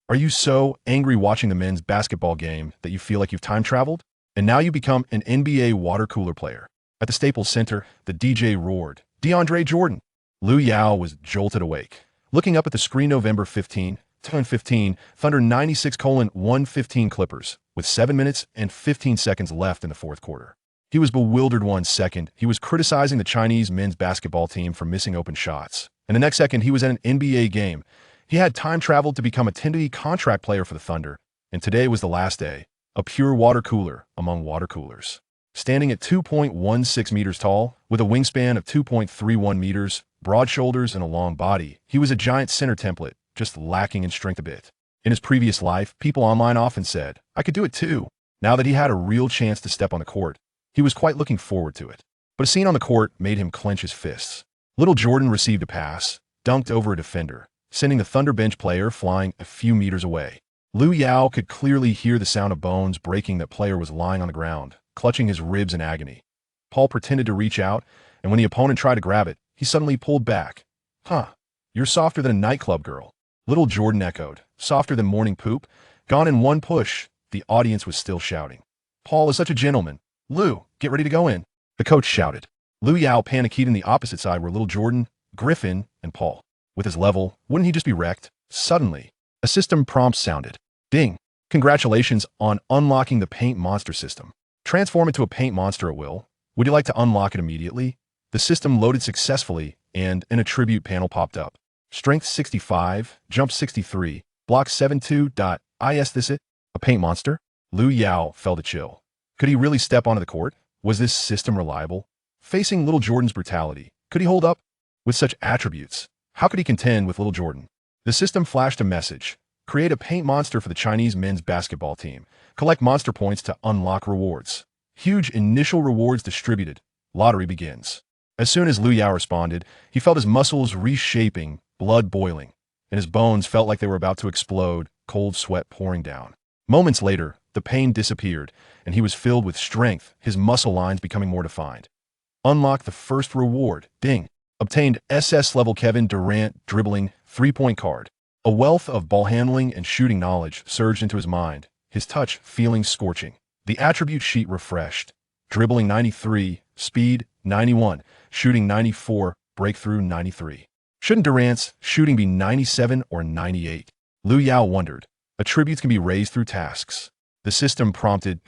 Are you so angry watching the men's basketball game that you feel like you've time traveled? And now you become an NBA water cooler player. At the Staples Center, the DJ roared, DeAndre Jordan. Lu Yao was jolted awake. Looking up at the screen November 15, Thunder 96:115 Clippers, with 7 minutes and 15 seconds left in the fourth quarter. He was bewildered 1 second. He was criticizing the Chinese men's basketball team for missing open shots. And the next second, he was at an NBA game. He had time traveled to become a 10-day contract player for the Thunder. And today was the last day. A pure water cooler among water coolers. Standing at 2.16 meters tall, with a wingspan of 2.31 meters, broad shoulders, and a long body, he was a giant center template, just lacking in strength a bit. In his previous life, people online often said, I could do it too. Now that he had a real chance to step on the court, he was quite looking forward to it. But a scene on the court made him clench his fists. Little Jordan received a pass, dunked over a defender, sending the Thunder bench player flying a few meters away. Lu Yao could clearly hear the sound of bones breaking. That player was lying on the ground, clutching his ribs in agony. Paul pretended to reach out, and when the opponent tried to grab it, he suddenly pulled back. Huh, you're softer than a nightclub girl. Little Jordan echoed, softer than morning poop. Gone in one push. The audience was still shouting. Paul is such a gentleman. Lu, get ready to go in. The coach shouted. Lu Yao panicked in the opposite side where Little Jordan, Griffin, and Paul. With his level, wouldn't he just be wrecked? Suddenly, a system prompt sounded. Ding! Congratulations on unlocking the Paint Monster system. Transform into a paint monster at will. Would you like to unlock it immediately? The system loaded successfully, and an attribute panel popped up. Strength 65, jump 63, block 72.Is this it? A paint monster? Lu Yao felt a chill. Could he really step onto the court? Was this system reliable? Facing Little Jordan's brutality, could he hold up? With such attributes, how could he contend with Little Jordan? The system flashed a message. Create a paint monster for the Chinese men's basketball team. Collect monster points to unlock rewards. Huge initial rewards distributed. Lottery begins. As soon as Lu Yao responded, he felt his muscles reshaping, blood boiling, and his bones felt like they were about to explode, cold sweat pouring down. Moments later, the pain disappeared, and he was filled with strength, his muscle lines becoming more defined. Unlock the first reward. Ding. Obtained SS level Kevin Durant dribbling 3-point card. A wealth of ball handling and shooting knowledge surged into his mind, his touch feeling scorching. The attribute sheet refreshed. Dribbling 93, speed 91, shooting 94, breakthrough 93. Shouldn't Durant's shooting be 97 or 98? Lu Yao wondered. Attributes can be raised through tasks. The system prompted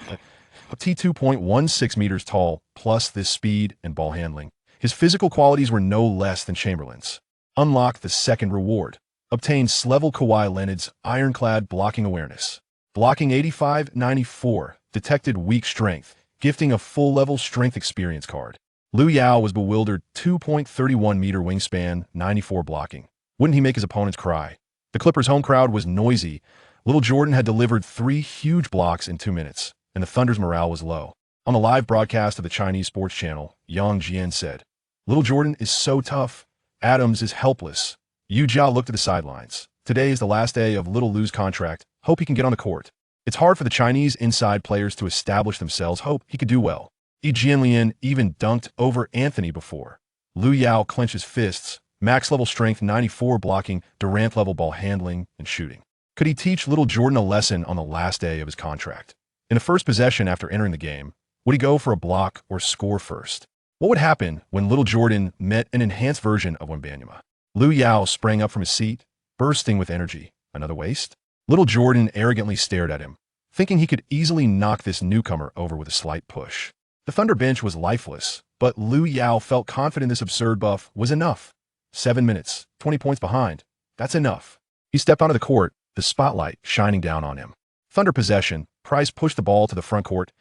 T2.16 meters tall, plus this speed and ball handling. His physical qualities were no less than Chamberlain's. Unlock the second reward. Obtain level Kawhi Leonard's ironclad blocking awareness. Blocking 85-94, detected weak strength, gifting a full-level strength experience card. Lu Yao was bewildered. 2.31 meter wingspan, 94 blocking. Wouldn't he make his opponents cry? The Clippers' home crowd was noisy. Little Jordan had delivered 3 huge blocks in 2 minutes, and the Thunder's morale was low. On the live broadcast of the Chinese sports channel, Yang Jian said, Little Jordan is so tough. Adams is helpless. Yu Jia looked at the sidelines. Today is the last day of Little Lu's contract. Hope he can get on the court. It's hard for the Chinese inside players to establish themselves. Hope he could do well. Yi Jianlian even dunked over Anthony before. Lu Yao clenched his fists. Max level strength 94 blocking, Durant level ball handling, and shooting. Could he teach Little Jordan a lesson on the last day of his contract? In the first possession after entering the game, would he go for a block or score first? What would happen when Little Jordan met an enhanced version of Wembanyama? Lu Yao sprang up from his seat, bursting with energy. Another waste? Little Jordan arrogantly stared at him, thinking he could easily knock this newcomer over with a slight push. The Thunder bench was lifeless, but Lu Yao felt confident this absurd buff was enough. 7 minutes, 20 points behind. That's enough. He stepped onto the court, the spotlight shining down on him. Thunder possession. Price pushed the ball to the front court.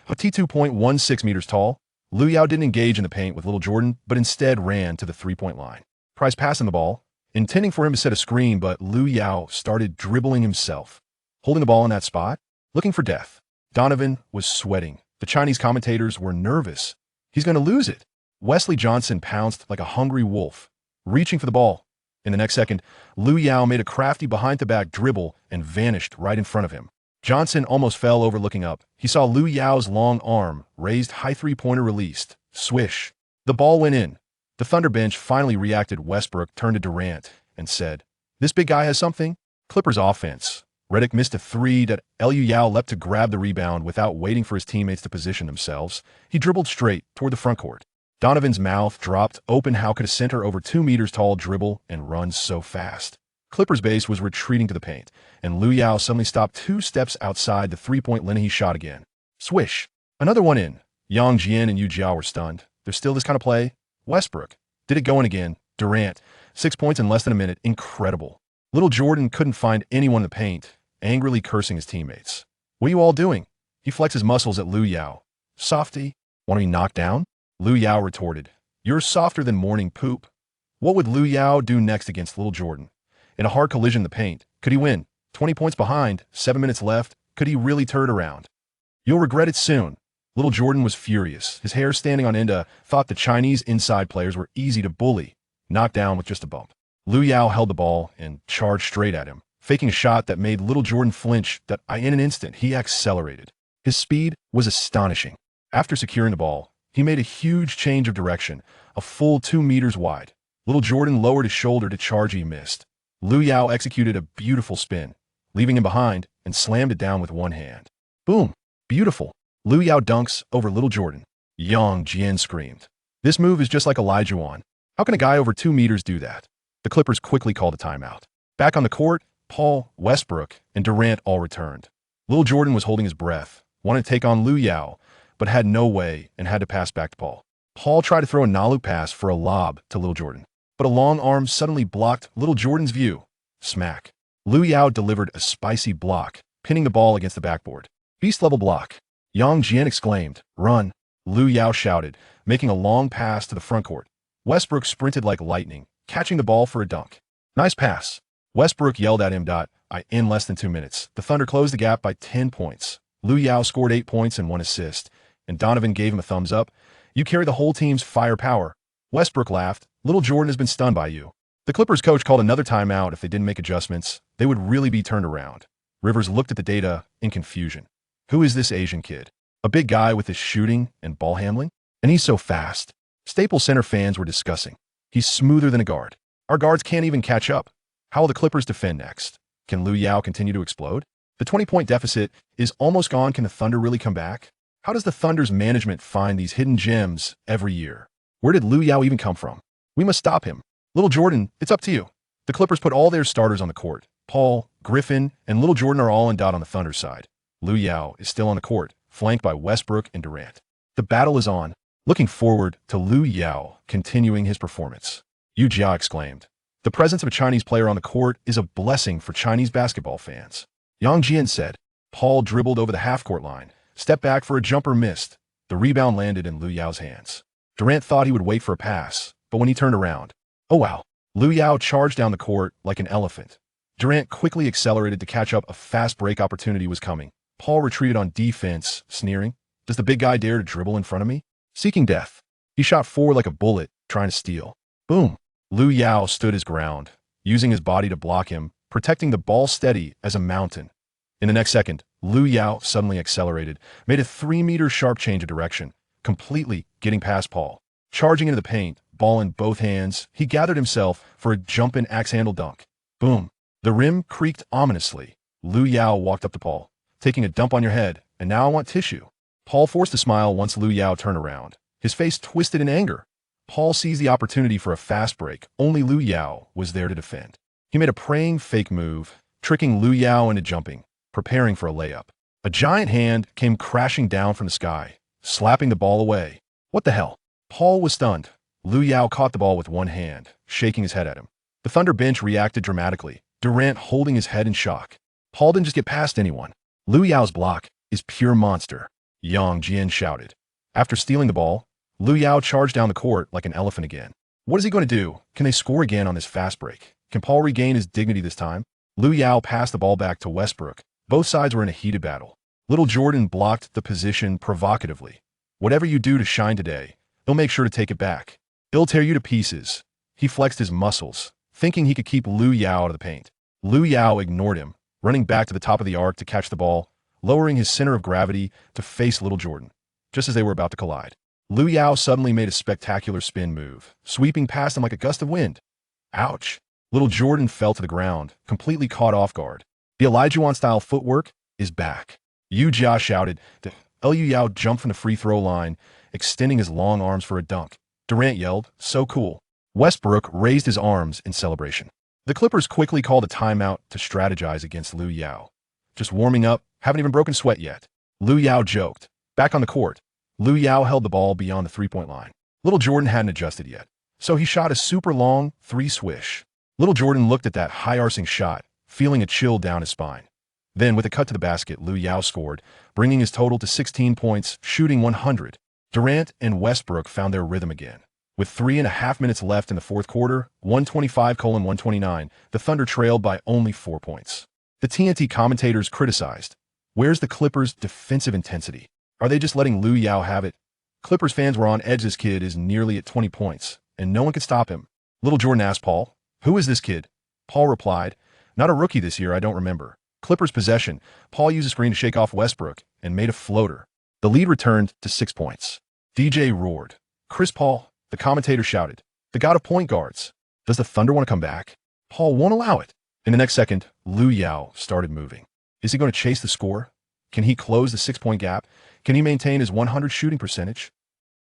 A T2.16 meters tall, Lu Yao didn't engage in the paint with Little Jordan, but instead ran to the 3-point line. Price passing the ball, intending for him to set a screen, but Lu Yao started dribbling himself, holding the ball in that spot, looking for death. Donovan was sweating. The Chinese commentators were nervous. He's going to lose it. Wesley Johnson pounced like a hungry wolf, reaching for the ball. In the next second, Lu Yao made a crafty behind-the-back dribble and vanished right in front of him. Johnson almost fell over looking up. He saw Lu Yao's long arm, raised high three-pointer released. Swish. The ball went in. The Thunder bench finally reacted. Westbrook turned to Durant and said, This big guy has something? Clippers offense. Redick missed a three. Lu Yao leapt to grab the rebound without waiting for his teammates to position themselves. He dribbled straight toward the front court. Donovan's mouth dropped open. How could a center over 2 meters tall dribble and run so fast? Clippers base was retreating to the paint, and Lu Yao suddenly stopped 2 steps outside the three-point line. He shot again. Swish. Another one in. Yang Jian and Yu Jiao were stunned. There's still this kind of play? Westbrook. Did it go in again? Durant. 6 points in less than a minute. Incredible. Little Jordan couldn't find anyone in the paint, angrily cursing his teammates. What are you all doing? He flexed his muscles at Lu Yao. Softy. Want to be knocked down? Lu Yao retorted. You're softer than morning poop. What would Lu Yao do next against Little Jordan? In a hard collision in the paint, could he win? 20 points behind, 7 minutes left. Could he really turn it around? You'll regret it soon. Little Jordan was furious. His hair standing on end, thought the Chinese inside players were easy to bully, knocked down with just a bump. Lu Yao held the ball and charged straight at him, faking a shot that made Little Jordan flinch. In an instant, he accelerated. His speed was astonishing. After securing the ball, he made a huge change of direction, a full 2 meters wide. Little Jordan lowered his shoulder to charge. He missed. Lu Yao executed a beautiful spin, leaving him behind, and slammed it down with one hand. Boom! Beautiful. Lu Yao dunks over Little Jordan. Yang Jian screamed. This move is just like Olajuwon. How can a guy over 2 meters do that? The Clippers quickly called a timeout. Back on the court, Paul, Westbrook, and Durant all returned. Little Jordan was holding his breath, wanted to take on Lu Yao, but had no way and had to pass back to Paul. Paul tried to throw a Nalu pass for a lob to Little Jordan, but a long arm suddenly blocked Little Jordan's view. Smack. Lu Yao delivered a spicy block, pinning the ball against the backboard. Beast-level block. Yang Jian exclaimed, "Run!" Lu Yao shouted, making a long pass to the front court. Westbrook sprinted like lightning, catching the ball for a dunk. Nice pass. Westbrook yelled at him. In less than 2 minutes, the Thunder closed the gap by 10 points. Lu Yao scored 8 points and 1 assist, and Donovan gave him a thumbs up. You carry the whole team's firepower. Westbrook laughed. Little Jordan has been stunned by you. The Clippers coach called another timeout. If they didn't make adjustments, they would really be turned around. Rivers looked at the data in confusion. Who is this Asian kid? A big guy with his shooting and ball handling? And he's so fast. Staples Center fans were discussing. He's smoother than a guard. Our guards can't even catch up. How will the Clippers defend next? Can Lu Yao continue to explode? The 20-point deficit is almost gone. Can the Thunder really come back? How does the Thunder's management find these hidden gems every year? Where did Lu Yao even come from? We must stop him. Little Jordan, it's up to you. The Clippers put all their starters on the court. Paul, Griffin, and Little Jordan are all in on the Thunder side. Lu Yao is still on the court, flanked by Westbrook and Durant. The battle is on. Looking forward to Lu Yao continuing his performance. Yu Jia exclaimed. The presence of a Chinese player on the court is a blessing for Chinese basketball fans. Yang Jian said. Paul dribbled over the half-court line, stepped back for a jumper, missed. The rebound landed in Lu Yao's hands. Durant thought he would wait for a pass, but when he turned around, oh wow, Lu Yao charged down the court like an elephant. Durant quickly accelerated to catch up. A fast break opportunity was coming. Paul retreated on defense, sneering. Does the big guy dare to dribble in front of me? Seeking death. He shot forward like a bullet, trying to steal. Boom. Lu Yao stood his ground, using his body to block him, protecting the ball steady as a mountain. In the next second, Lu Yao suddenly accelerated, made a 3-meter sharp change of direction, completely getting past Paul. Charging into the paint, ball in both hands, he gathered himself for a jump-in axe-handle dunk. Boom. The rim creaked ominously. Lu Yao walked up to Paul, taking a dump on your head, and now I want tissue. Paul forced a smile once Lu Yao turned around. His face twisted in anger. Paul seized the opportunity for a fast break. Only Lu Yao was there to defend. He made a praying fake move, tricking Lu Yao into jumping, preparing for a layup. A giant hand came crashing down from the sky, slapping the ball away. What the hell? Paul was stunned. Lu Yao caught the ball with one hand, shaking his head at him. The Thunder bench reacted dramatically, Durant holding his head in shock. Paul didn't just get past anyone. Lu Yao's block is pure monster, Yang Jian shouted. After stealing the ball, Lu Yao charged down the court like an elephant again. What is he going to do? Can they score again on this fast break? Can Paul regain his dignity this time? Lu Yao passed the ball back to Westbrook. Both sides were in a heated battle. Little Jordan blocked the position provocatively. Whatever you do to shine today, he'll make sure to take it back. He'll tear you to pieces. He flexed his muscles, thinking he could keep Lu Yao out of the paint. Lu Yao ignored him, running back to the top of the arc to catch the ball, lowering his center of gravity to face Little Jordan. Just as they were about to collide, Lu Yao suddenly made a spectacular spin move, sweeping past him like a gust of wind. Ouch! Little Jordan fell to the ground, completely caught off guard. The Olajuwon-style footwork is back. Lu Yao shouted. Lu Yao jumped from the free throw line, extending his long arms for a dunk. Durant yelled, "So cool." Westbrook raised his arms in celebration. The Clippers quickly called a timeout to strategize against Lu Yao. "Just warming up, haven't even broken sweat yet." Lu Yao joked. Back on the court, Lu Yao held the ball beyond the three-point line. Little Jordan hadn't adjusted yet, so he shot a super long three-swish. Little Jordan looked at that high-arcing shot, feeling a chill down his spine. Then, with a cut to the basket, Lu Yao scored, bringing his total to 16 points, shooting 100. Durant and Westbrook found their rhythm again. With 3.5 minutes left in the fourth quarter, 125-129, the Thunder trailed by only 4 points. The TNT commentators criticized, "Where's the Clippers' defensive intensity? Are they just letting Lu Yao have it?" Clippers fans were on edge. "This kid is nearly at 20 points, and no one could stop him." Little Jordan asked Paul, "Who is this kid?" Paul replied, "Not a rookie this year, I don't remember." Clippers possession, Paul used a screen to shake off Westbrook and made a floater. The lead returned to 6 points. DJ roared. "Chris Paul," the commentator shouted, "the god of point guards. Does the Thunder want to come back?" Paul won't allow it. In the next second, Lu Yao started moving. Is he going to chase the score? Can he close the 6-point gap? Can he maintain his 100 shooting percentage?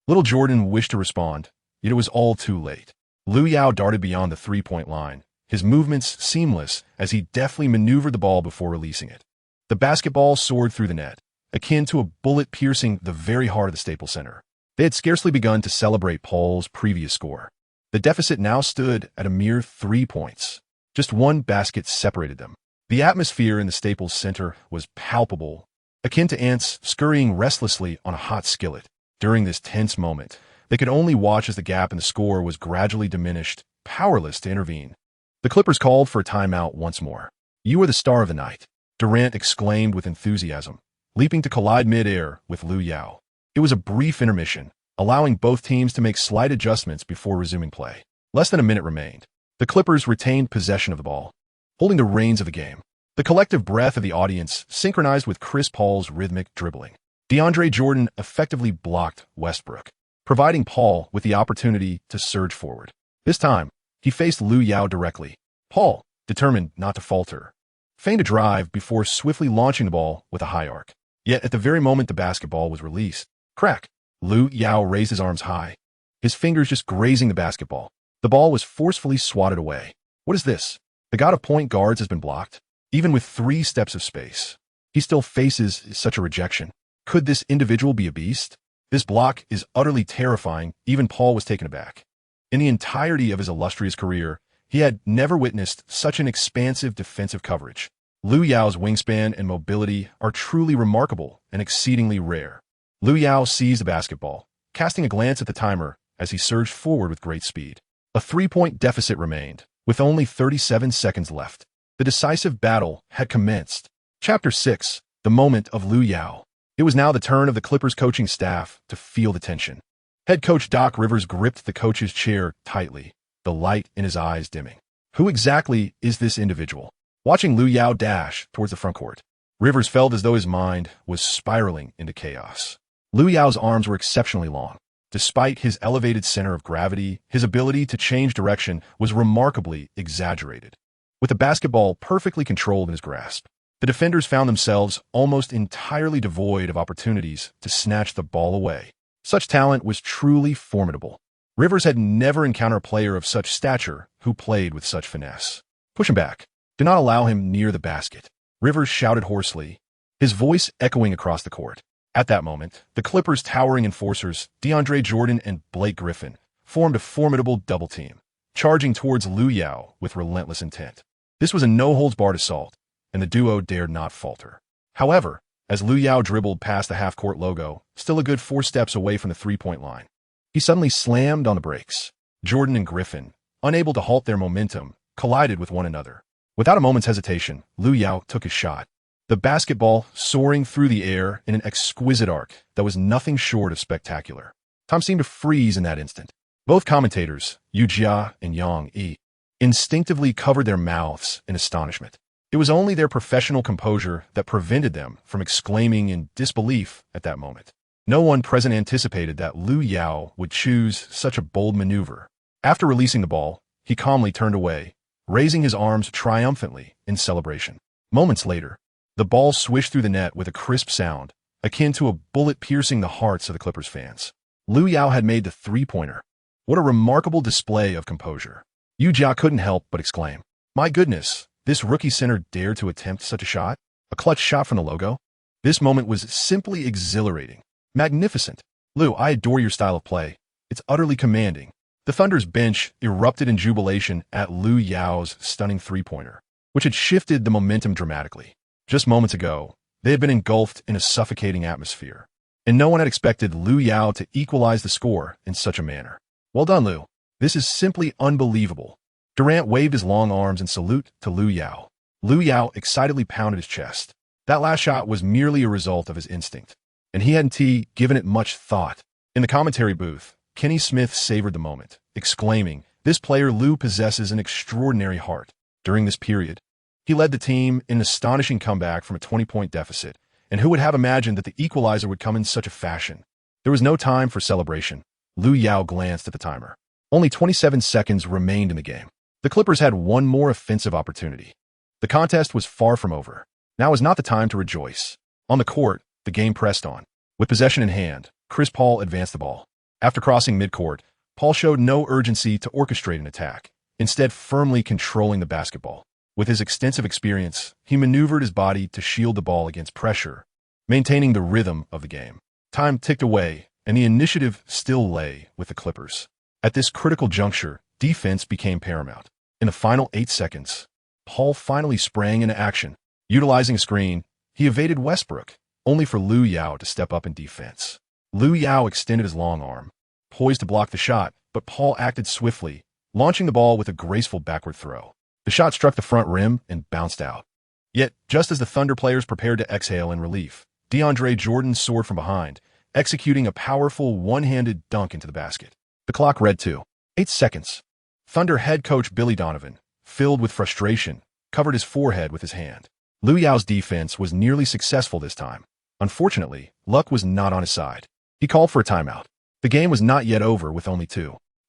Little Jordan wished to respond, yet it was all too late. Lu Yao darted beyond the 3-point line, his movements seamless as he deftly maneuvered the ball before releasing it. The basketball soared through the net, akin to a bullet piercing the very heart of the Staples Center. They had scarcely begun to celebrate Paul's previous score. The deficit now stood at a mere 3 points. Just one basket separated them. The atmosphere in the Staples Center was palpable, akin to ants scurrying restlessly on a hot skillet. During this tense moment, they could only watch as the gap in the score was gradually diminished, powerless to intervene. The Clippers called for a timeout once more. "You are the star of the night," Durant exclaimed with enthusiasm, leaping to collide mid-air with Lu Yao. It was a brief intermission, allowing both teams to make slight adjustments before resuming play. Less than a minute remained. The Clippers retained possession of the ball, holding the reins of the game. The collective breath of the audience synchronized with Chris Paul's rhythmic dribbling. DeAndre Jordan effectively blocked Westbrook, providing Paul with the opportunity to surge forward. This time, he faced Lu Yao directly. Paul, determined not to falter, feigned a drive before swiftly launching the ball with a high arc. Yet at the very moment the basketball was released, crack! Lu Yao raised his arms high, his fingers just grazing the basketball. The ball was forcefully swatted away. What is this? The god of point guards has been blocked? Even with 3 steps of space, he still faces such a rejection. Could this individual be a beast? This block is utterly terrifying. Even Paul was taken aback. In the entirety of his illustrious career, he had never witnessed such an expansive defensive coverage. Lu Yao's wingspan and mobility are truly remarkable and exceedingly rare. Lu Yao seized the basketball, casting a glance at the timer as he surged forward with great speed. A 3-point deficit remained, with only 37 seconds left. The decisive battle had commenced. Chapter 6, The Moment of Lu Yao. It was now the turn of the Clippers coaching staff to feel the tension. Head coach Doc Rivers gripped the coach's chair tightly, the light in his eyes dimming. Who exactly is this individual? Watching Lu Yao dash towards the front court, Rivers felt as though his mind was spiraling into chaos. Lu Yao's arms were exceptionally long. Despite his elevated center of gravity, his ability to change direction was remarkably exaggerated. With the basketball perfectly controlled in his grasp, the defenders found themselves almost entirely devoid of opportunities to snatch the ball away. Such talent was truly formidable. Rivers had never encountered a player of such stature who played with such finesse. "Push him back. Do not allow him near the basket," Rivers shouted hoarsely, his voice echoing across the court. At that moment, the Clippers' towering enforcers, DeAndre Jordan and Blake Griffin, formed a formidable double team, charging towards Lu Yao with relentless intent. This was a no-holds-barred assault, and the duo dared not falter. However, as Lu Yao dribbled past the half-court logo, still a good 4 steps away from the 3-point line, he suddenly slammed on the brakes. Jordan and Griffin, unable to halt their momentum, collided with one another. Without a moment's hesitation, Lu Yao took his shot, the basketball soaring through the air in an exquisite arc that was nothing short of spectacular. Time seemed to freeze in that instant. Both commentators, Yu Jia and Yang Yi, instinctively covered their mouths in astonishment. It was only their professional composure that prevented them from exclaiming in disbelief at that moment. No one present anticipated that Lu Yao would choose such a bold maneuver. After releasing the ball, he calmly turned away, raising his arms triumphantly in celebration. Moments later, the ball swished through the net with a crisp sound, akin to a bullet piercing the hearts of the Clippers fans. Lu Yao had made the three-pointer. What a remarkable display of composure. Yu Jia couldn't help but exclaim, "My goodness, this rookie center dared to attempt such a shot? A clutch shot from the logo?" This moment was simply exhilarating. Magnificent. "Lu, I adore your style of play. It's utterly commanding." The Thunder's bench erupted in jubilation at Lu Yao's stunning three-pointer, which had shifted the momentum dramatically. Just moments ago, they had been engulfed in a suffocating atmosphere, and no one had expected Lu Yao to equalize the score in such a manner. "Well done, Lu. This is simply unbelievable." Durant waved his long arms in salute to Lu Yao. Lu Yao excitedly pounded his chest. That last shot was merely a result of his instinct, and he hadn't given it much thought. In the commentary booth, Kenny Smith savored the moment, exclaiming, "This player Lu possesses an extraordinary heart." During this period, he led the team in an astonishing comeback from a 20-point deficit, and who would have imagined that the equalizer would come in such a fashion? There was no time for celebration. Lu Yao glanced at the timer. Only 27 seconds remained in the game. The Clippers had one more offensive opportunity. The contest was far from over. Now was not the time to rejoice. On the court, the game pressed on. With possession in hand, Chris Paul advanced the ball. After crossing midcourt, Paul showed no urgency to orchestrate an attack, instead firmly controlling the basketball. With his extensive experience, he maneuvered his body to shield the ball against pressure, maintaining the rhythm of the game. Time ticked away, and the initiative still lay with the Clippers. At this critical juncture, defense became paramount. In the final 8 seconds, Paul finally sprang into action. Utilizing a screen, he evaded Westbrook, only for Lu Yao to step up in defense. Lu Yao extended his long arm, poised to block the shot, but Paul acted swiftly, launching the ball with a graceful backward throw. The shot struck the front rim and bounced out. Yet, just as the Thunder players prepared to exhale in relief, DeAndre Jordan soared from behind, executing a powerful one-handed dunk into the basket. The clock read 8 seconds. Thunder head coach Billy Donovan, filled with frustration, covered his forehead with his hand. Lu Yao's defense was nearly successful this time. Unfortunately, luck was not on his side. He called for a timeout. The game was not yet over with only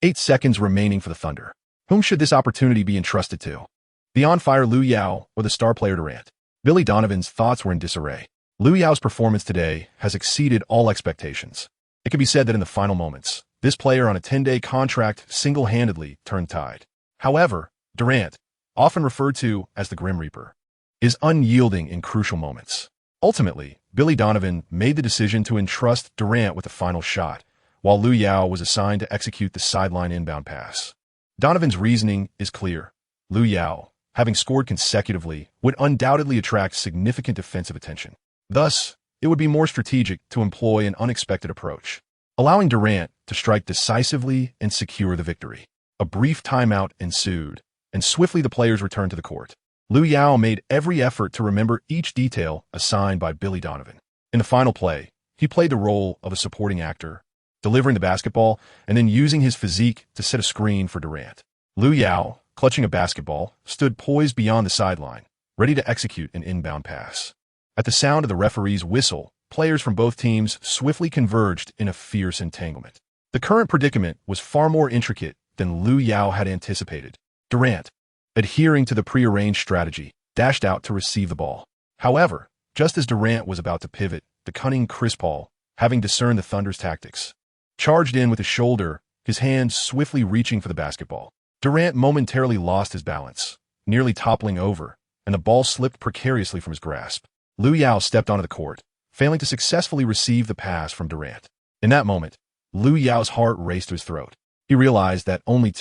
8 seconds remaining for the Thunder. Whom should this opportunity be entrusted to? The on-fire Lu Yao or the star player Durant? Billy Donovan's thoughts were in disarray. Lu Yao's performance today has exceeded all expectations. It can be said that in the final moments, this player on a 10-day contract single-handedly turned tide. However, Durant, often referred to as the Grim Reaper, is unyielding in crucial moments. Ultimately, Billy Donovan made the decision to entrust Durant with the final shot, while Lu Yao was assigned to execute the sideline inbound pass. Donovan's reasoning is clear. Lu Yao, having scored consecutively, would undoubtedly attract significant defensive attention. Thus, it would be more strategic to employ an unexpected approach, allowing Durant to strike decisively and secure the victory. A brief timeout ensued, and swiftly the players returned to the court. Lu Yao made every effort to remember each detail assigned by Billy Donovan. In the final play, he played the role of a supporting actor, delivering the basketball and then using his physique to set a screen for Durant. Lu Yao, clutching a basketball, stood poised beyond the sideline, ready to execute an inbound pass. At the sound of the referee's whistle, players from both teams swiftly converged in a fierce entanglement. The current predicament was far more intricate than Lu Yao had anticipated. Durant, adhering to the prearranged strategy, dashed out to receive the ball. However, just as Durant was about to pivot, the cunning Chris Paul, having discerned the Thunder's tactics, charged in with his shoulder, his hand swiftly reaching for the basketball. Durant momentarily lost his balance, nearly toppling over, and the ball slipped precariously from his grasp. Lu Yao stepped onto the court, failing to successfully receive the pass from Durant. In that moment, Lu Yao's heart raced to his throat. He realized that only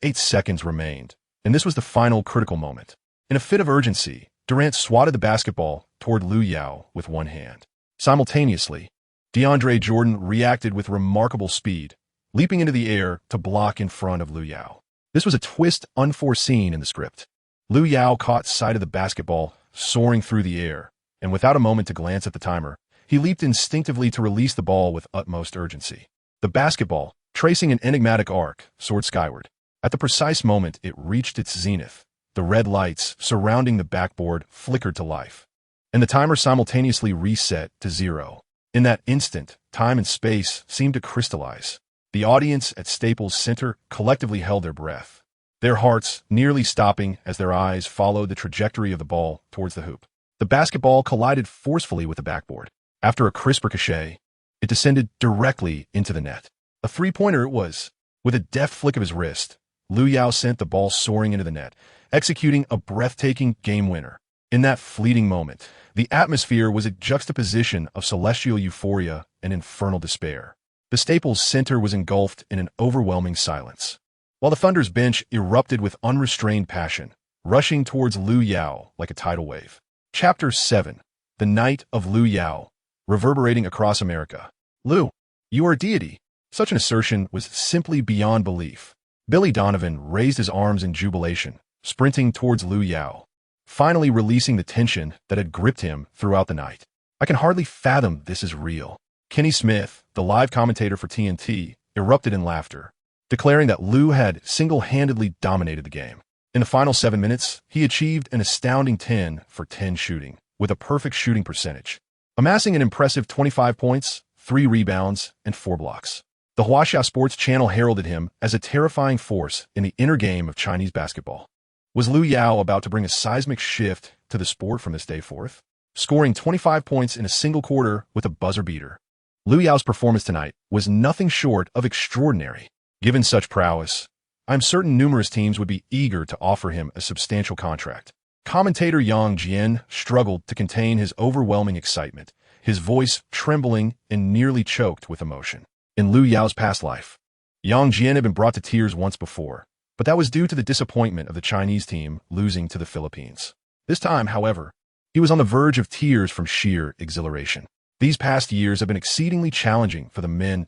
8 seconds remained, and this was the final critical moment. In a fit of urgency, Durant swatted the basketball toward Lu Yao with one hand. Simultaneously, DeAndre Jordan reacted with remarkable speed, leaping into the air to block in front of Lu Yao. This was a twist unforeseen in the script. Lu Yao caught sight of the basketball soaring through the air, and without a moment to glance at the timer, he leaped instinctively to release the ball with utmost urgency. The basketball, tracing an enigmatic arc, soared skyward. At the precise moment it reached its zenith, the red lights surrounding the backboard flickered to life, and the timer simultaneously reset to 0. In that instant, time and space seemed to crystallize. The audience at Staples Center collectively held their breath. their hearts nearly stopping as their eyes followed the trajectory of the ball towards the hoop. The basketball collided forcefully with the backboard. After a crisp ricochet, it descended directly into the net. A three-pointer it was. With a deft flick of his wrist, Lu Yao sent the ball soaring into the net, executing a breathtaking game winner. In that fleeting moment, the atmosphere was a juxtaposition of celestial euphoria and infernal despair. The Staples Center was engulfed in an overwhelming silence, while the Thunder's bench erupted with unrestrained passion, rushing towards Lu Yao like a tidal wave. Chapter 7. The Night of Lu Yao, reverberating across America. Lu, you are a deity. Such an assertion was simply beyond belief. Billy Donovan raised his arms in jubilation, sprinting towards Lu Yao, finally releasing the tension that had gripped him throughout the night. I can hardly fathom this is real. Kenny Smith, the live commentator for TNT, erupted in laughter, declaring that Lu had single-handedly dominated the game. In the final 7 minutes, he achieved an astounding 10 for 10 shooting, with a perfect shooting percentage, amassing an impressive 25 points, 3 rebounds, and 4 blocks. The Huaxia Sports Channel heralded him as a terrifying force in the inner game of Chinese basketball. Was Lu Yao about to bring a seismic shift to the sport from this day forth? Scoring 25 points in a single quarter with a buzzer beater, Lu Yao's performance tonight was nothing short of extraordinary. Given such prowess, I'm certain numerous teams would be eager to offer him a substantial contract. Commentator Yang Jian struggled to contain his overwhelming excitement, his voice trembling and nearly choked with emotion. In Lu Yao's past life, Yang Jian had been brought to tears once before, but that was due to the disappointment of the Chinese team losing to the Philippines. This time, however, he was on the verge of tears from sheer exhilaration. These past years have been exceedingly challenging for the men's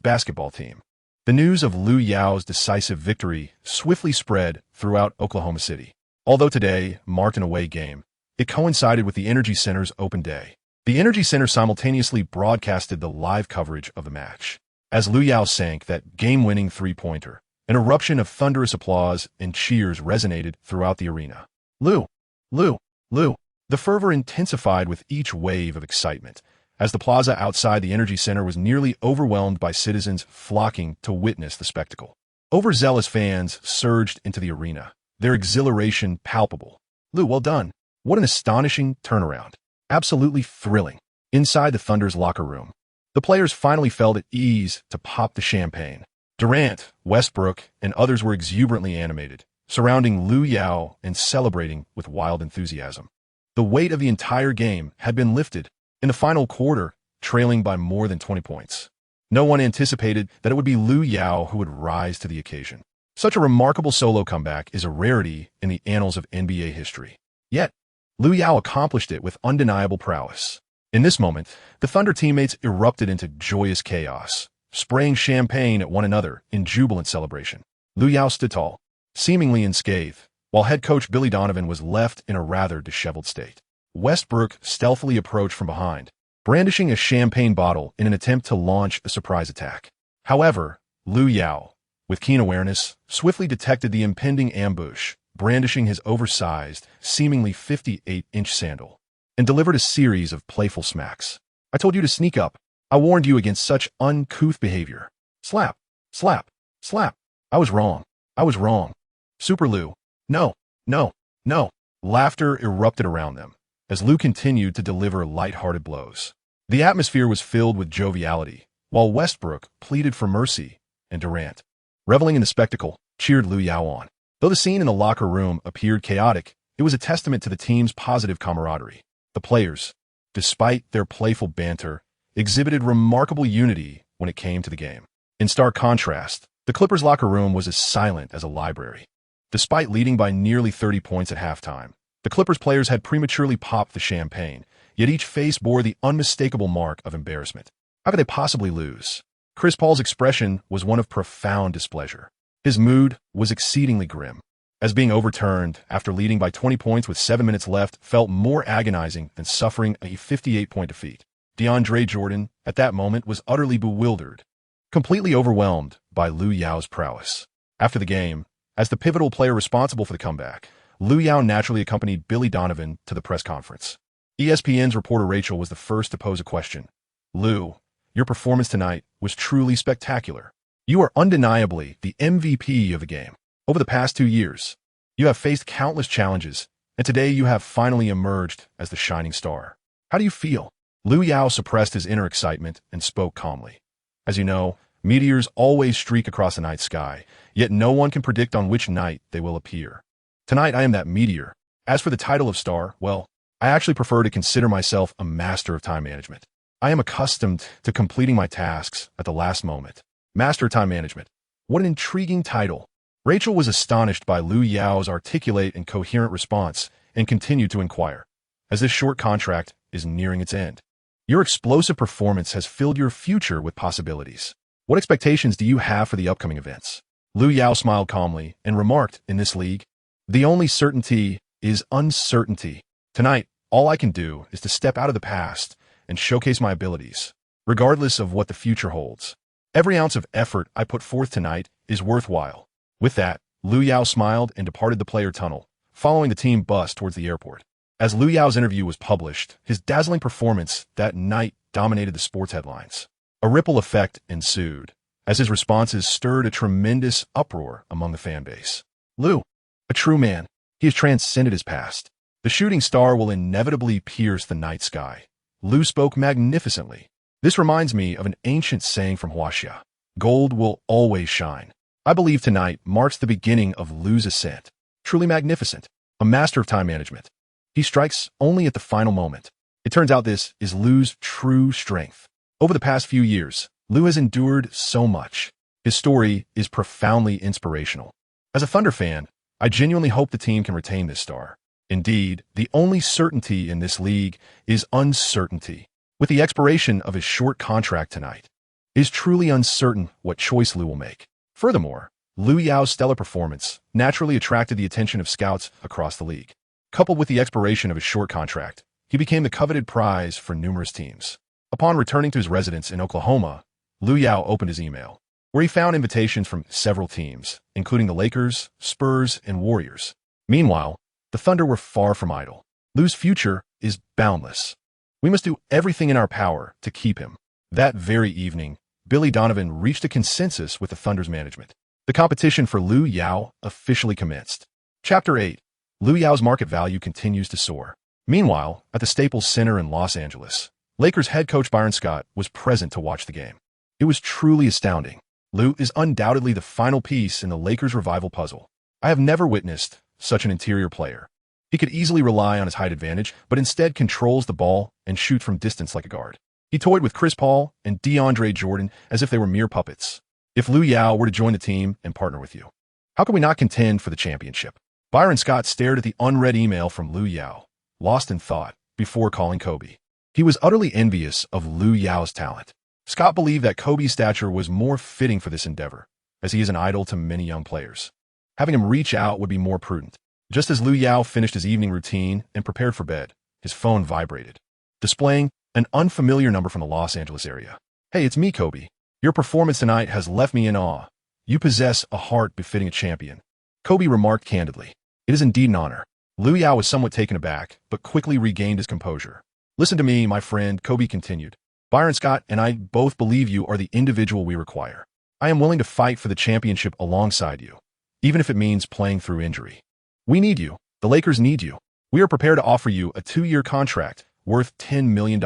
basketball team. The news of Lu Yao's decisive victory swiftly spread throughout Oklahoma City. Although today marked an away game, it coincided with the Energy Center's open day. The Energy Center simultaneously broadcasted the live coverage of the match. As Lu Yao sank that game-winning three-pointer, an eruption of thunderous applause and cheers resonated throughout the arena. Lu! Lu! Lu! The fervor intensified with each wave of excitement, as the plaza outside the Energy Center was nearly overwhelmed by citizens flocking to witness the spectacle. Overzealous fans surged into the arena, their exhilaration palpable. Lu, well done. What an astonishing turnaround. Absolutely thrilling. Inside the Thunder's locker room, the players finally felt at ease to pop the champagne. Durant, Westbrook, and others were exuberantly animated, surrounding Lu Yao and celebrating with wild enthusiasm. The weight of the entire game had been lifted. In the final quarter, trailing by more than 20 points. No one anticipated that it would be Lu Yao who would rise to the occasion. Such a remarkable solo comeback is a rarity in the annals of NBA history. Yet, Lu Yao accomplished it with undeniable prowess. In this moment, the Thunder teammates erupted into joyous chaos, spraying champagne at one another in jubilant celebration. Lu Yao stood tall, seemingly unscathed, while head coach Billy Donovan was left in a rather disheveled state. Westbrook stealthily approached from behind, brandishing a champagne bottle in an attempt to launch a surprise attack. However, Lu Yao, with keen awareness, swiftly detected the impending ambush, brandishing his oversized, seemingly 58-inch sandal, and delivered a series of playful smacks. I told you to sneak up. I warned you against such uncouth behavior. Slap, slap, slap. I was wrong. I was wrong. Super Lu. No, no, no. Laughter erupted around them as Lu continued to deliver light-hearted blows. The atmosphere was filled with joviality, while Westbrook pleaded for mercy, and Durant, reveling in the spectacle, cheered Lu Yao on. Though the scene in the locker room appeared chaotic, it was a testament to the team's positive camaraderie. The players, despite their playful banter, exhibited remarkable unity when it came to the game. In stark contrast, the Clippers' locker room was as silent as a library. Despite leading by nearly 30 points at halftime, the Clippers players had prematurely popped the champagne, yet each face bore the unmistakable mark of embarrassment. How could they possibly lose? Chris Paul's expression was one of profound displeasure. His mood was exceedingly grim, as being overturned after leading by 20 points with 7 minutes left felt more agonizing than suffering a 58-point defeat. DeAndre Jordan, at that moment, was utterly bewildered, completely overwhelmed by Lu Yao's prowess. After the game, as the pivotal player responsible for the comeback, Lu Yao naturally accompanied Billy Donovan to the press conference. ESPN's reporter Rachel was the first to pose a question. Lu, your performance tonight was truly spectacular. You are undeniably the MVP of the game. Over the past 2 years, you have faced countless challenges, and today you have finally emerged as the shining star. How do you feel? Lu Yao suppressed his inner excitement and spoke calmly. As you know, meteors always streak across the night sky, yet no one can predict on which night they will appear. Tonight I am that meteor. As for the title of star, well, I actually prefer to consider myself a master of time management. I am accustomed to completing my tasks at the last moment. Master of Time Management. What an intriguing title. Rachel was astonished by Lu Yao's articulate and coherent response and continued to inquire, as this short contract is nearing its end. Your explosive performance has filled your future with possibilities. What expectations do you have for the upcoming events? Lu Yao smiled calmly and remarked, in this league, the only certainty is uncertainty. Tonight, all I can do is to step out of the past and showcase my abilities, regardless of what the future holds. Every ounce of effort I put forth tonight is worthwhile. With that, Lu Yao smiled and departed the player tunnel, following the team bus towards the airport. As Lu Yao's interview was published, his dazzling performance that night dominated the sports headlines. A ripple effect ensued, as his responses stirred a tremendous uproar among the fan base. Lu, a true man, he has transcended his past. The shooting star will inevitably pierce the night sky. Lu spoke magnificently. This reminds me of an ancient saying from Huaxia. Gold will always shine. I believe tonight marks the beginning of Lu's ascent. Truly magnificent. A master of time management. He strikes only at the final moment. It turns out this is Lu's true strength. Over the past few years, Lu has endured so much. His story is profoundly inspirational. As a Thunder fan, I genuinely hope the team can retain this star. Indeed, the only certainty in this league is uncertainty. With the expiration of his short contract tonight, it is truly uncertain what choice Lu will make. Furthermore, Lu Yao's stellar performance naturally attracted the attention of scouts across the league. Coupled with the expiration of his short contract, he became the coveted prize for numerous teams. Upon returning to his residence in Oklahoma, Lu Yao opened his email, where he found invitations from several teams, including the Lakers, Spurs, and Warriors. Meanwhile, the Thunder were far from idle. Lu's future is boundless. We must do everything in our power to keep him. That very evening, Billy Donovan reached a consensus with the Thunder's management. The competition for Lu Yao officially commenced. Chapter 8. Lu Yao's market value continues to soar. Meanwhile, at the Staples Center in Los Angeles, Lakers head coach Byron Scott was present to watch the game. It was truly astounding. Lu is undoubtedly the final piece in the Lakers' revival puzzle. I have never witnessed such an interior player. He could easily rely on his height advantage, but instead controls the ball and shoots from distance like a guard. He toyed with Chris Paul and DeAndre Jordan as if they were mere puppets. If Lu Yao were to join the team and partner with you, how could we not contend for the championship? Byron Scott stared at the unread email from Lu Yao, lost in thought, before calling Kobe. He was utterly envious of Lu Yao's talent. Scott believed that Kobe's stature was more fitting for this endeavor, as he is an idol to many young players. Having him reach out would be more prudent. Just as Lu Yao finished his evening routine and prepared for bed, his phone vibrated, displaying an unfamiliar number from the Los Angeles area. Hey, it's me, Kobe. Your performance tonight has left me in awe. You possess a heart befitting a champion. Kobe remarked candidly. It is indeed an honor. Lu Yao was somewhat taken aback, but quickly regained his composure. Listen to me, my friend, Kobe continued. Byron Scott and I both believe you are the individual we require. I am willing to fight for the championship alongside you, even if it means playing through injury. We need you. The Lakers need you. We are prepared to offer you a 2-year contract worth $10 million.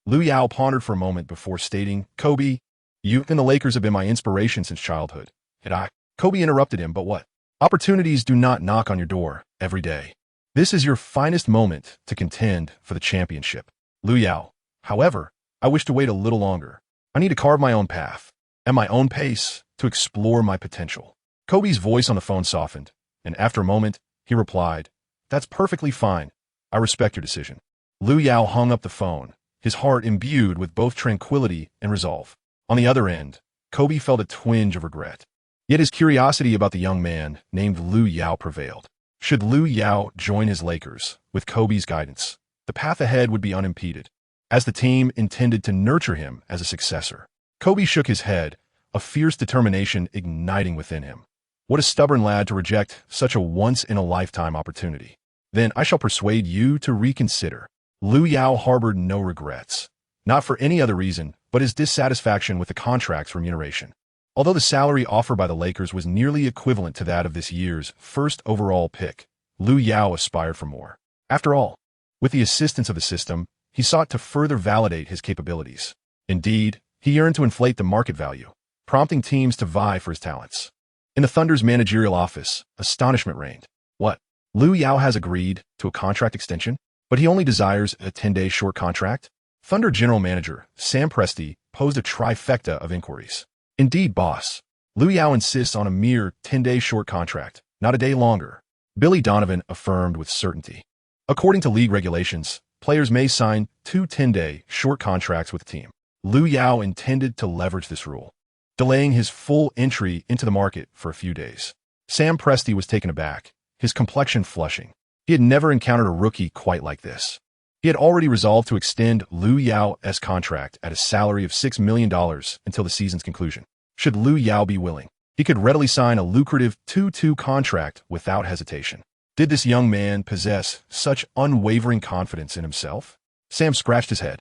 Lu Yao pondered for a moment before stating, Kobe, you and the Lakers have been my inspiration since childhood. Kobe interrupted him, but what? Opportunities do not knock on your door every day. This is your finest moment to contend for the championship. Lu Yao, however, I wish to wait a little longer. I need to carve my own path, at my own pace, to explore my potential. Kobe's voice on the phone softened, and after a moment, he replied, That's perfectly fine. I respect your decision. Lu Yao hung up the phone, his heart imbued with both tranquility and resolve. On the other end, Kobe felt a twinge of regret. Yet his curiosity about the young man named Lu Yao prevailed. Should Lu Yao join his Lakers, with Kobe's guidance, the path ahead would be unimpeded, as the team intended to nurture him as a successor. Kobe shook his head, a fierce determination igniting within him. What a stubborn lad to reject such a once-in-a-lifetime opportunity. Then I shall persuade you to reconsider. Lu Yao harbored no regrets, not for any other reason but his dissatisfaction with the contract's remuneration. Although the salary offered by the Lakers was nearly equivalent to that of this year's first overall pick, Lu Yao aspired for more. After all, with the assistance of the system, he sought to further validate his capabilities. Indeed, he yearned to inflate the market value, prompting teams to vie for his talents. In the Thunder's managerial office, astonishment reigned. What? Lu Yao has agreed to a contract extension, but he only desires a 10-day short contract? Thunder general manager Sam Presti posed a trifecta of inquiries. Indeed, boss. Lu Yao insists on a mere 10-day short contract, not a day longer. Billy Donovan affirmed with certainty. According to league regulations, players may sign 2 10-day short contracts with the team. Lu Yao intended to leverage this rule, delaying his full entry into the market for a few days. Sam Presti was taken aback, his complexion flushing. He had never encountered a rookie quite like this. He had already resolved to extend Lu Yao's contract at a salary of $6 million until the season's conclusion. Should Lu Yao be willing, he could readily sign a lucrative 2-2 contract without hesitation. Did this young man possess such unwavering confidence in himself? Sam scratched his head,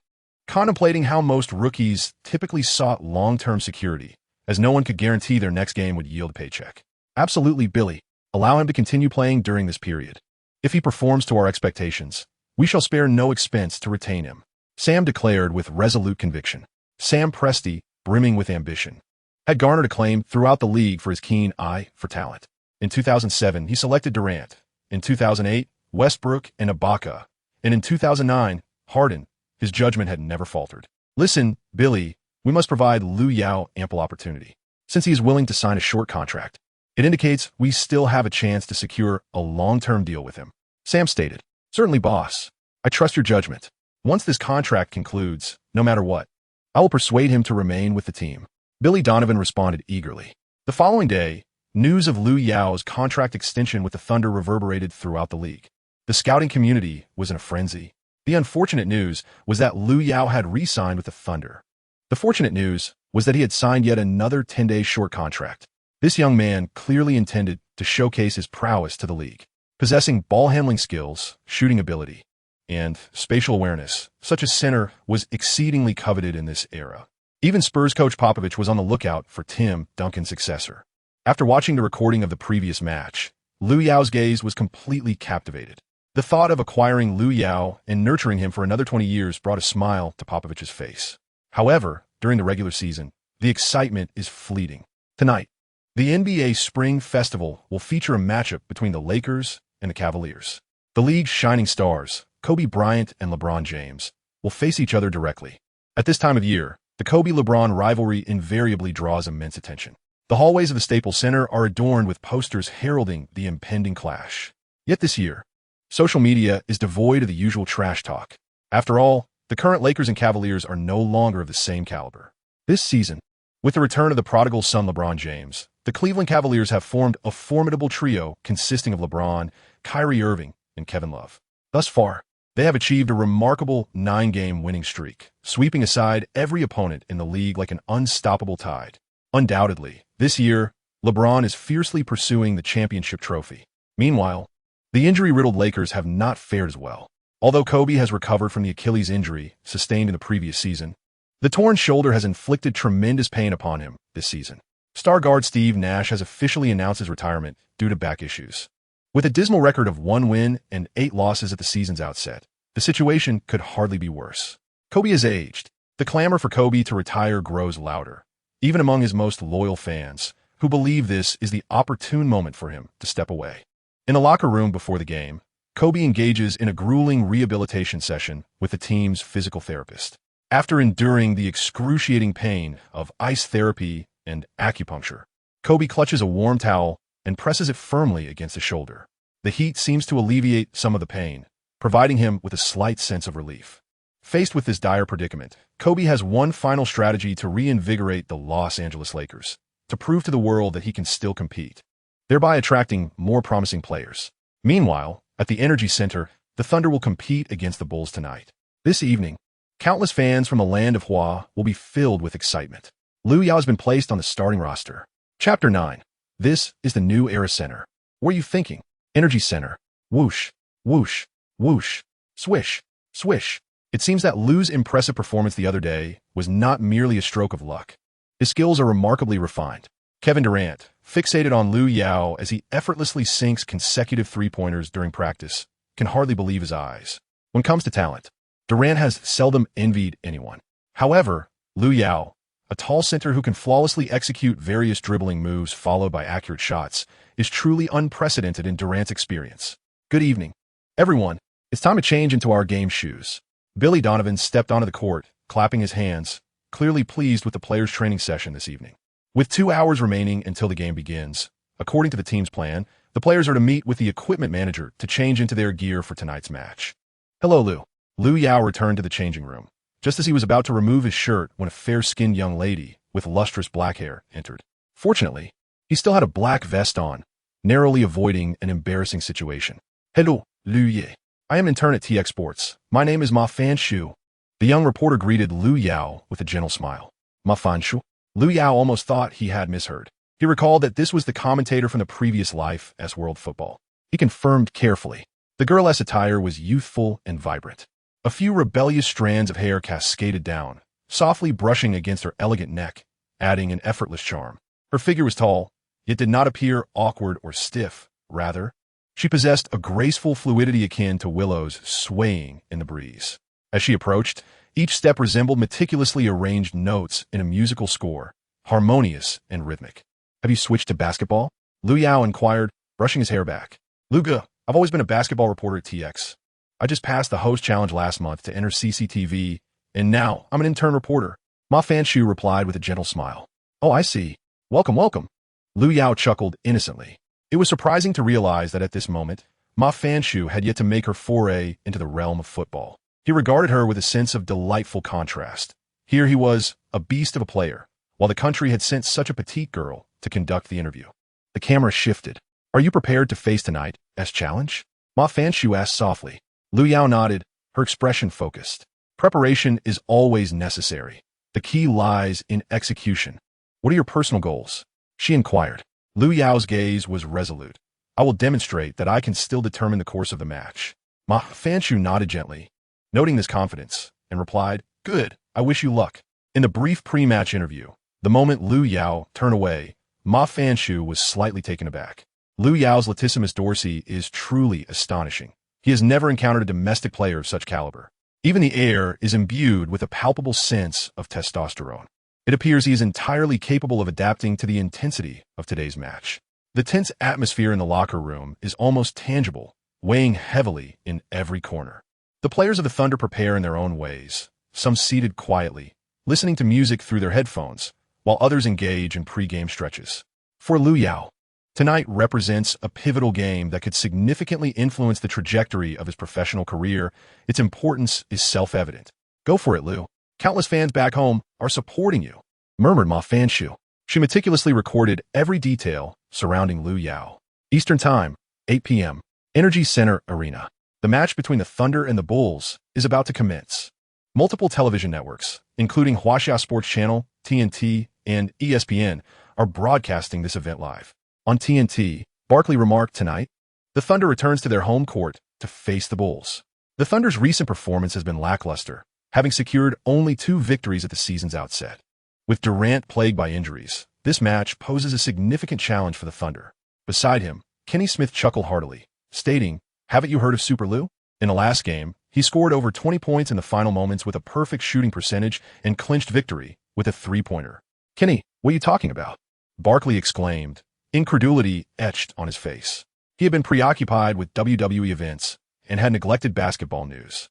contemplating how most rookies typically sought long-term security, as no one could guarantee their next game would yield a paycheck. Absolutely, Billy. Allow him to continue playing during this period. If he performs to our expectations, we shall spare no expense to retain him, Sam declared with resolute conviction. Sam Presti, brimming with ambition, had garnered acclaim throughout the league for his keen eye for talent. In 2007, he selected Durant. In 2008, Westbrook and Ibaka. And in 2009, Harden. His judgment had never faltered. Listen, Billy, we must provide Lu Yao ample opportunity. Since he is willing to sign a short contract, it indicates we still have a chance to secure a long-term deal with him, Sam stated. Certainly, boss. I trust your judgment. Once this contract concludes, no matter what, I will persuade him to remain with the team. Billy Donovan responded eagerly. The following day, news of Lu Yao's contract extension with the Thunder reverberated throughout the league. The scouting community was in a frenzy. The unfortunate news was that Lu Yao had re-signed with the Thunder. The fortunate news was that he had signed yet another 10-day short contract. This young man clearly intended to showcase his prowess to the league. Possessing ball-handling skills, shooting ability, and spatial awareness, such a center was exceedingly coveted in this era. Even Spurs coach Popovich was on the lookout for Tim Duncan's successor. After watching the recording of the previous match, Lu Yao's gaze was completely captivated. The thought of acquiring Lu Yao and nurturing him for another 20 years brought a smile to Popovich's face. However, during the regular season, the excitement is fleeting. Tonight, the NBA Spring Festival will feature a matchup between the Lakers and the Cavaliers. The league's shining stars, Kobe Bryant and LeBron James, will face each other directly. At this time of year, the Kobe-LeBron rivalry invariably draws immense attention. The hallways of the Staples Center are adorned with posters heralding the impending clash. Yet this year, social media is devoid of the usual trash talk. After all, the current Lakers and Cavaliers are no longer of the same caliber. This season, with the return of the prodigal son LeBron James, the Cleveland Cavaliers have formed a formidable trio consisting of LeBron, Kyrie Irving, and Kevin Love. Thus far, they have achieved a remarkable 9-game winning streak, sweeping aside every opponent in the league like an unstoppable tide. Undoubtedly, this year, LeBron is fiercely pursuing the championship trophy. Meanwhile, the injury-riddled Lakers have not fared as well. Although Kobe has recovered from the Achilles injury sustained in the previous season, the torn shoulder has inflicted tremendous pain upon him this season. Star guard Steve Nash has officially announced his retirement due to back issues. With a dismal record of 1 win and 8 losses at the season's outset, the situation could hardly be worse. Kobe has aged. The clamor for Kobe to retire grows louder, even among his most loyal fans, who believe this is the opportune moment for him to step away. In the locker room before the game, Kobe engages in a grueling rehabilitation session with the team's physical therapist. After enduring the excruciating pain of ice therapy and acupuncture, Kobe clutches a warm towel and presses it firmly against the shoulder. The heat seems to alleviate some of the pain, providing him with a slight sense of relief. Faced with this dire predicament, Kobe has one final strategy to reinvigorate the Los Angeles Lakers, to prove to the world that he can still compete, thereby attracting more promising players. Meanwhile, at the Energy Center, the Thunder will compete against the Bulls tonight. This evening, countless fans from the land of Hua will be filled with excitement. Lu Yao has been placed on the starting roster. Chapter 9. This is the new era center. What are you thinking? Energy Center. Whoosh, whoosh, whoosh, swish, swish. It seems that Lu's impressive performance the other day was not merely a stroke of luck. His skills are remarkably refined. Kevin Durant, fixated on Lu Yao as he effortlessly sinks consecutive three-pointers during practice, can hardly believe his eyes. When it comes to talent, Durant has seldom envied anyone. However, Lu Yao, a tall center who can flawlessly execute various dribbling moves followed by accurate shots, is truly unprecedented in Durant's experience. Good evening, everyone. It's time to change into our game shoes. Billy Donovan stepped onto the court, clapping his hands, clearly pleased with the players' training session this evening. With 2 hours remaining until the game begins, according to the team's plan, the players are to meet with the equipment manager to change into their gear for tonight's match. Hello, Lu. Lu Yao returned to the changing room, just as he was about to remove his shirt when a fair-skinned young lady with lustrous black hair entered. Fortunately, he still had a black vest on, narrowly avoiding an embarrassing situation. Hello, Lu Yao. I am intern at TX Sports. My name is Ma Fan Shu. The young reporter greeted Lu Yao with a gentle smile. Ma Fan Shu? Lu Yao almost thought he had misheard. He recalled that this was the commentator from the previous life as World Football. He confirmed carefully. The girl's attire was youthful and vibrant. A few rebellious strands of hair cascaded down, softly brushing against her elegant neck, adding an effortless charm. Her figure was tall, yet did not appear awkward or stiff. Rather, she possessed a graceful fluidity akin to willows swaying in the breeze. As she approached, each step resembled meticulously arranged notes in a musical score, harmonious and rhythmic. Have you switched to basketball? Lu Yao inquired, brushing his hair back. Luga, I've always been a basketball reporter at TX. I just passed the host challenge last month to enter CCTV, and now I'm an intern reporter. Ma Fan Shu replied with a gentle smile. Oh, I see. Welcome, welcome. Lu Yao chuckled innocently. It was surprising to realize that at this moment, Ma Fan Shu had yet to make her foray into the realm of football. He regarded her with a sense of delightful contrast. Here he was, a beast of a player, while the country had sent such a petite girl to conduct the interview. The camera shifted. Are you prepared to face tonight's challenge? Ma Fan Shu asked softly. Lu Yao nodded, her expression focused. Preparation is always necessary. The key lies in execution. What are your personal goals? She inquired. Lu Yao's gaze was resolute. I will demonstrate that I can still determine the course of the match. Ma Fan Shu nodded gently, noting this confidence, and replied, Good, I wish you luck. In the brief pre-match interview, the moment Lu Yao turned away, Ma Fan Shu was slightly taken aback. Lu Yao's latissimus dorsi is truly astonishing. He has never encountered a domestic player of such caliber. Even the air is imbued with a palpable sense of testosterone. It appears he is entirely capable of adapting to the intensity of today's match. The tense atmosphere in the locker room is almost tangible, weighing heavily in every corner. The players of the Thunder prepare in their own ways, some seated quietly, listening to music through their headphones, while others engage in pre-game stretches. For Lu Yao, tonight represents a pivotal game that could significantly influence the trajectory of his professional career. Its importance is self-evident. Go for it, Lu. Countless fans back home are supporting you, murmured Ma Fan Shu. She meticulously recorded every detail surrounding Lu Yao. Eastern Time, 8 p.m., Energy Center Arena. The match between the Thunder and the Bulls is about to commence. Multiple television networks, including Huaxia Sports Channel, TNT, and ESPN, are broadcasting this event live. On TNT, Barkley remarked tonight, the Thunder returns to their home court to face the Bulls. The Thunder's recent performance has been lackluster, having secured only 2 victories at the season's outset. With Durant plagued by injuries, this match poses a significant challenge for the Thunder. Beside him, Kenny Smith chuckled heartily, stating, Haven't you heard of Super Lu? In the last game, he scored over 20 points in the final moments with a perfect shooting percentage and clinched victory with a three-pointer. Kenny, what are you talking about? Barkley exclaimed, incredulity etched on his face. He had been preoccupied with WWE events and had neglected basketball news.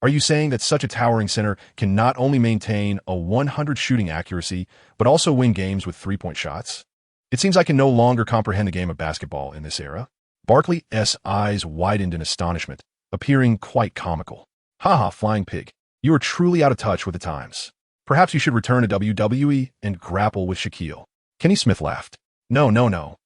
Are you saying that such a towering center can not only maintain a 100 shooting accuracy, but also win games with three-point shots? It seems I can no longer comprehend the game of basketball in this era. Barkley's eyes widened in astonishment, appearing quite comical. Haha, flying pig. You are truly out of touch with the times. Perhaps you should return to WWE and grapple with Shaquille. Kenny Smith laughed. No.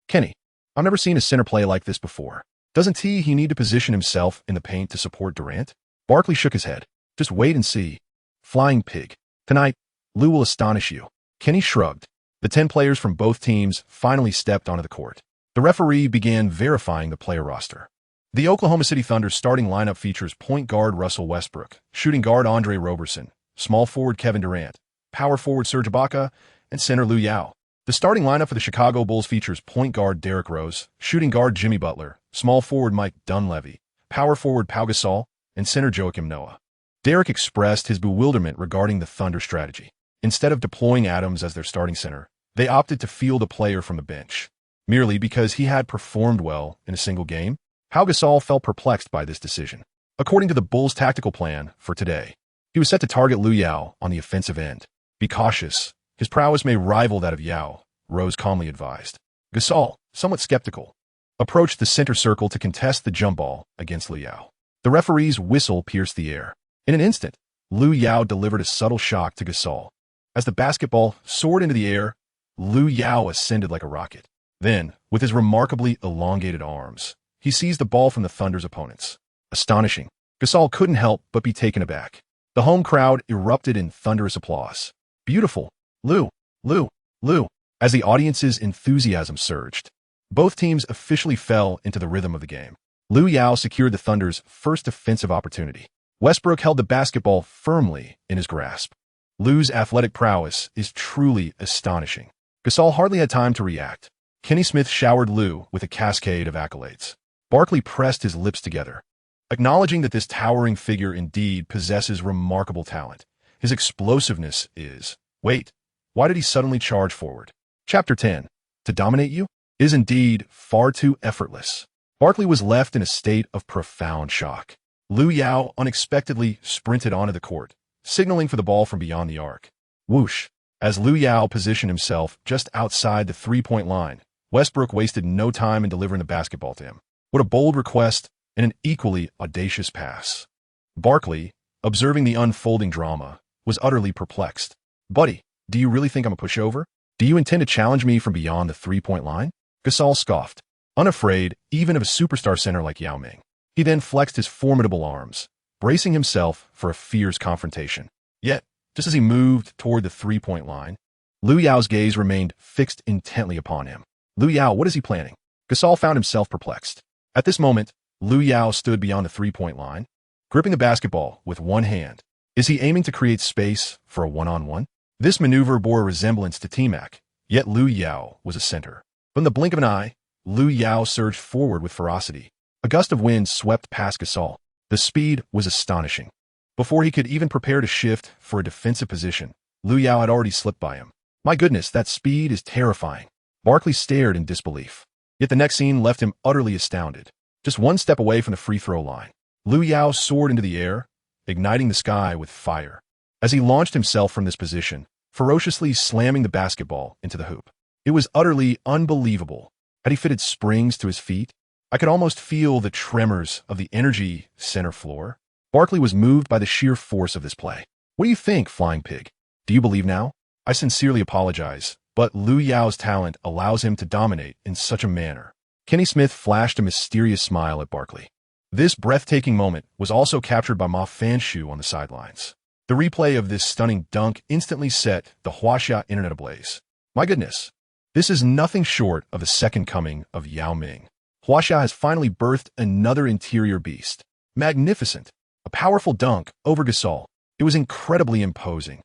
Kenny, I've never seen a center play like this before. Doesn't he need to position himself in the paint to support Durant? Barkley shook his head. Just wait and see. Flying pig. Tonight, Lu will astonish you. Kenny shrugged. The 10 players from both teams finally stepped onto the court. The referee began verifying the player roster. The Oklahoma City Thunder's starting lineup features point guard Russell Westbrook, shooting guard Andre Roberson, small forward Kevin Durant, power forward Serge Ibaka, and center Lu Yao. The starting lineup for the Chicago Bulls features point guard Derrick Rose, shooting guard Jimmy Butler, small forward Mike Dunleavy, power forward Pau Gasol, and center Joakim Noah. Derrick expressed his bewilderment regarding the Thunder strategy. Instead of deploying Adams as their starting center, they opted to field a player from the bench. Merely because he had performed well in a single game, Pau Gasol felt perplexed by this decision. According to the Bulls' tactical plan for today, he was set to target Lu Yao on the offensive end. Be cautious. His prowess may rival that of Yao, Rose calmly advised. Gasol, somewhat skeptical, approached the center circle to contest the jump ball against Lu Yao. The referee's whistle pierced the air. In an instant, Lu Yao delivered a subtle shock to Gasol. As the basketball soared into the air, Lu Yao ascended like a rocket. Then, with his remarkably elongated arms, he seized the ball from the Thunder's opponents. Astonishing. Gasol couldn't help but be taken aback. The home crowd erupted in thunderous applause. Beautiful. Lu, Lu, Lu. As the audience's enthusiasm surged, both teams officially fell into the rhythm of the game. Lu Yao secured the Thunder's first offensive opportunity. Westbrook held the basketball firmly in his grasp. Lu's athletic prowess is truly astonishing. Gasol hardly had time to react. Kenny Smith showered Lu with a cascade of accolades. Barkley pressed his lips together, acknowledging that this towering figure indeed possesses remarkable talent. His explosiveness is... Wait, why did he suddenly charge forward? Chapter 10. To dominate you is indeed far too effortless. Barkley was left in a state of profound shock. Lu Yao unexpectedly sprinted onto the court, signaling for the ball from beyond the arc. Whoosh! As Lu Yao positioned himself just outside the three-point line, Westbrook wasted no time in delivering the basketball to him. What a bold request and an equally audacious pass. Barkley, observing the unfolding drama, was utterly perplexed. Buddy, do you really think I'm a pushover? Do you intend to challenge me from beyond the three-point line? Gasol scoffed, unafraid even of a superstar center like Yao Ming. He then flexed his formidable arms, bracing himself for a fierce confrontation. Yet, just as he moved toward the three-point line, Lu Yao's gaze remained fixed intently upon him. Lu Yao, what is he planning? Gasol found himself perplexed. At this moment, Lu Yao stood beyond the three-point line, gripping the basketball with one hand. Is he aiming to create space for a one-on-one? This maneuver bore a resemblance to T-Mac, yet Lu Yao was a center. But in the blink of an eye, Lu Yao surged forward with ferocity. A gust of wind swept past Gasol. The speed was astonishing. Before he could even prepare to shift for a defensive position, Lu Yao had already slipped by him. My goodness, that speed is terrifying. Barkley stared in disbelief. Yet the next scene left him utterly astounded. Just one step away from the free throw line, Lu Yao soared into the air, igniting the sky with fire. As he launched himself from this position, ferociously slamming the basketball into the hoop. It was utterly unbelievable. Had he fitted springs to his feet? I could almost feel the tremors of the energy center floor. Barkley was moved by the sheer force of this play. What do you think, Flying Pig? Do you believe now? I sincerely apologize, but Lu Yao's talent allows him to dominate in such a manner. Kenny Smith flashed a mysterious smile at Barkley. This breathtaking moment was also captured by Ma Fanshu on the sidelines. The replay of this stunning dunk instantly set the Huaxia internet ablaze. My goodness, this is nothing short of the second coming of Yao Ming. Huaxia has finally birthed another interior beast. Magnificent. A powerful dunk over Gasol. It was incredibly imposing.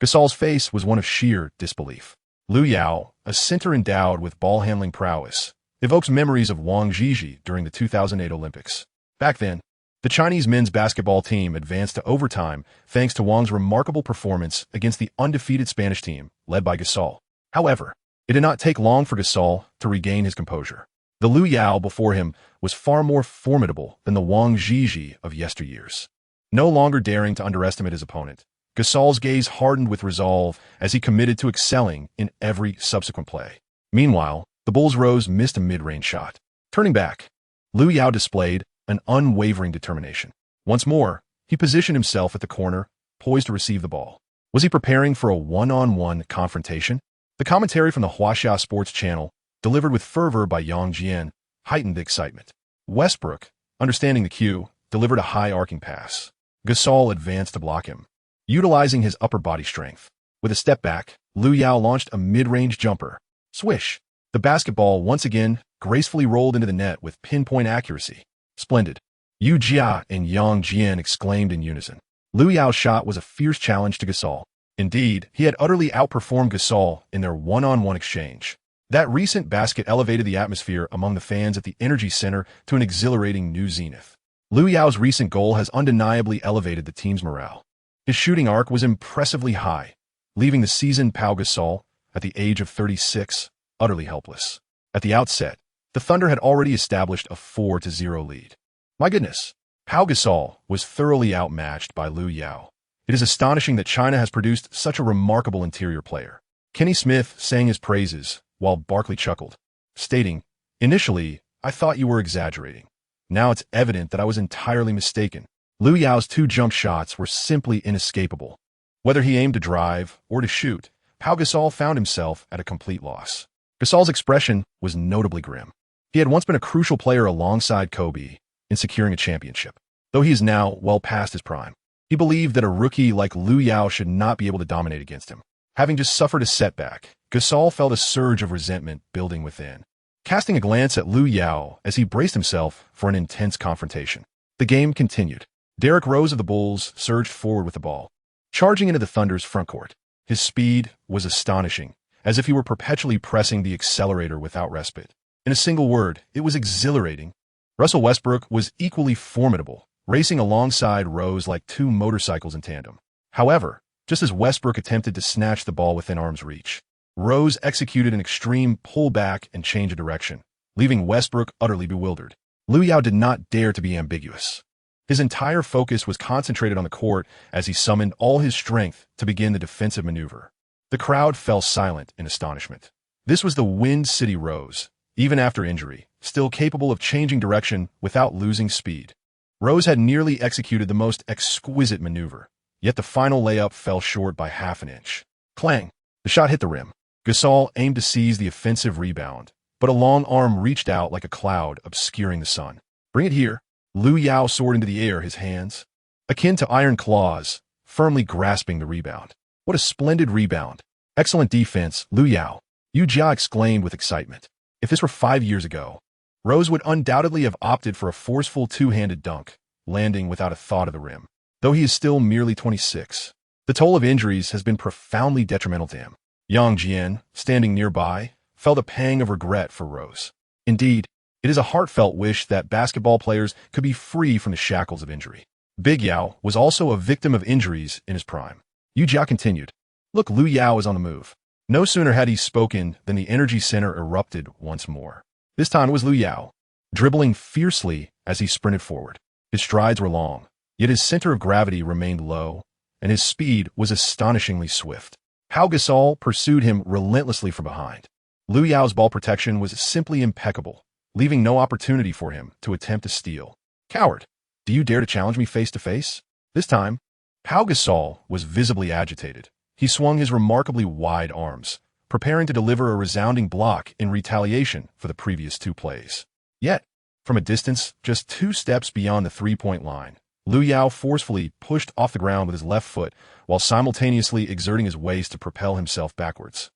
Gasol's face was one of sheer disbelief. Lu Yao, a center endowed with ball-handling prowess, evokes memories of Wang Zhizhi during the 2008 Olympics. Back then, the Chinese men's basketball team advanced to overtime thanks to Wang's remarkable performance against the undefeated Spanish team, led by Gasol. However, it did not take long for Gasol to regain his composure. The Lu Yao before him was far more formidable than the Wang Zhizhi of yesteryears. No longer daring to underestimate his opponent, Gasol's gaze hardened with resolve as he committed to excelling in every subsequent play. Meanwhile, the Bulls' Rose missed a mid-range shot. Turning back, Lu Yao displayed an unwavering determination. Once more, he positioned himself at the corner, poised to receive the ball. Was he preparing for a one-on-one confrontation? The commentary from the Huaxia Sports Channel, delivered with fervor by Yang Jian, heightened the excitement. Westbrook, understanding the cue, delivered a high-arcing pass. Gasol advanced to block him, utilizing his upper body strength. With a step back, Lu Yao launched a mid-range jumper. Swish! The basketball once again gracefully rolled into the net with pinpoint accuracy. Splendid. Yu Jia and Yang Jian exclaimed in unison. Lu Yao's shot was a fierce challenge to Gasol. Indeed, he had utterly outperformed Gasol in their one-on-one exchange. That recent basket elevated the atmosphere among the fans at the Energy Center to an exhilarating new zenith. Lu Yao's recent goal has undeniably elevated the team's morale. His shooting arc was impressively high, leaving the seasoned Pau Gasol, at the age of 36, utterly helpless. At the outset, the Thunder had already established a 4-0 lead. My goodness, Pau Gasol was thoroughly outmatched by Lu Yao. It is astonishing that China has produced such a remarkable interior player. Kenny Smith sang his praises, while Barkley chuckled, stating, "Initially, I thought you were exaggerating. Now it's evident that I was entirely mistaken." Lu Yao's 2 jump shots were simply inescapable. Whether he aimed to drive or to shoot, Pau Gasol found himself at a complete loss. Gasol's expression was notably grim. He had once been a crucial player alongside Kobe in securing a championship. Though he is now well past his prime, he believed that a rookie like Lu Yao should not be able to dominate against him. Having just suffered a setback, Gasol felt a surge of resentment building within. Casting a glance at Lu Yao as he braced himself for an intense confrontation, the game continued. Derrick Rose of the Bulls surged forward with the ball, charging into the Thunder's frontcourt. His speed was astonishing, as if he were perpetually pressing the accelerator without respite. In a single word, it was exhilarating. Russell Westbrook was equally formidable, racing alongside Rose like 2 motorcycles in tandem. However, just as Westbrook attempted to snatch the ball within arm's reach, Rose executed an extreme pullback and change of direction, leaving Westbrook utterly bewildered. Lu Yao did not dare to be ambiguous. His entire focus was concentrated on the court as he summoned all his strength to begin the defensive maneuver. The crowd fell silent in astonishment. This was the Wind City Rose, even after injury, still capable of changing direction without losing speed. Rose had nearly executed the most exquisite maneuver, yet the final layup fell short by half an inch. Clang! The shot hit the rim. Gasol aimed to seize the offensive rebound, but a long arm reached out like a cloud, obscuring the sun. "Bring it here." Lu Yao soared into the air, his hands, akin to iron claws, firmly grasping the rebound. What a splendid rebound. Excellent defense, Lu Yao, Yu Jia exclaimed with excitement. If this were 5 years ago, Rose would undoubtedly have opted for a forceful 2-handed dunk, landing without a thought of the rim. Though he is still merely 26, the toll of injuries has been profoundly detrimental to him. Yang Jian, standing nearby, felt a pang of regret for Rose. Indeed, it is a heartfelt wish that basketball players could be free from the shackles of injury. Big Yao was also a victim of injuries in his prime. Yu Jia continued, "Look, Lu Yao is on the move." No sooner had he spoken than the Energy Center erupted once more. This time it was Lu Yao, dribbling fiercely as he sprinted forward. His strides were long, yet his center of gravity remained low, and his speed was astonishingly swift. Pau Gasol pursued him relentlessly from behind. Lu Yao's ball protection was simply impeccable, leaving no opportunity for him to attempt to steal. "Coward, do you dare to challenge me face to face?" This time, Pau Gasol was visibly agitated. He swung his remarkably wide arms, preparing to deliver a resounding block in retaliation for the previous 2 plays. Yet, from a distance just 2 steps beyond the 3-point line, Lu Yao forcefully pushed off the ground with his left foot while simultaneously exerting his waist to propel himself backwards.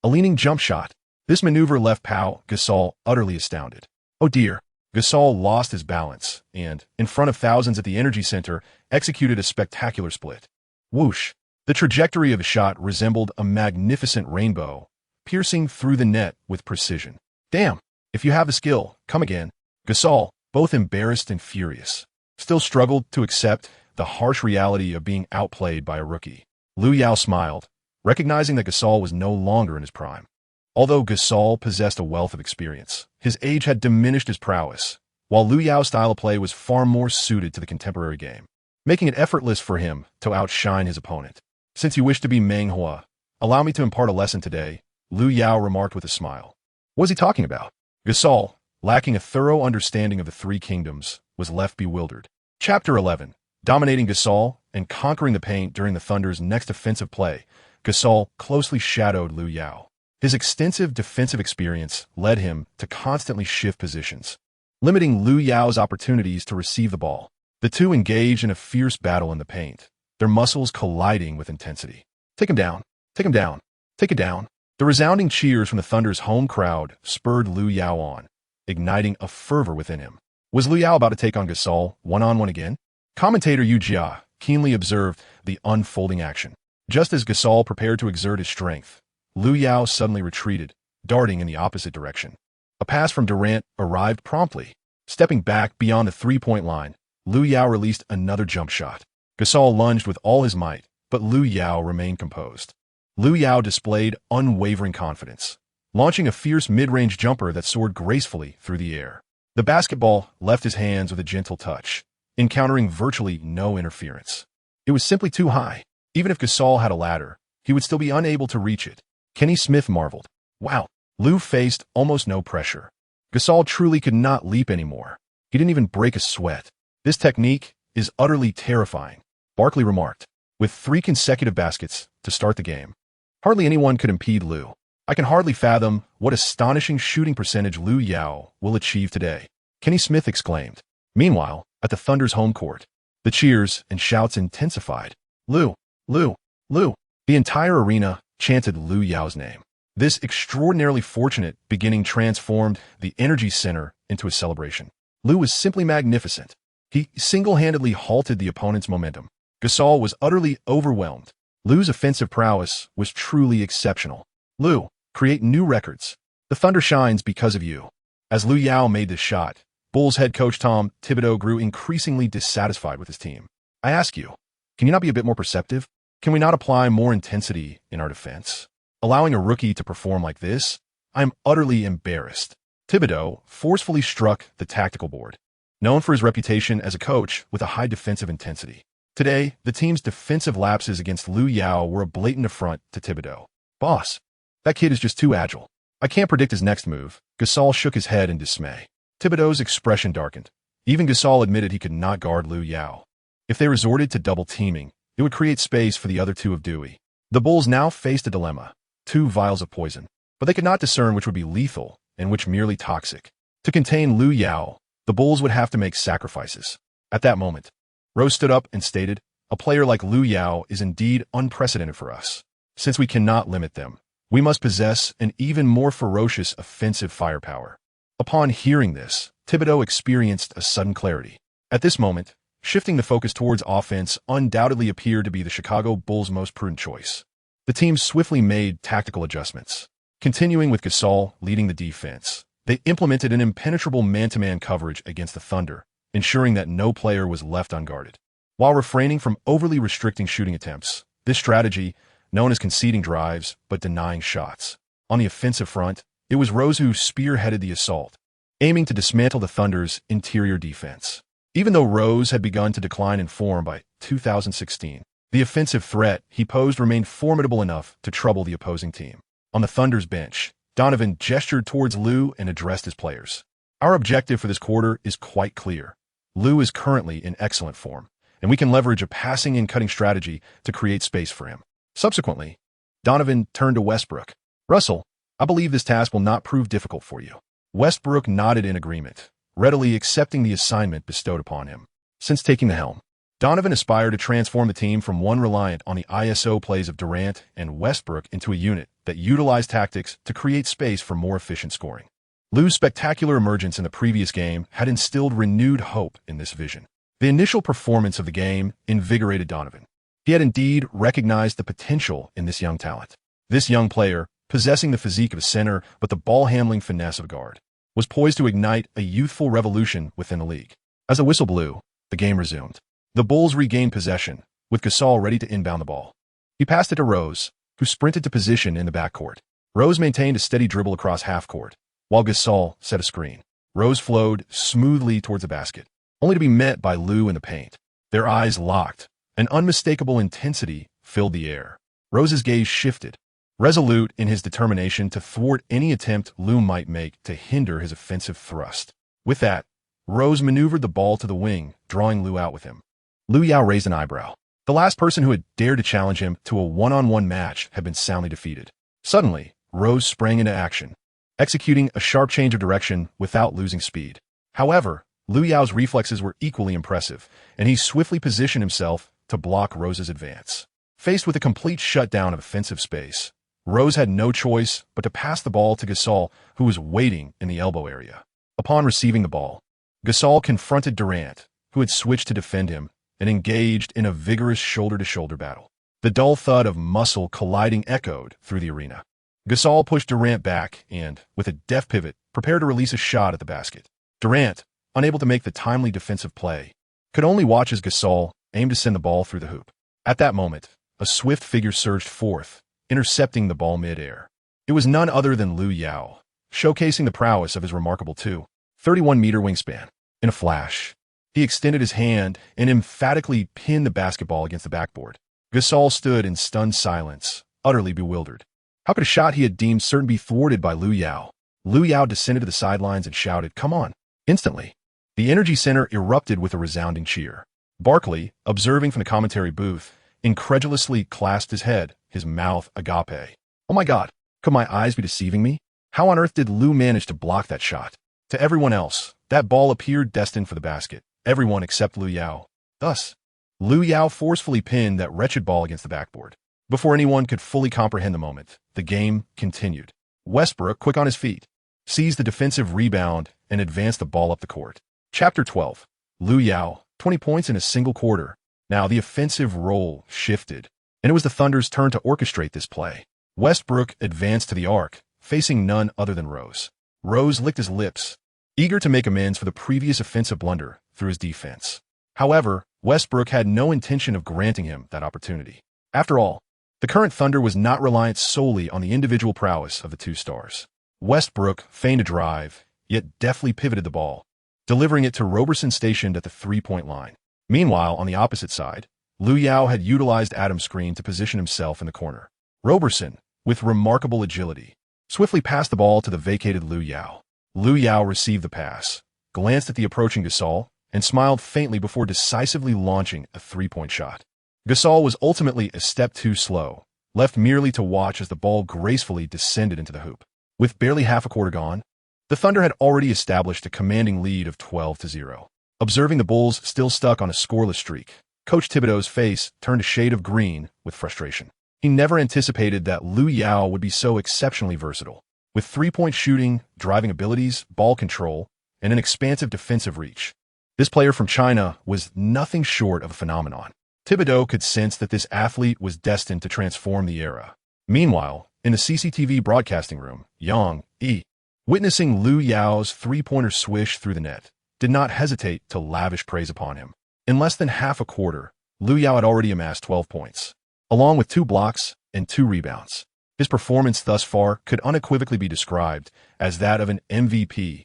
A leaning jump shot. This maneuver left Pau Gasol utterly astounded. Oh dear. Gasol lost his balance and, in front of thousands at the Energy Center, executed a spectacular split. Whoosh! The trajectory of the shot resembled a magnificent rainbow, piercing through the net with precision. "Damn! If you have the skill, come again." Gasol, both embarrassed and furious, still struggled to accept the harsh reality of being outplayed by a rookie. Lu Yao smiled, recognizing that Gasol was no longer in his prime. Although Gasol possessed a wealth of experience, his age had diminished his prowess, while Lu Yao's style of play was far more suited to the contemporary game, making it effortless for him to outshine his opponent. "Since you wish to be Meng Hua, allow me to impart a lesson today," Lu Yao remarked with a smile. What was he talking about? Gasol, lacking a thorough understanding of the 3 kingdoms, was left bewildered. Chapter 11. Dominating Gasol and conquering the paint during the Thunder's next offensive play, Gasol closely shadowed Lu Yao. His extensive defensive experience led him to constantly shift positions, limiting Lu Yao's opportunities to receive the ball. The 2 engaged in a fierce battle in the paint, their muscles colliding with intensity. "Take him down! Take him down! Take it down!" The resounding cheers from the Thunder's home crowd spurred Lu Yao on, igniting a fervor within him. Was Lu Yao about to take on Gasol one-on-one again? Commentator Yu Jia keenly observed the unfolding action. Just as Gasol prepared to exert his strength, Lu Yao suddenly retreated, darting in the opposite direction. A pass from Durant arrived promptly. Stepping back beyond the three-point line, Lu Yao released another jump shot. Gasol lunged with all his might, but Lu Yao remained composed. Lu Yao displayed unwavering confidence, launching a fierce mid-range jumper that soared gracefully through the air. The basketball left his hands with a gentle touch, encountering virtually no interference. It was simply too high. Even if Gasol had a ladder, he would still be unable to reach it. Kenny Smith marveled. Wow, Lu faced almost no pressure. Gasol truly could not leap anymore. He didn't even break a sweat. This technique is utterly terrifying, Barkley remarked, with 3 consecutive baskets to start the game. Hardly anyone could impede Lu. I can hardly fathom what astonishing shooting percentage Lu Yao will achieve today, Kenny Smith exclaimed. Meanwhile, at the Thunder's home court, the cheers and shouts intensified. Lu, Lu, Lu. The entire arena chanted Lu Yao's name. This extraordinarily fortunate beginning transformed the Energy Center into a celebration. Lu was simply magnificent. He single-handedly halted the opponent's momentum. Gasol was utterly overwhelmed. Lu's offensive prowess was truly exceptional. Lu, create new records. The Thunder shines because of you. As Lu Yao made this shot, Bulls head coach Tom Thibodeau grew increasingly dissatisfied with his team. I ask you, can you not be a bit more perceptive? Can we not apply more intensity in our defense? Allowing a rookie to perform like this? I'm utterly embarrassed. Thibodeau forcefully struck the tactical board, known for his reputation as a coach with a high defensive intensity. Today, the team's defensive lapses against Lu Yao were a blatant affront to Thibodeau. Boss, that kid is just too agile. I can't predict his next move. Gasol shook his head in dismay. Thibodeau's expression darkened. Even Gasol admitted he could not guard Lu Yao. If they resorted to double teaming, it would create space for the other two of Dewey. The Bulls now faced a dilemma, 2 vials of poison, but they could not discern which would be lethal and which merely toxic. To contain Lu Yao, the Bulls would have to make sacrifices. At that moment, Rose stood up and stated, a player like Lu Yao is indeed unprecedented for us. Since we cannot limit them, we must possess an even more ferocious offensive firepower. Upon hearing this, Thibodeau experienced a sudden clarity. At this moment, shifting the focus towards offense undoubtedly appeared to be the Chicago Bulls' most prudent choice. The team swiftly made tactical adjustments. Continuing with Gasol leading the defense, they implemented an impenetrable man-to-man coverage against the Thunder, ensuring that no player was left unguarded. While refraining from overly restricting shooting attempts, this strategy, known as conceding drives but denying shots. On the offensive front, it was Rose who spearheaded the assault, aiming to dismantle the Thunder's interior defense. Even though Rose had begun to decline in form by 2016, the offensive threat he posed remained formidable enough to trouble the opposing team. On the Thunder's bench, Donovan gestured towards Lu and addressed his players. Our objective for this quarter is quite clear. Lu is currently in excellent form, and we can leverage a passing and cutting strategy to create space for him. Subsequently, Donovan turned to Westbrook. Russell, I believe this task will not prove difficult for you. Westbrook nodded in agreement, readily accepting the assignment bestowed upon him. Since taking the helm, Donovan aspired to transform the team from one reliant on the ISO plays of Durant and Westbrook into a unit that utilized tactics to create space for more efficient scoring. Lu's spectacular emergence in the previous game had instilled renewed hope in this vision. The initial performance of the game invigorated Donovan. He had indeed recognized the potential in this young talent. This young player, possessing the physique of a center but the ball-handling finesse of a guard, was poised to ignite a youthful revolution within the league. As the whistle blew, the game resumed. The Bulls regained possession, with Gasol ready to inbound the ball. He passed it to Rose, who sprinted to position in the backcourt. Rose maintained a steady dribble across half-court, while Gasol set a screen. Rose flowed smoothly towards the basket, only to be met by Lu in the paint. Their eyes locked. An unmistakable intensity filled the air. Rose's gaze shifted, resolute in his determination to thwart any attempt Lu might make to hinder his offensive thrust. With that, Rose maneuvered the ball to the wing, drawing Lu out with him. Lu Yao raised an eyebrow. The last person who had dared to challenge him to a one-on-one match had been soundly defeated. Suddenly, Rose sprang into action, executing a sharp change of direction without losing speed. However, Lu Yao's reflexes were equally impressive, and he swiftly positioned himself to block Rose's advance. Faced with a complete shutdown of offensive space, Rose had no choice but to pass the ball to Gasol, who was waiting in the elbow area. Upon receiving the ball, Gasol confronted Durant, who had switched to defend him, and engaged in a vigorous shoulder-to-shoulder battle. The dull thud of muscle colliding echoed through the arena. Gasol pushed Durant back and, with a deft pivot, prepared to release a shot at the basket. Durant, unable to make the timely defensive play, could only watch as Gasol aimed to send the ball through the hoop. At that moment, a swift figure surged forth, intercepting the ball mid-air. It was none other than Lu Yao, showcasing the prowess of his remarkable 2.31-meter wingspan. In a flash, he extended his hand and emphatically pinned the basketball against the backboard. Gasol stood in stunned silence, utterly bewildered. How could a shot he had deemed certain be thwarted by Lu Yao? Lu Yao descended to the sidelines and shouted, "Come on!" Instantly, the Energy Center erupted with a resounding cheer. Barkley, observing from the commentary booth, incredulously clasped his head, his mouth agape. Oh my God, could my eyes be deceiving me? How on earth did Lu manage to block that shot? To everyone else, that ball appeared destined for the basket. Everyone except Lu Yao. Thus, Lu Yao forcefully pinned that wretched ball against the backboard. Before anyone could fully comprehend the moment, the game continued. Westbrook, quick on his feet, seized the defensive rebound and advanced the ball up the court. Chapter 12. Lu Yao, 20 points in a single quarter. Now the offensive role shifted, and it was the Thunder's turn to orchestrate this play. Westbrook advanced to the arc, facing none other than Rose. Rose licked his lips, eager to make amends for the previous offensive blunder through his defense. However, Westbrook had no intention of granting him that opportunity. After all, the current Thunder was not reliant solely on the individual prowess of the two stars. Westbrook feigned a drive, yet deftly pivoted the ball, delivering it to Roberson stationed at the three-point line. Meanwhile, on the opposite side, Lu Yao had utilized Adam's screen to position himself in the corner. Roberson, with remarkable agility, swiftly passed the ball to the vacated Lu Yao. Lu Yao received the pass, glanced at the approaching Gasol, and smiled faintly before decisively launching a three-point shot. Gasol was ultimately a step too slow, left merely to watch as the ball gracefully descended into the hoop. With barely half a quarter gone, the Thunder had already established a commanding lead of 12-0. Observing the Bulls still stuck on a scoreless streak, Coach Thibodeau's face turned a shade of green with frustration. He never anticipated that Lu Yao would be so exceptionally versatile. With three-point shooting, driving abilities, ball control, and an expansive defensive reach, this player from China was nothing short of a phenomenon. Thibodeau could sense that this athlete was destined to transform the era. Meanwhile, in the CCTV broadcasting room, Yang Yi, witnessing Lu Yao's three-pointer swish through the net, did not hesitate to lavish praise upon him. In less than half a quarter, Lu Yao had already amassed 12 points, along with 2 blocks and 2 rebounds. His performance thus far could unequivocally be described as that of an MVP.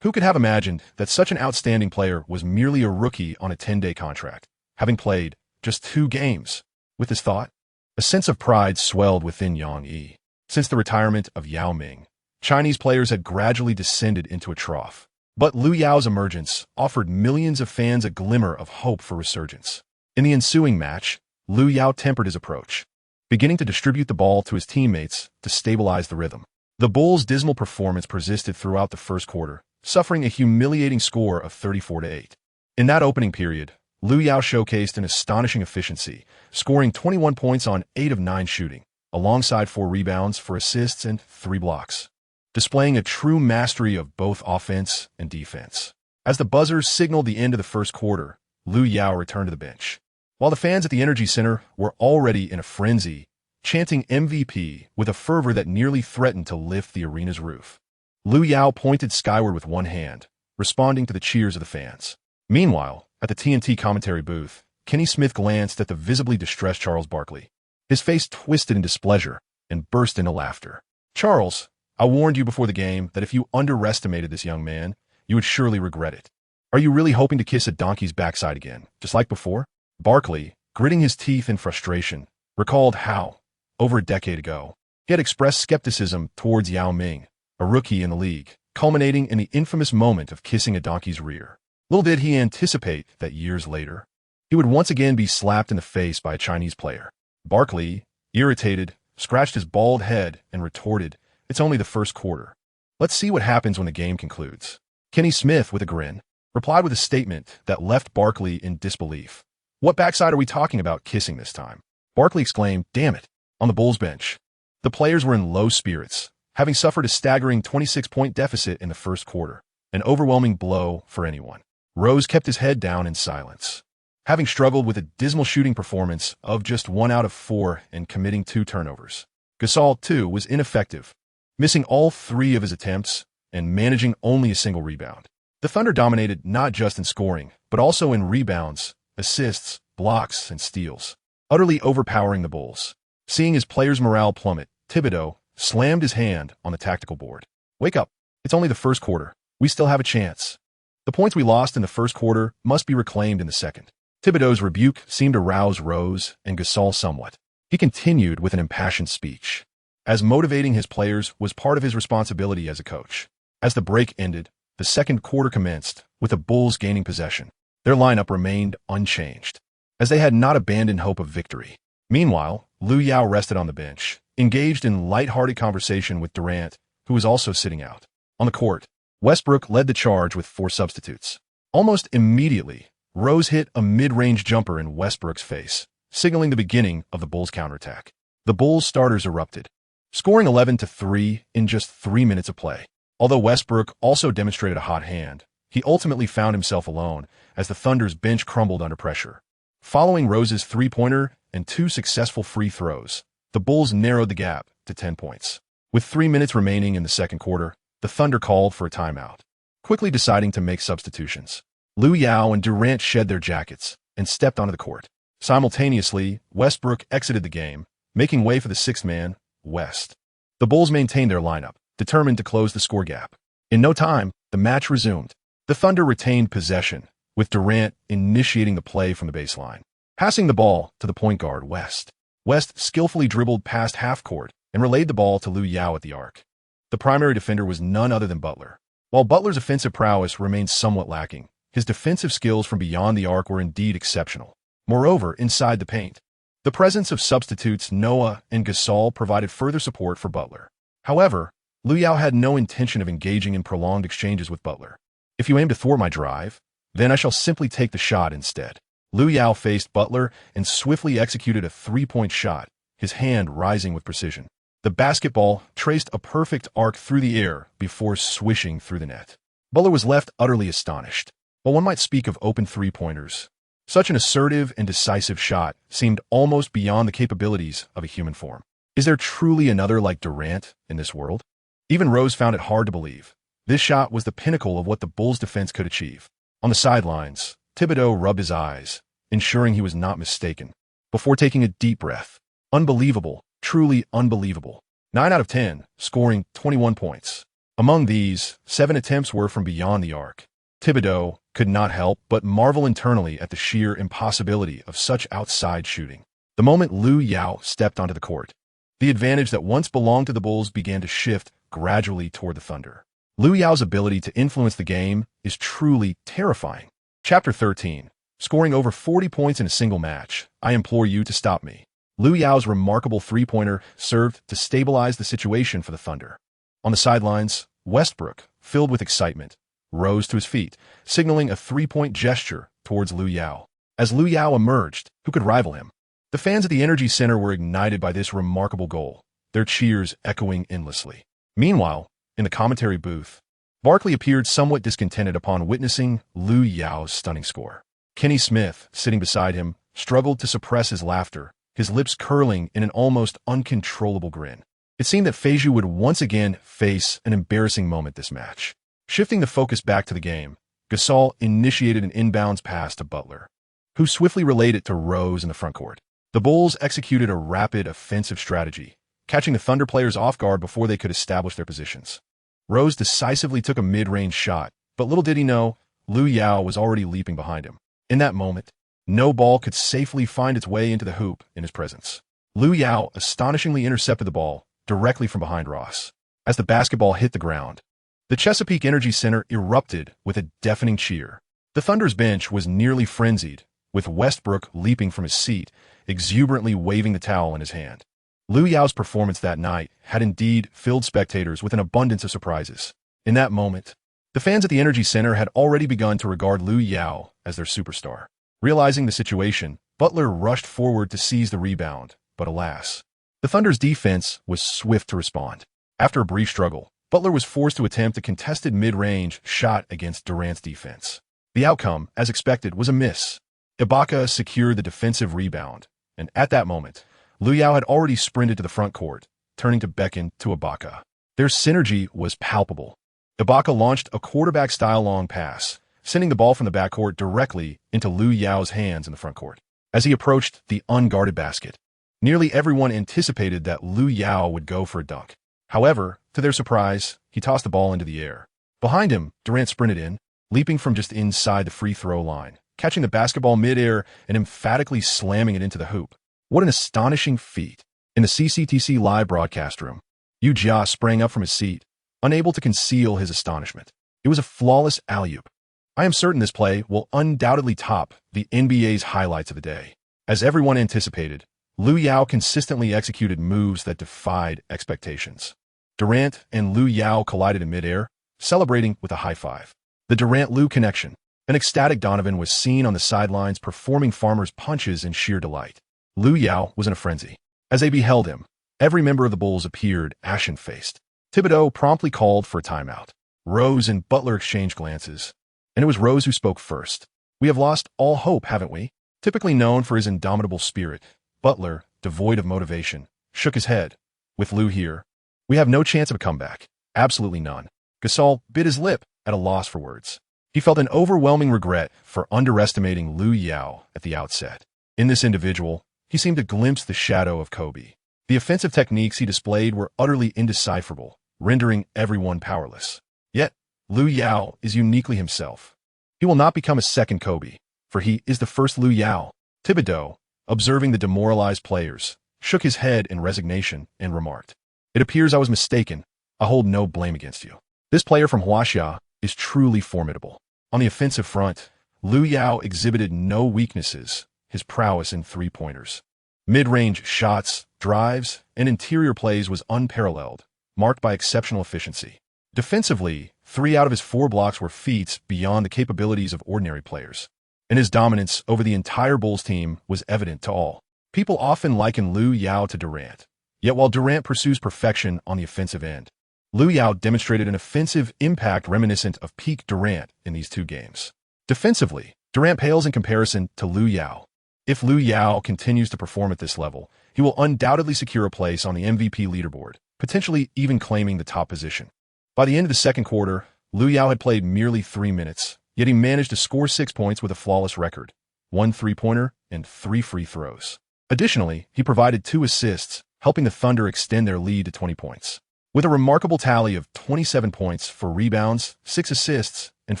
Who could have imagined that such an outstanding player was merely a rookie on a 10-day contract, having played just 2 games? With this thought, a sense of pride swelled within Yang Yi. Since the retirement of Yao Ming, Chinese players had gradually descended into a trough. But Lu Yao's emergence offered millions of fans a glimmer of hope for resurgence. In the ensuing match, Lu Yao tempered his approach, beginning to distribute the ball to his teammates to stabilize the rhythm. The Bulls' dismal performance persisted throughout the first quarter, suffering a humiliating score of 34-8. In that opening period, Lu Yao showcased an astonishing efficiency, scoring 21 points on 8 of 9 shooting, alongside 4 rebounds for assists and 3 blocks, displaying a true mastery of both offense and defense. As the buzzer signaled the end of the first quarter, Lu Yao returned to the bench. While the fans at the Energy Center were already in a frenzy, chanting MVP with a fervor that nearly threatened to lift the arena's roof, Lu Yao pointed skyward with one hand, responding to the cheers of the fans. Meanwhile, at the TNT commentary booth, Kenny Smith glanced at the visibly distressed Charles Barkley. His face twisted in displeasure and burst into laughter. "Charles, I warned you before the game that if you underestimated this young man, you would surely regret it. Are you really hoping to kiss a donkey's backside again, just like before?" Barkley, gritting his teeth in frustration, recalled how, over a decade ago, he had expressed skepticism towards Yao Ming, a rookie in the league, culminating in the infamous moment of kissing a donkey's rear. Little did he anticipate that years later, he would once again be slapped in the face by a Chinese player. Barkley, irritated, scratched his bald head and retorted, "It's only the first quarter. Let's see what happens when the game concludes." Kenny Smith, with a grin, replied with a statement that left Barkley in disbelief. "What backside are we talking about kissing this time?" Barkley exclaimed, "Damn it." On the Bulls bench, the players were in low spirits, having suffered a staggering 26-point deficit in the first quarter, an overwhelming blow for anyone. Rose kept his head down in silence. having struggled with a dismal shooting performance of just 1 out of 4 and committing 2 turnovers. Gasol, too, was ineffective, missing all 3 of his attempts and managing only a single rebound. The Thunder dominated not just in scoring, but also in rebounds, assists, blocks, and steals, utterly overpowering the Bulls. Seeing his players' morale plummet, Thibodeau slammed his hand on the tactical board. "Wake up. It's only the first quarter. We still have a chance. The points we lost in the first quarter must be reclaimed in the second." Thibodeau's rebuke seemed to rouse Rose and Gasol somewhat. He continued with an impassioned speech, as motivating his players was part of his responsibility as a coach. As the break ended, the second quarter commenced, with the Bulls gaining possession. Their lineup remained unchanged, as they had not abandoned hope of victory. Meanwhile, Lu Yao rested on the bench, engaged in light-hearted conversation with Durant, who was also sitting out. On the court, Westbrook led the charge with 4 substitutes. Almost immediately, Rose hit a mid-range jumper in Westbrook's face, signaling the beginning of the Bulls' counterattack. The Bulls starters erupted, scoring 11-3 in just 3 minutes of play. Although Westbrook also demonstrated a hot hand, he ultimately found himself alone as the Thunder's bench crumbled under pressure. Following Rose's 3-pointer and 2 successful free throws, the Bulls narrowed the gap to 10 points. With 3 minutes remaining in the second quarter, the Thunder called for a timeout, quickly deciding to make substitutions. Lu Yao and Durant shed their jackets and stepped onto the court. Simultaneously, Westbrook exited the game, making way for the 6th man, West. The Bulls maintained their lineup, determined to close the score gap. In no time, the match resumed. The Thunder retained possession, with Durant initiating the play from the baseline, passing the ball to the point guard, West. West skillfully dribbled past half-court and relayed the ball to Lu Yao at the arc. The primary defender was none other than Butler. While Butler's offensive prowess remained somewhat lacking, his defensive skills from beyond the arc were indeed exceptional. Moreover, inside the paint, the presence of substitutes Noah and Gasol provided further support for Butler. However, Lu Yao had no intention of engaging in prolonged exchanges with Butler. "If you aim to thwart my drive, then I shall simply take the shot instead." Lu Yao faced Butler and swiftly executed a 3-point shot, his hand rising with precision. The basketball traced a perfect arc through the air before swishing through the net. Butler was left utterly astonished. While one might speak of open 3-pointers, such an assertive and decisive shot seemed almost beyond the capabilities of a human form. Is there truly another like Durant in this world? Even Rose found it hard to believe. This shot was the pinnacle of what the Bulls' defense could achieve. On the sidelines, Thibodeau rubbed his eyes, ensuring he was not mistaken, before taking a deep breath. Unbelievable, truly unbelievable. 9 out of 10, scoring 21 points. Among these, 7 attempts were from beyond the arc. Thibodeau could not help but marvel internally at the sheer impossibility of such outside shooting. The moment Lu Yao stepped onto the court, the advantage that once belonged to the Bulls began to shift gradually toward the Thunder. Lu Yao's ability to influence the game is truly terrifying. Chapter 13. Scoring over 40 points in a single match. I implore you to stop me. Lu Yao's remarkable 3-pointer served to stabilize the situation for the Thunder. On the sidelines, Westbrook, filled with excitement, rose to his feet, signaling a 3-point gesture towards Lu Yao. As Lu Yao emerged, who could rival him? The fans at the Energy Center were ignited by this remarkable goal, their cheers echoing endlessly. Meanwhile, in the commentary booth, Barkley appeared somewhat discontented upon witnessing Lu Yao's stunning score. Kenny Smith, sitting beside him, struggled to suppress his laughter, his lips curling in an almost uncontrollable grin. It seemed that Feiju would once again face an embarrassing moment this match. Shifting the focus back to the game, Gasol initiated an inbounds pass to Butler, who swiftly relayed it to Rose in the front court. The Bulls executed a rapid offensive strategy, catching the Thunder players off guard before they could establish their positions. Rose decisively took a mid-range shot, but little did he know, Lu Yao was already leaping behind him. In that moment, no ball could safely find its way into the hoop in his presence. Lu Yao astonishingly intercepted the ball directly from behind Ross. As the basketball hit the ground, the Chesapeake Energy Center erupted with a deafening cheer. The Thunder's bench was nearly frenzied, with Westbrook leaping from his seat, exuberantly waving the towel in his hand. Lu Yao's performance that night had indeed filled spectators with an abundance of surprises. In that moment, the fans at the Energy Center had already begun to regard Lu Yao as their superstar. Realizing the situation, Butler rushed forward to seize the rebound, but alas, the Thunder's defense was swift to respond. After a brief struggle, Butler was forced to attempt a contested mid-range shot against Durant's defense. The outcome, as expected, was a miss. Ibaka secured the defensive rebound, and at that moment, Lu Yao had already sprinted to the front court, turning to beckon to Ibaka. Their synergy was palpable. Ibaka launched a quarterback-style long pass, sending the ball from the backcourt directly into Lu Yao's hands in the front court. As he approached the unguarded basket, nearly everyone anticipated that Lu Yao would go for a dunk. However, to their surprise, he tossed the ball into the air. Behind him, Durant sprinted in, leaping from just inside the free throw line, catching the basketball midair and emphatically slamming it into the hoop. What an astonishing feat. In the CCTC live broadcast room, Yu Jia sprang up from his seat, unable to conceal his astonishment. It was a flawless alley-oop. I am certain this play will undoubtedly top the NBA's highlights of the day. As everyone anticipated, Lu Yao consistently executed moves that defied expectations. Durant and Lu Yao collided in midair, celebrating with a high five. The Durant-Lu connection. An ecstatic Donovan was seen on the sidelines performing farmer's punches in sheer delight. Lu Yao was in a frenzy. As they beheld him, every member of the Bulls appeared ashen-faced. Thibodeau promptly called for a timeout. Rose and Butler exchanged glances, and it was Rose who spoke first. "We have lost all hope, haven't we?" Typically known for his indomitable spirit, Butler, devoid of motivation, shook his head. "With Lu here, we have no chance of a comeback. Absolutely none." Gasol bit his lip at a loss for words. He felt an overwhelming regret for underestimating Lu Yao at the outset. In this individual, he seemed to glimpse the shadow of Kobe. The offensive techniques he displayed were utterly indecipherable, rendering everyone powerless. Yet, Lu Yao is uniquely himself. He will not become a second Kobe, for he is the first Lu Yao. Thibodeau, observing the demoralized players, shook his head in resignation and remarked, "It appears I was mistaken. I hold no blame against you." This player from Huaxia is truly formidable. On the offensive front, Lu Yao exhibited no weaknesses, his prowess in three-pointers. Mid-range shots, drives, and interior plays was unparalleled, marked by exceptional efficiency. Defensively, 3 out of his 4 blocks were feats beyond the capabilities of ordinary players, and his dominance over the entire Bulls team was evident to all. People often liken Lu Yao to Durant, yet while Durant pursues perfection on the offensive end, Lu Yao demonstrated an offensive impact reminiscent of peak Durant in these 2 games. Defensively, Durant pales in comparison to Lu Yao. If Lu Yao continues to perform at this level, he will undoubtedly secure a place on the MVP leaderboard, potentially even claiming the top position. By the end of the second quarter, Lu Yao had played merely 3 minutes, yet he managed to score 6 points with a flawless record, 1 three-pointer and 3 free throws. Additionally, he provided 2 assists, helping the Thunder extend their lead to 20 points. With a remarkable tally of 27 points for rebounds, 6 assists, and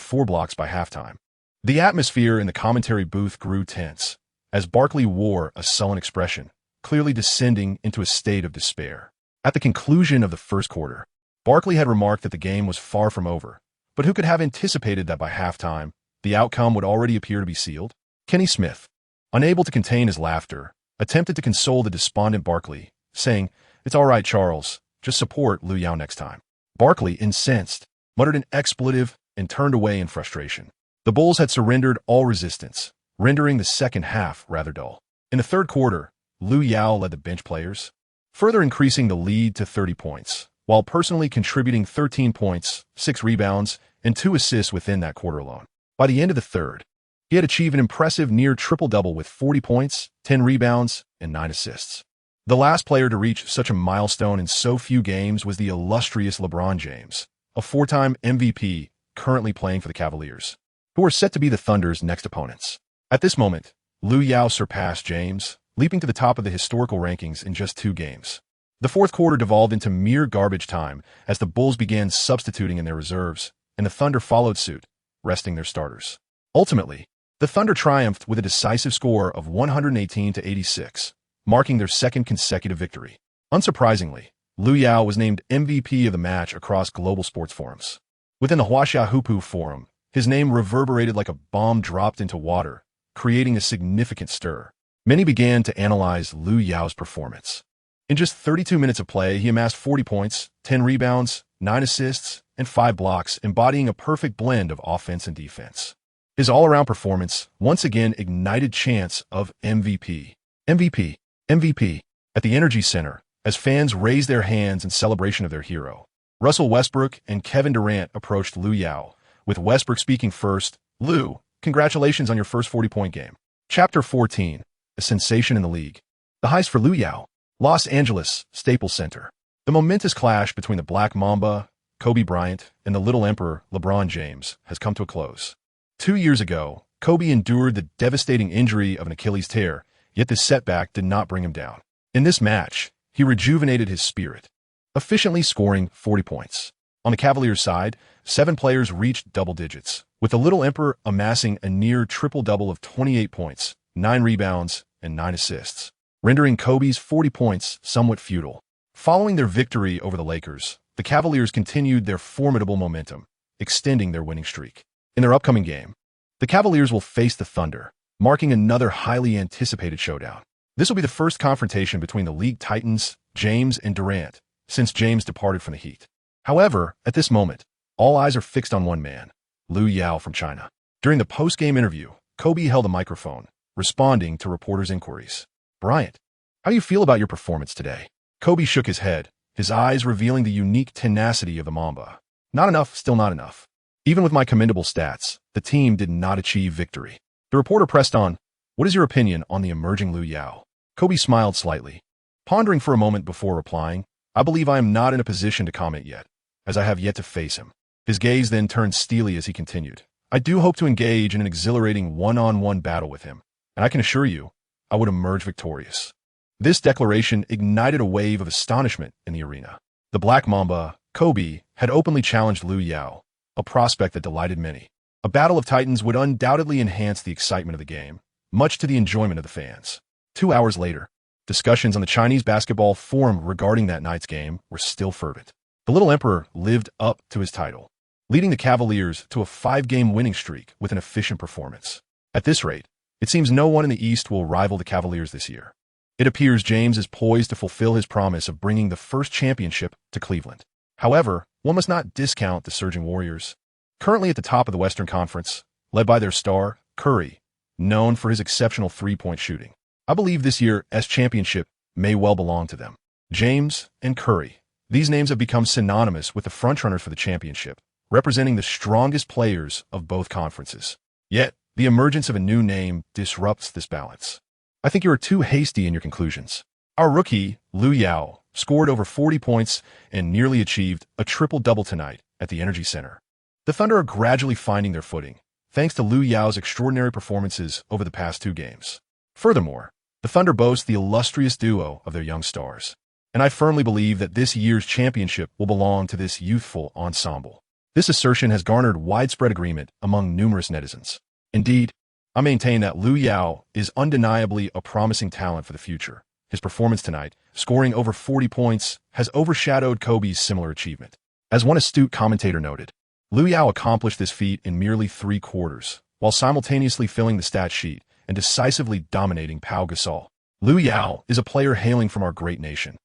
4 blocks by halftime. The atmosphere in the commentary booth grew tense, as Barkley wore a sullen expression, clearly descending into a state of despair. At the conclusion of the first quarter, Barkley had remarked that the game was far from over, but who could have anticipated that by halftime, the outcome would already appear to be sealed? Kenny Smith, unable to contain his laughter, attempted to console the despondent Barkley, saying, "It's all right, Charles. Just support Lu Yao next time." Barkley, incensed, muttered an expletive and turned away in frustration. The Bulls had surrendered all resistance, rendering the second half rather dull. In the third quarter, Lu Yao led the bench players, further increasing the lead to 30 points, while personally contributing 13 points, 6 rebounds, and 2 assists within that quarter alone. By the end of the third, he had achieved an impressive near triple-double with 40 points, 10 rebounds, and 9 assists. The last player to reach such a milestone in so few games was the illustrious LeBron James, a 4-time MVP currently playing for the Cavaliers, who are set to be the Thunder's next opponents. At this moment, Lu Yao surpassed James, leaping to the top of the historical rankings in just 2 games. The fourth quarter devolved into mere garbage time as the Bulls began substituting in their reserves, and the Thunder followed suit, resting their starters. Ultimately, the Thunder triumphed with a decisive score of 118-86, marking their second consecutive victory. Unsurprisingly, Lu Yao was named MVP of the match across global sports forums. Within the Huaxia Hupu forum, his name reverberated like a bomb dropped into water, creating a significant stir. Many began to analyze Lu Yao's performance. In just 32 minutes of play, he amassed 40 points, 10 rebounds, 9 assists, and 5 blocks, embodying a perfect blend of offense and defense. His all-around performance once again ignited chants of MVP, MVP, MVP at the Energy Center as fans raised their hands in celebration of their hero. Russell Westbrook and Kevin Durant approached Lu Yao, with Westbrook speaking first. "Lu, congratulations on your first 40-point game. Chapter 14. A sensation in the league. The heist for Lu Yao. Los Angeles, Staples Center. The momentous clash between the Black Mamba, Kobe Bryant, and the Little Emperor, LeBron James, has come to a close. 2 years ago, Kobe endured the devastating injury of an Achilles tear, yet this setback did not bring him down. In this match, he rejuvenated his spirit, efficiently scoring 40 points. On the Cavaliers' side, 7 players reached double digits, with the Little Emperor amassing a near triple-double of 28 points, 9 rebounds, and 9 assists, rendering Kobe's 40 points somewhat futile. Following their victory over the Lakers, the Cavaliers continued their formidable momentum, extending their winning streak. In their upcoming game, the Cavaliers will face the Thunder, marking another highly anticipated showdown. This will be the first confrontation between the league titans, James and Durant, since James departed from the Heat. However, at this moment, all eyes are fixed on one man, Lu Yao from China. During the post-game interview, Kobe held a microphone, responding to reporters' inquiries. "Bryant, how do you feel about your performance today?" Kobe shook his head, his eyes revealing the unique tenacity of the Mamba. "Not enough, still not enough. Even with my commendable stats, the team did not achieve victory." The reporter pressed on, "What is your opinion on the emerging Lu Yao?" Kobe smiled slightly, pondering for a moment before replying, "I believe I am not in a position to comment yet, as I have yet to face him." His gaze then turned steely as he continued, "I do hope to engage in an exhilarating one-on-one battle with him, and I can assure you, I would emerge victorious." This declaration ignited a wave of astonishment in the arena. The Black Mamba, Kobe, had openly challenged Lu Yao, a prospect that delighted many. A battle of titans would undoubtedly enhance the excitement of the game, much to the enjoyment of the fans. 2 hours later, discussions on the Chinese basketball forum regarding that night's game were still fervent. The Little Emperor lived up to his title, leading the Cavaliers to a 5-game winning streak with an efficient performance. At this rate, it seems no one in the East will rival the Cavaliers this year. It appears James is poised to fulfill his promise of bringing the first championship to Cleveland. However, one must not discount the surging Warriors. Currently at the top of the Western Conference, led by their star, Curry, known for his exceptional three-point shooting. I believe this year's championship may well belong to them. James and Curry. These names have become synonymous with the frontrunners for the championship, representing the strongest players of both conferences. Yet, the emergence of a new name disrupts this balance. I think you are too hasty in your conclusions. Our rookie, Lu Yao, scored over 40 points and nearly achieved a triple-double tonight at the Energy Center. The Thunder are gradually finding their footing, thanks to Lu Yao's extraordinary performances over the past 2 games. Furthermore, the Thunder boast the illustrious duo of their young stars, and I firmly believe that this year's championship will belong to this youthful ensemble. This assertion has garnered widespread agreement among numerous netizens. Indeed, I maintain that Lu Yao is undeniably a promising talent for the future. His performance tonight, scoring over 40 points, has overshadowed Kobe's similar achievement. As one astute commentator noted, Lu Yao accomplished this feat in merely 3 quarters, while simultaneously filling the stat sheet and decisively dominating Pau Gasol. Lu Yao is a player hailing from our great nation,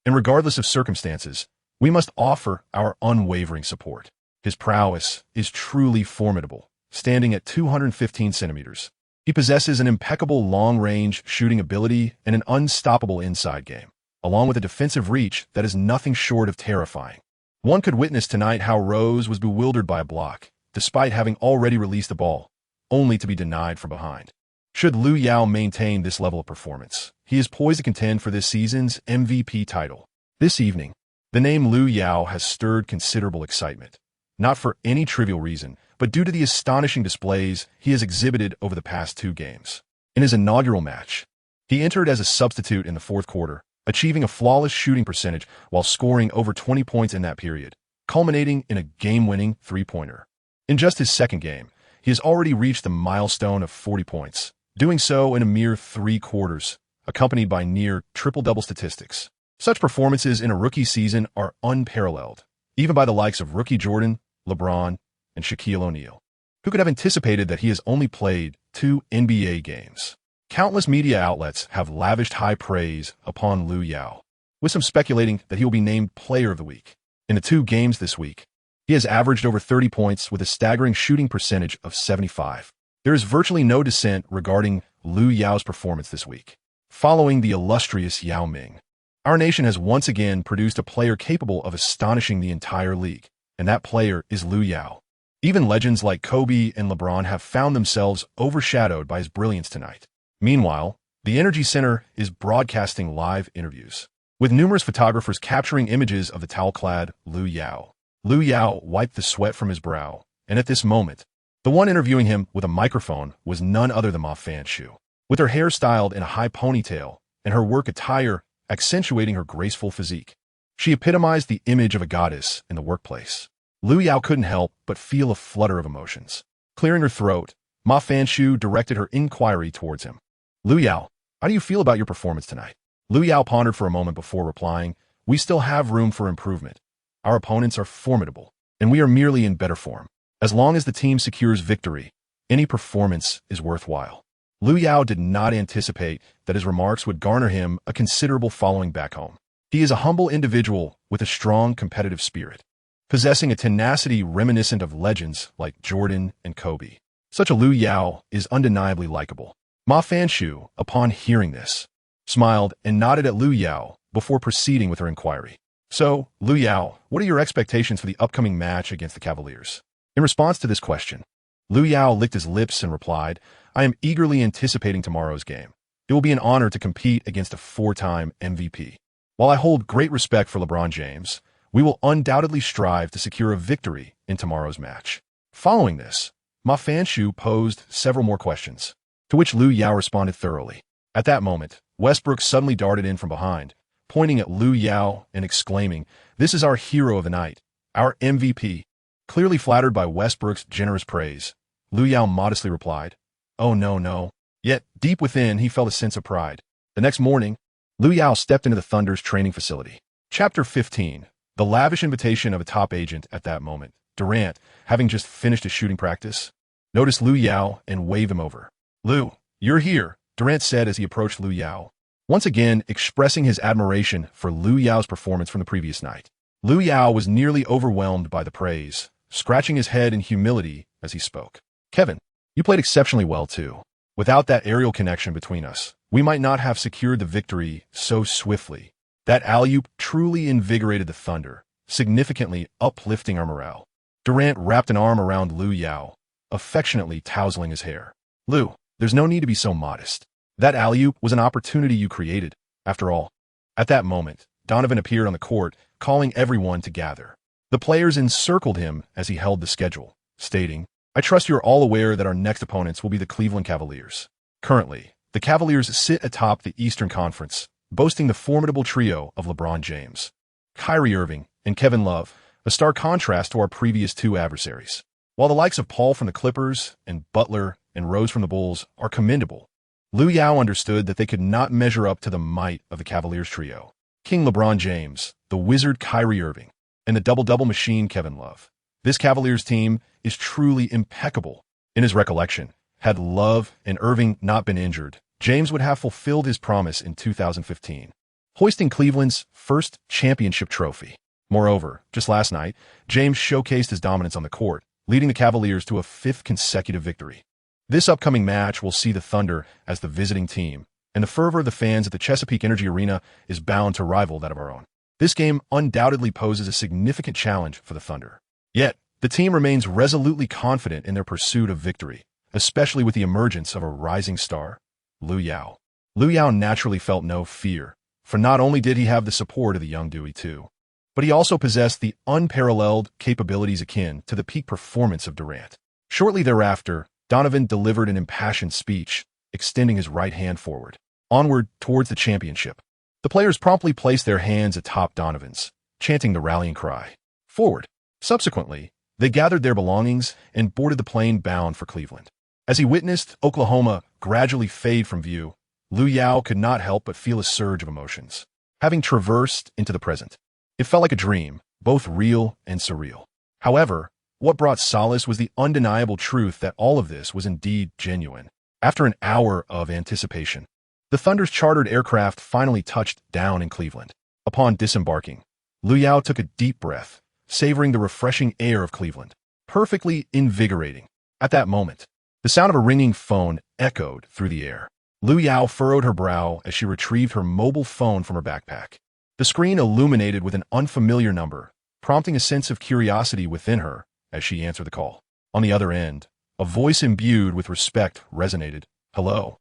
and regardless of circumstances, we must offer our unwavering support. His prowess is truly formidable, standing at 215 centimeters. He possesses an impeccable long-range shooting ability and an unstoppable inside game, along with a defensive reach that is nothing short of terrifying. One could witness tonight how Rose was bewildered by a block, despite having already released the ball, only to be denied from behind. Should Lu Yao maintain this level of performance, he is poised to contend for this season's MVP title. This evening, the name Lu Yao has stirred considerable excitement, not for any trivial reason, but due to the astonishing displays he has exhibited over the past 2 games. In his inaugural match, he entered as a substitute in the 4th quarter, achieving a flawless shooting percentage while scoring over 20 points in that period, culminating in a game-winning 3-pointer. In just his 2nd game, he has already reached the milestone of 40 points, doing so in a mere 3 quarters, accompanied by near triple-double statistics. Such performances in a rookie season are unparalleled, even by the likes of rookie Jordan, LeBron, and Shaquille O'Neal. Who could have anticipated that he has only played 2 NBA games? Countless media outlets have lavished high praise upon Lu Yao, with some speculating that he will be named Player of the Week. In the 2 games this week, he has averaged over 30 points with a staggering shooting percentage of 75. There is virtually no dissent regarding Lu Yao's performance this week. Following the illustrious Yao Ming, our nation has once again produced a player capable of astonishing the entire league, and that player is Lu Yao. Even legends like Kobe and LeBron have found themselves overshadowed by his brilliance tonight. Meanwhile, the Energy Center is broadcasting live interviews, with numerous photographers capturing images of the towel-clad Lu Yao. Lu Yao wiped the sweat from his brow, and at this moment, the one interviewing him with a microphone was none other than Ma Fanshu. With her hair styled in a high ponytail and her work attire accentuating her graceful physique, she epitomized the image of a goddess in the workplace. Lu Yao couldn't help but feel a flutter of emotions. Clearing her throat, Ma Fanshu directed her inquiry towards him. Lu Yao, how do you feel about your performance tonight? Lu Yao pondered for a moment before replying, we still have room for improvement. Our opponents are formidable, and we are merely in better form. As long as the team secures victory, any performance is worthwhile. Lu Yao did not anticipate that his remarks would garner him a considerable following back home. He is a humble individual with a strong competitive spirit, possessing a tenacity reminiscent of legends like Jordan and Kobe. Such a Lu Yao is undeniably likable. Ma Fanshu, upon hearing this, smiled and nodded at Lu Yao before proceeding with her inquiry. So, Lu Yao, what are your expectations for the upcoming match against the Cavaliers? In response to this question, Lu Yao licked his lips and replied, I am eagerly anticipating tomorrow's game. It will be an honor to compete against a four-time MVP. While I hold great respect for LeBron James, we will undoubtedly strive to secure a victory in tomorrow's match. Following this, Ma Fanshu posed several more questions, to which Lu Yao responded thoroughly. At that moment, Westbrook suddenly darted in from behind, pointing at Lu Yao and exclaiming, this is our hero of the night, our MVP. Clearly flattered by Westbrook's generous praise, Lu Yao modestly replied, oh no. Yet, deep within, he felt a sense of pride. The next morning, Lu Yao stepped into the Thunder's training facility. Chapter 15. The lavish invitation of a top agent at that moment. Durant, having just finished his shooting practice, noticed Lu Yao and waved him over. Lu, you're here, Durant said as he approached Lu Yao, once again expressing his admiration for Lu Yao's performance from the previous night. Lu Yao was nearly overwhelmed by the praise, scratching his head in humility as he spoke. Kevin, you played exceptionally well too. Without that aerial connection between us, we might not have secured the victory so swiftly. That alley-oop truly invigorated the Thunder, significantly uplifting our morale. Durant wrapped an arm around Lu Yao, affectionately tousling his hair. Lu, there's no need to be so modest. That alley-oop was an opportunity you created, after all. At that moment, Donovan appeared on the court, calling everyone to gather. The players encircled him as he held the schedule, stating, I trust you're all aware that our next opponents will be the Cleveland Cavaliers. Currently, the Cavaliers sit atop the Eastern Conference, boasting the formidable trio of LeBron James, Kyrie Irving, and Kevin Love, a stark contrast to our previous two adversaries. While the likes of Paul from the Clippers and Butler and Rose from the Bulls are commendable, Lu Yao understood that they could not measure up to the might of the Cavaliers trio. King LeBron James, the wizard Kyrie Irving, and the double-double machine Kevin Love. This Cavaliers team is truly impeccable. In his recollection, had Love and Irving not been injured, James would have fulfilled his promise in 2015, hoisting Cleveland's first championship trophy. Moreover, just last night, James showcased his dominance on the court, leading the Cavaliers to a fifth consecutive victory. This upcoming match will see the Thunder as the visiting team, and the fervor of the fans at the Chesapeake Energy Arena is bound to rival that of our own. This game undoubtedly poses a significant challenge for the Thunder. Yet, the team remains resolutely confident in their pursuit of victory, especially with the emergence of a rising star, Lu Yao. Lu Yao naturally felt no fear, for not only did he have the support of the young Dewey too, but he also possessed the unparalleled capabilities akin to the peak performance of Durant. Shortly thereafter, Donovan delivered an impassioned speech, extending his right hand forward, onward towards the championship. The players promptly placed their hands atop Donovan's, chanting the rallying cry, forward. Subsequently, they gathered their belongings and boarded the plane bound for Cleveland. As he witnessed Oklahoma gradually fade from view, Lu Yao could not help but feel a surge of emotions. Having traversed into the present, it felt like a dream, both real and surreal. However, what brought solace was the undeniable truth that all of this was indeed genuine. After an hour of anticipation, the Thunder's chartered aircraft finally touched down in Cleveland. Upon disembarking, Lu Yao took a deep breath, savoring the refreshing air of Cleveland. Perfectly invigorating. At that moment, the sound of a ringing phone echoed through the air. Lu Yao furrowed her brow as she retrieved her mobile phone from her backpack. The screen illuminated with an unfamiliar number, prompting a sense of curiosity within her as she answered the call. On the other end, a voice imbued with respect resonated. Hello.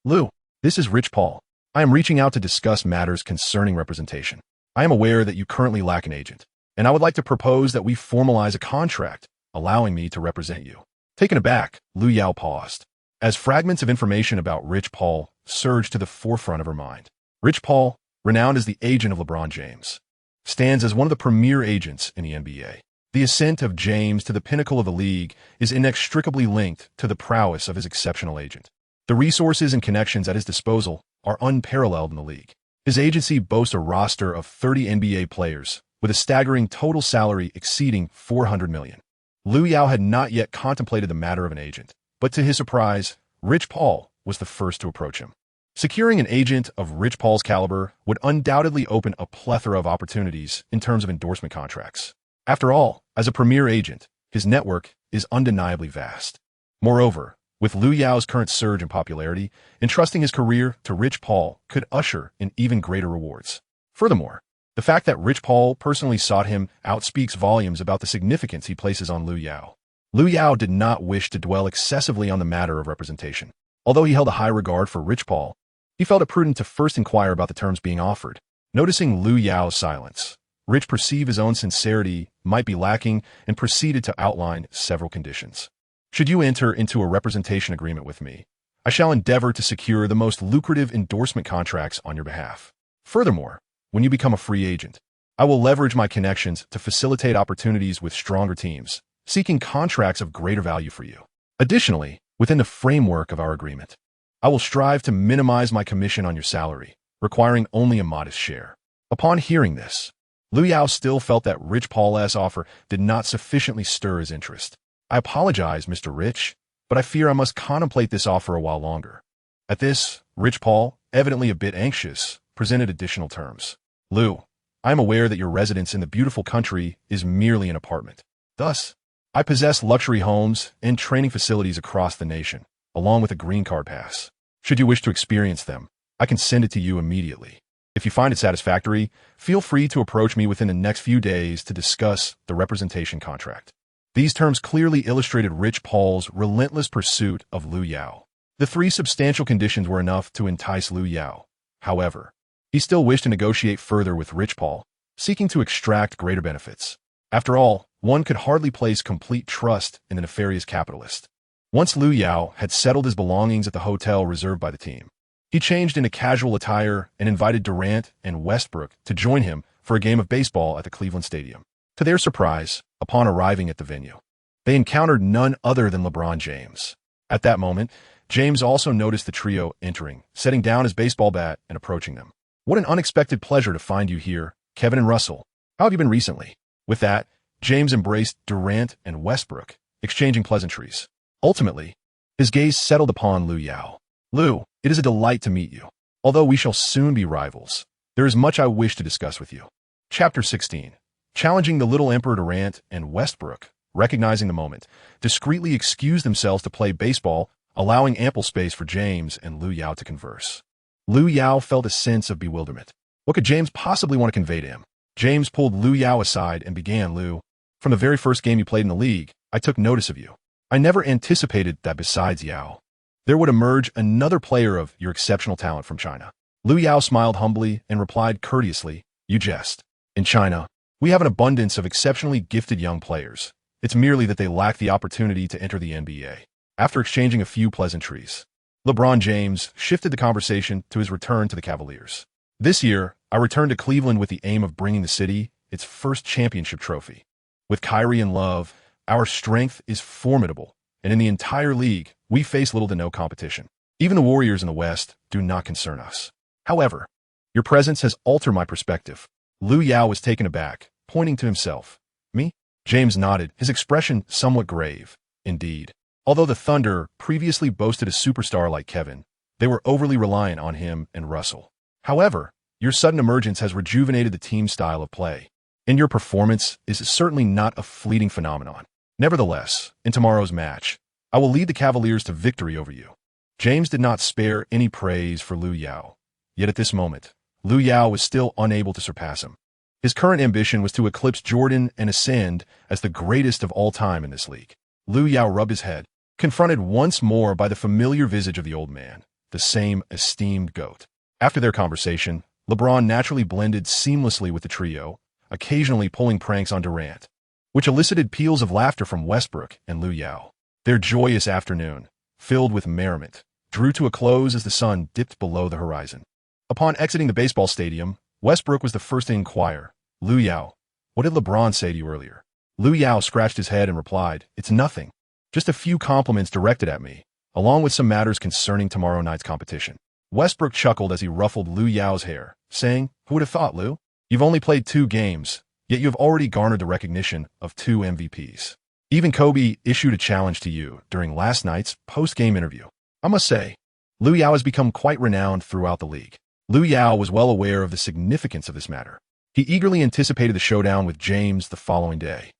Lu, this is Rich Paul. I am reaching out to discuss matters concerning representation. I am aware that you currently lack an agent, and I would like to propose that we formalize a contract allowing me to represent you. Taken aback, Lu Yao paused, as fragments of information about Rich Paul surged to the forefront of her mind. Rich Paul, renowned as the agent of LeBron James, stands as one of the premier agents in the NBA. The ascent of James to the pinnacle of the league is inextricably linked to the prowess of his exceptional agent. The resources and connections at his disposal are unparalleled in the league. His agency boasts a roster of 30 NBA players, with a staggering total salary exceeding $400 million. Lu Yao had not yet contemplated the matter of an agent, but to his surprise, Rich Paul was the first to approach him. Securing an agent of Rich Paul's caliber would undoubtedly open a plethora of opportunities in terms of endorsement contracts. After all, as a premier agent, his network is undeniably vast. Moreover, with Lu Yao's current surge in popularity, entrusting his career to Rich Paul could usher in even greater rewards. Furthermore, the fact that Rich Paul personally sought him out speaks volumes about the significance he places on Lu Yao. Lu Yao did not wish to dwell excessively on the matter of representation. Although he held a high regard for Rich Paul, he felt it prudent to first inquire about the terms being offered. Noticing Lu Yao's silence, Rich perceived his own sincerity might be lacking and proceeded to outline several conditions. Should you enter into a representation agreement with me, I shall endeavor to secure the most lucrative endorsement contracts on your behalf. Furthermore, when you become a free agent, I will leverage my connections to facilitate opportunities with stronger teams, seeking contracts of greater value for you. Additionally, within the framework of our agreement, I will strive to minimize my commission on your salary, requiring only a modest share. Upon hearing this, Lu Yao still felt that Rich Paul's offer did not sufficiently stir his interest. I apologize, Mr. Rich, but I fear I must contemplate this offer a while longer. At this, Rich Paul, evidently a bit anxious, presented additional terms. Lu, I am aware that your residence in the beautiful country is merely an apartment. Thus, I possess luxury homes and training facilities across the nation, along with a green card pass. Should you wish to experience them, I can send it to you immediately. If you find it satisfactory, feel free to approach me within the next few days to discuss the representation contract. These terms clearly illustrated Rich Paul's relentless pursuit of Lu Yao. The three substantial conditions were enough to entice Lu Yao. However, he still wished to negotiate further with Rich Paul, seeking to extract greater benefits. After all, one could hardly place complete trust in the nefarious capitalist. Once Lu Yao had settled his belongings at the hotel reserved by the team, he changed into casual attire and invited Durant and Westbrook to join him for a game of baseball at the Cleveland Stadium. To their surprise, upon arriving at the venue, they encountered none other than LeBron James. At that moment, James also noticed the trio entering, setting down his baseball bat and approaching them. What an unexpected pleasure to find you here, Kevin and Russell. How have you been recently? With that, James embraced Durant and Westbrook, exchanging pleasantries. Ultimately, his gaze settled upon Lu Yao. Lu, it is a delight to meet you. Although we shall soon be rivals, there is much I wish to discuss with you. Chapter 16. Challenging the Little Emperor Durant and Westbrook, recognizing the moment, discreetly excused themselves to play baseball, allowing ample space for James and Lu Yao to converse. Lu Yao felt a sense of bewilderment. What could James possibly want to convey to him? James pulled Lu Yao aside and began, Lu, from the very first game you played in the league, I took notice of you. I never anticipated that besides Yao, there would emerge another player of your exceptional talent from China. Lu Yao smiled humbly and replied courteously, you jest. In China, we have an abundance of exceptionally gifted young players. It's merely that they lack the opportunity to enter the NBA. After exchanging a few pleasantries, LeBron James shifted the conversation to his return to the Cavaliers. This year, I returned to Cleveland with the aim of bringing the city its first championship trophy. With Kyrie and Love, our strength is formidable, and in the entire league, we face little to no competition. Even the Warriors in the West do not concern us. However, your presence has altered my perspective. Lu Yao was taken aback, pointing to himself. Me? James nodded, his expression somewhat grave. Indeed. Although the Thunder previously boasted a superstar like Kevin, they were overly reliant on him and Russell. However, your sudden emergence has rejuvenated the team's style of play, and your performance is certainly not a fleeting phenomenon. Nevertheless, in tomorrow's match, I will lead the Cavaliers to victory over you. James did not spare any praise for Lu Yao. Yet at this moment, Lu Yao was still unable to surpass him. His current ambition was to eclipse Jordan and ascend as the greatest of all time in this league. Lu Yao rubbed his head, confronted once more by the familiar visage of the old man. the same esteemed GOAT. After their conversation, LeBron naturally blended seamlessly with the trio, occasionally pulling pranks on Durant, which elicited peals of laughter from Westbrook and Lu Yao. Their joyous afternoon, filled with merriment, drew to a close as the sun dipped below the horizon. Upon exiting the baseball stadium, Westbrook was the first to inquire, "Lu Yao, what did LeBron say to you earlier?" Lu Yao scratched his head and replied, "It's nothing. Just a few compliments directed at me, along with some matters concerning tomorrow night's competition." Westbrook chuckled as he ruffled Lu Yao's hair, saying, "Who would have thought, Lu? You've only played 2 games, yet you have already garnered the recognition of 2 MVPs. Even Kobe issued a challenge to you during last night's post-game interview. I must say, Lu Yao has become quite renowned throughout the league." Lu Yao was well aware of the significance of this matter. He eagerly anticipated the showdown with James the following day.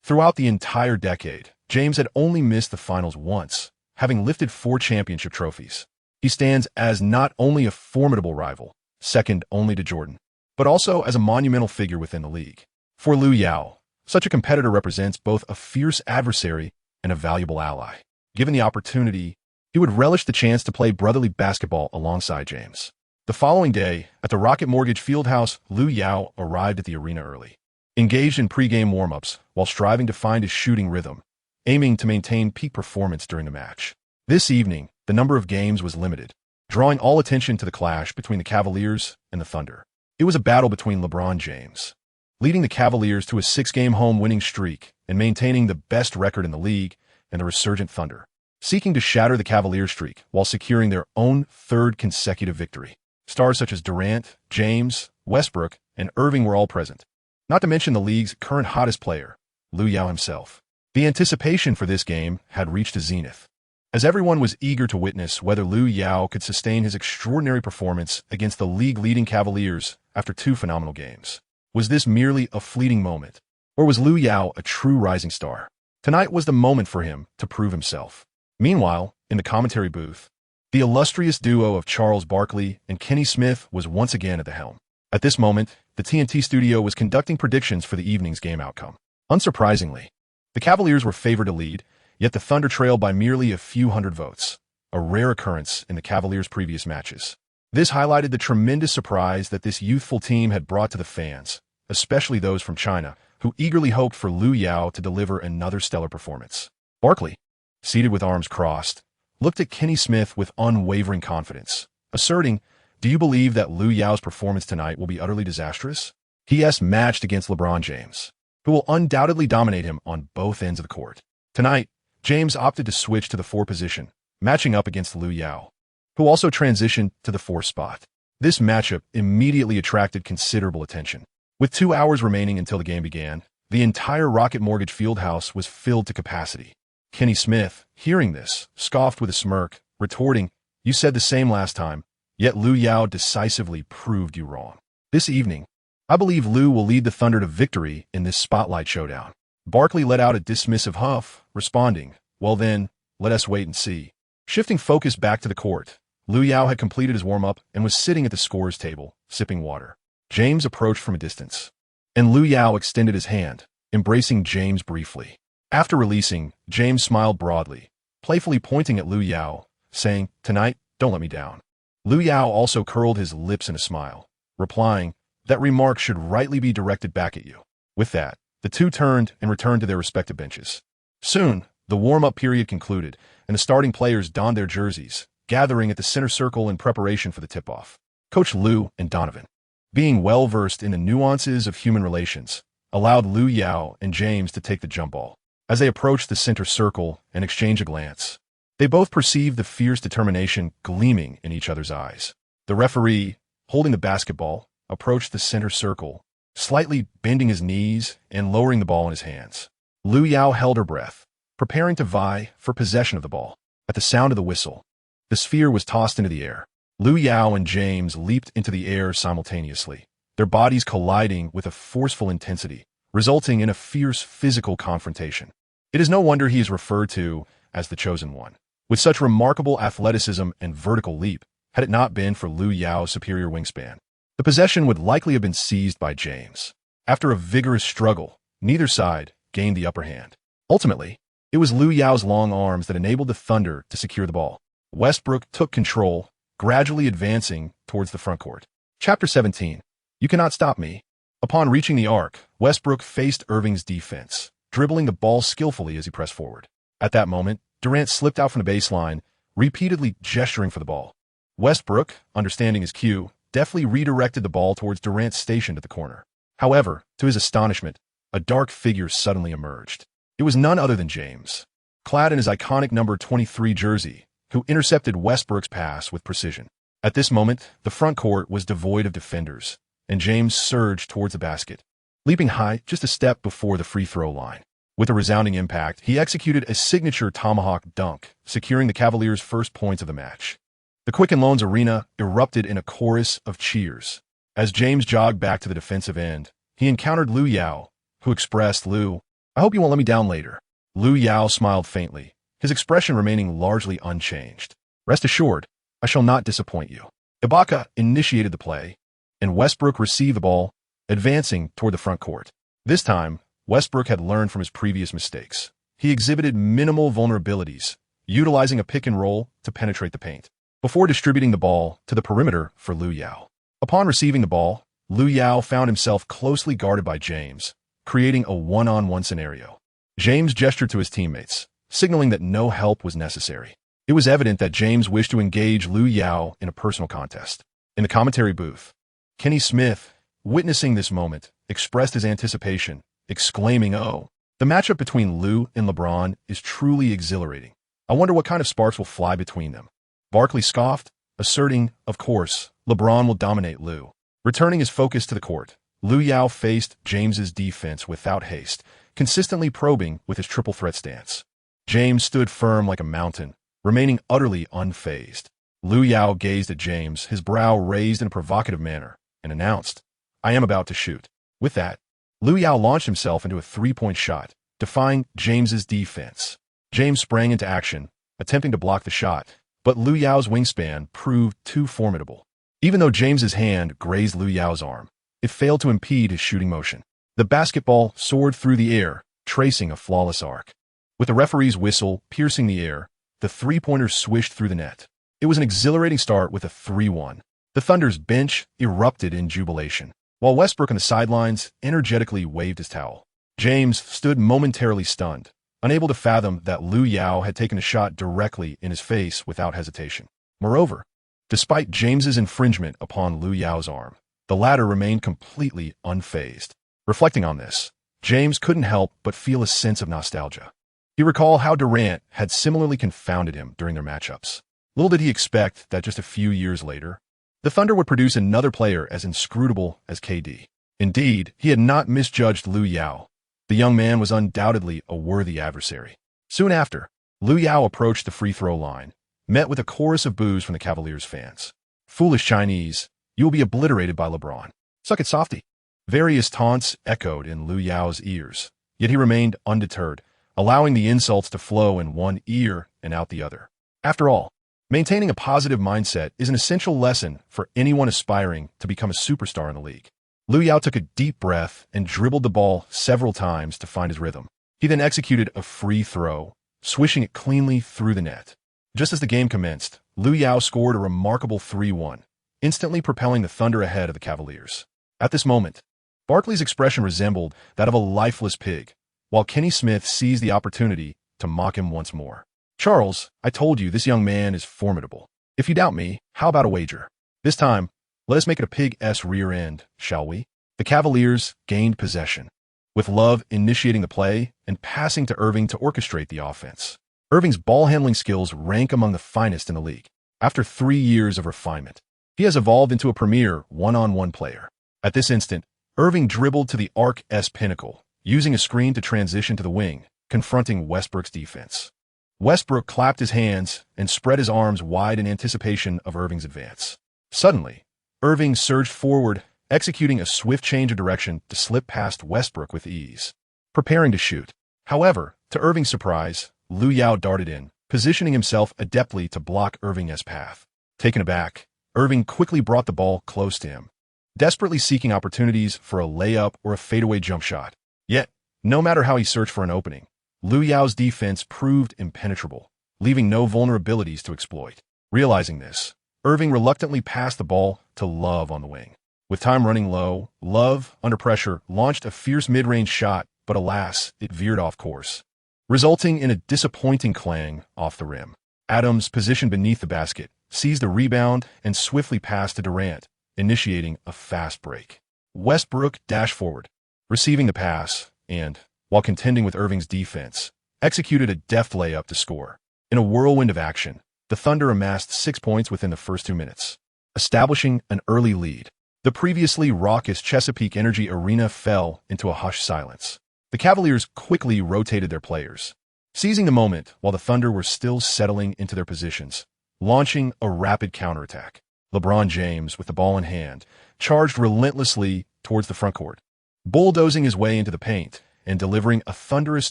Throughout the entire decade, James had only missed the finals once, having lifted 4 championship trophies. He stands as not only a formidable rival, second only to Jordan, but also as a monumental figure within the league. For Lu Yao, such a competitor represents both a fierce adversary and a valuable ally. Given the opportunity, he would relish the chance to play brotherly basketball alongside James. The following day, at the Rocket Mortgage Fieldhouse, Lu Yao arrived at the arena early. Engaged in pregame warm-ups while striving to find his shooting rhythm, aiming to maintain peak performance during the match. This evening, the number of games was limited, drawing all attention to the clash between the Cavaliers and the Thunder. It was a battle between LeBron James, leading the Cavaliers to a 6-game home winning streak and maintaining the best record in the league, and the resurgent Thunder, seeking to shatter the Cavaliers' streak while securing their own 3rd consecutive victory. Stars such as Durant, James, Westbrook, and Irving were all present, not to mention the league's current hottest player, Lu Yao himself. The anticipation for this game had reached a zenith, as everyone was eager to witness whether Lu Yao could sustain his extraordinary performance against the league-leading Cavaliers after 2 phenomenal games. Was this merely a fleeting moment, or was Lu Yao a true rising star? Tonight was the moment for him to prove himself. Meanwhile, in the commentary booth, the illustrious duo of Charles Barkley and Kenny Smith was once again at the helm. At this moment, the TNT studio was conducting predictions for the evening's game outcome. Unsurprisingly, the Cavaliers were favored to lead, yet the Thunder trailed by merely a few hundred votes, a rare occurrence in the Cavaliers' previous matches. This highlighted the tremendous surprise that this youthful team had brought to the fans, especially those from China, who eagerly hoped for Lu Yao to deliver another stellar performance. Barkley, seated with arms crossed, looked at Kenny Smith with unwavering confidence, asserting, "Do you believe that Lu Yao's performance tonight will be utterly disastrous? He is matched against LeBron James, who will undoubtedly dominate him on both ends of the court." Tonight, James opted to switch to the 4 position, matching up against Lu Yao, who also transitioned to the 4th spot. This matchup immediately attracted considerable attention. With 2 hours remaining until the game began, the entire Rocket Mortgage Fieldhouse was filled to capacity. Kenny Smith, hearing this, scoffed with a smirk, retorting, "You said the same last time, yet Lu Yao decisively proved you wrong. This evening, I believe Lu will lead the Thunder to victory in this spotlight showdown." Barkley let out a dismissive huff, responding, "Well then, let us wait and see." Shifting focus back to the court, Lu Yao had completed his warm-up and was sitting at the scorer's table, sipping water. James approached from a distance, and Lu Yao extended his hand, embracing James briefly. After releasing, James smiled broadly, playfully pointing at Lu Yao, saying, "Tonight, don't let me down." Lu Yao also curled his lips in a smile, replying, "That remark should rightly be directed back at you." With that, the two turned and returned to their respective benches. Soon, the warm-up period concluded, and the starting players donned their jerseys, gathering at the center circle in preparation for the tip-off. Coach Lu and Donovan, being well-versed in the nuances of human relations, allowed Lu Yao and James to take the jump ball. As they approached the center circle and exchanged a glance, they both perceived the fierce determination gleaming in each other's eyes. The referee, holding the basketball, approached the center circle, slightly bending his knees and lowering the ball in his hands. Lu Yao held her breath, preparing to vie for possession of the ball. At the sound of the whistle, the sphere was tossed into the air. Lu Yao and James leaped into the air simultaneously, their bodies colliding with a forceful intensity, resulting in a fierce physical confrontation. It is no wonder he is referred to as the Chosen One. With such remarkable athleticism and vertical leap, had it not been for Lu Yao's superior wingspan, the possession would likely have been seized by James. After a vigorous struggle, neither side gained the upper hand. Ultimately, it was Lu Yao's long arms that enabled the Thunder to secure the ball. Westbrook took control, gradually advancing towards the front court. Chapter 17. You cannot stop me. Upon reaching the arc, Westbrook faced Irving's defense, dribbling the ball skillfully as he pressed forward. At that moment, Durant slipped out from the baseline, repeatedly gesturing for the ball. Westbrook, understanding his cue, deftly redirected the ball towards Durant stationed at the corner. However, to his astonishment, a dark figure suddenly emerged. It was none other than James, clad in his iconic number 23 jersey, who intercepted Westbrook's pass with precision. At this moment, the front court was devoid of defenders, and James surged towards the basket, leaping high just a step before the free throw line. With a resounding impact, he executed a signature tomahawk dunk, securing the Cavaliers' first points of the match. The Quicken Loans arena erupted in a chorus of cheers. As James jogged back to the defensive end, he encountered Lu Yao, who expressed, "Lu, I hope you won't let me down later." Lu Yao smiled faintly, his expression remaining largely unchanged. "Rest assured, I shall not disappoint you." Ibaka initiated the play, and Westbrook received the ball, advancing toward the front court. This time, Westbrook had learned from his previous mistakes. He exhibited minimal vulnerabilities, utilizing a pick and roll to penetrate the paint, before distributing the ball to the perimeter for Lu Yao. Upon receiving the ball, Lu Yao found himself closely guarded by James, creating a one-on-one scenario. James gestured to his teammates, signaling that no help was necessary. It was evident that James wished to engage Lu Yao in a personal contest. In the commentary booth, Kenny Smith, witnessing this moment, expressed his anticipation, exclaiming, "Oh, the matchup between Lu and LeBron is truly exhilarating. I wonder what kind of sparks will fly between them." Barkley scoffed, asserting, "Of course, LeBron will dominate Lu." Returning his focus to the court, Lu Yao faced James's defense without haste, consistently probing with his triple threat stance. James stood firm like a mountain, remaining utterly unfazed. Lu Yao gazed at James, his brow raised in a provocative manner, and announced, "I am about to shoot." With that, Lu Yao launched himself into a three-point shot, defying James's defense. James sprang into action, attempting to block the shot, but Lu Yao's wingspan proved too formidable. Even though James's hand grazed Lu Yao's arm, it failed to impede his shooting motion. The basketball soared through the air, tracing a flawless arc. With the referee's whistle piercing the air, the three-pointer swished through the net. It was an exhilarating start with a 3-1. The Thunder's bench erupted in jubilation, while Westbrook on the sidelines energetically waved his towel. James stood momentarily stunned, unable to fathom that Lu Yao had taken a shot directly in his face without hesitation. Moreover, despite James's infringement upon Lu Yao's arm, the latter remained completely unfazed. Reflecting on this, James couldn't help but feel a sense of nostalgia. He recalled how Durant had similarly confounded him during their matchups. Little did he expect that just a few years later, the Thunder would produce another player as inscrutable as KD. Indeed, he had not misjudged Lu Yao. The young man was undoubtedly a worthy adversary. Soon after, Lu Yao approached the free throw line, met with a chorus of boos from the Cavaliers fans. "Foolish Chinese, you will be obliterated by LeBron. Suck it, softy." Various taunts echoed in Lu Yao's ears, yet he remained undeterred, allowing the insults to flow in one ear and out the other. After all, maintaining a positive mindset is an essential lesson for anyone aspiring to become a superstar in the league. Lu Yao took a deep breath and dribbled the ball several times to find his rhythm. He then executed a free throw, swishing it cleanly through the net. Just as the game commenced, Lu Yao scored a remarkable 3-1, instantly propelling the Thunder ahead of the Cavaliers. At this moment, Barkley's expression resembled that of a lifeless pig, while Kenny Smith seized the opportunity to mock him once more. "Charles, I told you this young man is formidable. If you doubt me, how about a wager? This time, let us make it a pig-s rear end, shall we?" The Cavaliers gained possession, with Love initiating the play and passing to Irving to orchestrate the offense. Irving's ball-handling skills rank among the finest in the league. After 3 years of refinement, he has evolved into a premier one-on-one player. At this instant, Irving dribbled to the arc's pinnacle, using a screen to transition to the wing, confronting Westbrook's defense. Westbrook clapped his hands and spread his arms wide in anticipation of Irving's advance. Suddenly, Irving surged forward, executing a swift change of direction to slip past Westbrook with ease, preparing to shoot. However, to Irving's surprise, Lu Yao darted in, positioning himself adeptly to block Irving's path. Taken aback, Irving quickly brought the ball close to him, desperately seeking opportunities for a layup or a fadeaway jump shot. Yet, no matter how he searched for an opening, Lu Yao's defense proved impenetrable, leaving no vulnerabilities to exploit. Realizing this, Irving reluctantly passed the ball to Love on the wing. With time running low, Love, under pressure, launched a fierce mid-range shot, but alas, it veered off course, resulting in a disappointing clang off the rim. Adams, positioned beneath the basket, seized the rebound and swiftly passed to Durant, initiating a fast break. Westbrook dashed forward, receiving the pass, and, while contending with Irving's defense, executed a deft layup to score. In a whirlwind of action, the Thunder amassed 6 points within the first 2 minutes, establishing an early lead. The previously raucous Chesapeake Energy Arena fell into a hushed silence. The Cavaliers quickly rotated their players, seizing the moment while the Thunder were still settling into their positions, launching a rapid counterattack. LeBron James, with the ball in hand, charged relentlessly towards the frontcourt, bulldozing his way into the paint and delivering a thunderous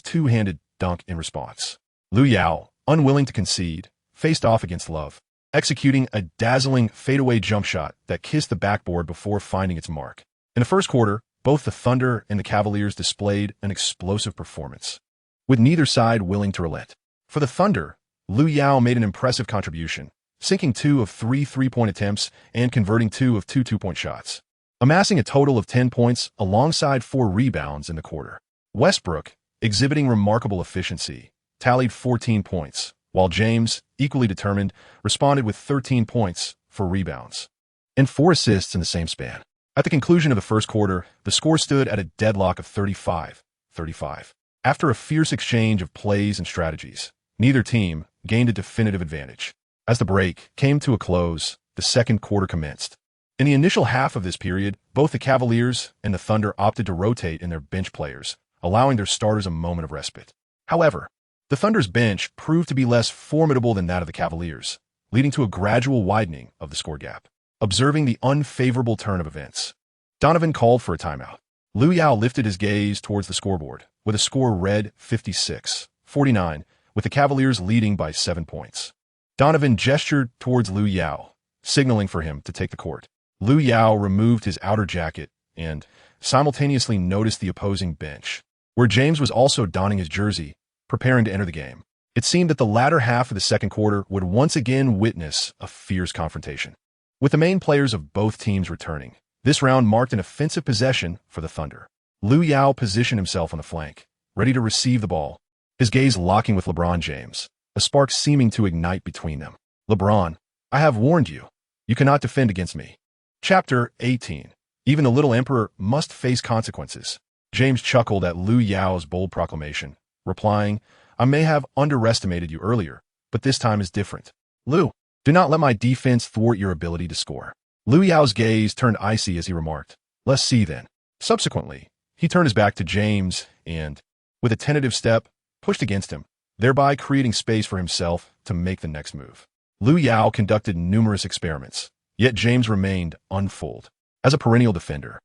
two-handed dunk in response. Lu Yao, unwilling to concede, faced off against Love, executing a dazzling fadeaway jump shot that kissed the backboard before finding its mark. In the first quarter, both the Thunder and the Cavaliers displayed an explosive performance, with neither side willing to relent. For the Thunder, Lu Yao made an impressive contribution, sinking 2 of 3 three-point attempts and converting 2 of 2 two-point shots, amassing a total of 10 points alongside 4 rebounds in the quarter. Westbrook, exhibiting remarkable efficiency, tallied 14 points, while James, equally determined, responded with 13 points, 4 rebounds, and 4 assists in the same span. At the conclusion of the first quarter, the score stood at a deadlock of 35-35. After a fierce exchange of plays and strategies, neither team gained a definitive advantage. As the break came to a close, the second quarter commenced. In the initial half of this period, both the Cavaliers and the Thunder opted to rotate in their bench players, allowing their starters a moment of respite. However, the Thunder's bench proved to be less formidable than that of the Cavaliers, leading to a gradual widening of the score gap. Observing the unfavorable turn of events, Donovan called for a timeout. Lu Yao lifted his gaze towards the scoreboard, with a score read 56-49, with the Cavaliers leading by 7 points. Donovan gestured towards Lu Yao, signaling for him to take the court. Lu Yao removed his outer jacket and simultaneously noticed the opposing bench, where James was also donning his jersey, preparing to enter the game. It seemed that the latter half of the second quarter would once again witness a fierce confrontation. With the main players of both teams returning, this round marked an offensive possession for the Thunder. Lu Yao positioned himself on the flank, ready to receive the ball, his gaze locking with LeBron James, a spark seeming to ignite between them. LeBron, I have warned you. You cannot defend against me. Chapter 18. Even the little emperor must face consequences. James chuckled at Lu Yao's bold proclamation, replying, I may have underestimated you earlier, but this time is different. Lu, do not let my defense thwart your ability to score. Lu Yao's gaze turned icy as he remarked, let's see then. Subsequently, he turned his back to James and, with a tentative step, pushed against him, thereby creating space for himself to make the next move. Lu Yao conducted numerous experiments, yet James remained unfooled. As a perennial defender,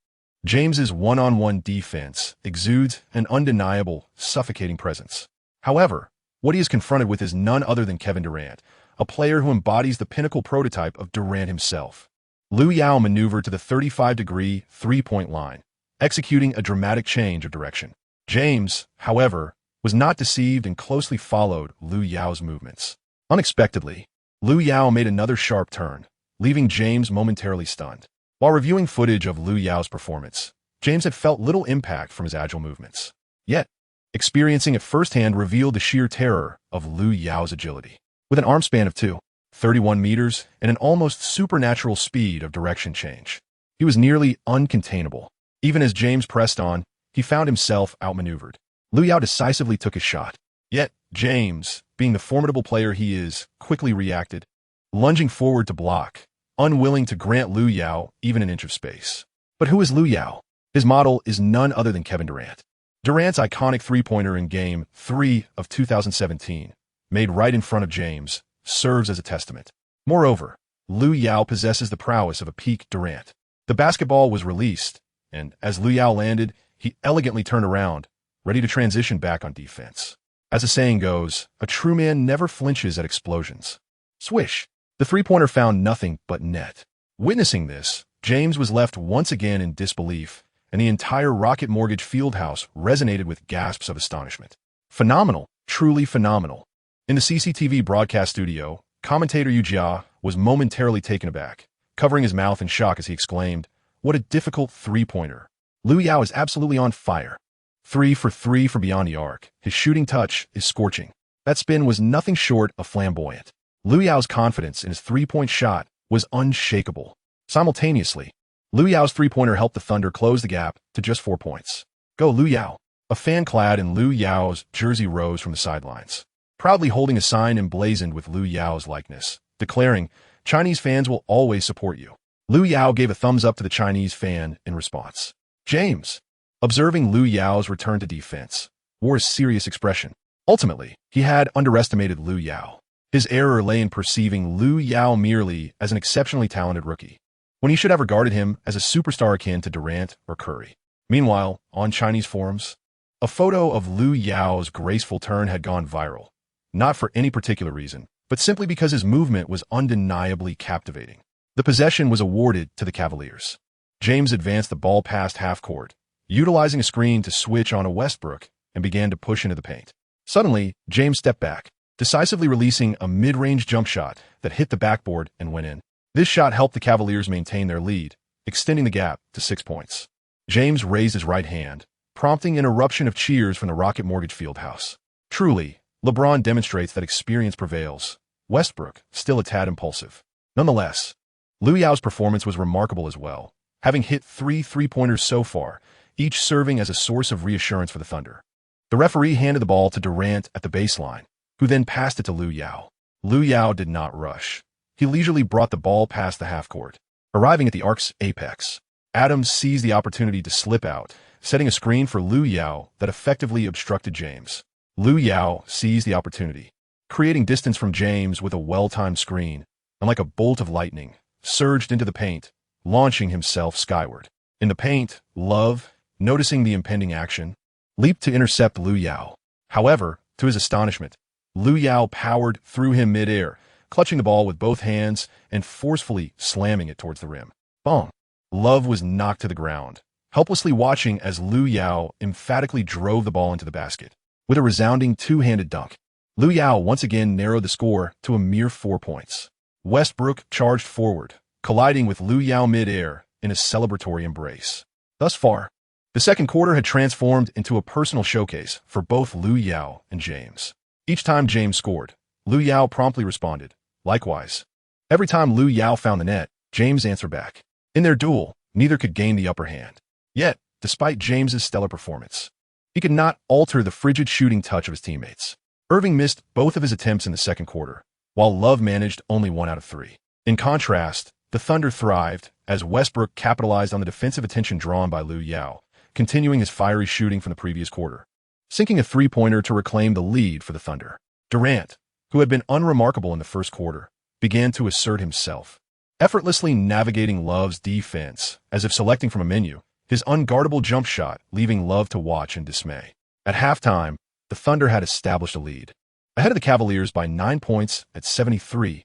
James's one-on-one defense exudes an undeniable, suffocating presence. However, what he is confronted with is none other than Kevin Durant, a player who embodies the pinnacle prototype of Durant himself. Lu Yao maneuvered to the 35-degree three-point line, executing a dramatic change of direction. James, however, was not deceived and closely followed Lu Yao's movements. Unexpectedly, Lu Yao made another sharp turn, leaving James momentarily stunned. While reviewing footage of Lu Yao's performance, James had felt little impact from his agile movements. Yet, experiencing it firsthand revealed the sheer terror of Lu Yao's agility. With an arm span of 231 meters and an almost supernatural speed of direction change, he was nearly uncontainable. Even as James pressed on, he found himself outmaneuvered. Lu Yao decisively took his shot. Yet, James, being the formidable player he is, quickly reacted, lunging forward to block, unwilling to grant Lu Yao even an inch of space. But who is Lu Yao? His model is none other than Kevin Durant. Durant's iconic three-pointer in Game 3 of 2017, made right in front of James, serves as a testament. Moreover, Lu Yao possesses the prowess of a peak Durant. The basketball was released, and as Lu Yao landed, he elegantly turned around, ready to transition back on defense. As the saying goes, a true man never flinches at explosions. Swish! The three-pointer found nothing but net. Witnessing this, James was left once again in disbelief, and the entire Rocket Mortgage Fieldhouse resonated with gasps of astonishment. Phenomenal, truly phenomenal. In the CCTV broadcast studio, Commentator Yu Jia was momentarily taken aback, covering his mouth in shock as he exclaimed, "What a difficult three-pointer. Lu Yao is absolutely on fire. 3 for 3 from beyond the arc. His shooting touch is scorching." That spin was nothing short of flamboyant. Lu Yao's confidence in his three-point shot was unshakable. Simultaneously, Lu Yao's three-pointer helped the Thunder close the gap to just 4 points. "Go Lu Yao." A fan clad in Lu Yao's jersey rose from the sidelines, proudly holding a sign emblazoned with Lu Yao's likeness, declaring, "Chinese fans will always support you." Lu Yao gave a thumbs up to the Chinese fan in response. James, observing Lu Yao's return to defense, wore a serious expression. Ultimately, he had underestimated Lu Yao. His error lay in perceiving Lu Yao merely as an exceptionally talented rookie, when he should have regarded him as a superstar akin to Durant or Curry. Meanwhile, on Chinese forums, a photo of Lu Yao's graceful turn had gone viral, not for any particular reason, but simply because his movement was undeniably captivating. The possession was awarded to the Cavaliers. James advanced the ball past half court, utilizing a screen to switch on a Westbrook, and began to push into the paint. Suddenly, James stepped back, decisively releasing a mid-range jump shot that hit the backboard and went in. This shot helped the Cavaliers maintain their lead, extending the gap to 6 points. James raised his right hand, prompting an eruption of cheers from the Rocket Mortgage Fieldhouse. Truly, LeBron demonstrates that experience prevails. Westbrook, still a tad impulsive. Nonetheless, Lu Yao's performance was remarkable as well, having hit 3 three-pointers so far, each serving as a source of reassurance for the Thunder. The referee handed the ball to Durant at the baseline, who then passed it to Lu Yao. Lu Yao did not rush. He leisurely brought the ball past the half-court. Arriving at the arc's apex, Adams seized the opportunity to slip out, setting a screen for Lu Yao that effectively obstructed James. Lu Yao seized the opportunity, creating distance from James with a well-timed screen, and like a bolt of lightning, surged into the paint, launching himself skyward. In the paint, Love, noticing the impending action, leaped to intercept Lu Yao. However, to his astonishment, Lu Yao powered through him mid-air, clutching the ball with both hands and forcefully slamming it towards the rim. Bong! Love was knocked to the ground, helplessly watching as Lu Yao emphatically drove the ball into the basket. With a resounding two-handed dunk, Lu Yao once again narrowed the score to a mere 4 points. Westbrook charged forward, colliding with Lu Yao mid-air in a celebratory embrace. Thus far, the second quarter had transformed into a personal showcase for both Lu Yao and James. Each time James scored, Lu Yao promptly responded. Likewise, every time Lu Yao found the net, James answered back. In their duel, neither could gain the upper hand. Yet, despite James's stellar performance, he could not alter the frigid shooting touch of his teammates. Irving missed both of his attempts in the second quarter, while Love managed only 1 out of 3. In contrast, the Thunder thrived as Westbrook capitalized on the defensive attention drawn by Lu Yao, continuing his fiery shooting from the previous quarter, sinking a three-pointer to reclaim the lead for the Thunder. Durant, who had been unremarkable in the first quarter, began to assert himself, effortlessly navigating Love's defense as if selecting from a menu, his unguardable jump shot leaving Love to watch in dismay. At halftime, the Thunder had established a lead, ahead of the Cavaliers by 9 points at 73-64.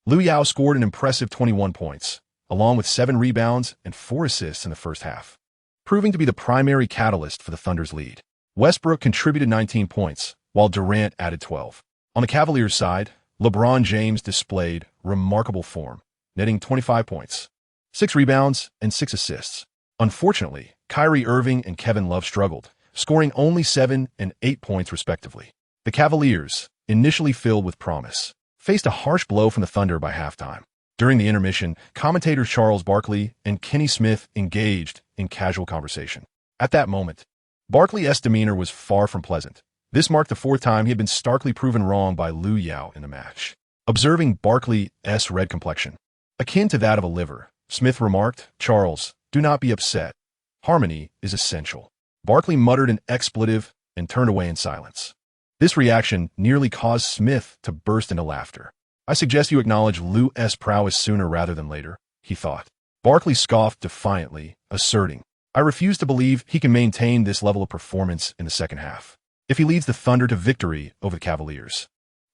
Lu Yao scored an impressive 21 points, along with 7 rebounds and 4 assists in the first half, proving to be the primary catalyst for the Thunder's lead. Westbrook contributed 19 points, while Durant added 12. On the Cavaliers' side, LeBron James displayed remarkable form, netting 25 points, 6 rebounds, and 6 assists. Unfortunately, Kyrie Irving and Kevin Love struggled, scoring only 7 and 8 points respectively. The Cavaliers, initially filled with promise, faced a harsh blow from the Thunder by halftime. During the intermission, commentators Charles Barkley and Kenny Smith engaged in casual conversation. At that moment, Barkley's demeanor was far from pleasant. This marked the 4th time he had been starkly proven wrong by Lu Yao in the match. Observing Barkley's red complexion, akin to that of a liver, Smith remarked, "Charles, do not be upset. Harmony is essential." Barkley muttered an expletive and turned away in silence. This reaction nearly caused Smith to burst into laughter. "I suggest you acknowledge Lu's prowess sooner rather than later," he thought. Barkley scoffed defiantly, asserting, "I refuse to believe he can maintain this level of performance in the second half. If he leads the Thunder to victory over the Cavaliers,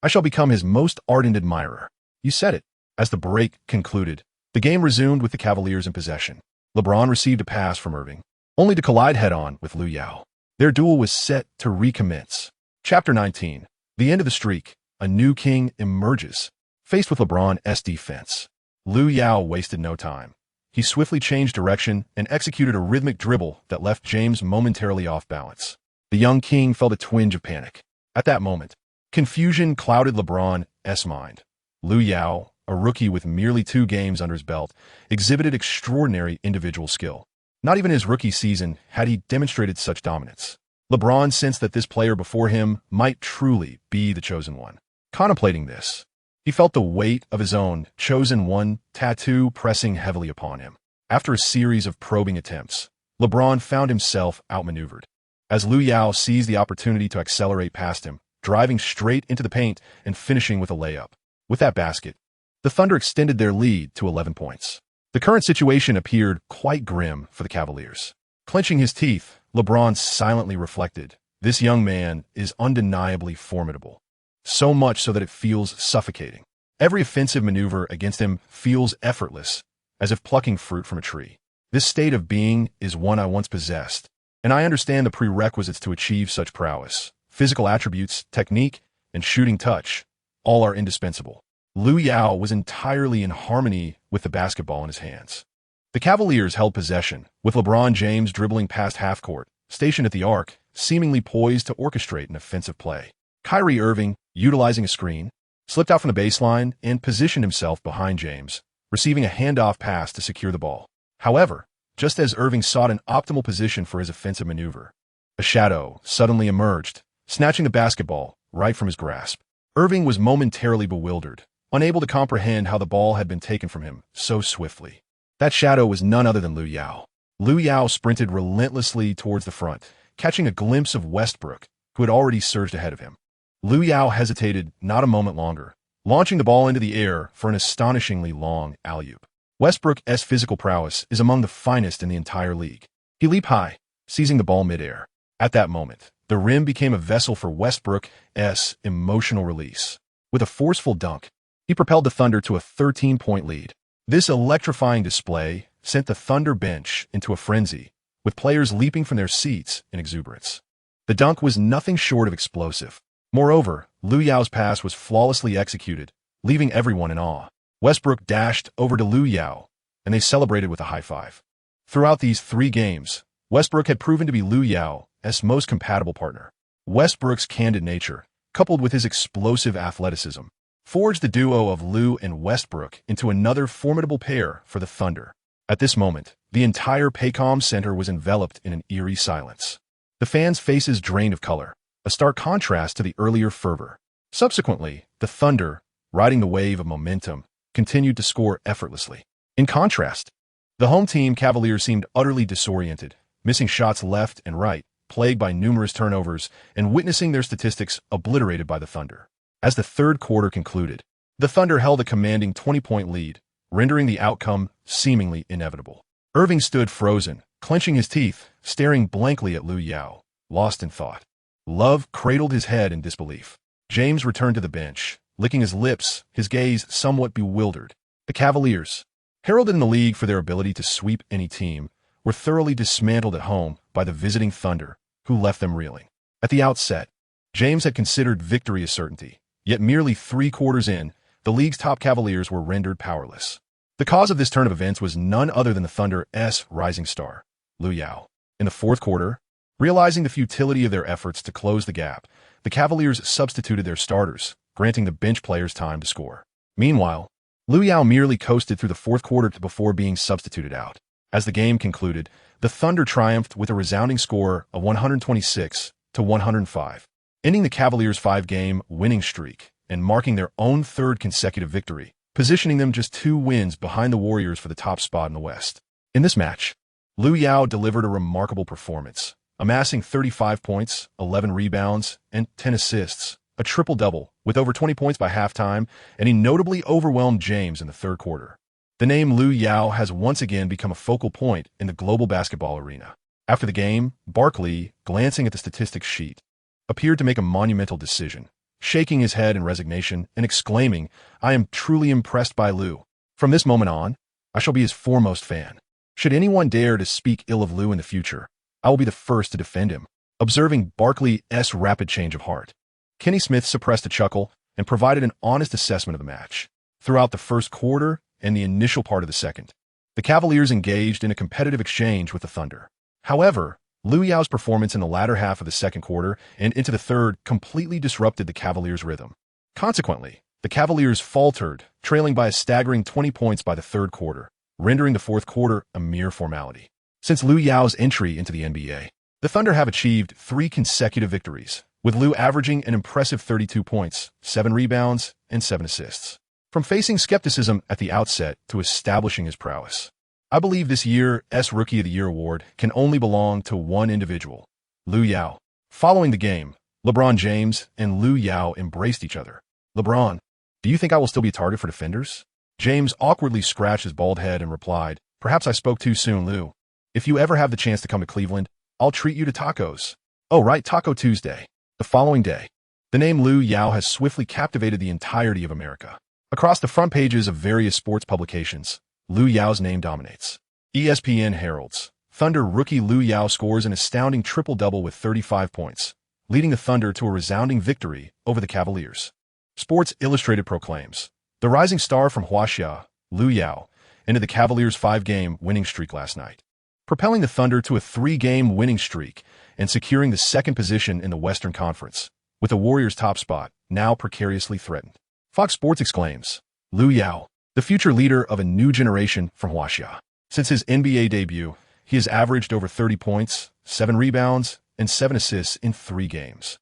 I shall become his most ardent admirer." "You said it." As the break concluded, the game resumed with the Cavaliers in possession. LeBron received a pass from Irving, only to collide head-on with Lu Yao. Their duel was set to recommence. Chapter 19. The End of the Streak. a new king emerges. Faced with LeBron's defense, Lu Yao wasted no time. He swiftly changed direction and executed a rhythmic dribble that left James momentarily off balance. The young king felt a twinge of panic. At that moment, confusion clouded LeBron's mind. Lu Yao, a rookie with merely 2 games under his belt, exhibited extraordinary individual skill. Not even his rookie season had he demonstrated such dominance. LeBron sensed that this player before him might truly be the chosen one. Contemplating this, he felt the weight of his own chosen one tattoo pressing heavily upon him. After a series of probing attempts, LeBron found himself outmaneuvered. As Lu Yao seized the opportunity to accelerate past him, driving straight into the paint and finishing with a layup. With that basket, the Thunder extended their lead to 11 points. The current situation appeared quite grim for the Cavaliers. Clenching his teeth, LeBron silently reflected, "This young man is undeniably formidable. So much so that it feels suffocating. Every offensive maneuver against him feels effortless, as if plucking fruit from a tree. This state of being is one I once possessed, and I understand the prerequisites to achieve such prowess. Physical attributes, technique, and shooting touch, all are indispensable." Lu Yao was entirely in harmony with the basketball in his hands. The Cavaliers held possession, with LeBron James dribbling past half-court, stationed at the arc, seemingly poised to orchestrate an offensive play. Kyrie Irving, utilizing a screen, slipped out from the baseline and positioned himself behind James, receiving a handoff pass to secure the ball. However, just as Irving sought an optimal position for his offensive maneuver, a shadow suddenly emerged, snatching the basketball right from his grasp. Irving was momentarily bewildered, unable to comprehend how the ball had been taken from him so swiftly. That shadow was none other than Lu Yao. Lu Yao sprinted relentlessly towards the front, catching a glimpse of Westbrook, who had already surged ahead of him. Lu Yao hesitated not a moment longer, launching the ball into the air for an astonishingly long alley-oop. Westbrook's physical prowess is among the finest in the entire league. He leaped high, seizing the ball mid-air. At that moment, the rim became a vessel for Westbrook's emotional release. With a forceful dunk, he propelled the Thunder to a 13-point lead. This electrifying display sent the Thunder bench into a frenzy, with players leaping from their seats in exuberance. The dunk was nothing short of explosive. Moreover, Lu Yao's pass was flawlessly executed, leaving everyone in awe. Westbrook dashed over to Lu Yao, and they celebrated with a high five. Throughout these 3 games, Westbrook had proven to be Lu Yao's most compatible partner. Westbrook's candid nature, coupled with his explosive athleticism, forged the duo of Lu and Westbrook into another formidable pair for the Thunder. At this moment, the entire Paycom Center was enveloped in an eerie silence. The fans' faces drained of color, a stark contrast to the earlier fervor. Subsequently, the Thunder, riding the wave of momentum, continued to score effortlessly. In contrast, the home team Cavaliers seemed utterly disoriented, missing shots left and right, plagued by numerous turnovers, and witnessing their statistics obliterated by the Thunder. As the third quarter concluded, the Thunder held a commanding 20-point lead, rendering the outcome seemingly inevitable. Irving stood frozen, clenching his teeth, staring blankly at Lu Yao, lost in thought. Love cradled his head in disbelief. James returned to the bench, licking his lips, his gaze somewhat bewildered. The Cavaliers, heralded in the league for their ability to sweep any team, were thoroughly dismantled at home by the visiting Thunder, who left them reeling. At the outset, James had considered victory a certainty, yet merely 3 quarters in, the league's top Cavaliers were rendered powerless. The cause of this turn of events was none other than the Thunder's rising star, Lu Yao. In the fourth quarter, realizing the futility of their efforts to close the gap, the Cavaliers substituted their starters, granting the bench players time to score. Meanwhile, Lu Yao merely coasted through the fourth quarter before being substituted out. As the game concluded, the Thunder triumphed with a resounding score of 126-105, ending the Cavaliers' 5-game winning streak and marking their own 3rd consecutive victory, positioning them just 2 wins behind the Warriors for the top spot in the West. In this match, Lu Yao delivered a remarkable performance, amassing 35 points, 11 rebounds, and 10 assists, a triple-double with over 20 points by halftime, and he notably overwhelmed James in the third quarter. The name Lu Yao has once again become a focal point in the global basketball arena. After the game, Barkley, glancing at the statistics sheet, appeared to make a monumental decision, shaking his head in resignation and exclaiming, "I am truly impressed by Lu. From this moment on, I shall be his foremost fan. Should anyone dare to speak ill of Lu in the future, I will be the first to defend him." Observing Barkley's rapid change of heart, Kenny Smith suppressed a chuckle and provided an honest assessment of the match. Throughout the first quarter and the initial part of the second, the Cavaliers engaged in a competitive exchange with the Thunder. However, Lu Yao's performance in the latter half of the second quarter and into the third completely disrupted the Cavaliers' rhythm. Consequently, the Cavaliers faltered, trailing by a staggering 20 points by the third quarter, rendering the fourth quarter a mere formality. Since Lu Yao's entry into the NBA, the Thunder have achieved 3 consecutive victories, with Lu averaging an impressive 32 points, 7 rebounds, and 7 assists. From facing skepticism at the outset to establishing his prowess, I believe this year's Rookie of the Year award can only belong to one individual, Lu Yao. Following the game, LeBron James and Lu Yao embraced each other. LeBron, do you think I will still be a target for defenders? James awkwardly scratched his bald head and replied, perhaps I spoke too soon, Lu. If you ever have the chance to come to Cleveland, I'll treat you to tacos. Oh, right, Taco Tuesday. The following day, the name Lu Yao has swiftly captivated the entirety of America. Across the front pages of various sports publications, Lu Yao's name dominates. ESPN heralds, Thunder rookie Lu Yao scores an astounding triple-double with 35 points, leading the Thunder to a resounding victory over the Cavaliers. Sports Illustrated proclaims, the rising star from Huaxia, Lu Yao, ended the Cavaliers' 5-game winning streak last night, propelling the Thunder to a 3-game winning streak and securing the second position in the Western Conference, with the Warriors' top spot now precariously threatened. Fox Sports exclaims, Lu Yao, the future leader of a new generation from Huaxia. Since his NBA debut, he has averaged over 30 points, 7 rebounds, and 7 assists in 3 games,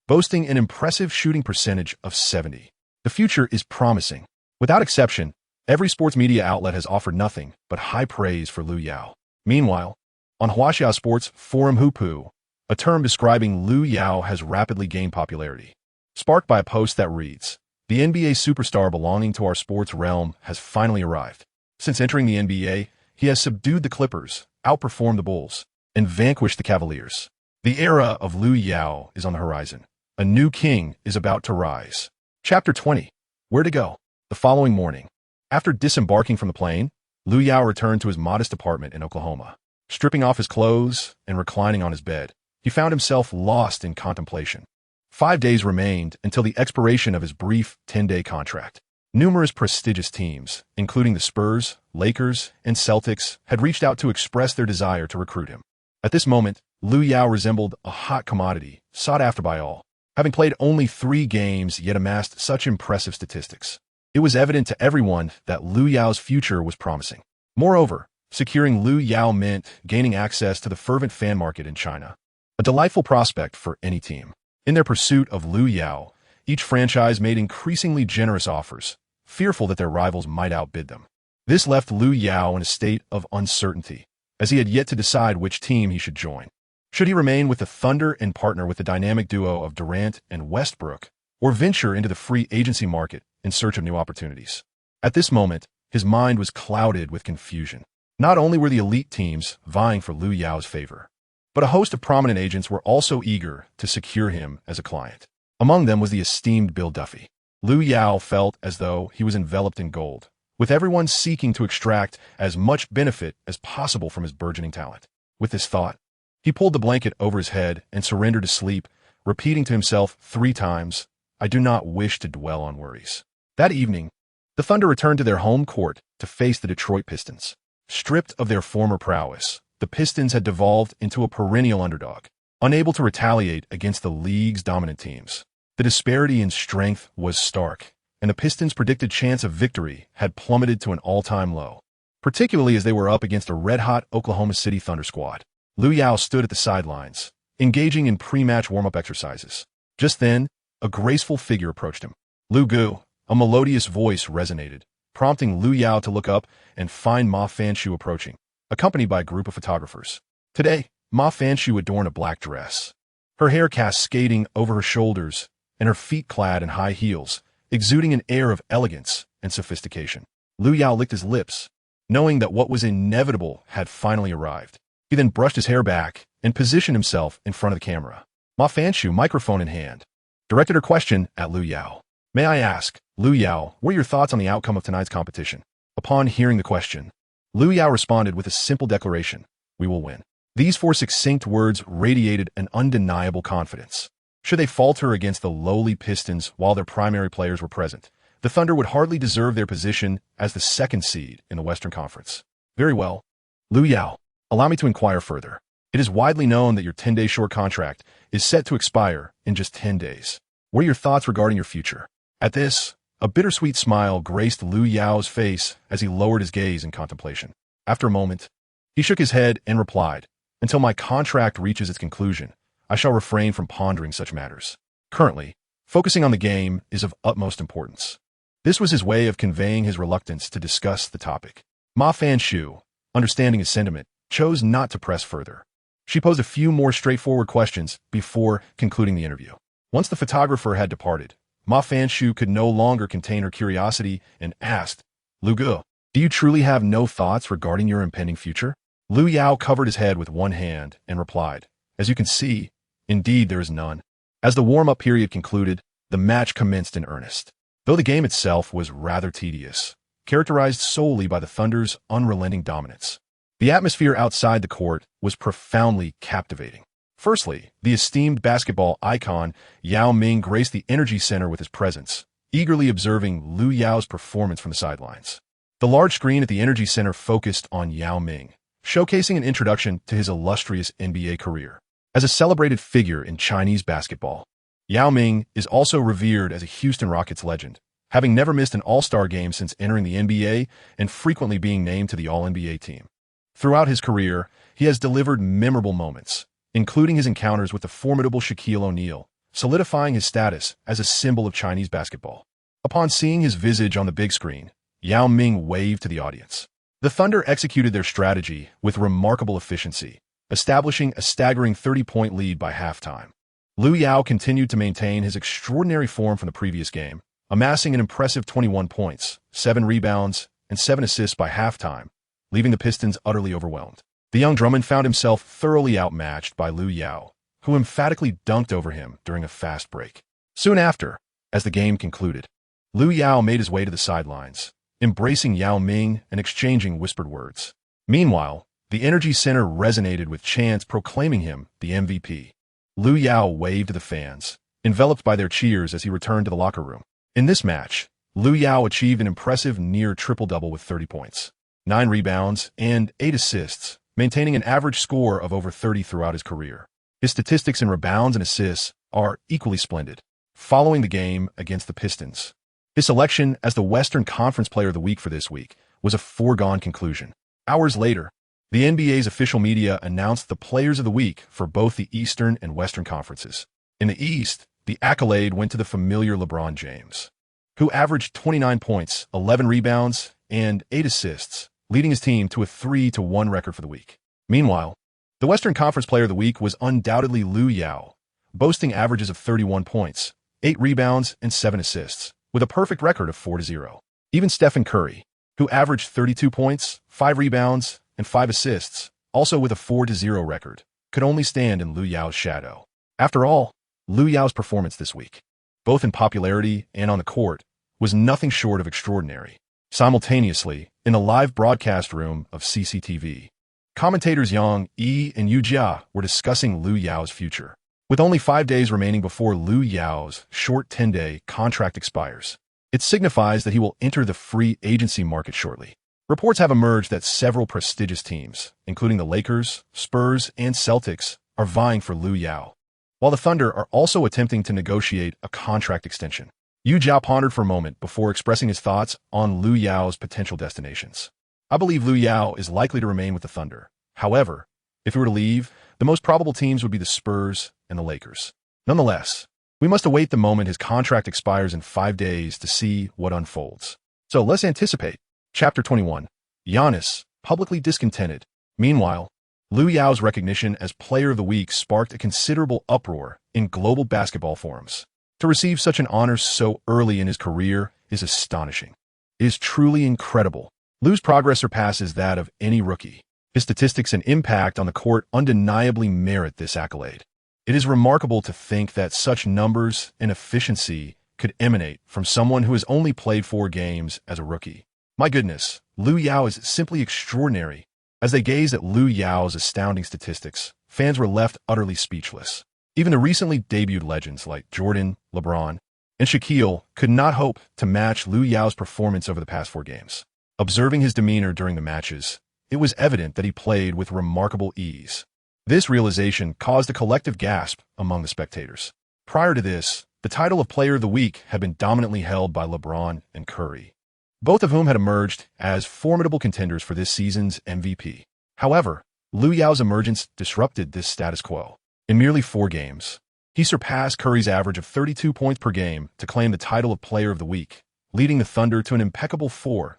boasting an impressive shooting percentage of 70. The future is promising. Without exception, every sports media outlet has offered nothing but high praise for Lu Yao. Meanwhile, on Huaxia Sports Forum Hupu, a term describing Lu Yao has rapidly gained popularity, sparked by a post that reads, the NBA superstar belonging to our sports realm has finally arrived. Since entering the NBA, he has subdued the Clippers, outperformed the Bulls, and vanquished the Cavaliers. The era of Lu Yao is on the horizon. A new king is about to rise. Chapter 20. Where to go? The following morning, after disembarking from the plane, Lu Yao returned to his modest apartment in Oklahoma. Stripping off his clothes and reclining on his bed, he found himself lost in contemplation. 5 days remained until the expiration of his brief 10-day contract. Numerous prestigious teams, including the Spurs, Lakers, and Celtics, had reached out to express their desire to recruit him. At this moment, Lu Yao resembled a hot commodity, sought after by all. Having played only 3 games yet amassed such impressive statistics, it was evident to everyone that Lu Yao's future was promising. Moreover, securing Lu Yao meant gaining access to the fervent fan market in China, a delightful prospect for any team. In their pursuit of Lu Yao, each franchise made increasingly generous offers, fearful that their rivals might outbid them. This left Lu Yao in a state of uncertainty, as he had yet to decide which team he should join. Should he remain with the Thunder and partner with the dynamic duo of Durant and Westbrook, or venture into the free agency market in search of new opportunities? At this moment, his mind was clouded with confusion. Not only were the elite teams vying for Lu Yao's favor, but a host of prominent agents were also eager to secure him as a client. Among them was the esteemed Bill Duffy. Lu Yao felt as though he was enveloped in gold, with everyone seeking to extract as much benefit as possible from his burgeoning talent. With this thought, he pulled the blanket over his head and surrendered to sleep, repeating to himself 3 times, I do not wish to dwell on worries. That evening, the Thunder returned to their home court to face the Detroit Pistons. Stripped of their former prowess, the Pistons had devolved into a perennial underdog, unable to retaliate against the league's dominant teams. The disparity in strength was stark, and the Pistons' predicted chance of victory had plummeted to an all-time low, particularly as they were up against a red-hot Oklahoma City Thunder squad. Lu Yao stood at the sidelines, engaging in pre-match warm-up exercises. Just then, a graceful figure approached him. Lu Gu, a melodious voice resonated, prompting Lu Yao to look up and find Ma Fanshu approaching, accompanied by a group of photographers. Today, Ma Fanshu adorned a black dress, her hair cascading over her shoulders and her feet clad in high heels, exuding an air of elegance and sophistication. Lu Yao licked his lips, knowing that what was inevitable had finally arrived. He then brushed his hair back and positioned himself in front of the camera. Ma Fanshu, microphone in hand, directed her question at Lu Yao. May I ask, Lu Yao, what are your thoughts on the outcome of tonight's competition? Upon hearing the question, Lu Yao responded with a simple declaration, we will win. These 4 succinct words radiated an undeniable confidence. Should they falter against the lowly Pistons while their primary players were present, the Thunder would hardly deserve their position as the second seed in the Western Conference. Very well. Lu Yao, allow me to inquire further. It is widely known that your 10-day short contract is set to expire in just 10 days. What are your thoughts regarding your future? At this, a bittersweet smile graced Lu Yao's face as he lowered his gaze in contemplation. After a moment, he shook his head and replied, "Until my contract reaches its conclusion, I shall refrain from pondering such matters. Currently, focusing on the game is of utmost importance." This was his way of conveying his reluctance to discuss the topic. Ma Fanshu, understanding his sentiment, chose not to press further. She posed a few more straightforward questions before concluding the interview. Once the photographer had departed, Ma Fanshu could no longer contain her curiosity and asked, "Lu Ge, do you truly have no thoughts regarding your impending future?" Lu Yao covered his head with one hand and replied, "As you can see, indeed there is none." As the warm-up period concluded, the match commenced in earnest. Though the game itself was rather tedious, characterized solely by the Thunder's unrelenting dominance, the atmosphere outside the court was profoundly captivating. Firstly, the esteemed basketball icon Yao Ming graced the Energy Center with his presence, eagerly observing Lu Yao's performance from the sidelines. The large screen at the Energy Center focused on Yao Ming, showcasing an introduction to his illustrious NBA career. As a celebrated figure in Chinese basketball, Yao Ming is also revered as a Houston Rockets legend, having never missed an All-Star game since entering the NBA and frequently being named to the All-NBA team. Throughout his career, he has delivered memorable moments, including his encounters with the formidable Shaquille O'Neal, solidifying his status as a symbol of Chinese basketball. Upon seeing his visage on the big screen, Yao Ming waved to the audience. The Thunder executed their strategy with remarkable efficiency, establishing a staggering 30-point lead by halftime. Lu Yao continued to maintain his extraordinary form from the previous game, amassing an impressive 21 points, 7 rebounds, and 7 assists by halftime, leaving the Pistons utterly overwhelmed. The young Drummond found himself thoroughly outmatched by Lu Yao, who emphatically dunked over him during a fast break. Soon after, as the game concluded, Lu Yao made his way to the sidelines, embracing Yao Ming and exchanging whispered words. Meanwhile, the Energy Center resonated with chants proclaiming him the MVP. Lu Yao waved to the fans, enveloped by their cheers as he returned to the locker room. In this match, Lu Yao achieved an impressive near triple-double with 30 points, 9 rebounds, and 8 assists, maintaining an average score of over 30 throughout his career. His statistics in rebounds and assists are equally splendid. Following the game against the Pistons, his selection as the Western Conference Player of the Week for this week was a foregone conclusion. Hours later, the NBA's official media announced the Players of the Week for both the Eastern and Western Conferences. In the East, the accolade went to the familiar LeBron James, who averaged 29 points, 11 rebounds, and 8 assists, leading his team to a 3-1 record for the week. Meanwhile, the Western Conference Player of the Week was undoubtedly Lu Yao, boasting averages of 31 points, 8 rebounds, and 7 assists, with a perfect record of 4-0. Even Stephen Curry, who averaged 32 points, 5 rebounds, and 5 assists, also with a 4-0 record, could only stand in Lu Yao's shadow. After all, Lu Yao's performance this week, both in popularity and on the court, was nothing short of extraordinary. Simultaneously, in the live broadcast room of CCTV, commentators Yang Yi and Yu Jia were discussing Lu Yao's future. With only 5 days remaining before Lu Yao's short 10-day contract expires, it signifies that he will enter the free agency market shortly. Reports have emerged that several prestigious teams, including the Lakers, Spurs, and Celtics, are vying for Lu Yao, while the Thunder are also attempting to negotiate a contract extension. Yu Jia pondered for a moment before expressing his thoughts on Lu Yao's potential destinations. "I believe Lu Yao is likely to remain with the Thunder. However, if he were to leave, the most probable teams would be the Spurs and the Lakers. Nonetheless, we must await the moment his contract expires in 5 days to see what unfolds. So let's anticipate." Chapter 21. Giannis, publicly discontented. Meanwhile, Lu Yao's recognition as Player of the Week sparked a considerable uproar in global basketball forums. To receive such an honor so early in his career is astonishing. It is truly incredible. Lu's progress surpasses that of any rookie. His statistics and impact on the court undeniably merit this accolade. It is remarkable to think that such numbers and efficiency could emanate from someone who has only played 4 games as a rookie. My goodness, Lu Yao is simply extraordinary. As they gazed at Lu Yao's astounding statistics, fans were left utterly speechless. Even the recently debuted legends like Jordan, LeBron, and Shaquille could not hope to match Lu Yao's performance over the past 4 games. Observing his demeanor during the matches, it was evident that he played with remarkable ease. This realization caused a collective gasp among the spectators. Prior to this, the title of Player of the Week had been dominantly held by LeBron and Curry, both of whom had emerged as formidable contenders for this season's MVP. However, Lu Yao's emergence disrupted this status quo. In merely 4 games, he surpassed Curry's average of 32 points per game to claim the title of Player of the Week, leading the Thunder to an impeccable 4-0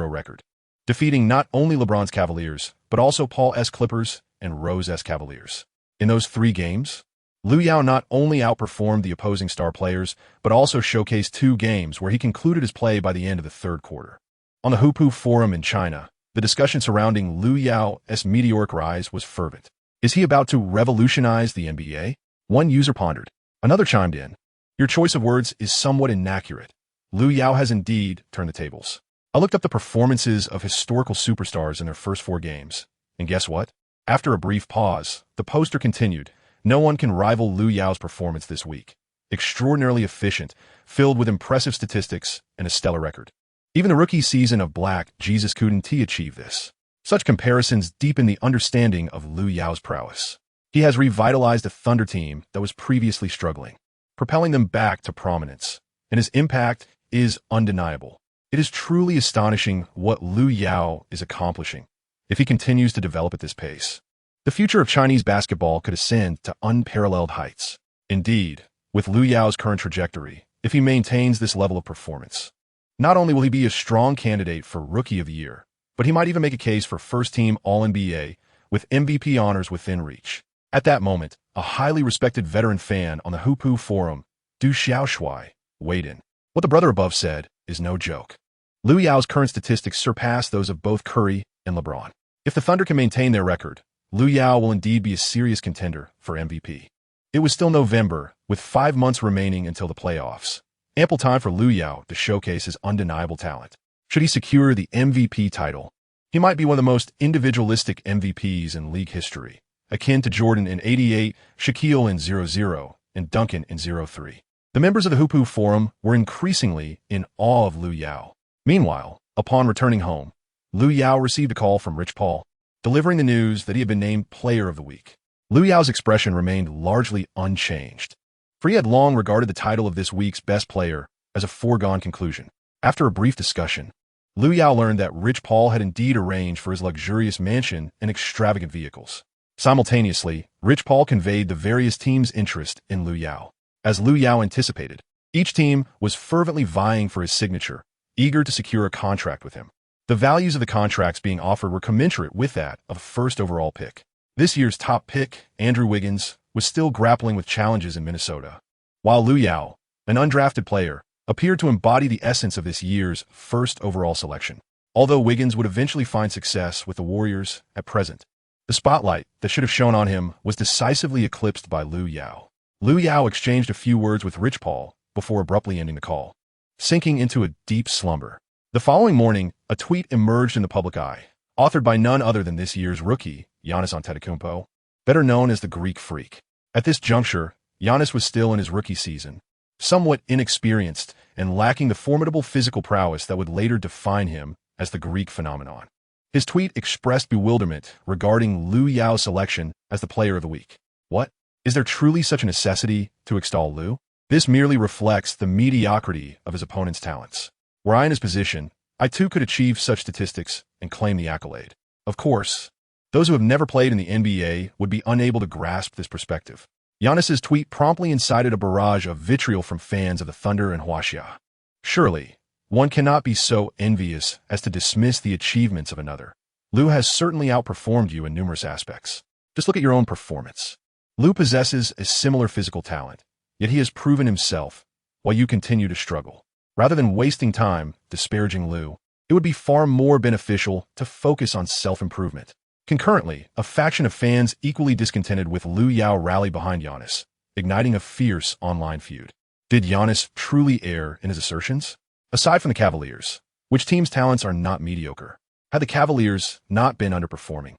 record, defeating not only LeBron's Cavaliers, but also Paul's Clippers and Rose's Cavaliers. In those 3 games, Lu Yao not only outperformed the opposing star players, but also showcased 2 games where he concluded his play by the end of the 3rd quarter. On the Hoopu Forum in China, the discussion surrounding Lu Yao's meteoric rise was fervent. Is he about to revolutionize the NBA? One user pondered. Another chimed in. Your choice of words is somewhat inaccurate. Lu Yao has indeed turned the tables. I looked up the performances of historical superstars in their first 4 games, and guess what? After a brief pause, the poster continued. No one can rival Lu Yao's performance this week. Extraordinarily efficient, filled with impressive statistics and a stellar record. Even the rookie season of Black Jesus couldn't achieve this. Such comparisons deepen the understanding of Lu Yao's prowess. He has revitalized a Thunder team that was previously struggling, propelling them back to prominence, and his impact is undeniable. It is truly astonishing what Lu Yao is accomplishing if he continues to develop at this pace. The future of Chinese basketball could ascend to unparalleled heights. Indeed, with Lu Yao's current trajectory, if he maintains this level of performance, not only will he be a strong candidate for Rookie of the Year, but he might even make a case for first-team All-NBA with MVP honors within reach. At that moment, a highly respected veteran fan on the Hoopu Forum, Du Xiaoshui, weighed in. What the brother above said is no joke. Lu Yao's current statistics surpass those of both Curry and LeBron. If the Thunder can maintain their record, Lu Yao will indeed be a serious contender for MVP. It was still November, with 5 months remaining until the playoffs. Ample time for Lu Yao to showcase his undeniable talent. Should he secure the MVP title, he might be one of the most individualistic MVPs in league history, akin to Jordan in '88, Shaquille in '00, and Duncan in '03. The members of the Hoopu Forum were increasingly in awe of Lu Yao. Meanwhile, upon returning home, Lu Yao received a call from Rich Paul, delivering the news that he had been named Player of the Week. Lu Yao's expression remained largely unchanged, for he had long regarded the title of this week's best player as a foregone conclusion. After a brief discussion, Lu Yao learned that Rich Paul had indeed arranged for his luxurious mansion and extravagant vehicles. Simultaneously, Rich Paul conveyed the various teams' interest in Lu Yao. As Lu Yao anticipated, each team was fervently vying for his signature, eager to secure a contract with him. The values of the contracts being offered were commensurate with that of a first overall pick. This year's top pick, Andrew Wiggins, was still grappling with challenges in Minnesota, while Lu Yao, an undrafted player, appeared to embody the essence of this year's first overall selection. Although Wiggins would eventually find success with the Warriors at present, the spotlight that should have shone on him was decisively eclipsed by Lu Yao. Lu Yao exchanged a few words with Rich Paul before abruptly ending the call, sinking into a deep slumber. The following morning, a tweet emerged in the public eye, authored by none other than this year's rookie, Giannis Antetokounmpo, better known as the Greek Freak. At this juncture, Giannis was still in his rookie season, somewhat inexperienced and lacking the formidable physical prowess that would later define him as the Greek phenomenon. His tweet expressed bewilderment regarding Lu Yao's selection as the Player of the Week. What? Is there truly such a necessity to extol Lu? This merely reflects the mediocrity of his opponent's talents. Were I in his position, I too could achieve such statistics and claim the accolade. Of course, those who have never played in the NBA would be unable to grasp this perspective. Giannis's tweet promptly incited a barrage of vitriol from fans of the Thunder and Huaxia. Surely, one cannot be so envious as to dismiss the achievements of another. Lu has certainly outperformed you in numerous aspects. Just look at your own performance. Lu possesses a similar physical talent, yet he has proven himself, while you continue to struggle. Rather than wasting time disparaging Lu, it would be far more beneficial to focus on self-improvement. Concurrently, a faction of fans equally discontented with Lu Yao rallied behind Giannis, igniting a fierce online feud. Did Giannis truly err in his assertions? Aside from the Cavaliers, which team's talents are not mediocre, had the Cavaliers not been underperforming,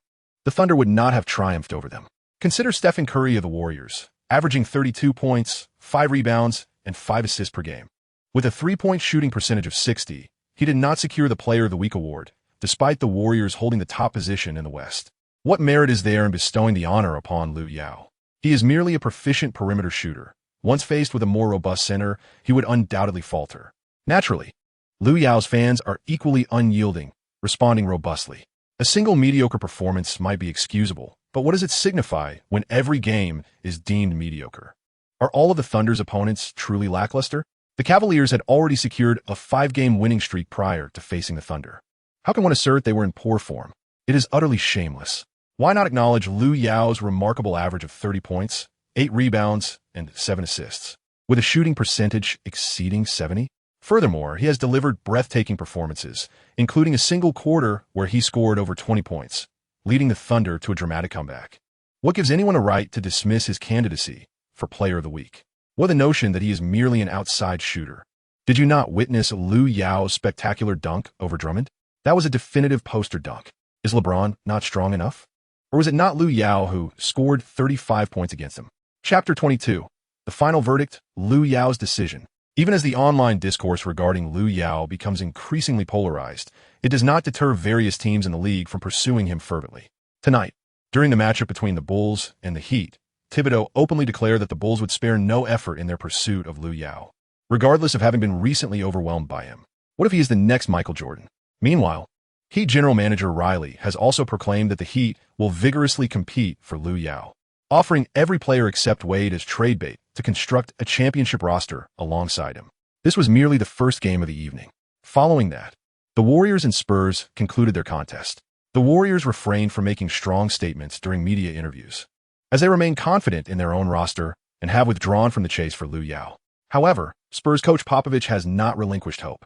the Thunder would not have triumphed over them. Consider Stephen Curry of the Warriors, averaging 32 points, 5 rebounds, and 5 assists per game. With a three-point shooting percentage of 60, he did not secure the Player of the Week award, despite the Warriors holding the top position in the West. What merit is there in bestowing the honor upon Lu Yao? He is merely a proficient perimeter shooter. Once faced with a more robust center, he would undoubtedly falter. Naturally, Lu Yao's fans are equally unyielding, responding robustly. A single mediocre performance might be excusable, but what does it signify when every game is deemed mediocre? Are all of the Thunder's opponents truly lackluster? The Cavaliers had already secured a 5-game winning streak prior to facing the Thunder. How can one assert they were in poor form? It is utterly shameless. Why not acknowledge Lu Yao's remarkable average of 30 points, 8 rebounds, and 7 assists, with a shooting percentage exceeding 70? Furthermore, he has delivered breathtaking performances, including a single quarter where he scored over 20 points, leading the Thunder to a dramatic comeback. What gives anyone a right to dismiss his candidacy for Player of the Week? What the notion that he is merely an outside shooter? Did you not witness Lu Yao's spectacular dunk over Drummond? That was a definitive poster dunk. Is LeBron not strong enough? Or was it not Lu Yao who scored 35 points against him? Chapter 22. The final verdict, Lu Yao's decision. Even as the online discourse regarding Lu Yao becomes increasingly polarized, it does not deter various teams in the league from pursuing him fervently. Tonight, during the matchup between the Bulls and the Heat, Thibodeau openly declared that the Bulls would spare no effort in their pursuit of Lu Yao, regardless of having been recently overwhelmed by him. What if he is the next Michael Jordan? Meanwhile, Heat general manager Riley has also proclaimed that the Heat will vigorously compete for Lu Yao, offering every player except Wade as trade bait to construct a championship roster alongside him. This was merely the first game of the evening. Following that, the Warriors and Spurs concluded their contest. The Warriors refrained from making strong statements during media interviews, as they remain confident in their own roster and have withdrawn from the chase for Lu Yao. However, Spurs coach Popovich has not relinquished hope.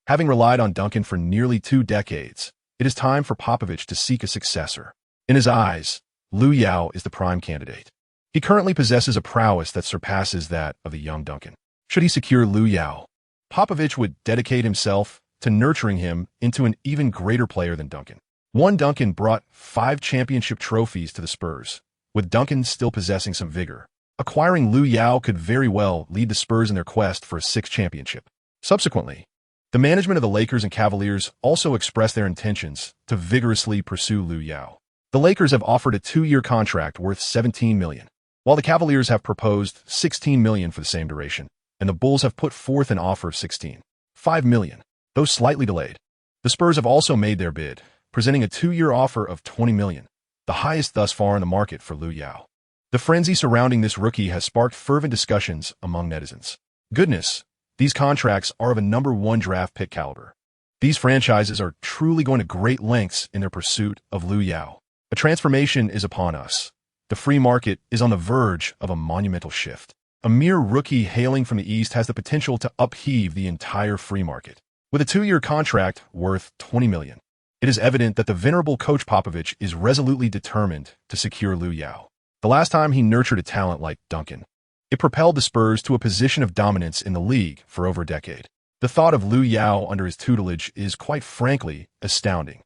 Having relied on Duncan for nearly 2 decades, it is time for Popovich to seek a successor. In his eyes, Lu Yao is the prime candidate. He currently possesses a prowess that surpasses that of the young Duncan. Should he secure Lu Yao, Popovich would dedicate himself to nurturing him into an even greater player than Duncan. One Duncan brought 5 championship trophies to the Spurs, with Duncan still possessing some vigor. Acquiring Lu Yao could very well lead the Spurs in their quest for a 6th championship. Subsequently, the management of the Lakers and Cavaliers also expressed their intentions to vigorously pursue Lu Yao. The Lakers have offered a 2-year contract worth $17 million, while the Cavaliers have proposed $16 million for the same duration, and the Bulls have put forth an offer of $16.5 million, though slightly delayed. The Spurs have also made their bid, presenting a 2-year offer of $20 million, the highest thus far in the market for Lu Yao. The frenzy surrounding this rookie has sparked fervent discussions among netizens. Goodness, these contracts are of a number 1 draft pick caliber. These franchises are truly going to great lengths in their pursuit of Lu Yao. A transformation is upon us. The free market is on the verge of a monumental shift. A mere rookie hailing from the East has the potential to upheave the entire free market. With a 2-year contract worth $20 million, it is evident that the venerable coach Popovich is resolutely determined to secure Lu Yao. The last time he nurtured a talent like Duncan, it propelled the Spurs to a position of dominance in the league for over a decade. The thought of Lu Yao under his tutelage is, quite frankly, astounding.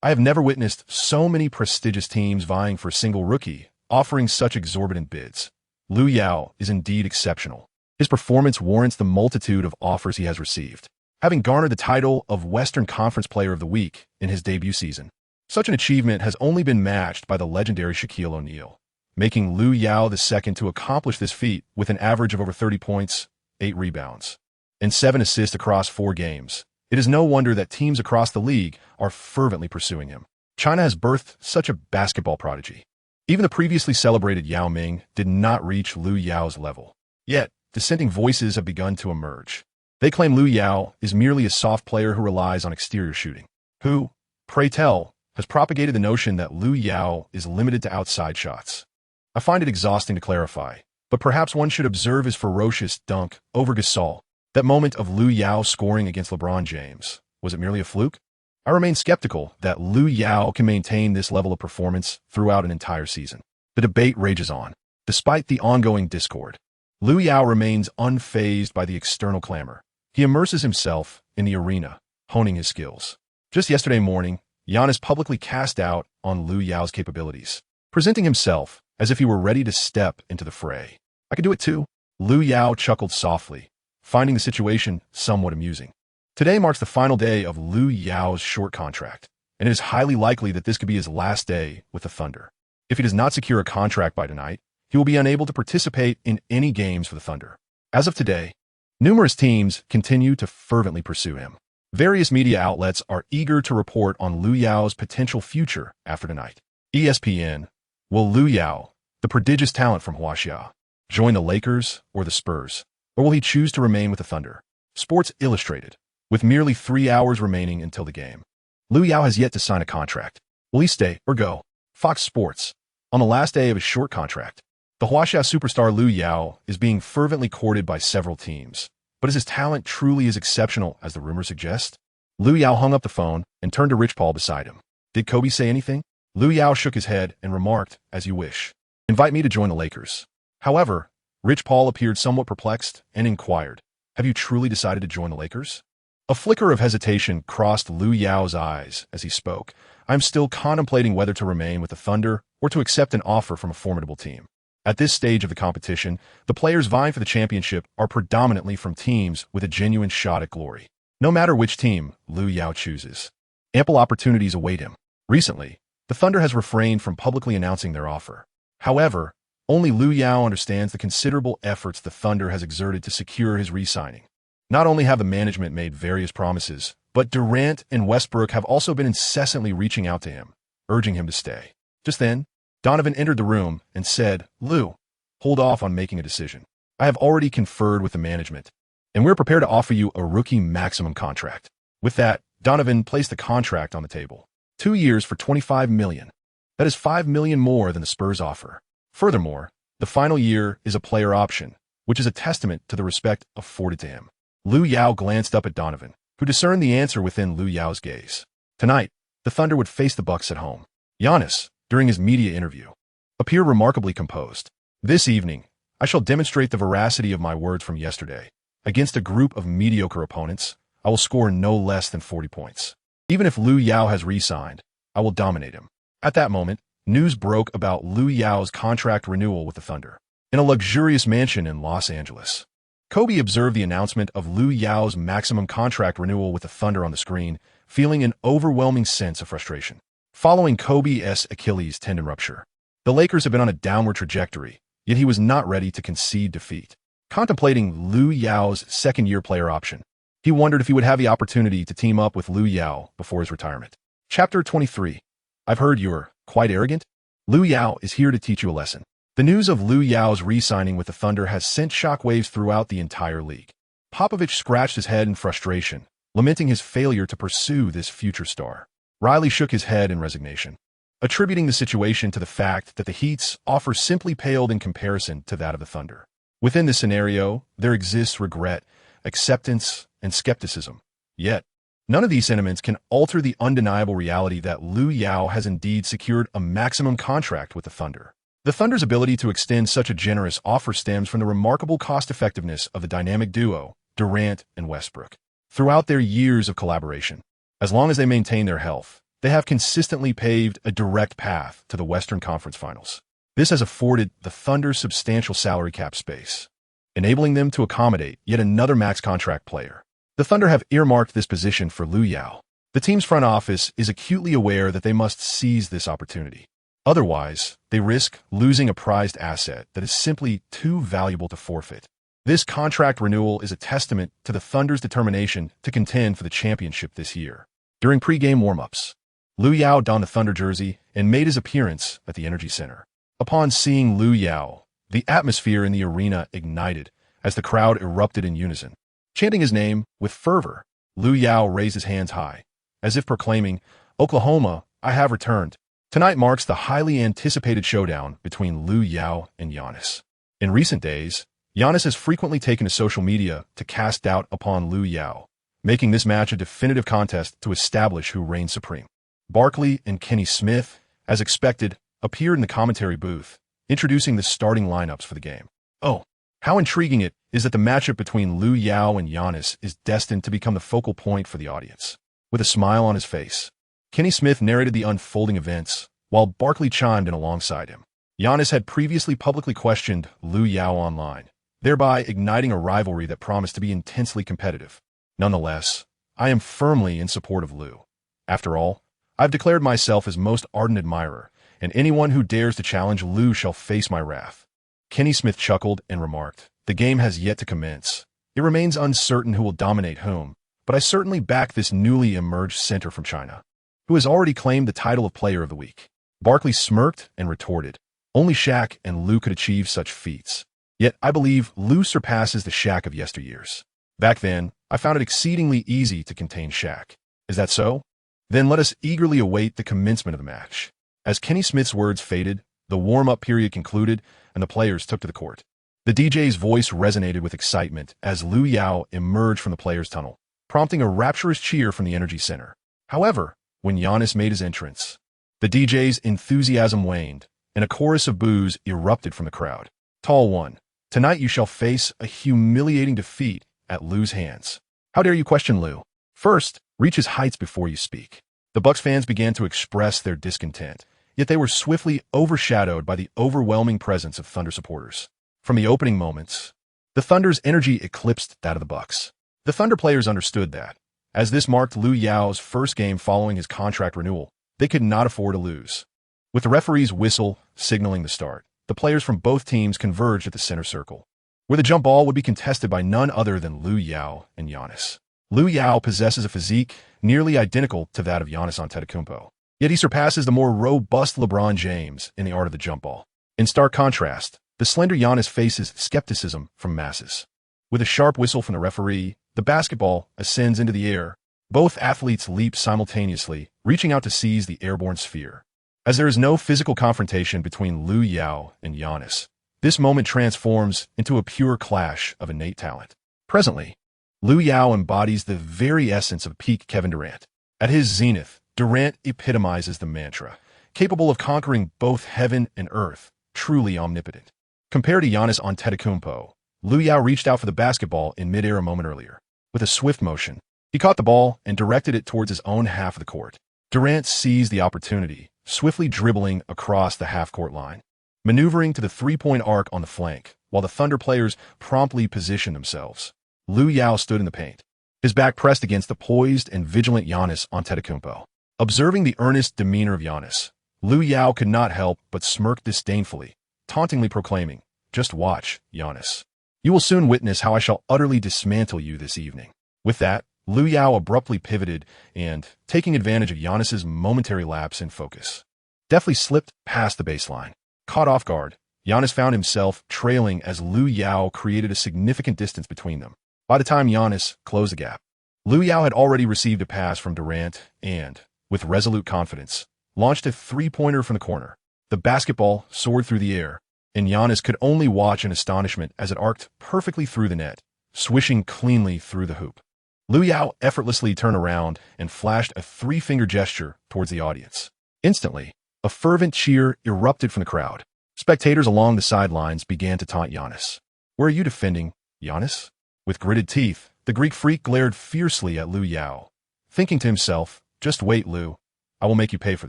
I have never witnessed so many prestigious teams vying for a single rookie, offering such exorbitant bids. Lu Yao is indeed exceptional. His performance warrants the multitude of offers he has received, having garnered the title of Western Conference Player of the Week in his debut season. Such an achievement has only been matched by the legendary Shaquille O'Neal, making Lu Yao the second to accomplish this feat with an average of over 30 points, 8 rebounds, and 7 assists across 4 games. It is no wonder that teams across the league are fervently pursuing him. China has birthed such a basketball prodigy. Even the previously celebrated Yao Ming did not reach Lu Yao's level. Yet, dissenting voices have begun to emerge. They claim Lu Yao is merely a soft player who relies on exterior shooting. Who, pray tell, has propagated the notion that Lu Yao is limited to outside shots. I find it exhausting to clarify, but perhaps one should observe his ferocious dunk over Gasol. That moment of Lu Yao scoring against LeBron James, was it merely a fluke? I remain skeptical that Lu Yao can maintain this level of performance throughout an entire season. The debate rages on. Despite the ongoing discord, Lu Yao remains unfazed by the external clamor. He immerses himself in the arena, honing his skills. Just yesterday morning, Giannis publicly cast doubt on Lu Yao's capabilities, presenting himself as if he were ready to step into the fray. I could do it too. Lu Yao chuckled softly, finding the situation somewhat amusing. Today marks the final day of Lu Yao's short contract, and it is highly likely that this could be his last day with the Thunder. If he does not secure a contract by tonight, he will be unable to participate in any games for the Thunder. As of today, numerous teams continue to fervently pursue him. Various media outlets are eager to report on Lu Yao's potential future after tonight. ESPN, will Lu Yao, the prodigious talent from Huaxia, join the Lakers or the Spurs, or will he choose to remain with the Thunder? Sports Illustrated, with merely 3 hours remaining until the game. Lu Yao has yet to sign a contract. Will he stay or go? Fox Sports, on the last day of his short contract, the Huaxia superstar Lu Yao is being fervently courted by several teams. But is his talent truly as exceptional as the rumors suggest? Lu Yao hung up the phone and turned to Rich Paul beside him. Did Kobe say anything? Lu Yao shook his head and remarked, as you wish. Invite me to join the Lakers. However, Rich Paul appeared somewhat perplexed and inquired, have you truly decided to join the Lakers? A flicker of hesitation crossed Lu Yao's eyes as he spoke. I'm still contemplating whether to remain with the Thunder or to accept an offer from a formidable team. At this stage of the competition, the players vying for the championship are predominantly from teams with a genuine shot at glory. No matter which team Lu Yao chooses, ample opportunities await him. Recently, the Thunder has refrained from publicly announcing their offer. However, only Lu Yao understands the considerable efforts the Thunder has exerted to secure his re-signing. Not only have the management made various promises, but Durant and Westbrook have also been incessantly reaching out to him, urging him to stay. Just then, Donovan entered the room and said, Lu, hold off on making a decision. I have already conferred with the management, and we're prepared to offer you a rookie maximum contract. With that, Donovan placed the contract on the table. 2 years for $25 million. That is $5 million more than the Spurs offer. Furthermore, the final year is a player option, which is a testament to the respect afforded to him. Lu Yao glanced up at Donovan, who discerned the answer within Lu Yao's gaze. Tonight, the Thunder would face the Bucks at home. Giannis, during his media interview, appeared remarkably composed. This evening, I shall demonstrate the veracity of my words from yesterday. Against a group of mediocre opponents, I will score no less than 40 points. Even if Lu Yao has re-signed, I will dominate him. At that moment, news broke about Lu Yao's contract renewal with the Thunder in a luxurious mansion in Los Angeles. Kobe observed the announcement of Lu Yao's maximum contract renewal with the Thunder on the screen, feeling an overwhelming sense of frustration. Following Kobe's Achilles tendon rupture, the Lakers have been on a downward trajectory, yet he was not ready to concede defeat. Contemplating Lu Yao's second-year player option, he wondered if he would have the opportunity to team up with Lu Yao before his retirement. Chapter 23. I've heard you're quite arrogant. Lu Yao is here to teach you a lesson. The news of Lu Yao's re-signing with the Thunder has sent shockwaves throughout the entire league. Popovich scratched his head in frustration, lamenting his failure to pursue this future star. Riley shook his head in resignation, attributing the situation to the fact that the Heat's offer simply paled in comparison to that of the Thunder. Within this scenario, there exists regret, acceptance, and skepticism. Yet, none of these sentiments can alter the undeniable reality that Lu Yao has indeed secured a maximum contract with the Thunder. The Thunder's ability to extend such a generous offer stems from the remarkable cost-effectiveness of the dynamic duo, Durant and Westbrook. Throughout their years of collaboration, as long as they maintain their health, they have consistently paved a direct path to the Western Conference Finals. This has afforded the Thunder substantial salary cap space, enabling them to accommodate yet another max contract player. The Thunder have earmarked this position for Lu Yao. The team's front office is acutely aware that they must seize this opportunity. Otherwise, they risk losing a prized asset that is simply too valuable to forfeit. This contract renewal is a testament to the Thunder's determination to contend for the championship this year. During pre-game warm-ups, Lu Yao donned the Thunder jersey and made his appearance at the Energy Center. Upon seeing Lu Yao, the atmosphere in the arena ignited as the crowd erupted in unison. Chanting his name with fervor, Lu Yao raised his hands high, as if proclaiming, Oklahoma, I have returned. Tonight marks the highly anticipated showdown between Lu Yao and Giannis. In recent days, Giannis has frequently taken to social media to cast doubt upon Lu Yao, making this match a definitive contest to establish who reigns supreme. Barkley and Kenny Smith, as expected, appeared in the commentary booth, introducing the starting lineups for the game. Oh, how intriguing it is that the matchup between Lu Yao and Giannis is destined to become the focal point for the audience. With a smile on his face, Kenny Smith narrated the unfolding events, while Barkley chimed in alongside him. Giannis had previously publicly questioned Lu Yao online, thereby igniting a rivalry that promised to be intensely competitive. Nonetheless, I am firmly in support of Lu. After all, I've declared myself his most ardent admirer, and anyone who dares to challenge Lu shall face my wrath. Kenny Smith chuckled and remarked, "The game has yet to commence. It remains uncertain who will dominate whom, but I certainly back this newly emerged center from China, who has already claimed the title of Player of the Week." Barkley smirked and retorted, "Only Shaq and Lu could achieve such feats. Yet I believe Lu surpasses the Shaq of yesteryears. Back then, I found it exceedingly easy to contain Shaq. Is that so? Then let us eagerly await the commencement of the match." As Kenny Smith's words faded, the warm-up period concluded, and the players took to the court. The DJ's voice resonated with excitement as Lu Yao emerged from the players' tunnel, prompting a rapturous cheer from the Energy Center. However, when Giannis made his entrance, the DJ's enthusiasm waned, and a chorus of boos erupted from the crowd. "Tall one, tonight you shall face a humiliating defeat at Lu's hands. How dare you question Lu? First, reach his heights before you speak." The Bucks fans began to express their discontent, yet they were swiftly overshadowed by the overwhelming presence of Thunder supporters. From the opening moments, the Thunder's energy eclipsed that of the Bucks. The Thunder players understood that, as this marked Lu Yao's first game following his contract renewal, they could not afford to lose. With the referee's whistle signaling the start, the players from both teams converged at the center circle, where the jump ball would be contested by none other than Lu Yao and Giannis. Lu Yao possesses a physique nearly identical to that of Giannis Antetokounmpo, yet he surpasses the more robust LeBron James in the art of the jump ball. In stark contrast, the slender Giannis faces skepticism from masses. With a sharp whistle from the referee, the basketball ascends into the air. Both athletes leap simultaneously, reaching out to seize the airborne sphere. As there is no physical confrontation between Lu Yao and Giannis, this moment transforms into a pure clash of innate talent. Presently, Lu Yao embodies the very essence of peak Kevin Durant. At his zenith, Durant epitomizes the mantra, capable of conquering both heaven and earth, truly omnipotent. Compared to Giannis Antetokounmpo, Lu Yao reached out for the basketball in midair a moment earlier. With a swift motion, he caught the ball and directed it towards his own half of the court. Durant seized the opportunity, swiftly dribbling across the half-court line, maneuvering to the three-point arc on the flank, while the Thunder players promptly positioned themselves. Lu Yao stood in the paint, his back pressed against the poised and vigilant Giannis Antetokounmpo. Observing the earnest demeanor of Giannis, Lu Yao could not help but smirk disdainfully, tauntingly proclaiming, "Just watch, Giannis. You will soon witness how I shall utterly dismantle you this evening." With that, Lu Yao abruptly pivoted and, taking advantage of Giannis's momentary lapse in focus, deftly slipped past the baseline. Caught off guard, Giannis found himself trailing as Lu Yao created a significant distance between them. By the time Giannis closed the gap, Lu Yao had already received a pass from Durant and, with resolute confidence, launched a three-pointer from the corner. The basketball soared through the air, and Giannis could only watch in astonishment as it arced perfectly through the net, swishing cleanly through the hoop. Lu Yao effortlessly turned around and flashed a three-finger gesture towards the audience. Instantly, a fervent cheer erupted from the crowd. Spectators along the sidelines began to taunt Giannis. "Where are you defending, Giannis?" With gritted teeth, the Greek freak glared fiercely at Lu Yao, thinking to himself, "Just wait, Lu. I will make you pay for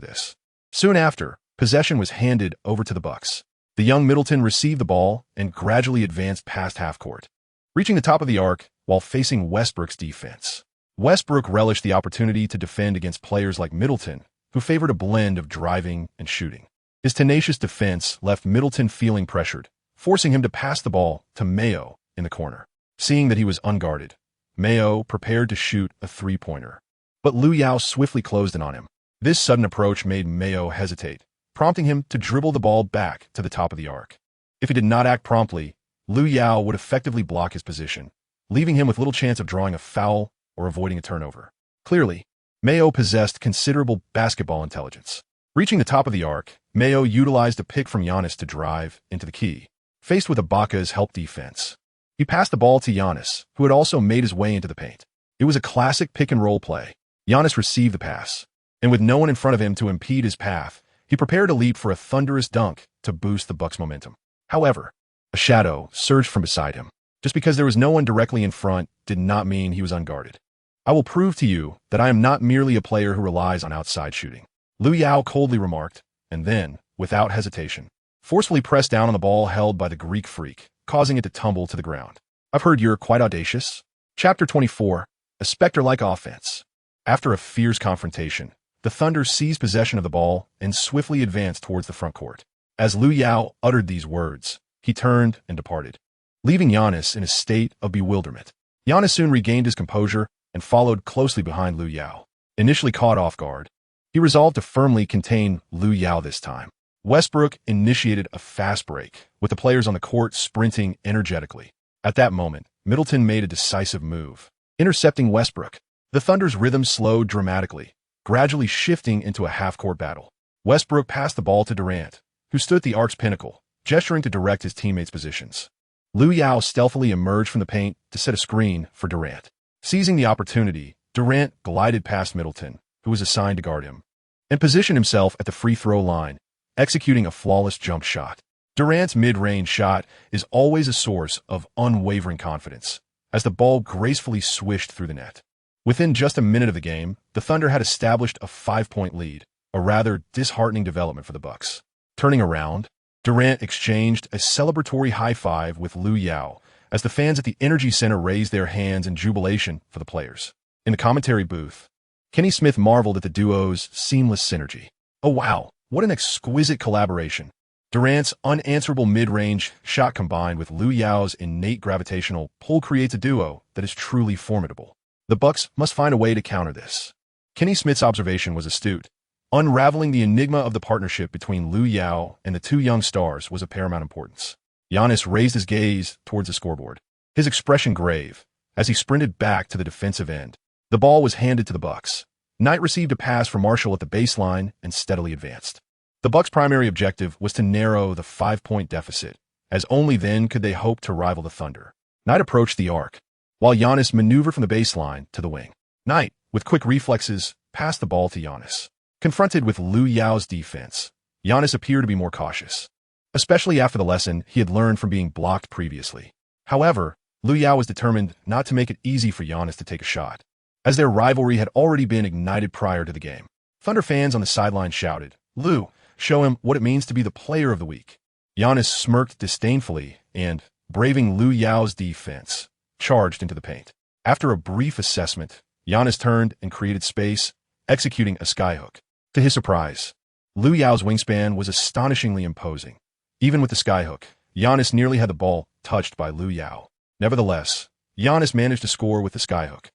this." Soon after, possession was handed over to the Bucks. The young Middleton received the ball and gradually advanced past half-court, reaching the top of the arc while facing Westbrook's defense. Westbrook relished the opportunity to defend against players like Middleton, who favored a blend of driving and shooting. His tenacious defense left Middleton feeling pressured, forcing him to pass the ball to Mayo in the corner. Seeing that he was unguarded, Mayo prepared to shoot a three-pointer, but Lu Yao swiftly closed in on him. This sudden approach made Mayo hesitate, prompting him to dribble the ball back to the top of the arc. If he did not act promptly, Lu Yao would effectively block his position, leaving him with little chance of drawing a foul or avoiding a turnover. Clearly, Mayo possessed considerable basketball intelligence. Reaching the top of the arc, Mayo utilized a pick from Giannis to drive into the key. Faced with Ibaka's help defense, he passed the ball to Giannis, who had also made his way into the paint. It was a classic pick-and-roll play. Giannis received the pass, and with no one in front of him to impede his path, he prepared to leap for a thunderous dunk to boost the Bucks' momentum. However, a shadow surged from beside him. Just because there was no one directly in front did not mean he was unguarded. "I will prove to you that I am not merely a player who relies on outside shooting," Lu Yao coldly remarked, and then, without hesitation, forcefully pressed down on the ball held by the Greek freak, causing it to tumble to the ground. I've heard you're quite audacious. Chapter 24, a specter-like offense. After a fierce confrontation, the Thunder seized possession of the ball and swiftly advanced towards the front court. As Lu Yao uttered these words, he turned and departed, leaving Giannis in a state of bewilderment. Giannis soon regained his composure and followed closely behind Lu Yao. Initially caught off guard, he resolved to firmly contain Lu Yao this time. Westbrook initiated a fast break, with the players on the court sprinting energetically. At that moment, Middleton made a decisive move, intercepting Westbrook. The Thunder's rhythm slowed dramatically, gradually shifting into a half-court battle. Westbrook passed the ball to Durant, who stood at the arc's pinnacle, gesturing to direct his teammates' positions. Lu Yao stealthily emerged from the paint to set a screen for Durant. Seizing the opportunity, Durant glided past Middleton, who was assigned to guard him, and positioned himself at the free throw line, executing a flawless jump shot. Durant's mid-range shot is always a source of unwavering confidence, as the ball gracefully swished through the net. Within just a minute of the game, the Thunder had established a 5-point lead, a rather disheartening development for the Bucks. Turning around, Durant exchanged a celebratory high-five with Lu Yao as the fans at the Energy Center raised their hands in jubilation for the players. In the commentary booth, Kenny Smith marveled at the duo's seamless synergy. Oh wow, what an exquisite collaboration. Durant's unanswerable mid-range shot combined with Lu Yao's innate gravitational pull creates a duo that is truly formidable. The Bucks must find a way to counter this. Kenny Smith's observation was astute. Unraveling the enigma of the partnership between Lu Yao and the two young stars was of paramount importance. Giannis raised his gaze towards the scoreboard, his expression grave, as he sprinted back to the defensive end. The ball was handed to the Bucks. Knight received a pass from Marshall at the baseline and steadily advanced. The Bucks' primary objective was to narrow the 5-point deficit, as only then could they hope to rival the Thunder. Knight approached the arc, while Giannis maneuvered from the baseline to the wing. Knight, with quick reflexes, passed the ball to Giannis. Confronted with Lu Yao's defense, Giannis appeared to be more cautious, especially after the lesson he had learned from being blocked previously. However, Lu Yao was determined not to make it easy for Giannis to take a shot, as their rivalry had already been ignited prior to the game. Thunder fans on the sideline shouted, "Lu, show him what it means to be the player of the week." Giannis smirked disdainfully and, braving Lu Yao's defense, charged into the paint. After a brief assessment, Giannis turned and created space, executing a skyhook. To his surprise, Lu Yao's wingspan was astonishingly imposing. Even with the skyhook, Giannis nearly had the ball touched by Lu Yao. Nevertheless, Giannis managed to score with the skyhook,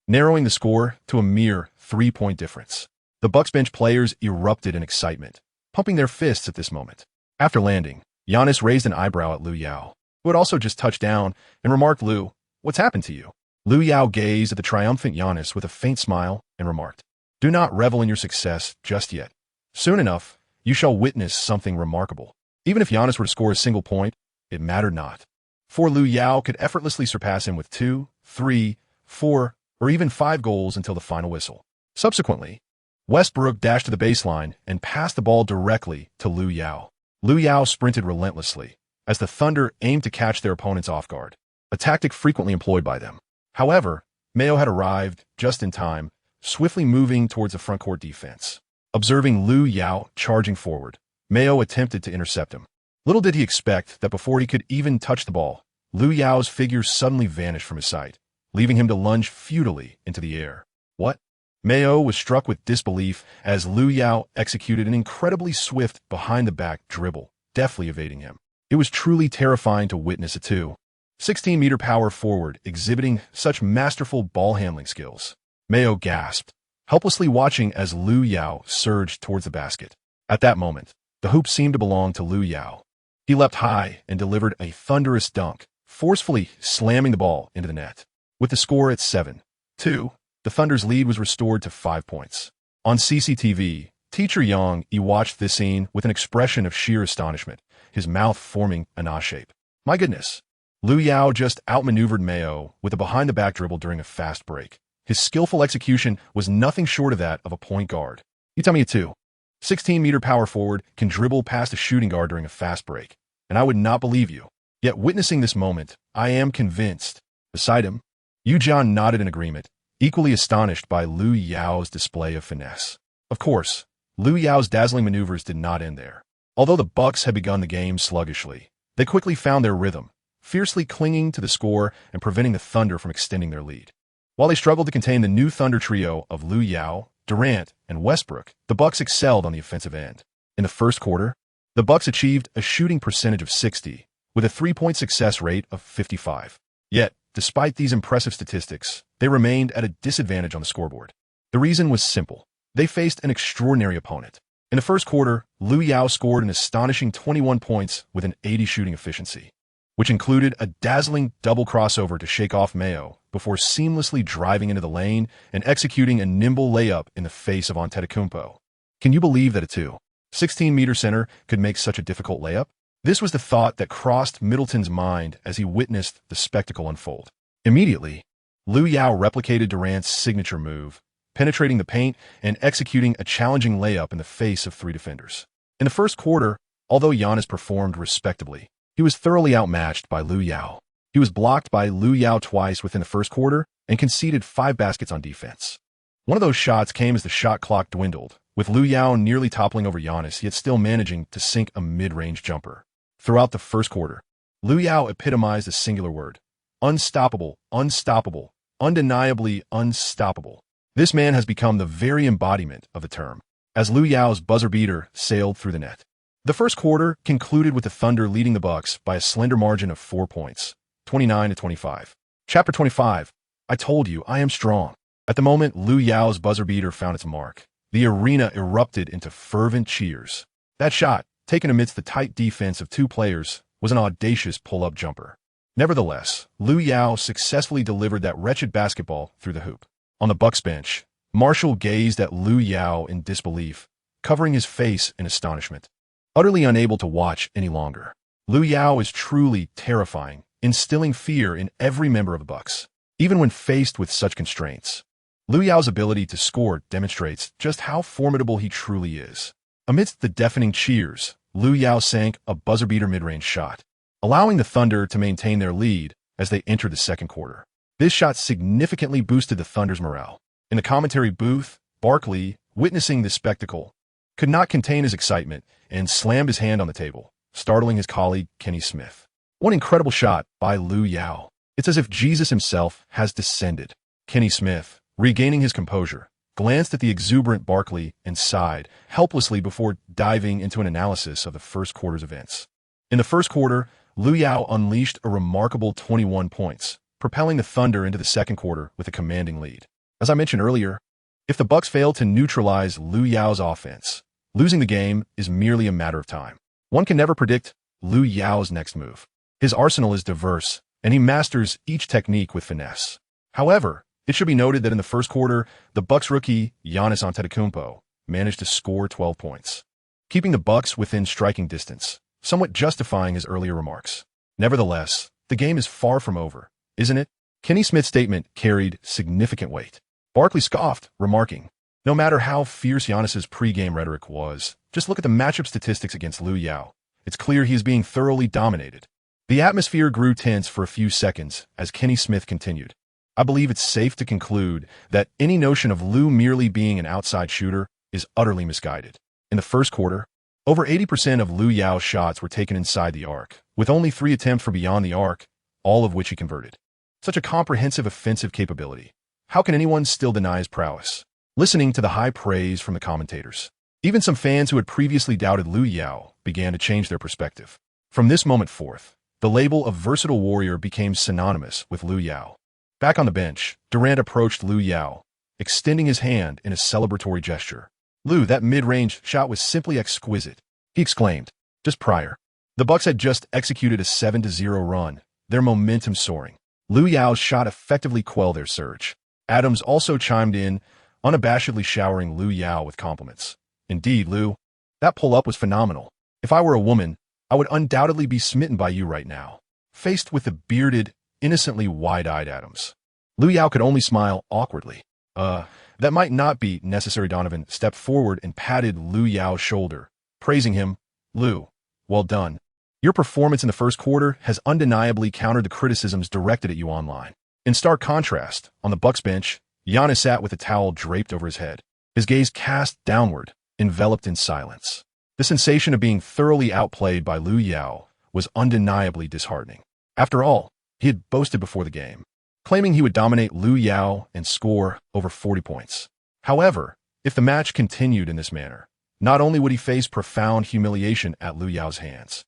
narrowing the score to a mere 3-point difference. The Bucks bench players erupted in excitement, pumping their fists at this moment. After landing, Giannis raised an eyebrow at Lu Yao, who had also just touched down, and remarked, "Lu, what's happened to you?" Lu Yao gazed at the triumphant Giannis with a faint smile and remarked, "Do not revel in your success just yet. Soon enough, you shall witness something remarkable." Even if Giannis were to score a single point, it mattered not, for Lu Yao could effortlessly surpass him with 2, 3, 4, or even 5 goals until the final whistle. Subsequently, Westbrook dashed to the baseline and passed the ball directly to Lu Yao. Lu Yao sprinted relentlessly, as the Thunder aimed to catch their opponents off guard, a tactic frequently employed by them. However, Mayo had arrived just in time, swiftly moving towards the frontcourt defense. Observing Lu Yao charging forward, Mayo attempted to intercept him. Little did he expect that before he could even touch the ball, Lu Yao's figure suddenly vanished from his sight, leaving him to lunge futilely into the air. What? Mayo was struck with disbelief as Lu Yao executed an incredibly swift behind-the-back dribble, deftly evading him. It was truly terrifying to witness a 16-meter power forward exhibiting such masterful ball-handling skills. Mayo gasped, helplessly watching as Lu Yao surged towards the basket. At that moment, the hoop seemed to belong to Lu Yao. He leapt high and delivered a thunderous dunk, forcefully slamming the ball into the net. With the score at 7-2, the Thunder's lead was restored to 5 points. On CCTV, Teacher Yang watched this scene with an expression of sheer astonishment, his mouth forming an A shape. My goodness. Lu Yao just outmaneuvered Mayo with a behind-the-back dribble during a fast break. His skillful execution was nothing short of that of a point guard. You tell me a 16-meter power forward can dribble past a shooting guard during a fast break, and I would not believe you. Yet witnessing this moment, I am convinced. Beside him, Yu Jian nodded in agreement, equally astonished by Lu Yao's display of finesse. Of course, Lu Yao's dazzling maneuvers did not end there. Although the Bucks had begun the game sluggishly, they quickly found their rhythm, fiercely clinging to the score and preventing the Thunder from extending their lead. While they struggled to contain the new Thunder trio of Lu Yao, Durant, and Westbrook, the Bucks excelled on the offensive end. In the first quarter, the Bucks achieved a shooting percentage of 60, with a three-point success rate of 55. Yet, despite these impressive statistics, they remained at a disadvantage on the scoreboard. The reason was simple. They faced an extraordinary opponent. In the first quarter, Lu Yao scored an astonishing 21 points with an 80 shooting efficiency, which included a dazzling double crossover to shake off Mayo before seamlessly driving into the lane and executing a nimble layup in the face of Antetokounmpo. Can you believe that a 2.16-meter center could make such a difficult layup? This was the thought that crossed Middleton's mind as he witnessed the spectacle unfold. Immediately, Lu Yao replicated Durant's signature move, penetrating the paint and executing a challenging layup in the face of three defenders. In the first quarter, although Giannis performed respectably, he was thoroughly outmatched by Lu Yao. He was blocked by Lu Yao twice within the first quarter and conceded 5 baskets on defense. One of those shots came as the shot clock dwindled, with Lu Yao nearly toppling over Giannis, yet still managing to sink a mid-range jumper. Throughout the first quarter, Lu Yao epitomized a singular word: unstoppable, unstoppable, undeniably unstoppable. This man has become the very embodiment of the term, as Lu Yao's buzzer beater sailed through the net. The first quarter concluded with the Thunder leading the Bucks by a slender margin of 4 points, 29-25. Chapter 25, I told you, I am strong. At the moment Lu Yao's buzzer beater found its mark, the arena erupted into fervent cheers. That shot, taken amidst the tight defense of 2 players, was an audacious pull-up jumper. Nevertheless, Lu Yao successfully delivered that wretched basketball through the hoop. On the Bucks bench, Marshall gazed at Lu Yao in disbelief, covering his face in astonishment. Utterly unable to watch any longer, Lu Yao is truly terrifying, instilling fear in every member of the Bucks. Even when faced with such constraints, Lu Yao's ability to score demonstrates just how formidable he truly is. Amidst the deafening cheers, Lu Yao sank a buzzer-beater mid-range shot, allowing the Thunder to maintain their lead as they entered the second quarter. This shot significantly boosted the Thunder's morale. In the commentary booth, Barkley, witnessing this spectacle, could not contain his excitement and slammed his hand on the table, startling his colleague Kenny Smith. One incredible shot by Lu Yao. It's as if Jesus himself has descended. Kenny Smith, regaining his composure, glanced at the exuberant Barkley and sighed helplessly before diving into an analysis of the first quarter's events. In the first quarter, Lu Yao unleashed a remarkable 21 points, propelling the Thunder into the second quarter with a commanding lead. As I mentioned earlier, if the Bucks fail to neutralize Lu Yao's offense, losing the game is merely a matter of time. One can never predict Lu Yao's next move. His arsenal is diverse, and he masters each technique with finesse. However, it should be noted that in the first quarter, the Bucks rookie Giannis Antetokounmpo managed to score 12 points, keeping the Bucks within striking distance, somewhat justifying his earlier remarks. Nevertheless, the game is far from over, isn't it? Kenny Smith's statement carried significant weight. Barkley scoffed, remarking, no matter how fierce Giannis's pregame rhetoric was, just look at the matchup statistics against Lu Yao. It's clear he is being thoroughly dominated. The atmosphere grew tense for a few seconds as Kenny Smith continued. I believe it's safe to conclude that any notion of Lu merely being an outside shooter is utterly misguided. In the first quarter, over 80% of Lu Yao's shots were taken inside the arc, with only 3 attempts for beyond the arc, all of which he converted. Such a comprehensive offensive capability. How can anyone still deny his prowess? Listening to the high praise from the commentators, even some fans who had previously doubted Lu Yao began to change their perspective. From this moment forth, the label of versatile warrior became synonymous with Lu Yao. Back on the bench, Durant approached Lu Yao, extending his hand in a celebratory gesture. Lu, that mid-range shot was simply exquisite, he exclaimed. Just prior, the Bucks had just executed a 7-0 run, their momentum soaring. Lu Yao's shot effectively quelled their surge. Adams also chimed in, unabashedly showering Lu Yao with compliments. Indeed, Lu, that pull-up was phenomenal. If I were a woman, I would undoubtedly be smitten by you right now. Faced with the bearded, innocently wide-eyed Adams, Lu Yao could only smile awkwardly. That might not be necessary. Donovan stepped forward and patted Lu Yao's shoulder, praising him. Lu, well done. Your performance in the first quarter has undeniably countered the criticisms directed at you online. In stark contrast, on the Bucks bench, Giannis sat with a towel draped over his head, his gaze cast downward, enveloped in silence. The sensation of being thoroughly outplayed by Lu Yao was undeniably disheartening. After all, he had boasted before the game, claiming he would dominate Lu Yao and score over 40 points. However, if the match continued in this manner, not only would he face profound humiliation at Lu Yao's hands,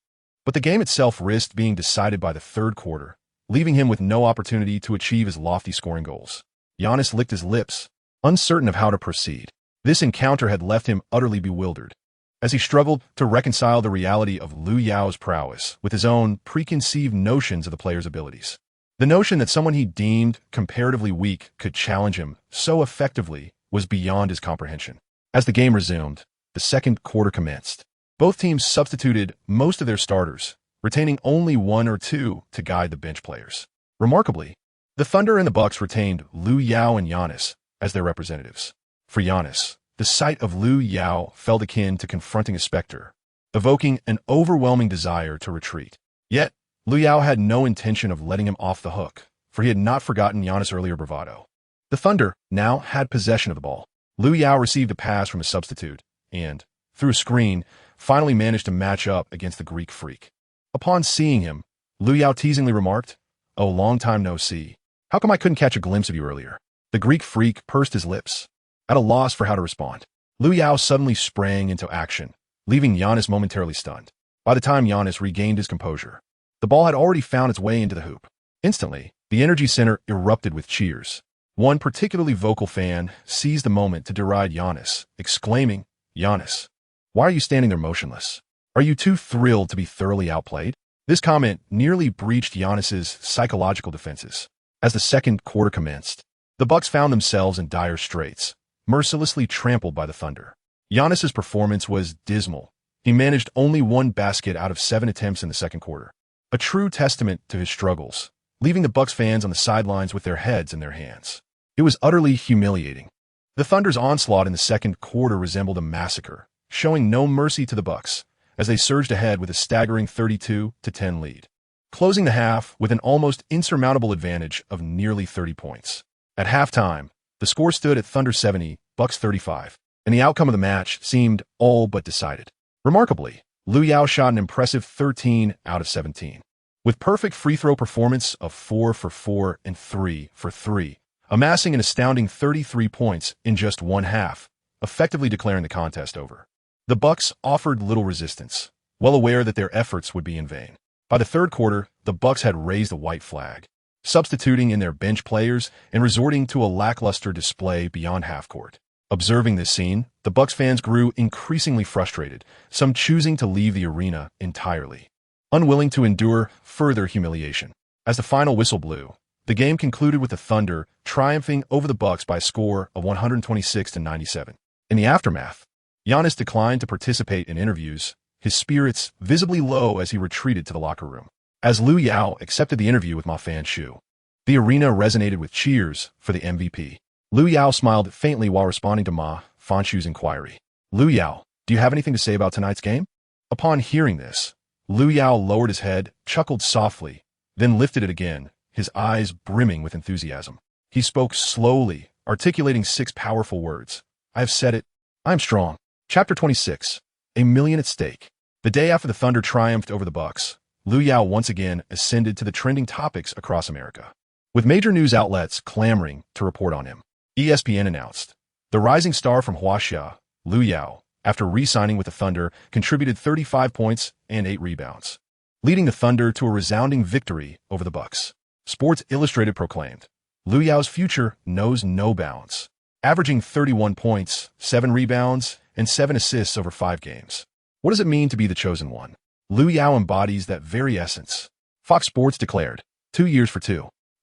but the game itself risked being decided by the third quarter, leaving him with no opportunity to achieve his lofty scoring goals. Giannis licked his lips, uncertain of how to proceed. This encounter had left him utterly bewildered, as he struggled to reconcile the reality of Lu Yao's prowess with his own preconceived notions of the player's abilities. The notion that someone he deemed comparatively weak could challenge him so effectively was beyond his comprehension. As the game resumed, the second quarter commenced. Both teams substituted most of their starters, retaining only one or two to guide the bench players. Remarkably, the Thunder and the Bucks retained Lu Yao and Giannis as their representatives. For Giannis, the sight of Lu Yao felt akin to confronting a specter, evoking an overwhelming desire to retreat. Yet, Lu Yao had no intention of letting him off the hook, for he had not forgotten Giannis' earlier bravado. The Thunder now had possession of the ball. Lu Yao received a pass from a substitute, and, through a screen, finally managed to match up against the Greek freak. Upon seeing him, Lu Yao teasingly remarked, "Oh, long time no see. How come I couldn't catch a glimpse of you earlier?" The Greek freak pursed his lips, at a loss for how to respond. Lu Yao suddenly sprang into action, leaving Giannis momentarily stunned. By the time Giannis regained his composure, the ball had already found its way into the hoop. Instantly, the Energy Center erupted with cheers. One particularly vocal fan seized the moment to deride Giannis, exclaiming, "Giannis, why are you standing there motionless? Are you too thrilled to be thoroughly outplayed?" This comment nearly breached Giannis's psychological defenses. As the second quarter commenced, the Bucks found themselves in dire straits, mercilessly trampled by the Thunder. Giannis's performance was dismal. He managed only one basket out of 7 attempts in the second quarter, a true testament to his struggles, leaving the Bucks fans on the sidelines with their heads in their hands. It was utterly humiliating. The Thunder's onslaught in the second quarter resembled a massacre, showing no mercy to the Bucks as they surged ahead with a staggering 32-10 lead, closing the half with an almost insurmountable advantage of nearly 30 points. At halftime, the score stood at Thunder 70, Bucks 35, and the outcome of the match seemed all but decided. Remarkably, Lu Yao shot an impressive 13 out of 17, with perfect free throw performance of 4 for 4 and 3 for 3, amassing an astounding 33 points in just one half, effectively declaring the contest over. The Bucks offered little resistance, well aware that their efforts would be in vain. By the third quarter, the Bucks had raised the white flag, substituting in their bench players and resorting to a lackluster display beyond half-court. Observing this scene, the Bucks fans grew increasingly frustrated, some choosing to leave the arena entirely, unwilling to endure further humiliation. As the final whistle blew, the game concluded with the Thunder triumphing over the Bucks by a score of 126-97. In the aftermath, Giannis declined to participate in interviews, his spirits visibly low as he retreated to the locker room. As Lu Yao accepted the interview with Ma Fan Shu, the arena resonated with cheers for the MVP. Lu Yao smiled faintly while responding to Ma Fan Shu's inquiry. "Lu Yao, do you have anything to say about tonight's game?" Upon hearing this, Lu Yao lowered his head, chuckled softly, then lifted it again, his eyes brimming with enthusiasm. He spoke slowly, articulating 6 powerful words. "I have said it. I am strong." Chapter 26. A Million at Stake. The day after the Thunder triumphed over the Bucks, Lu Yao once again ascended to the trending topics across America, with major news outlets clamoring to report on him. ESPN announced, the rising star from Huaxia, Lu Yao, after re-signing with the Thunder, contributed 35 points and 8 rebounds, leading the Thunder to a resounding victory over the Bucks. Sports Illustrated proclaimed, Lu Yao's future knows no bounds, averaging 31 points, 7 rebounds, and 7 assists over 5 games. What does it mean to be the chosen one? Lu Yao embodies that very essence. Fox Sports declared, 2 years for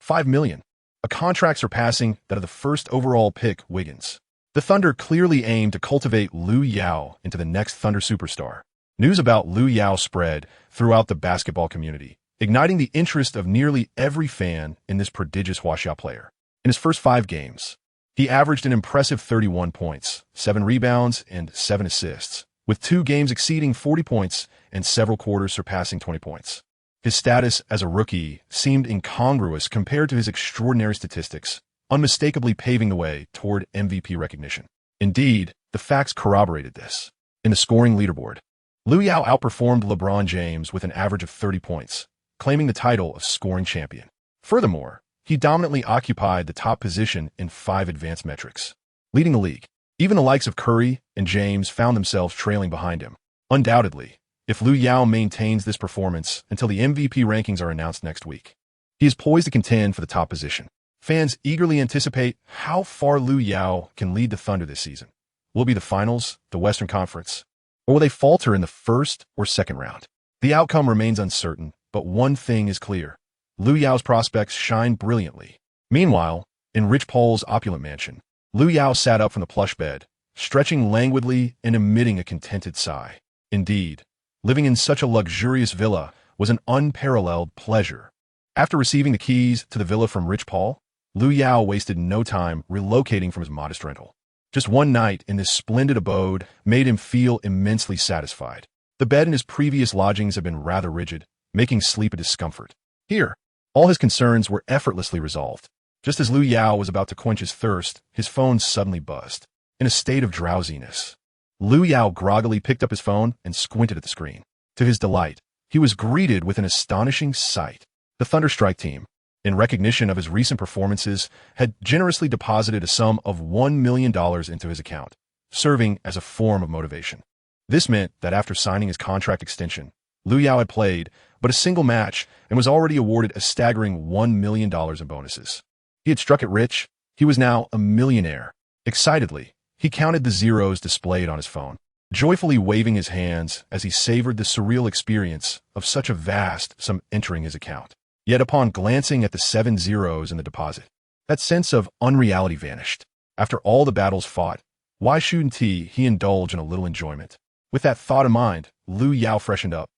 $5 million, a contract surpassing that of the first overall pick, Wiggins. The Thunder clearly aimed to cultivate Lu Yao into the next Thunder superstar. News about Lu Yao spread throughout the basketball community, igniting the interest of nearly every fan in this prodigious Huaxia player. In his first 5 games, he averaged an impressive 31 points, 7 rebounds, and 7 assists, with 2 games exceeding 40 points and several quarters surpassing 20 points. His status as a rookie seemed incongruous compared to his extraordinary statistics, unmistakably paving the way toward MVP recognition. Indeed, the facts corroborated this. In the scoring leaderboard, Lu Yao outperformed LeBron James with an average of 30 points, claiming the title of scoring champion. Furthermore, he dominantly occupied the top position in 5 advanced metrics, leading the league. Even the likes of Curry and James found themselves trailing behind him. Undoubtedly, if Lu Yao maintains this performance until the MVP rankings are announced next week, he is poised to contend for the top position. Fans eagerly anticipate how far Lu Yao can lead the Thunder this season. Will it be the finals, the Western Conference, or will they falter in the first or second round? The outcome remains uncertain, but one thing is clear. Lu Yao's prospects shine brilliantly. Meanwhile, in Rich Paul's opulent mansion, Lu Yao sat up from the plush bed, stretching languidly and emitting a contented sigh. Indeed, living in such a luxurious villa was an unparalleled pleasure. After receiving the keys to the villa from Rich Paul, Lu Yao wasted no time relocating from his modest rental. Just one night in this splendid abode made him feel immensely satisfied. The bed in his previous lodgings had been rather rigid, making sleep a discomfort. Here, all his concerns were effortlessly resolved. Just as Lu Yao was about to quench his thirst, his phone suddenly buzzed. In a state of drowsiness, Lu Yao groggily picked up his phone and squinted at the screen. To his delight, he was greeted with an astonishing sight. The Thunder Strike team, in recognition of his recent performances, had generously deposited a sum of $1 million into his account, serving as a form of motivation. This meant that after signing his contract extension, Lu Yao had played but a single match and was already awarded a staggering $1 million in bonuses. He had struck it rich. He was now a millionaire. Excitedly, he counted the zeros displayed on his phone, joyfully waving his hands as he savored the surreal experience of such a vast sum entering his account. Yet upon glancing at the 7 zeros in the deposit, that sense of unreality vanished. After all the battles fought, why shouldn't he indulge in a little enjoyment? With that thought in mind, Lu Yao freshened up,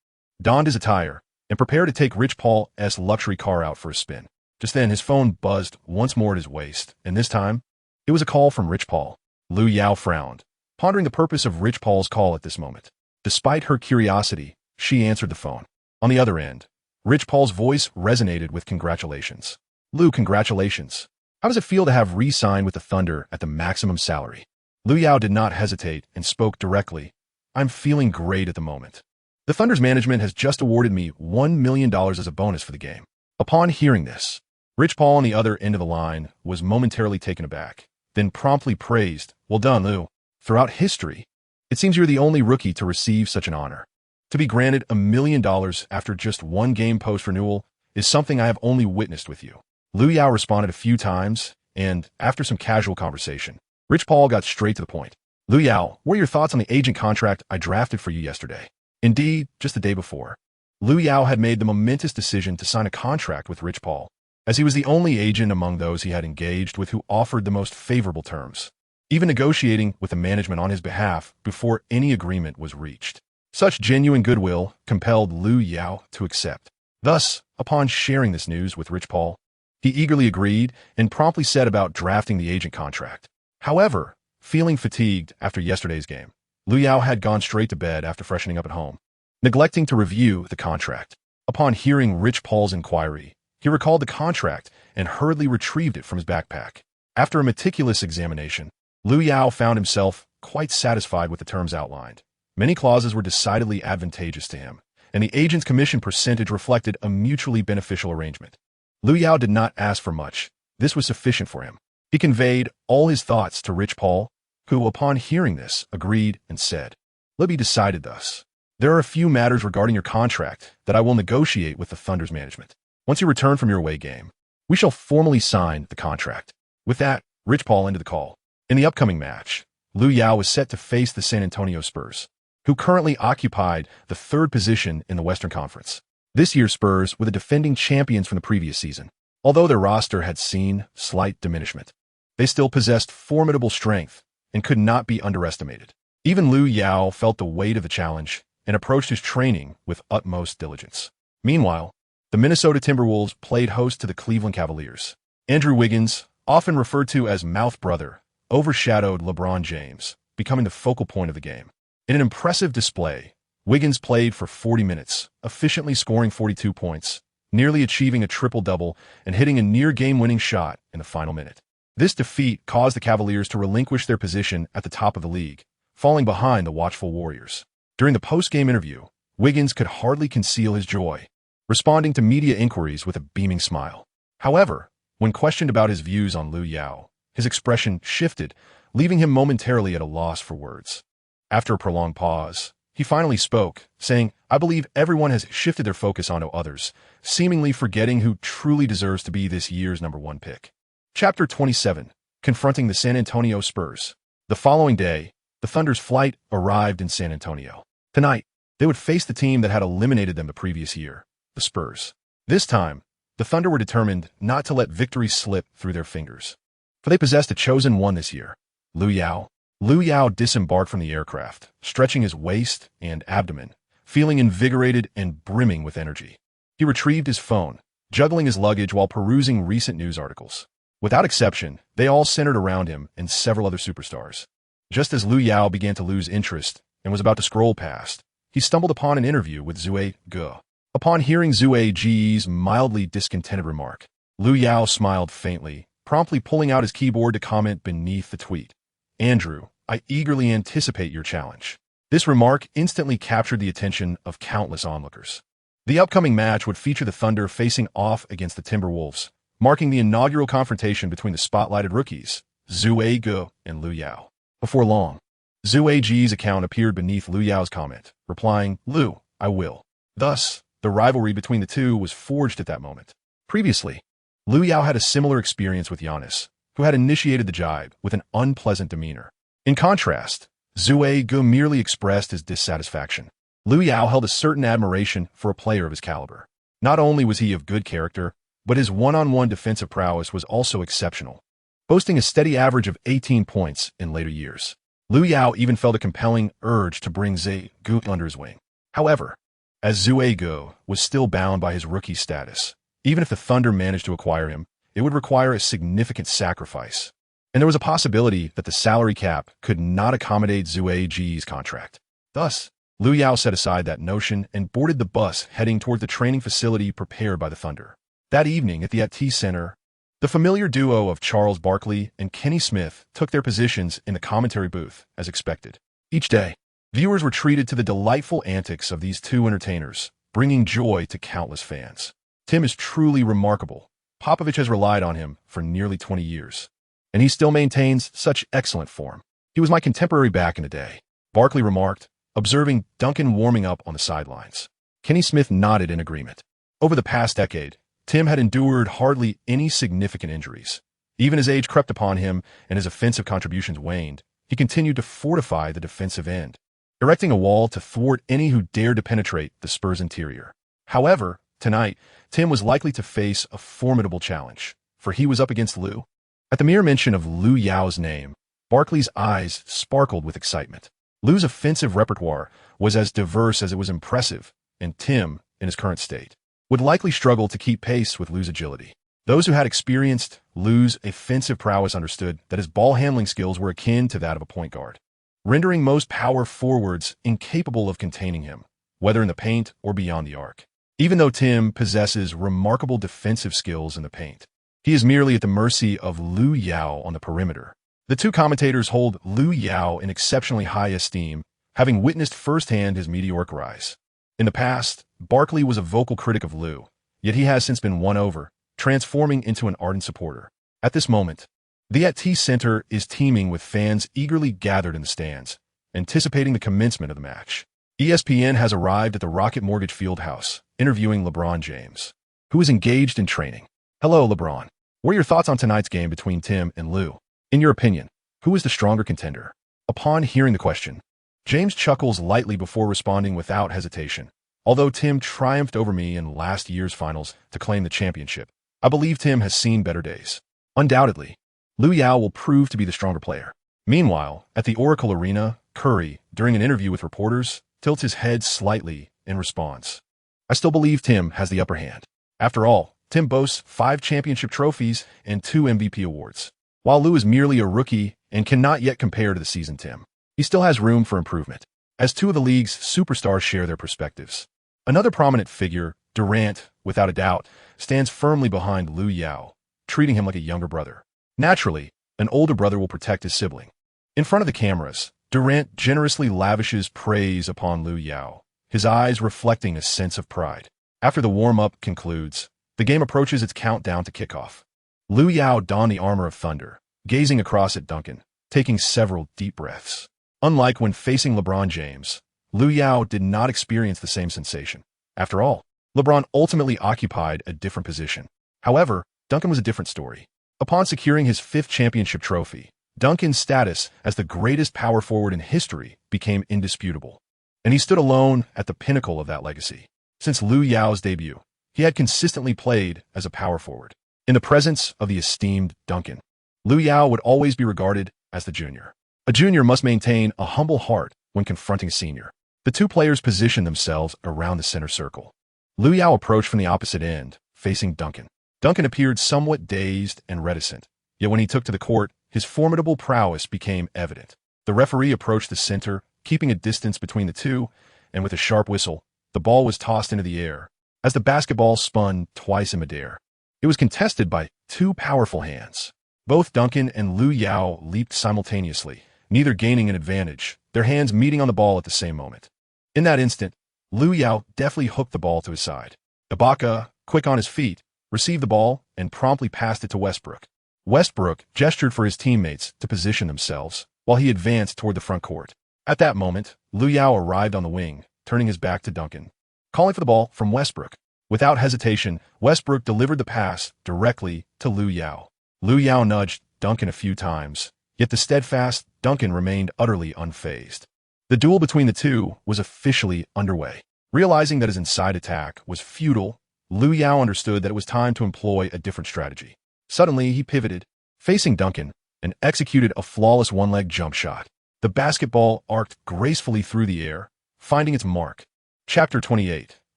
donned his attire, and prepared to take Rich Paul's luxury car out for a spin. Just then, his phone buzzed once more at his waist, and this time, it was a call from Rich Paul. Lu Yao frowned, pondering the purpose of Rich Paul's call at this moment. Despite her curiosity, she answered the phone. On the other end, Rich Paul's voice resonated with congratulations. Lu, congratulations. How does it feel to have re-signed with the Thunder at the maximum salary? Lu Yao did not hesitate and spoke directly. I'm feeling great at the moment. The Thunder's management has just awarded me $1 million as a bonus for the game. Upon hearing this, Rich Paul on the other end of the line was momentarily taken aback, then promptly praised. Well done, Lu. Throughout history, it seems you're the only rookie to receive such an honor. To be granted $1 million after just one game post-renewal is something I have only witnessed with you. Lu Yao responded a few times, and after some casual conversation, Rich Paul got straight to the point. Lu Yao, what are your thoughts on the agent contract I drafted for you yesterday? Indeed, just the day before, Lu Yao had made the momentous decision to sign a contract with Rich Paul, as he was the only agent among those he had engaged with who offered the most favorable terms, even negotiating with the management on his behalf before any agreement was reached. Such genuine goodwill compelled Lu Yao to accept. Thus, upon sharing this news with Rich Paul, he eagerly agreed and promptly set about drafting the agent contract. However, feeling fatigued after yesterday's game, Lu Yao had gone straight to bed after freshening up at home, neglecting to review the contract. Upon hearing Rich Paul's inquiry, he recalled the contract and hurriedly retrieved it from his backpack. After a meticulous examination, Lu Yao found himself quite satisfied with the terms outlined. Many clauses were decidedly advantageous to him, and the agent's commission percentage reflected a mutually beneficial arrangement. Lu Yao did not ask for much. This was sufficient for him. He conveyed all his thoughts to Rich Paul, who, upon hearing this, agreed and said, "Let me decide thus. There are a few matters regarding your contract that I will negotiate with the Thunder's management. Once you return from your away game, we shall formally sign the contract." With that, Rich Paul ended the call. In the upcoming match, Lu Yao was set to face the San Antonio Spurs, who currently occupied the 3rd position in the Western Conference. This year's Spurs were the defending champions from the previous season. Although their roster had seen slight diminishment, they still possessed formidable strength and could not be underestimated. Even Lu Yao felt the weight of the challenge and approached his training with utmost diligence. Meanwhile, the Minnesota Timberwolves played host to the Cleveland Cavaliers. Andrew Wiggins, often referred to as Mouth Brother, overshadowed LeBron James, becoming the focal point of the game. In an impressive display, Wiggins played for 40 minutes, efficiently scoring 42 points, nearly achieving a triple-double and hitting a near-game-winning shot in the final minute. This defeat caused the Cavaliers to relinquish their position at the top of the league, falling behind the watchful Warriors. During the post-game interview, Wiggins could hardly conceal his joy, responding to media inquiries with a beaming smile. However, when questioned about his views on Lu Yao, his expression shifted, leaving him momentarily at a loss for words. After a prolonged pause, he finally spoke, saying, "I believe everyone has shifted their focus onto others, seemingly forgetting who truly deserves to be this year's #1 pick." Chapter 27, Confronting the San Antonio Spurs. The following day, the Thunder's flight arrived in San Antonio. Tonight, they would face the team that had eliminated them the previous year, the Spurs. This time, the Thunder were determined not to let victory slip through their fingers. For they possessed a chosen one this year, Lu Yao. Lu Yao disembarked from the aircraft, stretching his waist and abdomen, feeling invigorated and brimming with energy. He retrieved his phone, juggling his luggage while perusing recent news articles. Without exception, they all centered around him and several other superstars. Just as Lu Yao began to lose interest and was about to scroll past, he stumbled upon an interview with Zue Ge. Upon hearing Zue Ge's mildly discontented remark, Lu Yao smiled faintly, promptly pulling out his keyboard to comment beneath the tweet. "Andrew, I eagerly anticipate your challenge." This remark instantly captured the attention of countless onlookers. The upcoming match would feature the Thunder facing off against the Timberwolves, marking the inaugural confrontation between the spotlighted rookies, Zue Ge and Lu Yao. Before long, Zue Ge's account appeared beneath Lu Yao's comment, replying, "Lu, I will." Thus, the rivalry between the two was forged at that moment. Previously, Lu Yao had a similar experience with Giannis, who had initiated the jibe with an unpleasant demeanor. In contrast, Zue Ge merely expressed his dissatisfaction. Lu Yao held a certain admiration for a player of his caliber. Not only was he of good character, but his one-on-one defensive prowess was also exceptional, boasting a steady average of 18 points in later years. Lu Yao even felt a compelling urge to bring Zue Ge under his wing. However, as Zue Ge was still bound by his rookie status, even if the Thunder managed to acquire him, it would require a significant sacrifice, and there was a possibility that the salary cap could not accommodate Zue Ge's contract. Thus, Lu Yao set aside that notion and boarded the bus heading toward the training facility prepared by the Thunder. That evening at the At Center, the familiar duo of Charles Barkley and Kenny Smith took their positions in the commentary booth, as expected. Each day, viewers were treated to the delightful antics of these two entertainers, bringing joy to countless fans. Tim is truly remarkable. Popovich has relied on him for nearly 20 years, and he still maintains such excellent form. "He was my contemporary back in the day," Barkley remarked, observing Duncan warming up on the sidelines. Kenny Smith nodded in agreement. Over the past decade, Tim had endured hardly any significant injuries. Even as age crept upon him and his offensive contributions waned, he continued to fortify the defensive end, erecting a wall to thwart any who dared to penetrate the Spurs' interior. However, tonight, Tim was likely to face a formidable challenge, for he was up against Lu. At the mere mention of Lu Yao's name, Barkley's eyes sparkled with excitement. Lu's offensive repertoire was as diverse as it was impressive, and Tim, in his current state, would likely struggle to keep pace with Lu's agility. Those who had experienced Lu's offensive prowess understood that his ball handling skills were akin to that of a point guard, rendering most power forwards incapable of containing him, whether in the paint or beyond the arc. Even though Tim possesses remarkable defensive skills in the paint, he is merely at the mercy of Lu Yao on the perimeter. The two commentators hold Lu Yao in exceptionally high esteem, having witnessed firsthand his meteoric rise. In the past, Barkley was a vocal critic of Lu, yet he has since been won over, transforming into an ardent supporter. At this moment, the At Center is teeming with fans eagerly gathered in the stands, anticipating the commencement of the match. ESPN has arrived at the Rocket Mortgage Fieldhouse, interviewing LeBron James, who is engaged in training. "Hello, LeBron. What are your thoughts on tonight's game between Tim and Lu? In your opinion, who is the stronger contender?" Upon hearing the question, James chuckles lightly before responding without hesitation. "Although Tim triumphed over me in last year's finals to claim the championship, I believe Tim has seen better days. Undoubtedly, Lu Yao will prove to be the stronger player." Meanwhile, at the Oracle Arena, Curry, during an interview with reporters, tilts his head slightly in response. "I still believe Tim has the upper hand. After all, Tim boasts 5 championship trophies and 2 MVP awards. While Lu is merely a rookie and cannot yet compare to the seasoned Tim, he still has room for improvement, as two of the league's superstars share their perspectives." Another prominent figure, Durant, without a doubt, stands firmly behind Lu Yao, treating him like a younger brother. Naturally, an older brother will protect his sibling. In front of the cameras, Durant generously lavishes praise upon Lu Yao, his eyes reflecting a sense of pride. After the warm-up concludes, the game approaches its countdown to kickoff. Lu Yao donned the armor of thunder, gazing across at Duncan, taking several deep breaths. Unlike when facing LeBron James, Lu Yao did not experience the same sensation. After all, LeBron ultimately occupied a different position. However, Duncan was a different story. Upon securing his 5th championship trophy, Duncan's status as the greatest power forward in history became indisputable, and he stood alone at the pinnacle of that legacy. Since Lu Yao's debut, he had consistently played as a power forward. In the presence of the esteemed Duncan, Lu Yao would always be regarded as the junior. A junior must maintain a humble heart when confronting a senior. The two players positioned themselves around the center circle. Lu Yao approached from the opposite end, facing Duncan. Duncan appeared somewhat dazed and reticent, yet when he took to the court, his formidable prowess became evident. The referee approached the center, keeping a distance between the two, and with a sharp whistle, the ball was tossed into the air. As the basketball spun twice in midair, it was contested by two powerful hands. Both Duncan and Lu Yao leaped simultaneously, neither gaining an advantage, their hands meeting on the ball at the same moment. In that instant, Lu Yao deftly hooked the ball to his side. Ibaka, quick on his feet, received the ball and promptly passed it to Westbrook. Westbrook gestured for his teammates to position themselves, while he advanced toward the front court. At that moment, Lu Yao arrived on the wing, turning his back to Duncan, calling for the ball from Westbrook. Without hesitation, Westbrook delivered the pass directly to Lu Yao. Lu Yao nudged Duncan a few times, yet the steadfast Duncan remained utterly unfazed. The duel between the two was officially underway. Realizing that his inside attack was futile, Lu Yao understood that it was time to employ a different strategy. Suddenly, he pivoted, facing Duncan, and executed a flawless one-leg jump shot. The basketball arced gracefully through the air, finding its mark. Chapter 28.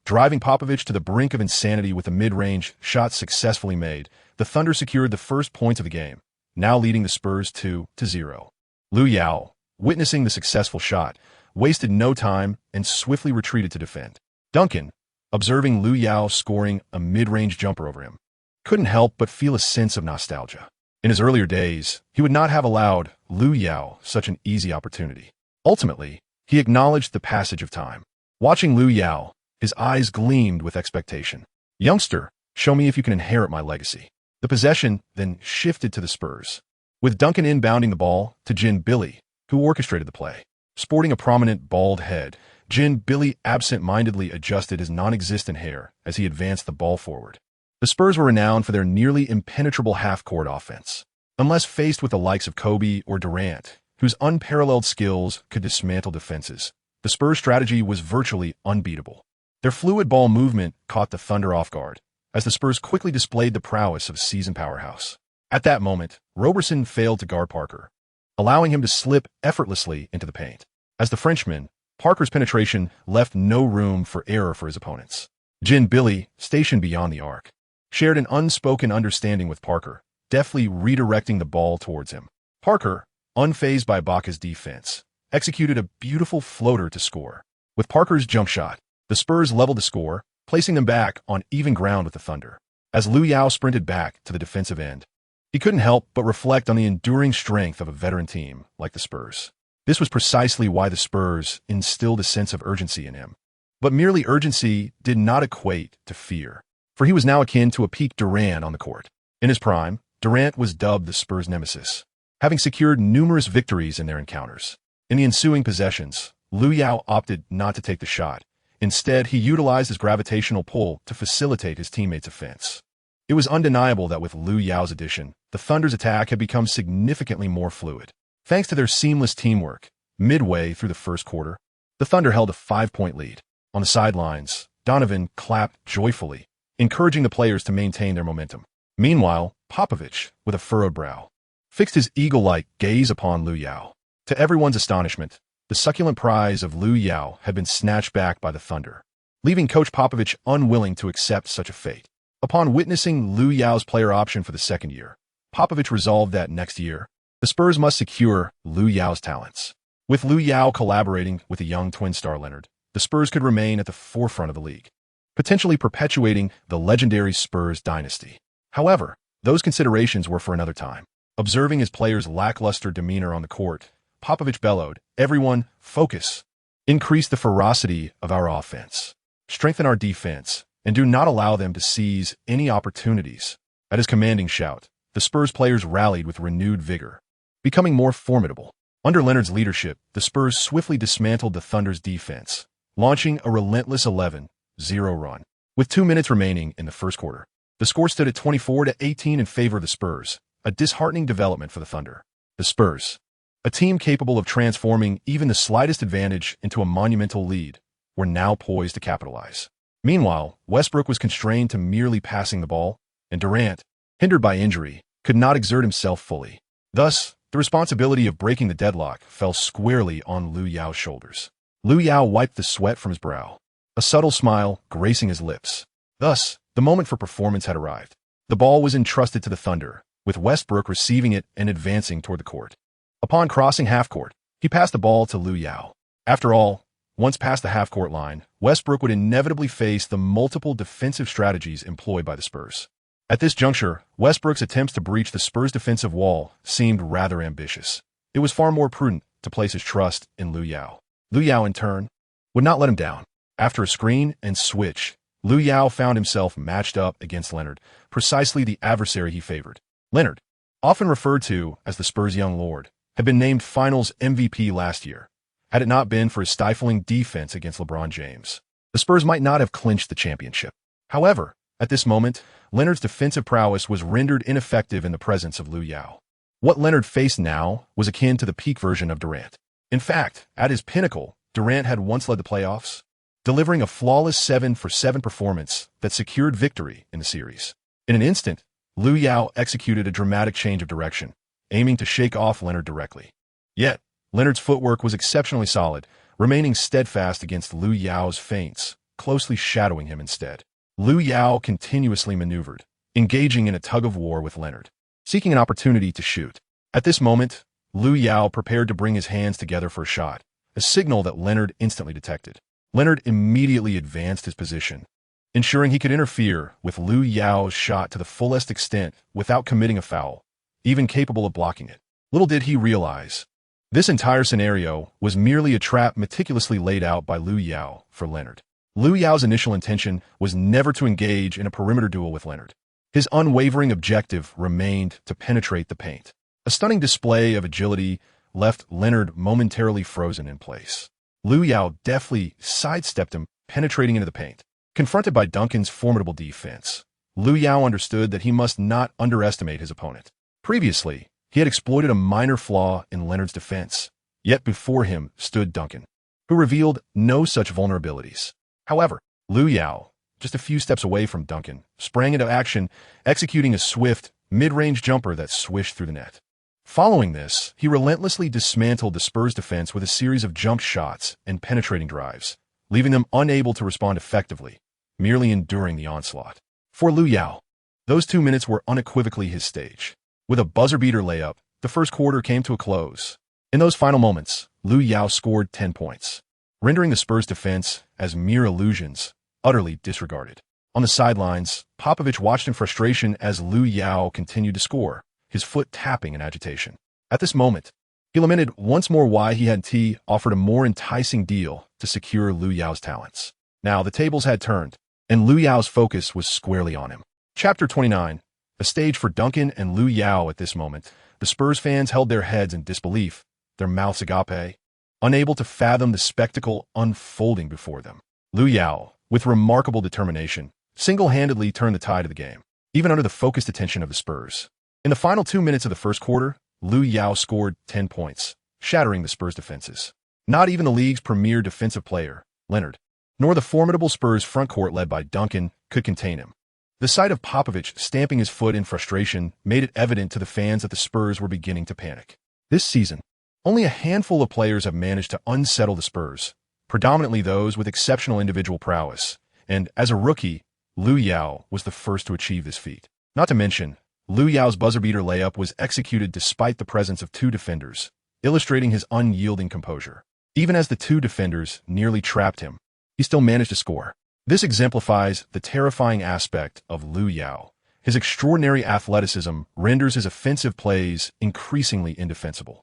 Driving Popovich to the brink of insanity with a mid-range shot successfully made, the Thunder secured the first points of the game, now leading the Spurs 2-0. Lu Yao, witnessing the successful shot, wasted no time and swiftly retreated to defend. Duncan, observing Lu Yao scoring a mid-range jumper over him, couldn't help but feel a sense of nostalgia. In his earlier days, he would not have allowed Lu Yao such an easy opportunity. Ultimately, he acknowledged the passage of time. Watching Lu Yao, his eyes gleamed with expectation. "Youngster, show me if you can inherit my legacy." The possession then shifted to the Spurs, with Duncan inbounding the ball to Jin Billy, who orchestrated the play. Sporting a prominent bald head, Jin Billy absent-mindedly adjusted his non-existent hair as he advanced the ball forward. The Spurs were renowned for their nearly impenetrable half-court offense. Unless faced with the likes of Kobe or Durant, whose unparalleled skills could dismantle defenses, the Spurs' strategy was virtually unbeatable. Their fluid ball movement caught the Thunder off guard, as the Spurs quickly displayed the prowess of a seasoned powerhouse. At that moment, Roberson failed to guard Parker, allowing him to slip effortlessly into the paint. As the Frenchman, Parker's penetration left no room for error for his opponents. Jin Billy, stationed beyond the arc, shared an unspoken understanding with Parker, deftly redirecting the ball towards him. Parker, unfazed by Ibaka's defense, executed a beautiful floater to score. With Parker's jump shot, the Spurs leveled the score, placing them back on even ground with the Thunder. As Lu Yao sprinted back to the defensive end, he couldn't help but reflect on the enduring strength of a veteran team like the Spurs. This was precisely why the Spurs instilled a sense of urgency in him. But merely urgency did not equate to fear, for he was now akin to a peak Durant on the court. In his prime, Durant was dubbed the Spurs' nemesis, having secured numerous victories in their encounters. In the ensuing possessions, Lu Yao opted not to take the shot. Instead, he utilized his gravitational pull to facilitate his teammates' offense. It was undeniable that with Lu Yao's addition, the Thunder's attack had become significantly more fluid. Thanks to their seamless teamwork, midway through the first quarter, the Thunder held a 5-point lead. On the sidelines, Donovan clapped joyfully, encouraging the players to maintain their momentum. Meanwhile, Popovich, with a furrowed brow, fixed his eagle-like gaze upon Lu Yao. To everyone's astonishment, the succulent prize of Lu Yao had been snatched back by the Thunder, leaving Coach Popovich unwilling to accept such a fate. Upon witnessing Lu Yao's player option for the second year, Popovich resolved that next year, the Spurs must secure Lu Yao's talents. With Lu Yao collaborating with the young twin star Leonard, the Spurs could remain at the forefront of the league, potentially perpetuating the legendary Spurs dynasty. However, those considerations were for another time. Observing his players' lackluster demeanor on the court, Popovich bellowed, "Everyone, focus. Increase the ferocity of our offense. Strengthen our defense, and do not allow them to seize any opportunities." At his commanding shout, the Spurs players rallied with renewed vigor, becoming more formidable. Under Leonard's leadership, the Spurs swiftly dismantled the Thunder's defense, launching a relentless 11-0 run. With 2 minutes remaining in the first quarter, the score stood at 24-18 in favor of the Spurs, a disheartening development for the Thunder. The Spurs, a team capable of transforming even the slightest advantage into a monumental lead, were now poised to capitalize. Meanwhile, Westbrook was constrained to merely passing the ball, and Durant, hindered by injury, could not exert himself fully. Thus, the responsibility of breaking the deadlock fell squarely on Lu Yao's shoulders. Lu Yao wiped the sweat from his brow, a subtle smile gracing his lips. Thus, the moment for performance had arrived. The ball was entrusted to the Thunder, with Westbrook receiving it and advancing toward the court. Upon crossing half-court, he passed the ball to Lu Yao. After all, once past the half-court line, Westbrook would inevitably face the multiple defensive strategies employed by the Spurs. At this juncture, Westbrook's attempts to breach the Spurs' defensive wall seemed rather ambitious. It was far more prudent to place his trust in Lu Yao. Lu Yao, in turn, would not let him down. After a screen and switch, Lu Yao found himself matched up against Leonard, precisely the adversary he favored. Leonard, often referred to as the Spurs' young lord, had been named Finals MVP last year. Had it not been for his stifling defense against LeBron James, the Spurs might not have clinched the championship. However, at this moment, Leonard's defensive prowess was rendered ineffective in the presence of Lu Yao. What Leonard faced now was akin to the peak version of Durant. In fact, at his pinnacle, Durant had once led the playoffs, delivering a flawless 7-for-7 performance that secured victory in the series. In an instant, Lu Yao executed a dramatic change of direction, aiming to shake off Leonard directly. Yet, Leonard's footwork was exceptionally solid, remaining steadfast against Lu Yao's feints, closely shadowing him instead. Lu Yao continuously maneuvered, engaging in a tug-of-war with Leonard, seeking an opportunity to shoot. At this moment, Lu Yao prepared to bring his hands together for a shot, a signal that Leonard instantly detected. Leonard immediately advanced his position, ensuring he could interfere with Lu Yao's shot to the fullest extent without committing a foul, even capable of blocking it. Little did he realize, this entire scenario was merely a trap meticulously laid out by Lu Yao for Leonard. Lu Yao's initial intention was never to engage in a perimeter duel with Leonard. His unwavering objective remained to penetrate the paint. A stunning display of agility left Leonard momentarily frozen in place. Lu Yao deftly sidestepped him, penetrating into the paint. Confronted by Duncan's formidable defense, Lu Yao understood that he must not underestimate his opponent. Previously, he had exploited a minor flaw in Leonard's defense, yet before him stood Duncan, who revealed no such vulnerabilities. However, Lu Yao, just a few steps away from Duncan, sprang into action, executing a swift, mid-range jumper that swished through the net. Following this, he relentlessly dismantled the Spurs' defense with a series of jump shots and penetrating drives, leaving them unable to respond effectively, merely enduring the onslaught. For Lu Yao, those 2 minutes were unequivocally his stage. With a buzzer-beater layup, the first quarter came to a close. In those final moments, Lu Yao scored 10 points, rendering the Spurs' defense as mere illusions, utterly disregarded. On the sidelines, Popovich watched in frustration as Lu Yao continued to score, his foot tapping in agitation. At this moment, he lamented once more why he hadn't offered a more enticing deal to secure Lu Yao's talents. Now the tables had turned, and Lu Yao's focus was squarely on him. Chapter 29, a stage for Duncan and Lu Yao. At this moment, the Spurs fans held their heads in disbelief, their mouths agape, unable to fathom the spectacle unfolding before them. Lu Yao, with remarkable determination, single-handedly turned the tide of the game, even under the focused attention of the Spurs. In the final 2 minutes of the first quarter, Lu Yao scored 10 points, shattering the Spurs' defenses. Not even the league's premier defensive player, Leonard, nor the formidable Spurs front court led by Duncan could contain him. The sight of Popovich stamping his foot in frustration made it evident to the fans that the Spurs were beginning to panic. This season, only a handful of players have managed to unsettle the Spurs, predominantly those with exceptional individual prowess, and as a rookie, Lu Yao was the first to achieve this feat. Not to mention, Lu Yao's buzzer-beater layup was executed despite the presence of 2 defenders, illustrating his unyielding composure. Even as the 2 defenders nearly trapped him, he still managed to score. This exemplifies the terrifying aspect of Lu Yao. His extraordinary athleticism renders his offensive plays increasingly indefensible.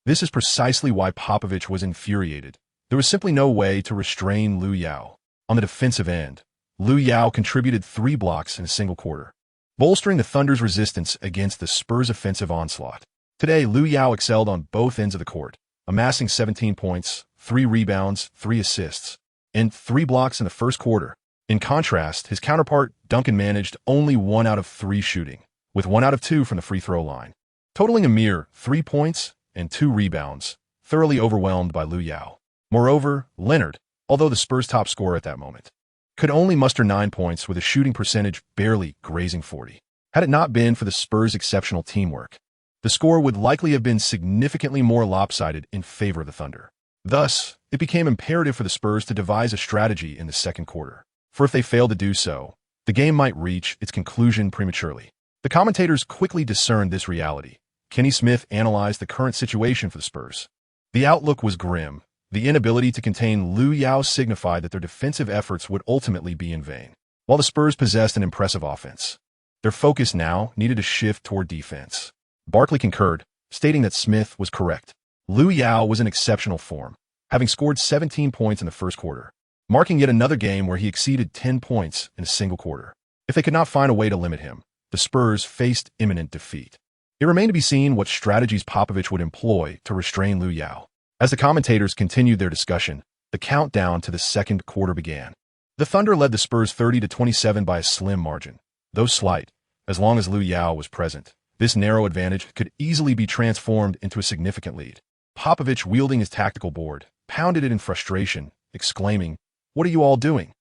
This is precisely why Popovich was infuriated. There was simply no way to restrain Lu Yao. On the defensive end, Lu Yao contributed 3 blocks in a single quarter, bolstering the Thunder's resistance against the Spurs' offensive onslaught. Today, Lu Yao excelled on both ends of the court, amassing 17 points, 3 rebounds, 3 assists, and 3 blocks in the first quarter. In contrast, his counterpart, Duncan, managed only 1 out of 3 shooting, with 1 out of 2 from the free throw line, totaling a mere 3 points and 2 rebounds, thoroughly overwhelmed by Lu Yao. Moreover, Leonard, although the Spurs' top scorer at that moment, could only muster 9 points with a shooting percentage barely grazing 40. Had it not been for the Spurs' exceptional teamwork, the score would likely have been significantly more lopsided in favor of the Thunder. Thus, it became imperative for the Spurs to devise a strategy in the second quarter, for if they failed to do so, the game might reach its conclusion prematurely. The commentators quickly discerned this reality. Kenny Smith analyzed the current situation for the Spurs. The outlook was grim. The inability to contain Lu Yao signified that their defensive efforts would ultimately be in vain. While the Spurs possessed an impressive offense, their focus now needed to shift toward defense. Barkley concurred, stating that Smith was correct. Lu Yao was in exceptional form, having scored 17 points in the first quarter, marking yet another game where he exceeded 10 points in a single quarter. If they could not find a way to limit him, the Spurs faced imminent defeat. It remained to be seen what strategies Popovich would employ to restrain Lu Yao. As the commentators continued their discussion, the countdown to the second quarter began. The Thunder led the Spurs 30-27 by a slim margin. Though slight, as long as Lu Yao was present, this narrow advantage could easily be transformed into a significant lead. Popovich, wielding his tactical board, pounded it in frustration, exclaiming, "What are you all doing?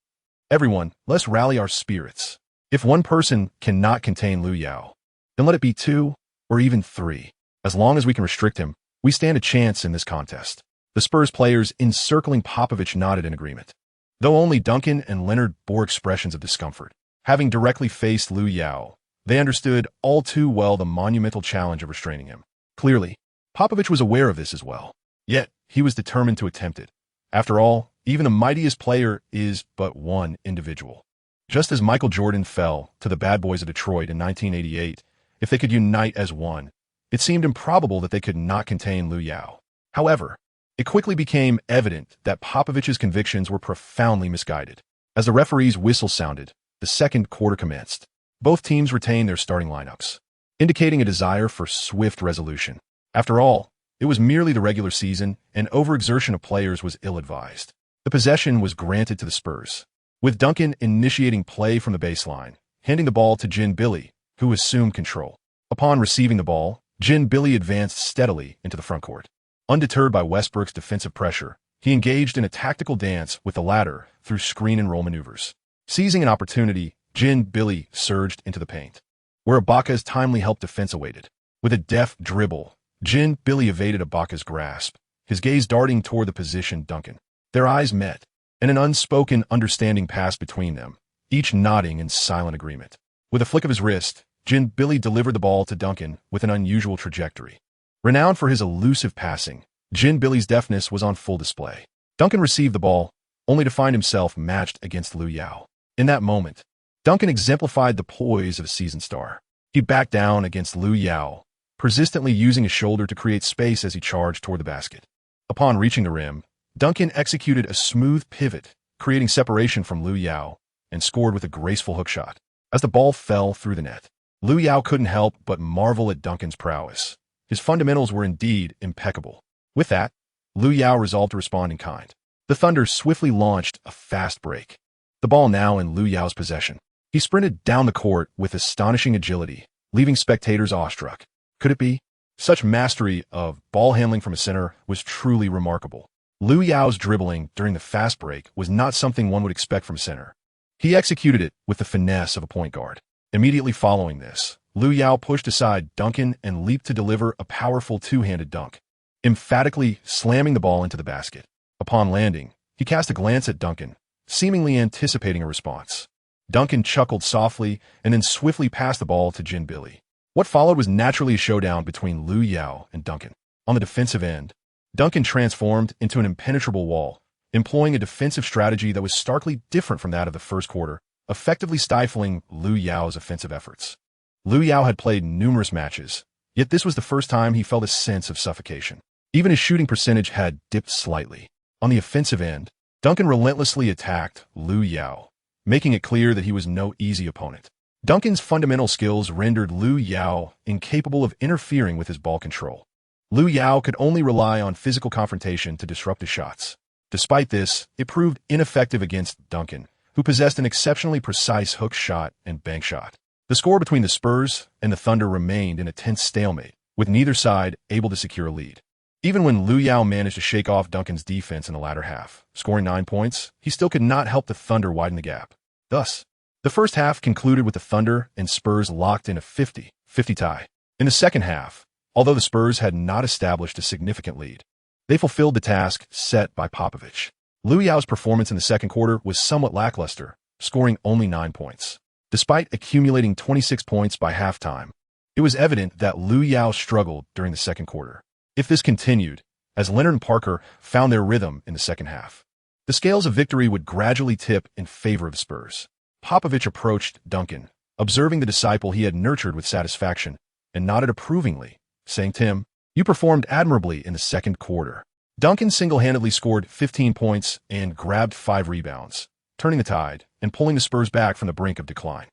Everyone, let's rally our spirits. If one person cannot contain Lu Yao, then let it be 2 or even 3. As long as we can restrict him, we stand a chance in this contest." The Spurs players encircling Popovich nodded in agreement, though only Duncan and Leonard bore expressions of discomfort. Having directly faced Lu Yao, they understood all too well the monumental challenge of restraining him. Clearly, Popovich was aware of this as well, yet he was determined to attempt it. After all, even the mightiest player is but one individual. Just as Michael Jordan fell to the bad boys of Detroit in 1988, if they could unite as one, it seemed improbable that they could not contain Lu Yao. However, it quickly became evident that Popovich's convictions were profoundly misguided. As the referee's whistle sounded, the second quarter commenced. Both teams retained their starting lineups, indicating a desire for swift resolution. After all, it was merely the regular season, and overexertion of players was ill-advised. The possession was granted to the Spurs, with Duncan initiating play from the baseline, handing the ball to Jin Billy, who assumed control. Upon receiving the ball, Jin Billy advanced steadily into the frontcourt. Undeterred by Westbrook's defensive pressure, he engaged in a tactical dance with the latter through screen and roll maneuvers. Seizing an opportunity, Jin Billy surged into the paint, where Ibaka's timely help defense awaited. With a deft dribble, Jin Billy evaded Ibaka's grasp, his gaze darting toward the positioned Duncan. Their eyes met, and an unspoken understanding passed between them, each nodding in silent agreement. With a flick of his wrist, Jin Billy delivered the ball to Duncan with an unusual trajectory. Renowned for his elusive passing, Jin Billy's deftness was on full display. Duncan received the ball, only to find himself matched against Lu Yao. In that moment, Duncan exemplified the poise of a seasoned star. He backed down against Lu Yao, persistently using his shoulder to create space as he charged toward the basket. Upon reaching the rim, Duncan executed a smooth pivot, creating separation from Lu Yao, and scored with a graceful hook shot. As the ball fell through the net, Lu Yao couldn't help but marvel at Duncan's prowess. His fundamentals were indeed impeccable. With that, Lu Yao resolved to respond in kind. The Thunder swiftly launched a fast break, the ball now in Lu Yao's possession. He sprinted down the court with astonishing agility, leaving spectators awestruck. Could it be? Such mastery of ball handling from a center was truly remarkable. Lu Yao's dribbling during the fast break was not something one would expect from a center. He executed it with the finesse of a point guard. Immediately following this, Lu Yao pushed aside Duncan and leaped to deliver a powerful two-handed dunk, emphatically slamming the ball into the basket. Upon landing, he cast a glance at Duncan, seemingly anticipating a response. Duncan chuckled softly and then swiftly passed the ball to Jin Billy. What followed was naturally a showdown between Lu Yao and Duncan. On the defensive end, Duncan transformed into an impenetrable wall, employing a defensive strategy that was starkly different from that of the first quarter, effectively stifling Lu Yao's offensive efforts. Lu Yao had played numerous matches, yet this was the first time he felt a sense of suffocation. Even his shooting percentage had dipped slightly. On the offensive end, Duncan relentlessly attacked Lu Yao, making it clear that he was no easy opponent. Duncan's fundamental skills rendered Lu Yao incapable of interfering with his ball control. Lu Yao could only rely on physical confrontation to disrupt his shots. Despite this, it proved ineffective against Duncan, who possessed an exceptionally precise hook shot and bank shot. The score between the Spurs and the Thunder remained in a tense stalemate, with neither side able to secure a lead. Even when Lu Yao managed to shake off Duncan's defense in the latter half, scoring 9 points, he still could not help the Thunder widen the gap. Thus, the first half concluded with the Thunder and Spurs locked in a 50-50 tie. In the second half, although the Spurs had not established a significant lead, they fulfilled the task set by Popovich. Lu Yao's performance in the second quarter was somewhat lackluster, scoring only 9 points. Despite accumulating 26 points by halftime, it was evident that Lu Yao struggled during the second quarter. If this continued, as Leonard and Parker found their rhythm in the second half, the scales of victory would gradually tip in favor of the Spurs. Popovich approached Duncan, observing the disciple he had nurtured with satisfaction, and nodded approvingly, saying to him, "You performed admirably in the second quarter." Duncan single-handedly scored 15 points and grabbed 5 rebounds, turning the tide and pulling the Spurs back from the brink of decline.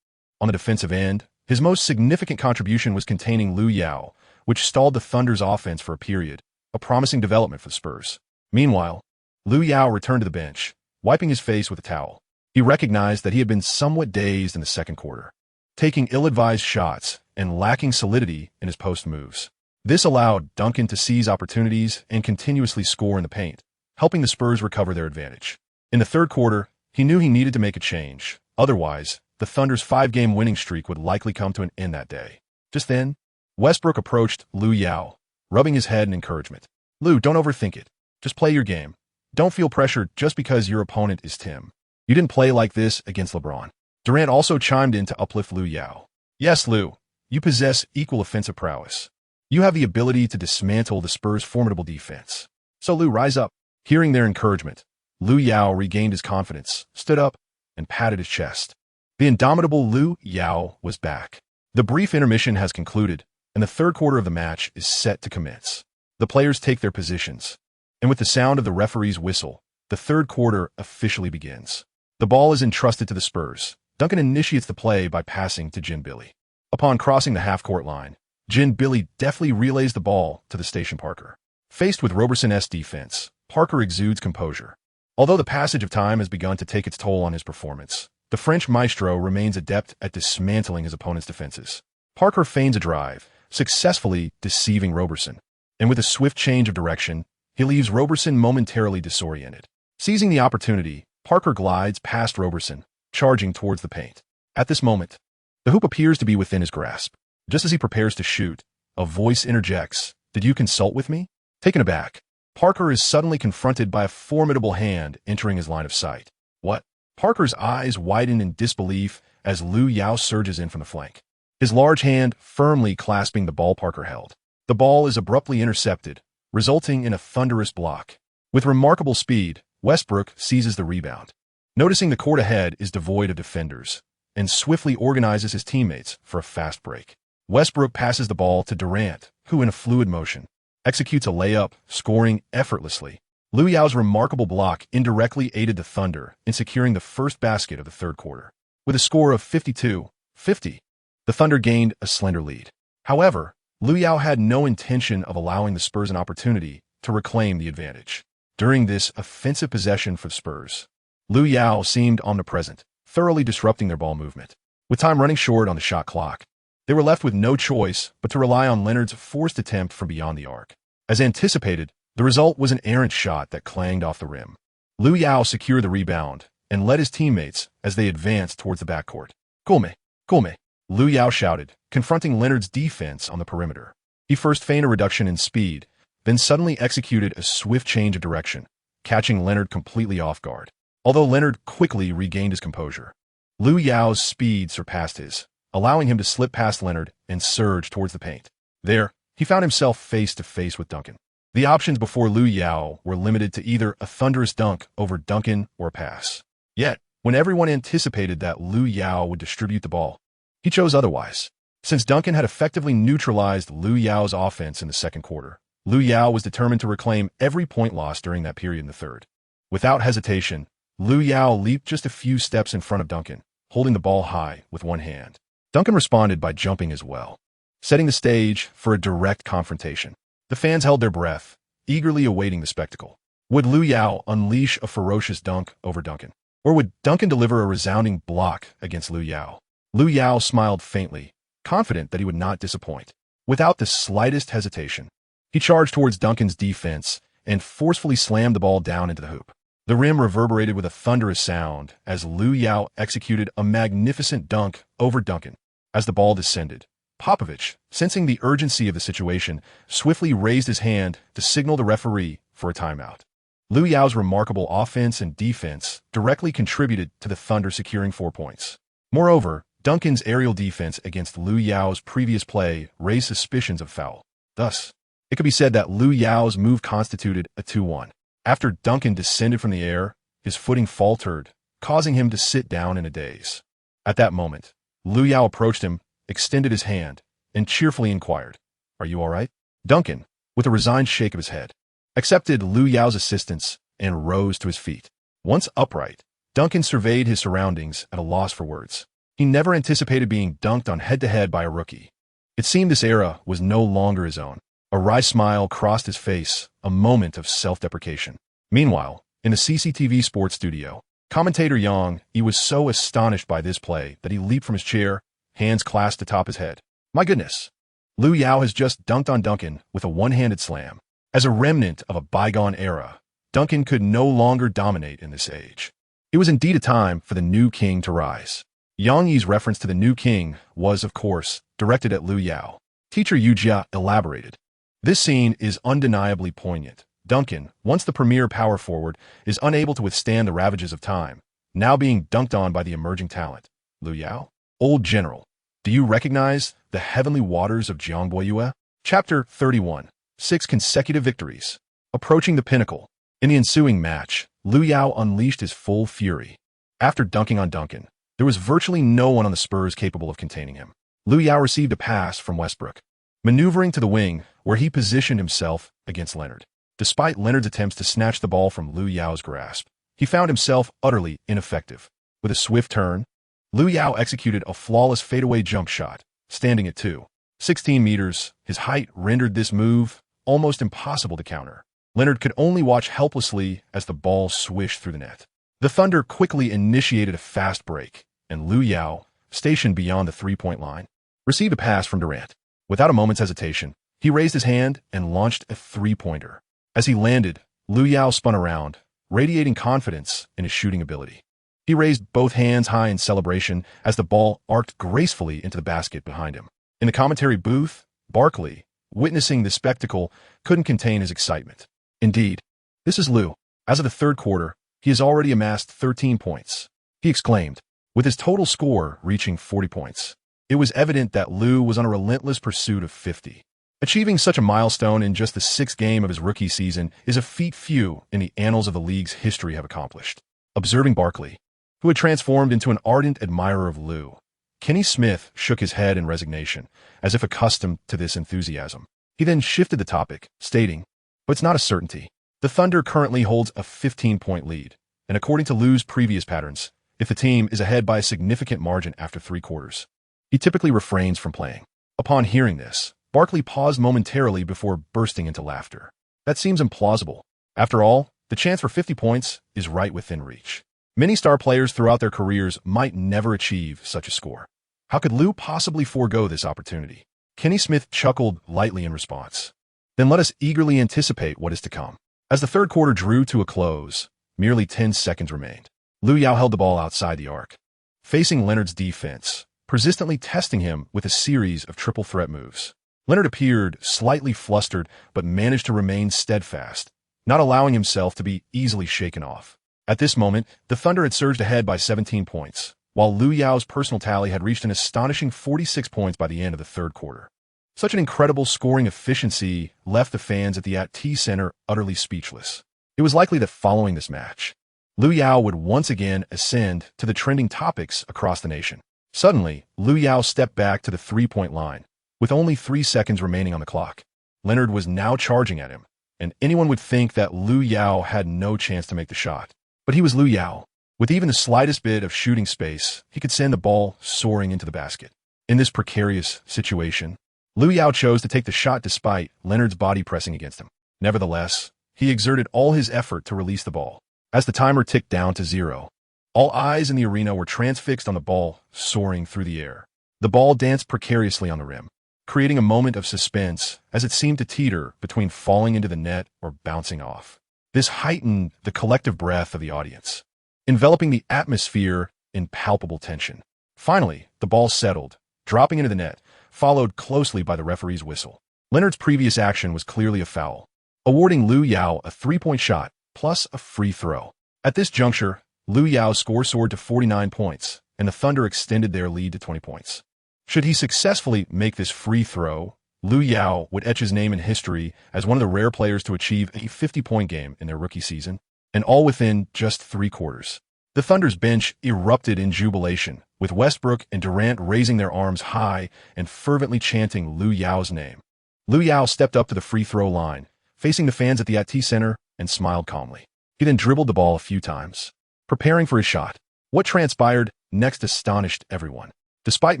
On the defensive end, his most significant contribution was containing Lu Yao, which stalled the Thunder's offense for a period, a promising development for the Spurs. Meanwhile, Lu Yao returned to the bench, wiping his face with a towel. He recognized that he had been somewhat dazed in the second quarter, taking ill-advised shots and lacking solidity in his post moves. This allowed Duncan to seize opportunities and continuously score in the paint, helping the Spurs recover their advantage. In the third quarter, he knew he needed to make a change. Otherwise, the Thunder's 5-game winning streak would likely come to an end that day. Just then, Westbrook approached Lu Yao, rubbing his head in encouragement. "Lu, don't overthink it. Just play your game. Don't feel pressured just because your opponent is Tim. You didn't play like this against LeBron." Durant also chimed in to uplift Lu Yao. "Yes, Lu, you possess equal offensive prowess. You have the ability to dismantle the Spurs' formidable defense. So Lu, rise up." Hearing their encouragement, Lu Yao regained his confidence, stood up, and patted his chest. The indomitable Lu Yao was back. The brief intermission has concluded, and the third quarter of the match is set to commence. The players take their positions, and with the sound of the referee's whistle, the third quarter officially begins. The ball is entrusted to the Spurs. Duncan initiates the play by passing to Ginobili. Upon crossing the half-court line, Ginobili deftly relays the ball to the station Parker. Faced with Roberson's defense, Parker exudes composure. Although the passage of time has begun to take its toll on his performance, the French maestro remains adept at dismantling his opponent's defenses. Parker feigns a drive, successfully deceiving Roberson, and with a swift change of direction, he leaves Roberson momentarily disoriented. Seizing the opportunity, Parker glides past Roberson, charging towards the paint. At this moment, the hoop appears to be within his grasp. Just as he prepares to shoot, a voice interjects, "Did you consult with me?" Taken aback, Parker is suddenly confronted by a formidable hand entering his line of sight. What? Parker's eyes widen in disbelief as Lu Yao surges in from the flank, his large hand firmly clasping the ball Parker held. The ball is abruptly intercepted, resulting in a thunderous block. With remarkable speed, Westbrook seizes the rebound, noticing the court ahead is devoid of defenders, and swiftly organizes his teammates for a fast break. Westbrook passes the ball to Durant, who in a fluid motion executes a layup, scoring effortlessly. Lu Yao's remarkable block indirectly aided the Thunder in securing the first basket of the third quarter. With a score of 52-50, the Thunder gained a slender lead. However, Lu Yao had no intention of allowing the Spurs an opportunity to reclaim the advantage. During this offensive possession for the Spurs, Lu Yao seemed omnipresent, thoroughly disrupting their ball movement. With time running short on the shot clock, they were left with no choice but to rely on Leonard's forced attempt from beyond the arc. As anticipated, the result was an errant shot that clanged off the rim. Lu Yao secured the rebound and led his teammates as they advanced towards the backcourt. "Cool me," Lu Yao shouted, confronting Leonard's defense on the perimeter. He first feigned a reduction in speed, then suddenly executed a swift change of direction, catching Leonard completely off guard. Although Leonard quickly regained his composure, Lu Yao's speed surpassed his, allowing him to slip past Leonard and surge towards the paint. There, he found himself face to face with Duncan. The options before Lu Yao were limited to either a thunderous dunk over Duncan or a pass. Yet, when everyone anticipated that Lu Yao would distribute the ball, he chose otherwise. Since Duncan had effectively neutralized Lu Yao's offense in the second quarter, Lu Yao was determined to reclaim every point lost during that period in the third. Without hesitation, Lu Yao leaped just a few steps in front of Duncan, holding the ball high with one hand. Duncan responded by jumping as well, setting the stage for a direct confrontation. The fans held their breath, eagerly awaiting the spectacle. Would Lu Yao unleash a ferocious dunk over Duncan? Or would Duncan deliver a resounding block against Lu Yao? Lu Yao smiled faintly, confident that he would not disappoint. Without the slightest hesitation, he charged towards Duncan's defense and forcefully slammed the ball down into the hoop. The rim reverberated with a thunderous sound as Lu Yao executed a magnificent dunk over Duncan. As the ball descended, Popovich, sensing the urgency of the situation, swiftly raised his hand to signal the referee for a timeout. Lu Yao's remarkable offense and defense directly contributed to the Thunder securing 4 points. Moreover, Duncan's aerial defense against Lu Yao's previous play raised suspicions of foul. Thus, it could be said that Lu Yao's move constituted a 2-1. After Duncan descended from the air, his footing faltered, causing him to sit down in a daze. At that moment, Lu Yao approached him, extended his hand, and cheerfully inquired, "Are you all right?" Duncan, with a resigned shake of his head, accepted Lu Yao's assistance and rose to his feet. Once upright, Duncan surveyed his surroundings at a loss for words. He never anticipated being dunked on head-to-head by a rookie. It seemed this era was no longer his own. A wry smile crossed his face, a moment of self-deprecation. Meanwhile, in the CCTV sports studio, commentator Yang Yi was so astonished by this play that he leaped from his chair, hands clasped atop his head. My goodness! Lu Yao has just dunked on Duncan with a one-handed slam. As a remnant of a bygone era, Duncan could no longer dominate in this age. It was indeed a time for the new king to rise. Yang Yi's reference to the new king was, of course, directed at Lu Yao. Teacher Yu Jia elaborated. This scene is undeniably poignant. Duncan, once the premier power forward, is unable to withstand the ravages of time, now being dunked on by the emerging talent. Lu Yao? Old General, do you recognize the heavenly waters of Jiangboyue? Chapter 31. 6 consecutive victories. Approaching the pinnacle. In the ensuing match, Lu Yao unleashed his full fury. After dunking on Duncan, there was virtually no one on the Spurs capable of containing him. Lu Yao received a pass from Westbrook, maneuvering to the wing where he positioned himself against Leonard. Despite Leonard's attempts to snatch the ball from Lu Yao's grasp, he found himself utterly ineffective. With a swift turn, Lu Yao executed a flawless fadeaway jump shot, standing at 2.16 meters. His height rendered this move almost impossible to counter. Leonard could only watch helplessly as the ball swished through the net. The Thunder quickly initiated a fast break, and Lu Yao, stationed beyond the three-point line, received a pass from Durant. Without a moment's hesitation, he raised his hand and launched a three-pointer. As he landed, Lu Yao spun around, radiating confidence in his shooting ability. He raised both hands high in celebration as the ball arced gracefully into the basket behind him. In the commentary booth, Barkley, witnessing the spectacle, couldn't contain his excitement. Indeed, this is Lu. As of the third quarter, he has already amassed 13 points. He exclaimed, with his total score reaching 40 points. It was evident that Lu was on a relentless pursuit of 50. Achieving such a milestone in just the sixth game of his rookie season is a feat few in the annals of the league's history have accomplished. Observing Barkley, who had transformed into an ardent admirer of Lu, Kenny Smith shook his head in resignation, as if accustomed to this enthusiasm. He then shifted the topic, stating, but it's not a certainty. The Thunder currently holds a 15-point lead, and according to Lu's previous patterns, if the team is ahead by a significant margin after 3 quarters, he typically refrains from playing. Upon hearing this, Barkley paused momentarily before bursting into laughter. That seems implausible. After all, the chance for 50 points is right within reach. Many star players throughout their careers might never achieve such a score. How could Lu possibly forego this opportunity? Kenny Smith chuckled lightly in response. Then let us eagerly anticipate what is to come. As the third quarter drew to a close, merely 10 seconds remained. Lu Yao held the ball outside the arc, facing Leonard's defense, persistently testing him with a series of triple threat moves. Leonard appeared slightly flustered but managed to remain steadfast, not allowing himself to be easily shaken off. At this moment, the Thunder had surged ahead by 17 points, while Lu Yao's personal tally had reached an astonishing 46 points by the end of the third quarter. Such an incredible scoring efficiency left the fans at the At Center utterly speechless. It was likely that following this match, Lu Yao would once again ascend to the trending topics across the nation. Suddenly, Lu Yao stepped back to the three-point line, with only 3 seconds remaining on the clock. Leonard was now charging at him, and anyone would think that Lu Yao had no chance to make the shot. But he was Lu Yao. With even the slightest bit of shooting space, he could send the ball soaring into the basket. In this precarious situation, Lu Yao chose to take the shot despite Leonard's body pressing against him. Nevertheless, he exerted all his effort to release the ball. As the timer ticked down to 0, all eyes in the arena were transfixed on the ball soaring through the air. The ball danced precariously on the rim, creating a moment of suspense as it seemed to teeter between falling into the net or bouncing off. This heightened the collective breath of the audience, enveloping the atmosphere in palpable tension. Finally, the ball settled, dropping into the net, followed closely by the referee's whistle. Leonard's previous action was clearly a foul, awarding Lu Yao a 3-point shot plus a free throw. At this juncture, Lu Yao's score soared to 49 points, and the Thunder extended their lead to 20 points. Should he successfully make this free throw, Lu Yao would etch his name in history as one of the rare players to achieve a 50-point game in their rookie season, and all within just 3 quarters. The Thunder's bench erupted in jubilation, with Westbrook and Durant raising their arms high and fervently chanting Lu Yao's name. Lu Yao stepped up to the free throw line, facing the fans at the At Center, and smiled calmly. He then dribbled the ball a few times, preparing for his shot. What transpired next astonished everyone. Despite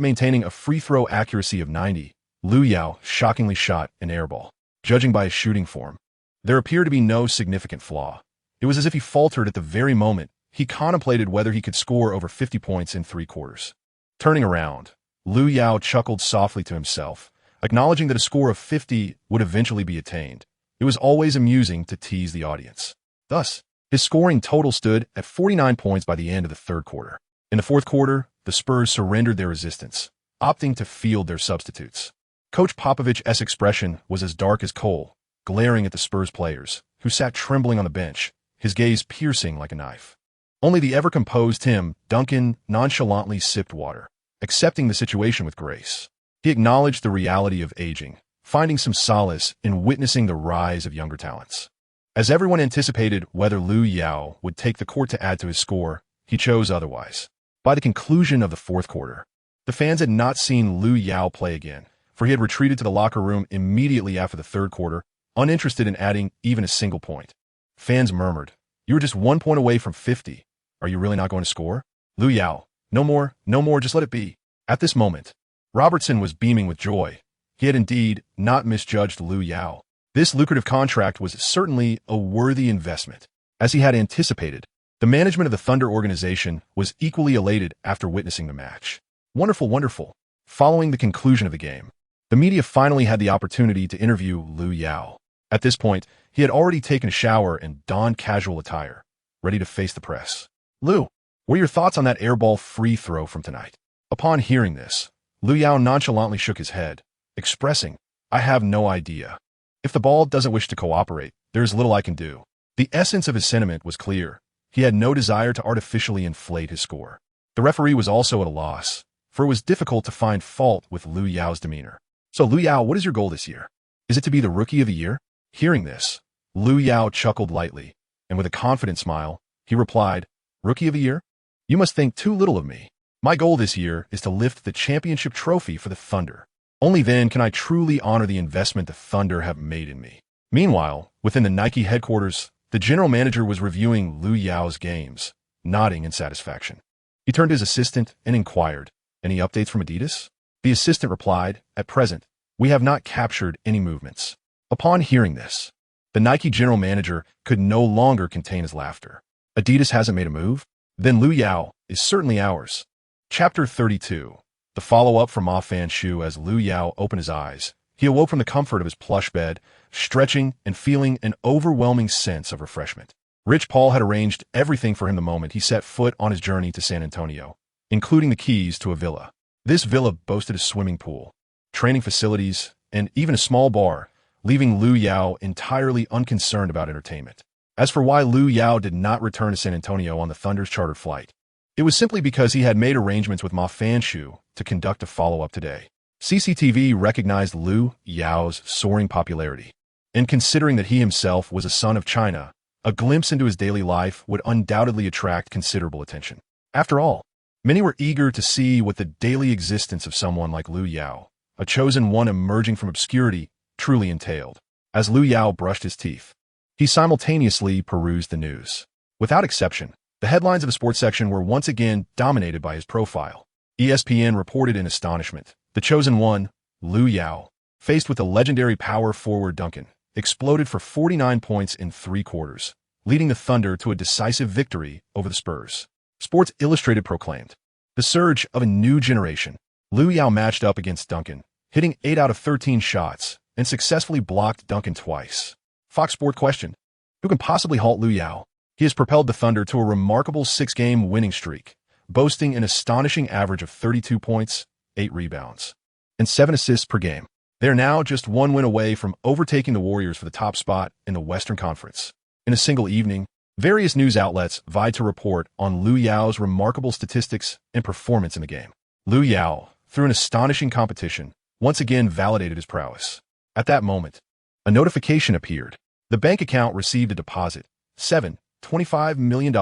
maintaining a free throw accuracy of 90, Lu Yao shockingly shot an airball. Judging by his shooting form, there appeared to be no significant flaw. It was as if he faltered at the very moment he contemplated whether he could score over 50 points in 3 quarters. Turning around, Lu Yao chuckled softly to himself, acknowledging that a score of 50 would eventually be attained. It was always amusing to tease the audience. Thus, his scoring total stood at 49 points by the end of the 3rd quarter. In the 4th quarter, the Spurs surrendered their resistance, opting to field their substitutes. Coach Popovich's expression was as dark as coal, glaring at the Spurs players, who sat trembling on the bench, his gaze piercing like a knife. Only the ever-composed Tim Duncan nonchalantly sipped water, accepting the situation with grace. He acknowledged the reality of aging, finding some solace in witnessing the rise of younger talents. As everyone anticipated whether Lu Yao would take the court to add to his score, he chose otherwise. By the conclusion of the 4th quarter, the fans had not seen Lu Yao play again, for he had retreated to the locker room immediately after the 3rd quarter, uninterested in adding even a single point. Fans murmured, "You were just 1 point away from 50. Are you really not going to score?" Lu Yao, no more, just let it be." At this moment, Robertson was beaming with joy. He had indeed not misjudged Lu Yao. This lucrative contract was certainly a worthy investment. As he had anticipated, the management of the Thunder organization was equally elated after witnessing the match. Wonderful, wonderful. Following the conclusion of the game, the media finally had the opportunity to interview Lu Yao. At this point, he had already taken a shower and donned casual attire, ready to face the press. "Lu, what are your thoughts on that airball free throw from tonight?" Upon hearing this, Lu Yao nonchalantly shook his head, expressing, "I have no idea. If the ball doesn't wish to cooperate, there is little I can do." The essence of his sentiment was clear. He had no desire to artificially inflate his score. The referee was also at a loss, for it was difficult to find fault with Lu Yao's demeanor. "So Lu Yao, what is your goal this year? Is it to be the Rookie of the Year?" Hearing this, Lu Yao chuckled lightly, and with a confident smile, he replied, "Rookie of the Year? You must think too little of me. My goal this year is to lift the championship trophy for the Thunder. Only then can I truly honor the investment the Thunder have made in me." Meanwhile, within the Nike headquarters, the general manager was reviewing Lu Yao's games, nodding in satisfaction. He turned to his assistant and inquired, "Any updates from Adidas?" The assistant replied, "At present, we have not captured any movements." Upon hearing this, the Nike general manager could no longer contain his laughter. "Adidas hasn't made a move? Then Lu Yao is certainly ours." Chapter 32. The follow-up from Ma Fan-Shu. As Lu Yao opened his eyes, he awoke from the comfort of his plush bed, stretching and feeling an overwhelming sense of refreshment. Rich Paul had arranged everything for him the moment he set foot on his journey to San Antonio, including the keys to a villa. This villa boasted a swimming pool, training facilities, and even a small bar, leaving Lu Yao entirely unconcerned about entertainment. As for why Lu Yao did not return to San Antonio on the Thunder's chartered flight, it was simply because he had made arrangements with Ma Fan-Shu to conduct a follow-up today. CCTV recognized Lu Yao's soaring popularity, and considering that he himself was a son of China, a glimpse into his daily life would undoubtedly attract considerable attention. After all, many were eager to see what the daily existence of someone like Lu Yao, a chosen one emerging from obscurity, truly entailed. As Lu Yao brushed his teeth, he simultaneously perused the news. Without exception, the headlines of the sports section were once again dominated by his profile. ESPN reported in astonishment, the chosen one, Lu Yao, faced with the legendary power forward Duncan, exploded for 49 points in 3 quarters, leading the Thunder to a decisive victory over the Spurs. Sports Illustrated proclaimed, the surge of a new generation. Lu Yao matched up against Duncan, hitting 8 out of 13 shots, and successfully blocked Duncan twice. Fox Sport questioned, who can possibly halt Lu Yao? He has propelled the Thunder to a remarkable 6-game winning streak, boasting an astonishing average of 32 points, 8 rebounds, and 7 assists per game. They are now just 1 win away from overtaking the Warriors for the top spot in the Western Conference. In a single evening, various news outlets vied to report on Lu Yao's remarkable statistics and performance in the game. Lu Yao, through an astonishing competition, once again validated his prowess. At that moment, a notification appeared. The bank account received a deposit, $25 million.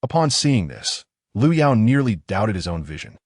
Upon seeing this, Lu Yao nearly doubted his own vision.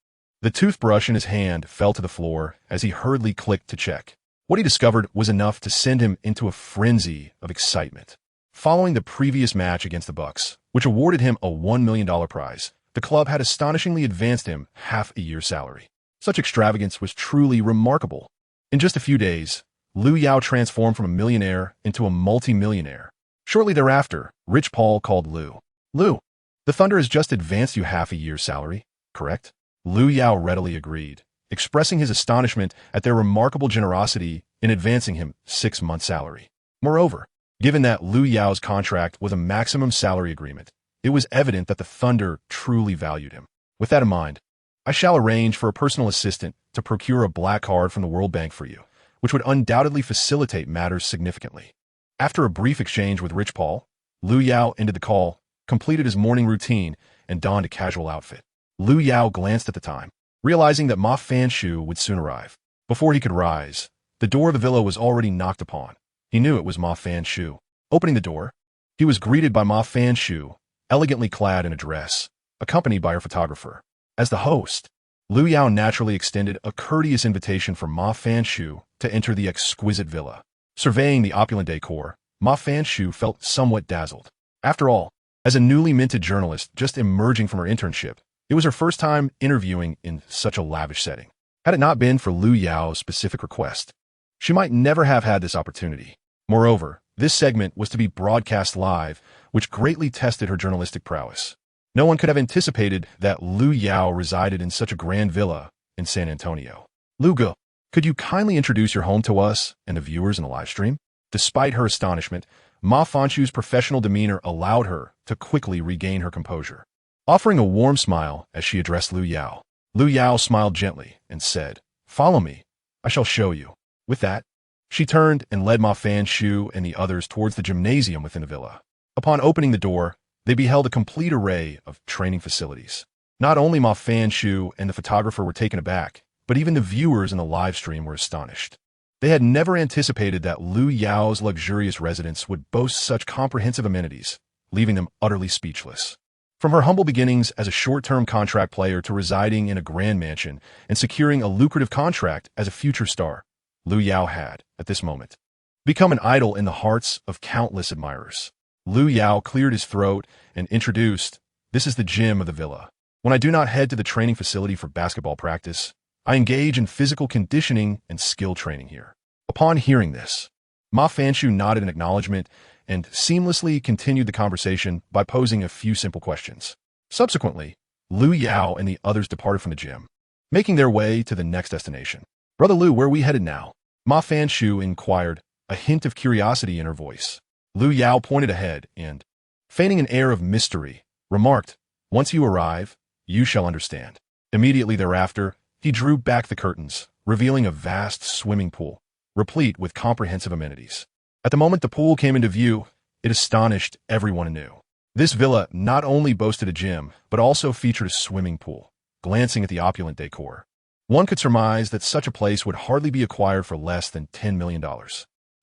The toothbrush in his hand fell to the floor as he hurriedly clicked to check. What he discovered was enough to send him into a frenzy of excitement. Following the previous match against the Bucks, which awarded him a $1 million prize, the club had astonishingly advanced him half a year's salary. Such extravagance was truly remarkable. In just a few days, Lu Yao transformed from a millionaire into a multi-millionaire. Shortly thereafter, Rich Paul called Lu. Lu, the Thunder has just advanced you half a year's salary, correct? Lu Yao readily agreed, expressing his astonishment at their remarkable generosity in advancing him 6 months' salary. Moreover, given that Lu Yao's contract was a maximum salary agreement, it was evident that the Thunder truly valued him. With that in mind, I shall arrange for a personal assistant to procure a black card from the World Bank for you, which would undoubtedly facilitate matters significantly. After a brief exchange with Rich Paul, Lu Yao ended the call, completed his morning routine, and donned a casual outfit. Lu Yao glanced at the time, realizing that Ma Fanshu would soon arrive. Before he could rise, the door of the villa was already knocked upon. He knew it was Ma Fanshu. Opening the door, he was greeted by Ma Fanshu, elegantly clad in a dress, accompanied by her photographer. As the host, Lu Yao naturally extended a courteous invitation for Ma Fanshu to enter the exquisite villa. Surveying the opulent decor, Ma Fanshu felt somewhat dazzled. After all, as a newly minted journalist just emerging from her internship, it was her first time interviewing in such a lavish setting. Had it not been for Lu Yao's specific request, she might never have had this opportunity. Moreover, this segment was to be broadcast live, which greatly tested her journalistic prowess. No one could have anticipated that Lu Yao resided in such a grand villa in San Antonio. Luga, could you kindly introduce your home to us and the viewers in the live stream? Despite her astonishment, Ma Fanshu's professional demeanor allowed her to quickly regain her composure. Offering a warm smile as she addressed Lu Yao, Lu Yao smiled gently and said, "Follow me. I shall show you." With that, she turned and led Ma Fanshu and the others towards the gymnasium within the villa. Upon opening the door, they beheld a complete array of training facilities. Not only Ma Fanshu and the photographer were taken aback, but even the viewers in the live stream were astonished. They had never anticipated that Lu Yao's luxurious residence would boast such comprehensive amenities, leaving them utterly speechless. From her humble beginnings as a short-term contract player to residing in a grand mansion and securing a lucrative contract as a future star, Lu Yao had, at this moment, become an idol in the hearts of countless admirers. Lu Yao cleared his throat and introduced, "This is the gym of the villa. When I do not head to the training facility for basketball practice, I engage in physical conditioning and skill training here." Upon hearing this, Ma Fanshu nodded in acknowledgement and seamlessly continued the conversation by posing a few simple questions. Subsequently, Lu Yao and the others departed from the gym, making their way to the next destination. "Brother Lu, where are we headed now?" Ma Fanshu inquired, a hint of curiosity in her voice. Lu Yao pointed ahead and, feigning an air of mystery, remarked, "Once you arrive, you shall understand." Immediately thereafter, he drew back the curtains, revealing a vast swimming pool, replete with comprehensive amenities. At the moment the pool came into view, it astonished everyone anew. This villa not only boasted a gym, but also featured a swimming pool. Glancing at the opulent decor, one could surmise that such a place would hardly be acquired for less than $10 million.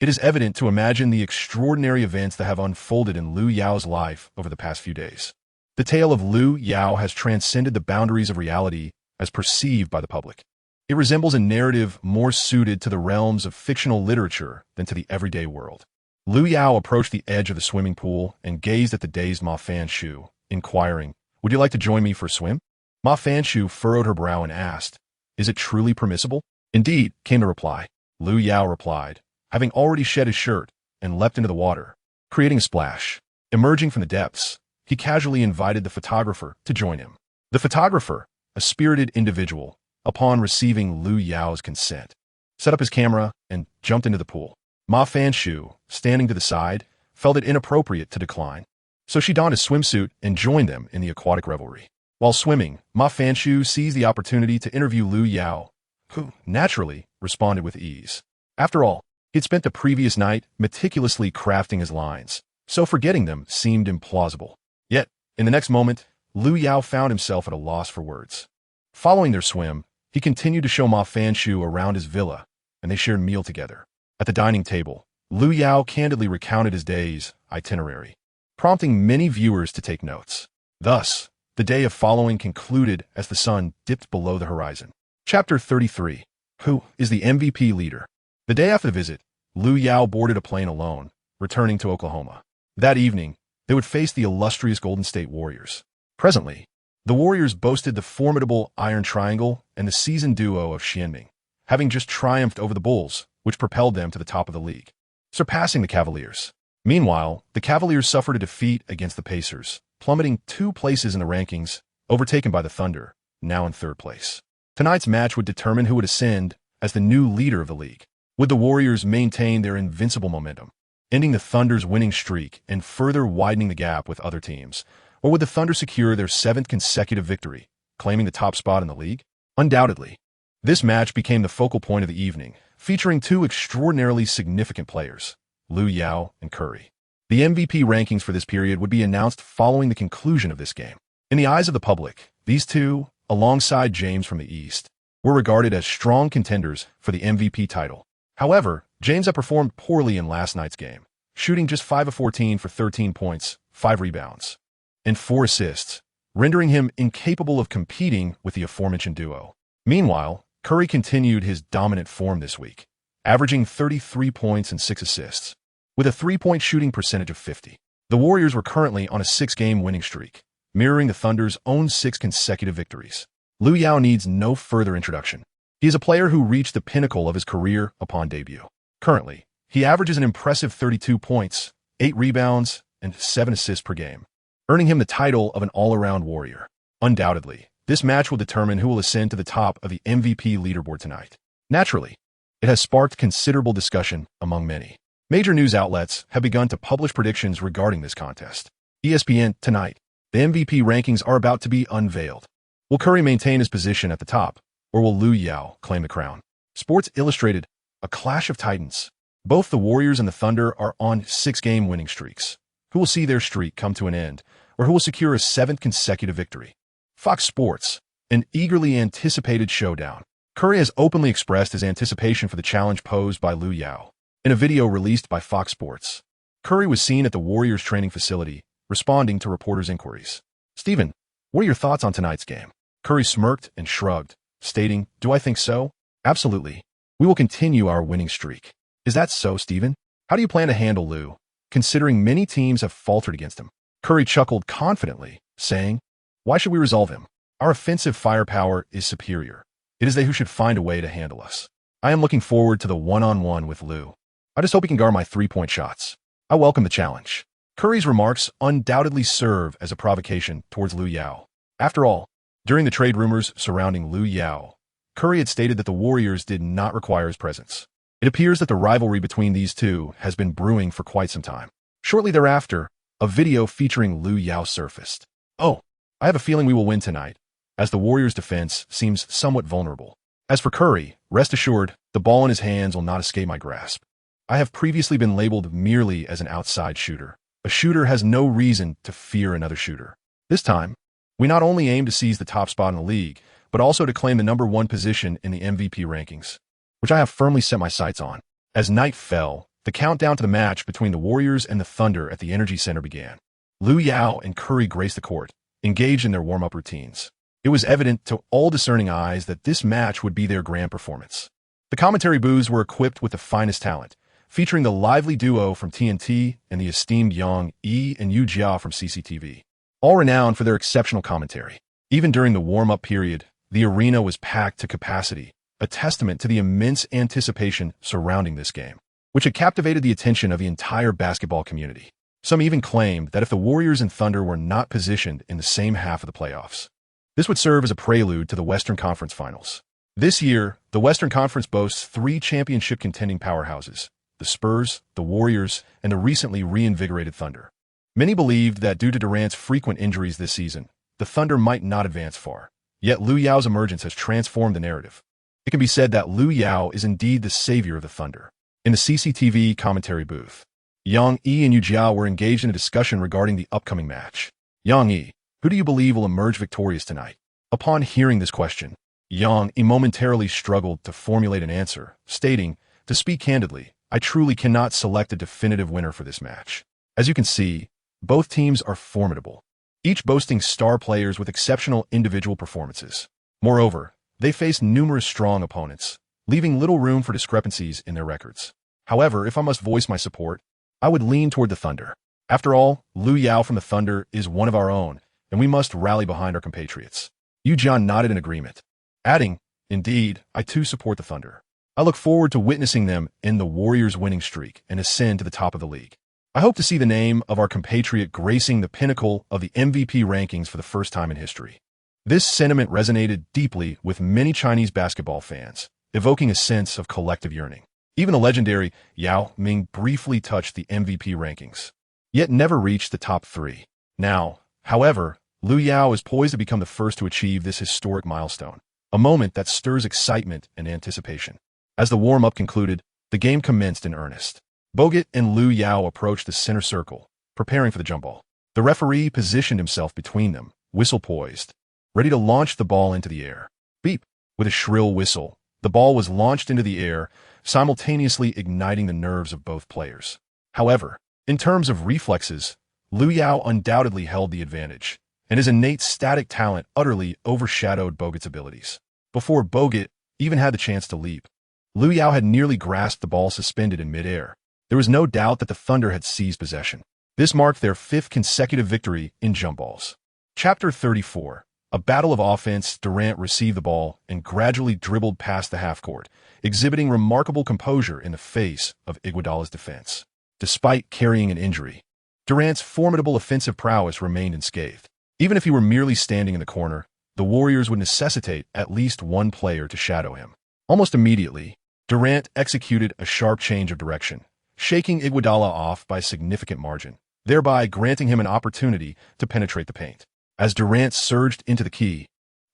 It is evident to imagine the extraordinary events that have unfolded in Lu Yao's life over the past few days. The tale of Lu Yao has transcended the boundaries of reality as perceived by the public. It resembles a narrative more suited to the realms of fictional literature than to the everyday world. Lu Yao approached the edge of the swimming pool and gazed at the dazed Ma Fanshu, inquiring, "Would you like to join me for a swim?" Ma Fanshu furrowed her brow and asked, "Is it truly permissible?" "Indeed," came the reply. Lu Yao replied, having already shed his shirt, and leapt into the water, creating a splash. Emerging from the depths, he casually invited the photographer to join him. The photographer, a spirited individual, upon receiving Lu Yao's consent, set up his camera and jumped into the pool. Ma Fanshu, standing to the side, felt it inappropriate to decline, so she donned a swimsuit and joined them in the aquatic revelry. While swimming, Ma Fanshu seized the opportunity to interview Lu Yao, who, naturally, responded with ease. After all, he had spent the previous night meticulously crafting his lines, so forgetting them seemed implausible. Yet, in the next moment, Lu Yao found himself at a loss for words. Following their swim, he continued to show Ma Fanshu around his villa, and they shared meal together. At the dining table, Lu Yao candidly recounted his day's itinerary, prompting many viewers to take notes. Thus, the day of following concluded as the sun dipped below the horizon. Chapter 33. Who is the MVP leader? The day after the visit, Lu Yao boarded a plane alone, returning to Oklahoma. That evening, they would face the illustrious Golden State Warriors. Presently, the Warriors boasted the formidable Iron Triangle and the seasoned duo of Xianming, having just triumphed over the Bulls, which propelled them to the top of the league, surpassing the Cavaliers. Meanwhile, the Cavaliers suffered a defeat against the Pacers, plummeting 2 places in the rankings, overtaken by the Thunder, now in 3rd place. Tonight's match would determine who would ascend as the new leader of the league. Would the Warriors maintain their invincible momentum, ending the Thunder's winning streak and further widening the gap with other teams? Or would the Thunder secure their 7th consecutive victory, claiming the top spot in the league? Undoubtedly, this match became the focal point of the evening, featuring 2 extraordinarily significant players, Lu Yao and Curry. The MVP rankings for this period would be announced following the conclusion of this game. In the eyes of the public, these 2, alongside James from the East, were regarded as strong contenders for the MVP title. However, James had performed poorly in last night's game, shooting just 5 of 14 for 13 points, 5 rebounds, and 4 assists, rendering him incapable of competing with the aforementioned duo. Meanwhile, Curry continued his dominant form this week, averaging 33 points and 6 assists, with a 3-point shooting percentage of 50. The Warriors were currently on a 6-game winning streak, mirroring the Thunder's own 6 consecutive victories. Lu Yao needs no further introduction. He is a player who reached the pinnacle of his career upon debut. Currently, he averages an impressive 32 points, 8 rebounds, and 7 assists per game, earning him the title of an all-around warrior. Undoubtedly, this match will determine who will ascend to the top of the MVP leaderboard tonight. Naturally, it has sparked considerable discussion among many. Major news outlets have begun to publish predictions regarding this contest. ESPN, tonight, the MVP rankings are about to be unveiled. Will Curry maintain his position at the top, or will Lu Yao claim the crown? Sports Illustrated, a clash of titans. Both the Warriors and the Thunder are on 6-game winning streaks. Who will see their streak come to an end, or who will secure a 7th consecutive victory? Fox Sports, an eagerly anticipated showdown. Curry has openly expressed his anticipation for the challenge posed by Lu Yao. In a video released by Fox Sports, Curry was seen at the Warriors training facility, responding to reporters' inquiries. "Stephen, what are your thoughts on tonight's game?" Curry smirked and shrugged, stating, "Do I think so? Absolutely. We will continue our winning streak." "Is that so, Stephen? How do you plan to handle Lu, considering many teams have faltered against him?" Curry chuckled confidently, saying, "Why should we resolve him? Our offensive firepower is superior. It is they who should find a way to handle us. I am looking forward to the one-on-one with Lu. I just hope he can guard my 3-point shots. I welcome the challenge." Curry's remarks undoubtedly serve as a provocation towards Lu Yao. After all, during the trade rumors surrounding Lu Yao, Curry had stated that the Warriors did not require his presence. It appears that the rivalry between these two has been brewing for quite some time. Shortly thereafter, a video featuring Lu Yao surfaced. "Oh, I have a feeling we will win tonight, as the Warriors' defense seems somewhat vulnerable. As for Curry, rest assured, the ball in his hands will not escape my grasp. I have previously been labeled merely as an outside shooter. A shooter has no reason to fear another shooter. This time, we not only aim to seize the top spot in the league, but also to claim the #1 position in the MVP rankings, which I have firmly set my sights on." As night fell, the countdown to the match between the Warriors and the Thunder at the Energy Center began. Lu Yao and Curry graced the court, engaged in their warm-up routines. It was evident to all discerning eyes that this match would be their grand performance. The commentary booths were equipped with the finest talent, featuring the lively duo from TNT and the esteemed Yang Yi and Yu Jia from CCTV, all renowned for their exceptional commentary. Even during the warm-up period, the arena was packed to capacity, a testament to the immense anticipation surrounding this game, which had captivated the attention of the entire basketball community. Some even claimed that if the Warriors and Thunder were not positioned in the same half of the playoffs, this would serve as a prelude to the Western Conference Finals. This year, the Western Conference boasts three championship-contending powerhouses: the Spurs, the Warriors, and the recently reinvigorated Thunder. Many believed that due to Durant's frequent injuries this season, the Thunder might not advance far. Yet Lu Yao's emergence has transformed the narrative. It can be said that Lu Yao is indeed the savior of the Thunder. In the CCTV commentary booth, Yang Yi and Yu Jia were engaged in a discussion regarding the upcoming match. Yang Yi, who do you believe will emerge victorious tonight? Upon hearing this question, Yang Yi momentarily struggled to formulate an answer, stating, "To speak candidly, I truly cannot select a definitive winner for this match. As you can see, both teams are formidable, each boasting star players with exceptional individual performances. Moreover, they face numerous strong opponents, leaving little room for discrepancies in their records. However, if I must voice my support, I would lean toward the Thunder. After all, Lu Yao from the Thunder is one of our own, and we must rally behind our compatriots." Yu Jia nodded in agreement, adding, "Indeed, I too support the Thunder. I look forward to witnessing them end the Warriors' winning streak and ascend to the top of the league. I hope to see the name of our compatriot gracing the pinnacle of the MVP rankings for the first time in history." This sentiment resonated deeply with many Chinese basketball fans, evoking a sense of collective yearning. Even the legendary Yao Ming briefly touched the MVP rankings, yet never reached the top three. Now, however, Lu Yao is poised to become the first to achieve this historic milestone, a moment that stirs excitement and anticipation. As the warm-up concluded, the game commenced in earnest. Bogut and Lu Yao approached the center circle, preparing for the jump ball. The referee positioned himself between them, whistle poised, ready to launch the ball into the air. Beep! With a shrill whistle, the ball was launched into the air, simultaneously igniting the nerves of both players. However, in terms of reflexes, Lu Yao undoubtedly held the advantage, and his innate static talent utterly overshadowed Bogut's abilities. Before Bogut even had the chance to leap, Lu Yao had nearly grasped the ball suspended in midair. There was no doubt that the Thunder had seized possession. This marked their fifth consecutive victory in jump balls. Chapter 34. A battle of offense. Durant received the ball and gradually dribbled past the half-court, exhibiting remarkable composure in the face of Iguodala's defense. Despite carrying an injury, Durant's formidable offensive prowess remained unscathed. Even if he were merely standing in the corner, the Warriors would necessitate at least one player to shadow him. Almost immediately, Durant executed a sharp change of direction, shaking Iguodala off by a significant margin, thereby granting him an opportunity to penetrate the paint. As Durant surged into the key,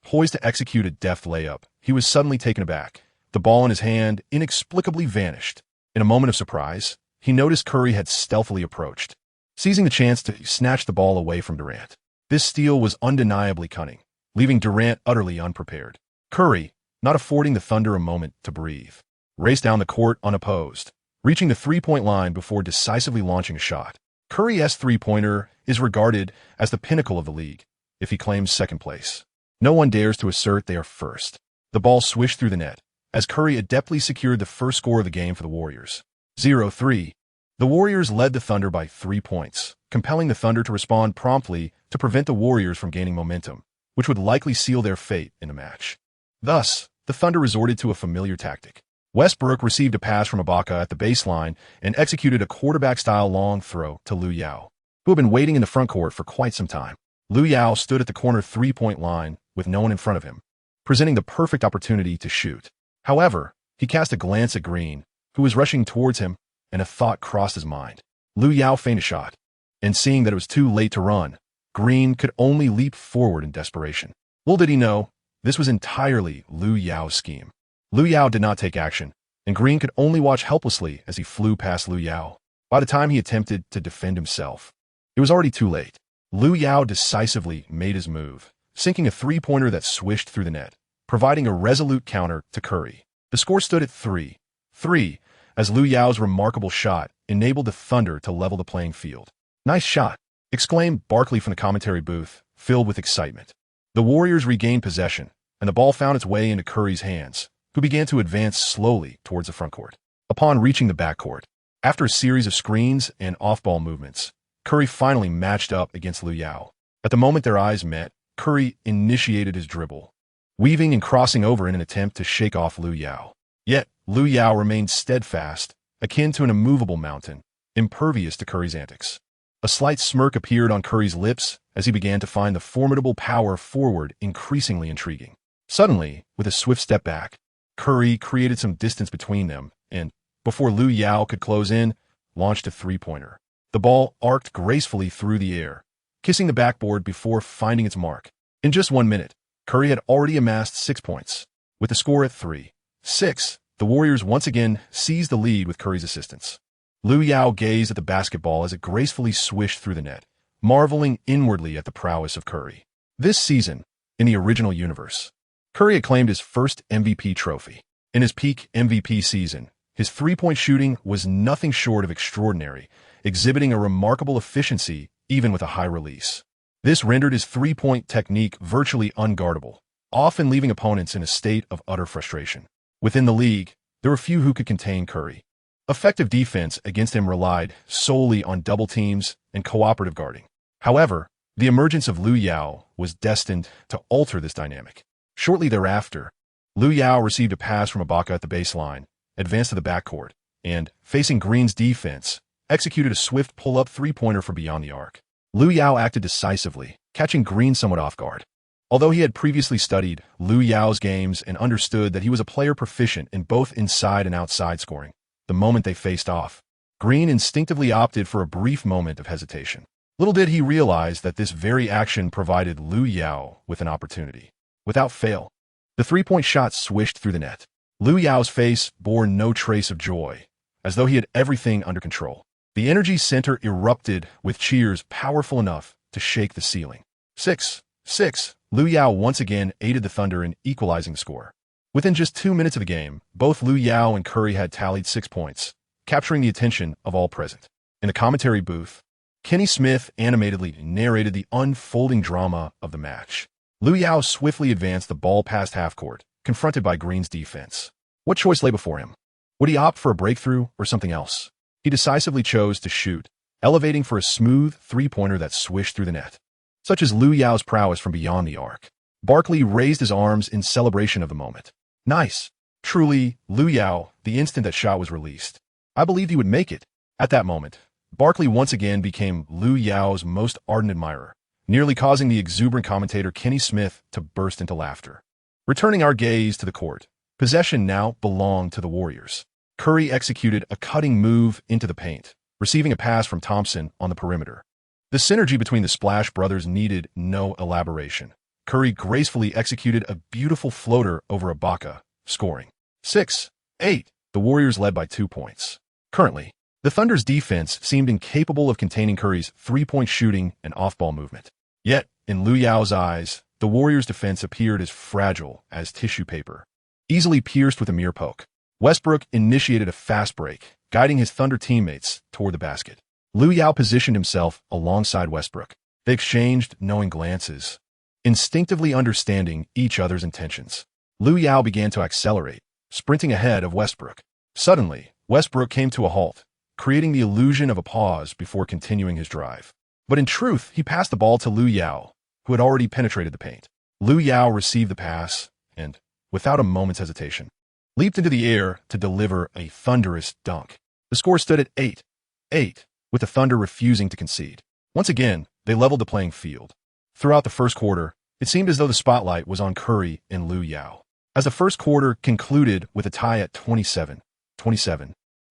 poised to execute a deft layup, he was suddenly taken aback. The ball in his hand inexplicably vanished. In a moment of surprise, he noticed Curry had stealthily approached, seizing the chance to snatch the ball away from Durant. This steal was undeniably cunning, leaving Durant utterly unprepared. Curry, not affording the Thunder a moment to breathe, raced down the court unopposed, reaching the three-point line before decisively launching a shot. Curry's three-pointer is regarded as the pinnacle of the league. If he claims second place, no one dares to assert they are first. The ball swished through the net, as Curry adeptly secured the first score of the game for the Warriors. 0-3. The Warriors led the Thunder by 3 points, compelling the Thunder to respond promptly to prevent the Warriors from gaining momentum, which would likely seal their fate in the match. Thus, the Thunder resorted to a familiar tactic. Westbrook received a pass from Ibaka at the baseline and executed a quarterback-style long throw to Lu Yao, who had been waiting in the front court for quite some time. Lu Yao stood at the corner three-point line with no one in front of him, presenting the perfect opportunity to shoot. However, he cast a glance at Green, who was rushing towards him, and a thought crossed his mind. Lu Yao feigned a shot, and seeing that it was too late to run, Green could only leap forward in desperation. Little did he know, this was entirely Lu Yao's scheme. Lu Yao did not take action, and Green could only watch helplessly as he flew past Lu Yao. By the time he attempted to defend himself, it was already too late. Lu Yao decisively made his move, sinking a three-pointer that swished through the net, providing a resolute counter to Curry. The score stood at 3-3, as Lu Yao's remarkable shot enabled the Thunder to level the playing field. "Nice shot," exclaimed Barkley from the commentary booth, filled with excitement. The Warriors regained possession, and the ball found its way into Curry's hands, who began to advance slowly towards the frontcourt. Upon reaching the backcourt, after a series of screens and off-ball movements, Curry finally matched up against Lu Yao. At the moment their eyes met, Curry initiated his dribble, weaving and crossing over in an attempt to shake off Lu Yao. Yet, Lu Yao remained steadfast, akin to an immovable mountain, impervious to Curry's antics. A slight smirk appeared on Curry's lips as he began to find the formidable power forward increasingly intriguing. Suddenly, with a swift step back, Curry created some distance between them and, before Lu Yao could close in, launched a three-pointer. The ball arced gracefully through the air, kissing the backboard before finding its mark. In just 1 minute, Curry had already amassed 6 points. With the score at 3-6, the Warriors once again seized the lead with Curry's assistance. Lu Yao gazed at the basketball as it gracefully swished through the net, marveling inwardly at the prowess of Curry. This season, in the original universe, Curry had claimed his first MVP trophy. In his peak MVP season, his three-point shooting was nothing short of extraordinary, exhibiting a remarkable efficiency even with a high release. This rendered his three-point technique virtually unguardable, often leaving opponents in a state of utter frustration. Within the league, there were few who could contain Curry. Effective defense against him relied solely on double teams and cooperative guarding. However, the emergence of Lu Yao was destined to alter this dynamic. Shortly thereafter, Lu Yao received a pass from Ibaka at the baseline, advanced to the backcourt, and, facing Green's defense, executed a swift pull-up three-pointer from beyond the arc. Lu Yao acted decisively, catching Green somewhat off guard. Although he had previously studied Lu Yao's games and understood that he was a player proficient in both inside and outside scoring, the moment they faced off, Green instinctively opted for a brief moment of hesitation. Little did he realize that this very action provided Lu Yao with an opportunity. Without fail, the three-point shot swished through the net. Lu Yao's face bore no trace of joy, as though he had everything under control. The energy center erupted with cheers powerful enough to shake the ceiling. 6-6. Lu Yao once again aided the Thunder in equalizing the score. Within just 2 minutes of the game, both Lu Yao and Curry had tallied 6 points, capturing the attention of all present. In the commentary booth, Kenny Smith animatedly narrated the unfolding drama of the match. Lu Yao swiftly advanced the ball past half-court, confronted by Green's defense. What choice lay before him? Would he opt for a breakthrough or something else? He decisively chose to shoot, elevating for a smooth three-pointer that swished through the net. Such as Lu Yao's prowess from beyond the arc. Barkley raised his arms in celebration of the moment. Nice. Truly, Lu Yao, the instant that shot was released. I believed he would make it. At that moment, Barkley once again became Lu Yao's most ardent admirer, nearly causing the exuberant commentator Kenny Smith to burst into laughter. Returning our gaze to the court, possession now belonged to the Warriors. Curry executed a cutting move into the paint, receiving a pass from Thompson on the perimeter. The synergy between the Splash brothers needed no elaboration. Curry gracefully executed a beautiful floater over Ibaka, scoring 6-8. The Warriors led by 2 points. Currently, the Thunder's defense seemed incapable of containing Curry's three-point shooting and off-ball movement. Yet, in Lu Yao's eyes, the Warriors' defense appeared as fragile as tissue paper, easily pierced with a mere poke. Westbrook initiated a fast break, guiding his Thunder teammates toward the basket. Lu Yao positioned himself alongside Westbrook. They exchanged knowing glances, instinctively understanding each other's intentions. Lu Yao began to accelerate, sprinting ahead of Westbrook. Suddenly, Westbrook came to a halt, creating the illusion of a pause before continuing his drive. But in truth, he passed the ball to Lu Yao, who had already penetrated the paint. Lu Yao received the pass and, without a moment's hesitation, leaped into the air to deliver a thunderous dunk. The score stood at 8-8, with the Thunder refusing to concede. Once again, they leveled the playing field. Throughout the first quarter, it seemed as though the spotlight was on Curry and Lu Yao. As the first quarter concluded with a tie at 27-27,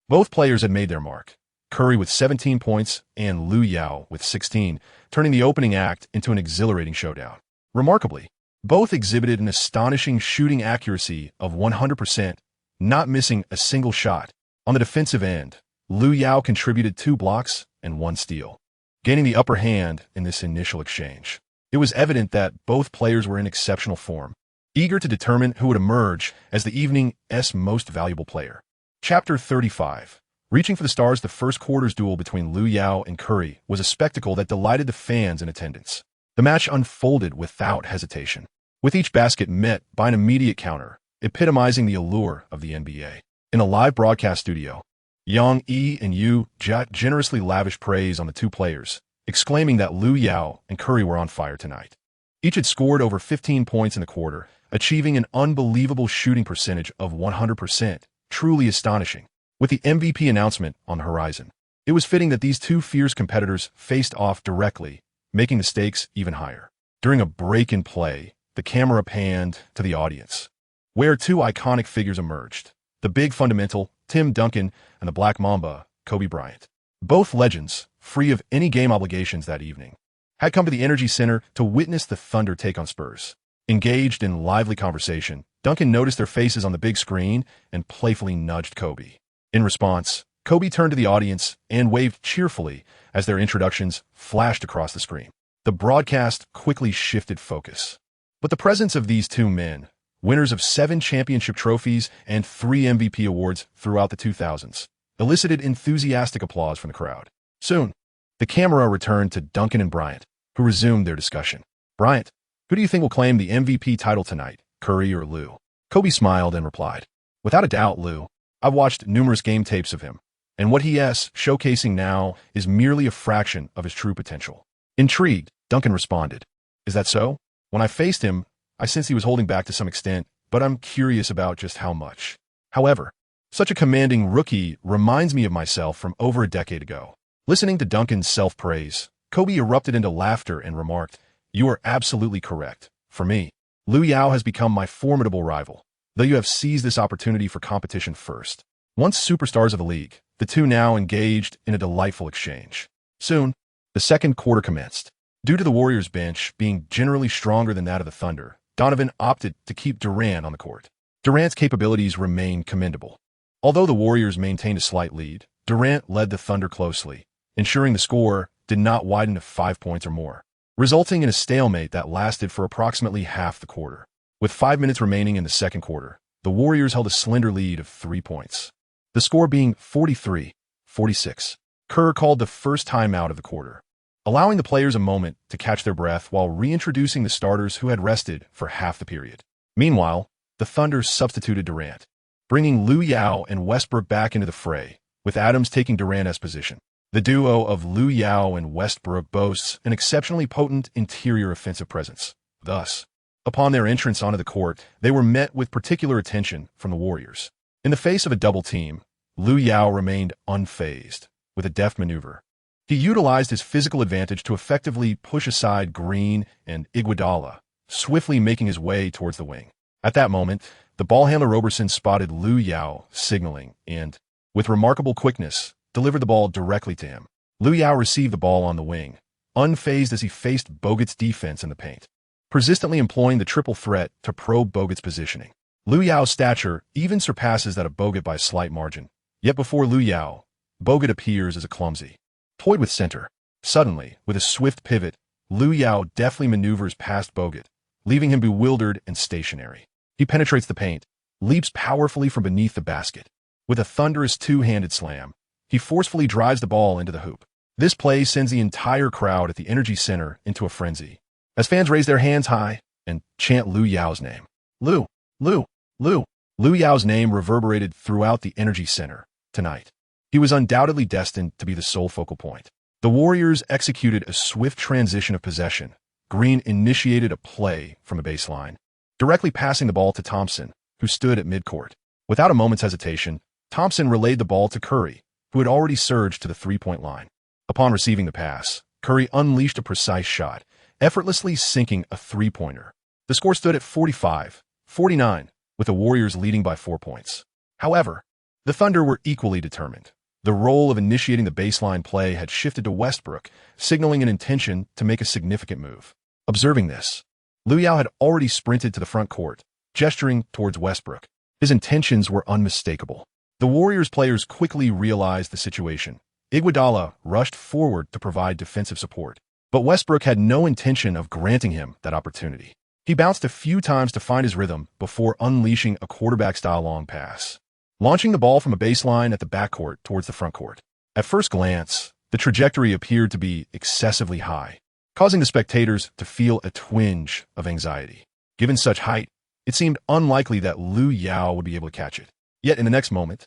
both players had made their mark. Curry with 17 points and Lu Yao with 16, turning the opening act into an exhilarating showdown. Remarkably, both exhibited an astonishing shooting accuracy of 100%, not missing a single shot. On the defensive end, Lu Yao contributed 2 blocks and 1 steal, gaining the upper hand in this initial exchange. It was evident that both players were in exceptional form, eager to determine who would emerge as the evening's most valuable player. Chapter 35. Reaching for the stars, the first quarter's duel between Lu Yao and Curry was a spectacle that delighted the fans in attendance. The match unfolded without hesitation, with each basket met by an immediate counter, epitomizing the allure of the NBA. In a live broadcast studio, Yang E and Yu Jia generously lavished praise on the two players, exclaiming that Lu Yao and Curry were on fire tonight. Each had scored over 15 points in the quarter, achieving an unbelievable shooting percentage of 100%, truly astonishing. With the MVP announcement on the horizon, it was fitting that these two fierce competitors faced off directly, making the stakes even higher. During a break in play, the camera panned to the audience, where two iconic figures emerged: the big fundamental, Tim Duncan, and the Black Mamba, Kobe Bryant. Both legends, free of any game obligations that evening, had come to the Energy Center to witness the Thunder take on Spurs. Engaged in lively conversation, Duncan noticed their faces on the big screen and playfully nudged Kobe. In response, Kobe turned to the audience and waved cheerfully as their introductions flashed across the screen. The broadcast quickly shifted focus. But the presence of these two men, winners of 7 championship trophies and 3 MVP awards throughout the 2000s, elicited enthusiastic applause from the crowd. Soon, the camera returned to Duncan and Bryant, who resumed their discussion. "Bryant, who do you think will claim the MVP title tonight, Curry or Lu?" Kobe smiled and replied, "Without a doubt, Lu. I've watched numerous game tapes of him, and what he is showcasing now is merely a fraction of his true potential." Intrigued, Duncan responded, "Is that so? When I faced him, I sensed he was holding back to some extent, but I'm curious about just how much. However, such a commanding rookie reminds me of myself from over a decade ago." Listening to Duncan's self-praise, Kobe erupted into laughter and remarked, "You are absolutely correct. For me, Lu Yao has become my formidable rival, though you have seized this opportunity for competition first." Once superstars of the league, the two now engaged in a delightful exchange. Soon, the second quarter commenced. Due to the Warriors' bench being generally stronger than that of the Thunder, Donovan opted to keep Durant on the court. Durant's capabilities remained commendable. Although the Warriors maintained a slight lead, Durant led the Thunder closely, ensuring the score did not widen to 5 points or more, resulting in a stalemate that lasted for approximately half the quarter. With 5 minutes remaining in the second quarter, the Warriors held a slender lead of 3 points, the score being 43-46. Kerr called the first timeout of the quarter, allowing the players a moment to catch their breath while reintroducing the starters who had rested for half the period. Meanwhile, the Thunder substituted Durant, bringing Lu Yao and Westbrook back into the fray, with Adams taking Durant's position. The duo of Lu Yao and Westbrook boasts an exceptionally potent interior offensive presence. Thus, upon their entrance onto the court, they were met with particular attention from the Warriors. In the face of a double team, Lu Yao remained unfazed. With a deft maneuver, he utilized his physical advantage to effectively push aside Green and Iguodala, swiftly making his way towards the wing. At that moment, the ball handler Roberson spotted Lu Yao signaling and, with remarkable quickness, delivered the ball directly to him. Lu Yao received the ball on the wing, unfazed as he faced Bogut's defense in the paint, persistently employing the triple threat to probe Bogut's positioning. Lu Yao's stature even surpasses that of Bogut by a slight margin. Yet before Lu Yao, Bogut appears as a clumsy, toyed with center. Suddenly, with a swift pivot, Lu Yao deftly maneuvers past Bogut, leaving him bewildered and stationary. He penetrates the paint, leaps powerfully from beneath the basket. With a thunderous two-handed slam, he forcefully drives the ball into the hoop. This play sends the entire crowd at the Energy Center into a frenzy, as fans raise their hands high and chant Lu Yao's name. Lu, Lu, Lu. Lu Yao's name reverberated throughout the Energy Center tonight. He was undoubtedly destined to be the sole focal point. The Warriors executed a swift transition of possession. Green initiated a play from the baseline, directly passing the ball to Thompson, who stood at midcourt. Without a moment's hesitation, Thompson relayed the ball to Curry, who had already surged to the three-point line. Upon receiving the pass, Curry unleashed a precise shot, effortlessly sinking a three-pointer. The score stood at 45-49, with the Warriors leading by 4 points. However, the Thunder were equally determined. The role of initiating the baseline play had shifted to Westbrook, signaling an intention to make a significant move. Observing this, Lu Yao had already sprinted to the front court, gesturing towards Westbrook. His intentions were unmistakable. The Warriors players quickly realized the situation. Iguodala rushed forward to provide defensive support, but Westbrook had no intention of granting him that opportunity. He bounced a few times to find his rhythm before unleashing a quarterback-style long pass, launching the ball from a baseline at the backcourt towards the front court. At first glance, the trajectory appeared to be excessively high. causing the spectators to feel a twinge of anxiety. Given such height, it seemed unlikely that Lu Yao would be able to catch it. Yet in the next moment,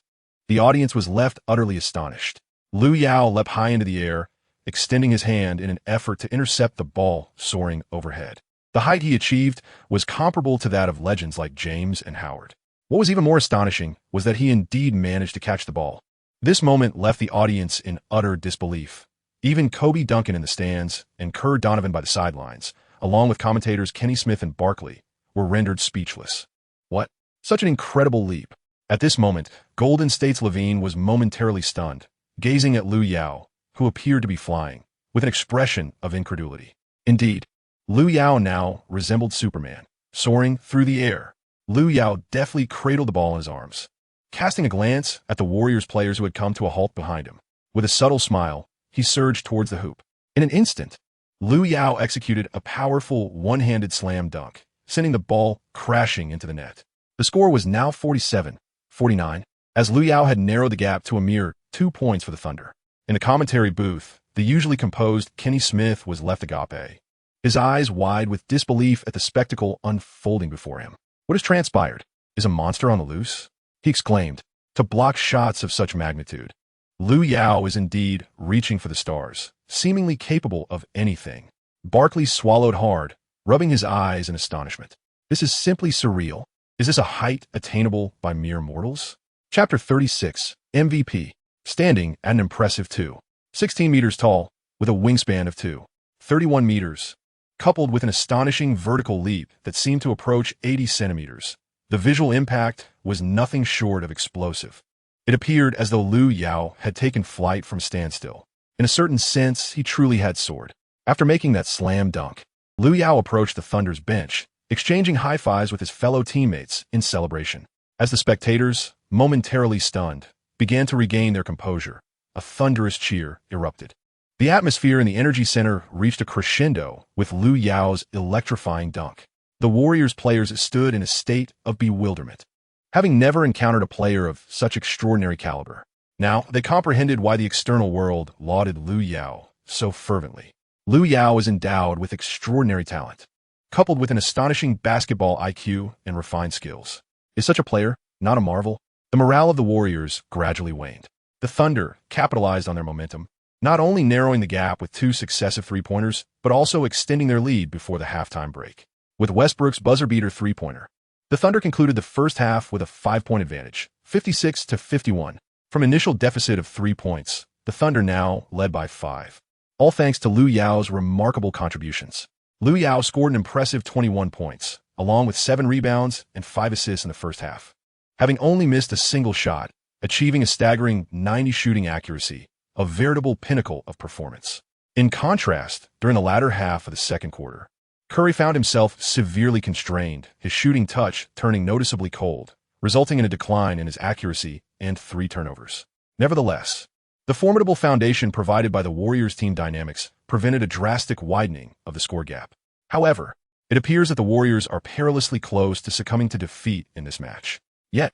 the audience was left utterly astonished. Lu Yao leapt high into the air, extending his hand in an effort to intercept the ball soaring overhead. The height he achieved was comparable to that of legends like James and Howard. What was even more astonishing was that he indeed managed to catch the ball. This moment left the audience in utter disbelief. Even Kobe Duncan in the stands and Kerr Donovan by the sidelines, along with commentators Kenny Smith and Barkley, were rendered speechless. What? Such an incredible leap. At this moment, Golden State's Levine was momentarily stunned, gazing at Lu Yao, who appeared to be flying, with an expression of incredulity. Indeed, Lu Yao now resembled Superman, soaring through the air. Lu Yao deftly cradled the ball in his arms, casting a glance at the Warriors players who had come to a halt behind him. With a subtle smile, he surged towards the hoop. In an instant, Lu Yao executed a powerful one-handed slam dunk, sending the ball crashing into the net. The score was now 47-49, as Lu Yao had narrowed the gap to a mere 2 points for the Thunder. In the commentary booth, the usually composed Kenny Smith was left agape, his eyes wide with disbelief at the spectacle unfolding before him. What has transpired? Is a monster on the loose? He exclaimed, to block shots of such magnitude. Lu Yao is indeed reaching for the stars, seemingly capable of anything. Barkley swallowed hard, rubbing his eyes in astonishment. This is simply surreal. Is this a height attainable by mere mortals? Chapter 36, MVP. Standing at an impressive 2.16 meters tall, with a wingspan of 2.31 meters, coupled with an astonishing vertical leap that seemed to approach 80 centimeters. The visual impact was nothing short of explosive. It appeared as though Lu Yao had taken flight from standstill. In a certain sense, he truly had soared. After making that slam dunk, Lu Yao approached the Thunder's bench, exchanging high fives with his fellow teammates in celebration. As the spectators, momentarily stunned, began to regain their composure, a thunderous cheer erupted. The atmosphere in the Energy Center reached a crescendo with Lu Yao's electrifying dunk. The Warriors players stood in a state of bewilderment, having never encountered a player of such extraordinary caliber. Now, they comprehended why the external world lauded Lu Yao so fervently. Lu Yao is endowed with extraordinary talent, coupled with an astonishing basketball IQ and refined skills. Is such a player not a marvel? The morale of the Warriors gradually waned. The Thunder capitalized on their momentum, not only narrowing the gap with 2 successive three-pointers, but also extending their lead before the halftime break. With Westbrook's buzzer-beater three-pointer, the Thunder concluded the first half with a 5-point advantage, 56-51. From initial deficit of 3 points, the Thunder now led by 5. All thanks to Lu Yao's remarkable contributions. Lu Yao scored an impressive 21 points, along with 7 rebounds and 5 assists in the first half, having only missed a single shot, achieving a staggering 90 shooting accuracy, a veritable pinnacle of performance. In contrast, during the latter half of the second quarter, Curry found himself severely constrained, his shooting touch turning noticeably cold, resulting in a decline in his accuracy and 3 turnovers. Nevertheless, the formidable foundation provided by the Warriors' team dynamics prevented a drastic widening of the score gap. However, it appears that the Warriors are perilously close to succumbing to defeat in this match. Yet,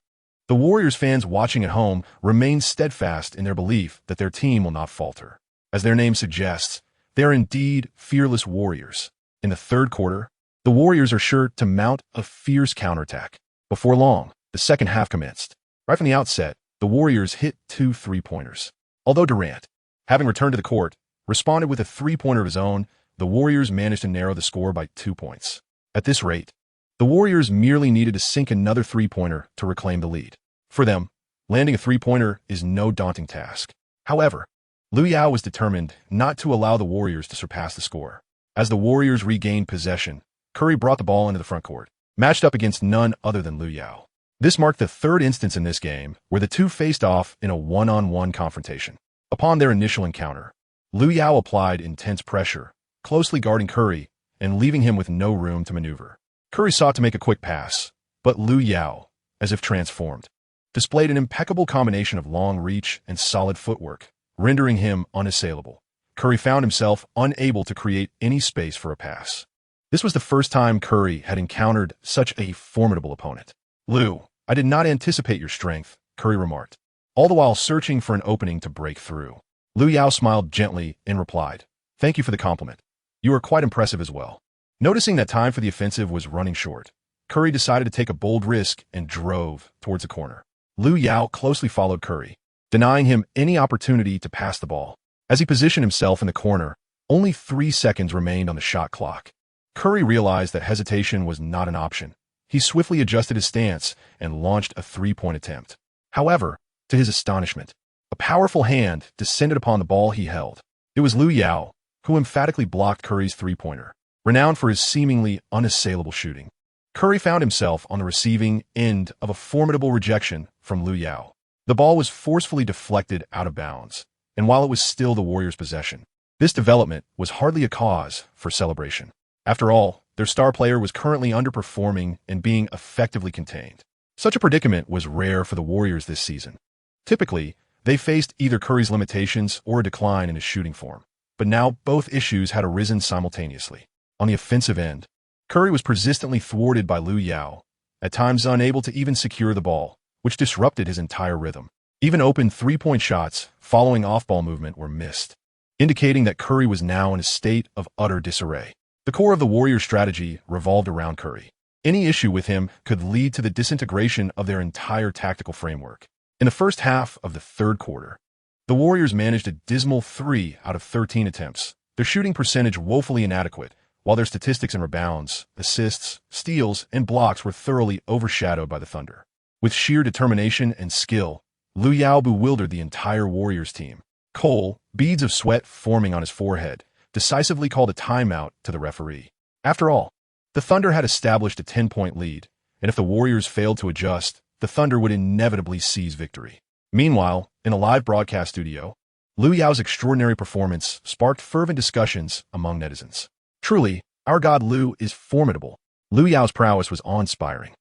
the Warriors fans watching at home remain steadfast in their belief that their team will not falter. As their name suggests, they are indeed fearless warriors. In the third quarter, the Warriors are sure to mount a fierce counterattack. Before long, the second half commenced. Right from the outset, the Warriors hit 2 three-pointers. Although Durant, having returned to the court, responded with a three-pointer of his own, the Warriors managed to narrow the score by 2 points. At this rate, the Warriors merely needed to sink another three-pointer to reclaim the lead. For them, landing a three-pointer is no daunting task. However, Lu Yao was determined not to allow the Warriors to surpass the score. As the Warriors regained possession, Curry brought the ball into the front court, matched up against none other than Lu Yao. This marked the third instance in this game where the two faced off in a one-on-one confrontation. Upon their initial encounter, Lu Yao applied intense pressure, closely guarding Curry and leaving him with no room to maneuver. Curry sought to make a quick pass, but Lu Yao, as if transformed, displayed an impeccable combination of long reach and solid footwork, rendering him unassailable. Curry found himself unable to create any space for a pass. This was the first time Curry had encountered such a formidable opponent. "Lu, I did not anticipate your strength," Curry remarked, all the while searching for an opening to break through. Lu Yao smiled gently and replied, "Thank you for the compliment. You are quite impressive as well. Noticing that time for the offensive was running short, Curry decided to take a bold risk and drove towards the corner. Lu Yao closely followed Curry, denying him any opportunity to pass the ball. As he positioned himself in the corner, only 3 seconds remained on the shot clock. Curry realized that hesitation was not an option. He swiftly adjusted his stance and launched a three-point attempt. However, to his astonishment, a powerful hand descended upon the ball he held. It was Lu Yao, who emphatically blocked Curry's three-pointer, renowned for his seemingly unassailable shooting. Curry found himself on the receiving end of a formidable rejection from Lu Yao. The ball was forcefully deflected out of bounds, and while it was still the Warriors' possession, this development was hardly a cause for celebration. After all, their star player was currently underperforming and being effectively contained. Such a predicament was rare for the Warriors this season. Typically, they faced either Curry's limitations or a decline in his shooting form, but now both issues had arisen simultaneously. On the offensive end, Curry was persistently thwarted by Lu Yao, at times unable to even secure the ball, which disrupted his entire rhythm. Even open three-point shots following off-ball movement were missed, indicating that Curry was now in a state of utter disarray. The core of the Warriors' strategy revolved around Curry. Any issue with him could lead to the disintegration of their entire tactical framework. In the first half of the third quarter, the Warriors managed a dismal 3 out of 13 attempts, their shooting percentage woefully inadequate, while their statistics in rebounds, assists, steals, and blocks were thoroughly overshadowed by the Thunder. With sheer determination and skill, Lu Yao bewildered the entire Warriors team. Cole, beads of sweat forming on his forehead, decisively called a timeout to the referee. After all, the Thunder had established a 10-point lead, and if the Warriors failed to adjust, the Thunder would inevitably seize victory. Meanwhile, in a live broadcast studio, Lu Yao's extraordinary performance sparked fervent discussions among netizens. Truly, our god Lu is formidable. Lu Yao's prowess was awe-inspiring,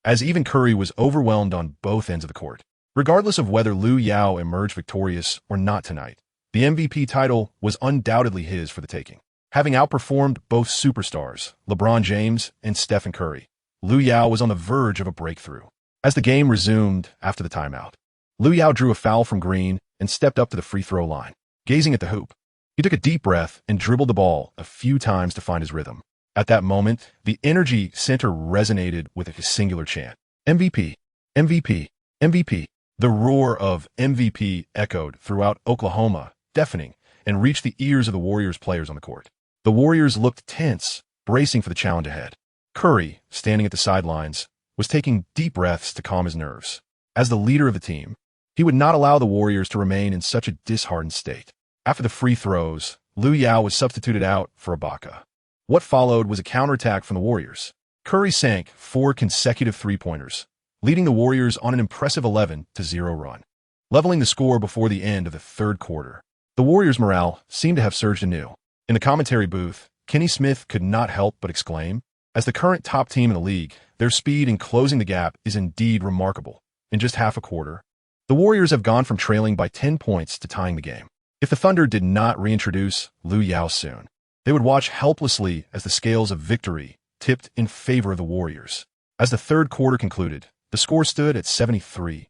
as even Curry was overwhelmed on both ends of the court. Regardless of whether Lu Yao emerged victorious or not tonight, the MVP title was undoubtedly his for the taking. Having outperformed both superstars, LeBron James and Stephen Curry, Lu Yao was on the verge of a breakthrough. As the game resumed after the timeout, Lu Yao drew a foul from Green and stepped up to the free throw line. Gazing at the hoop, he took a deep breath and dribbled the ball a few times to find his rhythm. At that moment, the energy center resonated with a singular chant. MVP, MVP, MVP. The roar of MVP echoed throughout Oklahoma, deafening, and reached the ears of the Warriors players on the court. The Warriors looked tense, bracing for the challenge ahead. Curry, standing at the sidelines, was taking deep breaths to calm his nerves. As the leader of the team, he would not allow the Warriors to remain in such a disheartened state. After the free throws, Lu Yao was substituted out for Ibaka. What followed was a counterattack from the Warriors. Curry sank 4 consecutive three-pointers, leading the Warriors on an impressive 11-0 run, leveling the score before the end of the third quarter. The Warriors' morale seemed to have surged anew. In the commentary booth, Kenny Smith could not help but exclaim, as the current top team in the league, their speed in closing the gap is indeed remarkable. In just half a quarter, the Warriors have gone from trailing by 10 points to tying the game. If the Thunder did not reintroduce Lu Yao soon, they would watch helplessly as the scales of victory tipped in favor of the Warriors. As the third quarter concluded, the score stood at 73-73,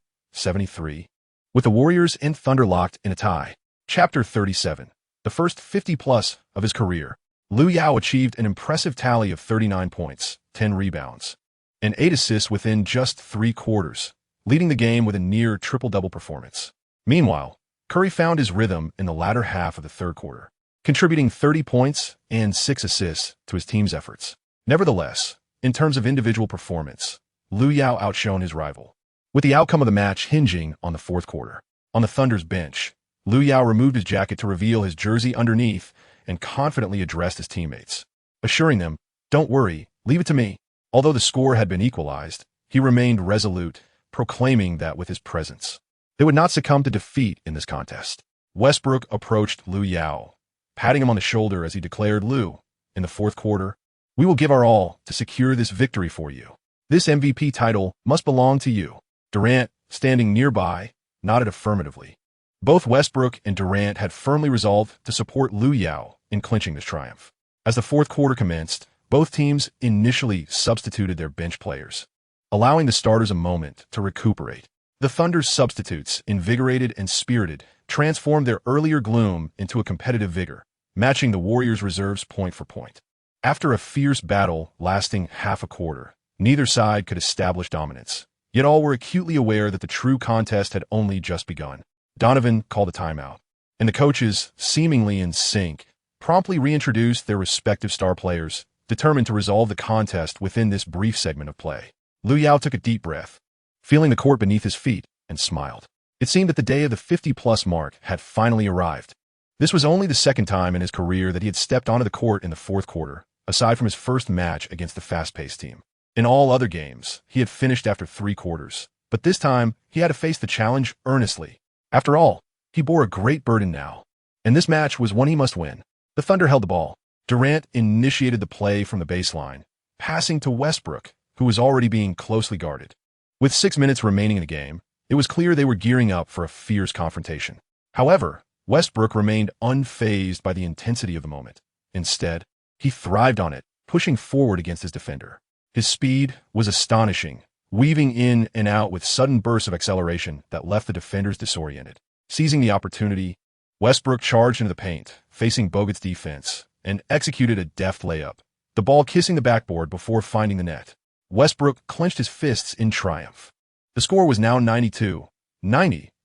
with the Warriors and Thunder locked in a tie. Chapter 37. The first 50-plus of his career, Lu Yao achieved an impressive tally of 39 points, 10 rebounds, and 8 assists within just 3 quarters, leading the game with a near triple-double performance. Meanwhile, Curry found his rhythm in the latter half of the third quarter, contributing 30 points and 6 assists to his team's efforts. Nevertheless, in terms of individual performance, Lu Yao outshone his rival, with the outcome of the match hinging on the fourth quarter. On the Thunder's bench, Lu Yao removed his jacket to reveal his jersey underneath and confidently addressed his teammates, assuring them, "Don't worry, leave it to me." Although the score had been equalized, he remained resolute, proclaiming that with his presence, they would not succumb to defeat in this contest. Westbrook approached Lu Yao, patting him on the shoulder as he declared, "Lu, in the fourth quarter, we will give our all to secure this victory for you. This MVP title must belong to you." Durant, standing nearby, nodded affirmatively. Both Westbrook and Durant had firmly resolved to support Lu Yao in clinching this triumph. As the fourth quarter commenced, both teams initially substituted their bench players, allowing the starters a moment to recuperate. The Thunder's substitutes, invigorated and spirited, transformed their earlier gloom into a competitive vigor. matching the Warriors' reserves point for point. After a fierce battle lasting half a quarter, neither side could establish dominance, yet all were acutely aware that the true contest had only just begun. Donovan called a timeout, and the coaches, seemingly in sync, promptly reintroduced their respective star players, determined to resolve the contest within this brief segment of play. Lu Yao took a deep breath, feeling the court beneath his feet, and smiled. It seemed that the day of the 50-plus mark had finally arrived. This was only the second time in his career that he had stepped onto the court in the fourth quarter, aside from his first match against the fast-paced team. In all other games, he had finished after 3 quarters, but this time he had to face the challenge earnestly. After all, he bore a great burden now, and this match was one he must win. The Thunder held the ball. Durant initiated the play from the baseline, passing to Westbrook, who was already being closely guarded. With 6 minutes remaining in the game, it was clear they were gearing up for a fierce confrontation. However, Westbrook remained unfazed by the intensity of the moment. Instead, he thrived on it, pushing forward against his defender. His speed was astonishing, weaving in and out with sudden bursts of acceleration that left the defenders disoriented. Seizing the opportunity, Westbrook charged into the paint, facing Bogut's defense, and executed a deft layup, the ball kissing the backboard before finding the net. Westbrook clenched his fists in triumph. The score was now 92-90,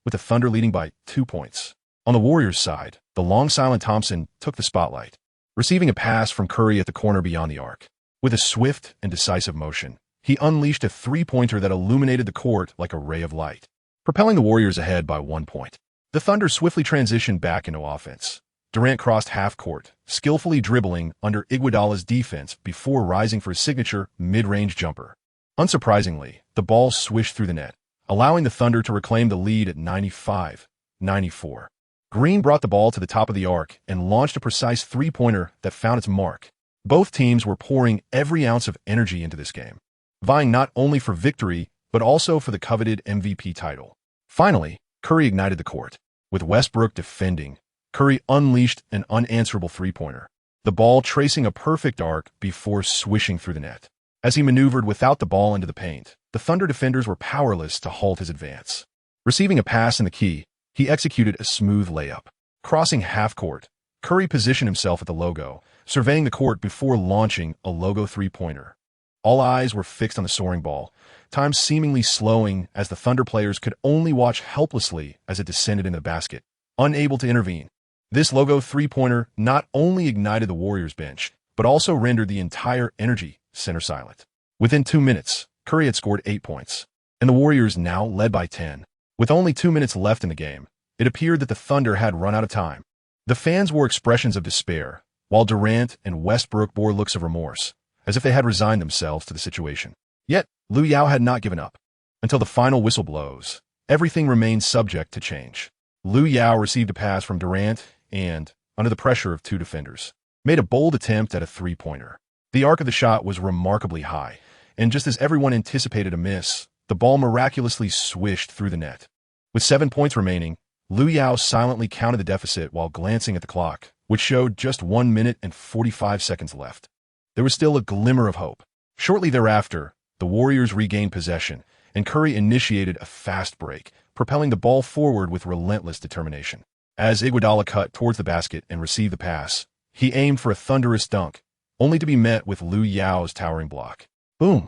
with the Thunder leading by 2 points. On the Warriors' side, the long silent Thompson took the spotlight, receiving a pass from Curry at the corner beyond the arc. With a swift and decisive motion, he unleashed a three-pointer that illuminated the court like a ray of light, propelling the Warriors ahead by 1 point. The Thunder swiftly transitioned back into offense. Durant crossed half-court, skillfully dribbling under Iguodala's defense before rising for his signature mid-range jumper. Unsurprisingly, the ball swished through the net, allowing the Thunder to reclaim the lead at 95-94. Green brought the ball to the top of the arc and launched a precise three-pointer that found its mark. Both teams were pouring every ounce of energy into this game, vying not only for victory, but also for the coveted MVP title. Finally, Curry ignited the court. With Westbrook defending, Curry unleashed an unanswerable three-pointer, the ball tracing a perfect arc before swishing through the net. As he maneuvered without the ball into the paint, the Thunder defenders were powerless to halt his advance. Receiving a pass in the key, he executed a smooth layup. Crossing half-court, Curry positioned himself at the logo, surveying the court before launching a logo three-pointer. All eyes were fixed on the soaring ball, time seemingly slowing as the Thunder players could only watch helplessly as it descended into the basket, unable to intervene. This logo three-pointer not only ignited the Warriors' bench, but also rendered the entire energy center silent. Within 2 minutes, Curry had scored 8 points, and the Warriors now led by 10. With only 2 minutes left in the game, it appeared that the Thunder had run out of time. The fans wore expressions of despair, while Durant and Westbrook bore looks of remorse, as if they had resigned themselves to the situation. Yet, Lu Yao had not given up. Until the final whistle blows, everything remained subject to change. Lu Yao received a pass from Durant and, under the pressure of 2 defenders, made a bold attempt at a three-pointer. The arc of the shot was remarkably high, and just as everyone anticipated a miss, the ball miraculously swished through the net. With 7 points remaining, Lu Yao silently counted the deficit while glancing at the clock, which showed just 1 minute and 45 seconds left. There was still a glimmer of hope. Shortly thereafter, the Warriors regained possession, and Curry initiated a fast break, propelling the ball forward with relentless determination. As Iguodala cut towards the basket and received the pass, he aimed for a thunderous dunk, only to be met with Lu Yao's towering block. Boom!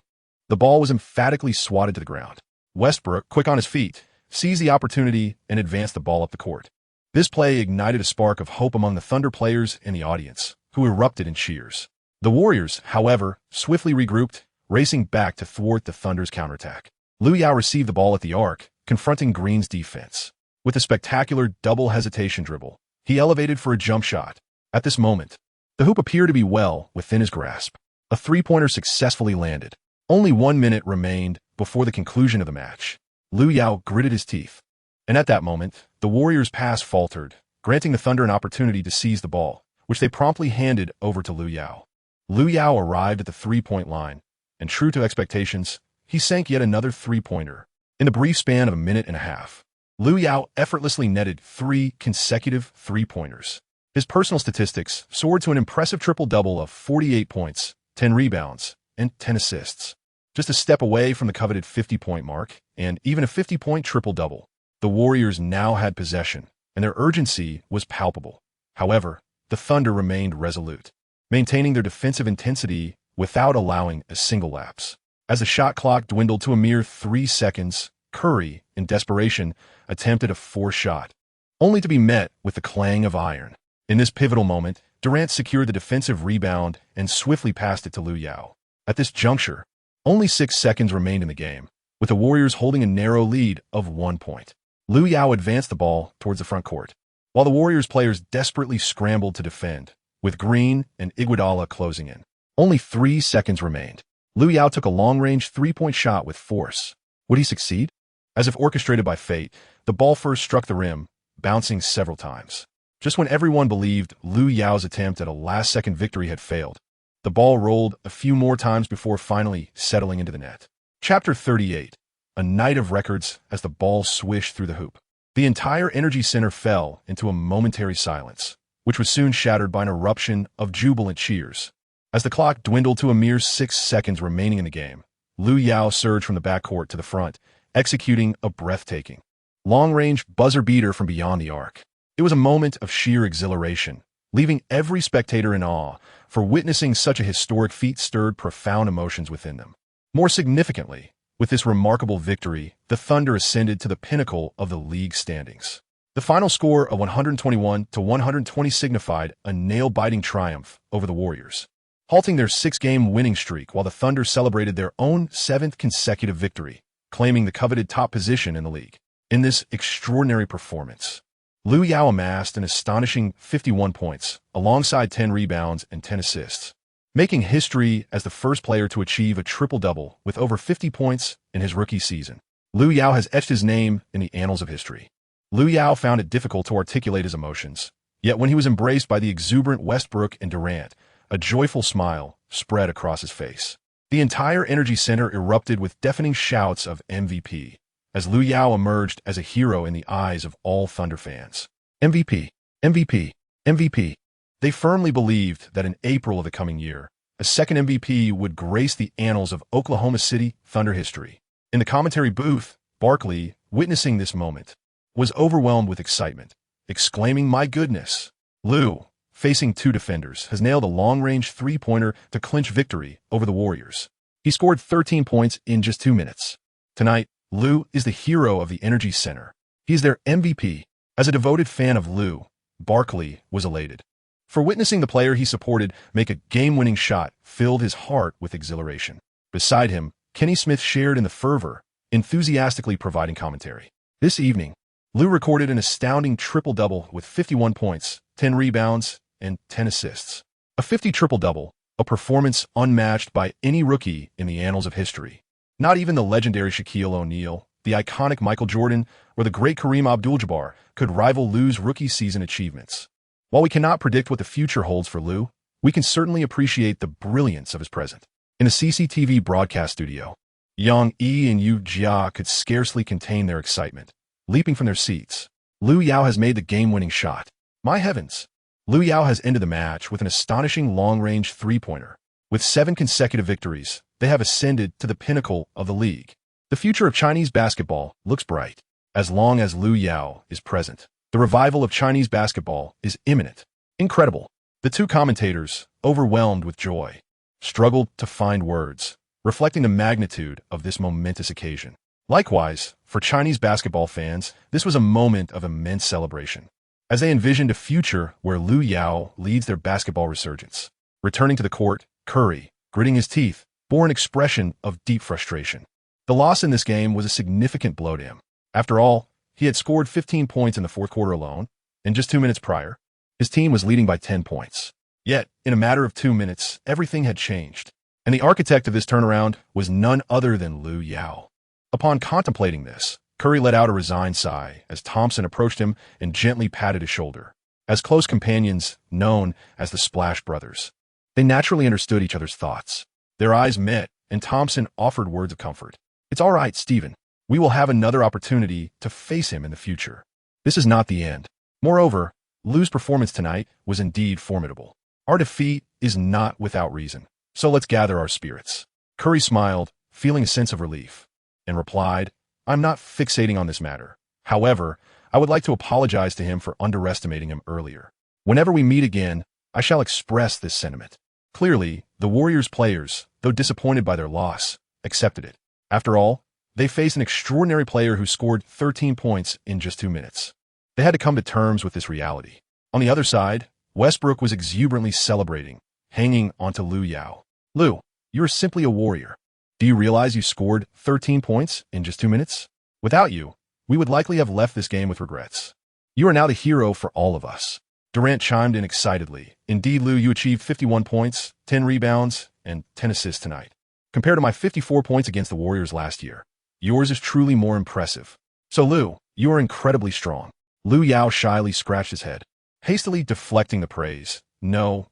The ball was emphatically swatted to the ground. Westbrook, quick on his feet, seized the opportunity and advanced the ball up the court. This play ignited a spark of hope among the Thunder players and the audience, who erupted in cheers. The Warriors, however, swiftly regrouped, racing back to thwart the Thunder's counterattack. Lu Yao received the ball at the arc, confronting Green's defense. With a spectacular double hesitation dribble, he elevated for a jump shot. At this moment, the hoop appeared to be well within his grasp. A three-pointer successfully landed. Only 1 minute remained before the conclusion of the match. Lu Yao gritted his teeth, and at that moment, the Warriors' pass faltered, granting the Thunder an opportunity to seize the ball, which they promptly handed over to Lu Yao. Lu Yao arrived at the three-point line, and true to expectations, he sank yet another three-pointer. In the brief span of a minute and a half, Lu Yao effortlessly netted 3 consecutive three-pointers. His personal statistics soared to an impressive triple-double of 48 points, 10 rebounds, and 10 assists. Just a step away from the coveted 50-point mark, and even a 50-point triple-double. The Warriors now had possession, and their urgency was palpable. However, the Thunder remained resolute, maintaining their defensive intensity without allowing a single lapse. As the shot clock dwindled to a mere 3 seconds, Curry, in desperation, attempted a forced shot, only to be met with the clang of iron. In this pivotal moment, Durant secured the defensive rebound and swiftly passed it to Lu Yao. At this juncture, only 6 seconds remained in the game, with the Warriors holding a narrow lead of 1 point. Lu Yao advanced the ball towards the front court, while the Warriors players desperately scrambled to defend, with Green and Iguodala closing in. Only 3 seconds remained. Lu Yao took a long-range three-point shot with force. Would he succeed? As if orchestrated by fate, the ball first struck the rim, bouncing several times. Just when everyone believed Lu Yao's attempt at a last-second victory had failed, the ball rolled a few more times before finally settling into the net. Chapter 38. A night of records as the ball swished through the hoop. The entire Energy Center fell into a momentary silence, which was soon shattered by an eruption of jubilant cheers. As the clock dwindled to a mere 6 seconds remaining in the game, Lu Yao surged from the backcourt to the front, executing a breathtaking, long-range buzzer beater from beyond the arc. It was a moment of sheer exhilaration, leaving every spectator in awe, for witnessing such a historic feat stirred profound emotions within them. More significantly, with this remarkable victory, the Thunder ascended to the pinnacle of the league standings. The final score of 121-120 signified a nail-biting triumph over the Warriors, halting their 6-game winning streak while the Thunder celebrated their own 7th consecutive victory, claiming the coveted top position in the league. In this extraordinary performance, Lu Yao amassed an astonishing 51 points, alongside 10 rebounds and 10 assists, making history as the first player to achieve a triple-double with over 50 points in his rookie season. Lu Yao has etched his name in the annals of history. Lu Yao found it difficult to articulate his emotions, yet when he was embraced by the exuberant Westbrook and Durant, a joyful smile spread across his face. The entire Energy Center erupted with deafening shouts of MVP, as Lu Yao emerged as a hero in the eyes of all Thunder fans. MVP, MVP, MVP. They firmly believed that in April of the coming year, a second MVP would grace the annals of Oklahoma City Thunder history. In the commentary booth, Barkley, witnessing this moment, was overwhelmed with excitement, exclaiming, "My goodness! Lu, facing 2 defenders, has nailed a long-range three-pointer to clinch victory over the Warriors. He scored 13 points in just 2 minutes. Tonight, Lu is the hero of the Energy Center. He is their MVP." As a devoted fan of Lu, Barkley was elated. For witnessing the player he supported make a game-winning shot filled his heart with exhilaration. Beside him, Kenny Smith shared in the fervor, enthusiastically providing commentary. This evening, Lu recorded an astounding triple-double with 51 points, 10 rebounds, and 10 assists. A 50 triple-double, a performance unmatched by any rookie in the annals of history. Not even the legendary Shaquille O'Neal, the iconic Michael Jordan, or the great Kareem Abdul-Jabbar could rival Lu's rookie season achievements. While we cannot predict what the future holds for Lu, we can certainly appreciate the brilliance of his present. In the CCTV broadcast studio, Yang Yi and Yu Jia could scarcely contain their excitement, leaping from their seats. Lu Yao has made the game-winning shot. My heavens! Lu Yao has ended the match with an astonishing long-range three-pointer. With 7 consecutive victories, they have ascended to the pinnacle of the league. The future of Chinese basketball looks bright. As long as Lu Yao is present, the revival of Chinese basketball is imminent. Incredible. The 2 commentators, overwhelmed with joy, struggled to find words, reflecting the magnitude of this momentous occasion. Likewise, for Chinese basketball fans, this was a moment of immense celebration, as they envisioned a future where Lu Yao leads their basketball resurgence. Returning to the court, Curry, gritting his teeth, bore an expression of deep frustration. The loss in this game was a significant blow to him. After all, he had scored 15 points in the fourth quarter alone, and just 2 minutes prior, his team was leading by 10 points. Yet, in a matter of 2 minutes, everything had changed, and the architect of this turnaround was none other than Lu Yao. Upon contemplating this, Curry let out a resigned sigh as Thompson approached him and gently patted his shoulder. As close companions, known as the Splash Brothers, they naturally understood each other's thoughts. Their eyes met, and Thompson offered words of comfort. "It's all right, Stephen. We will have another opportunity to face him in the future. This is not the end." Moreover, Lu's performance tonight was indeed formidable. "Our defeat is not without reason, so let's gather our spirits." Curry smiled, feeling a sense of relief, and replied, "I'm not fixating on this matter. However, I would like to apologize to him for underestimating him earlier. Whenever we meet again, I shall express this sentiment." Clearly, the Warriors players, though disappointed by their loss, accepted it. After all, they faced an extraordinary player who scored 13 points in just 2 minutes. They had to come to terms with this reality. On the other side, Westbrook was exuberantly celebrating, hanging onto Lu Yao. "Lu, you're simply a warrior. Do you realize you scored 13 points in just 2 minutes? Without you, we would likely have left this game with regrets. You are now the hero for all of us." Durant chimed in excitedly. "Indeed, Lu, you achieved 51 points, 10 rebounds, and 10 assists tonight. Compared to my 54 points against the Warriors last year, yours is truly more impressive. So, Lu, you are incredibly strong." Lu Yao shyly scratched his head, hastily deflecting the praise. No,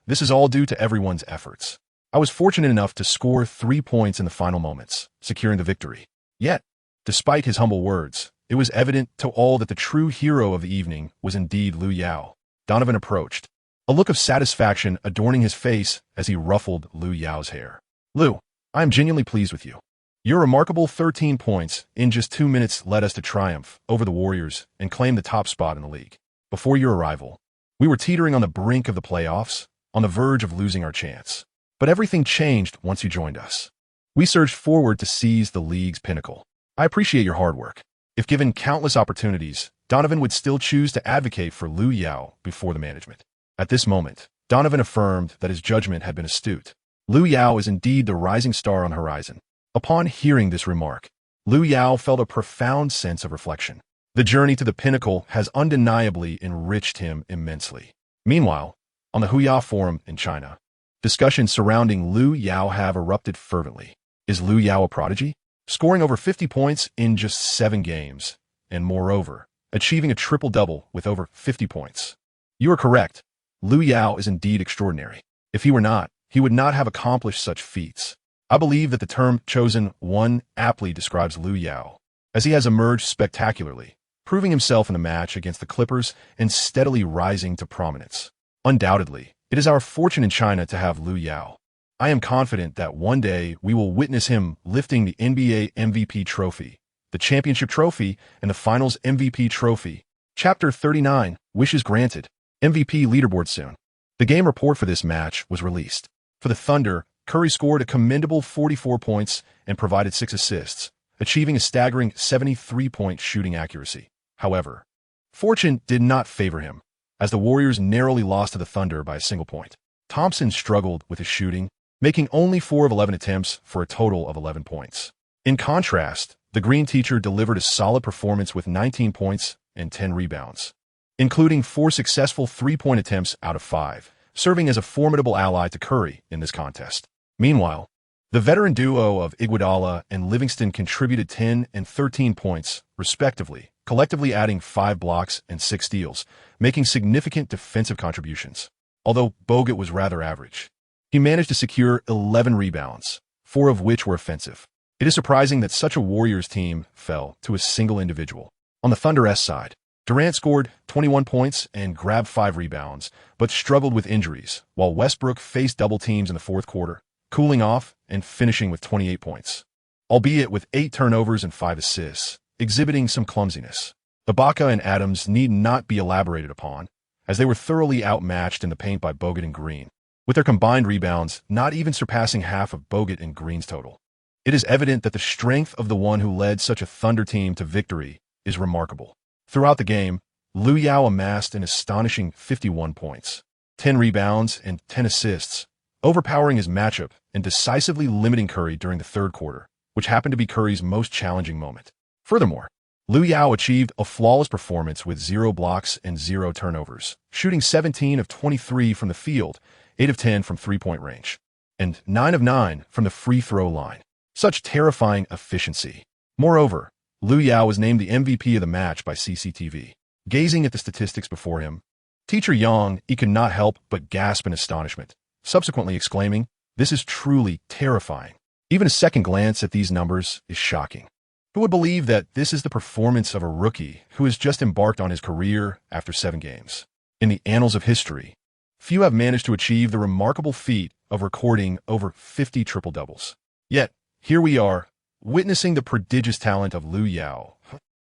this is all due to everyone's efforts. I was fortunate enough to score 3 points in the final moments, securing the victory." Yet, despite his humble words, it was evident to all that the true hero of the evening was indeed Lu Yao. Donovan approached, a look of satisfaction adorning his face as he ruffled Lu Yao's hair. "Lu, I am genuinely pleased with you. Your remarkable 13 points in just 2 minutes led us to triumph over the Warriors and claim the top spot in the league. Before your arrival, we were teetering on the brink of the playoffs, on the verge of losing our chance. But everything changed once you joined us. We surged forward to seize the league's pinnacle. I appreciate your hard work." If given countless opportunities, Donovan would still choose to advocate for Lu Yao before the management. At this moment, Donovan affirmed that his judgment had been astute. Lu Yao is indeed the rising star on the horizon. Upon hearing this remark, Lu Yao felt a profound sense of reflection. The journey to the pinnacle has undeniably enriched him immensely. Meanwhile, on the Huya Forum in China, discussions surrounding Lu Yao have erupted fervently. Is Lu Yao a prodigy? Scoring over 50 points in just 7 games, and moreover, achieving a triple-double with over 50 points. You are correct. Lu Yao is indeed extraordinary. If he were not, he would not have accomplished such feats. I believe that the term chosen one aptly describes Lu Yao, as he has emerged spectacularly, proving himself in the match against the Clippers and steadily rising to prominence. Undoubtedly, it is our fortune in China to have Lu Yao. I am confident that one day we will witness him lifting the NBA MVP trophy, the championship trophy, and the finals MVP trophy. Chapter 39, Wishes Granted. MVP leaderboard soon. The game report for this match was released. For the Thunder, Curry scored a commendable 44 points and provided 6 assists, achieving a staggering 73-point shooting accuracy. However, fortune did not favor him, as the Warriors narrowly lost to the Thunder by a single point. Thompson struggled with his shooting, making only 4 of 11 attempts for a total of 11 points. In contrast, the Green Teacher delivered a solid performance with 19 points and 10 rebounds, including 4 successful 3-point attempts out of 5, serving as a formidable ally to Curry in this contest. Meanwhile, the veteran duo of Iguodala and Livingston contributed 10 and 13 points, respectively, collectively adding 5 blocks and 6 steals, making significant defensive contributions. Although Bogut was rather average, he managed to secure 11 rebounds, 4 of which were offensive. It is surprising that such a Warriors team fell to a single individual. On the Thunder's side, Durant scored 21 points and grabbed 5 rebounds, but struggled with injuries, while Westbrook faced double teams in the fourth quarter, cooling off and finishing with 28 points, albeit with 8 turnovers and 5 assists, exhibiting some clumsiness. Ibaka and Adams need not be elaborated upon, as they were thoroughly outmatched in the paint by Bogut and Green, with their combined rebounds not even surpassing half of Bogut and Green's total. It is evident that the strength of the one who led such a Thunder team to victory is remarkable. Throughout the game, Lu Yao amassed an astonishing 51 points, 10 rebounds, and 10 assists, overpowering his matchup and decisively limiting Curry during the third quarter, which happened to be Curry's most challenging moment. Furthermore, Lu Yao achieved a flawless performance with 0 blocks and 0 turnovers, shooting 17 of 23 from the field, 8 of 10 from three-point range, and 9 of 9 from the free throw line. Such terrifying efficiency. Moreover, Lu Yao was named the MVP of the match by CCTV. Gazing at the statistics before him, Teacher Yang could not help but gasp in astonishment, subsequently exclaiming, "This is truly terrifying." Even a second glance at these numbers is shocking. Who would believe that this is the performance of a rookie who has just embarked on his career after 7 games? In the annals of history, few have managed to achieve the remarkable feat of recording over 50 triple-doubles. Yet, here we are, witnessing the prodigious talent of Lu Yao.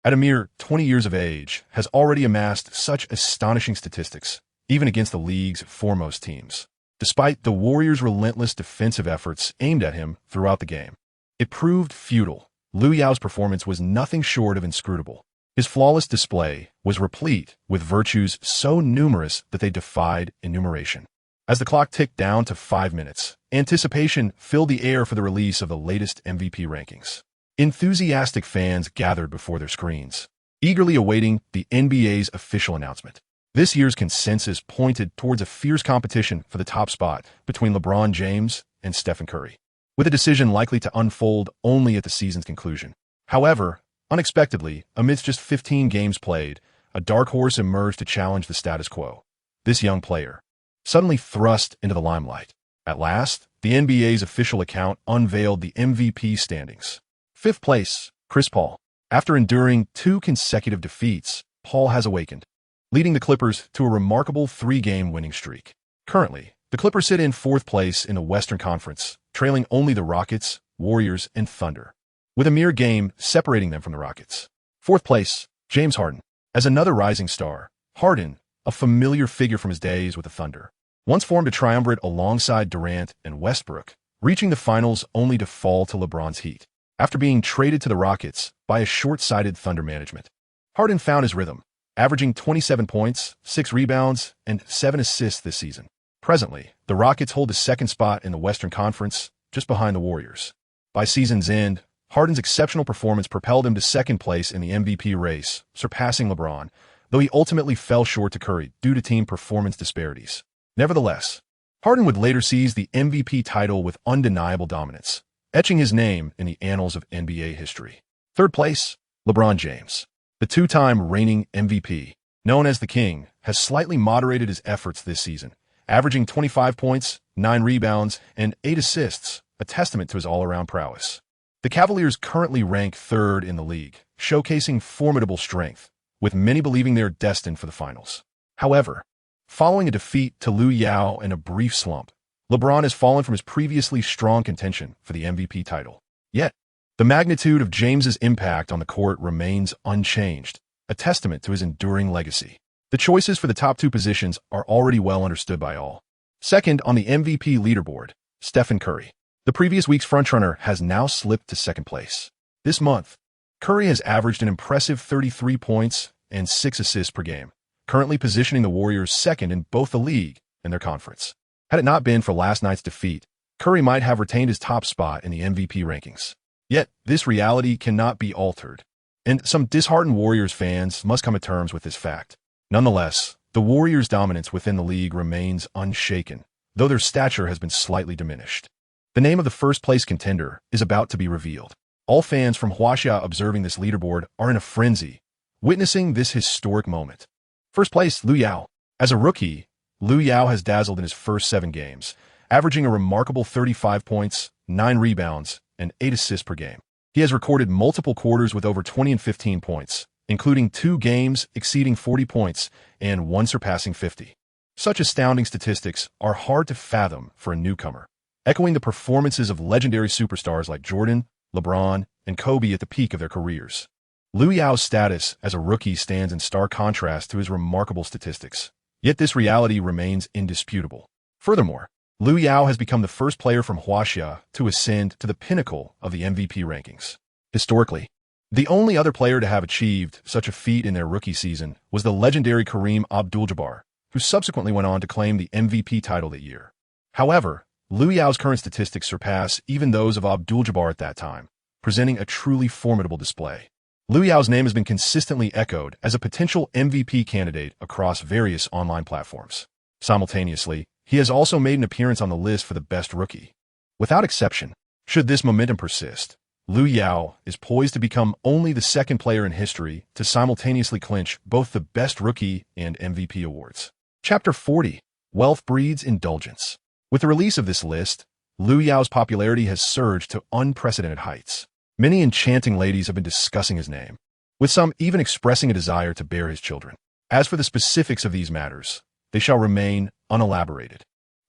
At a mere 20 years of age, has already amassed such astonishing statistics, even against the league's foremost teams, despite the Warriors' relentless defensive efforts aimed at him throughout the game. It proved futile. Lu Yao's performance was nothing short of inscrutable. His flawless display was replete with virtues so numerous that they defied enumeration. As the clock ticked down to 5 minutes, anticipation filled the air for the release of the latest MVP rankings. Enthusiastic fans gathered before their screens, eagerly awaiting the NBA's official announcement. This year's consensus pointed towards a fierce competition for the top spot between LeBron James and Stephen Curry, with a decision likely to unfold only at the season's conclusion. However, unexpectedly, amidst just 15 games played, a dark horse emerged to challenge the status quo. This young player, suddenly thrust into the limelight. At last, the NBA's official account unveiled the MVP standings. 5th place, Chris Paul. After enduring 2 consecutive defeats, Paul has awakened, leading the Clippers to a remarkable 3-game winning streak. Currently, the Clippers sit in 4th place in the Western Conference, trailing only the Rockets, Warriors, and Thunder, with a mere game separating them from the Rockets. 4th place, James Harden. As another rising star, Harden, a familiar figure from his days with the Thunder, once formed a triumvirate alongside Durant and Westbrook, reaching the finals only to fall to LeBron's Heat. After being traded to the Rockets by a short-sighted Thunder management, Harden found his rhythm, averaging 27 points, 6 rebounds, and 7 assists this season. Presently, the Rockets hold the 2nd spot in the Western Conference, just behind the Warriors. By season's end, Harden's exceptional performance propelled him to 2nd place in the MVP race, surpassing LeBron, though he ultimately fell short to Curry due to team performance disparities. Nevertheless, Harden would later seize the MVP title with undeniable dominance, etching his name in the annals of NBA history. 3rd place, LeBron James. The 2-time reigning MVP, known as the King, has slightly moderated his efforts this season, averaging 25 points, 9 rebounds, and 8 assists, a testament to his all-around prowess. The Cavaliers currently rank 3rd in the league, showcasing formidable strength, with many believing they are destined for the finals. However, following a defeat to Lu Yao and a brief slump, LeBron has fallen from his previously strong contention for the MVP title. Yet, the magnitude of James's impact on the court remains unchanged, a testament to his enduring legacy. The choices for the top 2 positions are already well understood by all. Second on the MVP leaderboard, Stephen Curry. The previous week's frontrunner has now slipped to 2nd place. This month, Curry has averaged an impressive 33 points and 6 assists per game, currently positioning the Warriors 2nd in both the league and their conference. Had it not been for last night's defeat, Curry might have retained his top spot in the MVP rankings. Yet, this reality cannot be altered, and some disheartened Warriors fans must come to terms with this fact. Nonetheless, the Warriors' dominance within the league remains unshaken, though their stature has been slightly diminished. The name of the 1st-place contender is about to be revealed. All fans from Huaxia observing this leaderboard are in a frenzy, witnessing this historic moment. 1st place, Lu Yao. As a rookie, Lu Yao has dazzled in his first 7 games, averaging a remarkable 35 points, 9 rebounds, and 8 assists per game. He has recorded multiple quarters with over 20 and 15 points, including 2 games exceeding 40 points and 1 surpassing 50. Such astounding statistics are hard to fathom for a newcomer, echoing the performances of legendary superstars like Jordan, LeBron, and Kobe at the peak of their careers. Lu Yao's status as a rookie stands in stark contrast to his remarkable statistics, yet this reality remains indisputable. Furthermore, Lu Yao has become the first player from Huaxia to ascend to the pinnacle of the MVP rankings. Historically, the only other player to have achieved such a feat in their rookie season was the legendary Kareem Abdul-Jabbar, who subsequently went on to claim the MVP title that year. However, Lu Yao's current statistics surpass even those of Abdul-Jabbar at that time, presenting a truly formidable display. Lu Yao's name has been consistently echoed as a potential MVP candidate across various online platforms. Simultaneously, he has also made an appearance on the list for the best rookie. Without exception, should this momentum persist, Lu Yao is poised to become only the 2nd player in history to simultaneously clinch both the best rookie and MVP awards. Chapter 40. Wealth Breeds Indulgence. With the release of this list, Lu Yao's popularity has surged to unprecedented heights. Many enchanting ladies have been discussing his name, with some even expressing a desire to bear his children. As for the specifics of these matters, they shall remain unelaborated.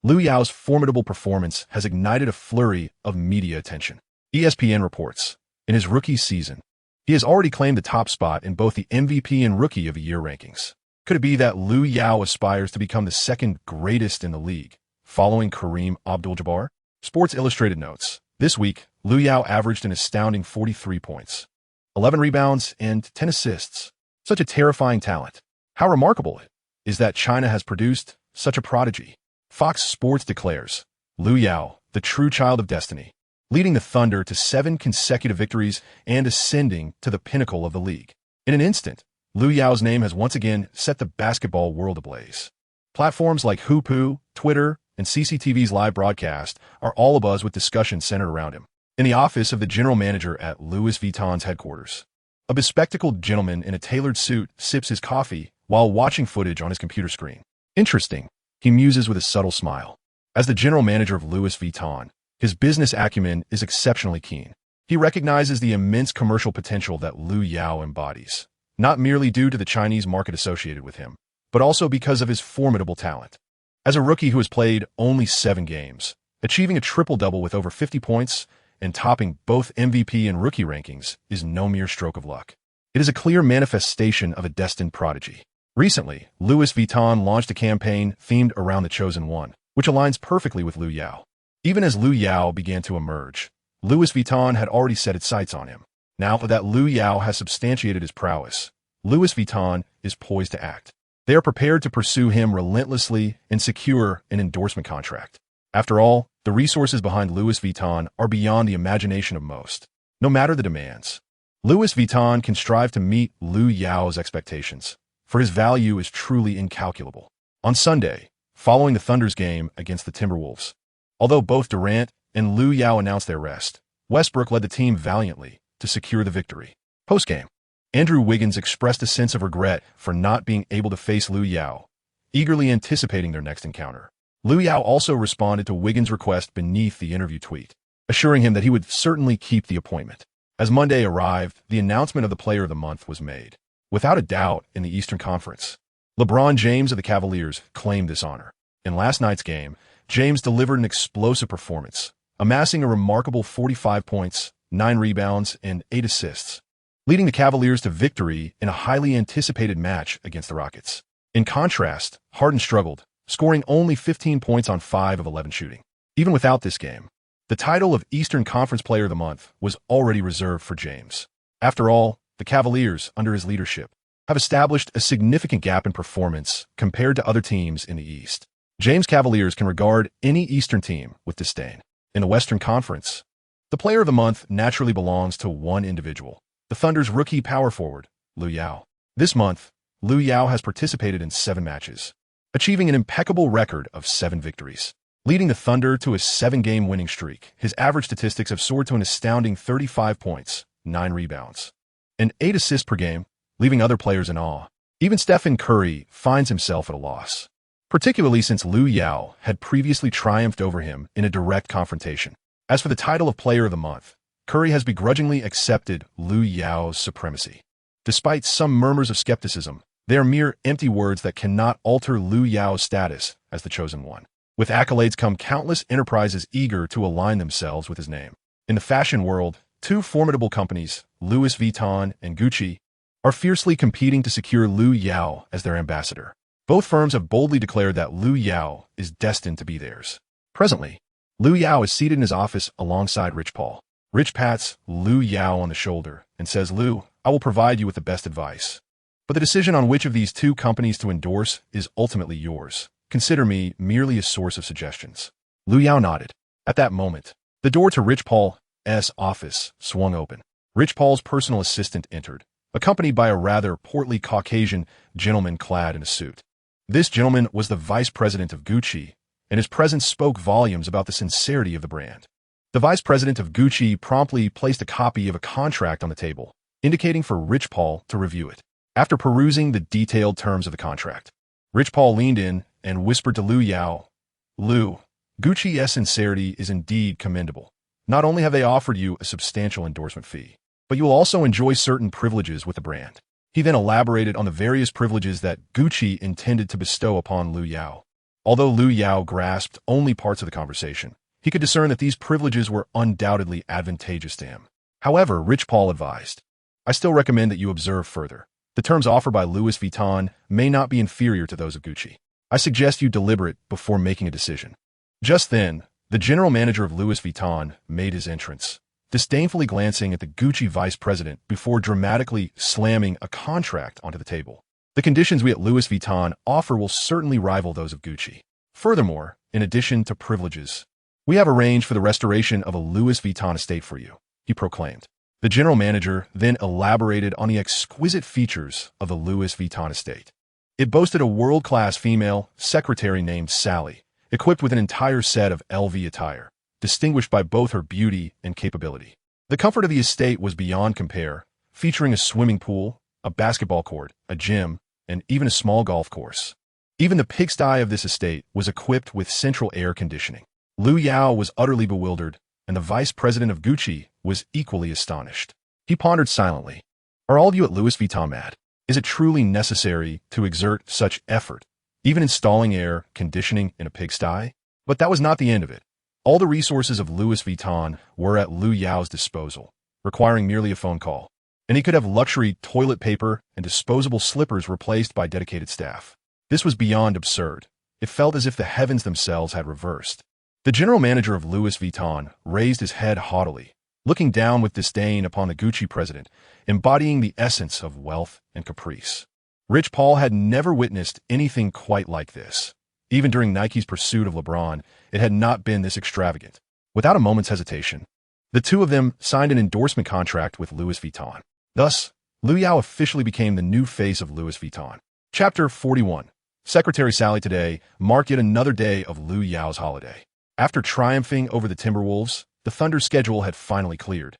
Lu Yao's formidable performance has ignited a flurry of media attention. ESPN reports, in his rookie season, he has already claimed the top spot in both the MVP and Rookie of the Year rankings. Could it be that Lu Yao aspires to become the second greatest in the league, following Kareem Abdul-Jabbar? Sports Illustrated notes, this week, Lu Yao averaged an astounding 43 points, 11 rebounds, and 10 assists. Such a terrifying talent. How remarkable it is that China has produced such a prodigy. Fox Sports declares, Lu Yao, the true child of destiny, leading the Thunder to 7 consecutive victories and ascending to the pinnacle of the league. In an instant, Lu Yao's name has once again set the basketball world ablaze. Platforms like Hoopoo, Twitter, and CCTV's live broadcast are all abuzz with discussion centered around him. In the office of the general manager at Louis Vuitton's headquarters, a bespectacled gentleman in a tailored suit sips his coffee while watching footage on his computer screen. Interesting, he muses with a subtle smile. As the general manager of Louis Vuitton, his business acumen is exceptionally keen. He recognizes the immense commercial potential that Lu Yao embodies, not merely due to the Chinese market associated with him, but also because of his formidable talent. As a rookie who has played only 7 games, achieving a triple-double with over 50 points and topping both MVP and rookie rankings is no mere stroke of luck. It is a clear manifestation of a destined prodigy. Recently, Louis Vuitton launched a campaign themed around the Chosen One, which aligns perfectly with Lu Yao. Even as Lu Yao began to emerge, Louis Vuitton had already set its sights on him. Now that Lu Yao has substantiated his prowess, Louis Vuitton is poised to act. They are prepared to pursue him relentlessly and secure an endorsement contract. After all, the resources behind Louis Vuitton are beyond the imagination of most. No matter the demands, Louis Vuitton can strive to meet Lu Yao's expectations, for his value is truly incalculable. On Sunday, following the Thunder's game against the Timberwolves, although both Durant and Lu Yao announced their rest, Westbrook led the team valiantly to secure the victory. Post-game, Andrew Wiggins expressed a sense of regret for not being able to face Lu Yao, eagerly anticipating their next encounter. Lu Yao also responded to Wiggins' request beneath the interview tweet, assuring him that he would certainly keep the appointment. As Monday arrived, the announcement of the Player of the Month was made. Without a doubt, in the Eastern Conference, LeBron James of the Cavaliers claimed this honor. In last night's game, James delivered an explosive performance, amassing a remarkable 45 points, 9 rebounds, and 8 assists, leading the Cavaliers to victory in a highly anticipated match against the Rockets. In contrast, Harden struggled, scoring only 15 points on 5 of 11 shooting. Even without this game, the title of Eastern Conference Player of the Month was already reserved for James. After all, the Cavaliers, under his leadership, have established a significant gap in performance compared to other teams in the East. James' Cavaliers can regard any Eastern team with disdain. In the Western Conference, the Player of the Month naturally belongs to one individual, the Thunder's rookie power forward, Lu Yao. This month, Lu Yao has participated in 7 matches, achieving an impeccable record of 7 victories, leading the Thunder to a 7-game winning streak. His average statistics have soared to an astounding 35 points, 9 rebounds, and 8 assists per game, leaving other players in awe. Even Stephen Curry finds himself at a loss, particularly since Lu Yao had previously triumphed over him in a direct confrontation. As for the title of Player of the Month, Curry has begrudgingly accepted Lu Yao's supremacy. Despite some murmurs of skepticism, they are mere empty words that cannot alter Lu Yao's status as the Chosen One. With accolades come countless enterprises eager to align themselves with his name. In the fashion world, 2 formidable companies, Louis Vuitton and Gucci, are fiercely competing to secure Lu Yao as their ambassador. Both firms have boldly declared that Lu Yao is destined to be theirs. Presently, Lu Yao is seated in his office alongside Rich Paul. Rich pats Lu Yao on the shoulder and says, "Lu, I will provide you with the best advice. But the decision on which of these 2 companies to endorse is ultimately yours. Consider me merely a source of suggestions." Lu Yao nodded. At that moment, the door to Rich Paul's office swung open. Rich Paul's personal assistant entered, accompanied by a rather portly Caucasian gentleman clad in a suit. This gentleman was the vice president of Gucci, and his presence spoke volumes about the sincerity of the brand. The vice president of Gucci promptly placed a copy of a contract on the table, indicating for Rich Paul to review it. After perusing the detailed terms of the contract, Rich Paul leaned in and whispered to Lu Yao, "Lu, Gucci's sincerity is indeed commendable. Not only have they offered you a substantial endorsement fee, but you will also enjoy certain privileges with the brand." He then elaborated on the various privileges that Gucci intended to bestow upon Lu Yao. Although Lu Yao grasped only parts of the conversation, he could discern that these privileges were undoubtedly advantageous to him. However, Rich Paul advised, "I still recommend that you observe further. The terms offered by Louis Vuitton may not be inferior to those of Gucci. I suggest you deliberate before making a decision. Just then, the general manager of Louis Vuitton made his entrance, disdainfully glancing at the Gucci vice president before dramatically slamming a contract onto the table. The conditions we at Louis Vuitton offer will certainly rival those of Gucci. Furthermore, in addition to privileges, we have arranged for the restoration of a Louis Vuitton estate for you, he proclaimed. The general manager then elaborated on the exquisite features of the Louis Vuitton estate. It boasted a world-class female secretary named Sally, equipped with an entire set of LV attire, distinguished by both her beauty and capability. The comfort of the estate was beyond compare, featuring a swimming pool, a basketball court, a gym, and even a small golf course. Even the pigsty of this estate was equipped with central air conditioning. Lu Yao was utterly bewildered, and the vice president of Gucci was equally astonished. He pondered silently. Are all of you at Louis Vuitton mad? Is it truly necessary to exert such effort, even installing air conditioning in a pigsty? But that was not the end of it. All the resources of Louis Vuitton were at Lu Yao's disposal, requiring merely a phone call. And he could have luxury toilet paper and disposable slippers replaced by dedicated staff. This was beyond absurd. It felt as if the heavens themselves had reversed. The general manager of Louis Vuitton raised his head haughtily, looking down with disdain upon the Gucci president, embodying the essence of wealth and caprice. Rich Paul had never witnessed anything quite like this. Even during Nike's pursuit of LeBron, it had not been this extravagant. Without a moment's hesitation, the two of them signed an endorsement contract with Louis Vuitton. Thus, Lu Yao officially became the new face of Louis Vuitton. Chapter 41. Secretary Sally today marked yet another day of Lu Yao's holiday. After triumphing over the Timberwolves, the Thunder's schedule had finally cleared,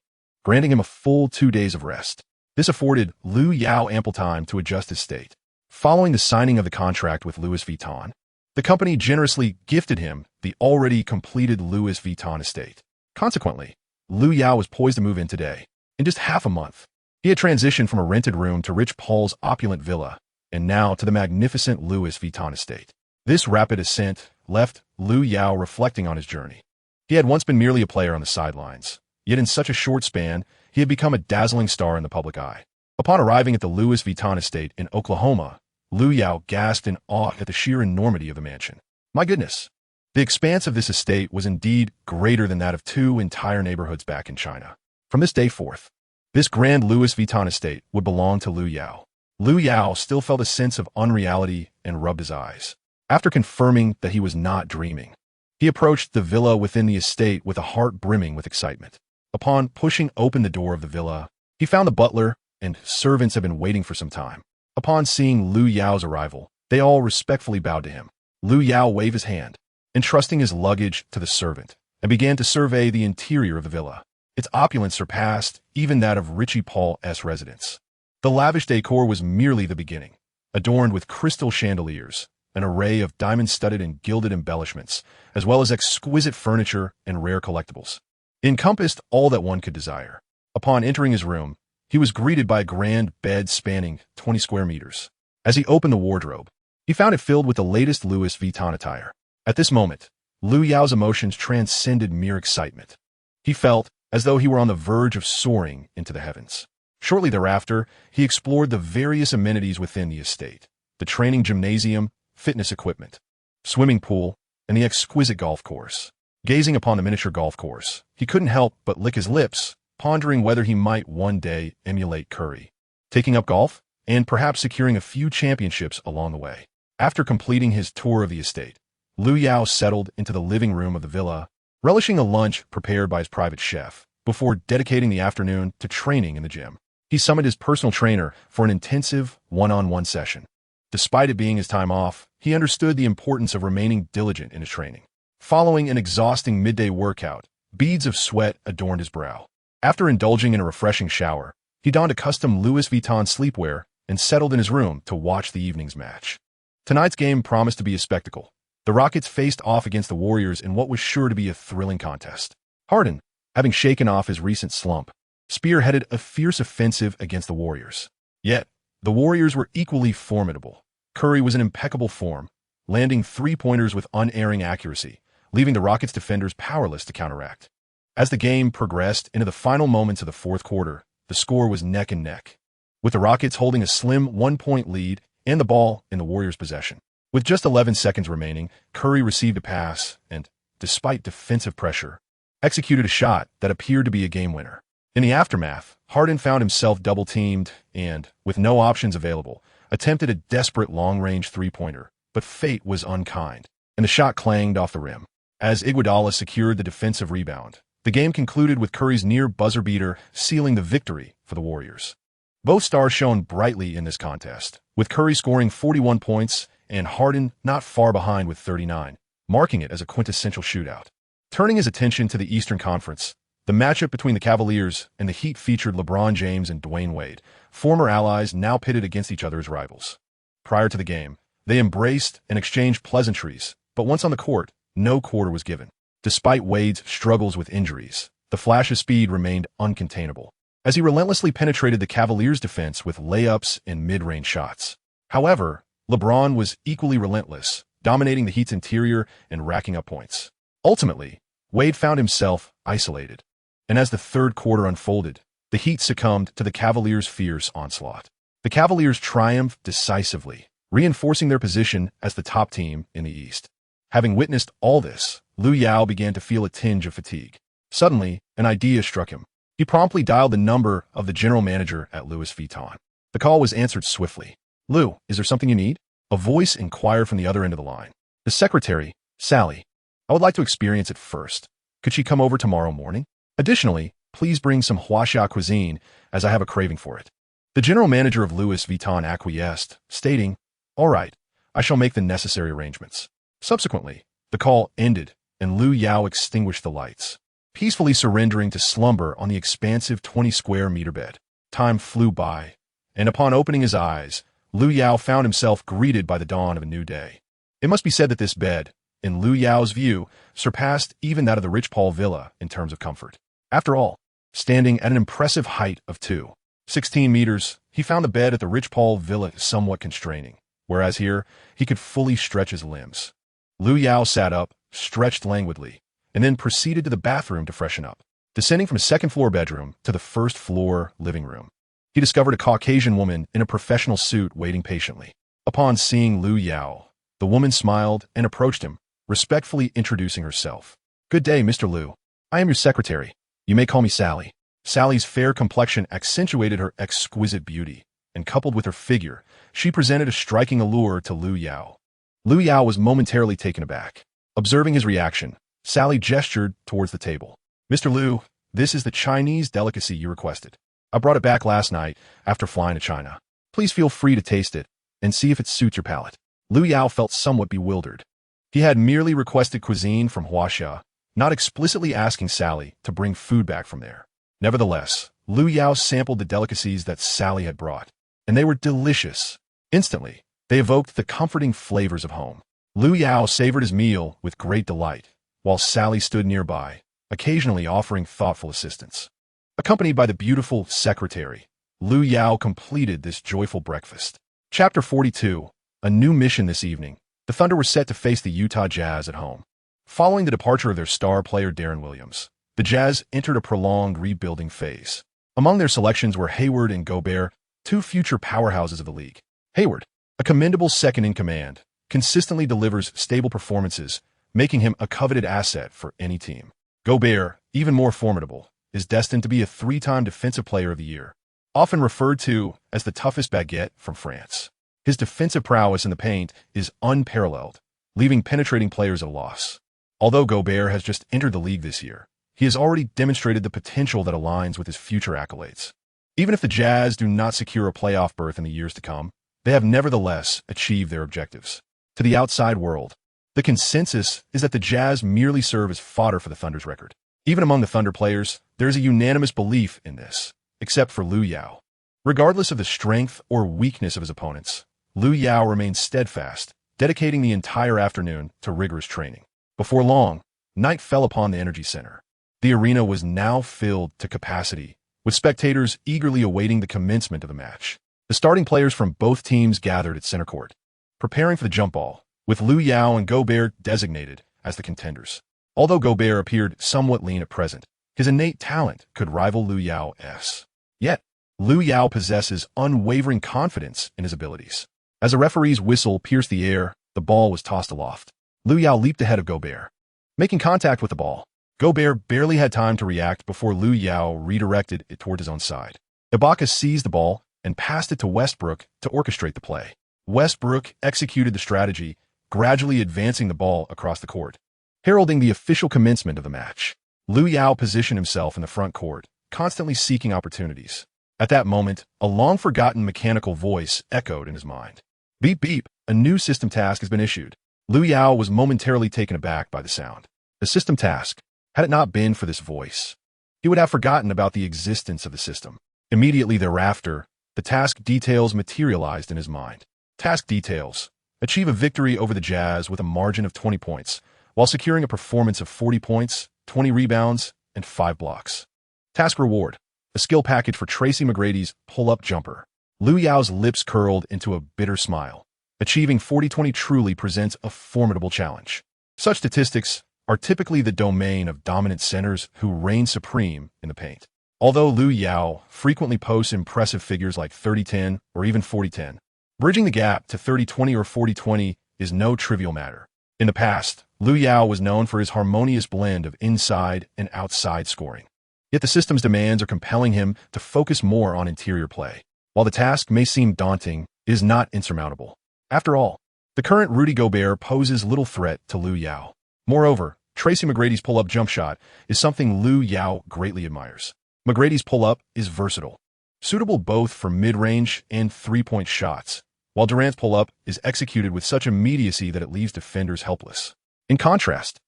granting him a full 2 days of rest. This afforded Lu Yao ample time to adjust his state. Following the signing of the contract with Louis Vuitton, the company generously gifted him the already completed Louis Vuitton estate. Consequently, Lu Yao was poised to move in today. In just half a month, he had transitioned from a rented room to Rich Paul's opulent villa, and now to the magnificent Louis Vuitton estate. This rapid ascent left Lu Yao reflecting on his journey. He had once been merely a player on the sidelines, yet in such a short span, he had become a dazzling star in the public eye. Upon arriving at the Louis Vuitton estate in Oklahoma, Lu Yao gasped in awe at the sheer enormity of the mansion. My goodness! The expanse of this estate was indeed greater than that of 2 entire neighborhoods back in China. From this day forth, this grand Louis Vuitton estate would belong to Lu Yao. Lu Yao still felt a sense of unreality and rubbed his eyes. After confirming that he was not dreaming, he approached the villa within the estate with a heart brimming with excitement. Upon pushing open the door of the villa, he found the butler and servants had been waiting for some time. Upon seeing Lu Yao's arrival, they all respectfully bowed to him. Lu Yao waved his hand, entrusting his luggage to the servant, and began to survey the interior of the villa. Its opulence surpassed even that of Richie Paul's residence. The lavish decor was merely the beginning, adorned with crystal chandeliers, an array of diamond-studded and gilded embellishments, as well as exquisite furniture and rare collectibles. It encompassed all that one could desire. Upon entering his room, he was greeted by a grand bed spanning 20 square meters. As he opened the wardrobe, he found it filled with the latest Louis Vuitton attire. At this moment, Lu Yao's emotions transcended mere excitement. He felt as though he were on the verge of soaring into the heavens. Shortly thereafter, he explored the various amenities within the estate: the training gymnasium, fitness equipment, swimming pool, and the exquisite golf course. Gazing upon the miniature golf course, he couldn't help but lick his lips, pondering whether he might one day emulate Curry, taking up golf, and perhaps securing a few championships along the way. After completing his tour of the estate, Lu Yao settled into the living room of the villa, relishing a lunch prepared by his private chef, before dedicating the afternoon to training in the gym. He summoned his personal trainer for an intensive one-on-one session. Despite it being his time off, he understood the importance of remaining diligent in his training. Following an exhausting midday workout, beads of sweat adorned his brow. After indulging in a refreshing shower, he donned a custom Louis Vuitton sleepwear and settled in his room to watch the evening's match. Tonight's game promised to be a spectacle. The Rockets faced off against the Warriors in what was sure to be a thrilling contest. Harden, having shaken off his recent slump, spearheaded a fierce offensive against the Warriors. Yet, the Warriors were equally formidable. Curry was in impeccable form, landing three-pointers with unerring accuracy, leaving the Rockets' defenders powerless to counteract. As the game progressed into the final moments of the fourth quarter, the score was neck and neck. with the Rockets holding a slim 1-point lead and the ball in the Warriors' possession. With just 11 seconds remaining, Curry received a pass and, despite defensive pressure, executed a shot that appeared to be a game winner. In the aftermath, Harden found himself double-teamed and, with no options available, attempted a desperate long-range three-pointer, but fate was unkind, and the shot clanged off the rim. As Iguodala secured the defensive rebound, the game concluded with Curry's near buzzer beater sealing the victory for the Warriors. Both stars shone brightly in this contest, with Curry scoring 41 points and Harden not far behind with 39, marking it as a quintessential shootout. Turning his attention to the Eastern Conference, the matchup between the Cavaliers and the Heat featured LeBron James and Dwayne Wade, former allies now pitted against each other as rivals. Prior to the game, they embraced and exchanged pleasantries, but once on the court, no quarter was given. Despite Wade's struggles with injuries, the flash of speed remained uncontainable, as he relentlessly penetrated the Cavaliers' defense with layups and mid-range shots. However, LeBron was equally relentless, dominating the Heat's interior and racking up points. Ultimately, Wade found himself isolated, and as the third quarter unfolded, the Heat succumbed to the Cavaliers' fierce onslaught. The Cavaliers triumphed decisively, reinforcing their position as the top team in the East. Having witnessed all this, Lu Yao began to feel a tinge of fatigue. Suddenly, an idea struck him. He promptly dialed the number of the general manager at Louis Vuitton. The call was answered swiftly. "Lou, is there something you need?" A voice inquired from the other end of the line. "The secretary, Sally. I would like to experience it first. Could she come over tomorrow morning? Additionally, please bring some Huaxia cuisine, as I have a craving for it." The general manager of Louis Vuitton acquiesced, stating, "All right, I shall make the necessary arrangements." Subsequently, the call ended, and Lu Yao extinguished the lights, peacefully surrendering to slumber on the expansive 20-square-meter bed. Time flew by, and upon opening his eyes, Lu Yao found himself greeted by the dawn of a new day. It must be said that this bed, in Lu Yao's view, surpassed even that of the Rich Paul Villa in terms of comfort. After all, standing at an impressive height of 2.16 meters, he found the bed at the Rich Paul Villa somewhat constraining, whereas here, he could fully stretch his limbs. Lu Yao sat up, stretched languidly, and then proceeded to the bathroom to freshen up. Descending from a second-floor bedroom to the first-floor living room, he discovered a Caucasian woman in a professional suit waiting patiently. Upon seeing Lu Yao, the woman smiled and approached him, respectfully introducing herself. "Good day, Mr. Lu. I am your secretary. You may call me Sally." Sally's fair complexion accentuated her exquisite beauty, and coupled with her figure, she presented a striking allure to Lu Yao. Lu Yao was momentarily taken aback. Observing his reaction, Sally gestured towards the table. "Mr. Lu, this is the Chinese delicacy you requested. I brought it back last night after flying to China. Please feel free to taste it and see if it suits your palate." Lu Yao felt somewhat bewildered. He had merely requested cuisine from Huaxia, not explicitly asking Sally to bring food back from there. Nevertheless, Lu Yao sampled the delicacies that Sally had brought, and they were delicious. Instantly, they evoked the comforting flavors of home. Lu Yao savored his meal with great delight, while Sally stood nearby, occasionally offering thoughtful assistance. Accompanied by the beautiful secretary, Lu Yao completed this joyful breakfast. Chapter 42. A new mission this evening. The Thunder were set to face the Utah Jazz at home. Following the departure of their star player Deron Williams, the Jazz entered a prolonged rebuilding phase. Among their selections were Hayward and Gobert, two future powerhouses of the league. Hayward, a commendable second-in-command, consistently delivers stable performances, making him a coveted asset for any team. Gobert, even more formidable, is destined to be a three-time Defensive Player of the Year, often referred to as the toughest baguette from France. His defensive prowess in the paint is unparalleled, leaving penetrating players at a loss. Although Gobert has just entered the league this year, he has already demonstrated the potential that aligns with his future accolades. Even if the Jazz do not secure a playoff berth in the years to come, they have nevertheless achieved their objectives. To the outside world, the consensus is that the Jazz merely serve as fodder for the Thunder's record. Even among the Thunder players, there is a unanimous belief in this, except for Lu Yao. Regardless of the strength or weakness of his opponents, Lu Yao remained steadfast, dedicating the entire afternoon to rigorous training. Before long, night fell upon the Energy Center. The arena was now filled to capacity, with spectators eagerly awaiting the commencement of the match. The starting players from both teams gathered at center court, preparing for the jump ball, with Lu Yao and Gobert designated as the contenders. Although Gobert appeared somewhat lean at present, his innate talent could rival Lu Yao's. Yet, Lu Yao possesses unwavering confidence in his abilities. As a referee's whistle pierced the air, the ball was tossed aloft. Lu Yao leaped ahead of Gobert, making contact with the ball. Gobert barely had time to react before Lu Yao redirected it toward his own side. Ibaka seized the ball and passed it to Westbrook to orchestrate the play. Westbrook executed the strategy, gradually advancing the ball across the court, heralding the official commencement of the match. Lu Yao positioned himself in the front court, constantly seeking opportunities. At that moment, a long-forgotten mechanical voice echoed in his mind. Beep beep, a new system task has been issued. Lu Yao was momentarily taken aback by the sound. The system task. Had it not been for this voice, he would have forgotten about the existence of the system. Immediately thereafter, the task details materialized in his mind. Task details. Achieve a victory over the Jazz with a margin of 20 points, while securing a performance of 40 points, 20 rebounds, and 5 blocks. Task reward. A skill package for Tracy McGrady's pull-up jumper. Lu Yao's lips curled into a bitter smile. Achieving 40-20 truly presents a formidable challenge. Such statistics are typically the domain of dominant centers who reign supreme in the paint. Although Lu Yao frequently posts impressive figures like 30-10 or even 40-10, bridging the gap to 30-20 or 40-20 is no trivial matter. In the past, Lu Yao was known for his harmonious blend of inside and outside scoring. Yet the system's demands are compelling him to focus more on interior play. While the task may seem daunting, it is not insurmountable. After all, the current Rudy Gobert poses little threat to Lu Yao. Moreover, Tracy McGrady's pull-up jump shot is something Lu Yao greatly admires. McGrady's pull-up is versatile, suitable both for mid-range and three-point shots, while Durant's pull-up is executed with such immediacy that it leaves defenders helpless. In contrast,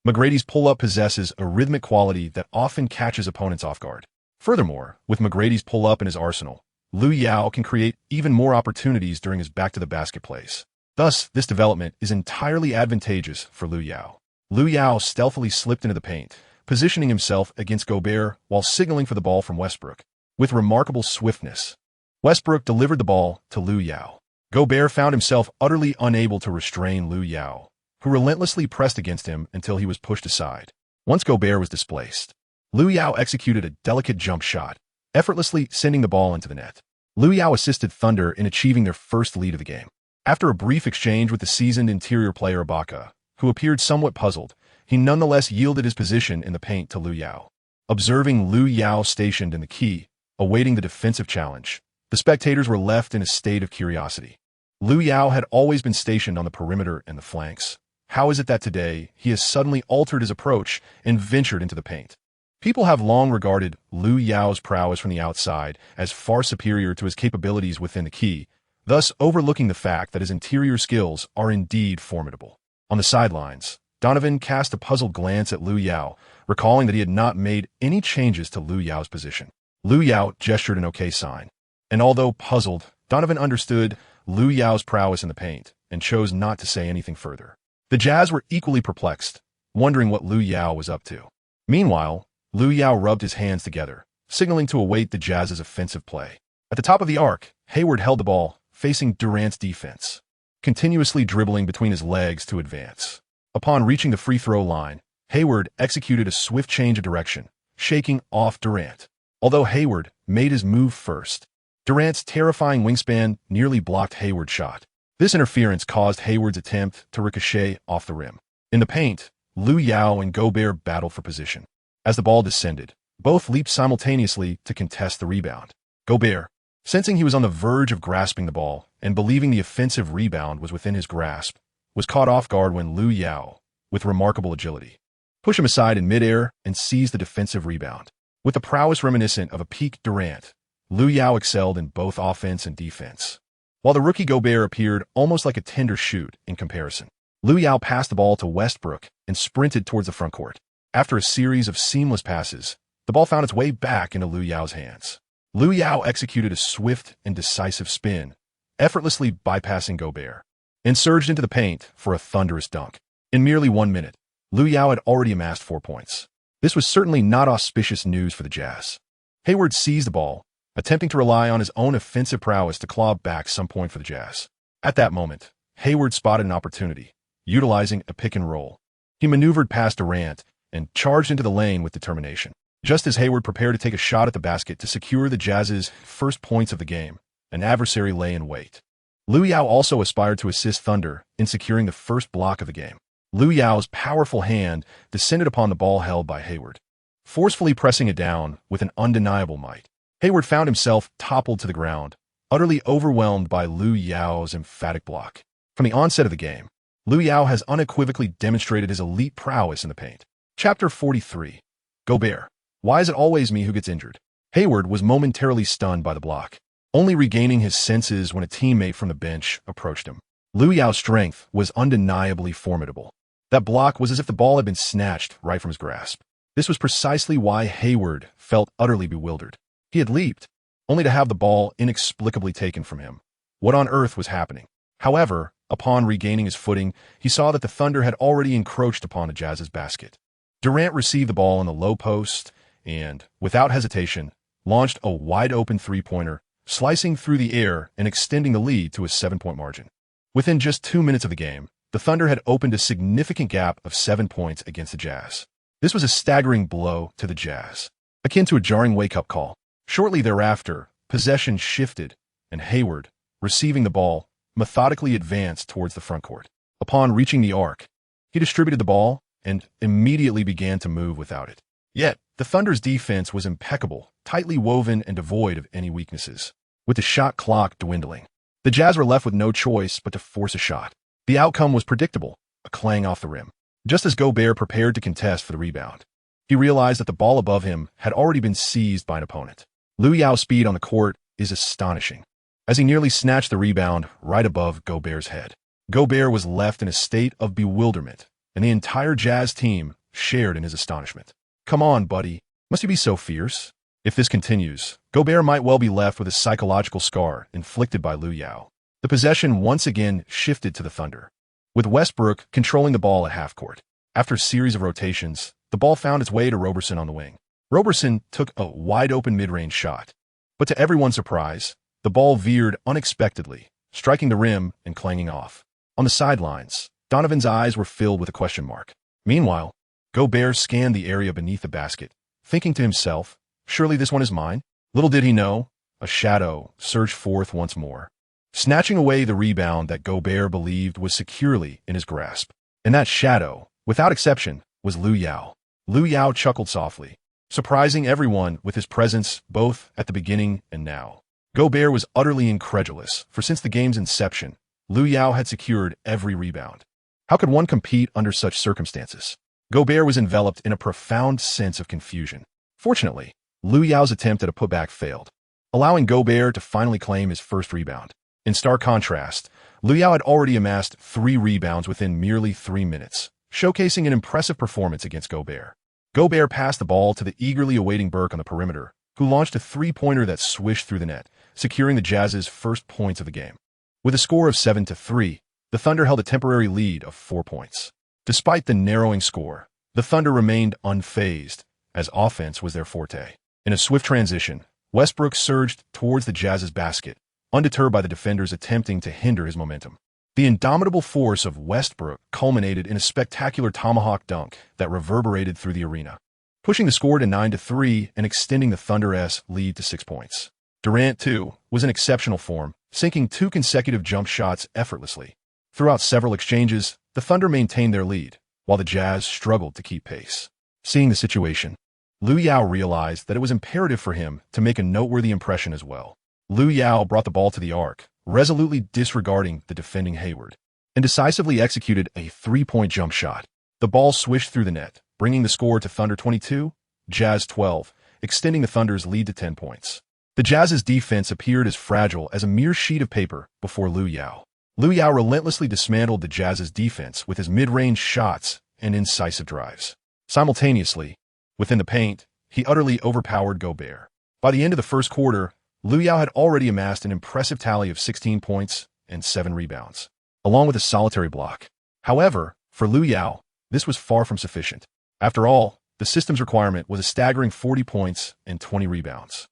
McGrady's pull-up possesses a rhythmic quality that often catches opponents off guard. Furthermore, with McGrady's pull-up in his arsenal, Lu Yao can create even more opportunities during his back-to-the-basket plays. Thus, this development is entirely advantageous for Lu Yao. Lu Yao stealthily slipped into the paint, positioning himself against Gobert while signaling for the ball from Westbrook. With remarkable swiftness, Westbrook delivered the ball to Lu Yao. Gobert found himself utterly unable to restrain Lu Yao, who relentlessly pressed against him until he was pushed aside. Once Gobert was displaced, Lu Yao executed a delicate jump shot, effortlessly sending the ball into the net. Lu Yao assisted Thunder in achieving their first lead of the game. After a brief exchange with the seasoned interior player Ibaka, who appeared somewhat puzzled, he nonetheless yielded his position in the paint to Lu Yao. Observing Lu Yao stationed in the key, awaiting the defensive challenge, the spectators were left in a state of curiosity. Lu Yao had always been stationed on the perimeter and the flanks. How is it that today he has suddenly altered his approach and ventured into the paint? People have long regarded Lu Yao's prowess from the outside as far superior to his capabilities within the key, thus overlooking the fact that his interior skills are indeed formidable. On the sidelines, Donovan cast a puzzled glance at Lu Yao, recalling that he had not made any changes to Lu Yao's position. Lu Yao gestured an okay sign, and although puzzled, Donovan understood Lu Yao's prowess in the paint and chose not to say anything further. The Jazz were equally perplexed, wondering what Lu Yao was up to. Meanwhile, Lu Yao rubbed his hands together, signaling to await the Jazz's offensive play. At the top of the arc, Hayward held the ball, facing Durant's defense, continuously dribbling between his legs to advance. Upon reaching the free throw line, Hayward executed a swift change of direction, shaking off Durant. Although Hayward made his move first, Durant's terrifying wingspan nearly blocked Hayward's shot. This interference caused Hayward's attempt to ricochet off the rim. In the paint, Lu Yao and Gobert battled for position. As the ball descended, both leaped simultaneously to contest the rebound. Gobert, sensing he was on the verge of grasping the ball and believing the offensive rebound was within his grasp, was caught off guard when Lu Yao, with remarkable agility, pushed him aside in midair and seized the defensive rebound. With a prowess reminiscent of a peak Durant, Lu Yao excelled in both offense and defense, while the rookie Gobert appeared almost like a tender shoot in comparison. Lu Yao passed the ball to Westbrook and sprinted towards the front court. After a series of seamless passes, the ball found its way back into Lu Yao's hands. Lu Yao executed a swift and decisive spin, effortlessly bypassing Gobert, and surged into the paint for a thunderous dunk. In merely 1 minute, Lu Yao had already amassed 4 points. This was certainly not auspicious news for the Jazz. Hayward seized the ball, attempting to rely on his own offensive prowess to claw back some point for the Jazz. At that moment, Hayward spotted an opportunity, utilizing a pick and roll. He maneuvered past Durant and charged into the lane with determination. Just as Hayward prepared to take a shot at the basket to secure the Jazz's first points of the game, an adversary lay in wait. Lu Yao also aspired to assist Thunder in securing the first block of the game. Lu Yao's powerful hand descended upon the ball held by Hayward, forcefully pressing it down with an undeniable might. Hayward found himself toppled to the ground, utterly overwhelmed by Lu Yao's emphatic block. From the onset of the game, Lu Yao has unequivocally demonstrated his elite prowess in the paint. Chapter 43. Gobert. Why is it always me who gets injured? Hayward was momentarily stunned by the block, only regaining his senses when a teammate from the bench approached him. Lu Yao's strength was undeniably formidable. That block was as if the ball had been snatched right from his grasp. This was precisely why Hayward felt utterly bewildered. He had leaped, only to have the ball inexplicably taken from him. What on earth was happening? However, upon regaining his footing, he saw that the Thunder had already encroached upon the Jazz's basket. Durant received the ball in the low post and, without hesitation, launched a wide-open three-pointer, slicing through the air and extending the lead to a 7-point margin. Within just 2 minutes of the game, the Thunder had opened a significant gap of 7 points against the Jazz. This was a staggering blow to the Jazz, akin to a jarring wake-up call. Shortly thereafter, possession shifted, and Hayward, receiving the ball, methodically advanced towards the frontcourt. Upon reaching the arc, he distributed the ball and immediately began to move without it. Yet, the Thunder's defense was impeccable, tightly woven and devoid of any weaknesses. With the shot clock dwindling, the Jazz were left with no choice but to force a shot. The outcome was predictable, a clang off the rim. Just as Gobert prepared to contest for the rebound, he realized that the ball above him had already been seized by an opponent. Lu Yao's speed on the court is astonishing, as he nearly snatched the rebound right above Gobert's head. Gobert was left in a state of bewilderment, and the entire Jazz team shared in his astonishment. Come on, buddy. Must you be so fierce? If this continues, Gobert might well be left with a psychological scar inflicted by Lu Yao. The possession once again shifted to the Thunder, with Westbrook controlling the ball at half-court. After a series of rotations, the ball found its way to Roberson on the wing. Roberson took a wide-open mid-range shot, but to everyone's surprise, the ball veered unexpectedly, striking the rim and clanging off. On the sidelines, Donovan's eyes were filled with a question mark. Meanwhile, Gobert scanned the area beneath the basket, thinking to himself, surely this one is mine? Little did he know, a shadow surged forth once more, snatching away the rebound that Gobert believed was securely in his grasp. And that shadow, without exception, was Lu Yao. Lu Yao chuckled softly, surprising everyone with his presence both at the beginning and now. Gobert was utterly incredulous, for since the game's inception, Lu Yao had secured every rebound. How could one compete under such circumstances? Gobert was enveloped in a profound sense of confusion. Fortunately, Lu Yao's attempt at a putback failed, allowing Gobert to finally claim his first rebound. In stark contrast, Lu Yao had already amassed 3 rebounds within merely 3 minutes, showcasing an impressive performance against Gobert. Gobert passed the ball to the eagerly awaiting Burke on the perimeter, who launched a three-pointer that swished through the net, securing the Jazz's first points of the game. With a score of 7-3, the Thunder held a temporary lead of 4 points. Despite the narrowing score, the Thunder remained unfazed, as offense was their forte. In a swift transition, Westbrook surged towards the Jazz's basket, undeterred by the defenders attempting to hinder his momentum. The indomitable force of Westbrook culminated in a spectacular tomahawk dunk that reverberated through the arena, pushing the score to 9-3 and extending the Thunder's lead to 6 points. Durant, too, was in exceptional form, sinking 2 consecutive jump shots effortlessly. Throughout several exchanges, the Thunder maintained their lead, while the Jazz struggled to keep pace. Seeing the situation, Lu Yao realized that it was imperative for him to make a noteworthy impression as well. Lu Yao brought the ball to the arc, resolutely disregarding the defending Hayward, and decisively executed a 3-point jump shot. The ball swished through the net, bringing the score to Thunder 22, Jazz 12, extending the Thunder's lead to 10 points. The Jazz's defense appeared as fragile as a mere sheet of paper before Lu Yao. Lu Yao relentlessly dismantled the Jazz's defense with his mid-range shots and incisive drives. Simultaneously, within the paint, he utterly overpowered Gobert. By the end of the first quarter, Lu Yao had already amassed an impressive tally of 16 points and 7 rebounds, along with a solitary block. However, for Lu Yao, this was far from sufficient. After all, the system's requirement was a staggering 40 points and 20 rebounds.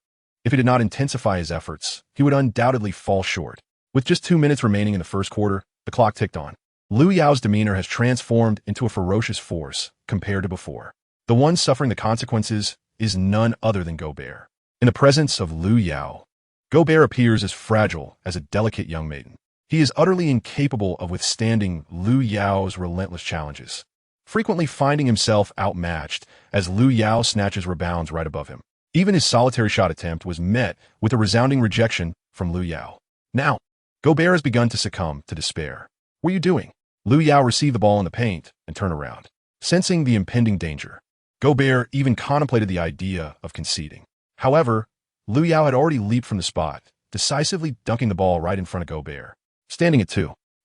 If he did not intensify his efforts, he would undoubtedly fall short. With just 2 minutes remaining in the first quarter, the clock ticked on. Lu Yao's demeanor has transformed into a ferocious force compared to before. The one suffering the consequences is none other than Gobert. In the presence of Lu Yao, Gobert appears as fragile as a delicate young maiden. He is utterly incapable of withstanding Lu Yao's relentless challenges, frequently finding himself outmatched as Lu Yao snatches rebounds right above him. Even his solitary shot attempt was met with a resounding rejection from Lu Yao. Now, Gobert has begun to succumb to despair. What are you doing? Lu Yao received the ball in the paint and turned around. Sensing the impending danger, Gobert even contemplated the idea of conceding. However, Lu Yao had already leaped from the spot, decisively dunking the ball right in front of Gobert. Standing at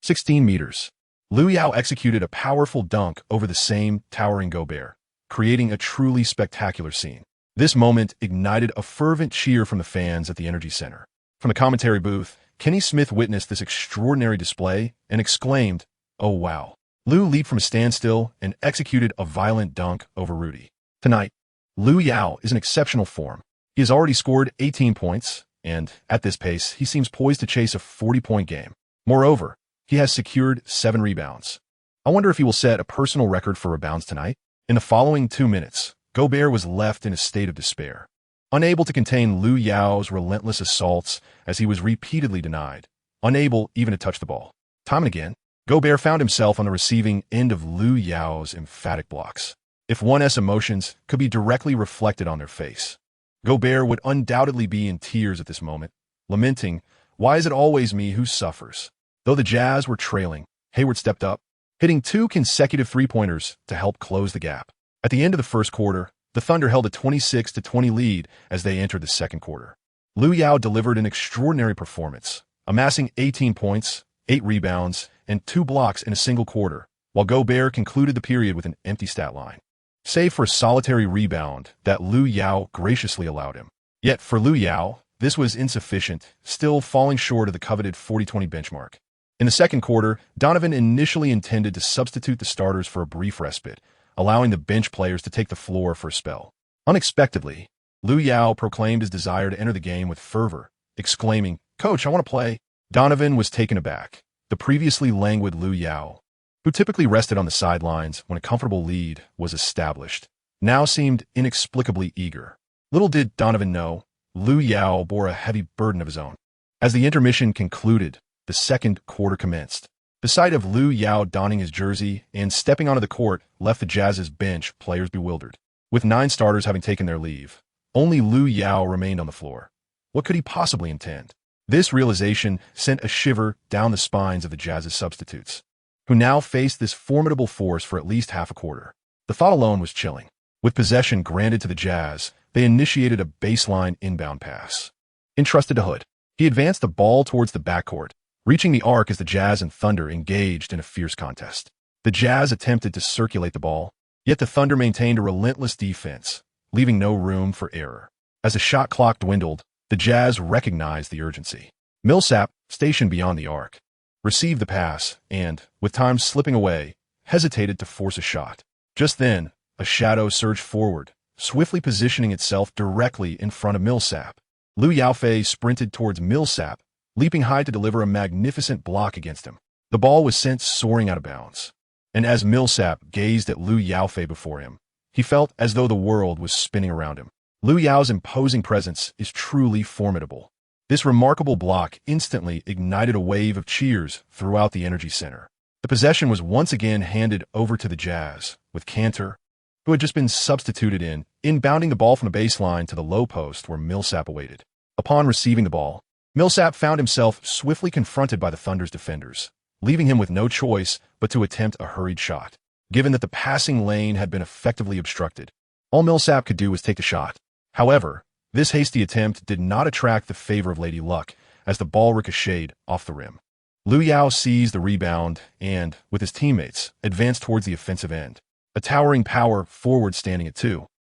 16 meters, Lu Yao executed a powerful dunk over the same towering Gobert, creating a truly spectacular scene. This moment ignited a fervent cheer from the fans at the Energy Center. From the commentary booth, Kenny Smith witnessed this extraordinary display and exclaimed, "Oh wow." Lu leaped from a standstill and executed a violent dunk over Rudy. Tonight, Lu Yao is in exceptional form. He has already scored 18 points, and at this pace, he seems poised to chase a 40-point game. Moreover, he has secured 7 rebounds. I wonder if he will set a personal record for rebounds tonight. In the following 2 minutes, Gobert was left in a state of despair, unable to contain Lu Yao's relentless assaults as he was repeatedly denied, unable even to touch the ball. Time and again, Gobert found himself on the receiving end of Lu Yao's emphatic blocks. If one's emotions could be directly reflected on their face, Gobert would undoubtedly be in tears at this moment, lamenting, "Why is it always me who suffers?" Though the Jazz were trailing, Hayward stepped up, hitting 2 consecutive three-pointers to help close the gap. At the end of the first quarter, the Thunder held a 26-20 lead as they entered the second quarter. Lu Yao delivered an extraordinary performance, amassing 18 points, 8 rebounds, and 2 blocks in a single quarter, while Gobert concluded the period with an empty stat line, save for a solitary rebound that Lu Yao graciously allowed him. Yet for Lu Yao, this was insufficient, still falling short of the coveted 40-20 benchmark. In the second quarter, Donovan initially intended to substitute the starters for a brief respite, allowing the bench players to take the floor for a spell. Unexpectedly, Lu Yao proclaimed his desire to enter the game with fervor, exclaiming, "Coach, I want to play." Donovan was taken aback. The previously languid Lu Yao, who typically rested on the sidelines when a comfortable lead was established, now seemed inexplicably eager. Little did Donovan know, Lu Yao bore a heavy burden of his own. As the intermission concluded, the second quarter commenced. The sight of Lu Yao donning his jersey and stepping onto the court left the Jazz's bench players bewildered. With 9 starters having taken their leave, only Lu Yao remained on the floor. What could he possibly intend? This realization sent a shiver down the spines of the Jazz's substitutes, who now faced this formidable force for at least half a quarter. The thought alone was chilling. With possession granted to the Jazz, they initiated a baseline inbound pass, entrusted to Hood. He advanced the ball towards the backcourt, reaching the arc as the Jazz and Thunder engaged in a fierce contest. The Jazz attempted to circulate the ball, yet the Thunder maintained a relentless defense, leaving no room for error. As the shot clock dwindled, the Jazz recognized the urgency. Millsap, stationed beyond the arc, received the pass and, with time slipping away, hesitated to force a shot. Just then, a shadow surged forward, swiftly positioning itself directly in front of Millsap. Lu Yao sprinted towards Millsap, leaping high to deliver a magnificent block against him. The ball was sent soaring out of bounds, and as Millsap gazed at Lu Yao before him, he felt as though the world was spinning around him. Lu Yao's imposing presence is truly formidable. This remarkable block instantly ignited a wave of cheers throughout the Energy Center. The possession was once again handed over to the Jazz, with Cantor, who had just been substituted inbounding the ball from the baseline to the low post where Millsap awaited. Upon receiving the ball, Millsap found himself swiftly confronted by the Thunder's defenders, leaving him with no choice but to attempt a hurried shot. Given that the passing lane had been effectively obstructed, all Millsap could do was take the shot. However, this hasty attempt did not attract the favor of Lady Luck as the ball ricocheted off the rim. Lu Yao seized the rebound and, with his teammates, advanced towards the offensive end. A towering power forward standing at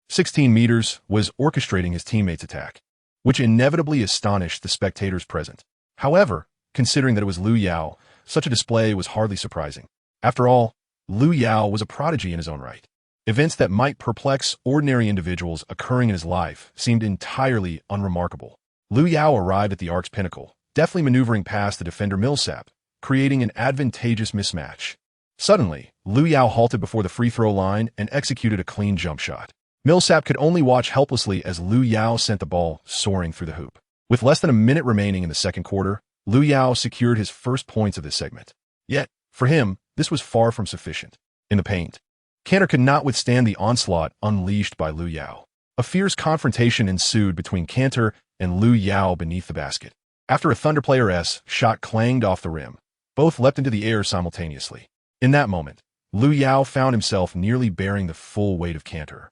16 meters was orchestrating his teammates' attack, which inevitably astonished the spectators present. However, considering that it was Lu Yao, such a display was hardly surprising. After all, Lu Yao was a prodigy in his own right. Events that might perplex ordinary individuals occurring in his life seemed entirely unremarkable. Lu Yao arrived at the arc's pinnacle, deftly maneuvering past the defender Millsap, creating an advantageous mismatch. Suddenly, Lu Yao halted before the free throw line and executed a clean jump shot. Millsap could only watch helplessly as Lu Yao sent the ball soaring through the hoop. With less than a minute remaining in the second quarter, Lu Yao secured his first points of this segment. Yet, for him, this was far from sufficient. In the paint, Kanter could not withstand the onslaught unleashed by Lu Yao. A fierce confrontation ensued between Kanter and Lu Yao beneath the basket. After a Thunder player's shot clanged off the rim, both leapt into the air simultaneously. In that moment, Lu Yao found himself nearly bearing the full weight of Kanter.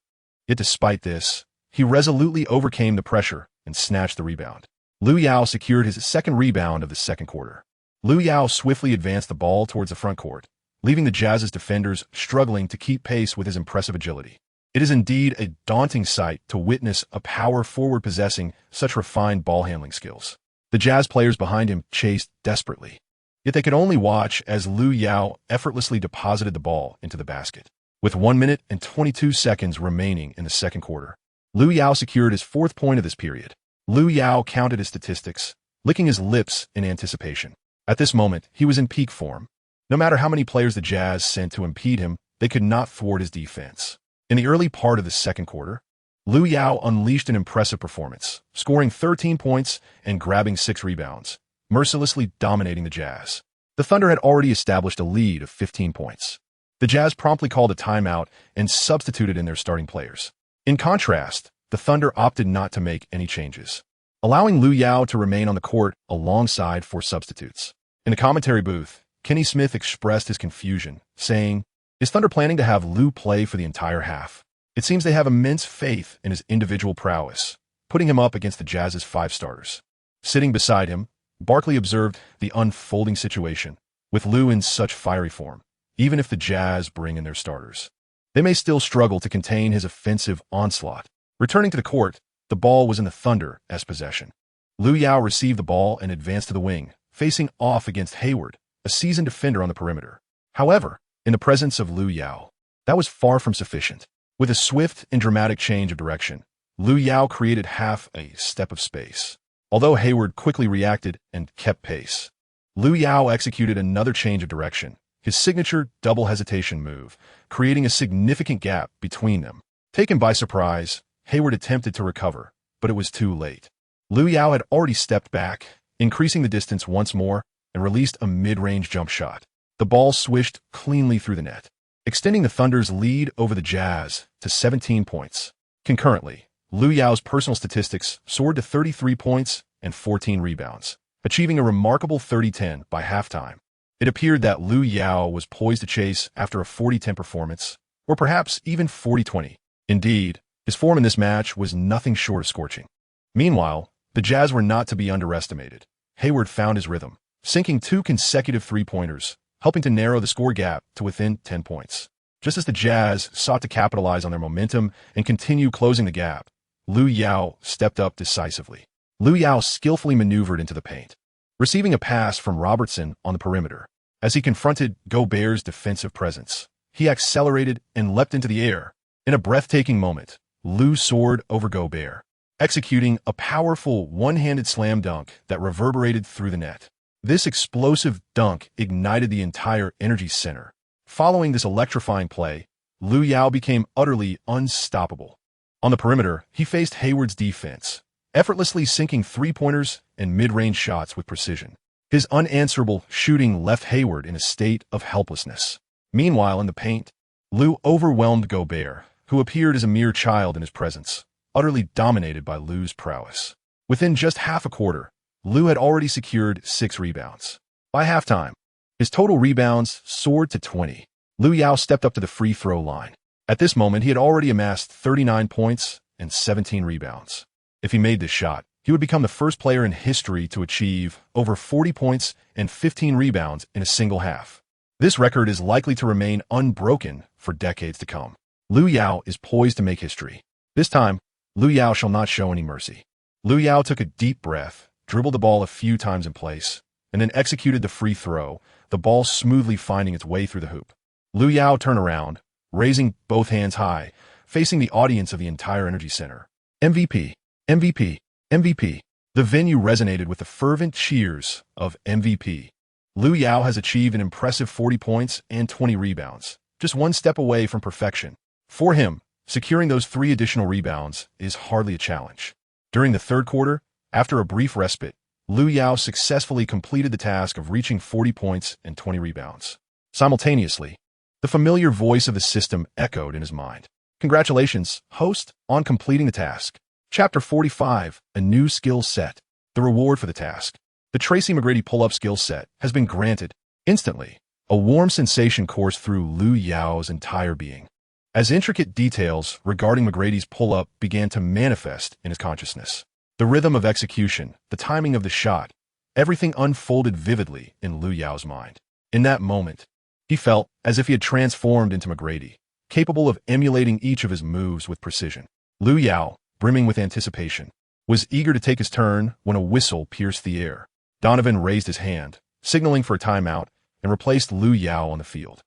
Yet despite this, he resolutely overcame the pressure and snatched the rebound. Lu Yao secured his second rebound of the second quarter. Lu Yao swiftly advanced the ball towards the front court, leaving the Jazz's defenders struggling to keep pace with his impressive agility. It is indeed a daunting sight to witness a power forward possessing such refined ball handling skills. The Jazz players behind him chased desperately, yet they could only watch as Lu Yao effortlessly deposited the ball into the basket. With 1 minute and 22 seconds remaining in the second quarter, Lu Yao secured his fourth point of this period. Lu Yao counted his statistics, licking his lips in anticipation. At this moment, he was in peak form. No matter how many players the Jazz sent to impede him, they could not thwart his defense. In the early part of the second quarter, Lu Yao unleashed an impressive performance, scoring 13 points and grabbing 6 rebounds, mercilessly dominating the Jazz. The Thunder had already established a lead of 15 points. The Jazz promptly called a timeout and substituted in their starting players. In contrast, the Thunder opted not to make any changes, allowing Lu Yao to remain on the court alongside 4 substitutes. In the commentary booth, Kenny Smith expressed his confusion, saying, "Is Thunder planning to have Lu play for the entire half? It seems they have immense faith in his individual prowess, putting him up against the Jazz's 5 starters." Sitting beside him, Barkley observed the unfolding situation. With Lu in such fiery form, even if the Jazz bring in their starters, they may still struggle to contain his offensive onslaught. Returning to the court, the ball was in the Thunder's possession. Lu Yao received the ball and advanced to the wing, facing off against Hayward, a seasoned defender on the perimeter. However, in the presence of Lu Yao, that was far from sufficient. With a swift and dramatic change of direction, Lu Yao created half a step of space. Although Hayward quickly reacted and kept pace, Lu Yao executed another change of direction, his signature double hesitation move, creating a significant gap between them. Taken by surprise, Hayward attempted to recover, but it was too late. Lu Yao had already stepped back, increasing the distance once more, and released a mid-range jump shot. The ball swished cleanly through the net, extending the Thunder's lead over the Jazz to 17 points. Concurrently, Lu Yao's personal statistics soared to 33 points and 14 rebounds, achieving a remarkable 30-10 by halftime. It appeared that Lu Yao was poised to chase after a 40-10 performance, or perhaps even 40-20. Indeed, his form in this match was nothing short of scorching. Meanwhile, the Jazz were not to be underestimated. Hayward found his rhythm, sinking 2 consecutive three-pointers, helping to narrow the score gap to within 10 points. Just as the Jazz sought to capitalize on their momentum and continue closing the gap, Lu Yao stepped up decisively. Lu Yao skillfully maneuvered into the paint, receiving a pass from Robertson on the perimeter. As he confronted Gobert's defensive presence, he accelerated and leapt into the air. In a breathtaking moment, Lu soared over Gobert, executing a powerful one-handed slam dunk that reverberated through the net. This explosive dunk ignited the entire energy center. Following this electrifying play, Lu Yao became utterly unstoppable. On the perimeter, he faced Hayward's defense, effortlessly sinking three-pointers and mid-range shots with precision. His unanswerable shooting left Hayward in a state of helplessness. Meanwhile, in the paint, Lu overwhelmed Gobert, who appeared as a mere child in his presence, utterly dominated by Lu's prowess. Within just half a quarter, Lu had already secured 6 rebounds. By halftime, his total rebounds soared to 20. Lu Yao stepped up to the free throw line. At this moment, he had already amassed 39 points and 17 rebounds. If he made this shot, he would become the first player in history to achieve over 40 points and 15 rebounds in a single half. This record is likely to remain unbroken for decades to come. Lu Yao is poised to make history. This time, Lu Yao shall not show any mercy. Lu Yao took a deep breath, dribbled the ball a few times in place, and then executed the free throw, the ball smoothly finding its way through the hoop. Lu Yao turned around, raising both hands high, facing the audience of the entire energy center. MVP, MVP, MVP. The venue resonated with the fervent cheers of MVP. Lu Yao has achieved an impressive 40 points and 20 rebounds, just one step away from perfection. For him, securing those 3 additional rebounds is hardly a challenge. During the third quarter, after a brief respite, Lu Yao successfully completed the task of reaching 40 points and 20 rebounds. Simultaneously, the familiar voice of the system echoed in his mind. Congratulations, host, on completing the task. Chapter 45, A New Skill Set. The reward for the task. The Tracy McGrady pull-up skill set has been granted. Instantly, a warm sensation coursed through Lu Yao's entire being. As intricate details regarding McGrady's pull-up began to manifest in his consciousness, the rhythm of execution, the timing of the shot, everything unfolded vividly in Lu Yao's mind. In that moment, he felt as if he had transformed into McGrady, capable of emulating each of his moves with precision. Lu Yao, brimming with anticipation, was eager to take his turn when a whistle pierced the air. Donovan raised his hand, signaling for a timeout, and replaced Lu Yao on the field.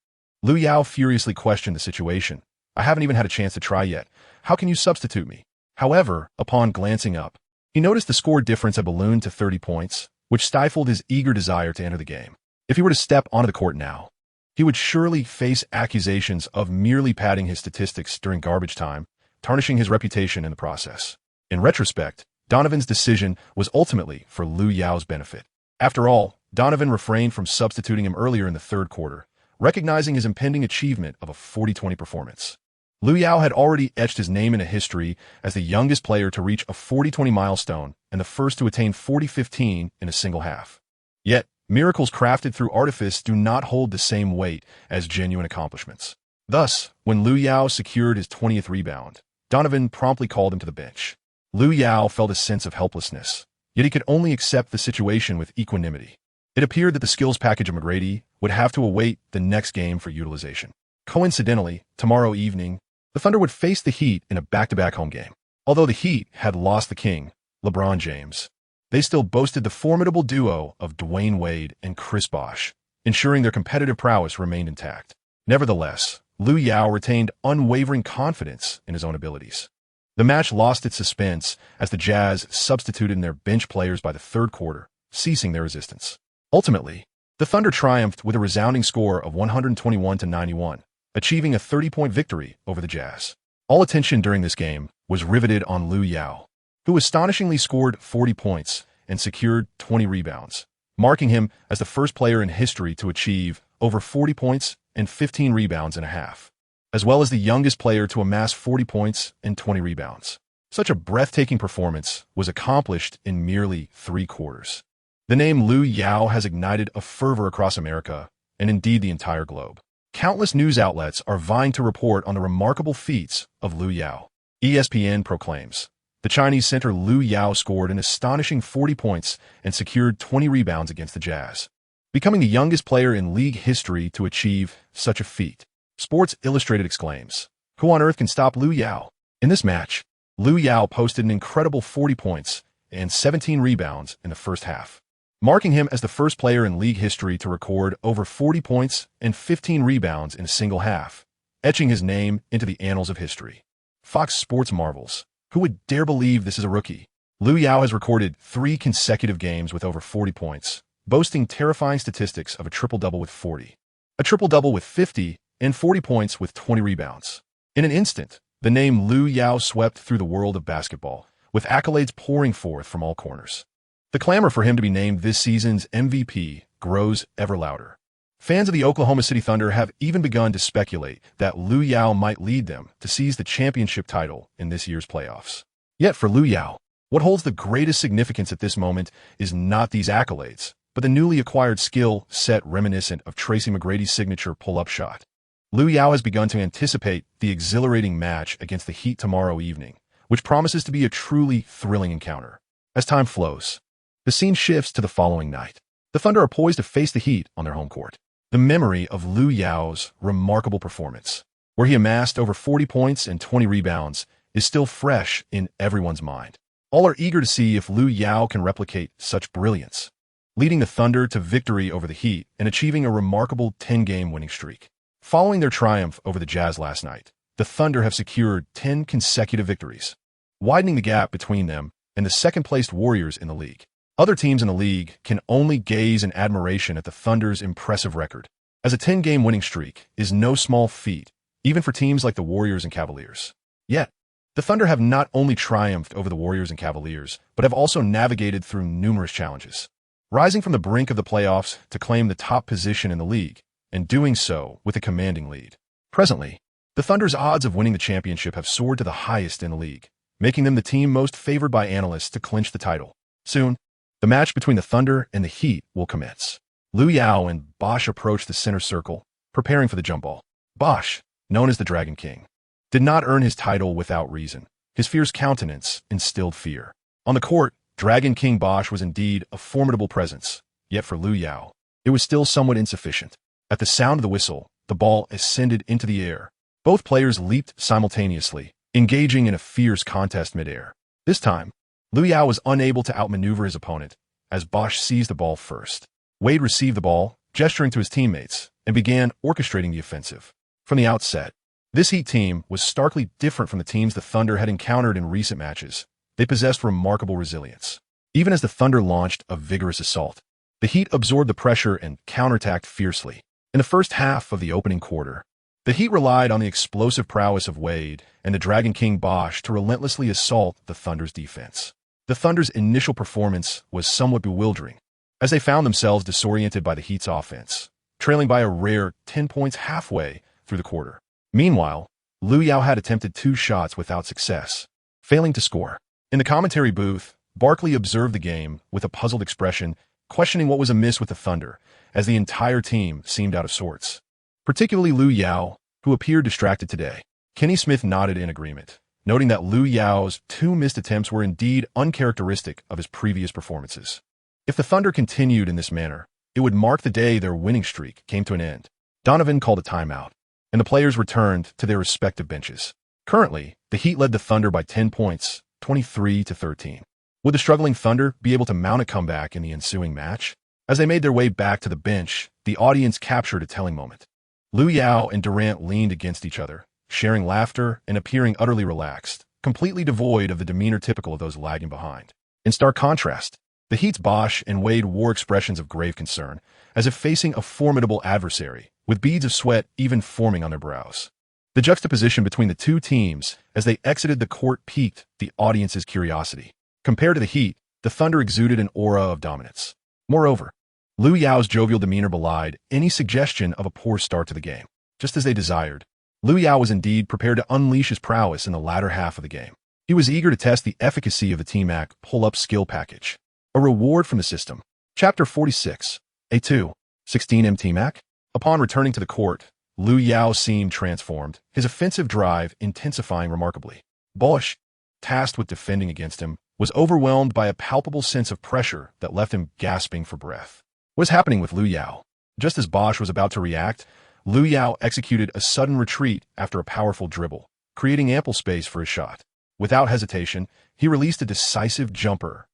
Lu Yao furiously questioned the situation. I haven't even had a chance to try yet. How can you substitute me? However, upon glancing up, he noticed the score difference had ballooned to 30 points, which stifled his eager desire to enter the game. If he were to step onto the court now, he would surely face accusations of merely padding his statistics during garbage time, tarnishing his reputation in the process. In retrospect, Donovan's decision was ultimately for Lu Yao's benefit. After all, Donovan refrained from substituting him earlier in the third quarter, recognizing his impending achievement of a 40-20 performance. Lu Yao had already etched his name into history as the youngest player to reach a 40-20 milestone and the first to attain 40-15 in a single half. Yet, miracles crafted through artifice do not hold the same weight as genuine accomplishments. Thus, when Lu Yao secured his 20th rebound, Donovan promptly called him to the bench. Lu Yao felt a sense of helplessness, yet he could only accept the situation with equanimity. It appeared that the skills package of McGrady would have to await the next game for utilization. Coincidentally, tomorrow evening, the Thunder would face the Heat in a back-to-back home game. Although the Heat had lost the king, LeBron James, they still boasted the formidable duo of Dwayne Wade and Chris Bosh, ensuring their competitive prowess remained intact. Nevertheless, Lu Yao retained unwavering confidence in his own abilities. The match lost its suspense as the Jazz substituted in their bench players by the third quarter, ceasing their resistance. Ultimately, the Thunder triumphed with a resounding score of 121-91, achieving a 30-point victory over the Jazz. All attention during this game was riveted on Lu Yao, who astonishingly scored 40 points and secured 20 rebounds, marking him as the first player in history to achieve over 40 points and 15 rebounds in a half, as well as the youngest player to amass 40 points and 20 rebounds. Such a breathtaking performance was accomplished in merely 3 quarters. The name Lu Yao has ignited a fervor across America, and indeed the entire globe. Countless news outlets are vying to report on the remarkable feats of Lu Yao. ESPN proclaims, the Chinese center Lu Yao scored an astonishing 40 points and secured 20 rebounds against the Jazz, becoming the youngest player in league history to achieve such a feat. Sports Illustrated exclaims, who on earth can stop Lu Yao? In this match, Lu Yao posted an incredible 40 points and 17 rebounds in the first half, marking him as the first player in league history to record over 40 points and 15 rebounds in a single half, etching his name into the annals of history. Fox Sports marvels, who would dare believe this is a rookie? Lu Yao has recorded 3 consecutive games with over 40 points, boasting terrifying statistics of a triple-double with 40, a triple-double with 50, and 40 points with 20 rebounds. In an instant, the name Lu Yao swept through the world of basketball, with accolades pouring forth from all corners. The clamor for him to be named this season's MVP grows ever louder. Fans of the Oklahoma City Thunder have even begun to speculate that Lu Yao might lead them to seize the championship title in this year's playoffs. Yet for Lu Yao, what holds the greatest significance at this moment is not these accolades, but the newly acquired skill set reminiscent of Tracy McGrady's signature pull-up shot. Lu Yao has begun to anticipate the exhilarating match against the Heat tomorrow evening, which promises to be a truly thrilling encounter. As time flows, the scene shifts to the following night. The Thunder are poised to face the Heat on their home court. The memory of Lu Yao's remarkable performance, where he amassed over 40 points and 20 rebounds, is still fresh in everyone's mind. All are eager to see if Lu Yao can replicate such brilliance, leading the Thunder to victory over the Heat and achieving a remarkable 10-game winning streak. Following their triumph over the Jazz last night, the Thunder have secured 10 consecutive victories, widening the gap between them and the second-placed Warriors in the league. Other teams in the league can only gaze in admiration at the Thunder's impressive record, as a 10-game winning streak is no small feat, even for teams like the Warriors and Cavaliers. Yet, the Thunder have not only triumphed over the Warriors and Cavaliers, but have also navigated through numerous challenges, rising from the brink of the playoffs to claim the top position in the league, and doing so with a commanding lead. Presently, the Thunder's odds of winning the championship have soared to the highest in the league, making them the team most favored by analysts to clinch the title. Soon, the match between the Thunder and the Heat will commence. Lu Yao and Bosh approach the center circle, preparing for the jump ball. Bosh, known as the Dragon King, did not earn his title without reason. His fierce countenance instilled fear. On the court, Dragon King Bosh was indeed a formidable presence, yet for Lu Yao, it was still somewhat insufficient. At the sound of the whistle, the ball ascended into the air. Both players leaped simultaneously, engaging in a fierce contest midair. This time, Lu Yao was unable to outmaneuver his opponent, as Bosh seized the ball first. Wade received the ball, gesturing to his teammates, and began orchestrating the offensive. From the outset, this Heat team was starkly different from the teams the Thunder had encountered in recent matches. They possessed remarkable resilience. Even as the Thunder launched a vigorous assault, the Heat absorbed the pressure and counterattacked fiercely. In the first half of the opening quarter, the Heat relied on the explosive prowess of Wade and the Dragon King Bosh to relentlessly assault the Thunder's defense. The Thunder's initial performance was somewhat bewildering, as they found themselves disoriented by the Heat's offense, trailing by a rare 10 points halfway through the quarter. Meanwhile, Lu Yao had attempted 2 shots without success, failing to score. In the commentary booth, Barkley observed the game with a puzzled expression, questioning what was amiss with the Thunder, as the entire team seemed out of sorts. Particularly Lu Yao, who appeared distracted today. Kenny Smith nodded in agreement, noting that Lu Yao's 2 missed attempts were indeed uncharacteristic of his previous performances. If the Thunder continued in this manner, it would mark the day their winning streak came to an end. Donovan called a timeout, and the players returned to their respective benches. Currently, the Heat led the Thunder by 10 points, 23-13. Would the struggling Thunder be able to mount a comeback in the ensuing match? As they made their way back to the bench, the audience captured a telling moment. Lu Yao and Durant leaned against each other, sharing laughter and appearing utterly relaxed, completely devoid of the demeanor typical of those lagging behind. In stark contrast, the Heat's Bosh and Wade wore expressions of grave concern, as if facing a formidable adversary, with beads of sweat even forming on their brows. The juxtaposition between the two teams as they exited the court piqued the audience's curiosity. Compared to the Heat, the Thunder exuded an aura of dominance. Moreover, Lu Yao's jovial demeanor belied any suggestion of a poor start to the game. Just as they desired, Lu Yao was indeed prepared to unleash his prowess in the latter half of the game. He was eager to test the efficacy of the T-Mac pull-up skill package, a reward from the system. Chapter 46, A2, 16M T-Mac. Upon returning to the court, Lu Yao seemed transformed, his offensive drive intensifying remarkably. Bosh, tasked with defending against him, was overwhelmed by a palpable sense of pressure that left him gasping for breath. What was happening with Lu Yao? Just as Bosh was about to react, Lu Yao executed a sudden retreat after a powerful dribble, creating ample space for his shot. Without hesitation, he released a decisive jumper.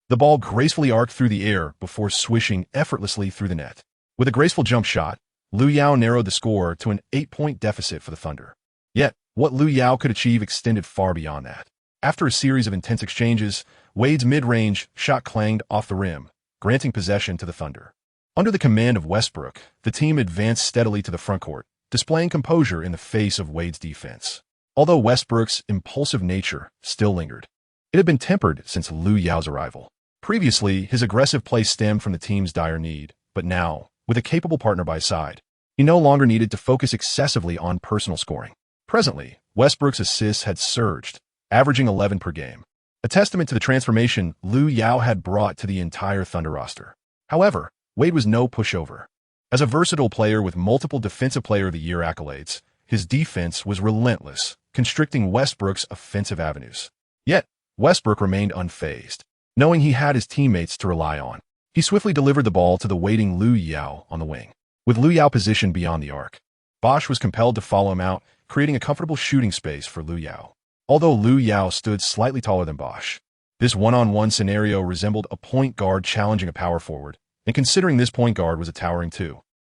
The ball gracefully arced through the air before swishing effortlessly through the net. With a graceful jump shot, Lu Yao narrowed the score to an 8-point deficit for the Thunder. Yet, what Lu Yao could achieve extended far beyond that. After a series of intense exchanges, Wade's mid-range shot clanged off the rim, granting possession to the Thunder. Under the command of Westbrook, the team advanced steadily to the frontcourt, displaying composure in the face of Wade's defense. Although Westbrook's impulsive nature still lingered, it had been tempered since Lu Yao's arrival. Previously, his aggressive play stemmed from the team's dire need, but now, with a capable partner by his side, he no longer needed to focus excessively on personal scoring. Presently, Westbrook's assists had surged, averaging 11 per game, a testament to the transformation Lu Yao had brought to the entire Thunder roster. However, Wade was no pushover. As a versatile player with multiple Defensive Player of the Year accolades, his defense was relentless, constricting Westbrook's offensive avenues. Yet, Westbrook remained unfazed. Knowing he had his teammates to rely on, he swiftly delivered the ball to the waiting Lu Yao on the wing. With Lu Yao positioned beyond the arc, Bosh was compelled to follow him out, creating a comfortable shooting space for Lu Yao. Although Lu Yao stood slightly taller than Bosh, this one-on-one scenario resembled a point guard challenging a power forward, and considering this point guard was a towering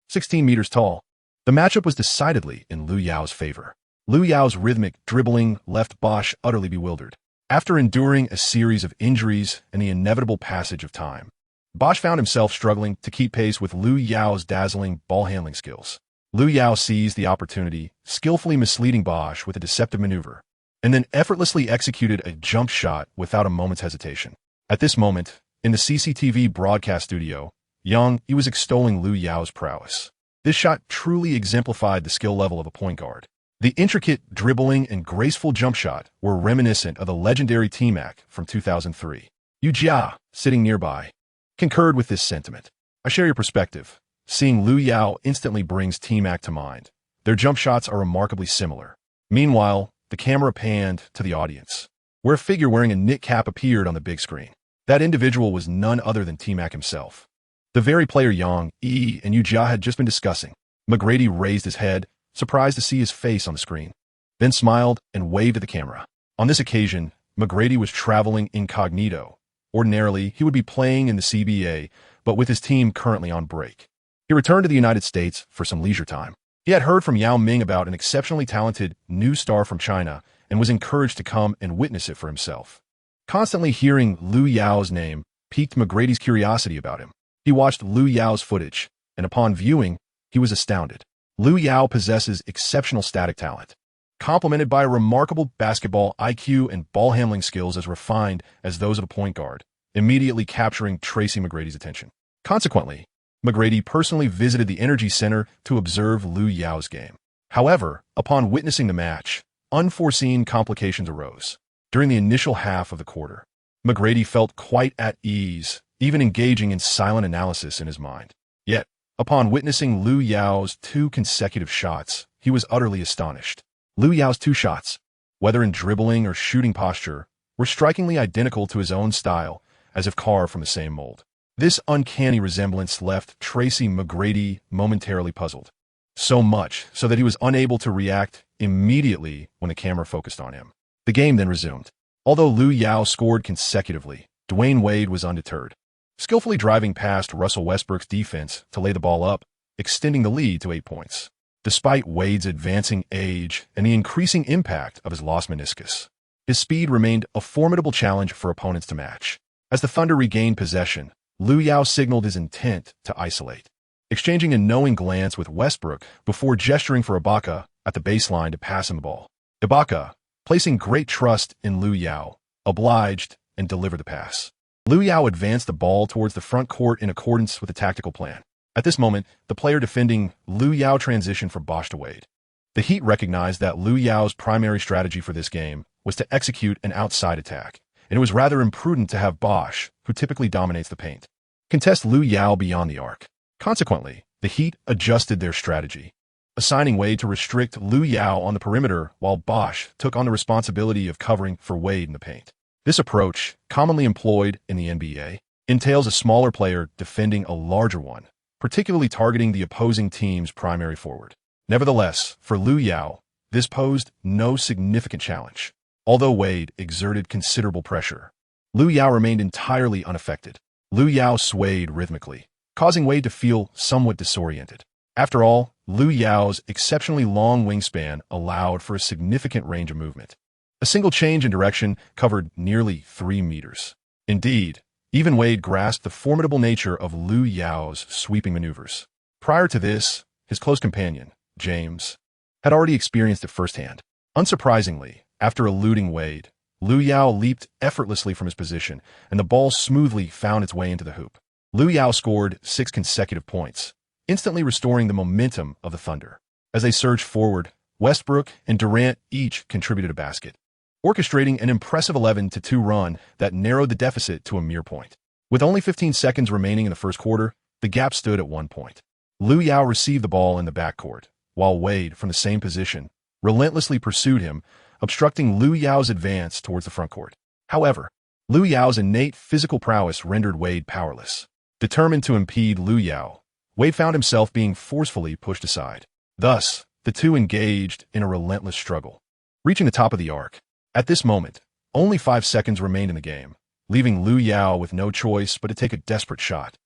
16 meters tall, the matchup was decidedly in Lu Yao's favor. Lu Yao's rhythmic dribbling left Bosh utterly bewildered. After enduring a series of injuries and the inevitable passage of time, Bosh found himself struggling to keep pace with Lu Yao's dazzling ball-handling skills. Lu Yao seized the opportunity, skillfully misleading Bosh with a deceptive maneuver. and then effortlessly executed a jump shot without a moment's hesitation. At this moment, in the CCTV broadcast studio, he was extolling Lu Yao's prowess. This shot truly exemplified the skill level of a point guard. The intricate dribbling and graceful jump shot were reminiscent of the legendary T-Mac from 2003. Yu Jia, sitting nearby, concurred with this sentiment. I share your perspective. Seeing Lu Yao instantly brings T-Mac to mind. Their jump shots are remarkably similar. Meanwhile, the camera panned to the audience, where a figure wearing a knit cap appeared on the big screen. That individual was none other than T-Mac himself. The very player and Yu Jia had just been discussing. McGrady raised his head, surprised to see his face on the screen, then smiled and waved at the camera. On this occasion, McGrady was traveling incognito. Ordinarily, he would be playing in the CBA, but with his team currently on break. He returned to the United States for some leisure time. He had heard from Yao Ming about an exceptionally talented new star from China and was encouraged to come and witness it for himself. Constantly hearing Lu Yao's name piqued McGrady's curiosity about him. He watched Lu Yao's footage, and upon viewing, he was astounded. Lu Yao possesses exceptional static talent, complemented by a remarkable basketball IQ and ball handling skills as refined as those of a point guard, immediately capturing Tracy McGrady's attention. Consequently, McGrady personally visited the Energy Center to observe Lu Yao's game. However, upon witnessing the match, unforeseen complications arose. During the initial half of the quarter, McGrady felt quite at ease, even engaging in silent analysis in his mind. Yet, upon witnessing Lu Yao's 2 consecutive shots, he was utterly astonished. Lu Yao's 2 shots, whether in dribbling or shooting posture, were strikingly identical to his own style, as if carved from the same mold. This uncanny resemblance left Tracy McGrady momentarily puzzled. So much so that he was unable to react immediately when the camera focused on him. The game then resumed. Although Lu Yao scored consecutively, Dwayne Wade was undeterred, skillfully driving past Russell Westbrook's defense to lay the ball up, extending the lead to 8 points. Despite Wade's advancing age and the increasing impact of his lost meniscus, his speed remained a formidable challenge for opponents to match. As the Thunder regained possession, Lu Yao signaled his intent to isolate, exchanging a knowing glance with Westbrook before gesturing for Ibaka at the baseline to pass him the ball. Ibaka, placing great trust in Lu Yao, obliged and delivered the pass. Lu Yao advanced the ball towards the front court in accordance with the tactical plan. At this moment, the player defending Lu Yao transitioned from Bosh to Wade. The Heat recognized that Lu Yao's primary strategy for this game was to execute an outside attack, and it was rather imprudent to have Bosh, who typically dominates the paint, contest Lu Yao beyond the arc. Consequently, the Heat adjusted their strategy, assigning Wade to restrict Lu Yao on the perimeter while Bosh took on the responsibility of covering for Wade in the paint. This approach, commonly employed in the NBA, entails a smaller player defending a larger one, particularly targeting the opposing team's primary forward. Nevertheless, for Lu Yao, this posed no significant challenge. Although Wade exerted considerable pressure, Lu Yao remained entirely unaffected. Lu Yao swayed rhythmically, causing Wade to feel somewhat disoriented. After all, Lu Yao's exceptionally long wingspan allowed for a significant range of movement. A single change in direction covered nearly 3 meters. Indeed, even Wade grasped the formidable nature of Lu Yao's sweeping maneuvers. Prior to this, his close companion, James, had already experienced it firsthand. Unsurprisingly, after eluding Wade, Lu Yao leaped effortlessly from his position, and the ball smoothly found its way into the hoop. Lu Yao scored 6 consecutive points, instantly restoring the momentum of the Thunder. As they surged forward, Westbrook and Durant each contributed a basket, orchestrating an impressive 11-2 run that narrowed the deficit to a mere point. With only 15 seconds remaining in the first quarter, the gap stood at 1 point. Lu Yao received the ball in the backcourt, while Wade, from the same position, relentlessly pursued him, obstructing Lu Yao's advance towards the front court. However, Lu Yao's innate physical prowess rendered Wade powerless. Determined to impede Lu Yao, Wade found himself being forcefully pushed aside. Thus, the two engaged in a relentless struggle, reaching the top of the arc. At this moment, only 5 seconds remained in the game, leaving Lu Yao with no choice but to take a desperate shot,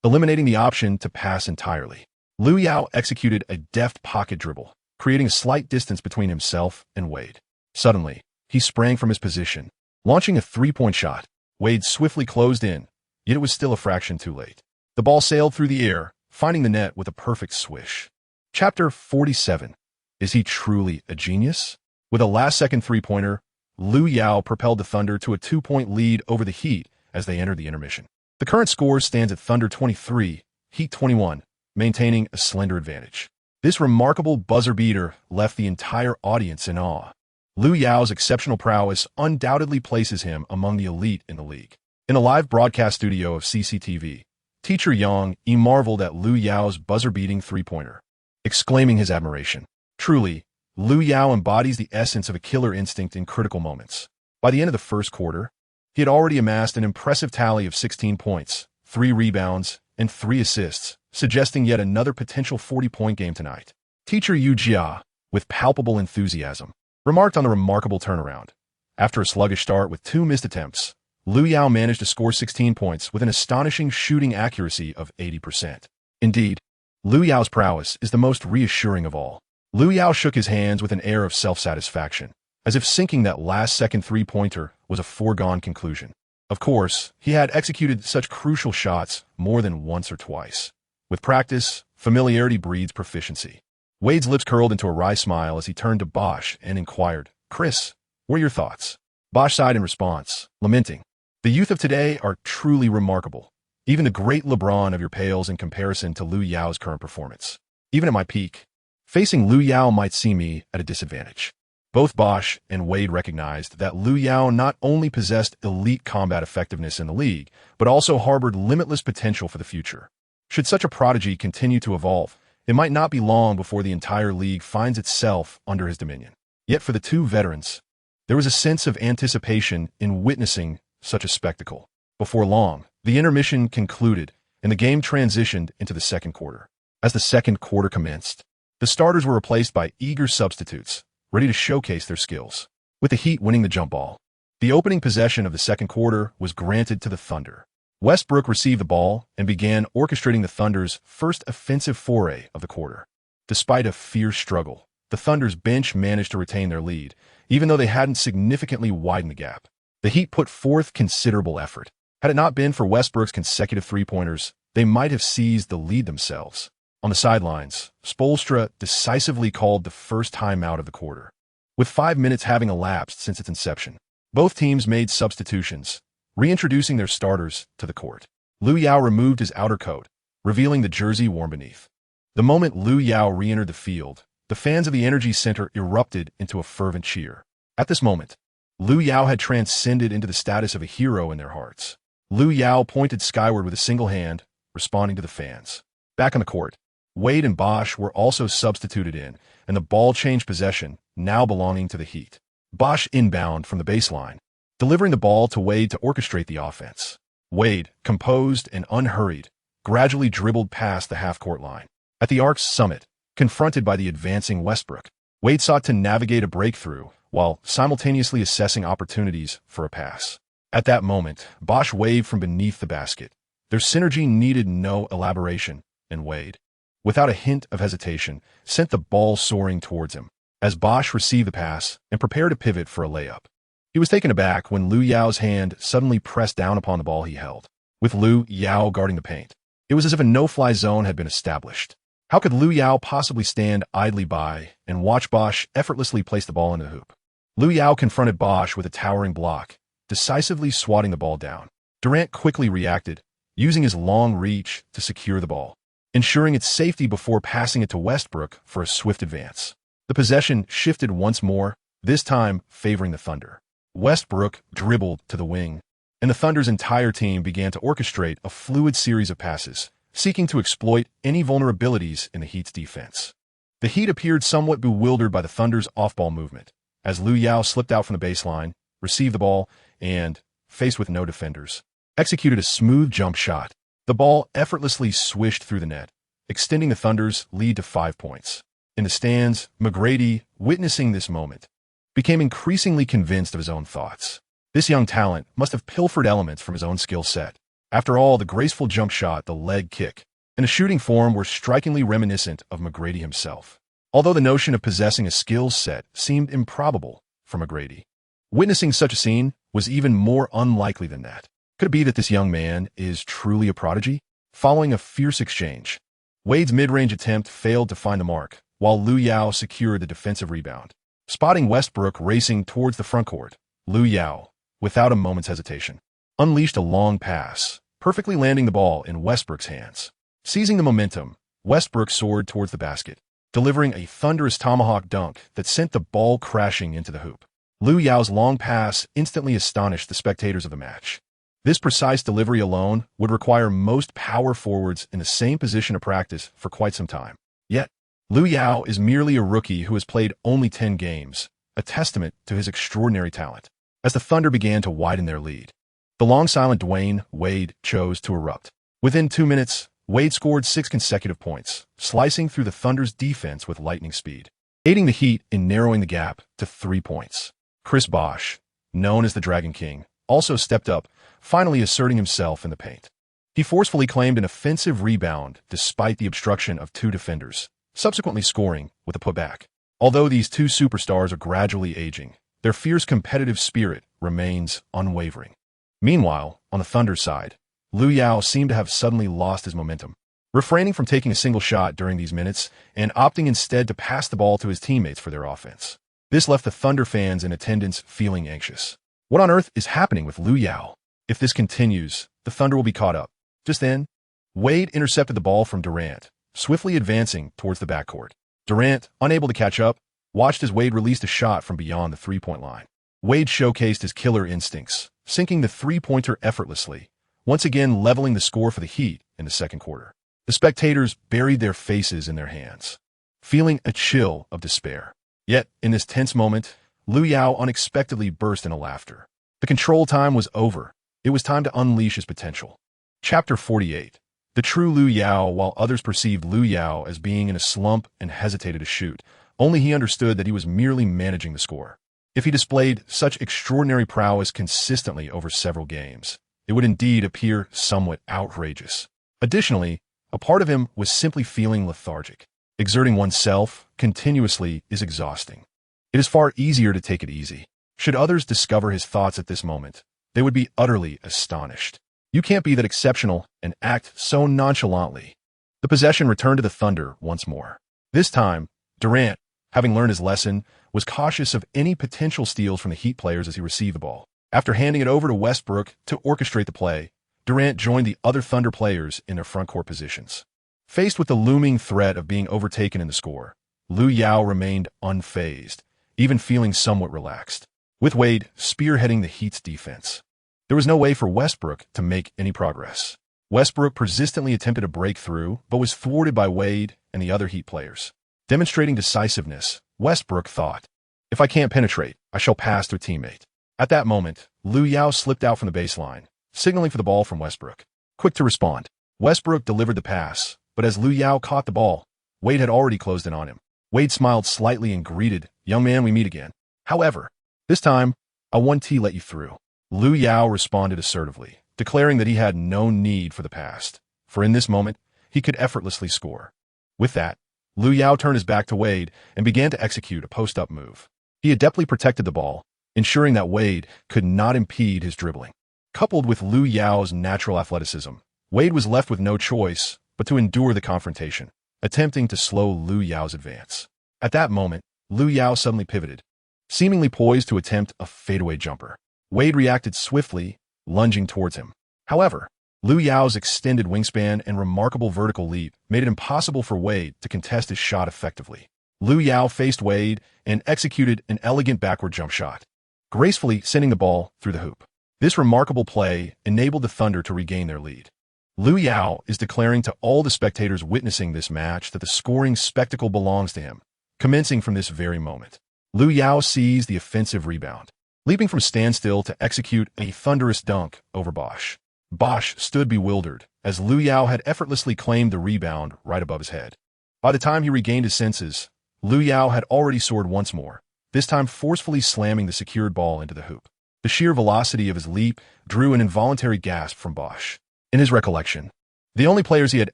eliminating the option to pass entirely. Lu Yao executed a deft pocket dribble, creating a slight distance between himself and Wade. Suddenly, he sprang from his position, launching a 3-point shot. Wade swiftly closed in, yet it was still a fraction too late. The ball sailed through the air, finding the net with a perfect swish. Chapter 47. Is he truly a genius? With a last-second 3-pointer, Lu Yao propelled the Thunder to a 2-point lead over the Heat as they entered the intermission. The current score stands at Thunder 23, Heat 21, maintaining a slender advantage. This remarkable buzzer beater left the entire audience in awe. Lu Yao's exceptional prowess undoubtedly places him among the elite in the league. In a live broadcast studio of CCTV, Teacher Yang marveled at Lu Yao's buzzer-beating three-pointer, exclaiming his admiration. Truly, Lu Yao embodies the essence of a killer instinct in critical moments. By the end of the first quarter, he had already amassed an impressive tally of 16 points, 3 rebounds, and 3 assists, suggesting yet another potential 40-point game tonight. Teacher Yu Jia, with palpable enthusiasm, remarked on the remarkable turnaround. After a sluggish start with 2 missed attempts, Lu Yao managed to score 16 points with an astonishing shooting accuracy of 80%. Indeed, Lu Yao's prowess is the most reassuring of all. Lu Yao shook his hands with an air of self-satisfaction, as if sinking that last-second three-pointer was a foregone conclusion. Of course, he had executed such crucial shots more than once or twice. With practice, familiarity breeds proficiency. Wade's lips curled into a wry smile as he turned to Bosch and inquired, "Chris, what are your thoughts?" Bosch sighed in response, lamenting, "The youth of today are truly remarkable. Even the great LeBron of your pales in comparison to Lu Yao's current performance. Even at my peak, facing Lu Yao might see me at a disadvantage." Both Bosch and Wade recognized that Lu Yao not only possessed elite combat effectiveness in the league, but also harbored limitless potential for the future. Should such a prodigy continue to evolve, it might not be long before the entire league finds itself under his dominion. Yet for the two veterans, there was a sense of anticipation in witnessing such a spectacle. Before long, the intermission concluded, and the game transitioned into the second quarter. As the second quarter commenced, the starters were replaced by eager substitutes, ready to showcase their skills. With the Heat winning the jump ball, the opening possession of the second quarter was granted to the Thunder. Westbrook received the ball and began orchestrating the Thunder's first offensive foray of the quarter. Despite a fierce struggle, the Thunder's bench managed to retain their lead, even though they hadn't significantly widened the gap. The Heat put forth considerable effort. Had it not been for Westbrook's consecutive three-pointers, they might have seized the lead themselves. On the sidelines, Spoelstra decisively called the first timeout of the quarter. With 5 minutes having elapsed since its inception, both teams made substitutions, reintroducing their starters to the court. Lu Yao removed his outer coat, revealing the jersey worn beneath. The moment Lu Yao re-entered the field, the fans of the Energy Center erupted into a fervent cheer. At this moment, Lu Yao had transcended into the status of a hero in their hearts. Lu Yao pointed skyward with a single hand, responding to the fans. Back on the court, Wade and Bosch were also substituted in, and the ball changed possession, now belonging to the Heat. Bosch inbound from the baseline, delivering the ball to Wade to orchestrate the offense. Wade, composed and unhurried, gradually dribbled past the half-court line. At the arc's summit, confronted by the advancing Westbrook, Wade sought to navigate a breakthrough while simultaneously assessing opportunities for a pass. At that moment, Bosch waved from beneath the basket. Their synergy needed no elaboration, and Wade, without a hint of hesitation, sent the ball soaring towards him. As Bosch received the pass and prepared to pivot for a layup, he was taken aback when Lu Yao's hand suddenly pressed down upon the ball he held. With Lu Yao guarding the paint, it was as if a no-fly zone had been established. How could Lu Yao possibly stand idly by and watch Bosch effortlessly place the ball into the hoop? Lu Yao confronted Bosch with a towering block, decisively swatting the ball down. Durant quickly reacted, using his long reach to secure the ball, ensuring its safety before passing it to Westbrook for a swift advance. The possession shifted once more, this time favoring the Thunder. Westbrook dribbled to the wing, and the Thunder's entire team began to orchestrate a fluid series of passes, seeking to exploit any vulnerabilities in the Heat's defense. The Heat appeared somewhat bewildered by the Thunder's off-ball movement, as Lu Yao slipped out from the baseline, received the ball, and, faced with no defenders, executed a smooth jump shot. The ball effortlessly swished through the net, extending the Thunder's lead to 5 points. In the stands, McGrady, witnessing this moment, became increasingly convinced of his own thoughts. This young talent must have pilfered elements from his own skill set. After all, the graceful jump shot, the leg kick, and the shooting form were strikingly reminiscent of McGrady himself. Although the notion of possessing a skills set seemed improbable for McGrady, witnessing such a scene was even more unlikely than that. Could it be that this young man is truly a prodigy? Following a fierce exchange, Wade's mid-range attempt failed to find the mark, while Lu Yao secured the defensive rebound. Spotting Westbrook racing towards the front court, Lu Yao, without a moment's hesitation, unleashed a long pass, perfectly landing the ball in Westbrook's hands. Seizing the momentum, Westbrook soared towards the basket, delivering a thunderous tomahawk dunk that sent the ball crashing into the hoop. Lu Yao's long pass instantly astonished the spectators of the match. This precise delivery alone would require most power forwards in the same position of practice for quite some time. Yet, Lu Yao is merely a rookie who has played only 10 games, a testament to his extraordinary talent. As the Thunder began to widen their lead, the long-silent Dwayne Wade chose to erupt. Within 2 minutes, Wade scored 6 consecutive points, slicing through the Thunder's defense with lightning speed, aiding the Heat in narrowing the gap to 3 points. Chris Bosh, known as the Dragon King, also stepped up, finally asserting himself in the paint. He forcefully claimed an offensive rebound despite the obstruction of 2 defenders, subsequently scoring with a putback. Although these 2 superstars are gradually aging, their fierce competitive spirit remains unwavering. Meanwhile, on the Thunder's side, Lu Yao seemed to have suddenly lost his momentum, refraining from taking a single shot during these minutes and opting instead to pass the ball to his teammates for their offense. This left the Thunder fans in attendance feeling anxious. What on earth is happening with Lu Yao? If this continues, the Thunder will be caught up. Just then, Wade intercepted the ball from Durant, swiftly advancing towards the backcourt. Durant, unable to catch up, watched as Wade released a shot from beyond the three-point line. Wade showcased his killer instincts, sinking the three-pointer effortlessly, once again leveling the score for the Heat in the second quarter. The spectators buried their faces in their hands, feeling a chill of despair. Yet, in this tense moment, Lu Yao unexpectedly burst into laughter. The control time was over. It was time to unleash his potential. Chapter 48. The true Lu Yao. While others perceived Lu Yao as being in a slump and hesitated to shoot, only he understood that he was merely managing the score. If he displayed such extraordinary prowess consistently over several games, it would indeed appear somewhat outrageous. Additionally, a part of him was simply feeling lethargic. Exerting oneself continuously is exhausting. It is far easier to take it easy. Should others discover his thoughts at this moment, they would be utterly astonished. You can't be that exceptional and act so nonchalantly. The possession returned to the Thunder once more. This time, Durant, having learned his lesson, was cautious of any potential steals from the Heat players as he received the ball. After handing it over to Westbrook to orchestrate the play, Durant joined the other Thunder players in their frontcourt positions. Faced with the looming threat of being overtaken in the score, Lu Yao remained unfazed, even feeling somewhat relaxed. With Wade spearheading the Heat's defense, there was no way for Westbrook to make any progress. Westbrook persistently attempted a breakthrough, but was thwarted by Wade and the other Heat players. Demonstrating decisiveness, Westbrook thought, "If I can't penetrate, I shall pass to a teammate." At that moment, Lu Yao slipped out from the baseline, signaling for the ball from Westbrook. Quick to respond, Westbrook delivered the pass, but as Lu Yao caught the ball, Wade had already closed in on him. Wade smiled slightly and greeted, "Young man, we meet again. However, this time, I won't let you through." Lu Yao responded assertively, declaring that he had no need for the pass, for in this moment, he could effortlessly score. With that, Lu Yao turned his back to Wade and began to execute a post-up move. He adeptly protected the ball, ensuring that Wade could not impede his dribbling. Coupled with Lu Yao's natural athleticism, Wade was left with no choice but to endure the confrontation, attempting to slow Lu Yao's advance. At that moment, Lu Yao suddenly pivoted, seemingly poised to attempt a fadeaway jumper. Wade reacted swiftly, lunging towards him. However, Lu Yao's extended wingspan and remarkable vertical leap made it impossible for Wade to contest his shot effectively. Lu Yao faced Wade and executed an elegant backward jump shot, gracefully sending the ball through the hoop. This remarkable play enabled the Thunder to regain their lead. Lu Yao is declaring to all the spectators witnessing this match that the scoring spectacle belongs to him, commencing from this very moment. Lu Yao seized the offensive rebound, leaping from standstill to execute a thunderous dunk over Bosh. Bosh stood bewildered, as Lu Yao had effortlessly claimed the rebound right above his head. By the time he regained his senses, Lu Yao had already soared once more, this time forcefully slamming the secured ball into the hoop. The sheer velocity of his leap drew an involuntary gasp from Bosh. In his recollection, the only players he had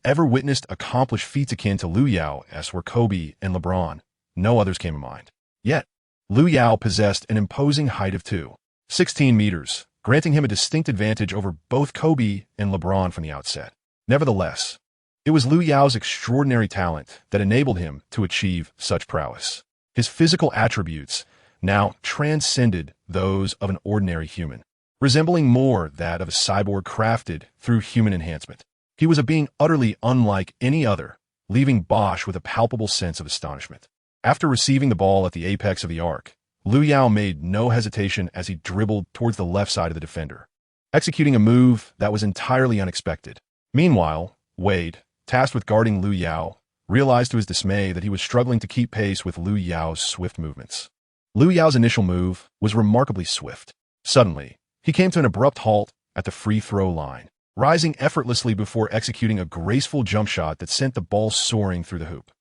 ever witnessed accomplish feats akin to Lu Yao's were Kobe and LeBron. No others came to mind. Yet, Lu Yao possessed an imposing height of 2.16 meters, granting him a distinct advantage over both Kobe and LeBron from the outset. Nevertheless, it was Lu Yao's extraordinary talent that enabled him to achieve such prowess. His physical attributes now transcended those of an ordinary human, resembling more that of a cyborg crafted through human enhancement. He was a being utterly unlike any other, leaving Bosch with a palpable sense of astonishment. After receiving the ball at the apex of the arc, Lu Yao made no hesitation as he dribbled towards the left side of the defender, executing a move that was entirely unexpected. Meanwhile, Wade, tasked with guarding Lu Yao, realized to his dismay that he was struggling to keep pace with Lu Yao's swift movements. Lu Yao's initial move was remarkably swift. Suddenly, he came to an abrupt halt at the free throw line, rising effortlessly before executing a graceful jump shot that sent the ball soaring through the hoop.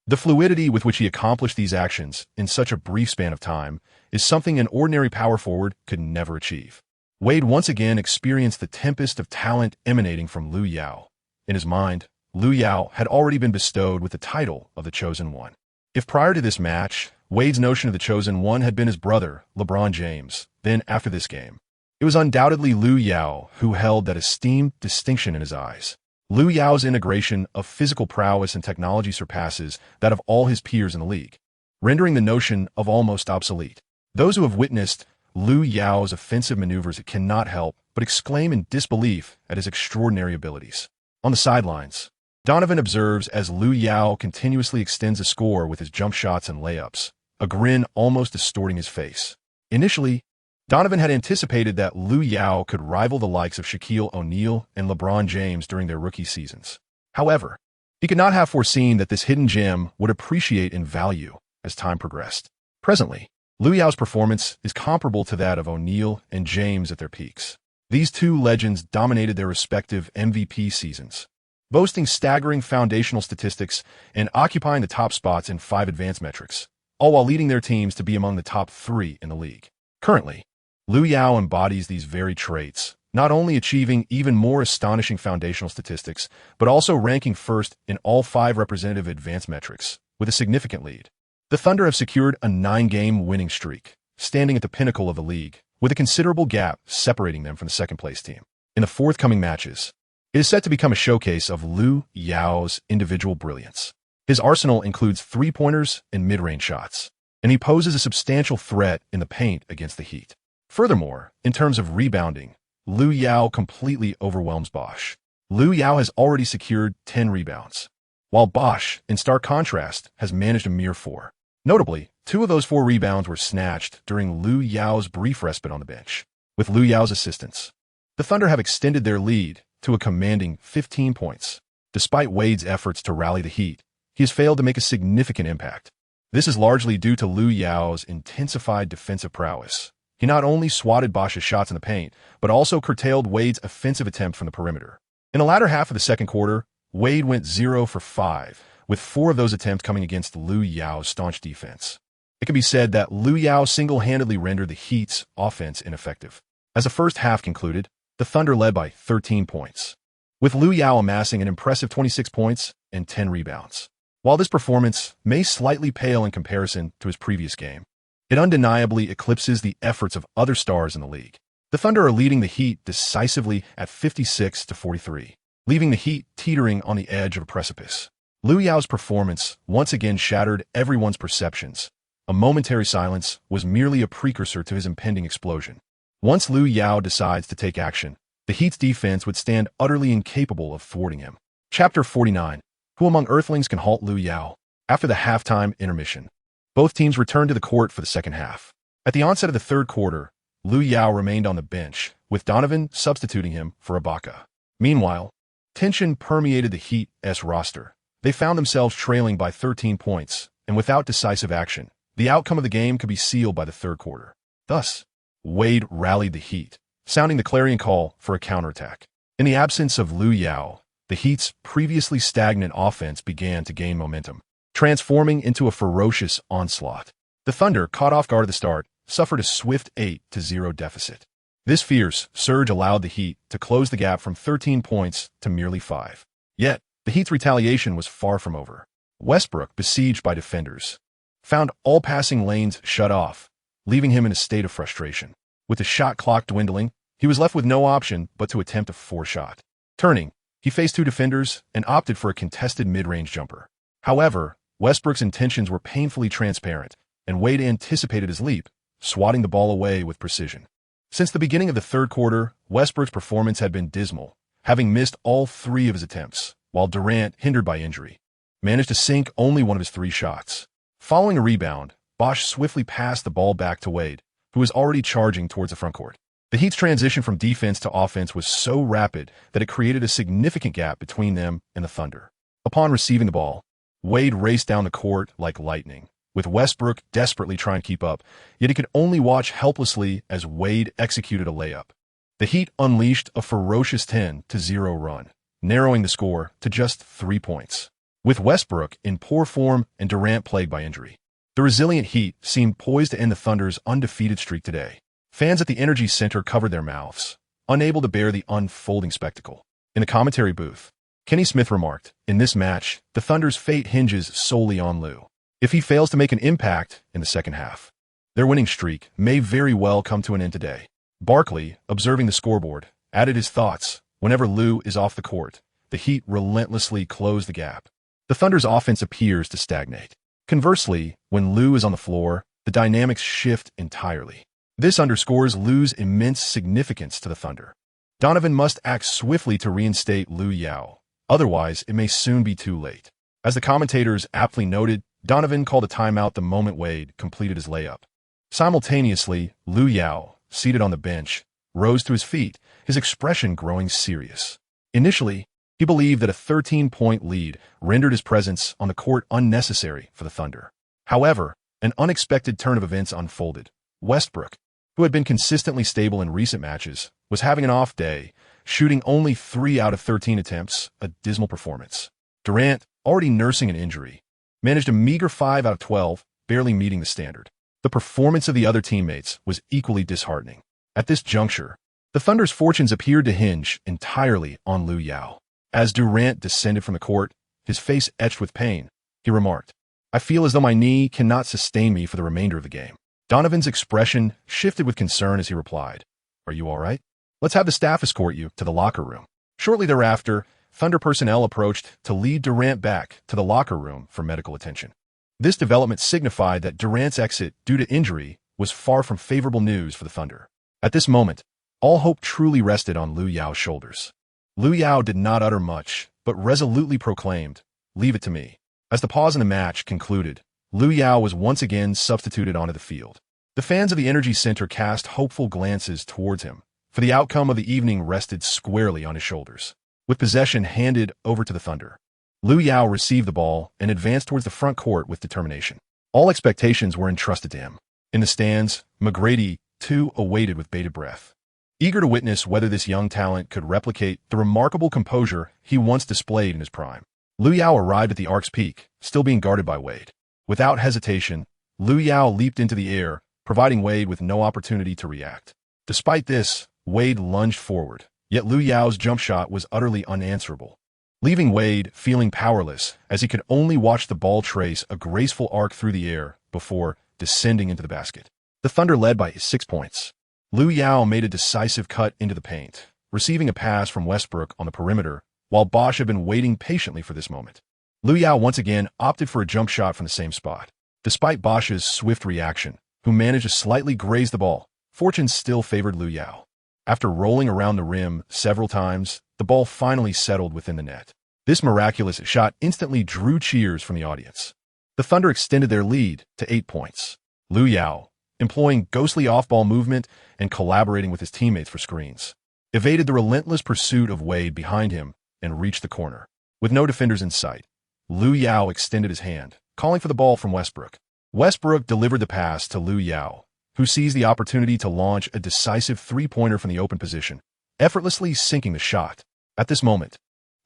The fluidity with which he accomplished these actions in such a brief span of time is something an ordinary power forward could never achieve. Wade once again experienced the tempest of talent emanating from Lu Yao. In his mind, Lu Yao had already been bestowed with the title of the Chosen One. If prior to this match, Wade's notion of the Chosen One had been his brother, LeBron James, then after this game, it was undoubtedly Lu Yao who held that esteemed distinction in his eyes. Lu Yao's integration of physical prowess and technology surpasses that of all his peers in the league, rendering the notion of almost obsolete. Those who have witnessed Lu Yao's offensive maneuvers cannot help but exclaim in disbelief at his extraordinary abilities. On the sidelines, Donovan observes as Lu Yao continuously extends the score with his jump shots and layups, a grin almost distorting his face. Initially, Donovan had anticipated that Lu Yao could rival the likes of Shaquille O'Neal and LeBron James during their rookie seasons. However, he could not have foreseen that this hidden gem would appreciate in value as time progressed. Presently, Lu Yao's performance is comparable to that of O'Neal and James at their peaks. These two legends dominated their respective MVP seasons, boasting staggering foundational statistics and occupying the top spots in 5 advanced metrics, all while leading their teams to be among the top 3 in the league. Currently, Lu Yao embodies these very traits, not only achieving even more astonishing foundational statistics, but also ranking first in all 5 representative advanced metrics, with a significant lead. The Thunder have secured a 9-game winning streak, standing at the pinnacle of the league, with a considerable gap separating them from the second-place team. In the forthcoming matches, it is set to become a showcase of Lu Yao's individual brilliance. His arsenal includes three-pointers and mid-range shots, and he poses a substantial threat in the paint against the Heat. Furthermore, in terms of rebounding, Lu Yao completely overwhelms Bosch. Lu Yao has already secured 10 rebounds, while Bosch, in stark contrast, has managed a mere 4. Notably, 2 of those 4 rebounds were snatched during Lu Yao's brief respite on the bench. With Lu Yao's assistance, the Thunder have extended their lead to a commanding 15 points. Despite Wade's efforts to rally the Heat, he has failed to make a significant impact. This is largely due to Lu Yao's intensified defensive prowess. He not only swatted Bosch's shots in the paint, but also curtailed Wade's offensive attempt from the perimeter. In the latter half of the second quarter, Wade went 0 for 5, with 4 of those attempts coming against Lu Yao's staunch defense. It can be said that Lu Yao single-handedly rendered the Heat's offense ineffective. As the first half concluded, the Thunder led by 13 points, with Lu Yao amassing an impressive 26 points and 10 rebounds. While this performance may slightly pale in comparison to his previous game, it undeniably eclipses the efforts of other stars in the league. The Thunder are leading the Heat decisively at 56-43, leaving the Heat teetering on the edge of a precipice. Lu Yao's performance once again shattered everyone's perceptions. A momentary silence was merely a precursor to his impending explosion. Once Lu Yao decides to take action, the Heat's defense would stand utterly incapable of thwarting him. Chapter 49. Who among Earthlings can halt Lu Yao? After the halftime intermission, both teams returned to the court for the second half. At the onset of the third quarter, Lu Yao remained on the bench, with Donovan substituting him for Ibaka. Meanwhile, tension permeated the Heat's roster. They found themselves trailing by 13 points, and without decisive action, the outcome of the game could be sealed by the third quarter. Thus, Wade rallied the Heat, sounding the clarion call for a counterattack. In the absence of Lu Yao, the Heat's previously stagnant offense began to gain momentum, transforming into a ferocious onslaught. The Thunder, caught off guard at the start, suffered a swift 8-0 deficit. This fierce surge allowed the Heat to close the gap from 13 points to merely 5. Yet, the Heat's retaliation was far from over. Westbrook, besieged by defenders, found all passing lanes shut off, leaving him in a state of frustration. With the shot clock dwindling, he was left with no option but to attempt a 4-shot. Turning, he faced 2 defenders and opted for a contested mid-range jumper. However, Westbrook's intentions were painfully transparent. and Wade anticipated his leap, swatting the ball away with precision. Since the beginning of the third quarter, Westbrook's performance had been dismal, having missed all 3 of his attempts, while Durant, hindered by injury, managed to sink only one of his 3 shots. Following a rebound, Bosh swiftly passed the ball back to Wade, who was already charging towards the frontcourt. The Heat's transition from defense to offense was so rapid that it created a significant gap between them and the Thunder. Upon receiving the ball, Wade raced down the court like lightning, with Westbrook desperately trying to keep up, yet he could only watch helplessly as Wade executed a layup. The Heat unleashed a ferocious 10-0 run, narrowing the score to just 3 points. With Westbrook in poor form and Durant plagued by injury, the resilient Heat seemed poised to end the Thunder's undefeated streak today. Fans at the Energy Center covered their mouths, unable to bear the unfolding spectacle. In the commentary booth, Kenny Smith remarked, "In this match, the Thunder's fate hinges solely on Lu. If he fails to make an impact in the second half, their winning streak may very well come to an end today." Barkley, observing the scoreboard, added his thoughts. Whenever Lu is off the court, the Heat relentlessly close the gap. The Thunder's offense appears to stagnate. Conversely, when Lu is on the floor, the dynamics shift entirely. This underscores Lu's immense significance to the Thunder. Donovan must act swiftly to reinstate Lu Yao, otherwise it may soon be too late. As the commentators aptly noted, Donovan called a timeout the moment Wade completed his layup. Simultaneously, Lu Yao, seated on the bench, rose to his feet, his expression growing serious. Initially, he believed that a 13-point lead rendered his presence on the court unnecessary for the Thunder. However, an unexpected turn of events unfolded. Westbrook, who had been consistently stable in recent matches, was having an off day, shooting only 3 out of 13 attempts, a dismal performance. Durant, already nursing an injury, managed a meager 5 out of 12, barely meeting the standard. The performance of the other teammates was equally disheartening. At this juncture, the Thunder's fortunes appeared to hinge entirely on Lu Yao. As Durant descended from the court, his face etched with pain, he remarked, "I feel as though my knee cannot sustain me for the remainder of the game." Donovan's expression shifted with concern as he replied, "Are you all right? Let's have the staff escort you to the locker room." Shortly thereafter, Thunder personnel approached to lead Durant back to the locker room for medical attention. This development signified that Durant's exit due to injury was far from favorable news for the Thunder. At this moment, all hope truly rested on Lu Yao's shoulders. Lu Yao did not utter much, but resolutely proclaimed, "Leave it to me." As the pause in the match concluded, Lu Yao was once again substituted onto the field. The fans of the Energy Center cast hopeful glances towards him, for the outcome of the evening rested squarely on his shoulders. With possession handed over to the Thunder, Lu Yao received the ball and advanced towards the front court with determination. All expectations were entrusted to him. In the stands, McGrady, too, awaited with bated breath, eager to witness whether this young talent could replicate the remarkable composure he once displayed in his prime. Lu Yao arrived at the arc's peak, still being guarded by Wade. Without hesitation, Lu Yao leaped into the air, providing Wade with no opportunity to react. Despite this, Wade lunged forward, yet Lu Yao's jump shot was utterly unanswerable, leaving Wade feeling powerless as he could only watch the ball trace a graceful arc through the air before descending into the basket. The Thunder led by 6 points. Lu Yao made a decisive cut into the paint, receiving a pass from Westbrook on the perimeter, while Bosh had been waiting patiently for this moment. Lu Yao once again opted for a jump shot from the same spot. Despite Bosh's swift reaction, who managed to slightly graze the ball, fortune still favored Lu Yao. After rolling around the rim several times, the ball finally settled within the net. This miraculous shot instantly drew cheers from the audience. The Thunder extended their lead to 8 points. Lu Yao, employing ghostly off-ball movement and collaborating with his teammates for screens, evaded the relentless pursuit of Wade behind him and reached the corner. With no defenders in sight, Lu Yao extended his hand, calling for the ball from Westbrook. Westbrook delivered the pass to Lu Yao, who seized the opportunity to launch a decisive 3-pointer from the open position, effortlessly sinking the shot. At this moment,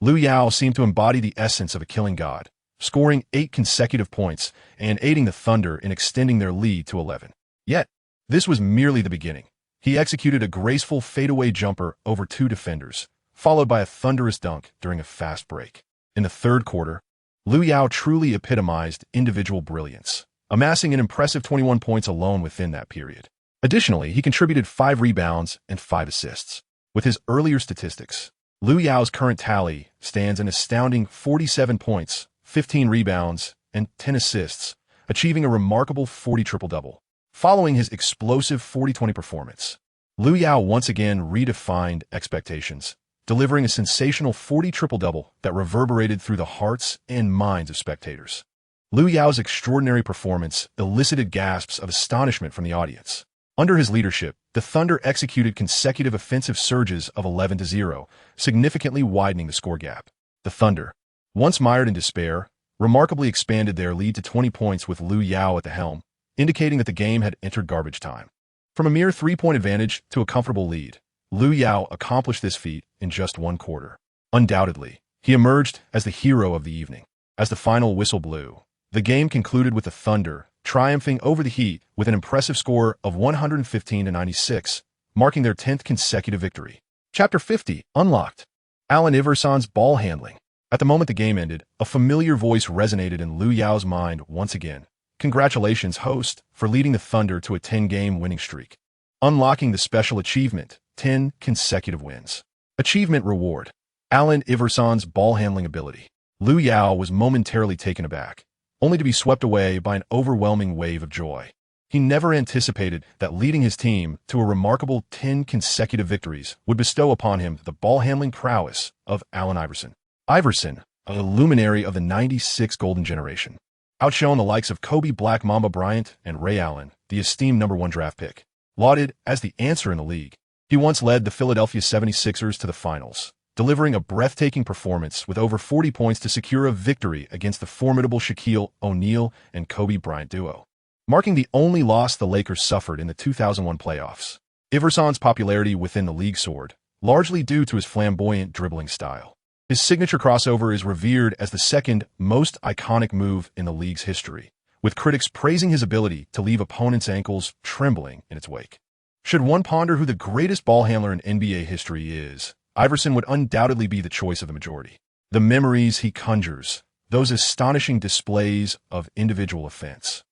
Lu Yao seemed to embody the essence of a killing god, scoring 8 consecutive points and aiding the Thunder in extending their lead to 11. Yet, this was merely the beginning. He executed a graceful fadeaway jumper over 2 defenders, followed by a thunderous dunk during a fast break. In the third quarter, Lu Yao truly epitomized individual brilliance, amassing an impressive 21 points alone within that period. Additionally, he contributed 5 rebounds and 5 assists. With his earlier statistics, Lu Yao's current tally stands an astounding 47 points, 15 rebounds, and 10 assists, achieving a remarkable 40 triple-double. Following his explosive 40-20 performance, Lu Yao once again redefined expectations, delivering a sensational 40 triple-double that reverberated through the hearts and minds of spectators. Lu Yao's extraordinary performance elicited gasps of astonishment from the audience. Under his leadership, the Thunder executed consecutive offensive surges of 11-0, significantly widening the score gap. The Thunder, once mired in despair, remarkably expanded their lead to 20 points with Lu Yao at the helm, indicating that the game had entered garbage time. From a mere 3-point advantage to a comfortable lead, Lu Yao accomplished this feat in just one quarter. Undoubtedly, he emerged as the hero of the evening. As the final whistle blew, the game concluded with the Thunder triumphing over the Heat with an impressive score of 115-96, marking their 10th consecutive victory. Chapter 50, Unlocked. Allen Iverson's ball handling. At the moment the game ended, a familiar voice resonated in Lu Yao's mind once again. Congratulations, host, for leading the Thunder to a 10-game winning streak. Unlocking the special achievement, 10 consecutive wins. Achievement reward. Allen Iverson's ball handling ability. Lu Yao was momentarily taken aback, only to be swept away by an overwhelming wave of joy. He never anticipated that leading his team to a remarkable 10 consecutive victories would bestow upon him the ball-handling prowess of Allen Iverson. Iverson, a luminary of the '96 Golden Generation, outshone the likes of Kobe Black Mamba Bryant and Ray Allen, the esteemed #1 draft pick. Lauded as the answer in the league, he once led the Philadelphia 76ers to the finals, delivering a breathtaking performance with over 40 points to secure a victory against the formidable Shaquille O'Neal and Kobe Bryant duo, marking the only loss the Lakers suffered in the 2001 playoffs. Iverson's popularity within the league soared, largely due to his flamboyant dribbling style. His signature crossover is revered as the second most iconic move in the league's history, with critics praising his ability to leave opponents' ankles trembling in its wake. Should one ponder who the greatest ball handler in NBA history is, Iverson would undoubtedly be the choice of the majority. The memories he conjures, those astonishing displays of individual offense,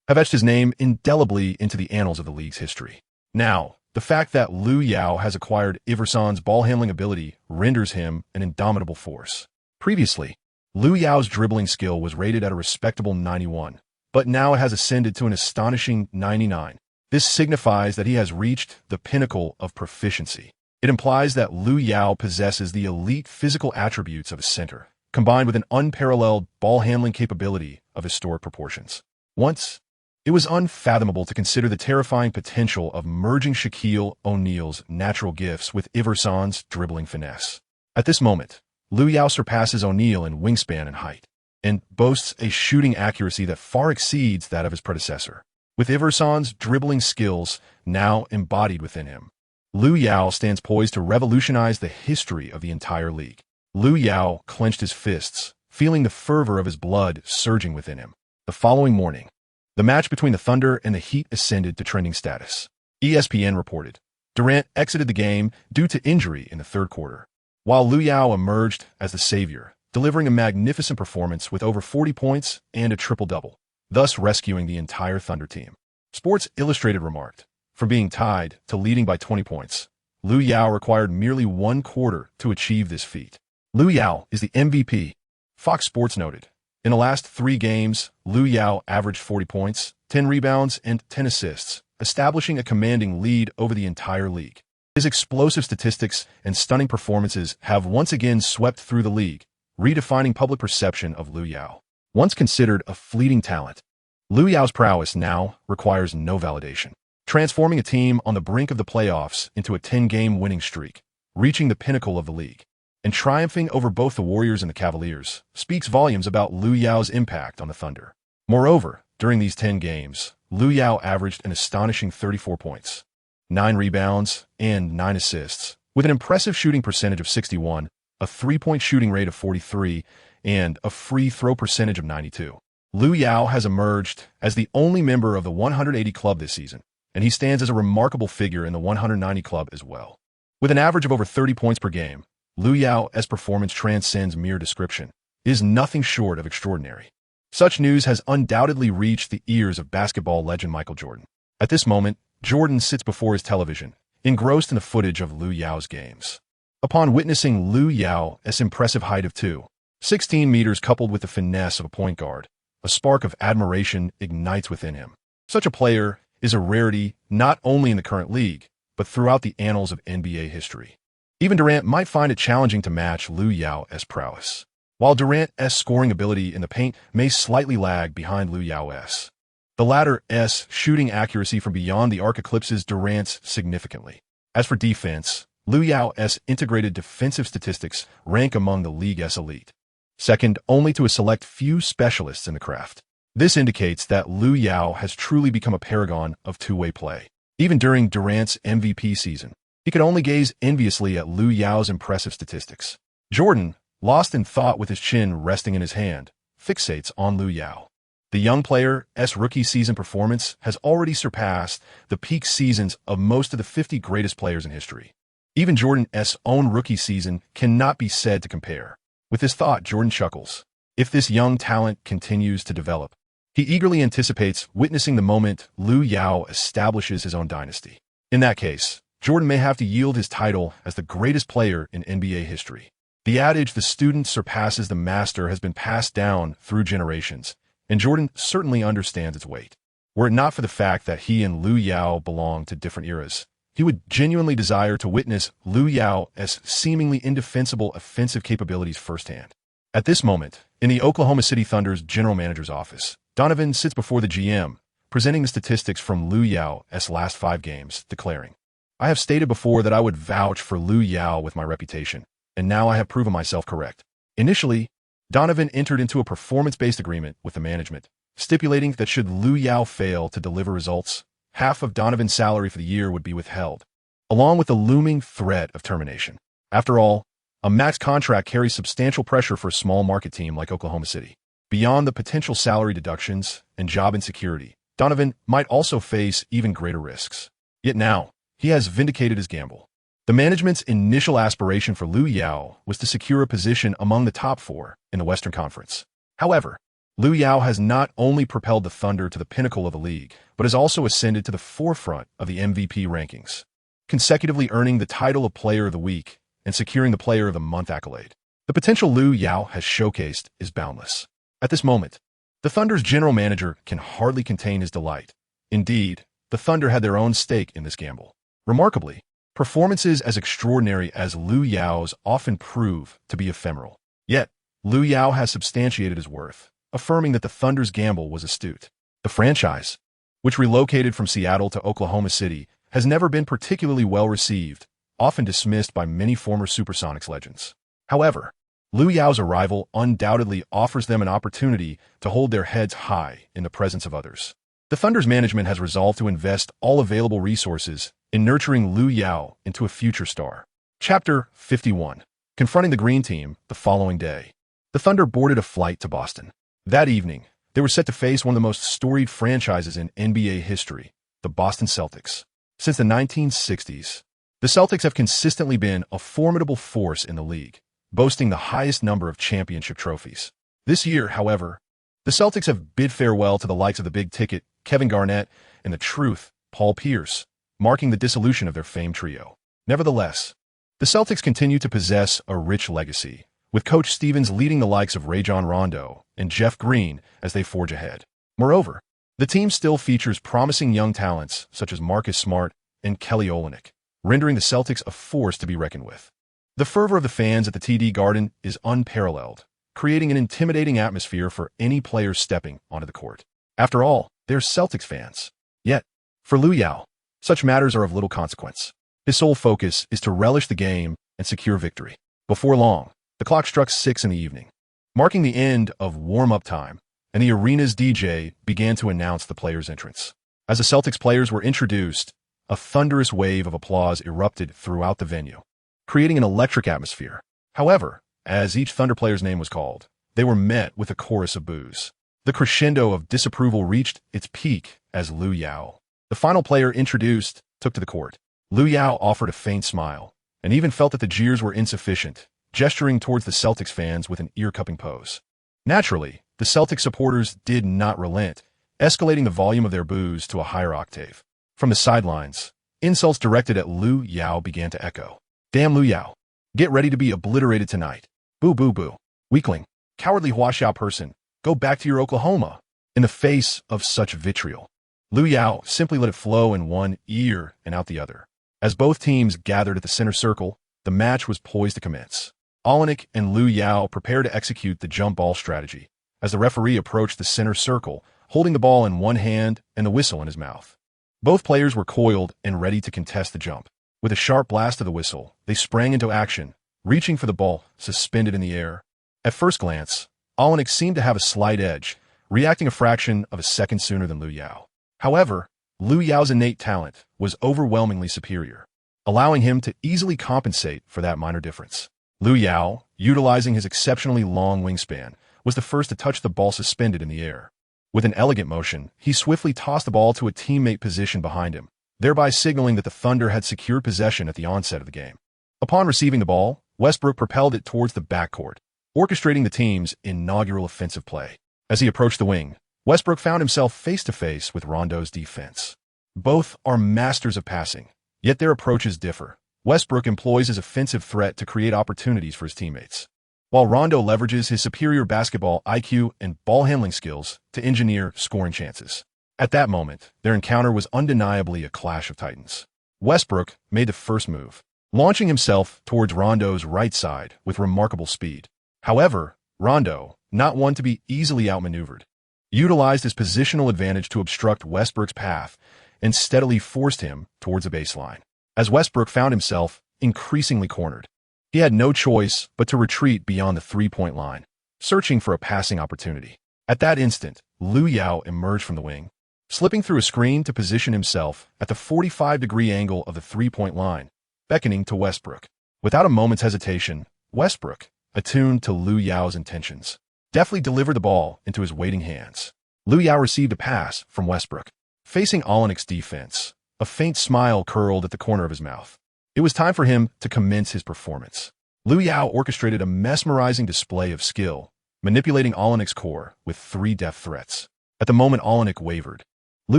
have etched his name indelibly into the annals of the league's history. Now, the fact that Lu Yao has acquired Iverson's ball-handling ability renders him an indomitable force. Previously, Lu Yao's dribbling skill was rated at a respectable 91, but now it has ascended to an astonishing 99. This signifies that he has reached the pinnacle of proficiency. It implies that Lu Yao possesses the elite physical attributes of a center, combined with an unparalleled ball-handling capability of historic proportions. Once, it was unfathomable to consider the terrifying potential of merging Shaquille O'Neal's natural gifts with Iverson's dribbling finesse. At this moment, Lu Yao surpasses O'Neal in wingspan and height, and boasts a shooting accuracy that far exceeds that of his predecessor. With Iverson's dribbling skills now embodied within him, Lu Yao stands poised to revolutionize the history of the entire league. Lu Yao clenched his fists, feeling the fervor of his blood surging within him. The following morning, the match between the Thunder and the Heat ascended to trending status. ESPN reported, Durant exited the game due to injury in the third quarter, while Lu Yao emerged as the savior, delivering a magnificent performance with over 40 points and a triple-double, thus rescuing the entire Thunder team. Sports Illustrated remarked, from being tied to leading by 20 points, Lu Yao required merely one quarter to achieve this feat. Lu Yao is the MVP. Fox Sports noted, in the last 3 games, Lu Yao averaged 40 points, 10 rebounds, and 10 assists, establishing a commanding lead over the entire league. His explosive statistics and stunning performances have once again swept through the league, redefining public perception of Lu Yao. Once considered a fleeting talent, Lu Yao's prowess now requires no validation, transforming a team on the brink of the playoffs into a 10-game winning streak, reaching the pinnacle of the league, and triumphing over both the Warriors and the Cavaliers speaks volumes about Lu Yao's impact on the Thunder. Moreover, during these 10 games, Lu Yao averaged an astonishing 34 points, 9 rebounds, and 9 assists, with an impressive shooting percentage of 61, a 3-point shooting rate of 43, and a free throw percentage of 92. Lu Yao has emerged as the only member of the 180 club this season, and he stands as a remarkable figure in the 190 club as well. With an average of over 30 points per game, Lu Yao's performance transcends mere description. It is nothing short of extraordinary. Such news has undoubtedly reached the ears of basketball legend Michael Jordan. At this moment, Jordan sits before his television, engrossed in the footage of Lu Yao's games. Upon witnessing Lu Yao's impressive height of 2.16 meters coupled with the finesse of a point guard, a spark of admiration ignites within him. Such a player is a rarity not only in the current league, but throughout the annals of NBA history. Even Durant might find it challenging to match Lu Yao's prowess, while Durant's scoring ability in the paint may slightly lag behind Lu Yao's. The latter's shooting accuracy from beyond the arc eclipses Durant's significantly. As for defense, Lu Yao's integrated defensive statistics rank among the league's elite, second only to a select few specialists in the craft. This indicates that Lu Yao has truly become a paragon of two-way play. Even during Durant's MVP season, he could only gaze enviously at Lu Yao's impressive statistics. Jordan, lost in thought with his chin resting in his hand, fixates on Lu Yao. The young player's rookie season performance has already surpassed the peak seasons of most of the 50 greatest players in history. Even Jordan's own rookie season cannot be said to compare. With this thought, Jordan chuckles. If this young talent continues to develop, he eagerly anticipates witnessing the moment Lu Yao establishes his own dynasty. In that case, Jordan may have to yield his title as the greatest player in NBA history. The adage, "the student surpasses the master," has been passed down through generations, and Jordan certainly understands its weight. Were it not for the fact that he and Lu Yao belong to different eras, he would genuinely desire to witness Lu Yao's seemingly indefensible offensive capabilities firsthand. At this moment, in the Oklahoma City Thunder's general manager's office, Donovan sits before the GM, presenting the statistics from Lu Yao's last 5 games, declaring, "I have stated before that I would vouch for Lu Yao with my reputation, and now I have proven myself correct." Initially, Donovan entered into a performance-based agreement with the management, stipulating that should Lu Yao fail to deliver results, half of Donovan's salary for the year would be withheld, along with the looming threat of termination. After all, a max contract carries substantial pressure for a small market team like Oklahoma City. Beyond the potential salary deductions and job insecurity, Donovan might also face even greater risks. Yet now, he has vindicated his gamble. The management's initial aspiration for Lu Yao was to secure a position among the top 4 in the Western Conference. However, Lu Yao has not only propelled the Thunder to the pinnacle of the league, but has also ascended to the forefront of the MVP rankings, consecutively earning the title of Player of the Week and securing the Player of the Month accolade. The potential Lu Yao has showcased is boundless. At this moment, the Thunder's general manager can hardly contain his delight. Indeed, the Thunder had their own stake in this gamble. Remarkably, performances as extraordinary as Lu Yao's often prove to be ephemeral. Yet, Lu Yao has substantiated his worth, affirming that the Thunder's gamble was astute. The franchise, which relocated from Seattle to Oklahoma City, has never been particularly well received, often dismissed by many former Supersonics legends. However, Lu Yao's arrival undoubtedly offers them an opportunity to hold their heads high in the presence of others. The Thunder's management has resolved to invest all available resources in nurturing Lu Yao into a future star. Chapter 51. Confronting the Green Team the following day. The Thunder boarded a flight to Boston. That evening, they were set to face one of the most storied franchises in NBA history, the Boston Celtics. Since the 1960s, the Celtics have consistently been a formidable force in the league, boasting the highest number of championship trophies. This year, however, the Celtics have bid farewell to the likes of the big ticket, Kevin Garnett, and the truth, Paul Pierce, marking the dissolution of their famed trio. Nevertheless, the Celtics continue to possess a rich legacy, with Coach Stevens leading the likes of Rajon Rondo and Jeff Green as they forge ahead. Moreover, the team still features promising young talents such as Marcus Smart and Kelly Olynyk, rendering the Celtics a force to be reckoned with. The fervor of the fans at the TD Garden is unparalleled, creating an intimidating atmosphere for any players stepping onto the court. After all, they're Celtics fans. Yet, for Lu Yao, such matters are of little consequence. His sole focus is to relish the game and secure victory. Before long, the clock struck 6 in the evening, marking the end of warm-up time, and the arena's DJ began to announce the players' entrance. As the Celtics players were introduced, a thunderous wave of applause erupted throughout the venue, creating an electric atmosphere. However, as each Thunder player's name was called, they were met with a chorus of boos. The crescendo of disapproval reached its peak as Lu Yao, the final player introduced, took to the court. Lu Yao offered a faint smile, and even felt that the jeers were insufficient, gesturing towards the Celtics fans with an ear-cupping pose. Naturally, the Celtics supporters did not relent, escalating the volume of their boos to a higher octave. From the sidelines, insults directed at Lu Yao began to echo. "Damn Lu Yao. Get ready to be obliterated tonight. Boo boo boo. Weakling. Cowardly Huaxiao person. Go back to your Oklahoma. In the face of such vitriol, Lu Yao simply let it flow in one ear and out the other. As both teams gathered at the center circle, the match was poised to commence. Olynyk and Lu Yao prepared to execute the jump ball strategy as the referee approached the center circle, holding the ball in one hand and the whistle in his mouth. Both players were coiled and ready to contest the jump. With a sharp blast of the whistle, they sprang into action, reaching for the ball suspended in the air. At first glance, Olynyk seemed to have a slight edge, reacting a fraction of a second sooner than Lu Yao. However, Lu Yao's innate talent was overwhelmingly superior, allowing him to easily compensate for that minor difference. Lu Yao, utilizing his exceptionally long wingspan, was the first to touch the ball suspended in the air. With an elegant motion, he swiftly tossed the ball to a teammate positioned behind him, thereby signaling that the Thunder had secured possession at the onset of the game. Upon receiving the ball, Westbrook propelled it towards the backcourt, orchestrating the team's inaugural offensive play. As he approached the wing, Westbrook found himself face-to-face with Rondo's defense. Both are masters of passing, yet their approaches differ. Westbrook employs his offensive threat to create opportunities for his teammates, while Rondo leverages his superior basketball IQ and ball handling skills to engineer scoring chances. At that moment, their encounter was undeniably a clash of titans. Westbrook made the first move, launching himself towards Rondo's right side with remarkable speed. However, Rondo, not one to be easily outmaneuvered, utilized his positional advantage to obstruct Westbrook's path and steadily forced him towards the baseline. As Westbrook found himself increasingly cornered, he had no choice but to retreat beyond the three-point line, searching for a passing opportunity. At that instant, Lu Yao emerged from the wing, slipping through a screen to position himself at the 45-degree angle of the three-point line, beckoning to Westbrook. Without a moment's hesitation, Westbrook, attuned to Lu Yao's intentions, deftly delivered the ball into his waiting hands. Lu Yao received a pass from Westbrook. Facing Olynyk's defense, a faint smile curled at the corner of his mouth. It was time for him to commence his performance. Lu Yao orchestrated a mesmerizing display of skill, manipulating Olynyk's core with 3 deft threats. At the moment Olynyk wavered, Lu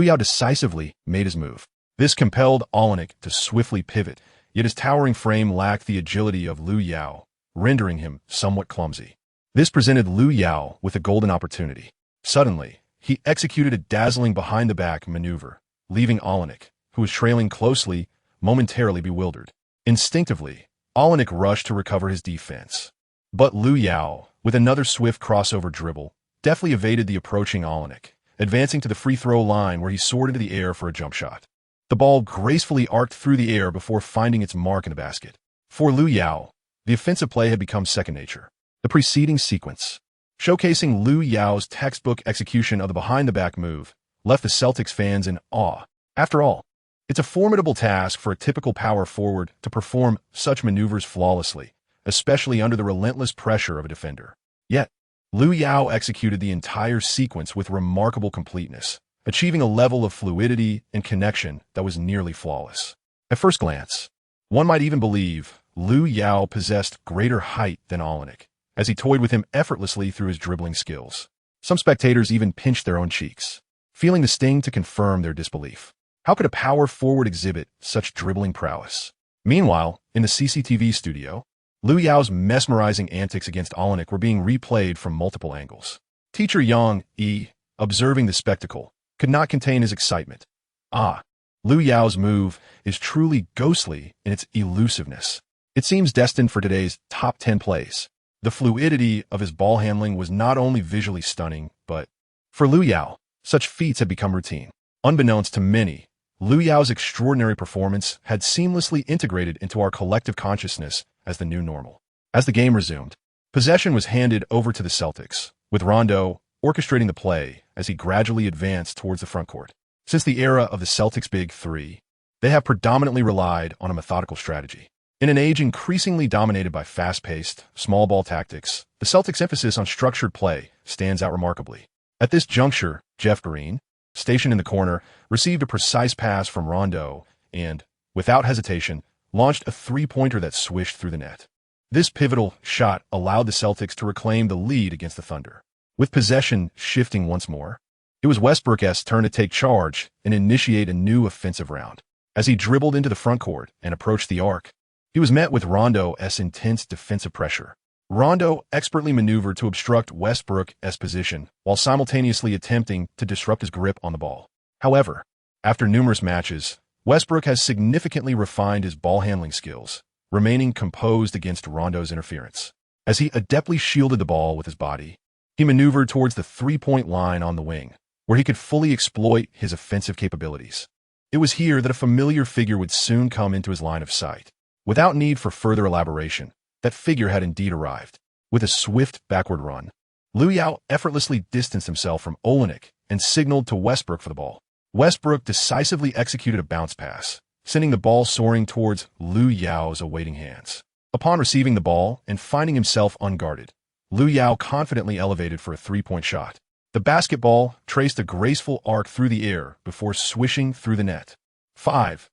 Yao decisively made his move. This compelled Olynyk to swiftly pivot, yet his towering frame lacked the agility of Lu Yao, rendering him somewhat clumsy. This presented Lu Yao with a golden opportunity. Suddenly, he executed a dazzling behind-the-back maneuver, leaving Olynyk, who was trailing closely, momentarily bewildered. Instinctively, Olynyk rushed to recover his defense. But Lu Yao, with another swift crossover dribble, deftly evaded the approaching Olynyk, advancing to the free-throw line where he soared into the air for a jump shot. The ball gracefully arced through the air before finding its mark in the basket. For Lu Yao, the offensive play had become second nature. The preceding sequence, showcasing Lu Yao's textbook execution of the behind-the-back move, left the Celtics fans in awe. After all, it's a formidable task for a typical power forward to perform such maneuvers flawlessly, especially under the relentless pressure of a defender. Yet, Lu Yao executed the entire sequence with remarkable completeness, achieving a level of fluidity and connection that was nearly flawless. At first glance, one might even believe Lu Yao possessed greater height than Olynyk, as he toyed with him effortlessly through his dribbling skills. Some spectators even pinched their own cheeks, feeling the sting to confirm their disbelief. How could a power forward exhibit such dribbling prowess? Meanwhile, in the CCTV studio, Lu Yao's mesmerizing antics against Olynyk were being replayed from multiple angles. Teacher Yang Yi, observing the spectacle, could not contain his excitement. Lu Yao's move is truly ghostly in its elusiveness. It seems destined for today's top 10 plays. The fluidity of his ball handling was not only visually stunning, but, for Lu Yao, such feats had become routine. Unbeknownst to many, Lu Yao's extraordinary performance had seamlessly integrated into our collective consciousness as the new normal. As the game resumed, possession was handed over to the Celtics, with Rondo orchestrating the play as he gradually advanced towards the frontcourt. Since the era of the Celtics' Big Three, they have predominantly relied on a methodical strategy. In an age increasingly dominated by fast-paced, small ball tactics, the Celtics' emphasis on structured play stands out remarkably. At this juncture, Jeff Green, stationed in the corner, received a precise pass from Rondo and, without hesitation, launched a three-pointer that swished through the net. This pivotal shot allowed the Celtics to reclaim the lead against the Thunder. With possession shifting once more, it was Westbrook's turn to take charge and initiate a new offensive round. As he dribbled into the frontcourt and approached the arc, he was met with Rondo's intense defensive pressure. Rondo expertly maneuvered to obstruct Westbrook's position while simultaneously attempting to disrupt his grip on the ball. However, after numerous matches, Westbrook has significantly refined his ball handling skills, remaining composed against Rondo's interference. As he adeptly shielded the ball with his body, he maneuvered towards the three-point line on the wing, where he could fully exploit his offensive capabilities. It was here that a familiar figure would soon come into his line of sight. Without need for further elaboration, that figure had indeed arrived. With a swift backward run, Lu Yao effortlessly distanced himself from Olynyk and signaled to Westbrook for the ball. Westbrook decisively executed a bounce pass, sending the ball soaring towards Lu Yao's awaiting hands. Upon receiving the ball and finding himself unguarded, Lu Yao confidently elevated for a three-point shot. The basketball traced a graceful arc through the air before swishing through the net. 5-3.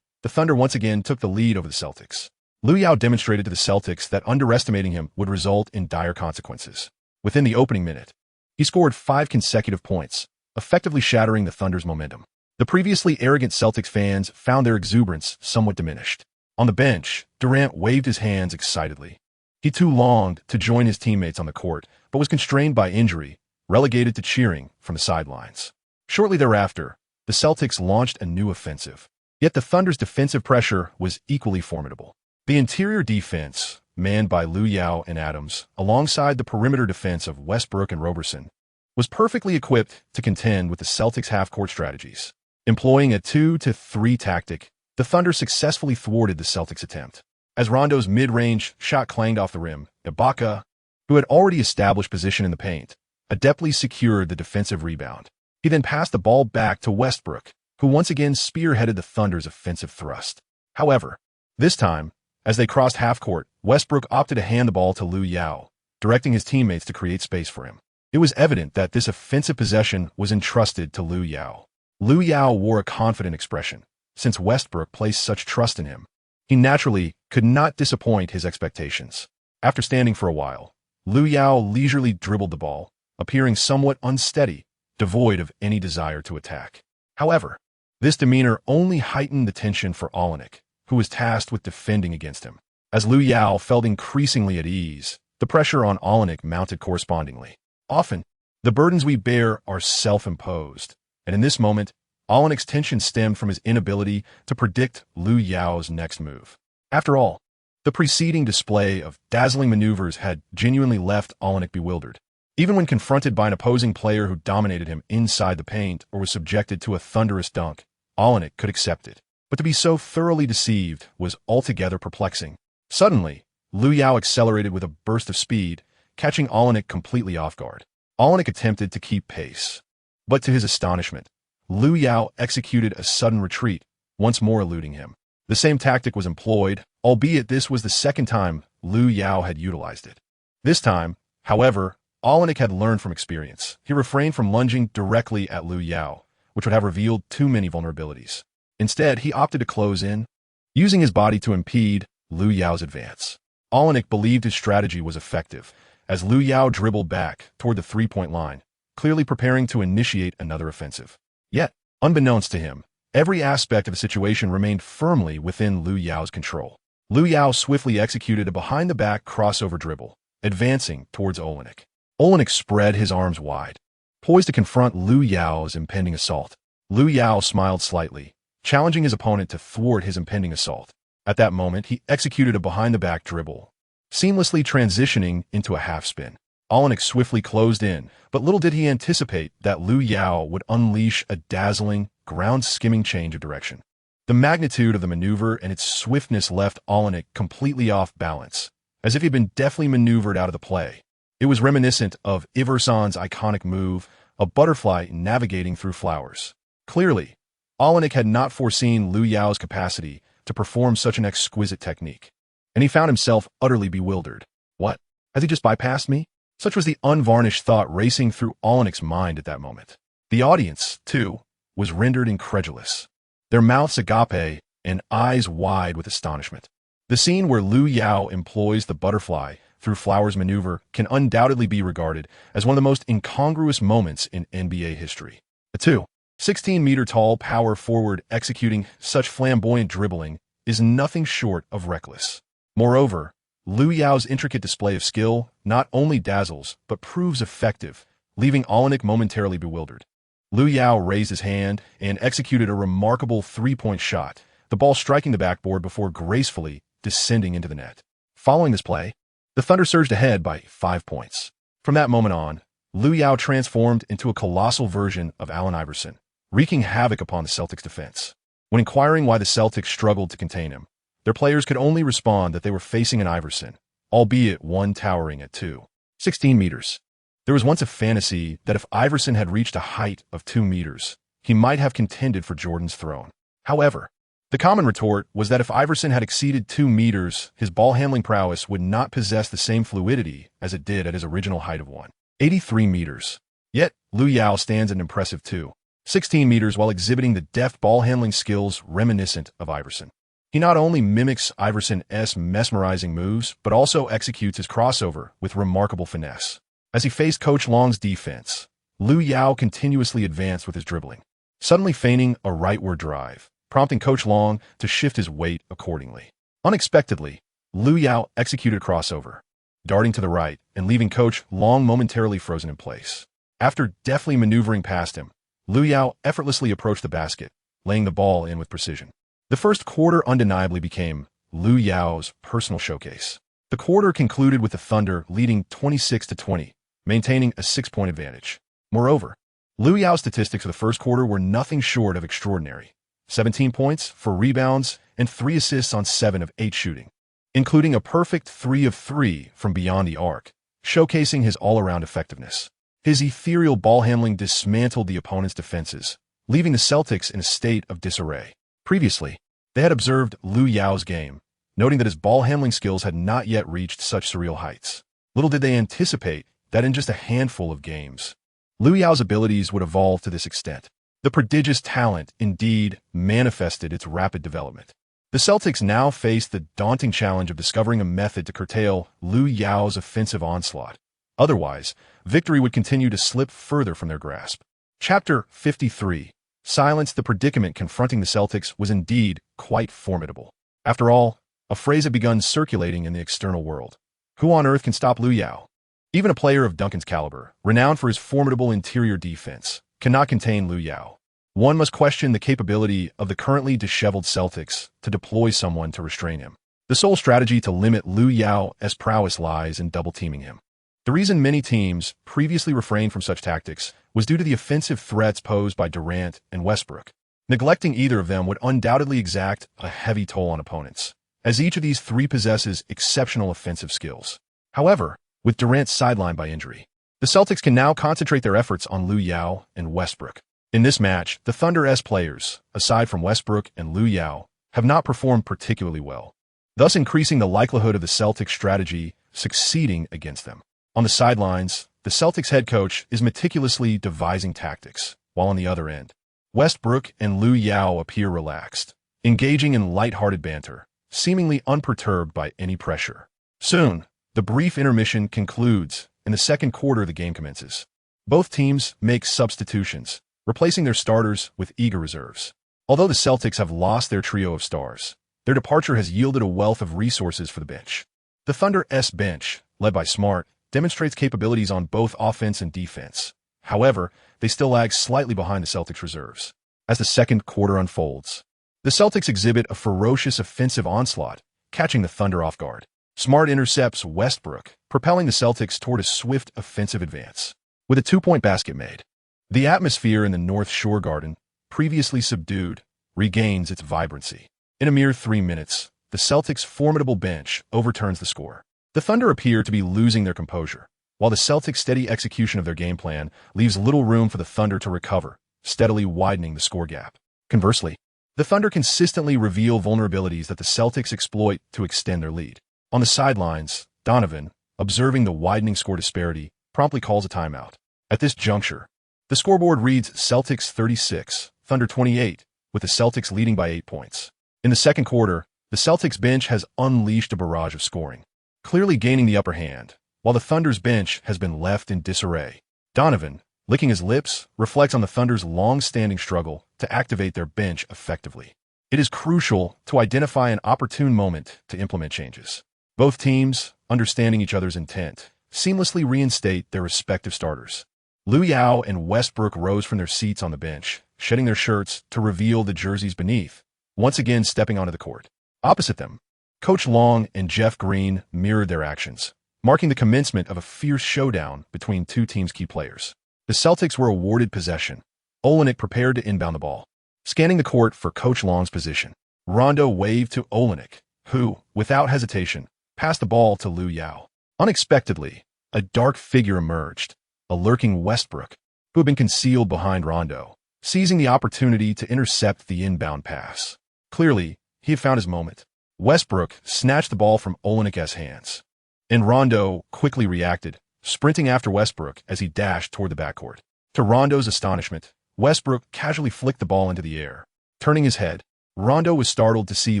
The Thunder once again took the lead over the Celtics. Lu Yao demonstrated to the Celtics that underestimating him would result in dire consequences. Within the opening minute, he scored 5 consecutive points, effectively shattering the Thunder's momentum. The previously arrogant Celtics fans found their exuberance somewhat diminished. On the bench, Durant waved his hands excitedly. He too longed to join his teammates on the court, but was constrained by injury, relegated to cheering from the sidelines. Shortly thereafter, the Celtics launched a new offensive. Yet the Thunder's defensive pressure was equally formidable. The interior defense, manned by Lu Yao and Adams, alongside the perimeter defense of Westbrook and Roberson, was perfectly equipped to contend with the Celtics' half-court strategies. Employing a 2-3 tactic, the Thunder successfully thwarted the Celtics' attempt. As Rondo's mid-range shot clanged off the rim, Ibaka, who had already established position in the paint, adeptly secured the defensive rebound. He then passed the ball back to Westbrook, who once again spearheaded the Thunder's offensive thrust. However, this time, as they crossed half-court, Westbrook opted to hand the ball to Lu Yao, directing his teammates to create space for him. It was evident that this offensive possession was entrusted to Lu Yao. Lu Yao wore a confident expression. Since Westbrook placed such trust in him, he naturally could not disappoint his expectations. After standing for a while, Lu Yao leisurely dribbled the ball, appearing somewhat unsteady, devoid of any desire to attack. However, this demeanor only heightened the tension for Olynyk, who was tasked with defending against him. As Lu Yao felt increasingly at ease, the pressure on Olynyk mounted correspondingly. Often, the burdens we bear are self-imposed, and in this moment, Olynyk's tension stemmed from his inability to predict Lu Yao's next move. After all, the preceding display of dazzling maneuvers had genuinely left Olynyk bewildered. Even when confronted by an opposing player who dominated him inside the paint or was subjected to a thunderous dunk, Olynyk could accept it. But to be so thoroughly deceived was altogether perplexing. Suddenly, Lu Yao accelerated with a burst of speed, catching Olynyk completely off guard. Olynyk attempted to keep pace, but to his astonishment, Lu Yao executed a sudden retreat, once more eluding him. The same tactic was employed, albeit this was the second time Lu Yao had utilized it. This time, however, Olynyk had learned from experience. He refrained from lunging directly at Lu Yao, which would have revealed too many vulnerabilities. Instead, he opted to close in, using his body to impede Lu Yao's advance. Olynyk believed his strategy was effective, as Lu Yao dribbled back toward the three-point line, clearly preparing to initiate another offensive. Yet, unbeknownst to him, every aspect of the situation remained firmly within Lu Yao's control. Lu Yao swiftly executed a behind-the-back crossover dribble, advancing towards Olynyk. Olynyk spread his arms wide, poised to confront Lu Yao's impending assault. Lu Yao smiled slightly, challenging his opponent to thwart his impending assault. At that moment, he executed a behind-the-back dribble, seamlessly transitioning into a half-spin. Olynyk swiftly closed in, but little did he anticipate that Lu Yao would unleash a dazzling, ground-skimming change of direction. The magnitude of the maneuver and its swiftness left Olynyk completely off balance, as if he'd been deftly maneuvered out of the play. It was reminiscent of Iverson's iconic move, a butterfly navigating through flowers. Clearly, Olynyk had not foreseen Lu Yao's capacity to perform such an exquisite technique, and he found himself utterly bewildered. What? Has he just bypassed me? Such was the unvarnished thought racing through Olynyk's mind at that moment. The audience, too, was rendered incredulous, their mouths agape and eyes wide with astonishment. The scene where Lu Yao employs the butterfly through flowers maneuver can undoubtedly be regarded as one of the most incongruous moments in NBA history. The 16-meter-tall power forward executing such flamboyant dribbling is nothing short of reckless. Moreover, Lu Yao's intricate display of skill not only dazzles, but proves effective, leaving Olenek momentarily bewildered. Lu Yao raised his hand and executed a remarkable three-point shot, the ball striking the backboard before gracefully descending into the net. Following this play, the Thunder surged ahead by 5 points. From that moment on, Lu Yao transformed into a colossal version of Allen Iverson, wreaking havoc upon the Celtics' defense. When inquiring why the Celtics struggled to contain him, their players could only respond that they were facing an Iverson, albeit one towering at 2.16 meters. There was once a fantasy that if Iverson had reached a height of 2 meters, he might have contended for Jordan's throne. However, the common retort was that if Iverson had exceeded 2 meters, his ball-handling prowess would not possess the same fluidity as it did at his original height of 1.83 meters. Yet, Lu Yao stands at an impressive 2.16 meters while exhibiting the deft ball-handling skills reminiscent of Iverson. He not only mimics Iverson's mesmerizing moves, but also executes his crossover with remarkable finesse. As he faced Coach Long's defense, Lu Yao continuously advanced with his dribbling, suddenly feigning a rightward drive, prompting Coach Long to shift his weight accordingly. Unexpectedly, Lu Yao executed a crossover, darting to the right and leaving Coach Long momentarily frozen in place. After deftly maneuvering past him, Lu Yao effortlessly approached the basket, laying the ball in with precision. The first quarter undeniably became Lu Yao's personal showcase. The quarter concluded with the Thunder leading 26-20, maintaining a 6-point advantage. Moreover, Lu Yao's statistics for the first quarter were nothing short of extraordinary. 17 points, 4 rebounds, and 3 assists on 7 of 8 shooting, including a perfect 3 of 3 from beyond the arc, showcasing his all-around effectiveness. His ethereal ball handling dismantled the opponent's defenses, leaving the Celtics in a state of disarray. Previously, they had observed Lu Yao's game, noting that his ball handling skills had not yet reached such surreal heights. Little did they anticipate that in just a handful of games, Lu Yao's abilities would evolve to this extent. The prodigious talent indeed manifested its rapid development. The Celtics now faced the daunting challenge of discovering a method to curtail Lu Yao's offensive onslaught. Otherwise, victory would continue to slip further from their grasp. Chapter 53. Silence. The predicament confronting the Celtics was indeed quite formidable. After all, a phrase had begun circulating in the external world. Who on earth can stop Lu Yao? Even a player of Duncan's caliber, renowned for his formidable interior defense, cannot contain Lu Yao. One must question the capability of the currently disheveled Celtics to deploy someone to restrain him. The sole strategy to limit Lu Yao's prowess lies in double-teaming him. The reason many teams previously refrained from such tactics was due to the offensive threats posed by Durant and Westbrook. Neglecting either of them would undoubtedly exact a heavy toll on opponents, as each of these three possesses exceptional offensive skills. However, with Durant sidelined by injury, the Celtics can now concentrate their efforts on Lu Yao and Westbrook. In this match, the Thunder's players, aside from Westbrook and Lu Yao, have not performed particularly well, thus increasing the likelihood of the Celtics' strategy succeeding against them. On the sidelines, the Celtics head coach is meticulously devising tactics, while on the other end, Westbrook and Lu Yao appear relaxed, engaging in light-hearted banter, seemingly unperturbed by any pressure. Soon, the brief intermission concludes, and the second quarter of the game commences. Both teams make substitutions, replacing their starters with eager reserves. Although the Celtics have lost their trio of stars, their departure has yielded a wealth of resources for the bench. The Thunder's bench, led by Smart, demonstrates capabilities on both offense and defense. However, they still lag slightly behind the Celtics' reserves. As the second quarter unfolds, the Celtics exhibit a ferocious offensive onslaught, catching the Thunder off guard. Smart intercepts Westbrook, propelling the Celtics toward a swift offensive advance. With a 2-point basket made, the atmosphere in the North Shore Garden, previously subdued, regains its vibrancy. In a mere 3 minutes, the Celtics' formidable bench overturns the score. The Thunder appear to be losing their composure, while the Celtics' steady execution of their game plan leaves little room for the Thunder to recover, steadily widening the score gap. Conversely, the Thunder consistently reveal vulnerabilities that the Celtics exploit to extend their lead. On the sidelines, Donovan, observing the widening score disparity, promptly calls a timeout. At this juncture, the scoreboard reads Celtics 36, Thunder 28, with the Celtics leading by 8 points. In the second quarter, the Celtics bench has unleashed a barrage of scoring, clearly gaining the upper hand, while the Thunder's bench has been left in disarray. Donovan, licking his lips, reflects on the Thunder's long-standing struggle to activate their bench effectively. It is crucial to identify an opportune moment to implement changes. Both teams, understanding each other's intent, seamlessly reinstate their respective starters. Lu Yao and Westbrook rose from their seats on the bench, shedding their shirts to reveal the jerseys beneath, once again stepping onto the court. Opposite them, Coach Long and Jeff Green mirrored their actions, marking the commencement of a fierce showdown between two teams' key players. The Celtics were awarded possession. Olynyk prepared to inbound the ball. Scanning the court for Coach Long's position, Rondo waved to Olynyk, who, without hesitation, passed the ball to Lu Yao. Unexpectedly, a dark figure emerged, a lurking Westbrook, who had been concealed behind Rondo, seizing the opportunity to intercept the inbound pass. Clearly, he had found his moment. Westbrook snatched the ball from Olynyk's hands, and Rondo quickly reacted, sprinting after Westbrook as he dashed toward the backcourt. To Rondo's astonishment, Westbrook casually flicked the ball into the air. Turning his head, Rondo was startled to see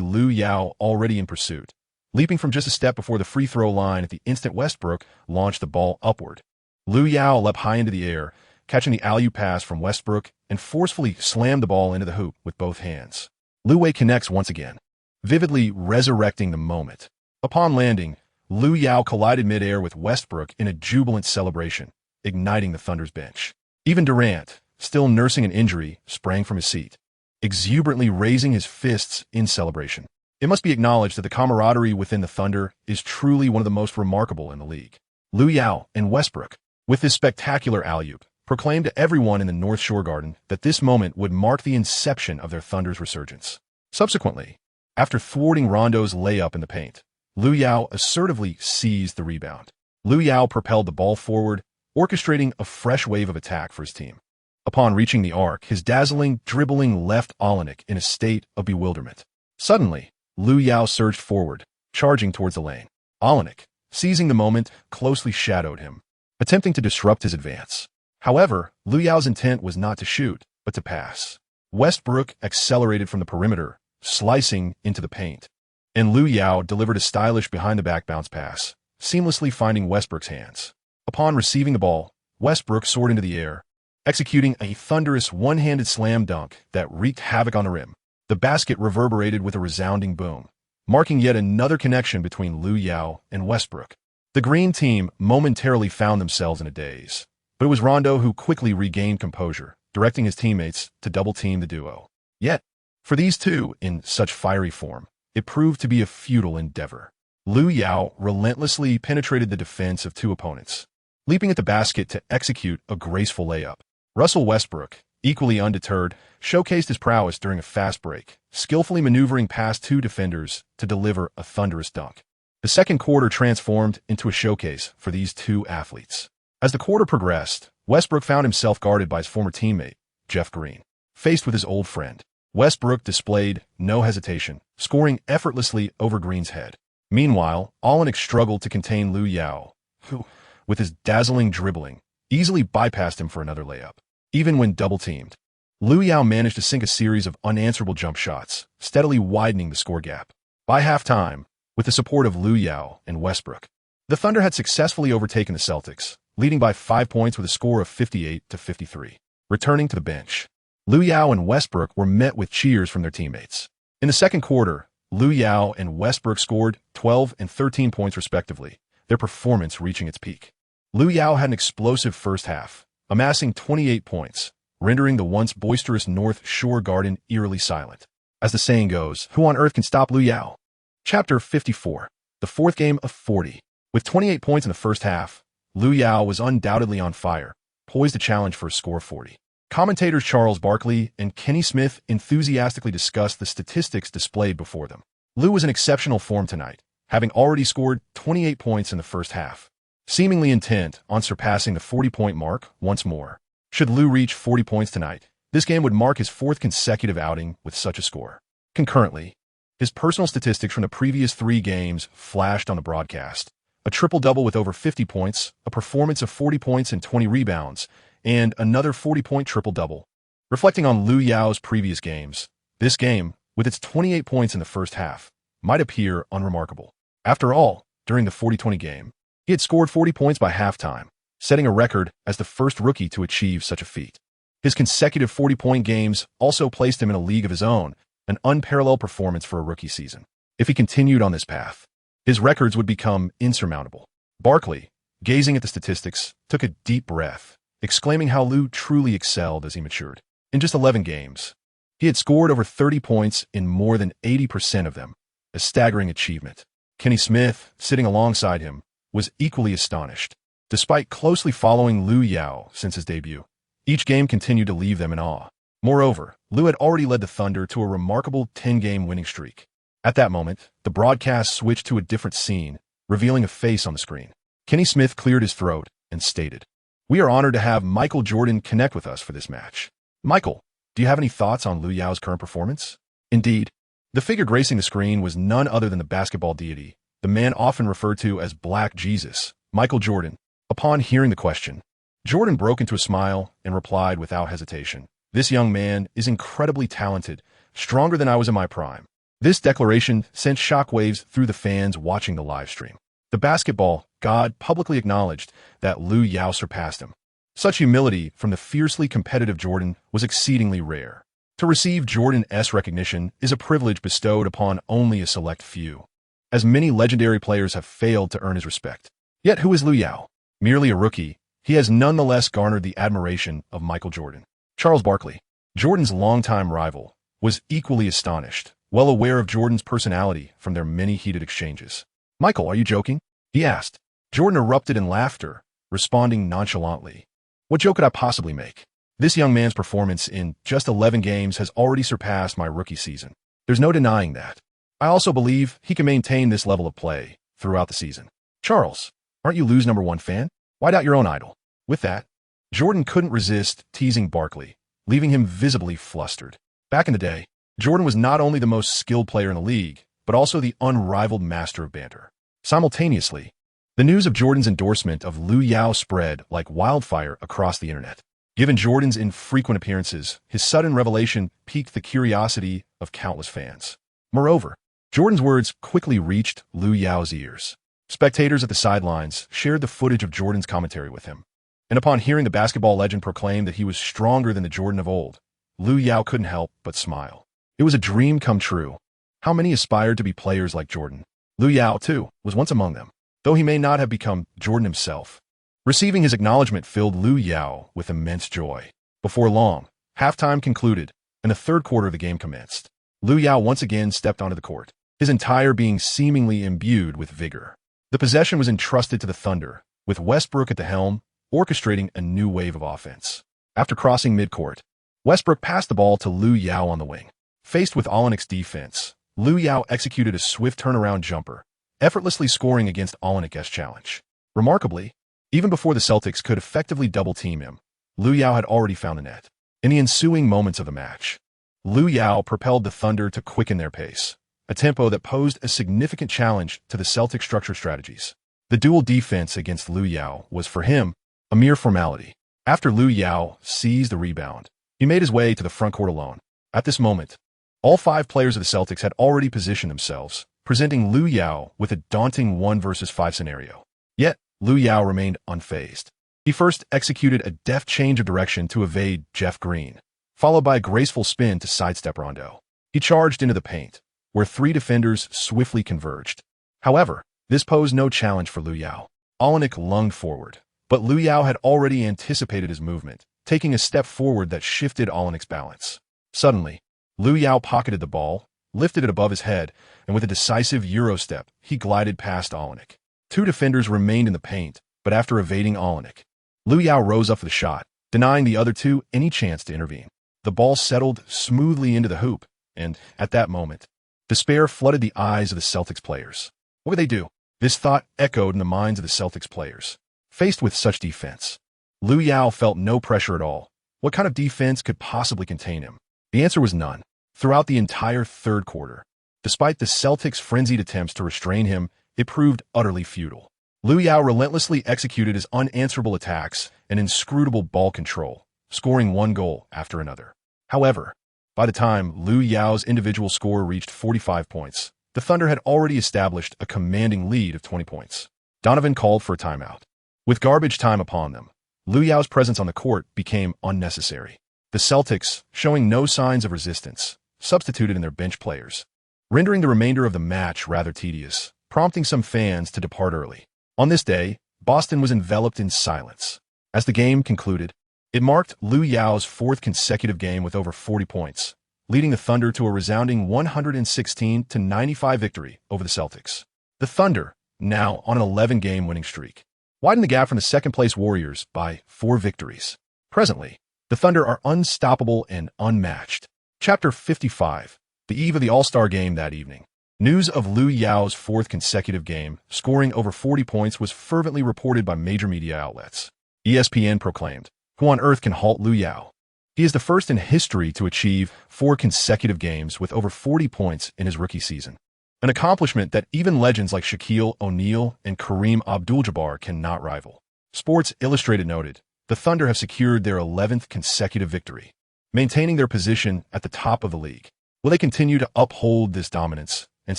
Lu Yao already in pursuit, leaping from just a step before the free throw line at the instant Westbrook launched the ball upward. Lu Yao leapt high into the air, catching the alley-oop pass from Westbrook and forcefully slammed the ball into the hoop with both hands. Lu Yao connects once again, vividly resurrecting the moment. Upon landing, Lu Yao collided midair with Westbrook in a jubilant celebration, igniting the Thunder's bench. Even Durant, still nursing an injury, sprang from his seat, exuberantly raising his fists in celebration. It must be acknowledged that the camaraderie within the Thunder is truly one of the most remarkable in the league. Lu Yao and Westbrook, with this spectacular alley-oop, proclaimed to everyone in the North Shore Garden that this moment would mark the inception of their Thunder's resurgence. Subsequently, after thwarting Rondo's layup in the paint, Lu Yao assertively seized the rebound. Lu Yao propelled the ball forward, orchestrating a fresh wave of attack for his team. Upon reaching the arc, his dazzling dribbling left Olynyk in a state of bewilderment. Suddenly, Lu Yao surged forward, charging towards the lane. Olynyk, seizing the moment, closely shadowed him, attempting to disrupt his advance. However, Lu Yao's intent was not to shoot, but to pass. Westbrook accelerated from the perimeter, slicing into the paint, and Lu Yao delivered a stylish behind-the-back bounce pass, seamlessly finding Westbrook's hands. Upon receiving the ball, Westbrook soared into the air, executing a thunderous one-handed slam dunk that wreaked havoc on the rim. The basket reverberated with a resounding boom, marking yet another connection between Lu Yao and Westbrook. The green team momentarily found themselves in a daze, but it was Rondo who quickly regained composure, directing his teammates to double-team the duo. Yet, for these two, in such fiery form, it proved to be a futile endeavor. Lu Yao relentlessly penetrated the defense of two opponents, leaping at the basket to execute a graceful layup. Russell Westbrook, equally undeterred, showcased his prowess during a fast break, skillfully maneuvering past two defenders to deliver a thunderous dunk. The second quarter transformed into a showcase for these two athletes. As the quarter progressed, Westbrook found himself guarded by his former teammate, Jeff Green. Faced with his old friend, Westbrook displayed no hesitation, scoring effortlessly over Green's head. Meanwhile, Olynyk struggled to contain Lu Yao, who, with his dazzling dribbling, easily bypassed him for another layup. Even when double-teamed, Lu Yao managed to sink a series of unanswerable jump shots, steadily widening the score gap. By halftime, with the support of Lu Yao and Westbrook, the Thunder had successfully overtaken the Celtics, leading by 5 points with a score of 58-53. Returning to the bench, Lu Yao and Westbrook were met with cheers from their teammates. In the second quarter, Lu Yao and Westbrook scored 12 and 13 points respectively, their performance reaching its peak. Lu Yao had an explosive first half, amassing 28 points, rendering the once boisterous North Shore Garden eerily silent. As the saying goes, who on earth can stop Lu Yao? Chapter 54, the fourth game of 40. With 28 points in the first half, Lu Yao was undoubtedly on fire, poised to challenge for a score of 40. Commentators Charles Barkley and Kenny Smith enthusiastically discussed the statistics displayed before them. Lu was in exceptional form tonight, having already scored 28 points in the first half, seemingly intent on surpassing the 40-point mark once more. Should Lu reach 40 points tonight, this game would mark his fourth consecutive outing with such a score. Concurrently, his personal statistics from the previous 3 games flashed on the broadcast. A triple-double with over 50 points, a performance of 40 points and 20 rebounds, and another 40-point triple-double. Reflecting on Lu Yao's previous games, this game, with its 28 points in the first half, might appear unremarkable. After all, during the 40-20 game, he had scored 40 points by halftime, setting a record as the first rookie to achieve such a feat. His consecutive 40-point games also placed him in a league of his own, an unparalleled performance for a rookie season. If he continued on this path, his records would become insurmountable. Barkley, gazing at the statistics, took a deep breath, exclaiming how Lu truly excelled as he matured. In just 11 games, he had scored over 30 points in more than 80% of them, a staggering achievement. Kenny Smith, sitting alongside him, was equally astonished. Despite closely following Lu Yao since his debut, each game continued to leave them in awe. Moreover, Lu had already led the Thunder to a remarkable 10-game winning streak. At that moment, the broadcast switched to a different scene, revealing a face on the screen. Kenny Smith cleared his throat and stated, "We are honored to have Michael Jordan connect with us for this match. Michael, do you have any thoughts on Lu Yao's current performance?" Indeed, the figure gracing the screen was none other than the basketball deity, the man often referred to as Black Jesus, Michael Jordan. Upon hearing the question, Jordan broke into a smile and replied without hesitation, "This young man is incredibly talented, stronger than I was in my prime." This declaration sent shockwaves through the fans watching the live stream. The basketball god publicly acknowledged that Lu Yao surpassed him. Such humility from the fiercely competitive Jordan was exceedingly rare. To receive Jordan's recognition is a privilege bestowed upon only a select few, as many legendary players have failed to earn his respect. Yet who is Lu Yao? Merely a rookie, he has nonetheless garnered the admiration of Michael Jordan. Charles Barkley, Jordan's longtime rival, was equally astonished, well aware of Jordan's personality from their many heated exchanges. "Michael, are you joking?" he asked. Jordan erupted in laughter, responding nonchalantly, "What joke could I possibly make? This young man's performance in just 11 games has already surpassed my rookie season. There's no denying that. I also believe he can maintain this level of play throughout the season." "Charles, aren't you Lu's #1 fan? Why doubt your own idol?" With that, Jordan couldn't resist teasing Barkley, leaving him visibly flustered. Back in the day, Jordan was not only the most skilled player in the league, but also the unrivaled master of banter. Simultaneously, the news of Jordan's endorsement of Lu Yao spread like wildfire across the internet. Given Jordan's infrequent appearances, his sudden revelation piqued the curiosity of countless fans. Moreover, Jordan's words quickly reached Lu Yao's ears. Spectators at the sidelines shared the footage of Jordan's commentary with him. And upon hearing the basketball legend proclaim that he was stronger than the Jordan of old, Lu Yao couldn't help but smile. It was a dream come true. How many aspired to be players like Jordan? Lu Yao, too, was once among them, though he may not have become Jordan himself. Receiving his acknowledgement filled Lu Yao with immense joy. Before long, halftime concluded, and the third quarter of the game commenced. Lu Yao once again stepped onto the court, his entire being seemingly imbued with vigor. The possession was entrusted to the Thunder, with Westbrook at the helm, orchestrating a new wave of offense. After crossing midcourt, Westbrook passed the ball to Lu Yao on the wing. Faced with Olenik's defense, Lu Yao executed a swift turnaround jumper, effortlessly scoring against Olenik's challenge. Remarkably, even before the Celtics could effectively double-team him, Lu Yao had already found the net. In the ensuing moments of the match, Lu Yao propelled the Thunder to quicken their pace, a tempo that posed a significant challenge to the Celtic structure strategies. The dual defense against Lu Yao was, for him, a mere formality. After Lu Yao seized the rebound, he made his way to the front court alone. At this moment, all 5 players of the Celtics had already positioned themselves, presenting Lu Yao with a daunting 1 versus 5 scenario. Yet, Lu Yao remained unfazed. He first executed a deft change of direction to evade Jeff Green, followed by a graceful spin to sidestep Rondo. He charged into the paint, where 3 defenders swiftly converged. However, this posed no challenge for Lu Yao. Olenek lunged forward, but Lu Yao had already anticipated his movement, taking a step forward that shifted Olenek's balance. Suddenly, Lu Yao pocketed the ball, lifted it above his head, and with a decisive Euro step, he glided past Olenek. 2 defenders remained in the paint, but after evading Olenek, Lu Yao rose up for the shot, denying the other 2 any chance to intervene. The ball settled smoothly into the hoop, and, at that moment, despair flooded the eyes of the Celtics players. What would they do? This thought echoed in the minds of the Celtics players. Faced with such defense, Lu Yao felt no pressure at all. What kind of defense could possibly contain him? The answer was none. Throughout the entire third quarter, despite the Celtics' frenzied attempts to restrain him, it proved utterly futile. Lu Yao relentlessly executed his unanswerable attacks and inscrutable ball control, scoring 1 goal after another. However, by the time Lu Yao's individual score reached 45 points, the Thunder had already established a commanding lead of 20 points. Donovan called for a timeout. With garbage time upon them, Lu Yao's presence on the court became unnecessary. The Celtics, showing no signs of resistance, substituted in their bench players, rendering the remainder of the match rather tedious, prompting some fans to depart early. On this day, Boston was enveloped in silence. As the game concluded, it marked Lu Yao's fourth consecutive game with over 40 points, leading the Thunder to a resounding 116-95 victory over the Celtics. The Thunder, now on an 11-game winning streak, widened the gap from the second-place Warriors by 4 victories. Presently, the Thunder are unstoppable and unmatched. Chapter 55, the eve of the All-Star game that evening. News of Lu Yao's fourth consecutive game, scoring over 40 points, was fervently reported by major media outlets. ESPN proclaimed, "Who on earth can halt Lu Yao? He is the first in history to achieve 4 consecutive games with over 40 points in his rookie season, an accomplishment that even legends like Shaquille O'Neal and Kareem Abdul-Jabbar cannot rival." Sports Illustrated noted, the Thunder have secured their 11th consecutive victory, maintaining their position at the top of the league. Will they continue to uphold this dominance and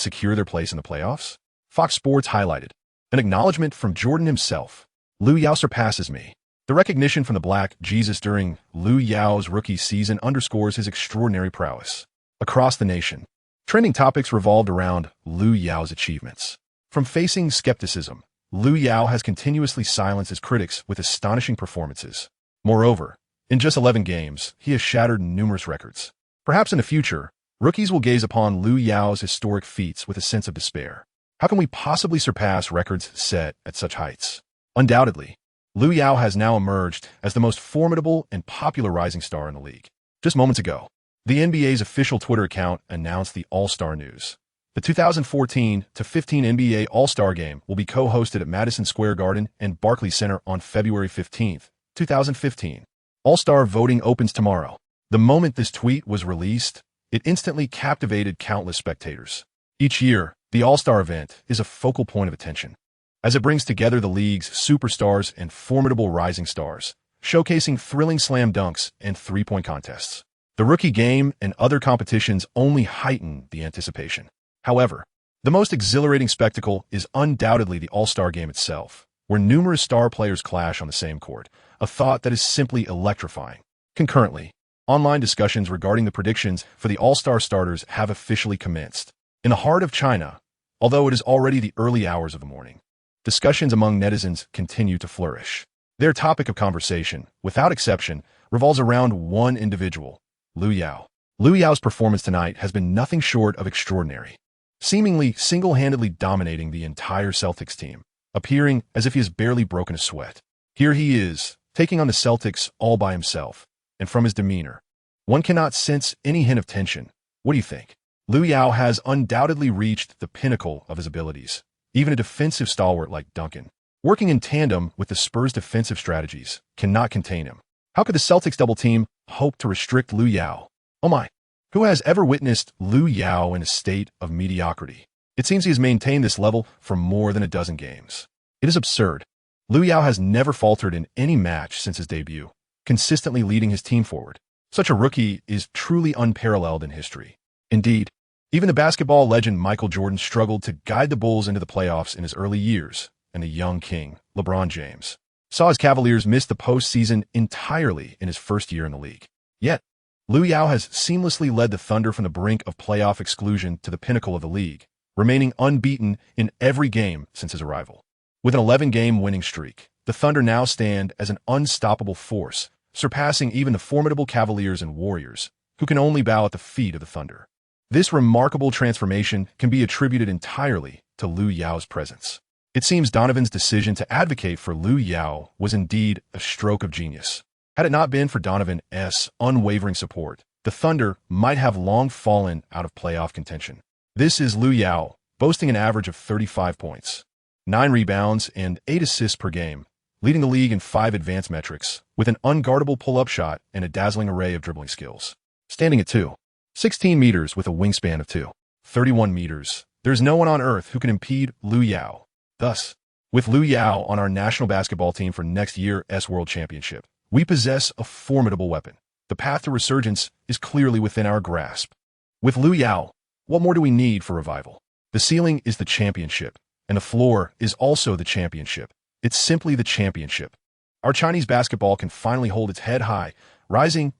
secure their place in the playoffs? Fox Sports highlighted, an acknowledgement from Jordan himself. "Lu Yao surpasses me." The recognition from the Black Jesus during Lu Yao's rookie season underscores his extraordinary prowess. Across the nation, trending topics revolved around Lu Yao's achievements. From facing skepticism, Lu Yao has continuously silenced his critics with astonishing performances. Moreover, in just 11 games, he has shattered numerous records. Perhaps in the future, rookies will gaze upon Lu Yao's historic feats with a sense of despair. How can we possibly surpass records set at such heights? Undoubtedly, Lu Yao has now emerged as the most formidable and popular rising star in the league. Just moments ago, the NBA's official Twitter account announced the All-Star news. The 2014-15 NBA All-Star Game will be co-hosted at Madison Square Garden and Barclays Center on February 15, 2015. All-Star voting opens tomorrow. The moment this tweet was released, it instantly captivated countless spectators. Each year, the All-Star event is a focal point of attention, as it brings together the league's superstars and formidable rising stars, showcasing thrilling slam dunks and three-point contests. The rookie game and other competitions only heighten the anticipation. However, the most exhilarating spectacle is undoubtedly the All-Star game itself, where numerous star players clash on the same court, a thought that is simply electrifying. Concurrently, online discussions regarding the predictions for the All-Star starters have officially commenced. In the heart of China, although it is already the early hours of the morning, discussions among netizens continue to flourish. Their topic of conversation, without exception, revolves around one individual, Lu Yao. Lu Yao's performance tonight has been nothing short of extraordinary, seemingly single-handedly dominating the entire Celtics team, appearing as if he has barely broken a sweat. Here he is, taking on the Celtics all by himself, and from his demeanor, one cannot sense any hint of tension. What do you think? Lu Yao has undoubtedly reached the pinnacle of his abilities. Even a defensive stalwart like Duncan, working in tandem with the Spurs' defensive strategies, cannot contain him. How could the Celtics double team hope to restrict Lu Yao? Oh my! Who has ever witnessed Lu Yao in a state of mediocrity? It seems he has maintained this level for more than a dozen games. It is absurd. Lu Yao has never faltered in any match since his debut, consistently leading his team forward. Such a rookie is truly unparalleled in history. Indeed, even the basketball legend Michael Jordan struggled to guide the Bulls into the playoffs in his early years, and the young king, LeBron James, saw his Cavaliers miss the postseason entirely in his first year in the league. Yet, Lu Yao has seamlessly led the Thunder from the brink of playoff exclusion to the pinnacle of the league, remaining unbeaten in every game since his arrival. With an 11-game winning streak, the Thunder now stand as an unstoppable force, surpassing even the formidable Cavaliers and Warriors, who can only bow at the feet of the Thunder. This remarkable transformation can be attributed entirely to Lu Yao's presence. It seems Donovan's decision to advocate for Lu Yao was indeed a stroke of genius. Had it not been for Donovan's unwavering support, the Thunder might have long fallen out of playoff contention. This is Lu Yao, boasting an average of 35 points, 9 rebounds, and 8 assists per game, leading the league in 5 advanced metrics, with an unguardable pull-up shot and a dazzling array of dribbling skills. Standing at 2.16 meters with a wingspan of 2.31 meters, there's no one on earth who can impede Lu Yao. Thus, with Lu Yao on our national basketball team for next year's World Championship, we possess a formidable weapon. The path to resurgence is clearly within our grasp. With Lu Yao, what more do we need for revival? The ceiling is the championship, and the floor is also the championship. It's simply the championship. Our Chinese basketball can finally hold its head high, rising.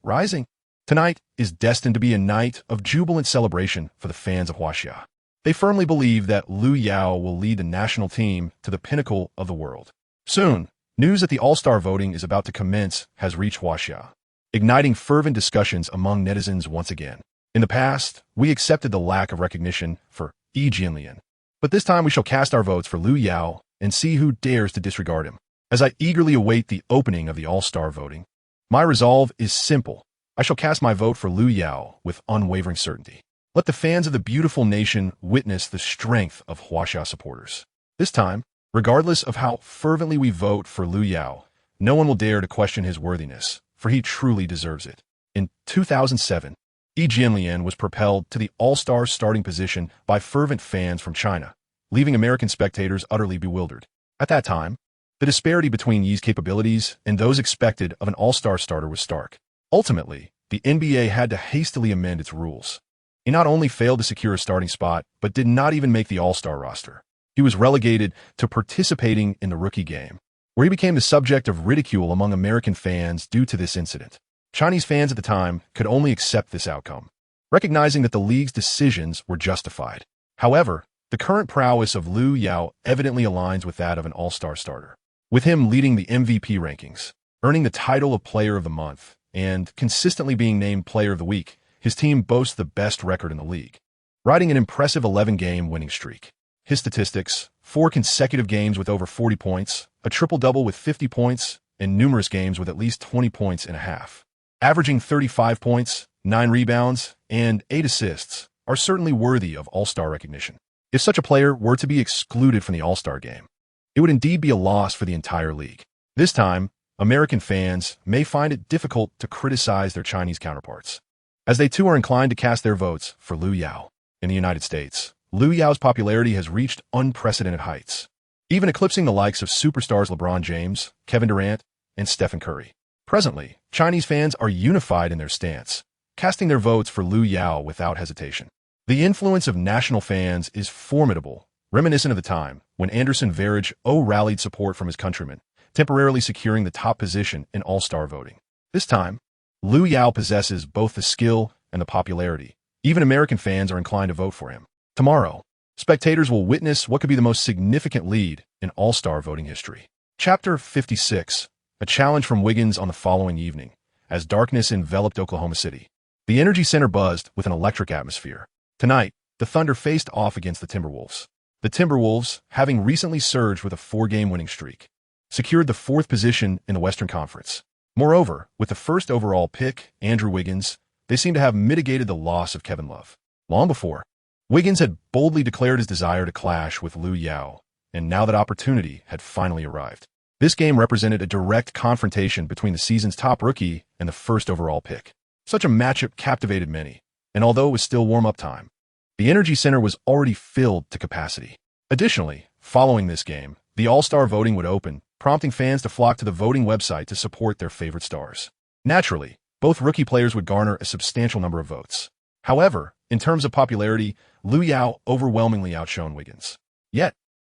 Tonight is destined to be a night of jubilant celebration for the fans of Huaxia. They firmly believe that Lu Yao will lead the national team to the pinnacle of the world. Soon, news that the All-Star voting is about to commence has reached Huaxia, igniting fervent discussions among netizens once again. In the past, we accepted the lack of recognition for Jianlian, but this time we shall cast our votes for Lu Yao and see who dares to disregard him. As I eagerly await the opening of the All-Star voting, my resolve is simple. I shall cast my vote for Lu Yao with unwavering certainty. Let the fans of the beautiful nation witness the strength of Huaxia supporters. This time, regardless of how fervently we vote for Lu Yao, no one will dare to question his worthiness, for he truly deserves it. In 2007, Jianlian was propelled to the All-Star starting position by fervent fans from China, leaving American spectators utterly bewildered. At that time, the disparity between Yi's capabilities and those expected of an All-Star starter was stark. Ultimately, the NBA had to hastily amend its rules. He not only failed to secure a starting spot, but did not even make the All-Star roster. He was relegated to participating in the rookie game, where he became the subject of ridicule among American fans due to this incident. Chinese fans at the time could only accept this outcome, recognizing that the league's decisions were justified. However, the current prowess of Lu Yao evidently aligns with that of an All-Star starter, with him leading the MVP rankings, earning the title of Player of the Month, and consistently being named Player of the Week. His team boasts the best record in the league, riding an impressive 11-game winning streak. His statistics: 4 consecutive games with over 40 points, a triple-double with 50 points, and numerous games with at least 20 points and a half. Averaging 35 points, 9 rebounds, and 8 assists are certainly worthy of All-Star recognition. If such a player were to be excluded from the All-Star game, it would indeed be a loss for the entire league. This time, American fans may find it difficult to criticize their Chinese counterparts, as they too are inclined to cast their votes for Lu Yao. In the United States, Lu Yao's popularity has reached unprecedented heights, even eclipsing the likes of superstars LeBron James, Kevin Durant, and Stephen Curry. Presently, Chinese fans are unified in their stance, casting their votes for Lu Yao without hesitation. The influence of national fans is formidable, reminiscent of the time when Anderson Varejao rallied support from his countrymen, temporarily securing the top position in All-Star voting. This time, Lu Yao possesses both the skill and the popularity. Even American fans are inclined to vote for him. Tomorrow, spectators will witness what could be the most significant lead in All-Star voting history. Chapter 56, a challenge from Wiggins on the following evening, as darkness enveloped Oklahoma City. The Energy Center buzzed with an electric atmosphere. Tonight, the Thunder faced off against the Timberwolves. The Timberwolves, having recently surged with a 4-game winning streak, secured the 4th position in the Western Conference. Moreover, with the first overall pick, Andrew Wiggins, they seem to have mitigated the loss of Kevin Love. Long before, Wiggins had boldly declared his desire to clash with Lu Yao, and now that opportunity had finally arrived. This game represented a direct confrontation between the season's top rookie and the first overall pick. Such a matchup captivated many, and although it was still warm-up time, the Energy Center was already filled to capacity. Additionally, following this game, the All-Star voting would open, prompting fans to flock to the voting website to support their favorite stars. Naturally, both rookie players would garner a substantial number of votes. However, in terms of popularity, Lu Yao overwhelmingly outshone Wiggins. Yet,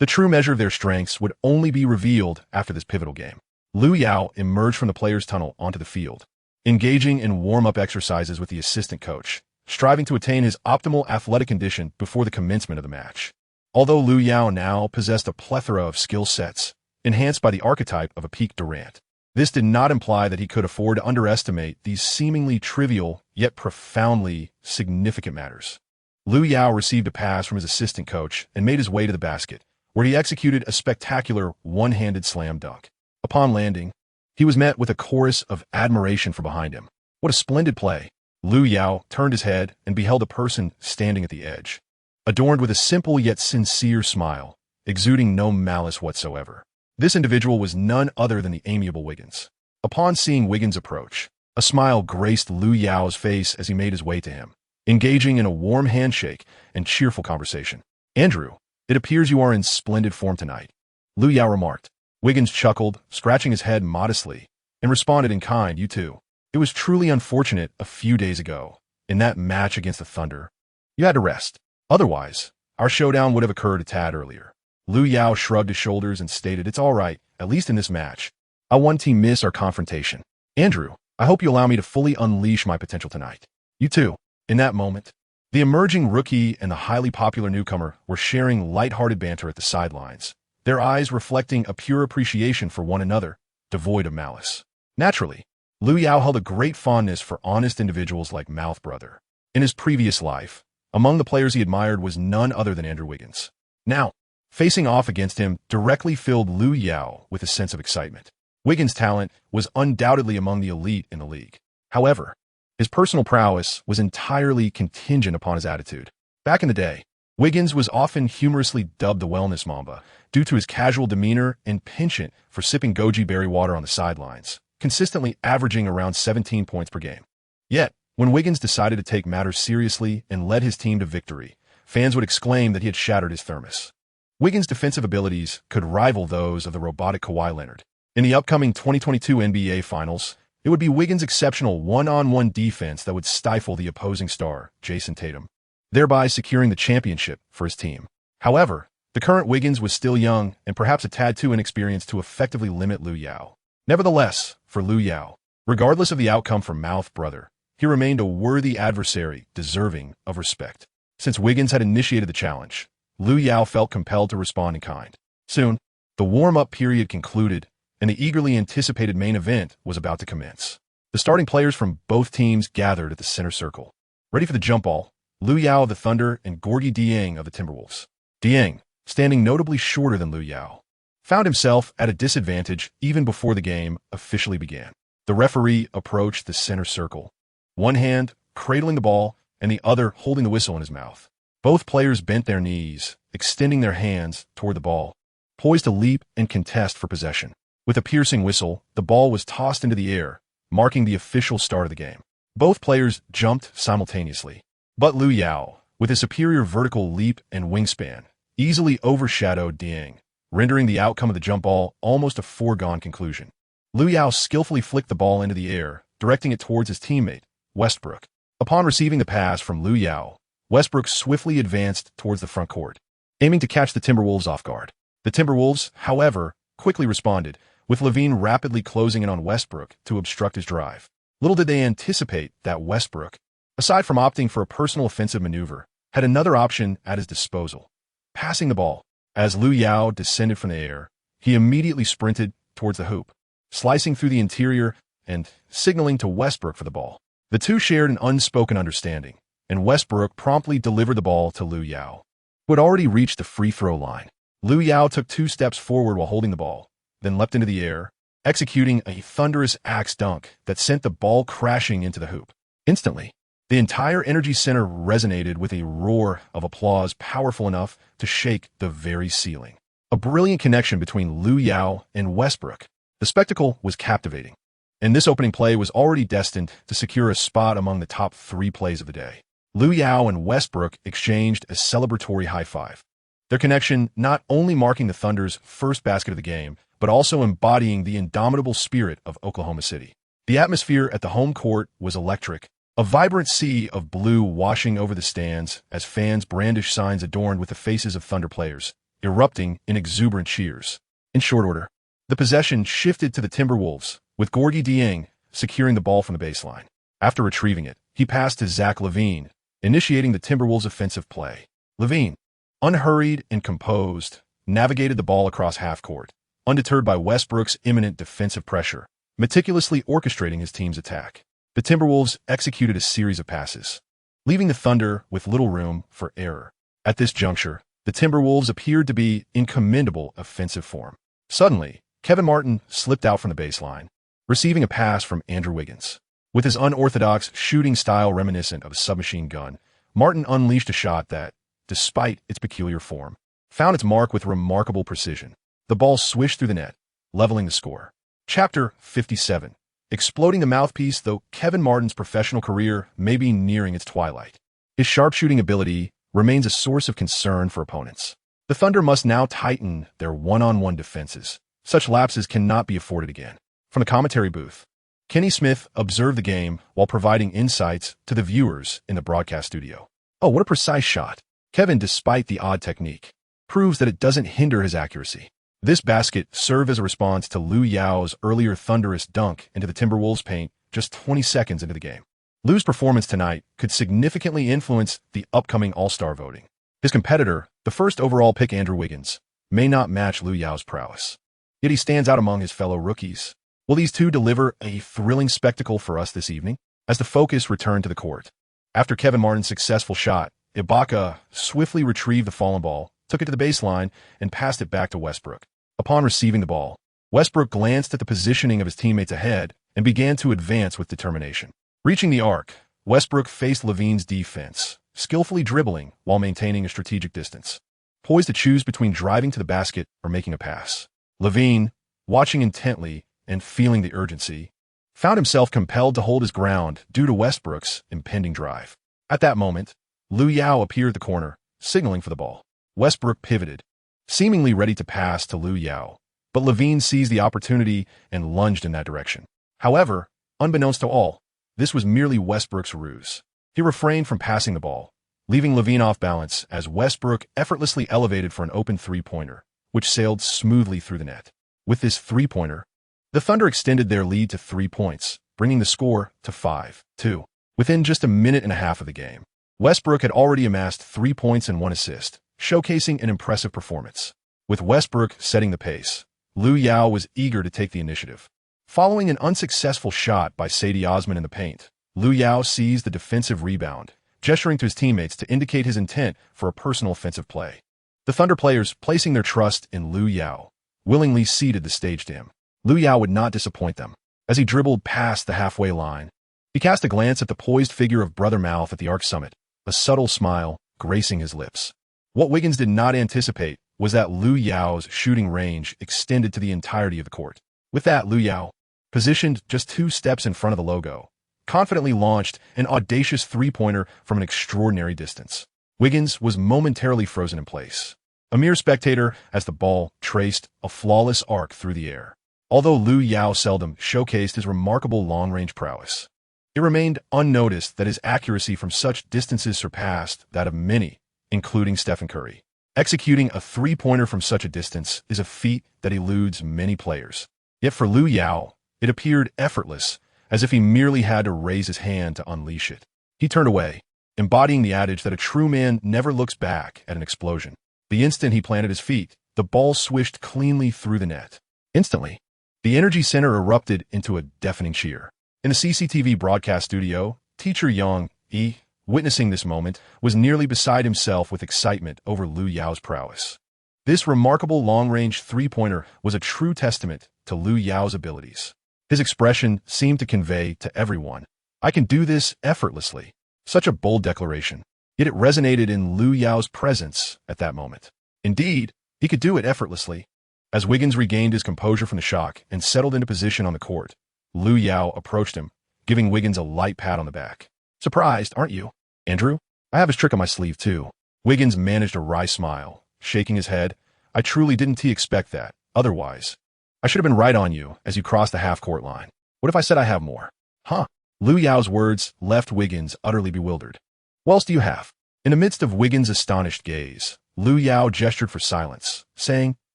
the true measure of their strengths would only be revealed after this pivotal game. Lu Yao emerged from the players' tunnel onto the field, engaging in warm-up exercises with the assistant coach, striving to attain his optimal athletic condition before the commencement of the match. Although Lu Yao now possessed a plethora of skill sets, enhanced by the archetype of a peak Durant, this did not imply that he could afford to underestimate these seemingly trivial yet profoundly significant matters. Lu Yao received a pass from his assistant coach and made his way to the basket, where he executed a spectacular one-handed slam dunk. Upon landing, he was met with a chorus of admiration from behind him. What a splendid play! Lu Yao turned his head and beheld a person standing at the edge, adorned with a simple yet sincere smile, exuding no malice whatsoever. This individual was none other than the amiable Wiggins. Upon seeing Wiggins approach, a smile graced Lu Yao's face as he made his way to him, engaging in a warm handshake and cheerful conversation. "Andrew, it appears you are in splendid form tonight," Lu Yao remarked. Wiggins chuckled, scratching his head modestly, and responded in kind, "You too. It was truly unfortunate a few days ago, in that match against the Thunder. You had to rest. Otherwise, our showdown would have occurred a tad earlier." Lu Yao shrugged his shoulders and stated, "It's all right, at least in this match. I want to miss our confrontation. Andrew, I hope you allow me to fully unleash my potential tonight." "You too." In that moment, The emerging rookie and the highly popular newcomer were sharing lighthearted banter at the sidelines, their eyes reflecting a pure appreciation for one another, devoid of malice. Naturally, Lu Yao held a great fondness for honest individuals like Mouth Brother. In his previous life, among the players he admired was none other than Andrew Wiggins. Now, facing off against him directly filled Lu Yao with a sense of excitement. Wiggins' talent was undoubtedly among the elite in the league. However, his personal prowess was entirely contingent upon his attitude. Back in the day, Wiggins was often humorously dubbed the Wellness Mamba due to his casual demeanor and penchant for sipping goji berry water on the sidelines, consistently averaging around 17 points per game. Yet, when Wiggins decided to take matters seriously and led his team to victory, fans would exclaim that he had shattered his thermos. Wiggins' defensive abilities could rival those of the robotic Kawhi Leonard. In the upcoming 2022 NBA Finals, it would be Wiggins' exceptional one-on-one defense that would stifle the opposing star, Jason Tatum, thereby securing the championship for his team. However, the current Wiggins was still young and perhaps a tad too inexperienced to effectively limit Lu Yao. Nevertheless, for Lu Yao, regardless of the outcome for Mouth Brother, he remained a worthy adversary deserving of respect. Since Wiggins had initiated the challenge, Lu Yao felt compelled to respond in kind. Soon, the warm-up period concluded, and the eagerly anticipated main event was about to commence. The starting players from both teams gathered at the center circle. Ready for the jump ball, Lu Yao of the Thunder and Gorgui Dieng of the Timberwolves. Dieng, standing notably shorter than Lu Yao, found himself at a disadvantage even before the game officially began. The referee approached the center circle, one hand cradling the ball and the other holding the whistle in his mouth. Both players bent their knees, extending their hands toward the ball, poised to leap and contest for possession. With a piercing whistle, the ball was tossed into the air, marking the official start of the game. Both players jumped simultaneously, but Lu Yao, with his superior vertical leap and wingspan, easily overshadowed Dieng, rendering the outcome of the jump ball almost a foregone conclusion. Lu Yao skillfully flicked the ball into the air, directing it towards his teammate, Westbrook. Upon receiving the pass from Lu Yao, Westbrook swiftly advanced towards the front court, aiming to catch the Timberwolves off guard. The Timberwolves, however, quickly responded, with Levine rapidly closing in on Westbrook to obstruct his drive. Little did they anticipate that Westbrook, aside from opting for a personal offensive maneuver, had another option at his disposal: passing the ball. As Lu Yao descended from the air, he immediately sprinted towards the hoop, slicing through the interior and signaling to Westbrook for the ball. The two shared an unspoken understanding, and Westbrook promptly delivered the ball to Lu Yao, who had already reached the free throw line. Lu Yao took 2 steps forward while holding the ball, then leapt into the air, executing a thunderous axe dunk that sent the ball crashing into the hoop. Instantly, the entire Energy Center resonated with a roar of applause powerful enough to shake the very ceiling. A brilliant connection between Lu Yao and Westbrook. The spectacle was captivating, and this opening play was already destined to secure a spot among the top 3 plays of the day. Lu Yao and Westbrook exchanged a celebratory high five, their connection not only marking the Thunder's first basket of the game, but also embodying the indomitable spirit of Oklahoma City. The atmosphere at the home court was electric, a vibrant sea of blue washing over the stands as fans brandished signs adorned with the faces of Thunder players, erupting in exuberant cheers. In short order, the possession shifted to the Timberwolves, with Gorgui Dieng securing the ball from the baseline. After retrieving it, he passed to Zach LaVine, initiating the Timberwolves' offensive play. LaVine, unhurried and composed, navigated the ball across half-court, undeterred by Westbrook's imminent defensive pressure, meticulously orchestrating his team's attack. The Timberwolves executed a series of passes, leaving the Thunder with little room for error. At this juncture, the Timberwolves appeared to be in commendable offensive form. Suddenly, Kevin Martin slipped out from the baseline, receiving a pass from Andrew Wiggins. With his unorthodox shooting style reminiscent of a submachine gun, Martin unleashed a shot that, despite its peculiar form, found its mark with remarkable precision. The ball swished through the net, leveling the score. Chapter 57. Exploding the mouthpiece. Though Kevin Martin's professional career may be nearing its twilight, his sharpshooting ability remains a source of concern for opponents. The Thunder must now tighten their one-on-one defenses. Such lapses cannot be afforded again. From the commentary booth, Kenny Smith observed the game while providing insights to the viewers in the broadcast studio. "Oh, what a precise shot. Kevin, despite the odd technique, proves that it doesn't hinder his accuracy." This basket served as a response to Lu Yao's earlier thunderous dunk into the Timberwolves' paint just 20 seconds into the game. Lu's performance tonight could significantly influence the upcoming All-Star voting. His competitor, the first overall pick Andrew Wiggins, may not match Lu Yao's prowess. Yet he stands out among his fellow rookies. Will these two deliver a thrilling spectacle for us this evening? As the focus returned to the court. After Kevin Martin's successful shot, Ibaka swiftly retrieved the fallen ball, took it to the baseline, and passed it back to Westbrook. Upon receiving the ball, Westbrook glanced at the positioning of his teammates ahead and began to advance with determination. Reaching the arc, Westbrook faced LaVine's defense, skillfully dribbling while maintaining a strategic distance. Poised to choose between driving to the basket or making a pass. LaVine, watching intently and feeling the urgency, found himself compelled to hold his ground due to Westbrook's impending drive. At that moment, Lu Yao appeared at the corner, signaling for the ball. Westbrook pivoted, seemingly ready to pass to Lu Yao, but LaVine seized the opportunity and lunged in that direction. However, unbeknownst to all, this was merely Westbrook's ruse. He refrained from passing the ball, leaving LaVine off balance as Westbrook effortlessly elevated for an open three-pointer, which sailed smoothly through the net. With this three-pointer, the Thunder extended their lead to 3 points, bringing the score to 5-2. Within just a minute and a half of the game, Westbrook had already amassed 3 points and 1 assist, showcasing an impressive performance. With Westbrook setting the pace, Lu Yao was eager to take the initiative. Following an unsuccessful shot by Sadie Osman in the paint, Lu Yao seized the defensive rebound, gesturing to his teammates to indicate his intent for a personal offensive play. The Thunder players, placing their trust in Lu Yao, willingly ceded the stage to him. Lu Yao would not disappoint them. As he dribbled past the halfway line, he cast a glance at the poised figure of Brother Mouth at the arc summit, a subtle smile gracing his lips. What Wiggins did not anticipate was that Lu Yao's shooting range extended to the entirety of the court. With that, Lu Yao, positioned just 2 steps in front of the logo, confidently launched an audacious three-pointer from an extraordinary distance. Wiggins was momentarily frozen in place, a mere spectator as the ball traced a flawless arc through the air. Although Lu Yao seldom showcased his remarkable long-range prowess, it remained unnoticed that his accuracy from such distances surpassed that of many, including Stephen Curry. Executing a three-pointer from such a distance is a feat that eludes many players. Yet for Lu Yao, it appeared effortless, as if he merely had to raise his hand to unleash it. He turned away, embodying the adage that a true man never looks back at an explosion. The instant he planted his feet, the ball swished cleanly through the net. Instantly, the energy center erupted into a deafening cheer. In the CCTV broadcast studio, teacher Yang Yi, witnessing this moment, was nearly beside himself with excitement over Lu Yao's prowess. This remarkable long-range three-pointer was a true testament to Lu Yao's abilities. His expression seemed to convey to everyone, "I can do this effortlessly." Such a bold declaration, yet it resonated in Lu Yao's presence at that moment. Indeed, he could do it effortlessly. As Wiggins regained his composure from the shock and settled into position on the court, Lu Yao approached him, giving Wiggins a light pat on the back. "Surprised, aren't you, Andrew? I have his trick on my sleeve, too." Wiggins managed a wry smile, shaking his head. "I truly didn't expect that. Otherwise, I should have been right on you as you crossed the half-court line. What if I said I have more?" "Huh?" Lu Yao's words left Wiggins utterly bewildered. "What else do you have?" In the midst of Wiggins' astonished gaze, Lu Yao gestured for silence, saying,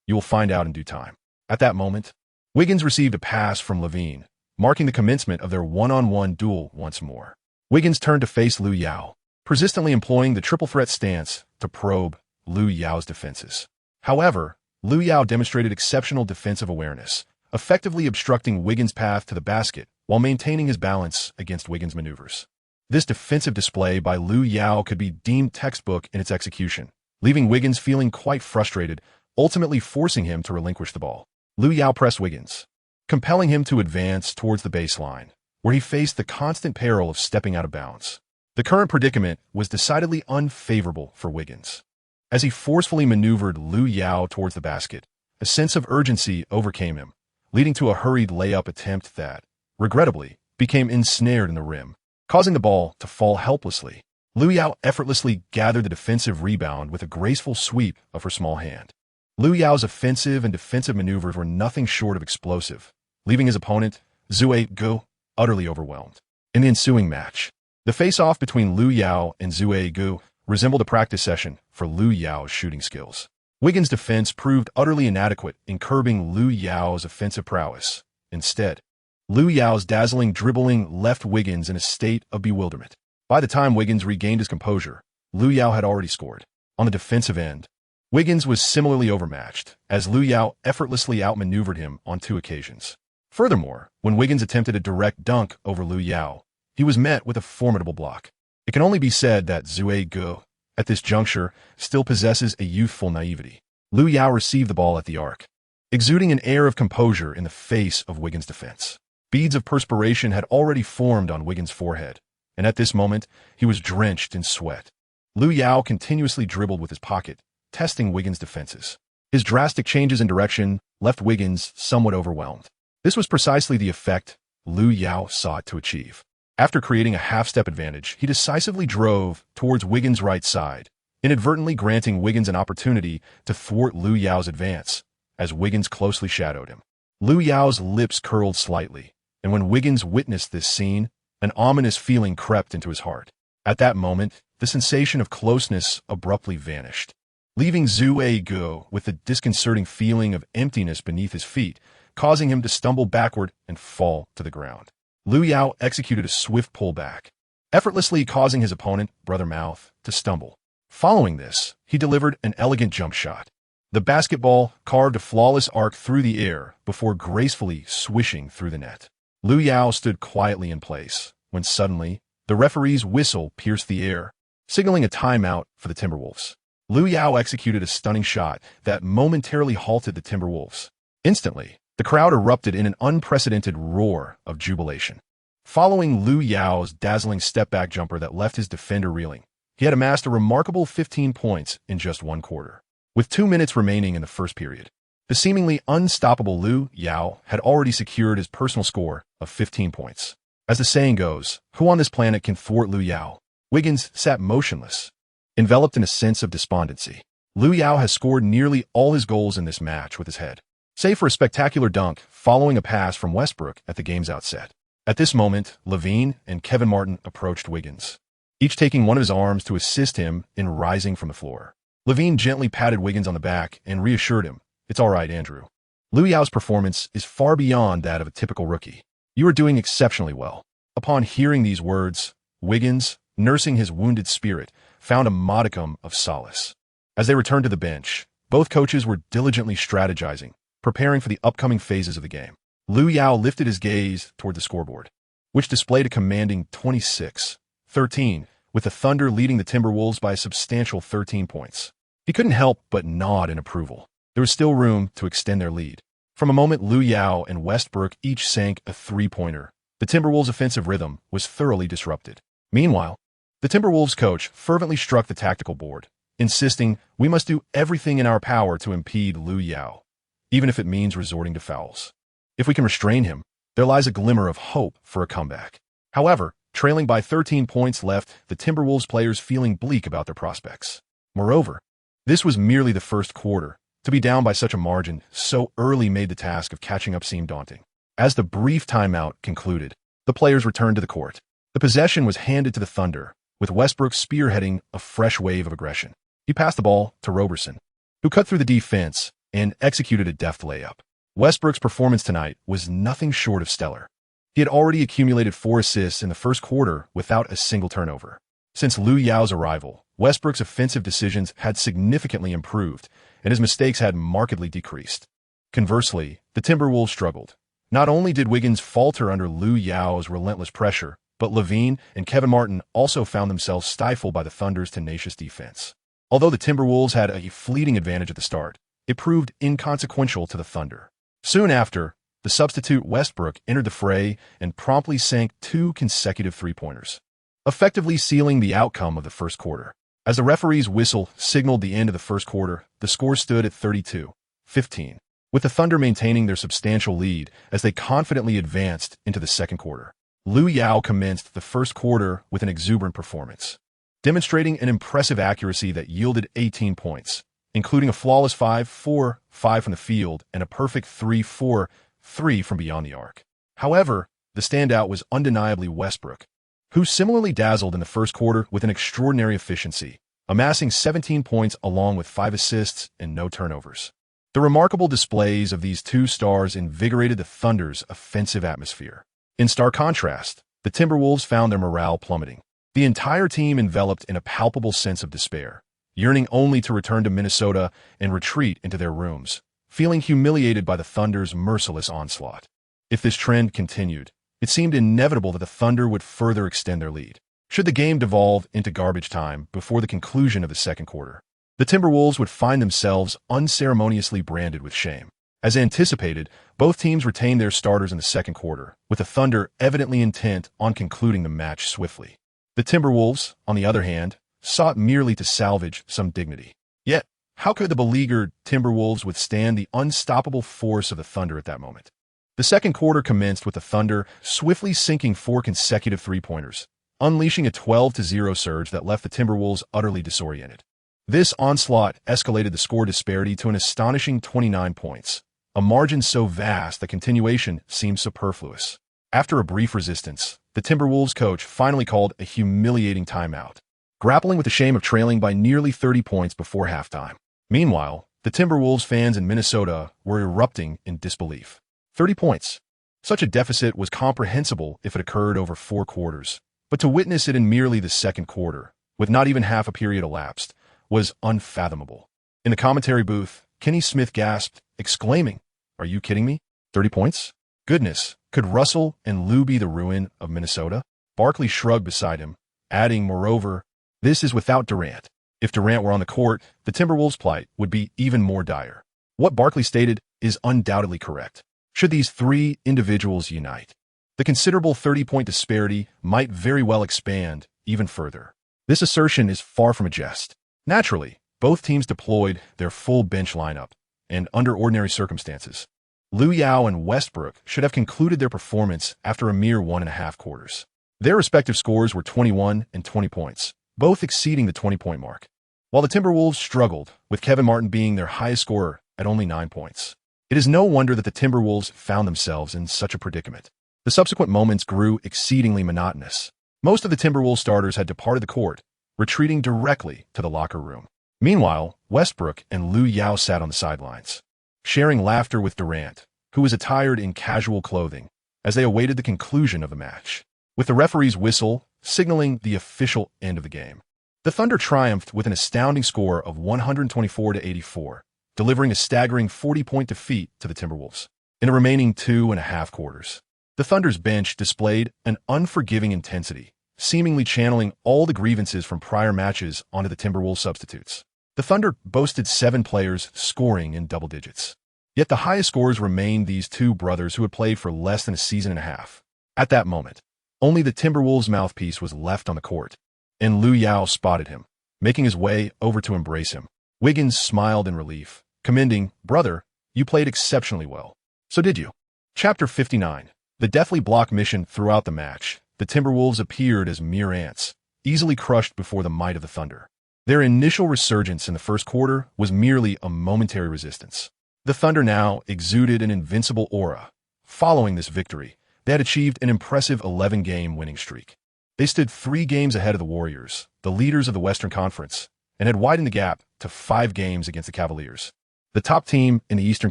"You will find out in due time." At that moment, Wiggins received a pass from LaVine, marking the commencement of their one-on-one duel once more. Wiggins turned to face Lu Yao, persistently employing the triple threat stance to probe Lu Yao's defenses. However, Lu Yao demonstrated exceptional defensive awareness, effectively obstructing Wiggins' path to the basket while maintaining his balance against Wiggins' maneuvers. This defensive display by Lu Yao could be deemed textbook in its execution, leaving Wiggins feeling quite frustrated, ultimately forcing him to relinquish the ball. Lu Yao pressed Wiggins, compelling him to advance towards the baseline, where he faced the constant peril of stepping out of bounds. The current predicament was decidedly unfavorable for Wiggins. As he forcefully maneuvered Lu Yao towards the basket, a sense of urgency overcame him, leading to a hurried layup attempt that, regrettably, became ensnared in the rim, causing the ball to fall helplessly. Lu Yao effortlessly gathered the defensive rebound with a graceful sweep of her small hand. Lu Yao's offensive and defensive maneuvers were nothing short of explosive, leaving his opponent, Zue Gu, utterly overwhelmed. In the ensuing match, the face-off between Lu Yao and Zue Gu resembled a practice session for Lu Yao's shooting skills. Wiggins' defense proved utterly inadequate in curbing Lu Yao's offensive prowess. Instead, Lu Yao's dazzling dribbling left Wiggins in a state of bewilderment. By the time Wiggins regained his composure, Lu Yao had already scored. On the defensive end, Wiggins was similarly overmatched, as Lu Yao effortlessly outmaneuvered him on 2 occasions. Furthermore, when Wiggins attempted a direct dunk over Lu Yao, he was met with a formidable block. It can only be said that Zue Gu, at this juncture, still possesses a youthful naivety. Lu Yao received the ball at the arc, exuding an air of composure in the face of Wiggins' defense. Beads of perspiration had already formed on Wiggins' forehead, and at this moment, he was drenched in sweat. Lu Yao continuously dribbled with his pocket, testing Wiggins' defenses. His drastic changes in direction left Wiggins somewhat overwhelmed. This was precisely the effect Lu Yao sought to achieve. After creating a half-step advantage, he decisively drove towards Wiggins' right side, inadvertently granting Wiggins an opportunity to thwart Lu Yao's advance, as Wiggins closely shadowed him. Lu Yao's lips curled slightly, and when Wiggins witnessed this scene, an ominous feeling crept into his heart. At that moment, the sensation of closeness abruptly vanished, leaving Zue Gu with a disconcerting feeling of emptiness beneath his feet, causing him to stumble backward and fall to the ground. Lu Yao executed a swift pullback, effortlessly causing his opponent, Brother Mouth, to stumble. Following this, he delivered an elegant jump shot. The basketball carved a flawless arc through the air before gracefully swishing through the net. Lu Yao stood quietly in place, when suddenly, the referee's whistle pierced the air, signaling a timeout for the Timberwolves. Lu Yao executed a stunning shot that momentarily halted the Timberwolves. Instantly, the crowd erupted in an unprecedented roar of jubilation. Following Lu Yao's dazzling step-back jumper that left his defender reeling, he had amassed a remarkable 15 points in just 1 quarter. With 2 minutes remaining in the first period, the seemingly unstoppable Lu Yao had already secured his personal score of 15 points. As the saying goes, who on this planet can thwart Lu Yao? Wiggins sat motionless, enveloped in a sense of despondency. Lu Yao has scored nearly all his goals in this match with his head, save for a spectacular dunk following a pass from Westbrook at the game's outset. At this moment, Levine and Kevin Martin approached Wiggins, each taking one of his arms to assist him in rising from the floor. Levine gently patted Wiggins on the back and reassured him, "It's all right, Andrew. Lu Yao's performance is far beyond that of a typical rookie. You are doing exceptionally well." Upon hearing these words, Wiggins, nursing his wounded spirit, found a modicum of solace. As they returned to the bench, both coaches were diligently strategizing, preparing for the upcoming phases of the game. Lu Yao lifted his gaze toward the scoreboard, which displayed a commanding 26-13, with the Thunder leading the Timberwolves by a substantial 13 points. He couldn't help but nod in approval. There was still room to extend their lead. From a moment Lu Yao and Westbrook each sank a 3-pointer, the Timberwolves' offensive rhythm was thoroughly disrupted. Meanwhile, the Timberwolves coach fervently struck the tactical board, insisting, "We must do everything in our power to impede Lu Yao, even if it means resorting to fouls. If we can restrain him, there lies a glimmer of hope for a comeback." However, trailing by 13 points left the Timberwolves players feeling bleak about their prospects. Moreover, this was merely the first quarter. To be down by such a margin so early made the task of catching up seem daunting. As the brief timeout concluded, the players returned to the court. The possession was handed to the Thunder, with Westbrook spearheading a fresh wave of aggression. He passed the ball to Roberson, who cut through the defense and executed a deft layup. Westbrook's performance tonight was nothing short of stellar. He had already accumulated 4 assists in the first quarter without a single turnover. Since Lu Yao's arrival, Westbrook's offensive decisions had significantly improved, and his mistakes had markedly decreased. Conversely, the Timberwolves struggled. Not only did Wiggins falter under Lu Yao's relentless pressure, but Levine and Kevin Martin also found themselves stifled by the Thunder's tenacious defense. Although the Timberwolves had a fleeting advantage at the start, it proved inconsequential to the Thunder. Soon after, the substitute Westbrook entered the fray and promptly sank 2 consecutive 3-pointers, effectively sealing the outcome of the first quarter. As the referee's whistle signaled the end of the first quarter, the score stood at 32-15, with the Thunder maintaining their substantial lead as they confidently advanced into the second quarter. Lu Yao commenced the first quarter with an exuberant performance, demonstrating an impressive accuracy that yielded 18 points, including a flawless 5-4-5 from the field and a perfect 3-4-3 from beyond the arc. However, the standout was undeniably Westbrook, who similarly dazzled in the first quarter with an extraordinary efficiency, amassing 17 points along with 5 assists and no turnovers. The remarkable displays of these two stars invigorated the Thunder's offensive atmosphere. In stark contrast, the Timberwolves found their morale plummeting. The entire team enveloped in a palpable sense of despair, yearning only to return to Minnesota and retreat into their rooms, feeling humiliated by the Thunder's merciless onslaught. If this trend continued, it seemed inevitable that the Thunder would further extend their lead. Should the game devolve into garbage time before the conclusion of the second quarter, the Timberwolves would find themselves unceremoniously branded with shame. As anticipated, both teams retained their starters in the second quarter, with the Thunder evidently intent on concluding the match swiftly. The Timberwolves, on the other hand, sought merely to salvage some dignity. Yet, how could the beleaguered Timberwolves withstand the unstoppable force of the Thunder at that moment? The second quarter commenced with the Thunder swiftly sinking 4 consecutive three-pointers, unleashing a 12-0 surge that left the Timberwolves utterly disoriented. This onslaught escalated the score disparity to an astonishing 29 points, a margin so vast that continuation seemed superfluous. After a brief resistance, the Timberwolves coach finally called a humiliating timeout, grappling with the shame of trailing by nearly 30 points before halftime. Meanwhile, the Timberwolves fans in Minnesota were erupting in disbelief. 30 points. Such a deficit was comprehensible if it occurred over 4 quarters, but to witness it in merely the second quarter, with not even half a period elapsed, was unfathomable. In the commentary booth, Kenny Smith gasped, exclaiming, "Are you kidding me? 30 points? Goodness, could Russell and Lou be the ruin of Minnesota?" Barkley shrugged beside him, adding, moreover, "This is without Durant. If Durant were on the court, the Timberwolves' plight would be even more dire." What Barkley stated is undoubtedly correct. Should these 3 individuals unite, the considerable 30-point disparity might very well expand even further. This assertion is far from a jest. Naturally, both teams deployed their full bench lineup, and under ordinary circumstances, Lu Yao and Westbrook should have concluded their performance after a mere 1.5 quarters. Their respective scores were 21 and 20 points, both exceeding the 20-point mark, while the Timberwolves struggled, with Kevin Martin being their highest scorer at only 9 points. It is no wonder that the Timberwolves found themselves in such a predicament. The subsequent moments grew exceedingly monotonous. Most of the Timberwolves starters had departed the court, retreating directly to the locker room. Meanwhile, Westbrook and Lu Yao sat on the sidelines, sharing laughter with Durant, who was attired in casual clothing, as they awaited the conclusion of the match. With the referee's whistle signaling the official end of the game, the Thunder triumphed with an astounding score of 124-84, delivering a staggering 40-point defeat to the Timberwolves. In the remaining 2.5 quarters, the Thunder's bench displayed an unforgiving intensity, seemingly channeling all the grievances from prior matches onto the Timberwolves substitutes. The Thunder boasted 7 players scoring in double digits. Yet the highest scorers remained these 2 brothers who had played for less than a season and a half. At that moment, only the Timberwolves' mouthpiece was left on the court, and Lu Yao spotted him, making his way over to embrace him. Wiggins smiled in relief, commending, "Brother, you played exceptionally well." "So did you." Chapter 59. The deathly block mission throughout the match. The Timberwolves appeared as mere ants, easily crushed before the might of the Thunder. Their initial resurgence in the first quarter was merely a momentary resistance. The Thunder now exuded an invincible aura. Following this victory, they had achieved an impressive 11-game winning streak. They stood 3 games ahead of the Warriors, the leaders of the Western Conference, and had widened the gap to 5 games against the Cavaliers, the top team in the Eastern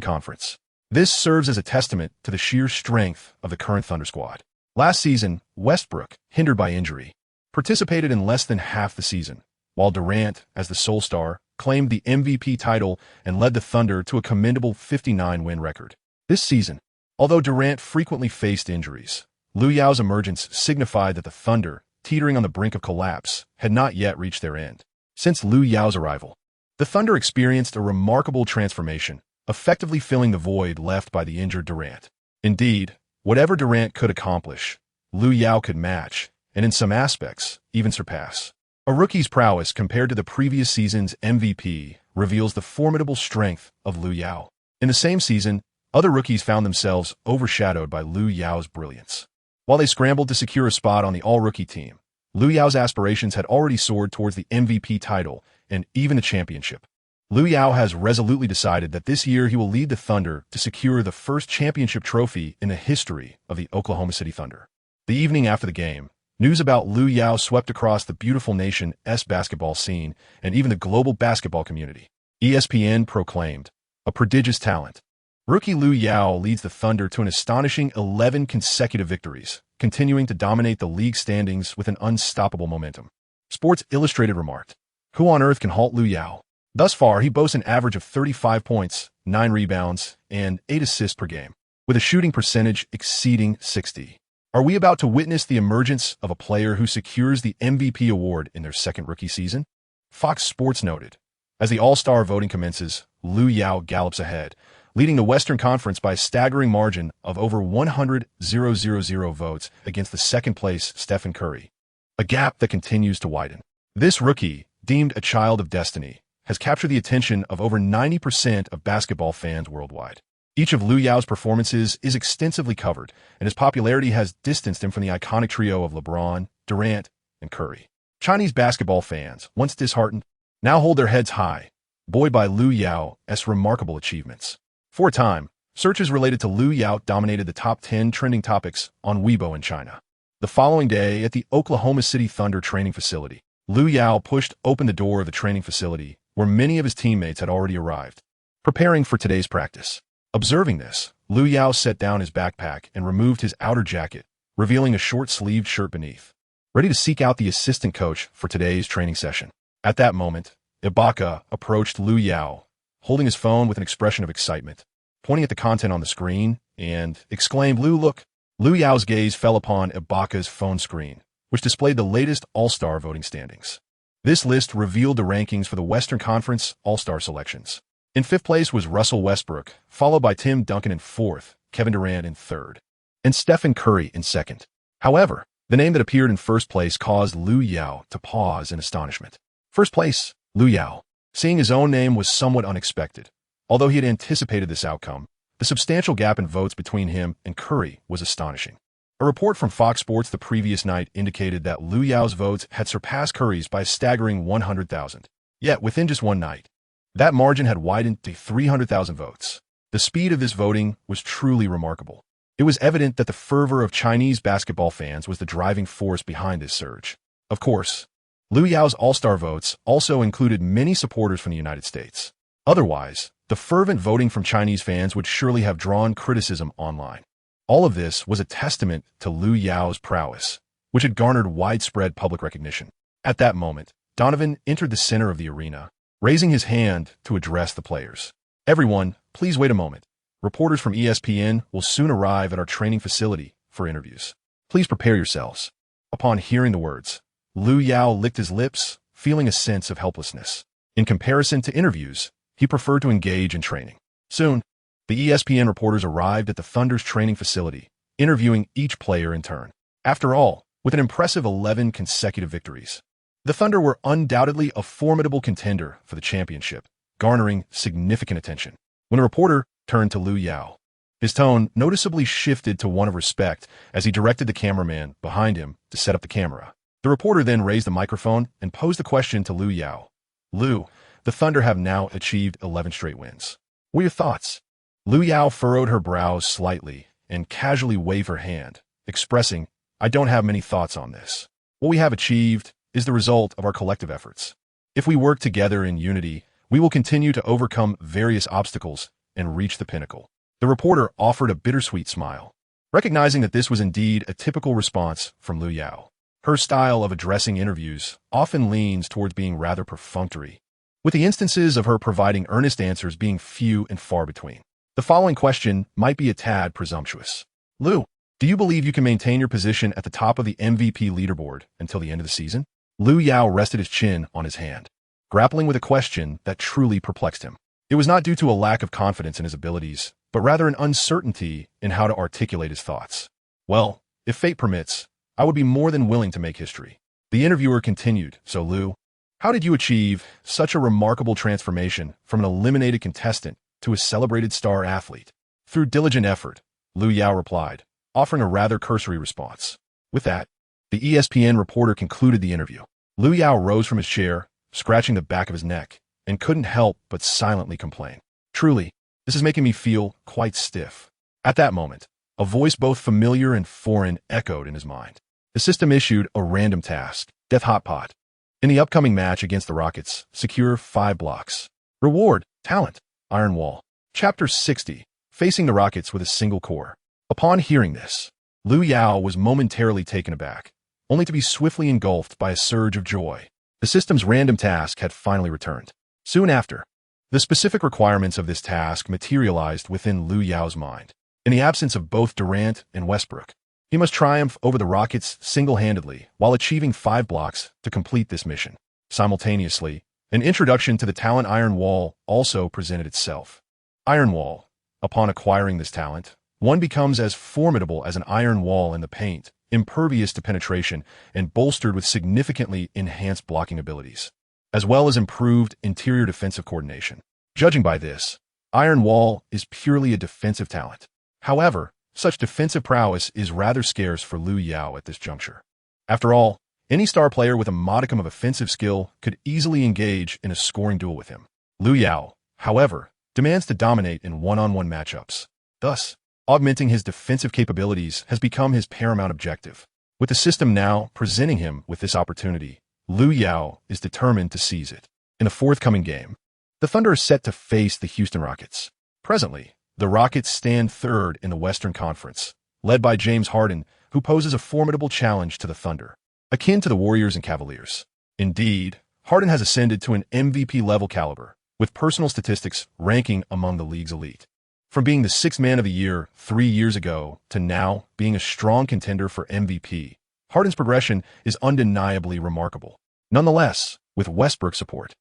Conference. This serves as a testament to the sheer strength of the current Thunder squad. Last season, Westbrook, hindered by injury, participated in less than half the season, while Durant, as the sole star, claimed the MVP title and led the Thunder to a commendable 59-win record. This season, although Durant frequently faced injuries, Lu Yao's emergence signified that the Thunder, teetering on the brink of collapse, had not yet reached their end. Since Lu Yao's arrival, the Thunder experienced a remarkable transformation, effectively filling the void left by the injured Durant. Indeed, whatever Durant could accomplish, Lu Yao could match, and in some aspects, even surpass. A rookie's prowess compared to the previous season's MVP reveals the formidable strength of Lu Yao. In the same season, other rookies found themselves overshadowed by Lu Yao's brilliance. While they scrambled to secure a spot on the all-rookie team, Lu Yao's aspirations had already soared towards the MVP title and even the championship. Lu Yao has resolutely decided that this year he will lead the Thunder to secure the first championship trophy in the history of the Oklahoma City Thunder. The evening after the game, news about Lu Yao swept across the beautiful nation's basketball scene and even the global basketball community. ESPN proclaimed, a prodigious talent. Rookie Lu Yao leads the Thunder to an astonishing 11 consecutive victories, continuing to dominate the league standings with an unstoppable momentum. Sports Illustrated remarked, "Who on earth can halt Lu Yao? Thus far, he boasts an average of 35 points, 9 rebounds, and 8 assists per game, with a shooting percentage exceeding 60. Are we about to witness the emergence of a player who secures the MVP award in their second rookie season?" Fox Sports noted, as the All-Star voting commences, Lu Yao gallops ahead, leading the Western Conference by a staggering margin of over 100,000 votes against the second-place Stephen Curry, a gap that continues to widen. This rookie, deemed a child of destiny, has captured the attention of over 90% of basketball fans worldwide. Each of Lu Yao's performances is extensively covered, and his popularity has distanced him from the iconic trio of LeBron, Durant, and Curry. Chinese basketball fans, once disheartened, now hold their heads high, buoyed by Lu Yao's remarkable achievements. For a time, searches related to Lu Yao dominated the top 10 trending topics on Weibo in China. The following day, at the Oklahoma City Thunder training facility, Lu Yao pushed open the door of the training facility, where many of his teammates had already arrived, preparing for today's practice. Observing this, Lu Yao set down his backpack and removed his outer jacket, revealing a short-sleeved shirt beneath, ready to seek out the assistant coach for today's training session. At that moment, Ibaka approached Lu Yao, holding his phone with an expression of excitement, pointing at the content on the screen, and exclaimed, "Lu, look." Lu Yao's gaze fell upon Ibaka's phone screen, which displayed the latest All-Star voting standings. This list revealed the rankings for the Western Conference All-Star selections. In fifth place was Russell Westbrook, followed by Tim Duncan in fourth, Kevin Durant in third, and Stephen Curry in second. However, the name that appeared in first place caused Lu Yao to pause in astonishment. First place, Lu Yao. Seeing his own name was somewhat unexpected. Although he had anticipated this outcome, the substantial gap in votes between him and Curry was astonishing. A report from Fox Sports the previous night indicated that Lu Yao's votes had surpassed Curry's by a staggering 100,000. Yet, within just one night, that margin had widened to 300,000 votes. The speed of this voting was truly remarkable. It was evident that the fervor of Chinese basketball fans was the driving force behind this surge. Of course, Lu Yao's All-Star votes also included many supporters from the United States. Otherwise, the fervent voting from Chinese fans would surely have drawn criticism online. All of this was a testament to Lu Yao's prowess, which had garnered widespread public recognition. At that moment, Donovan entered the center of the arena, raising his hand to address the players. "Everyone, please wait a moment. Reporters from ESPN will soon arrive at our training facility for interviews. Please prepare yourselves." Upon hearing the words, Lu Yao licked his lips, feeling a sense of helplessness. In comparison to interviews, he preferred to engage in training. Soon, the ESPN reporters arrived at the Thunder's training facility, interviewing each player in turn. After all, with an impressive 11 consecutive victories, the Thunder were undoubtedly a formidable contender for the championship, garnering significant attention. When a reporter turned to Lu Yao, his tone noticeably shifted to one of respect as he directed the cameraman behind him to set up the camera. The reporter then raised the microphone and posed the question to Lu Yao. "Lu, the Thunder have now achieved 11 straight wins. What are your thoughts?" Lu Yao furrowed her brows slightly and casually waved her hand, expressing, "I don't have many thoughts on this. What we have achieved is the result of our collective efforts. If we work together in unity, we will continue to overcome various obstacles and reach the pinnacle." The reporter offered a bittersweet smile, recognizing that this was indeed a typical response from Lu Yao. Her style of addressing interviews often leans towards being rather perfunctory, with the instances of her providing earnest answers being few and far between. The following question might be a tad presumptuous. "Lu, do you believe you can maintain your position at the top of the MVP leaderboard until the end of the season?" Lu Yao rested his chin on his hand, grappling with a question that truly perplexed him. It was not due to a lack of confidence in his abilities, but rather an uncertainty in how to articulate his thoughts. "Well, if fate permits, I would be more than willing to make history." The interviewer continued, "So Lu, how did you achieve such a remarkable transformation from an eliminated contestant to a celebrated star athlete?" "Through diligent effort," Lu Yao replied, offering a rather cursory response. With that, the ESPN reporter concluded the interview. Lu Yao rose from his chair, scratching the back of his neck, and couldn't help but silently complain. "Truly, this is making me feel quite stiff." At that moment, a voice both familiar and foreign echoed in his mind. The system issued a random task, Death Hot Pot. In the upcoming match against the Rockets, secure 5 blocks. Reward, talent, Iron Wall. Chapter 60. Facing the Rockets with a Single Core. Upon hearing this, Lu Yao was momentarily taken aback, only to be swiftly engulfed by a surge of joy. The system's random task had finally returned. Soon after, the specific requirements of this task materialized within Lu Yao's mind. In the absence of both Durant and Westbrook, he must triumph over the Rockets single-handedly while achieving 5 blocks to complete this mission. Simultaneously, an introduction to the talent Iron Wall also presented itself. Iron Wall. Upon acquiring this talent, one becomes as formidable as an iron wall in the paint, impervious to penetration, and bolstered with significantly enhanced blocking abilities, as well as improved interior defensive coordination. Judging by this, Iron Wall is purely a defensive talent. However, such defensive prowess is rather scarce for Lu Yao at this juncture. After all, any star player with a modicum of offensive skill could easily engage in a scoring duel with him. Lu Yao, however, demands to dominate in one-on-one matchups. Thus, augmenting his defensive capabilities has become his paramount objective. With the system now presenting him with this opportunity, Lu Yao is determined to seize it. In the forthcoming game, the Thunder are set to face the Houston Rockets. Presently, the Rockets stand third in the Western Conference, led by James Harden, who poses a formidable challenge to the Thunder, akin to the Warriors and Cavaliers. Indeed, Harden has ascended to an MVP-level caliber, with personal statistics ranking among the league's elite. From being the 6th man of the year 3 years ago to now being a strong contender for MVP, Harden's progression is undeniably remarkable. Nonetheless, with Westbrook's support,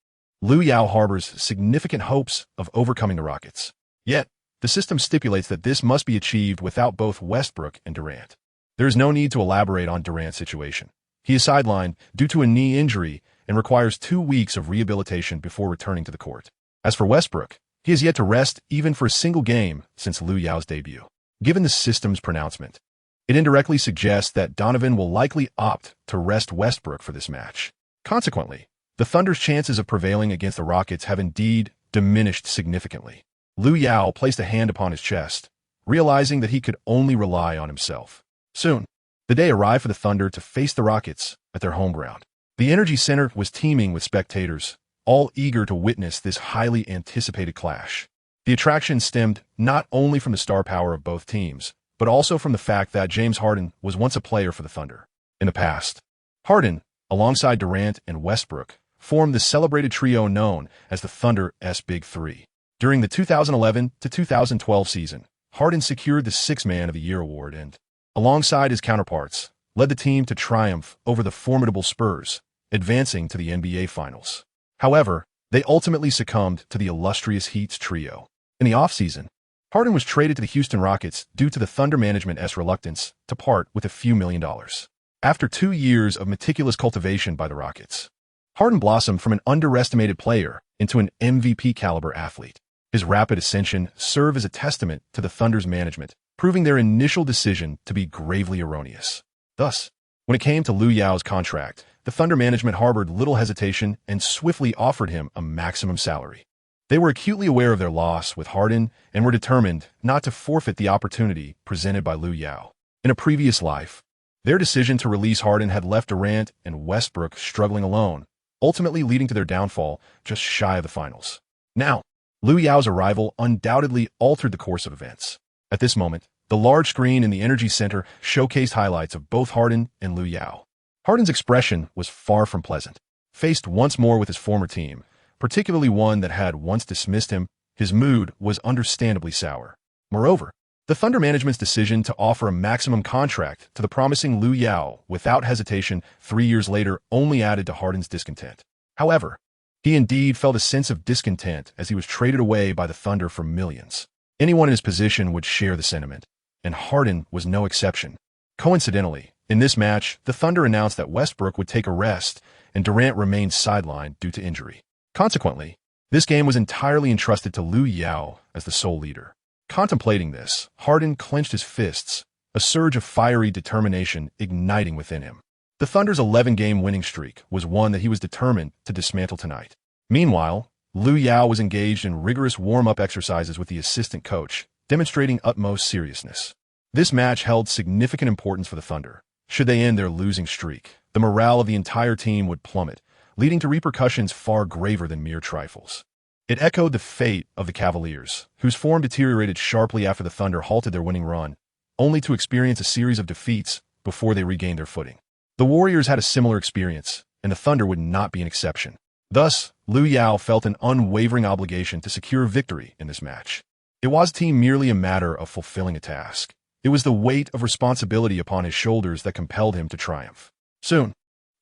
Lu Yao harbors significant hopes of overcoming the Rockets. Yet, the system stipulates that this must be achieved without both Westbrook and Durant. There is no need to elaborate on Durant's situation. He is sidelined due to a knee injury and requires 2 weeks of rehabilitation before returning to the court. As for Westbrook, he has yet to rest even for a single game since Lu Yao's debut. Given the system's pronouncement, it indirectly suggests that Donovan will likely opt to rest Westbrook for this match. Consequently, the Thunder's chances of prevailing against the Rockets have indeed diminished significantly. Lu Yao placed a hand upon his chest, realizing that he could only rely on himself. Soon, the day arrived for the Thunder to face the Rockets at their home ground. The Energy Center was teeming with spectators, all eager to witness this highly anticipated clash. The attraction stemmed not only from the star power of both teams, but also from the fact that James Harden was once a player for the Thunder. In the past, Harden, alongside Durant and Westbrook, formed the celebrated trio known as the Thunder's Big Three. During the 2011 to 2012 season, Harden secured the 6th Man of the Year award and, alongside his counterparts, led the team to triumph over the formidable Spurs, advancing to the NBA Finals. However, they ultimately succumbed to the illustrious Heat's trio. In the offseason, Harden was traded to the Houston Rockets due to the Thunder management's reluctance to part with a few $1 million. After 2 years of meticulous cultivation by the Rockets, Harden blossomed from an underestimated player into an MVP-caliber athlete. His rapid ascension served as a testament to the Thunder's management, proving their initial decision to be gravely erroneous. Thus, when it came to Lu Yao's contract, the Thunder management harbored little hesitation and swiftly offered him a maximum salary. They were acutely aware of their loss with Harden and were determined not to forfeit the opportunity presented by Lu Yao. In a previous life, their decision to release Harden had left Durant and Westbrook struggling alone, ultimately leading to their downfall just shy of the finals. Now, Lu Yao's arrival undoubtedly altered the course of events. At this moment, the large screen in the Energy Center showcased highlights of both Harden and Lu Yao. Harden's expression was far from pleasant. Faced once more with his former team, particularly one that had once dismissed him, his mood was understandably sour. Moreover, the Thunder management's decision to offer a maximum contract to the promising Lu Yao without hesitation 3 years later only added to Harden's discontent. However, he indeed felt a sense of discontent as he was traded away by the Thunder for millions. Anyone in his position would share the sentiment, and Harden was no exception. Coincidentally, in this match, the Thunder announced that Westbrook would take a rest and Durant remained sidelined due to injury. Consequently, this game was entirely entrusted to Lu Yao as the sole leader. Contemplating this, Harden clenched his fists, a surge of fiery determination igniting within him. The Thunder's 11-game winning streak was one that he was determined to dismantle tonight. Meanwhile, Lu Yao was engaged in rigorous warm-up exercises with the assistant coach, demonstrating utmost seriousness. This match held significant importance for the Thunder. Should they end their losing streak, the morale of the entire team would plummet, leading to repercussions far graver than mere trifles. It echoed the fate of the Cavaliers, whose form deteriorated sharply after the Thunder halted their winning run, only to experience a series of defeats before they regained their footing. The Warriors had a similar experience, and the Thunder would not be an exception. Thus, Lu Yao felt an unwavering obligation to secure victory in this match. It wasn't merely a matter of fulfilling a task. It was the weight of responsibility upon his shoulders that compelled him to triumph. Soon,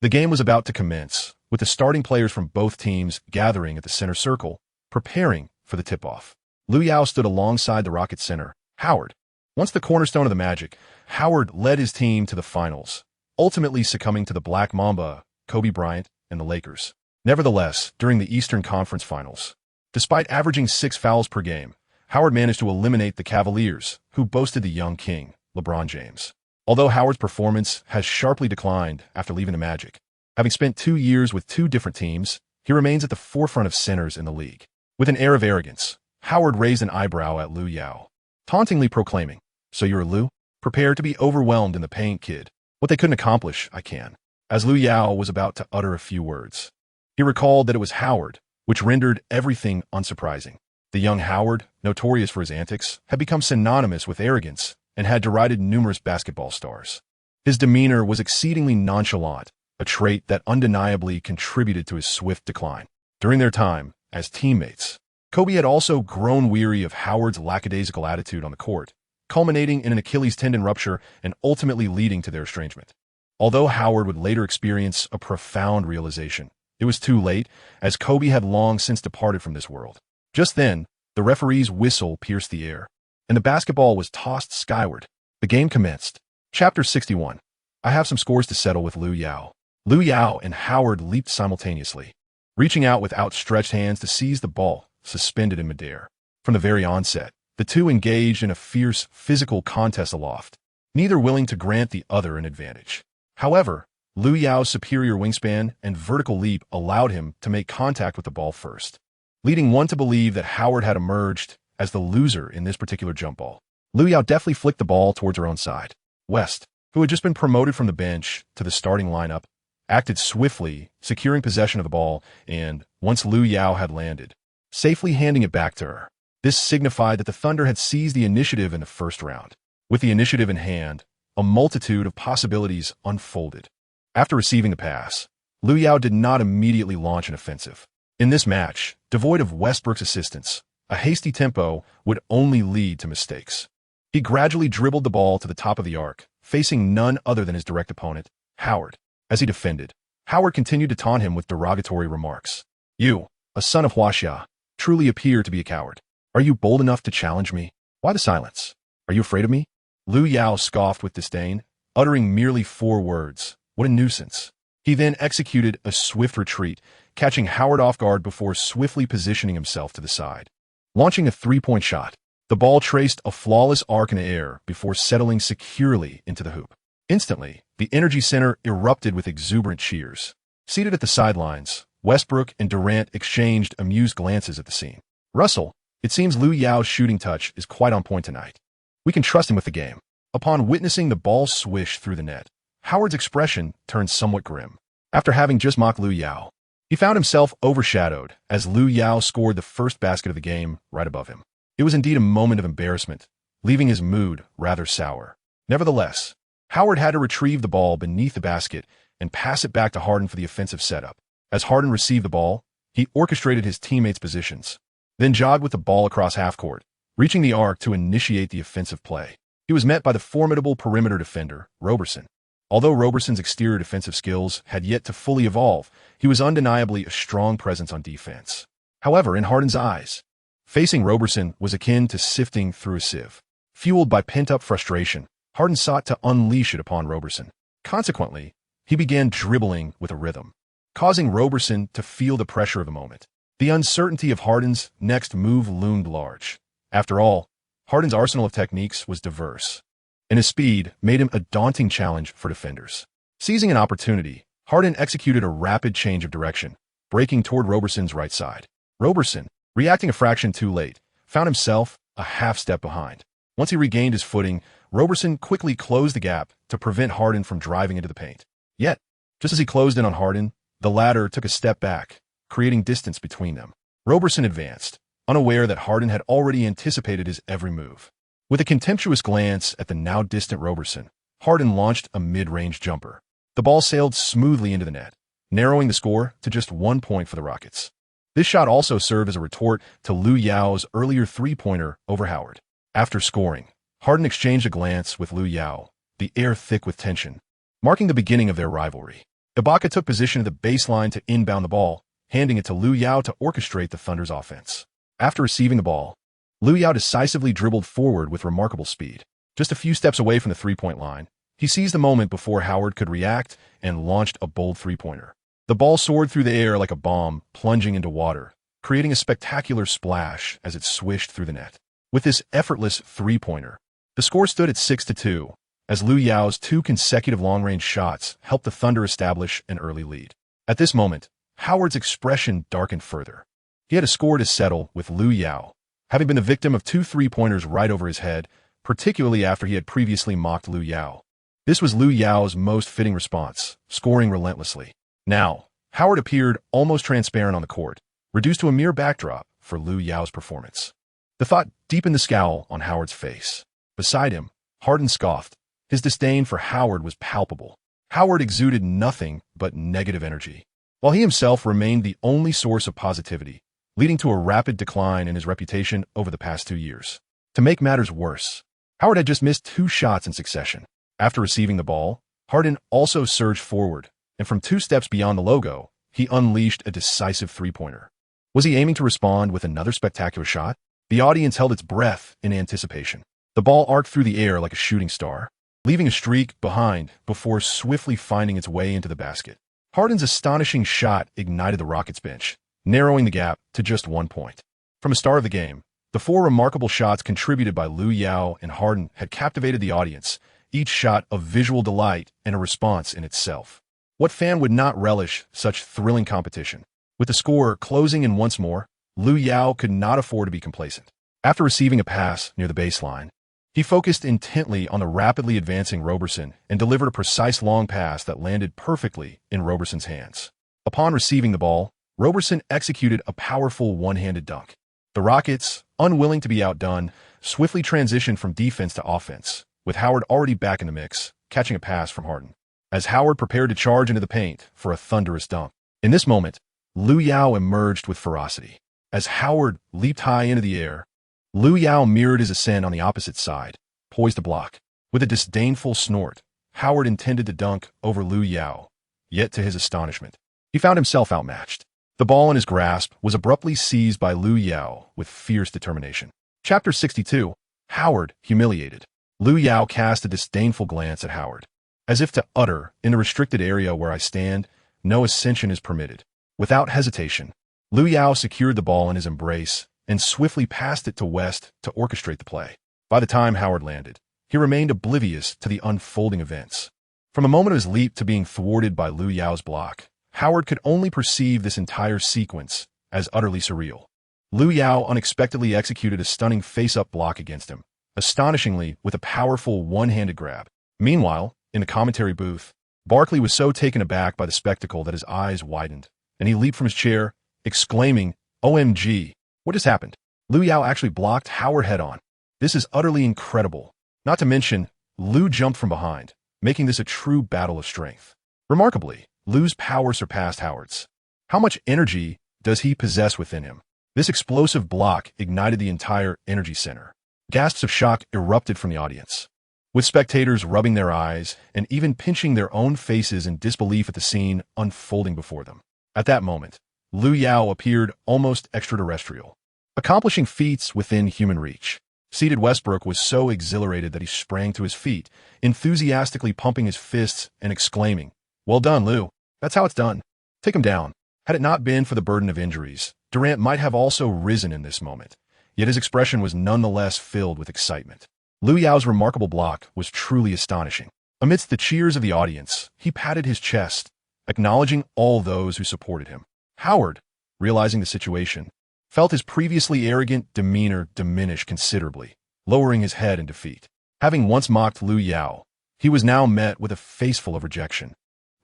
the game was about to commence, with the starting players from both teams gathering at the center circle, preparing for the tip-off. Lu Yao stood alongside the Rockets center, Howard. Once the cornerstone of the Magic, Howard led his team to the finals, ultimately succumbing to the Black Mamba, Kobe Bryant, and the Lakers. Nevertheless, during the Eastern Conference Finals, despite averaging 6 fouls per game, Howard managed to eliminate the Cavaliers, who boasted the young king, LeBron James. Although Howard's performance has sharply declined after leaving the Magic, having spent 2 years with 2 different teams, he remains at the forefront of centers in the league. With an air of arrogance, Howard raised an eyebrow at Lu Yao, tauntingly proclaiming, "So you're Lu? Prepare to be overwhelmed in the paint, kid. What they couldn't accomplish, I can." As Lu Yao was about to utter a few words, he recalled that it was Howard, which rendered everything unsurprising. The young Howard, notorious for his antics, had become synonymous with arrogance and had derided numerous basketball stars. His demeanor was exceedingly nonchalant, a trait that undeniably contributed to his swift decline. During their time as teammates, Kobe had also grown weary of Howard's lackadaisical attitude on the court, culminating in an Achilles tendon rupture and ultimately leading to their estrangement. Although Howard would later experience a profound realization, it was too late, as Kobe had long since departed from this world. Just then, the referee's whistle pierced the air, and the basketball was tossed skyward. The game commenced. Chapter 61. I have some scores to settle with Lu Yao. Lu Yao and Howard leaped simultaneously, reaching out with outstretched hands to seize the ball, suspended in midair. From the very onset, the two engaged in a fierce physical contest aloft, neither willing to grant the other an advantage. However, Lu Yao's superior wingspan and vertical leap allowed him to make contact with the ball first, leading one to believe that Howard had emerged as the loser in this particular jump ball. Lu Yao deftly flicked the ball towards her own side. West, who had just been promoted from the bench to the starting lineup, acted swiftly, securing possession of the ball, and, once Lu Yao had landed, safely handing it back to her. This signified that the Thunder had seized the initiative in the first round. With the initiative in hand, a multitude of possibilities unfolded. After receiving the pass, Lu Yao did not immediately launch an offensive. In this match, devoid of Westbrook's assistance, a hasty tempo would only lead to mistakes. He gradually dribbled the ball to the top of the arc, facing none other than his direct opponent, Howard. As he defended, Howard continued to taunt him with derogatory remarks. "You, a son of Huaxia, truly appear to be a coward. Are you bold enough to challenge me? Why the silence? Are you afraid of me?" Lu Yao scoffed with disdain, uttering merely 4 words. What a nuisance. He then executed a swift retreat, catching Howard off guard before swiftly positioning himself to the side. Launching a 3-point shot, the ball traced a flawless arc in the air before settling securely into the hoop. Instantly, the Energy Center erupted with exuberant cheers. Seated at the sidelines, Westbrook and Durant exchanged amused glances at the scene. "Russell, it seems Lu Yao's shooting touch is quite on point tonight. We can trust him with the game." Upon witnessing the ball swish through the net, Howard's expression turned somewhat grim. After having just mocked Lu Yao, he found himself overshadowed as Lu Yao scored the first basket of the game right above him. It was indeed a moment of embarrassment, leaving his mood rather sour. Nevertheless, Howard had to retrieve the ball beneath the basket and pass it back to Harden for the offensive setup. As Harden received the ball, he orchestrated his teammates' positions, then jogged with the ball across half-court, reaching the arc to initiate the offensive play. He was met by the formidable perimeter defender, Roberson. Although Roberson's exterior defensive skills had yet to fully evolve, he was undeniably a strong presence on defense. However, in Harden's eyes, facing Roberson was akin to sifting through a sieve. Fueled by pent-up frustration, Harden sought to unleash it upon Roberson. Consequently, he began dribbling with a rhythm, causing Roberson to feel the pressure of the moment. The uncertainty of Harden's next move loomed large. After all, Harden's arsenal of techniques was diverse, and his speed made him a daunting challenge for defenders. Seizing an opportunity, Harden executed a rapid change of direction, breaking toward Roberson's right side. Roberson, reacting a fraction too late, found himself a half step behind. Once he regained his footing, Roberson quickly closed the gap to prevent Harden from driving into the paint. Yet, just as he closed in on Harden, the latter took a step back, creating distance between them. Roberson advanced, unaware that Harden had already anticipated his every move. With a contemptuous glance at the now distant Roberson, Harden launched a mid-range jumper. The ball sailed smoothly into the net, narrowing the score to just 1 point for the Rockets. This shot also served as a retort to Lu Yao's earlier three-pointer over Howard. After scoring, Harden exchanged a glance with Lu Yao, the air thick with tension, marking the beginning of their rivalry. Ibaka took position at the baseline to inbound the ball, handing it to Lu Yao to orchestrate the Thunder's offense. After receiving the ball, Lu Yao decisively dribbled forward with remarkable speed. Just a few steps away from the three-point line, he seized the moment before Howard could react and launched a bold three-pointer. The ball soared through the air like a bomb, plunging into water, creating a spectacular splash as it swished through the net. With this effortless three-pointer, the score stood at 6-2, as Lu Yao's two consecutive long-range shots helped the Thunder establish an early lead. At this moment, Howard's expression darkened further. He had a score to settle with Lu Yao, having been the victim of two three-pointers right over his head, particularly after he had previously mocked Lu Yao. This was Lu Yao's most fitting response, scoring relentlessly. Now, Howard appeared almost transparent on the court, reduced to a mere backdrop for Lu Yao's performance. The thought deepened the scowl on Howard's face. Beside him, Harden scoffed. His disdain for Howard was palpable. Howard exuded nothing but negative energy, while he himself remained the only source of positivity, leading to a rapid decline in his reputation over the past 2 years. To make matters worse, Howard had just missed 2 shots in succession. After receiving the ball, Harden also surged forward, and from 2 steps beyond the logo, he unleashed a decisive three-pointer. Was he aiming to respond with another spectacular shot? The audience held its breath in anticipation. The ball arced through the air like a shooting star, leaving a streak behind before swiftly finding its way into the basket. Harden's astonishing shot ignited the Rockets bench, narrowing the gap to just 1 point. From the start of the game, the 4 remarkable shots contributed by Lu Yao and Harden had captivated the audience, each shot a visual delight and a response in itself. What fan would not relish such thrilling competition? With the score closing in once more, Lu Yao could not afford to be complacent. After receiving a pass near the baseline, he focused intently on the rapidly advancing Roberson and delivered a precise long pass that landed perfectly in Roberson's hands. Upon receiving the ball, Roberson executed a powerful one-handed dunk. The Rockets, unwilling to be outdone, swiftly transitioned from defense to offense, with Howard already back in the mix, catching a pass from Harden. As Howard prepared to charge into the paint for a thunderous dunk. In this moment, Lu Yao emerged with ferocity. As Howard leaped high into the air, Lu Yao mirrored his ascent on the opposite side, poised to block. With a disdainful snort, Howard intended to dunk over Lu Yao, yet to his astonishment, he found himself outmatched. The ball in his grasp was abruptly seized by Lu Yao with fierce determination. Chapter 62. Howard humiliated. Lu Yao cast a disdainful glance at Howard, as if to utter, in the restricted area where I stand, no ascension is permitted. Without hesitation, Lu Yao secured the ball in his embrace and swiftly passed it to West to orchestrate the play. By the time Howard landed, he remained oblivious to the unfolding events. From the moment of his leap to being thwarted by Lu Yao's block, Howard could only perceive this entire sequence as utterly surreal. Lu Yao unexpectedly executed a stunning face-up block against him, astonishingly with a powerful one-handed grab. Meanwhile, in the commentary booth, Barkley was so taken aback by the spectacle that his eyes widened, and he leaped from his chair, exclaiming, "OMG, what has happened?" Lu Yao actually blocked Howard head-on. This is utterly incredible. Not to mention, Lu jumped from behind, making this a true battle of strength. Remarkably, Lu's power surpassed Howard's. How much energy does he possess within him? This explosive block ignited the entire energy center. Gasps of shock erupted from the audience, with spectators rubbing their eyes and even pinching their own faces in disbelief at the scene unfolding before them. At that moment, Lu Yao appeared almost extraterrestrial, accomplishing feats within human reach. Seated Westbrook was so exhilarated that he sprang to his feet, enthusiastically pumping his fists and exclaiming, "Well done, Lu. That's how it's done. Take him down." Had it not been for the burden of injuries, Durant might have also risen in this moment, yet his expression was nonetheless filled with excitement. Lu Yao's remarkable block was truly astonishing. Amidst the cheers of the audience, he patted his chest, acknowledging all those who supported him. Howard, realizing the situation, felt his previously arrogant demeanor diminish considerably, lowering his head in defeat. Having once mocked Lu Yao, he was now met with a faceful of rejection,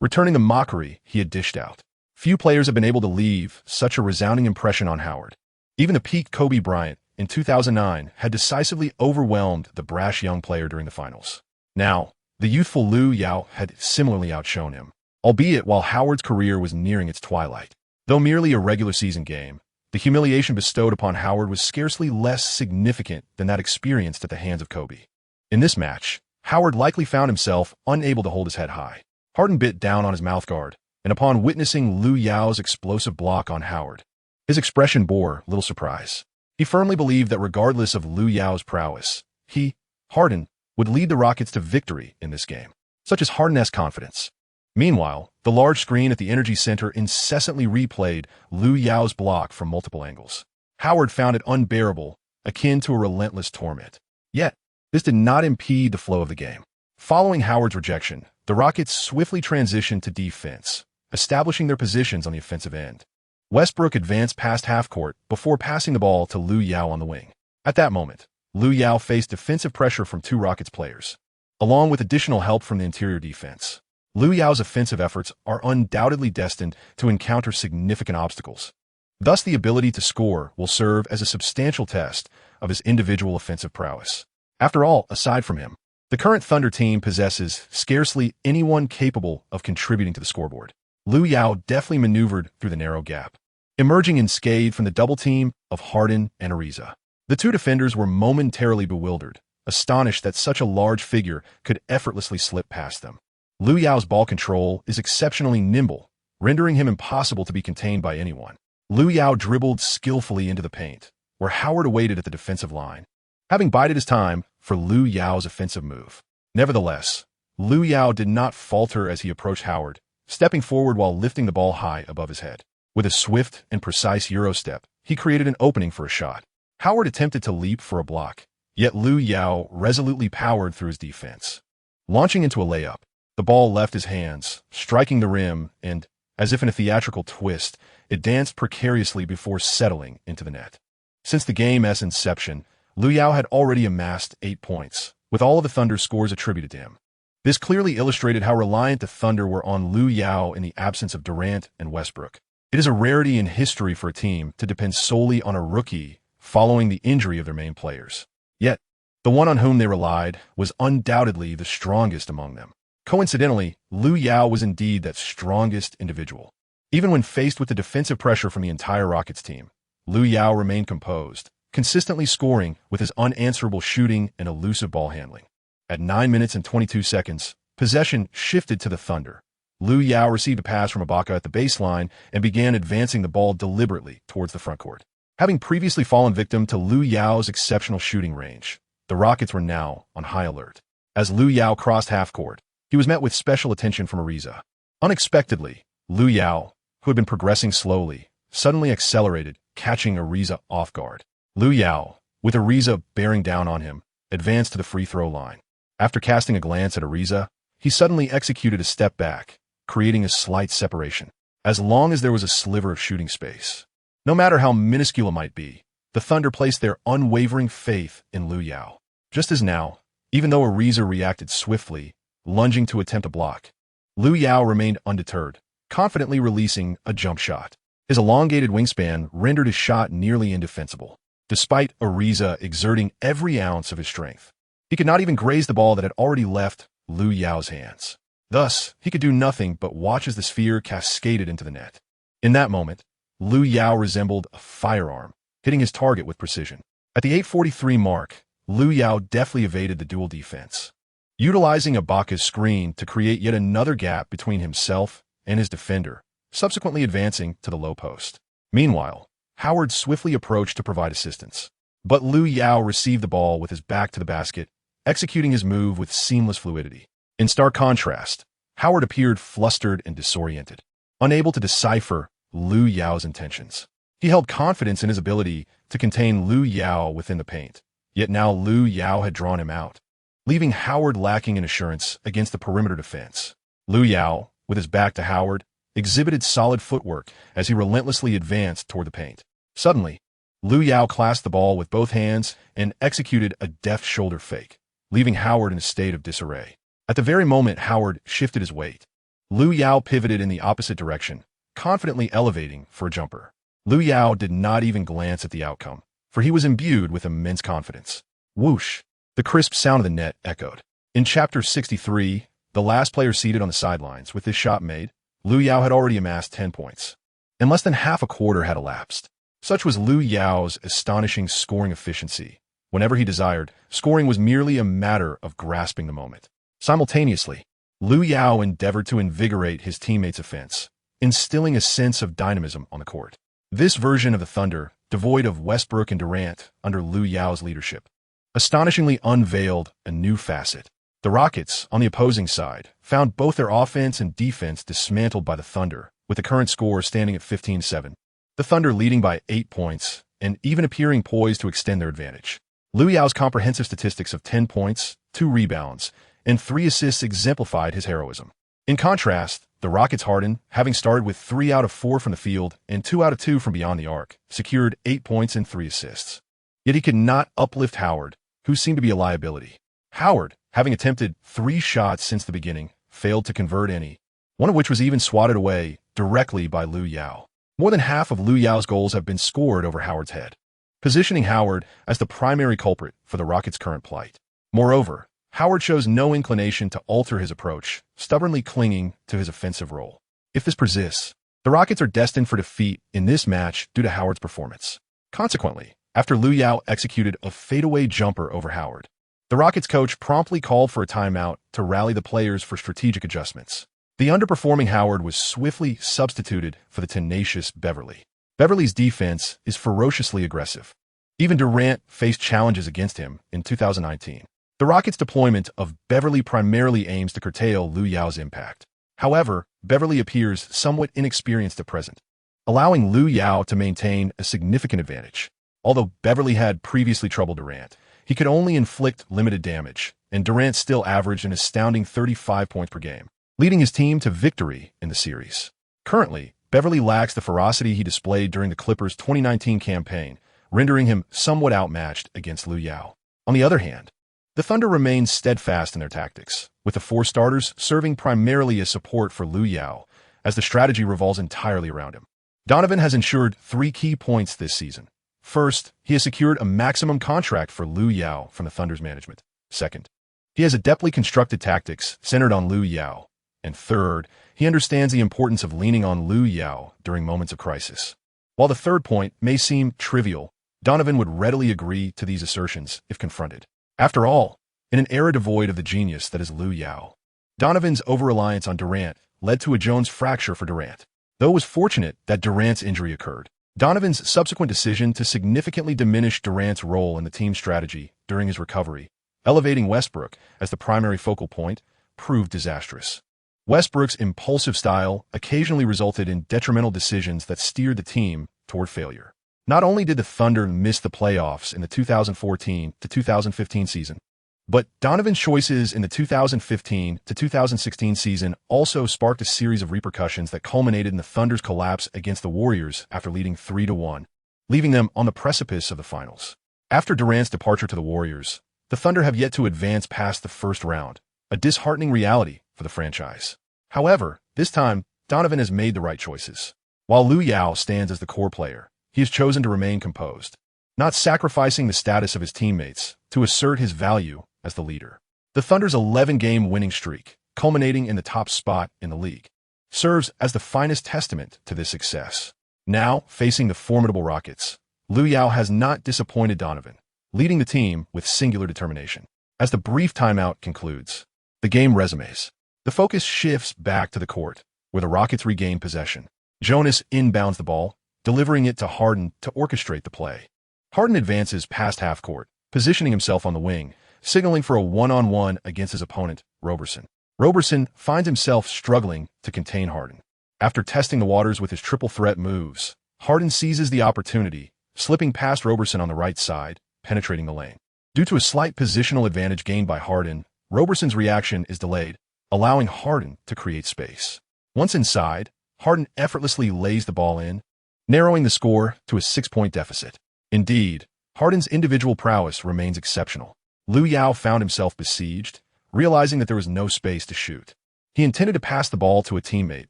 returning the mockery he had dished out. Few players have been able to leave such a resounding impression on Howard. Even the peak Kobe Bryant in 2009 had decisively overwhelmed the brash young player during the finals. Now, the youthful Lu Yao had similarly outshone him, albeit while Howard's career was nearing its twilight. Though merely a regular season game, the humiliation bestowed upon Howard was scarcely less significant than that experienced at the hands of Kobe. In this match, Howard likely found himself unable to hold his head high. Harden bit down on his mouthguard, and upon witnessing Lu Yao's explosive block on Howard, his expression bore little surprise. He firmly believed that regardless of Lu Yao's prowess, he, Harden, would lead the Rockets to victory in this game. Such is Harden-esque confidence. Meanwhile, the large screen at the Energy Center incessantly replayed Lu Yao's block from multiple angles. Howard found it unbearable, akin to a relentless torment. Yet, this did not impede the flow of the game. Following Howard's rejection, the Rockets swiftly transitioned to defense, establishing their positions on the offensive end. Westbrook advanced past half-court before passing the ball to Lu Yao on the wing. At that moment, Lu Yao faced defensive pressure from two Rockets players, along with additional help from the interior defense. Lu Yao's offensive efforts are undoubtedly destined to encounter significant obstacles. Thus, the ability to score will serve as a substantial test of his individual offensive prowess. After all, aside from him, the current Thunder team possesses scarcely anyone capable of contributing to the scoreboard. Lu Yao deftly maneuvered through the narrow gap, emerging unscathed from the double team of Harden and Ariza. The two defenders were momentarily bewildered, astonished that such a large figure could effortlessly slip past them. Lu Yao's ball control is exceptionally nimble, rendering him impossible to be contained by anyone. Lu Yao dribbled skillfully into the paint, where Howard awaited at the defensive line, having bided his time for Lu Yao's offensive move. Nevertheless, Lu Yao did not falter as he approached Howard, stepping forward while lifting the ball high above his head. With a swift and precise Euro step, he created an opening for a shot. Howard attempted to leap for a block, yet Lu Yao resolutely powered through his defense. Launching into a layup, the ball left his hands, striking the rim, and, as if in a theatrical twist, it danced precariously before settling into the net. Since the game's inception, Lu Yao had already amassed 8 points, with all of the Thunder's scores attributed to him. This clearly illustrated how reliant the Thunder were on Lu Yao in the absence of Durant and Westbrook. It is a rarity in history for a team to depend solely on a rookie following the injury of their main players. Yet, the one on whom they relied was undoubtedly the strongest among them. Coincidentally, Lu Yao was indeed that strongest individual. Even when faced with the defensive pressure from the entire Rockets team, Lu Yao remained composed, consistently scoring with his unanswerable shooting and elusive ball handling. At 9 minutes and 22 seconds, possession shifted to the Thunder. Lu Yao received a pass from Ibaka at the baseline and began advancing the ball deliberately towards the frontcourt. Having previously fallen victim to Lu Yao's exceptional shooting range, the Rockets were now on high alert. As Lu Yao crossed half-court, he was met with special attention from Ariza. Unexpectedly, Lu Yao, who had been progressing slowly, suddenly accelerated, catching Ariza off guard. Lu Yao, with Ariza bearing down on him, advanced to the free throw line. After casting a glance at Ariza, he suddenly executed a step back, creating a slight separation. As long as there was a sliver of shooting space, no matter how minuscule it might be, the Thunder placed their unwavering faith in Lu Yao. Just as now, even though Ariza reacted swiftly, lunging to attempt a block, Lu Yao remained undeterred, confidently releasing a jump shot. His elongated wingspan rendered his shot nearly indefensible, despite Ariza exerting every ounce of his strength. He could not even graze the ball that had already left Lu Yao's hands. Thus, he could do nothing but watch as the sphere cascaded into the net. In that moment, Lu Yao resembled a firearm, hitting his target with precision. At the 8:43 mark, Lu Yao deftly evaded the dual defense, utilizing Ibaka's screen to create yet another gap between himself and his defender, subsequently advancing to the low post. Meanwhile, Howard swiftly approached to provide assistance, but Lu Yao received the ball with his back to the basket, executing his move with seamless fluidity. In stark contrast, Howard appeared flustered and disoriented, unable to decipher Lu Yao's intentions. He held confidence in his ability to contain Lu Yao within the paint, yet now Lu Yao had drawn him out, leaving Howard lacking in assurance against the perimeter defense. Lu Yao, with his back to Howard, exhibited solid footwork as he relentlessly advanced toward the paint. Suddenly, Lu Yao clasped the ball with both hands and executed a deft shoulder fake, leaving Howard in a state of disarray. At the very moment Howard shifted his weight, Lu Yao pivoted in the opposite direction, confidently elevating for a jumper. Lu Yao did not even glance at the outcome, for he was imbued with immense confidence. Whoosh! The crisp sound of the net echoed. In Chapter 63, the last player seated on the sidelines with this shot made, Lu Yao had already amassed 10 points. And less than half a quarter had elapsed. Such was Lu Yao's astonishing scoring efficiency. Whenever he desired, scoring was merely a matter of grasping the moment. Simultaneously, Lu Yao endeavored to invigorate his teammates' offense, instilling a sense of dynamism on the court. This version of the Thunder, devoid of Westbrook and Durant under Lu Yao's leadership, astonishingly unveiled a new facet. The Rockets, on the opposing side, found both their offense and defense dismantled by the Thunder, with the current score standing at 15-7. The Thunder leading by 8 points, and even appearing poised to extend their advantage. Lu Yao's comprehensive statistics of 10 points, 2 rebounds, and 3 assists exemplified his heroism. In contrast, the Rockets' Harden, having started with 3 out of 4 from the field and 2 out of 2 from beyond the arc, secured 8 points and 3 assists. Yet he could not uplift Howard, who seemed to be a liability. Howard, having attempted 3 shots since the beginning, failed to convert any, one of which was even swatted away directly by Lu Yao. More than half of Lu Yao's goals have been scored over Howard's head, positioning Howard as the primary culprit for the Rockets' current plight. Moreover, Howard shows no inclination to alter his approach, stubbornly clinging to his offensive role. If this persists, the Rockets are destined for defeat in this match due to Howard's performance. Consequently, after Lu Yao executed a fadeaway jumper over Howard, the Rockets coach promptly called for a timeout to rally the players for strategic adjustments. The underperforming Howard was swiftly substituted for the tenacious Beverly. Beverly's defense is ferociously aggressive. Even Durant faced challenges against him in 2019. The Rockets' deployment of Beverly primarily aims to curtail Lu Yao's impact. However, Beverly appears somewhat inexperienced at present, allowing Lu Yao to maintain a significant advantage. Although Beverly had previously troubled Durant, he could only inflict limited damage, and Durant still averaged an astounding 35 points per game, leading his team to victory in the series. Currently, Beverly lacks the ferocity he displayed during the Clippers' 2019 campaign, rendering him somewhat outmatched against Lu Yao. On the other hand, the Thunder remain steadfast in their tactics, with the 4 starters serving primarily as support for Lu Yao, as the strategy revolves entirely around him. Donovan has ensured 3 key points this season. First, he has secured a maximum contract for Lu Yao from the Thunder's management. Second, he has adeptly constructed tactics centered on Lu Yao. And third, he understands the importance of leaning on Lu Yao during moments of crisis. While the third point may seem trivial, Donovan would readily agree to these assertions if confronted. After all, in an era devoid of the genius that is Lu Yao, Donovan's over-reliance on Durant led to a Jones fracture for Durant. Though it was fortunate that Durant's injury occurred, Donovan's subsequent decision to significantly diminish Durant's role in the team's strategy during his recovery, elevating Westbrook as the primary focal point, proved disastrous. Westbrook's impulsive style occasionally resulted in detrimental decisions that steered the team toward failure. Not only did the Thunder miss the playoffs in the 2014 to 2015 season, but Donovan's choices in the 2015 to 2016 season also sparked a series of repercussions that culminated in the Thunder's collapse against the Warriors after leading 3-1, leaving them on the precipice of the finals. After Durant's departure to the Warriors, the Thunder have yet to advance past the first round, a disheartening reality for the franchise. However, this time, Donovan has made the right choices. While Lu Yao stands as the core player, he has chosen to remain composed, not sacrificing the status of his teammates to assert his value as the leader. The Thunder's 11-game winning streak, culminating in the top spot in the league, serves as the finest testament to this success. Now, facing the formidable Rockets, Lu Yao has not disappointed Donovan, leading the team with singular determination. As the brief timeout concludes, the game resumes. The focus shifts back to the court, where the Rockets regain possession. Jonas inbounds the ball, delivering it to Harden to orchestrate the play. Harden advances past half court, positioning himself on the wing, signaling for a one-on-one against his opponent, Roberson. Roberson finds himself struggling to contain Harden. After testing the waters with his triple threat moves, Harden seizes the opportunity, slipping past Roberson on the right side, penetrating the lane. Due to a slight positional advantage gained by Harden, Roberson's reaction is delayed, allowing Harden to create space. Once inside, Harden effortlessly lays the ball in, narrowing the score to a 6-point deficit. Indeed, Harden's individual prowess remains exceptional. Lu Yao found himself besieged, realizing that there was no space to shoot. He intended to pass the ball to a teammate,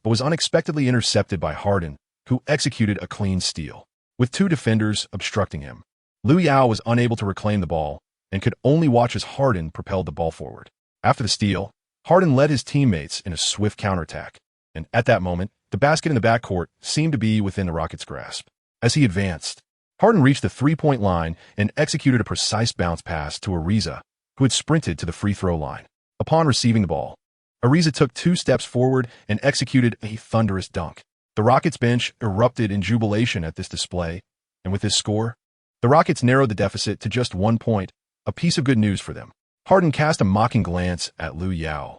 but was unexpectedly intercepted by Harden, who executed a clean steal. With two defenders obstructing him, Lu Yao was unable to reclaim the ball and could only watch as Harden propelled the ball forward. After the steal, Harden led his teammates in a swift counterattack, and at that moment, the basket in the backcourt seemed to be within the Rockets' grasp. As he advanced, Harden reached the three-point line and executed a precise bounce pass to Ariza, who had sprinted to the free throw line. Upon receiving the ball, Ariza took 2 steps forward and executed a thunderous dunk. The Rockets bench erupted in jubilation at this display, and with this score, the Rockets narrowed the deficit to just 1 point, a piece of good news for them. Harden cast a mocking glance at Lu Yao.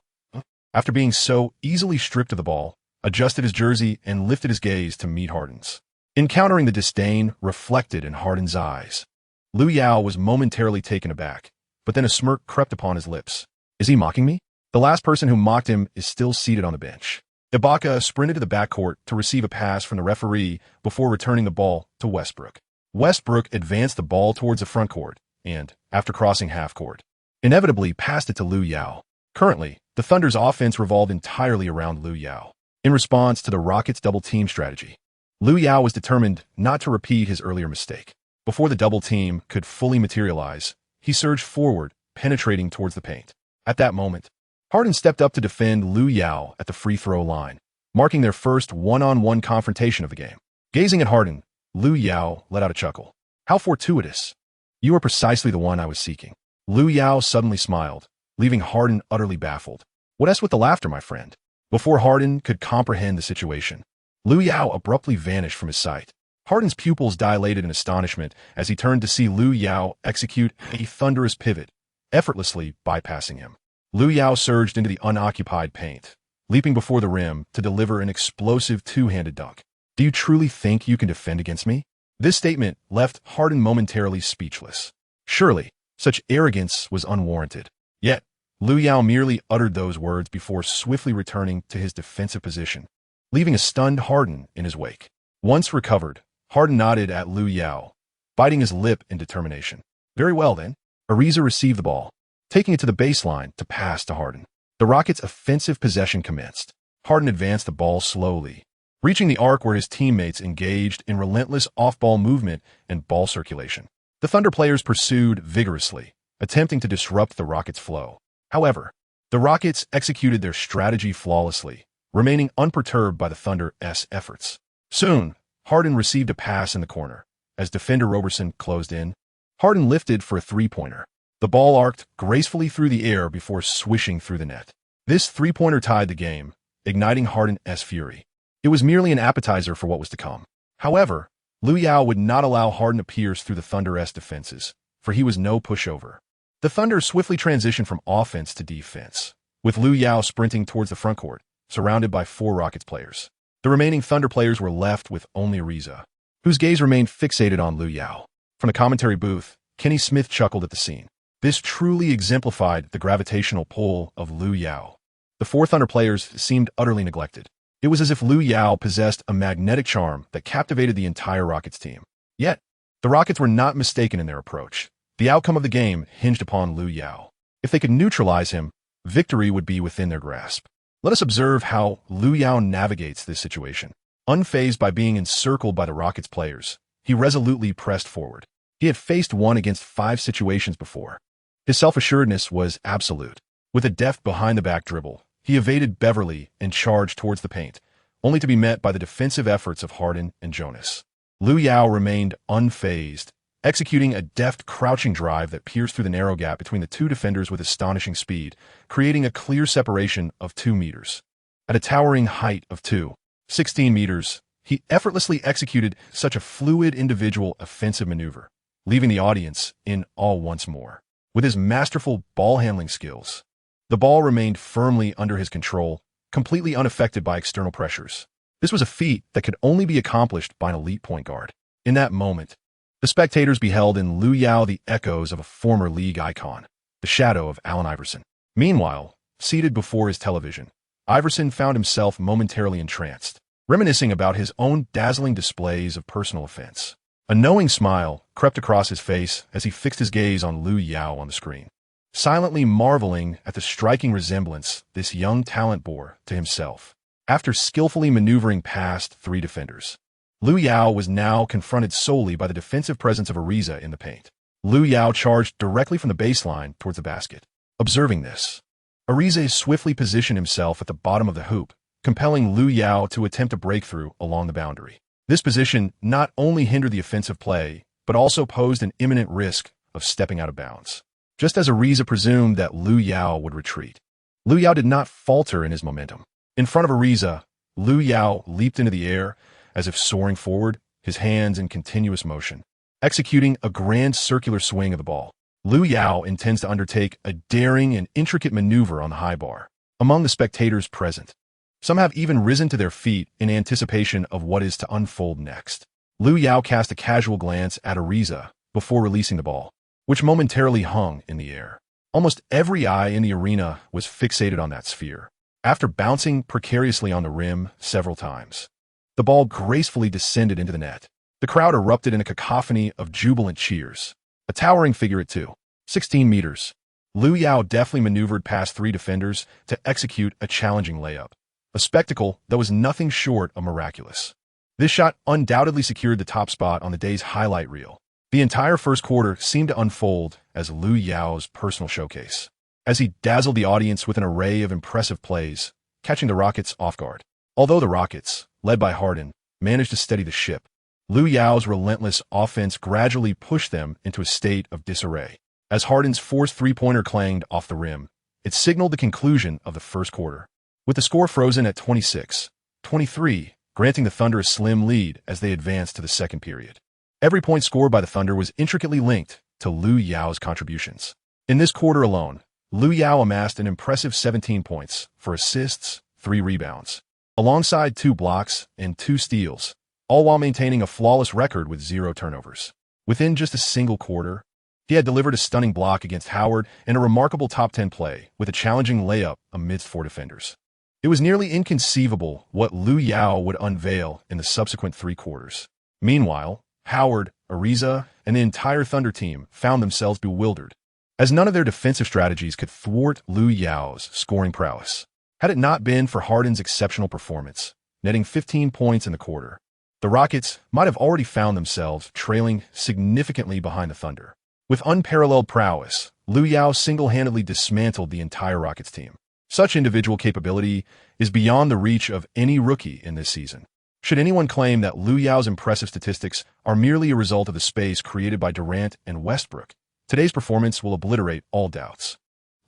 After being so easily stripped of the ball, adjusted his jersey and lifted his gaze to meet Harden's. Encountering the disdain reflected in Harden's eyes, Lu Yao was momentarily taken aback, but then a smirk crept upon his lips. Is he mocking me? The last person who mocked him is still seated on the bench. Ibaka sprinted to the backcourt to receive a pass from the referee before returning the ball to Westbrook. Westbrook advanced the ball towards the front court and, after crossing half court, inevitably passed it to Lu Yao. Currently, the Thunder's offense revolved entirely around Lu Yao. In response to the Rockets' double-team strategy, Lu Yao was determined not to repeat his earlier mistake. Before the double team could fully materialize, he surged forward, penetrating towards the paint. At that moment, Harden stepped up to defend Lu Yao at the free throw line, marking their first one-on-one confrontation of the game. Gazing at Harden, Lu Yao let out a chuckle. How fortuitous. You are precisely the one I was seeking. Lu Yao suddenly smiled, leaving Harden utterly baffled. What else with the laughter, my friend? Before Harden could comprehend the situation, Lu Yao abruptly vanished from his sight. Harden's pupils dilated in astonishment as he turned to see Lu Yao execute a thunderous pivot, effortlessly bypassing him. Lu Yao surged into the unoccupied paint, leaping before the rim to deliver an explosive two-handed dunk. Do you truly think you can defend against me? This statement left Harden momentarily speechless. Surely, such arrogance was unwarranted. Yet, Lu Yao merely uttered those words before swiftly returning to his defensive position, leaving a stunned Harden in his wake. Once recovered, Harden nodded at Lu Yao, biting his lip in determination. Very well then. Ariza received the ball, taking it to the baseline to pass to Harden. The Rockets' offensive possession commenced. Harden advanced the ball slowly, reaching the arc where his teammates engaged in relentless off-ball movement and ball circulation. The Thunder players pursued vigorously, attempting to disrupt the Rockets' flow. However, the Rockets executed their strategy flawlessly, remaining unperturbed by the Thunder's efforts. Soon, Harden received a pass in the corner. As defender Roberson closed in, Harden lifted for a three-pointer. The ball arced gracefully through the air before swishing through the net. This three-pointer tied the game, igniting Harden's fury. It was merely an appetizer for what was to come. However, Lu Yao would not allow Harden to pierce through the Thunder's defenses, for he was no pushover. The Thunder swiftly transitioned from offense to defense, with Lu Yao sprinting towards the front court, surrounded by 4 Rockets players. The remaining Thunder players were left with only Ariza, whose gaze remained fixated on Lu Yao. From the commentary booth, Kenny Smith chuckled at the scene. This truly exemplified the gravitational pull of Lu Yao. The 4 Thunder players seemed utterly neglected. It was as if Lu Yao possessed a magnetic charm that captivated the entire Rockets team. Yet, the Rockets were not mistaken in their approach. The outcome of the game hinged upon Lu Yao. If they could neutralize him, victory would be within their grasp. Let us observe how Lu Yao navigates this situation. Unfazed by being encircled by the Rockets players, he resolutely pressed forward. He had faced 1 against 5 situations before. His self-assuredness was absolute. With a deft behind-the-back dribble, he evaded Beverly and charged towards the paint, only to be met by the defensive efforts of Harden and Jonas. Lu Yao remained unfazed, executing a deft crouching drive that pierced through the narrow gap between the 2 defenders with astonishing speed, creating a clear separation of 2 meters. At a towering height of 2.16 meters, he effortlessly executed such a fluid individual offensive maneuver, leaving the audience in awe once more. With his masterful ball-handling skills, the ball remained firmly under his control, completely unaffected by external pressures. This was a feat that could only be accomplished by an elite point guard. In that moment, the spectators beheld in Lu Yao the echoes of a former league icon, the shadow of Allen Iverson. Meanwhile, seated before his television, Iverson found himself momentarily entranced, reminiscing about his own dazzling displays of personal offense. A knowing smile crept across his face as he fixed his gaze on Lu Yao on the screen. silently marveling at the striking resemblance this young talent bore to himself. After skillfully maneuvering past 3 defenders, Lu Yao was now confronted solely by the defensive presence of Ariza in the paint. Lu Yao charged directly from the baseline towards the basket. Observing this, Ariza swiftly positioned himself at the bottom of the hoop, compelling Lu Yao to attempt a breakthrough along the boundary. This position not only hindered the offensive play, but also posed an imminent risk of stepping out of bounds. Just as Ariza presumed that Lu Yao would retreat, Lu Yao did not falter in his momentum. In front of Ariza, Lu Yao leaped into the air as if soaring forward, his hands in continuous motion, executing a grand circular swing of the ball. Lu Yao intends to undertake a daring and intricate maneuver on the high bar. Among the spectators present, some have even risen to their feet in anticipation of what is to unfold next. Lu Yao cast a casual glance at Ariza before releasing the ball, which momentarily hung in the air. Almost every eye in the arena was fixated on that sphere. After bouncing precariously on the rim several times, the ball gracefully descended into the net. The crowd erupted in a cacophony of jubilant cheers. A towering figure at 16 meters, Lu Yao deftly maneuvered past 3 defenders to execute a challenging layup, a spectacle that was nothing short of miraculous. This shot undoubtedly secured the top spot on the day's highlight reel. The entire first quarter seemed to unfold as Lu Yao's personal showcase, as he dazzled the audience with an array of impressive plays, catching the Rockets off guard. Although the Rockets, led by Harden, managed to steady the ship, Lu Yao's relentless offense gradually pushed them into a state of disarray. As Harden's forced three-pointer clanged off the rim, it signaled the conclusion of the first quarter, with the score frozen at 26-23, granting the Thunder a slim lead as they advanced to the second period. Every point scored by the Thunder was intricately linked to Lu Yao's contributions. In this quarter alone, Lu Yao amassed an impressive 17 points, 4 assists, 3 rebounds, alongside 2 blocks and 2 steals, all while maintaining a flawless record with 0 turnovers. Within just a single quarter, he had delivered a stunning block against Howard and a remarkable top 10 play with a challenging layup amidst 4 defenders. It was nearly inconceivable what Lu Yao would unveil in the subsequent 3 quarters. Meanwhile, Howard, Ariza, and the entire Thunder team found themselves bewildered, as none of their defensive strategies could thwart Lu Yao's scoring prowess. Had it not been for Harden's exceptional performance, netting 15 points in the quarter, the Rockets might have already found themselves trailing significantly behind the Thunder. With unparalleled prowess, Lu Yao single-handedly dismantled the entire Rockets team. Such individual capability is beyond the reach of any rookie in this season. Should anyone claim that Lu Yao's impressive statistics are merely a result of the space created by Durant and Westbrook, today's performance will obliterate all doubts.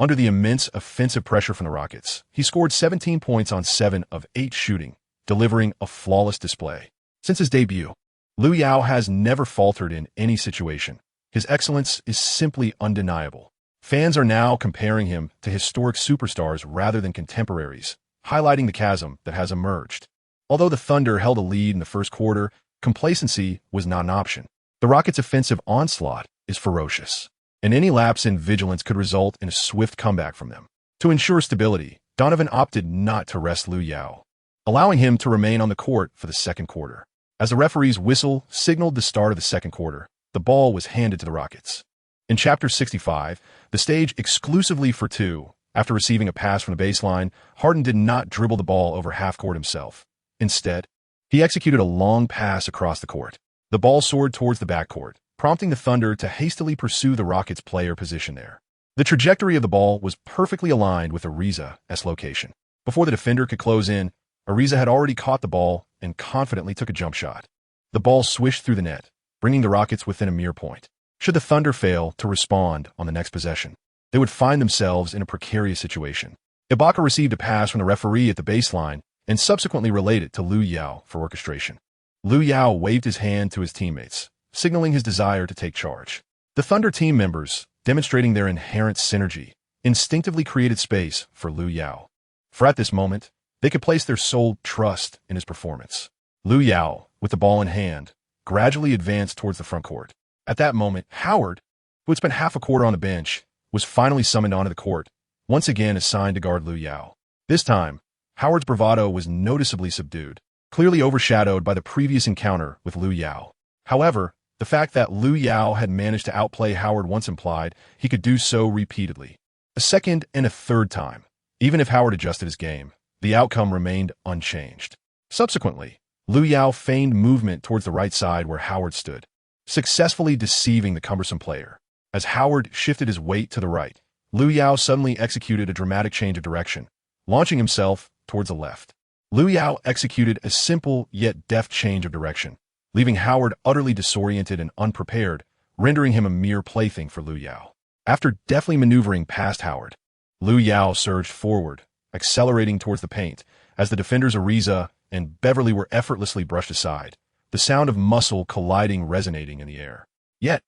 Under the immense offensive pressure from the Rockets, he scored 17 points on 7 of 8 shooting, delivering a flawless display. Since his debut, Lu Yao has never faltered in any situation. His excellence is simply undeniable. Fans are now comparing him to historic superstars rather than contemporaries, highlighting the chasm that has emerged. Although the Thunder held a lead in the first quarter, complacency was not an option. The Rockets' offensive onslaught is ferocious, and any lapse in vigilance could result in a swift comeback from them. To ensure stability, Donovan opted not to rest Lu Yao, allowing him to remain on the court for the second quarter. As the referee's whistle signaled the start of the second quarter, the ball was handed to the Rockets. In Chapter 65, the stage exclusively for 2, after receiving a pass from the baseline, Harden did not dribble the ball over half-court himself. Instead, he executed a long pass across the court. The ball soared towards the backcourt, prompting the Thunder to hastily pursue the Rockets' player position there. The trajectory of the ball was perfectly aligned with Ariza's location. Before the defender could close in, Ariza had already caught the ball and confidently took a jump shot. The ball swished through the net, bringing the Rockets within a mere point. Should the Thunder fail to respond on the next possession, they would find themselves in a precarious situation. Ibaka received a pass from the referee at the baseline and subsequently relayed it to Lu Yao for orchestration. Lu Yao waved his hand to his teammates, signaling his desire to take charge. The Thunder team members, demonstrating their inherent synergy, instinctively created space for Lu Yao. For at this moment, they could place their sole trust in his performance. Lu Yao, with the ball in hand, gradually advanced towards the front court. At that moment, Howard, who had spent half a quarter on the bench, was finally summoned onto the court, once again assigned to guard Lu Yao. This time, Howard's bravado was noticeably subdued, clearly overshadowed by the previous encounter with Lu Yao. However, The fact that Lu Yao had managed to outplay Howard once implied he could do so repeatedly. A second and a third time. Even if Howard adjusted his game, the outcome remained unchanged. Subsequently, Lu Yao feigned movement towards the right side where Howard stood, successfully deceiving the cumbersome player. As Howard shifted his weight to the right, Lu Yao suddenly executed a dramatic change of direction, launching himself towards the left. Lu Yao executed a simple yet deft change of direction, leaving Howard utterly disoriented and unprepared, rendering him a mere plaything for Lu Yao. After deftly maneuvering past Howard, Lu Yao surged forward, accelerating towards the paint, as the defenders Ariza and Beverly were effortlessly brushed aside, the sound of muscle colliding resonating in the air. Yet,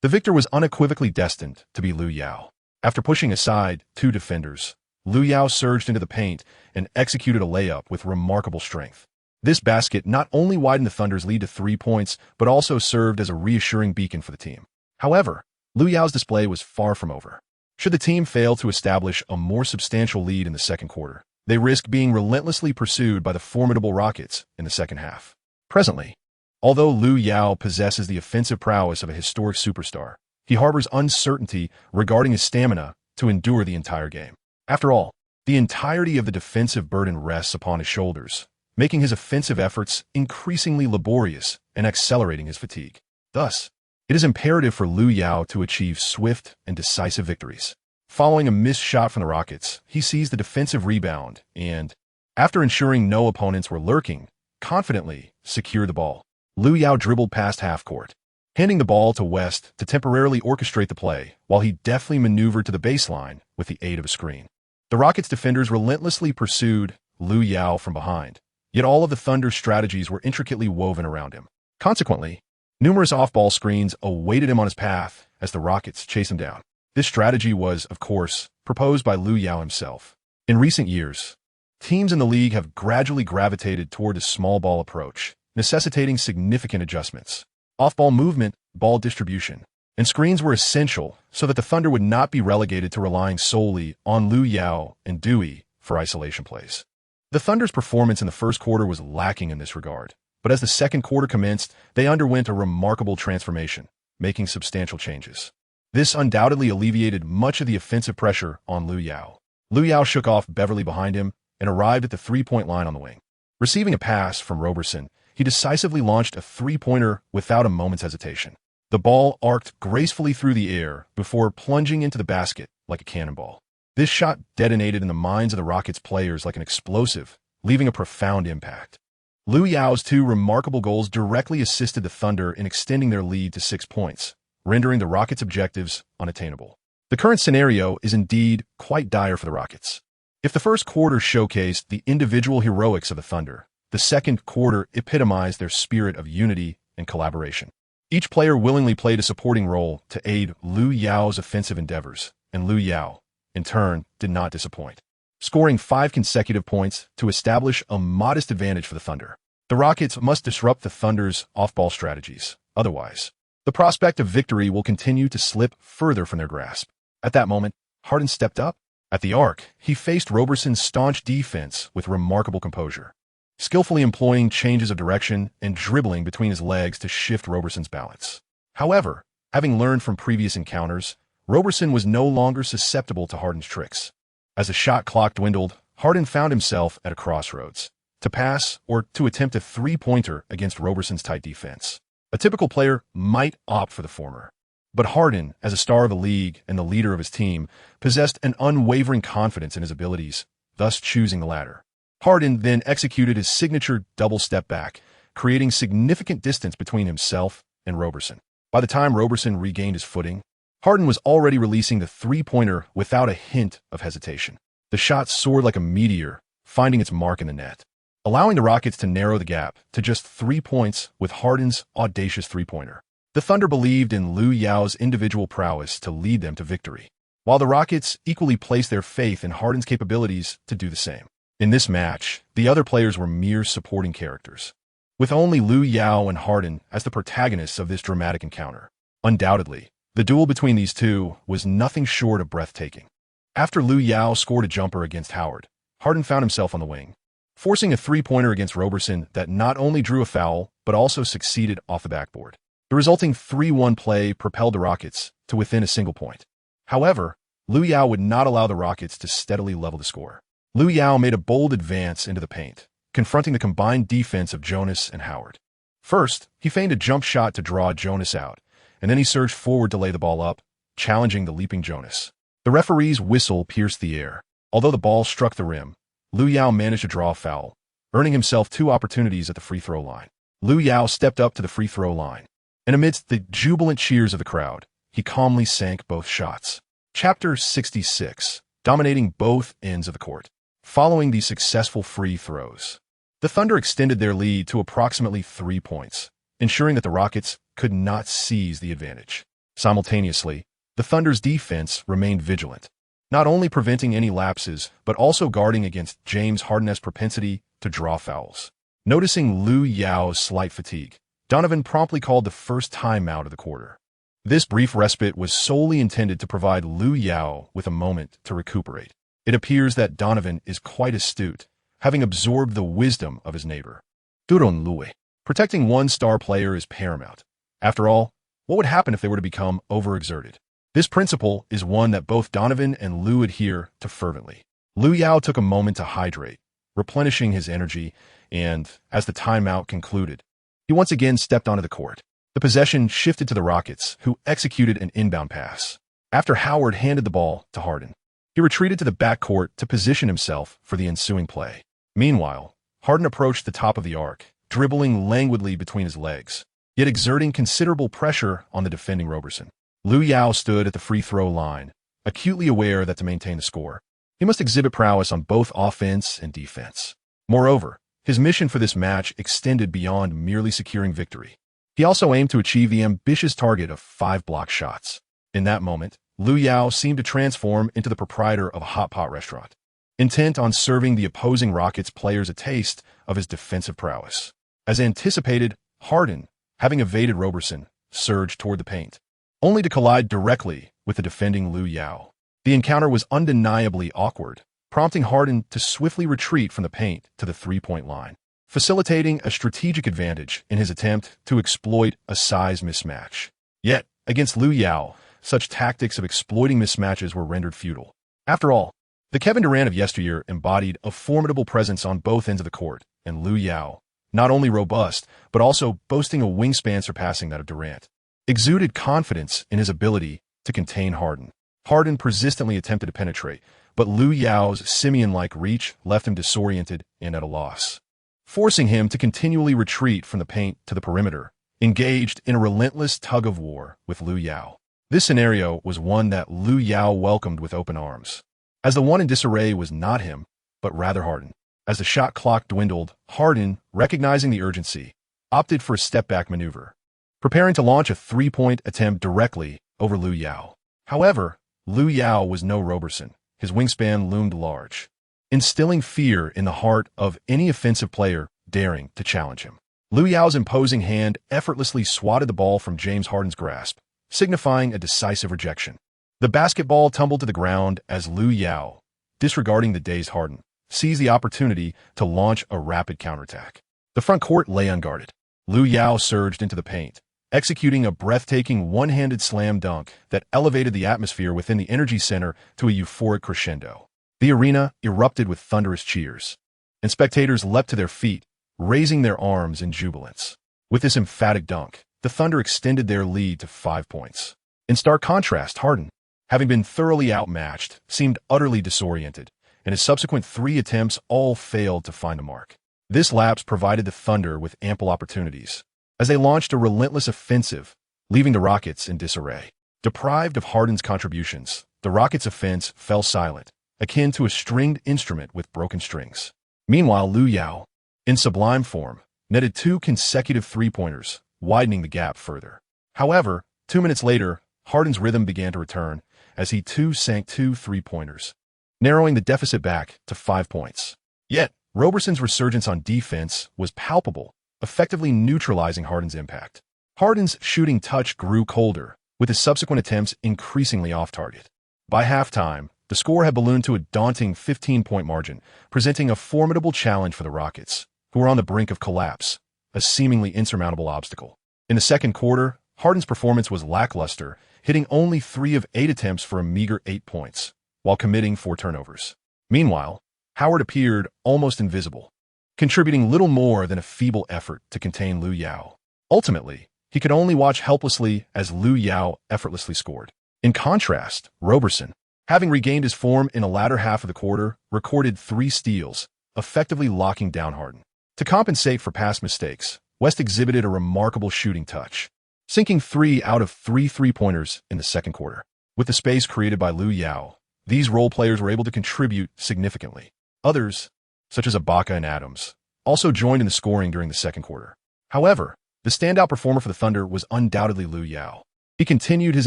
the victor was unequivocally destined to be Lu Yao. After pushing aside two defenders, Lu Yao surged into the paint and executed a layup with remarkable strength. This basket not only widened the Thunder's lead to 3 points, but also served as a reassuring beacon for the team. However, Lu Yao's display was far from over. Should the team fail to establish a more substantial lead in the second quarter, they risked being relentlessly pursued by the formidable Rockets in the second half. Presently, although Lu Yao possesses the offensive prowess of a historic superstar, he harbors uncertainty regarding his stamina to endure the entire game. After all, the entirety of the defensive burden rests upon his shoulders, making his offensive efforts increasingly laborious and accelerating his fatigue. Thus, it is imperative for Lu Yao to achieve swift and decisive victories. Following a missed shot from the Rockets, he seized the defensive rebound and, after ensuring no opponents were lurking, confidently secured the ball. Lu Yao dribbled past half-court, handing the ball to West to temporarily orchestrate the play while he deftly maneuvered to the baseline with the aid of a screen. The Rockets' defenders relentlessly pursued Lu Yao from behind, yet all of the Thunder's strategies were intricately woven around him. Consequently, numerous off-ball screens awaited him on his path as the Rockets chased him down. This strategy was, of course, proposed by Lu Yao himself. In recent years, teams in the league have gradually gravitated toward a small ball approach, necessitating significant adjustments. Off-ball movement, ball distribution, and screens were essential so that the Thunder would not be relegated to relying solely on Lu Yao and Dewey for isolation plays. The Thunder's performance in the first quarter was lacking in this regard, but as the second quarter commenced, they underwent a remarkable transformation, making substantial changes. This undoubtedly alleviated much of the offensive pressure on Lu Yao. Lu Yao shook off Beverly behind him and arrived at the three-point line on the wing. Receiving a pass from Roberson, he decisively launched a three-pointer without a moment's hesitation. The ball arced gracefully through the air before plunging into the basket like a cannonball. This shot detonated in the minds of the Rockets players like an explosive, leaving a profound impact. Lu Yao's two remarkable goals directly assisted the Thunder in extending their lead to 6 points, rendering the Rockets' objectives unattainable. The current scenario is indeed quite dire for the Rockets. If the first quarter showcased the individual heroics of the Thunder, the second quarter epitomized their spirit of unity and collaboration. Each player willingly played a supporting role to aid Lu Yao's offensive endeavors, and Lu Yao, in turn, did not disappoint, scoring 5 consecutive points to establish a modest advantage for the Thunder. The Rockets must disrupt the Thunder's off-ball strategies. Otherwise, the prospect of victory will continue to slip further from their grasp. At that moment, Harden stepped up. At the arc, he faced Roberson's staunch defense with remarkable composure, skillfully employing changes of direction and dribbling between his legs to shift Roberson's balance. However, having learned from previous encounters, Roberson was no longer susceptible to Harden's tricks. As the shot clock dwindled, Harden found himself at a crossroads, to pass or to attempt a three-pointer against Roberson's tight defense. A typical player might opt for the former, but Harden, as a star of the league and the leader of his team, possessed an unwavering confidence in his abilities, thus choosing the latter. Harden then executed his signature double step back, creating significant distance between himself and Roberson. By the time Roberson regained his footing, Harden was already releasing the three-pointer without a hint of hesitation. The shot soared like a meteor, finding its mark in the net, allowing the Rockets to narrow the gap to just 3 points with Harden's audacious three-pointer. The Thunder believed in Lu Yao's individual prowess to lead them to victory, while the Rockets equally placed their faith in Harden's capabilities to do the same. In this match, the other players were mere supporting characters, with only Lu Yao and Harden as the protagonists of this dramatic encounter. Undoubtedly, the duel between these two was nothing short of breathtaking. After Lu Yao scored a jumper against Howard, Harden found himself on the wing, forcing a three-pointer against Roberson that not only drew a foul, but also succeeded off the backboard. The resulting 3-1 play propelled the Rockets to within a single point. However, Lu Yao would not allow the Rockets to steadily level the score. Lu Yao made a bold advance into the paint, confronting the combined defense of Jonas and Howard. First, he feigned a jump shot to draw Jonas out, and then he surged forward to lay the ball up, challenging the leaping Jonas. The referee's whistle pierced the air. Although the ball struck the rim, Lu Yao managed to draw a foul, earning himself 2 opportunities at the free throw line. Lu Yao stepped up to the free throw line, and amidst the jubilant cheers of the crowd, he calmly sank both shots. Chapter 66, dominating both ends of the court. Following these successful free throws, the Thunder extended their lead to approximately 3 points, ensuring that the Rockets could not seize the advantage. Simultaneously, the Thunder's defense remained vigilant, not only preventing any lapses, but also guarding against James Harden's propensity to draw fouls. Noticing Lu Yao's slight fatigue, Donovan promptly called the first timeout of the quarter. This brief respite was solely intended to provide Lu Yao with a moment to recuperate. It appears that Donovan is quite astute, having absorbed the wisdom of his neighbor. Duron Lui. Protecting one star player is paramount. After all, what would happen if they were to become overexerted? This principle is one that both Donovan and Lu adhere to fervently. Lu Yao took a moment to hydrate, replenishing his energy, and, as the timeout concluded, he once again stepped onto the court. The possession shifted to the Rockets, who executed an inbound pass. After Howard handed the ball to Harden, he retreated to the backcourt to position himself for the ensuing play. Meanwhile, Harden approached the top of the arc, dribbling languidly between his legs, yet exerting considerable pressure on the defending Roberson. Lu Yao stood at the free throw line, acutely aware that to maintain the score, he must exhibit prowess on both offense and defense. Moreover, his mission for this match extended beyond merely securing victory. He also aimed to achieve the ambitious target of 5 block shots. In that moment, Lu Yao seemed to transform into the proprietor of a hot pot restaurant, intent on serving the opposing Rockets players a taste of his defensive prowess. As anticipated, Harden, having evaded Roberson, surged toward the paint, only to collide directly with the defending Lu Yao. The encounter was undeniably awkward, prompting Harden to swiftly retreat from the paint to the 3-point line, facilitating a strategic advantage in his attempt to exploit a size mismatch. Yet, against Lu Yao, such tactics of exploiting mismatches were rendered futile. After all, the Kevin Durant of yesteryear embodied a formidable presence on both ends of the court, and Lu Yao, not only robust, but also boasting a wingspan surpassing that of Durant, exuded confidence in his ability to contain Harden. Harden persistently attempted to penetrate, but Lu Yao's simian-like reach left him disoriented and at a loss, forcing him to continually retreat from the paint to the perimeter, engaged in a relentless tug-of-war with Lu Yao. This scenario was one that Lu Yao welcomed with open arms, as the one in disarray was not him, but rather Harden. As the shot clock dwindled, Harden, recognizing the urgency, opted for a step-back maneuver, preparing to launch a 3-point attempt directly over Lu Yao. However, Lu Yao was no Roberson. His wingspan loomed large, instilling fear in the heart of any offensive player daring to challenge him. Lu Yao's imposing hand effortlessly swatted the ball from James Harden's grasp, signifying a decisive rejection. The basketball tumbled to the ground as Lu Yao, disregarding the dazed Harden, seized the opportunity to launch a rapid counterattack. The front court lay unguarded. Lu Yao surged into the paint, executing a breathtaking one-handed slam dunk that elevated the atmosphere within the Energy Center to a euphoric crescendo. The arena erupted with thunderous cheers, and spectators leapt to their feet, raising their arms in jubilance. With this emphatic dunk, the Thunder extended their lead to 5 points. In stark contrast, Harden, having been thoroughly outmatched, seemed utterly disoriented, and his subsequent 3 attempts all failed to find a mark. This lapse provided the Thunder with ample opportunities, as they launched a relentless offensive, leaving the Rockets in disarray. Deprived of Harden's contributions, the Rockets' offense fell silent, akin to a stringed instrument with broken strings. Meanwhile, Lu Yao, in sublime form, netted 2 consecutive 3-pointers, widening the gap further. However, 2 minutes later, Harden's rhythm began to return as he too sank 2 3-pointers, narrowing the deficit back to 5 points. Yet, Roberson's resurgence on defense was palpable, effectively neutralizing Harden's impact. Harden's shooting touch grew colder, with his subsequent attempts increasingly off-target. By halftime, the score had ballooned to a daunting 15-point margin, presenting a formidable challenge for the Rockets, who were on the brink of collapse, a seemingly insurmountable obstacle. In the second quarter, Harden's performance was lackluster, hitting only 3 of 8 attempts for a meager 8 points, while committing 4 turnovers. Meanwhile, Howard appeared almost invisible, contributing little more than a feeble effort to contain Lu Yao. Ultimately, he could only watch helplessly as Lu Yao effortlessly scored. In contrast, Roberson, having regained his form in the latter half of the quarter, recorded 3 steals, effectively locking down Harden. To compensate for past mistakes, West exhibited a remarkable shooting touch, sinking 3 out of 3 three-pointers in the second quarter. With the space created by Lu Yao, these role players were able to contribute significantly. Others, such as Ibaka and Adams, also joined in the scoring during the second quarter. However, the standout performer for the Thunder was undoubtedly Lu Yao. He continued his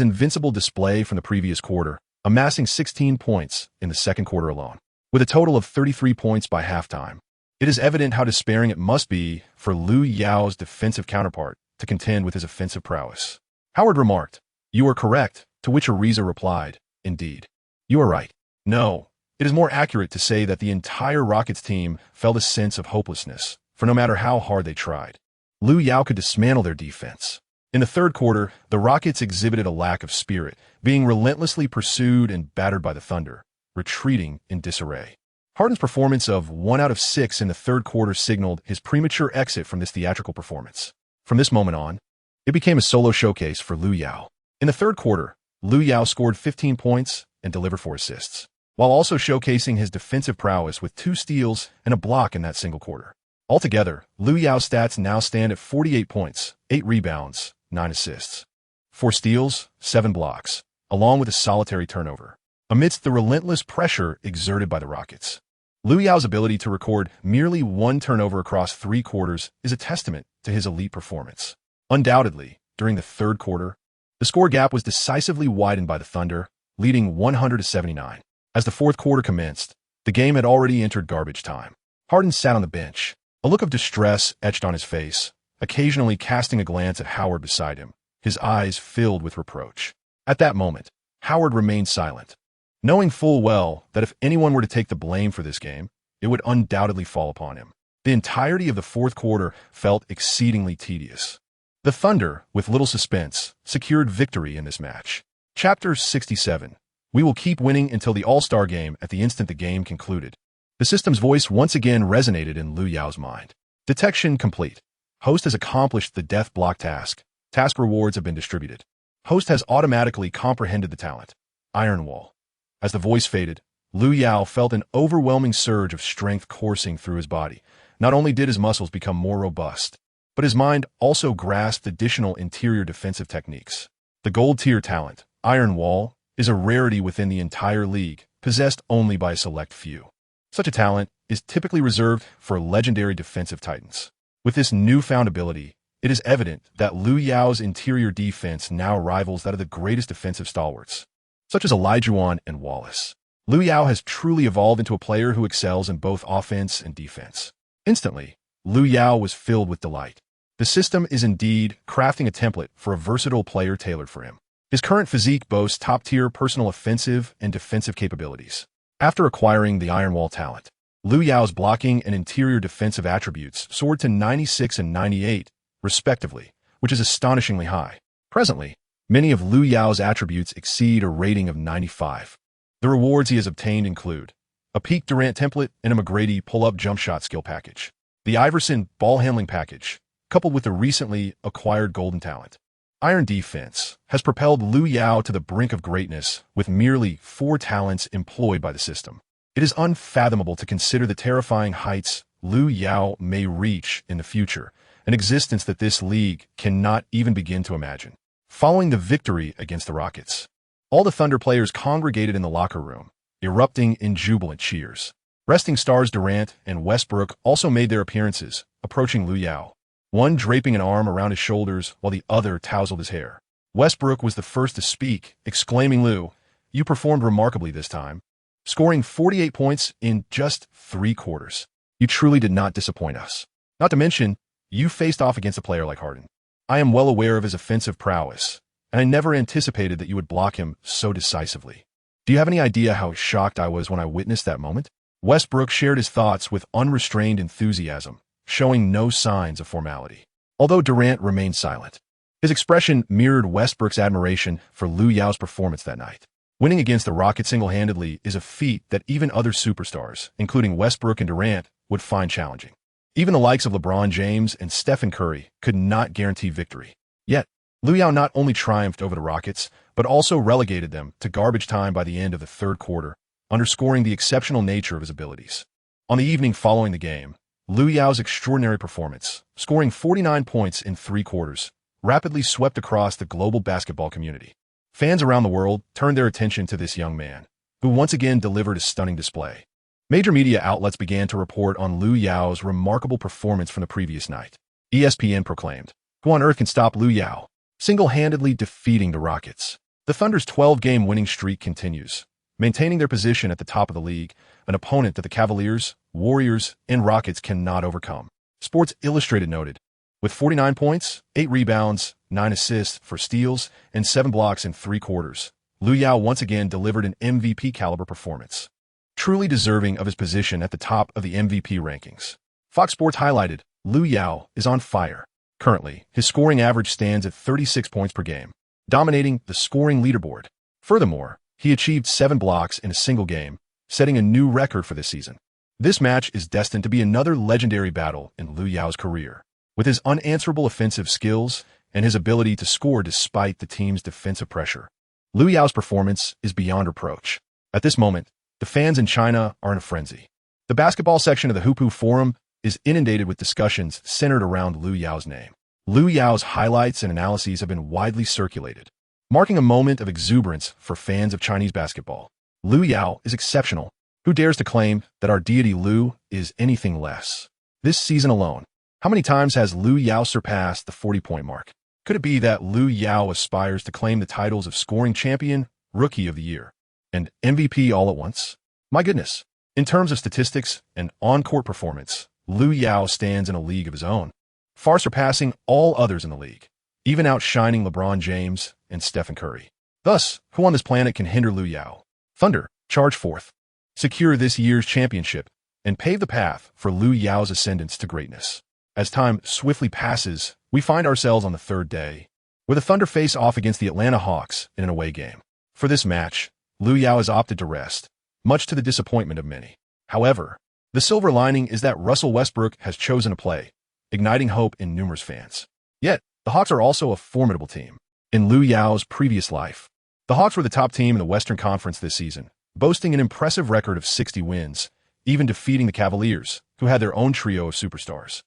invincible display from the previous quarter, amassing 16 points in the second quarter alone, with a total of 33 points by halftime. It is evident how despairing it must be for Lu Yao's defensive counterpart to contend with his offensive prowess. Howard remarked, "You are correct," to which Ariza replied, "Indeed. You are right." No, it is more accurate to say that the entire Rockets team felt a sense of hopelessness, for no matter how hard they tried, Lu Yao could dismantle their defense. In the third quarter, the Rockets exhibited a lack of spirit, being relentlessly pursued and battered by the Thunder, retreating in disarray. Harden's performance of 1 out of 6 in the third quarter signaled his premature exit from this theatrical performance. From this moment on, it became a solo showcase for Lu Yao. In the third quarter, Lu Yao scored 15 points and delivered 4 assists, while also showcasing his defensive prowess with 2 steals and a block in that single quarter. Altogether, Lu Yao's stats now stand at 48 points, 8 rebounds, 9 assists, 4 steals, 7 blocks, along with a solitary turnover, amidst the relentless pressure exerted by the Rockets. Lu Yao's ability to record merely 1 turnover across 3 quarters is a testament to his elite performance. Undoubtedly, during the third quarter, the score gap was decisively widened by the Thunder, leading 100-79. As the fourth quarter commenced, the game had already entered garbage time. Harden sat on the bench, a look of distress etched on his face, occasionally casting a glance at Howard beside him, his eyes filled with reproach. At that moment, Howard remained silent, knowing full well that if anyone were to take the blame for this game, it would undoubtedly fall upon him. The entirety of the fourth quarter felt exceedingly tedious. The Thunder, with little suspense, secured victory in this match. Chapter 67. We will keep winning until the All-Star game at the instant the game concluded. The system's voice once again resonated in Lu Yao's mind. Detection complete. Host has accomplished the death block task. Task rewards have been distributed. Host has automatically comprehended the talent. Iron Wall. As the voice faded, Lu Yao felt an overwhelming surge of strength coursing through his body. Not only did his muscles become more robust, but his mind also grasped additional interior defensive techniques. The gold-tier talent, Iron Wall, is a rarity within the entire league, possessed only by a select few. Such a talent is typically reserved for legendary defensive titans. With this newfound ability, it is evident that Lu Yao's interior defense now rivals that of the greatest defensive stalwarts, such as Olajuwon and Wallace. Lu Yao has truly evolved into a player who excels in both offense and defense. Instantly, Lu Yao was filled with delight. The system is indeed crafting a template for a versatile player tailored for him. His current physique boasts top-tier personal offensive and defensive capabilities. After acquiring the Iron Wall talent, Lu Yao's blocking and interior defensive attributes soared to 96 and 98, respectively, which is astonishingly high. Presently, many of Lu Yao's attributes exceed a rating of 95. The rewards he has obtained include a peak Durant template and a McGrady pull-up jump shot skill package. The Iverson ball handling package, coupled with the recently acquired golden talent. Iron defense has propelled Lu Yao to the brink of greatness with merely 4 talents employed by the system. It is unfathomable to consider the terrifying heights Lu Yao may reach in the future, an existence that this league cannot even begin to imagine. Following the victory against the Rockets, all the Thunder players congregated in the locker room, erupting in jubilant cheers. Resting stars Durant and Westbrook also made their appearances, approaching Lu Yao, one draping an arm around his shoulders while the other tousled his hair. Westbrook was the first to speak, exclaiming, "Lu, you performed remarkably this time, scoring 48 points in just 3 quarters. You truly did not disappoint us. Not to mention, you faced off against a player like Harden. I am well aware of his offensive prowess, and I never anticipated that you would block him so decisively. Do you have any idea how shocked I was when I witnessed that moment?" Westbrook shared his thoughts with unrestrained enthusiasm, showing no signs of formality. Although Durant remained silent, His expression mirrored Westbrook's admiration for Lu Yao's performance that night. Winning against the Rockets single-handedly is a feat that even other superstars, including Westbrook and Durant, would find challenging. Even the likes of LeBron James and Stephen Curry could not guarantee victory. Yet, Lu Yao not only triumphed over the Rockets, but also relegated them to garbage time by the end of the third quarter, underscoring the exceptional nature of his abilities. On the evening following the game, Lu Yao's extraordinary performance, scoring 49 points in 3 quarters, rapidly swept across the global basketball community. Fans around the world turned their attention to this young man, who once again delivered a stunning display. Major media outlets began to report on Lu Yao's remarkable performance from the previous night. ESPN proclaimed, "Who on earth can stop Lu Yao?" Single-handedly defeating the Rockets. The Thunder's 12-game winning streak continues, maintaining their position at the top of the league, an opponent that the Cavaliers, Warriors, and Rockets cannot overcome. Sports Illustrated noted, with 49 points, 8 rebounds, 9 assists for steals, and 7 blocks in 3 quarters, Lu Yao once again delivered an MVP-caliber performance, truly deserving of his position at the top of the MVP rankings. Fox Sports highlighted, Lu Yao is on fire. Currently, his scoring average stands at 36 points per game, dominating the scoring leaderboard. Furthermore, he achieved 7 blocks in a single game, setting a new record for this season. This match is destined to be another legendary battle in Lu Yao's career. With his unanswerable offensive skills and his ability to score despite the team's defensive pressure, Lu Yao's performance is beyond reproach. At this moment, the fans in China are in a frenzy. The basketball section of the Hupu Forum is inundated with discussions centered around Lu Yao's name. Lu Yao's highlights and analyses have been widely circulated, marking a moment of exuberance for fans of Chinese basketball. Lu Yao is exceptional. Who dares to claim that our deity Lu is anything less? This season alone, how many times has Lu Yao surpassed the 40-point mark? Could it be that Lu Yao aspires to claim the titles of scoring champion, rookie of the year, and MVP all at once? My goodness. In terms of statistics and on-court performance, Lu Yao stands in a league of his own, far surpassing all others in the league, even outshining LeBron James and Stephen Curry. Thus, who on this planet can hinder Lu Yao? Thunder, charge forth. Secure this year's championship and pave the path for Lu Yao's ascendance to greatness. As time swiftly passes, we find ourselves on the 3rd day, where the Thunder face off against the Atlanta Hawks in an away game. For this match, Lu Yao has opted to rest, much to the disappointment of many. However, the silver lining is that Russell Westbrook has chosen to play, igniting hope in numerous fans. Yet, the Hawks are also a formidable team. In Lu Yao's previous life, the Hawks were the top team in the Western Conference this season, boasting an impressive record of 60 wins, even defeating the Cavaliers, who had their own trio of superstars.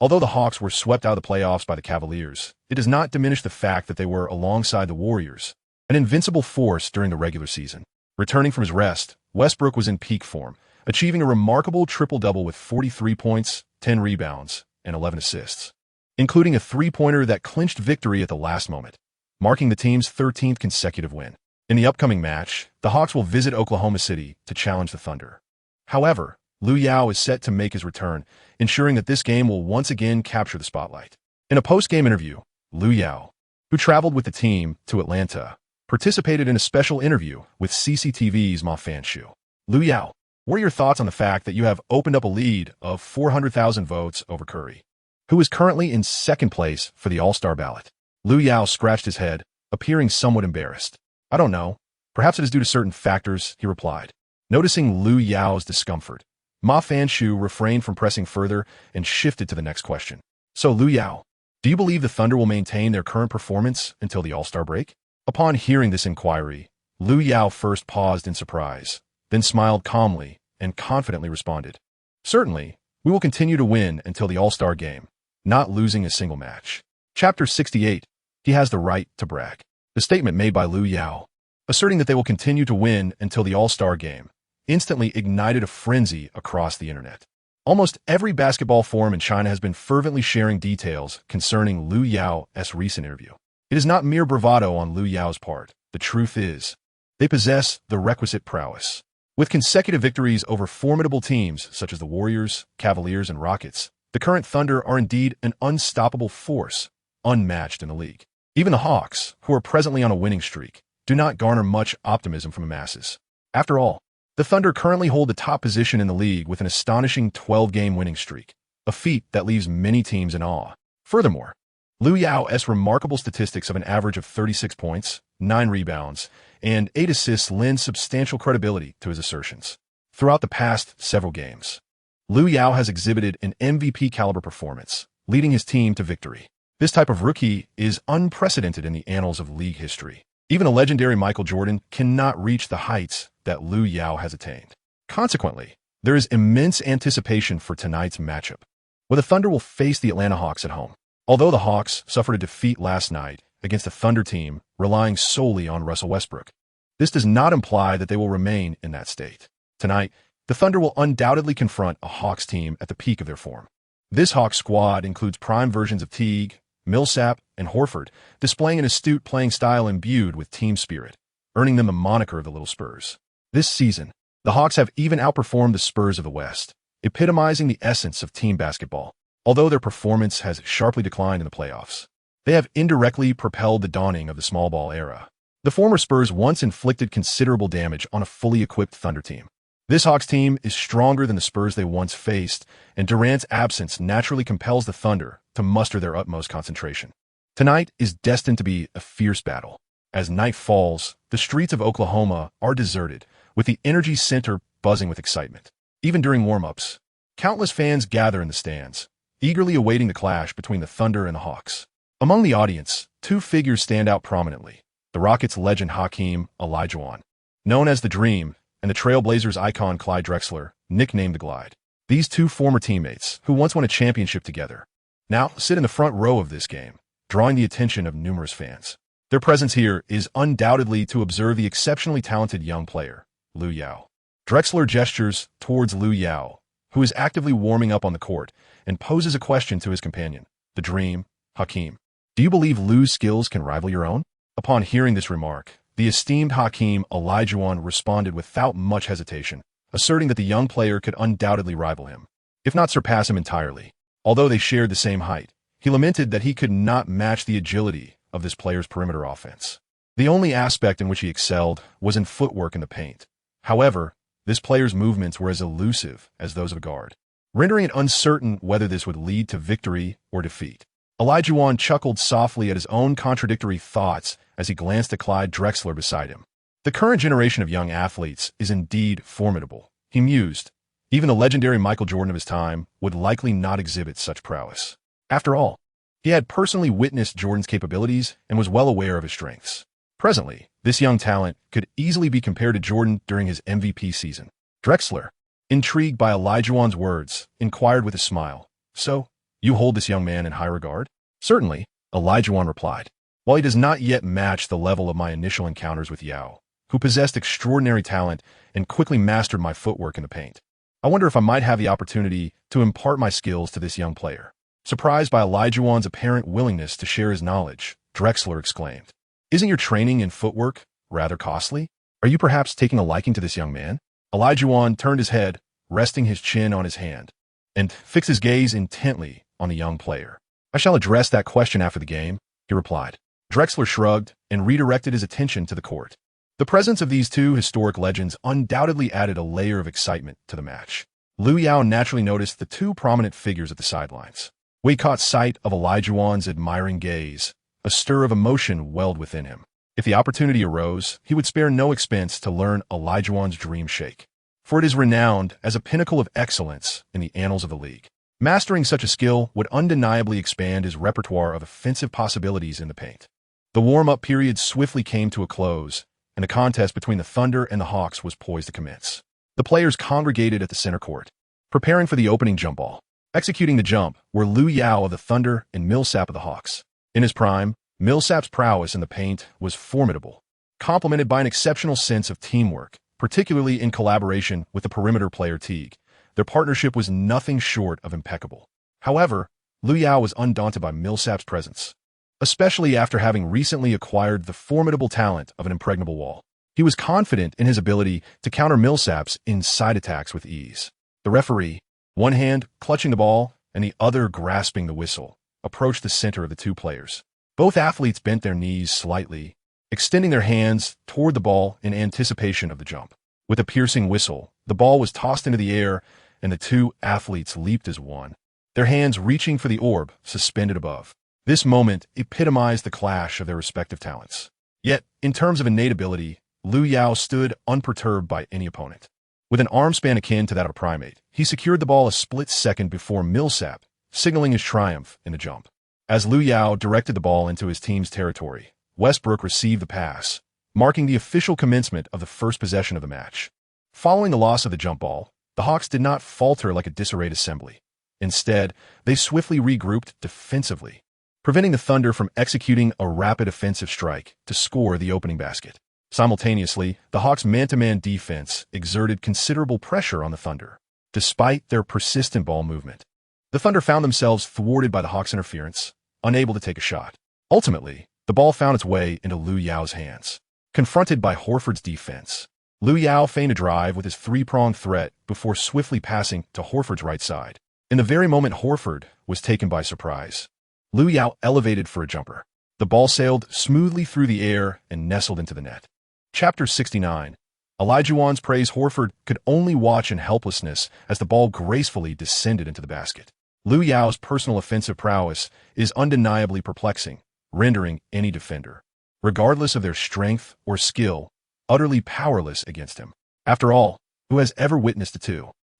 Although the Hawks were swept out of the playoffs by the Cavaliers, it does not diminish the fact that they were alongside the Warriors, an invincible force during the regular season. Returning from his rest, Westbrook was in peak form, achieving a remarkable triple-double with 43 points, 10 rebounds, and 11 assists, including a three-pointer that clinched victory at the last moment, marking the team's 13th consecutive win. In the upcoming match, the Hawks will visit Oklahoma City to challenge the Thunder. However, Lu Yao is set to make his return, ensuring that this game will once again capture the spotlight. In a post-game interview, Lu Yao, who traveled with the team to Atlanta, participated in a special interview with CCTV's Monstrous. Lu Yao, what are your thoughts on the fact that you have opened up a lead of 400,000 votes over Curry, who is currently in 2nd place for the All-Star ballot? Lu Yao scratched his head, appearing somewhat embarrassed. I don't know. Perhaps it is due to certain factors, he replied. Noticing Lu Yao's discomfort, Ma Fanshu refrained from pressing further and shifted to the next question. So Lu Yao, do you believe the Thunder will maintain their current performance until the All-Star break? Upon hearing this inquiry, Lu Yao first paused in surprise, then smiled calmly and confidently responded, "Certainly, we will continue to win until the All-Star game, not losing a single match." Chapter 68, he has the right to brag. The statement made by Lu Yao, asserting that they will continue to win until the All-Star game, instantly ignited a frenzy across the internet. Almost every basketball forum in China has been fervently sharing details concerning Lu Yao's recent interview. It is not mere bravado on Lu Yao's part. The truth is, they possess the requisite prowess. With consecutive victories over formidable teams such as the Warriors, Cavaliers, and Rockets, the current Thunder are indeed an unstoppable force, unmatched in the league. Even the Hawks, who are presently on a winning streak, do not garner much optimism from the masses. After all, the Thunder currently hold the top position in the league with an astonishing 12-game winning streak, a feat that leaves many teams in awe. Furthermore, Lu Yao's remarkable statistics of an average of 36 points, 9 rebounds, and 8 assists lend substantial credibility to his assertions. Throughout the past several games, Lu Yao has exhibited an MVP-caliber performance, leading his team to victory. This type of rookie is unprecedented in the annals of league history. Even a legendary Michael Jordan cannot reach the heights that Lu Yao has attained. Consequently, there is immense anticipation for tonight's matchup, where the Thunder will face the Atlanta Hawks at home. Although the Hawks suffered a defeat last night against a Thunder team relying solely on Russell Westbrook, this does not imply that they will remain in that state. Tonight, the Thunder will undoubtedly confront a Hawks team at the peak of their form. This Hawks squad includes prime versions of Teague, Millsap, and Horford, displaying an astute playing style imbued with team spirit, earning them the moniker of the Little Spurs. This season, the Hawks have even outperformed the Spurs of the West, epitomizing the essence of team basketball. Although their performance has sharply declined in the playoffs, they have indirectly propelled the dawning of the small ball era. The former Spurs once inflicted considerable damage on a fully equipped Thunder team. This Hawks team is stronger than the Spurs they once faced, and Durant's absence naturally compels the Thunder to muster their utmost concentration. Tonight is destined to be a fierce battle. As night falls, the streets of Oklahoma are deserted, with the Energy Center buzzing with excitement. Even during warm-ups, countless fans gather in the stands, eagerly awaiting the clash between the Thunder and the Hawks. Among the audience, two figures stand out prominently: the Rockets legend Hakeem Olajuwon, known as the Dream, and the Trailblazers icon Clyde Drexler, nicknamed the Glide. These two former teammates, who once won a championship together, now sit in the front row of this game, drawing the attention of numerous fans. Their presence here is undoubtedly to observe the exceptionally talented young player, Lu Yao. Drexler gestures towards Lu Yao, who is actively warming up on the court, and poses a question to his companion, the Dream, Hakeem. Do you believe Lu's skills can rival your own? Upon hearing this remark, the esteemed Hakeem Olajuwon responded without much hesitation, asserting that the young player could undoubtedly rival him, if not surpass him entirely. Although they shared the same height, he lamented that he could not match the agility of this player's perimeter offense. The only aspect in which he excelled was in footwork in the paint. However, this player's movements were as elusive as those of a guard, rendering it uncertain whether this would lead to victory or defeat. Olajuwon chuckled softly at his own contradictory thoughts as he glanced at Clyde Drexler beside him. The current generation of young athletes is indeed formidable, he mused. Even the legendary Michael Jordan of his time would likely not exhibit such prowess. After all, he had personally witnessed Jordan's capabilities and was well aware of his strengths. Presently, this young talent could easily be compared to Jordan during his MVP season. Drexler, intrigued by Olajuwon's words, inquired with a smile, "So, you hold this young man in high regard?" "Certainly," Olajuwon replied. "While he does not yet match the level of my initial encounters with Yao, who possessed extraordinary talent and quickly mastered my footwork in the paint, I wonder if I might have the opportunity to impart my skills to this young player." Surprised by Olajuwon's apparent willingness to share his knowledge, Drexler exclaimed, "Isn't your training in footwork rather costly? Are you perhaps taking a liking to this young man?" Olajuwon turned his head, resting his chin on his hand, and fixed his gaze intently on the young player. "I shall address that question after the game," he replied. Drexler shrugged and redirected his attention to the court. The presence of these two historic legends undoubtedly added a layer of excitement to the match. Lu Yao naturally noticed the two prominent figures at the sidelines. When he caught sight of Olajuwon's admiring gaze, a stir of emotion welled within him. If the opportunity arose, he would spare no expense to learn Olajuwon's dream shake, for it is renowned as a pinnacle of excellence in the annals of the league. Mastering such a skill would undeniably expand his repertoire of offensive possibilities in the paint. The warm-up period swiftly came to a close, and the contest between the Thunder and the Hawks was poised to commence. The players congregated at the center court, preparing for the opening jump ball. Executing the jump were Lu Yao of the Thunder and Millsap of the Hawks. In his prime, Millsap's prowess in the paint was formidable, complemented by an exceptional sense of teamwork, particularly in collaboration with the perimeter player Teague. Their partnership was nothing short of impeccable. However, Lu Yao was undaunted by Millsap's presence, especially after having recently acquired the formidable talent of an impregnable wall. He was confident in his ability to counter Millsap's inside attacks with ease. The referee, one hand clutching the ball and the other grasping the whistle, approached the center of the two players. Both athletes bent their knees slightly, extending their hands toward the ball in anticipation of the jump. With a piercing whistle, the ball was tossed into the air, and the two athletes leaped as one, their hands reaching for the orb suspended above. This moment epitomized the clash of their respective talents. Yet, in terms of innate ability, Lu Yao stood unperturbed by any opponent. With an arm span akin to that of a primate, he secured the ball a split second before Millsap, signaling his triumph in the jump. As Lu Yao directed the ball into his team's territory, Westbrook received the pass, marking the official commencement of the first possession of the match. Following the loss of the jump ball, the Hawks did not falter like a disarrayed assembly. Instead, they swiftly regrouped defensively, preventing the Thunder from executing a rapid offensive strike to score the opening basket. Simultaneously, the Hawks' man-to-man defense exerted considerable pressure on the Thunder. Despite their persistent ball movement, the Thunder found themselves thwarted by the Hawks' interference, unable to take a shot. Ultimately, the ball found its way into Lu Yao's hands. Confronted by Horford's defense, Lu Yao feigned a drive with his three-pronged threat before swiftly passing to Horford's right side. In the very moment Horford was taken by surprise, Lu Yao elevated for a jumper. The ball sailed smoothly through the air and nestled into the net. Chapter 69. Olajuwon's praise. Horford could only watch in helplessness as the ball gracefully descended into the basket. Lu Yao's personal offensive prowess is undeniably perplexing, rendering any defender, regardless of their strength or skill, utterly powerless against him. After all, who has ever witnessed a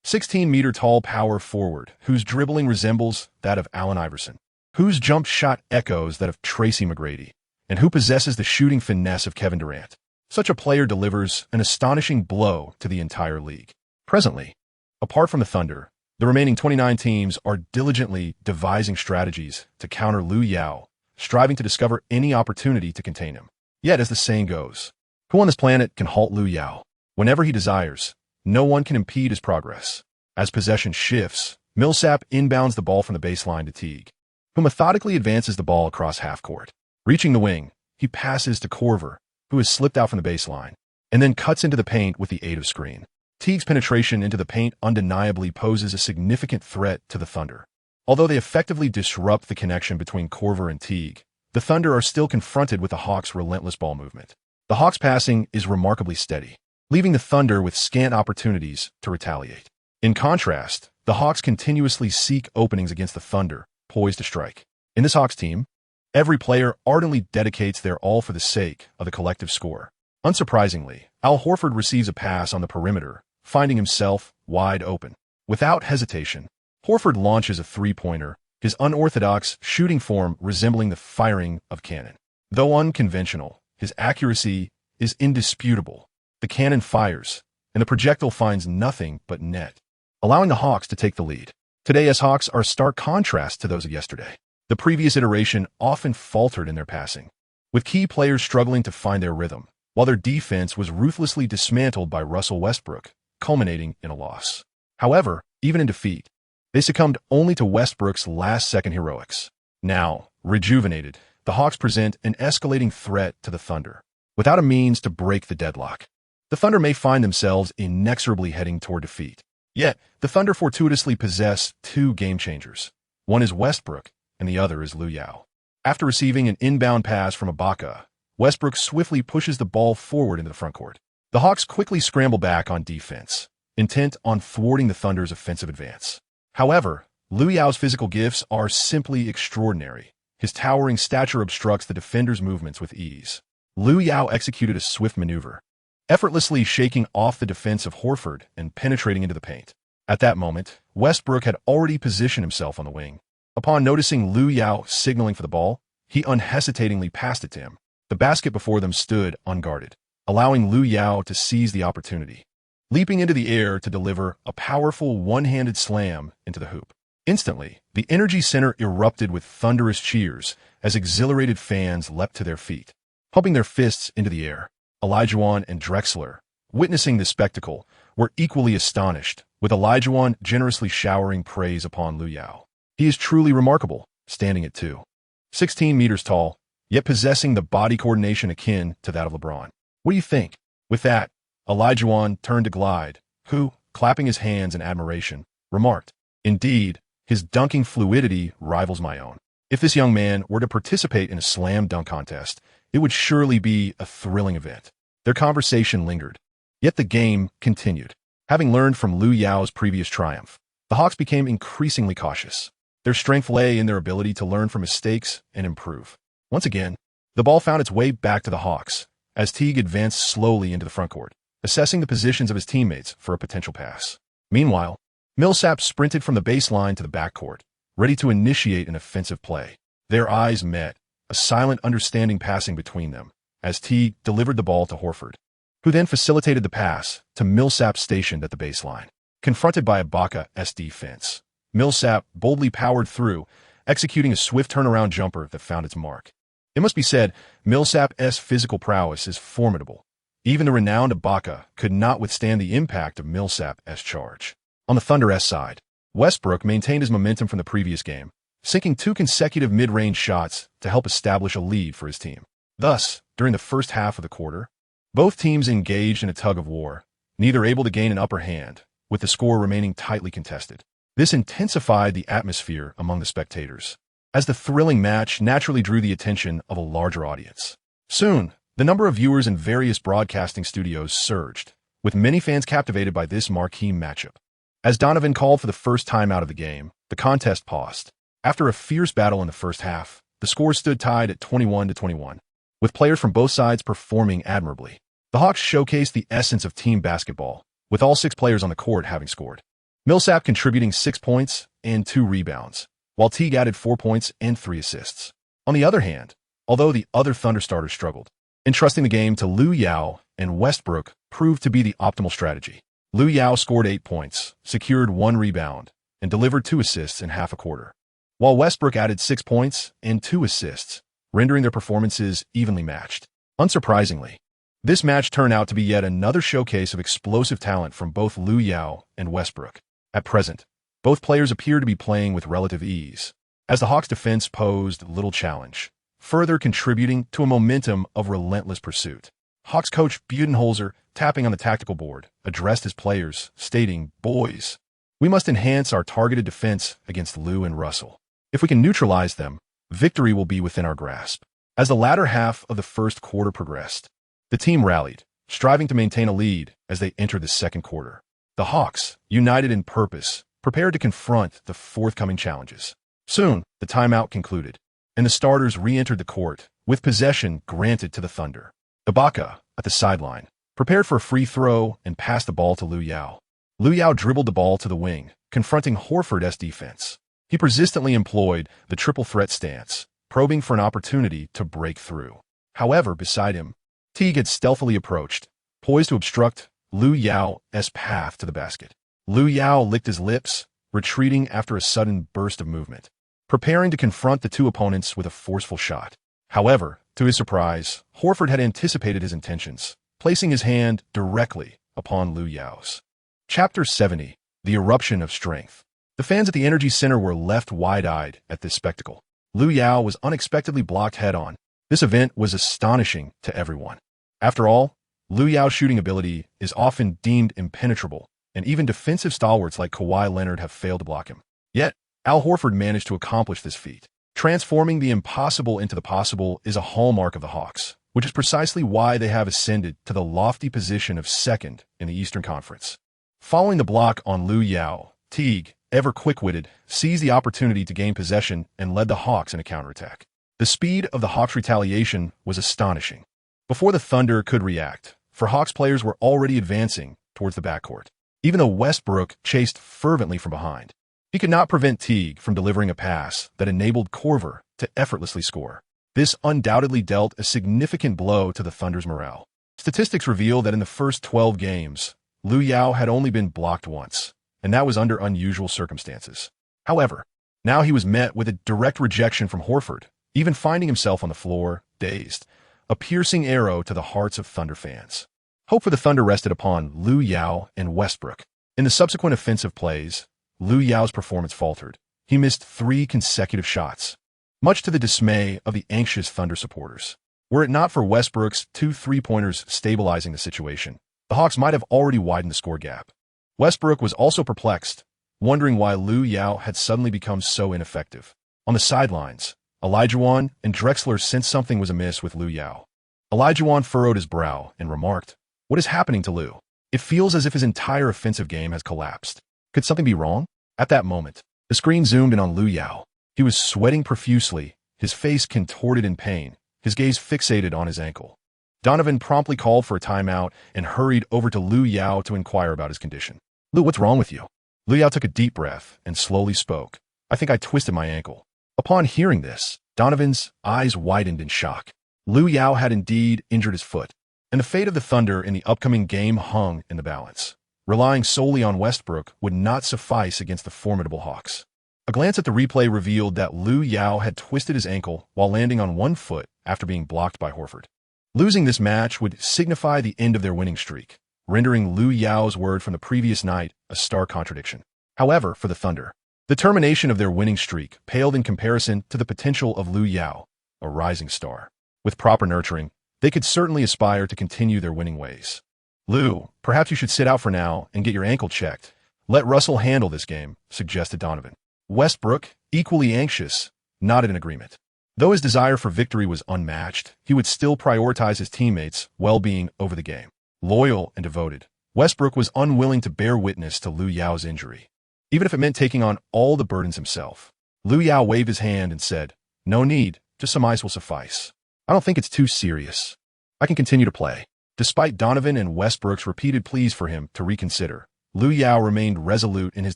216-meter-tall power forward whose dribbling resembles that of Allen Iverson, whose jump shot echoes that of Tracy McGrady, and who possesses the shooting finesse of Kevin Durant? Such a player delivers an astonishing blow to the entire league. Presently, apart from the Thunder, the remaining 29 teams are diligently devising strategies to counter Lu Yao, striving to discover any opportunity to contain him. Yet, as the saying goes, who on this planet can halt Lu Yao? Whenever he desires, no one can impede his progress. As possession shifts, Millsap inbounds the ball from the baseline to Teague, who methodically advances the ball across half-court. Reaching the wing, he passes to Korver, who has slipped out from the baseline, and then cuts into the paint with the aid of screen. Teague's penetration into the paint undeniably poses a significant threat to the Thunder. Although they effectively disrupt the connection between Korver and Teague, the Thunder are still confronted with the Hawks' relentless ball movement. The Hawks' passing is remarkably steady, leaving the Thunder with scant opportunities to retaliate. In contrast, the Hawks continuously seek openings against the Thunder, poised to strike. In this Hawks team, every player ardently dedicates their all for the sake of the collective score. Unsurprisingly, Al Horford receives a pass on the perimeter, finding himself wide open. Without hesitation, Horford launches a three-pointer, his unorthodox shooting form resembling the firing of cannon. Though unconventional, his accuracy is indisputable. The cannon fires, and the projectile finds nothing but net, allowing the Hawks to take the lead. Today's Hawks are a stark contrast to those of yesterday. The previous iteration often faltered in their passing, with key players struggling to find their rhythm, while their defense was ruthlessly dismantled by Russell Westbrook, culminating in a loss. However, even in defeat, they succumbed only to Westbrook's last-second heroics. Now, rejuvenated, the Hawks present an escalating threat to the Thunder. Without a means to break the deadlock, the Thunder may find themselves inexorably heading toward defeat. Yet, the Thunder fortuitously possess two game-changers. One is Westbrook, and the other is Lu Yao. After receiving an inbound pass from Ibaka, Westbrook swiftly pushes the ball forward into the frontcourt. The Hawks quickly scramble back on defense, intent on thwarting the Thunder's offensive advance. However, Lu Yao's physical gifts are simply extraordinary. His towering stature obstructs the defender's movements with ease. Lu Yao executed a swift maneuver, effortlessly shaking off the defense of Horford and penetrating into the paint. At that moment, Westbrook had already positioned himself on the wing. Upon noticing Lu Yao signaling for the ball, he unhesitatingly passed it to him. The basket before them stood unguarded, allowing Lu Yao to seize the opportunity, leaping into the air to deliver a powerful one-handed slam into the hoop. Instantly, the Energy Center erupted with thunderous cheers as exhilarated fans leapt to their feet, pumping their fists into the air. Olajuwon and Drexler, witnessing this spectacle, were equally astonished, with Olajuwon generously showering praise upon Lu Yao. He is truly remarkable, standing at 216 meters tall, yet possessing the body coordination akin to that of LeBron. What do you think? With that, Olajuwon turned to Glide, who, clapping his hands in admiration, remarked, "Indeed, his dunking fluidity rivals my own. If this young man were to participate in a slam dunk contest, it would surely be a thrilling event." Their conversation lingered, yet the game continued. Having learned from Lu Yao's previous triumph, the Hawks became increasingly cautious. Their strength lay in their ability to learn from mistakes and improve. Once again, the ball found its way back to the Hawks as Teague advanced slowly into the frontcourt, assessing the positions of his teammates for a potential pass. Meanwhile, Millsap sprinted from the baseline to the backcourt, ready to initiate an offensive play. Their eyes met, a silent understanding passing between them, as Teague delivered the ball to Horford, who then facilitated the pass to Millsap stationed at the baseline. Confronted by Ibaka's defense, Millsap boldly powered through, executing a swift turnaround jumper that found its mark. It must be said, Millsap's physical prowess is formidable. Even the renowned Ibaka could not withstand the impact of Millsap's charge. On the Thunder's side, Westbrook maintained his momentum from the previous game, sinking 2 consecutive mid-range shots to help establish a lead for his team. Thus, during the first half of the quarter, both teams engaged in a tug-of-war, neither able to gain an upper hand, with the score remaining tightly contested. This intensified the atmosphere among the spectators, as the thrilling match naturally drew the attention of a larger audience. Soon, the number of viewers in various broadcasting studios surged, with many fans captivated by this marquee matchup. As Donovan called for the first time out of the game, the contest paused. After a fierce battle in the first half, the score stood tied at 21-21, with players from both sides performing admirably. The Hawks showcased the essence of team basketball, with all 6 players on the court having scored. Millsap contributing 6 points and 2 rebounds, while Teague added 4 points and 3 assists. On the other hand, although the other Thunder starters struggled, entrusting the game to Lu Yao and Westbrook proved to be the optimal strategy. Lu Yao scored 8 points, secured 1 rebound, and delivered 2 assists in half a quarter, while Westbrook added 6 points and 2 assists, rendering their performances evenly matched. Unsurprisingly, this match turned out to be yet another showcase of explosive talent from both Lu Yao and Westbrook. At present, both players appear to be playing with relative ease, as the Hawks' defense posed little challenge, further contributing to a momentum of relentless pursuit. Hawks coach Budenholzer, tapping on the tactical board, addressed his players, stating, "Boys, we must enhance our targeted defense against Lou and Russell. If we can neutralize them, victory will be within our grasp." As the latter half of the first quarter progressed, the team rallied, striving to maintain a lead as they entered the second quarter. The Hawks, united in purpose, prepared to confront the forthcoming challenges. Soon, the timeout concluded, and the starters re-entered the court, with possession granted to the Thunder. Ibaka, at the sideline, prepared for a free throw and passed the ball to Lu Yao. Lu Yao dribbled the ball to the wing, confronting Horford's defense. He persistently employed the triple threat stance, probing for an opportunity to break through. However, beside him, Teague had stealthily approached, poised to obstruct Lu Yao's path to the basket. Lu Yao licked his lips, retreating after a sudden burst of movement, preparing to confront the 2 opponents with a forceful shot. However, to his surprise, Horford had anticipated his intentions, placing his hand directly upon Lu Yao's. Chapter 70, The Eruption of Strength. The fans at the Energy Center were left wide-eyed at this spectacle. Lu Yao was unexpectedly blocked head-on. This event was astonishing to everyone. After all, Lu Yao's shooting ability is often deemed impenetrable, and even defensive stalwarts like Kawhi Leonard have failed to block him. Yet, Al Horford managed to accomplish this feat. Transforming the impossible into the possible is a hallmark of the Hawks, which is precisely why they have ascended to the lofty position of second in the Eastern Conference. Following the block on Lu Yao, Teague, ever quick-witted, seized the opportunity to gain possession and led the Hawks in a counterattack. The speed of the Hawks' retaliation was astonishing. Before the Thunder could react, for Hawks players were already advancing towards the backcourt, even though Westbrook chased fervently from behind. He could not prevent Teague from delivering a pass that enabled Korver to effortlessly score. This undoubtedly dealt a significant blow to the Thunder's morale. Statistics reveal that in the first 12 games, Lu Yao had only been blocked once, and that was under unusual circumstances. However, now he was met with a direct rejection from Horford, even finding himself on the floor, dazed, a piercing arrow to the hearts of Thunder fans. Hope for the Thunder rested upon Lu Yao and Westbrook. In the subsequent offensive plays, Lu Yao's performance faltered. He missed 3 consecutive shots, much to the dismay of the anxious Thunder supporters. Were it not for Westbrook's 2 3-pointers stabilizing the situation, the Hawks might have already widened the score gap. Westbrook was also perplexed, wondering why Lu Yao had suddenly become so ineffective. On the sidelines, Olajuwon and Drexler sensed something was amiss with Lu Yao. Olajuwon furrowed his brow and remarked, "What is happening to Lu? It feels as if his entire offensive game has collapsed. Could something be wrong?" At that moment, The screen zoomed in on Lu Yao. He was sweating profusely, his face contorted in pain, his gaze fixated on his ankle. Donovan promptly called for a timeout and hurried over to Lu Yao to inquire about his condition. "Lu, what's wrong with you?" Lu Yao took a deep breath and slowly spoke. "I think I twisted my ankle." Upon hearing this, Donovan's eyes widened in shock. Lu Yao had indeed injured his foot, and the fate of the Thunder in the upcoming game hung in the balance. Relying solely on Westbrook would not suffice against the formidable Hawks. A glance at the replay revealed that Lu Yao had twisted his ankle while landing on one foot after being blocked by Horford. Losing this match would signify the end of their winning streak, rendering Lu Yao's word from the previous night a stark contradiction. However, for the Thunder, the termination of their winning streak paled in comparison to the potential of Lu Yao, a rising star. With proper nurturing, they could certainly aspire to continue their winning ways. "Lu, perhaps you should sit out for now and get your ankle checked. Let Russell handle this game," suggested Donovan. Westbrook, equally anxious, nodded in agreement. Though his desire for victory was unmatched, he would still prioritize his teammates' well-being over the game. Loyal and devoted, Westbrook was unwilling to bear witness to Lu Yao's injury, even if it meant taking on all the burdens himself. Lu Yao waved his hand and said, "No need, just some ice will suffice. I don't think it's too serious. I can continue to play." Despite Donovan and Westbrook's repeated pleas for him to reconsider, Lu Yao remained resolute in his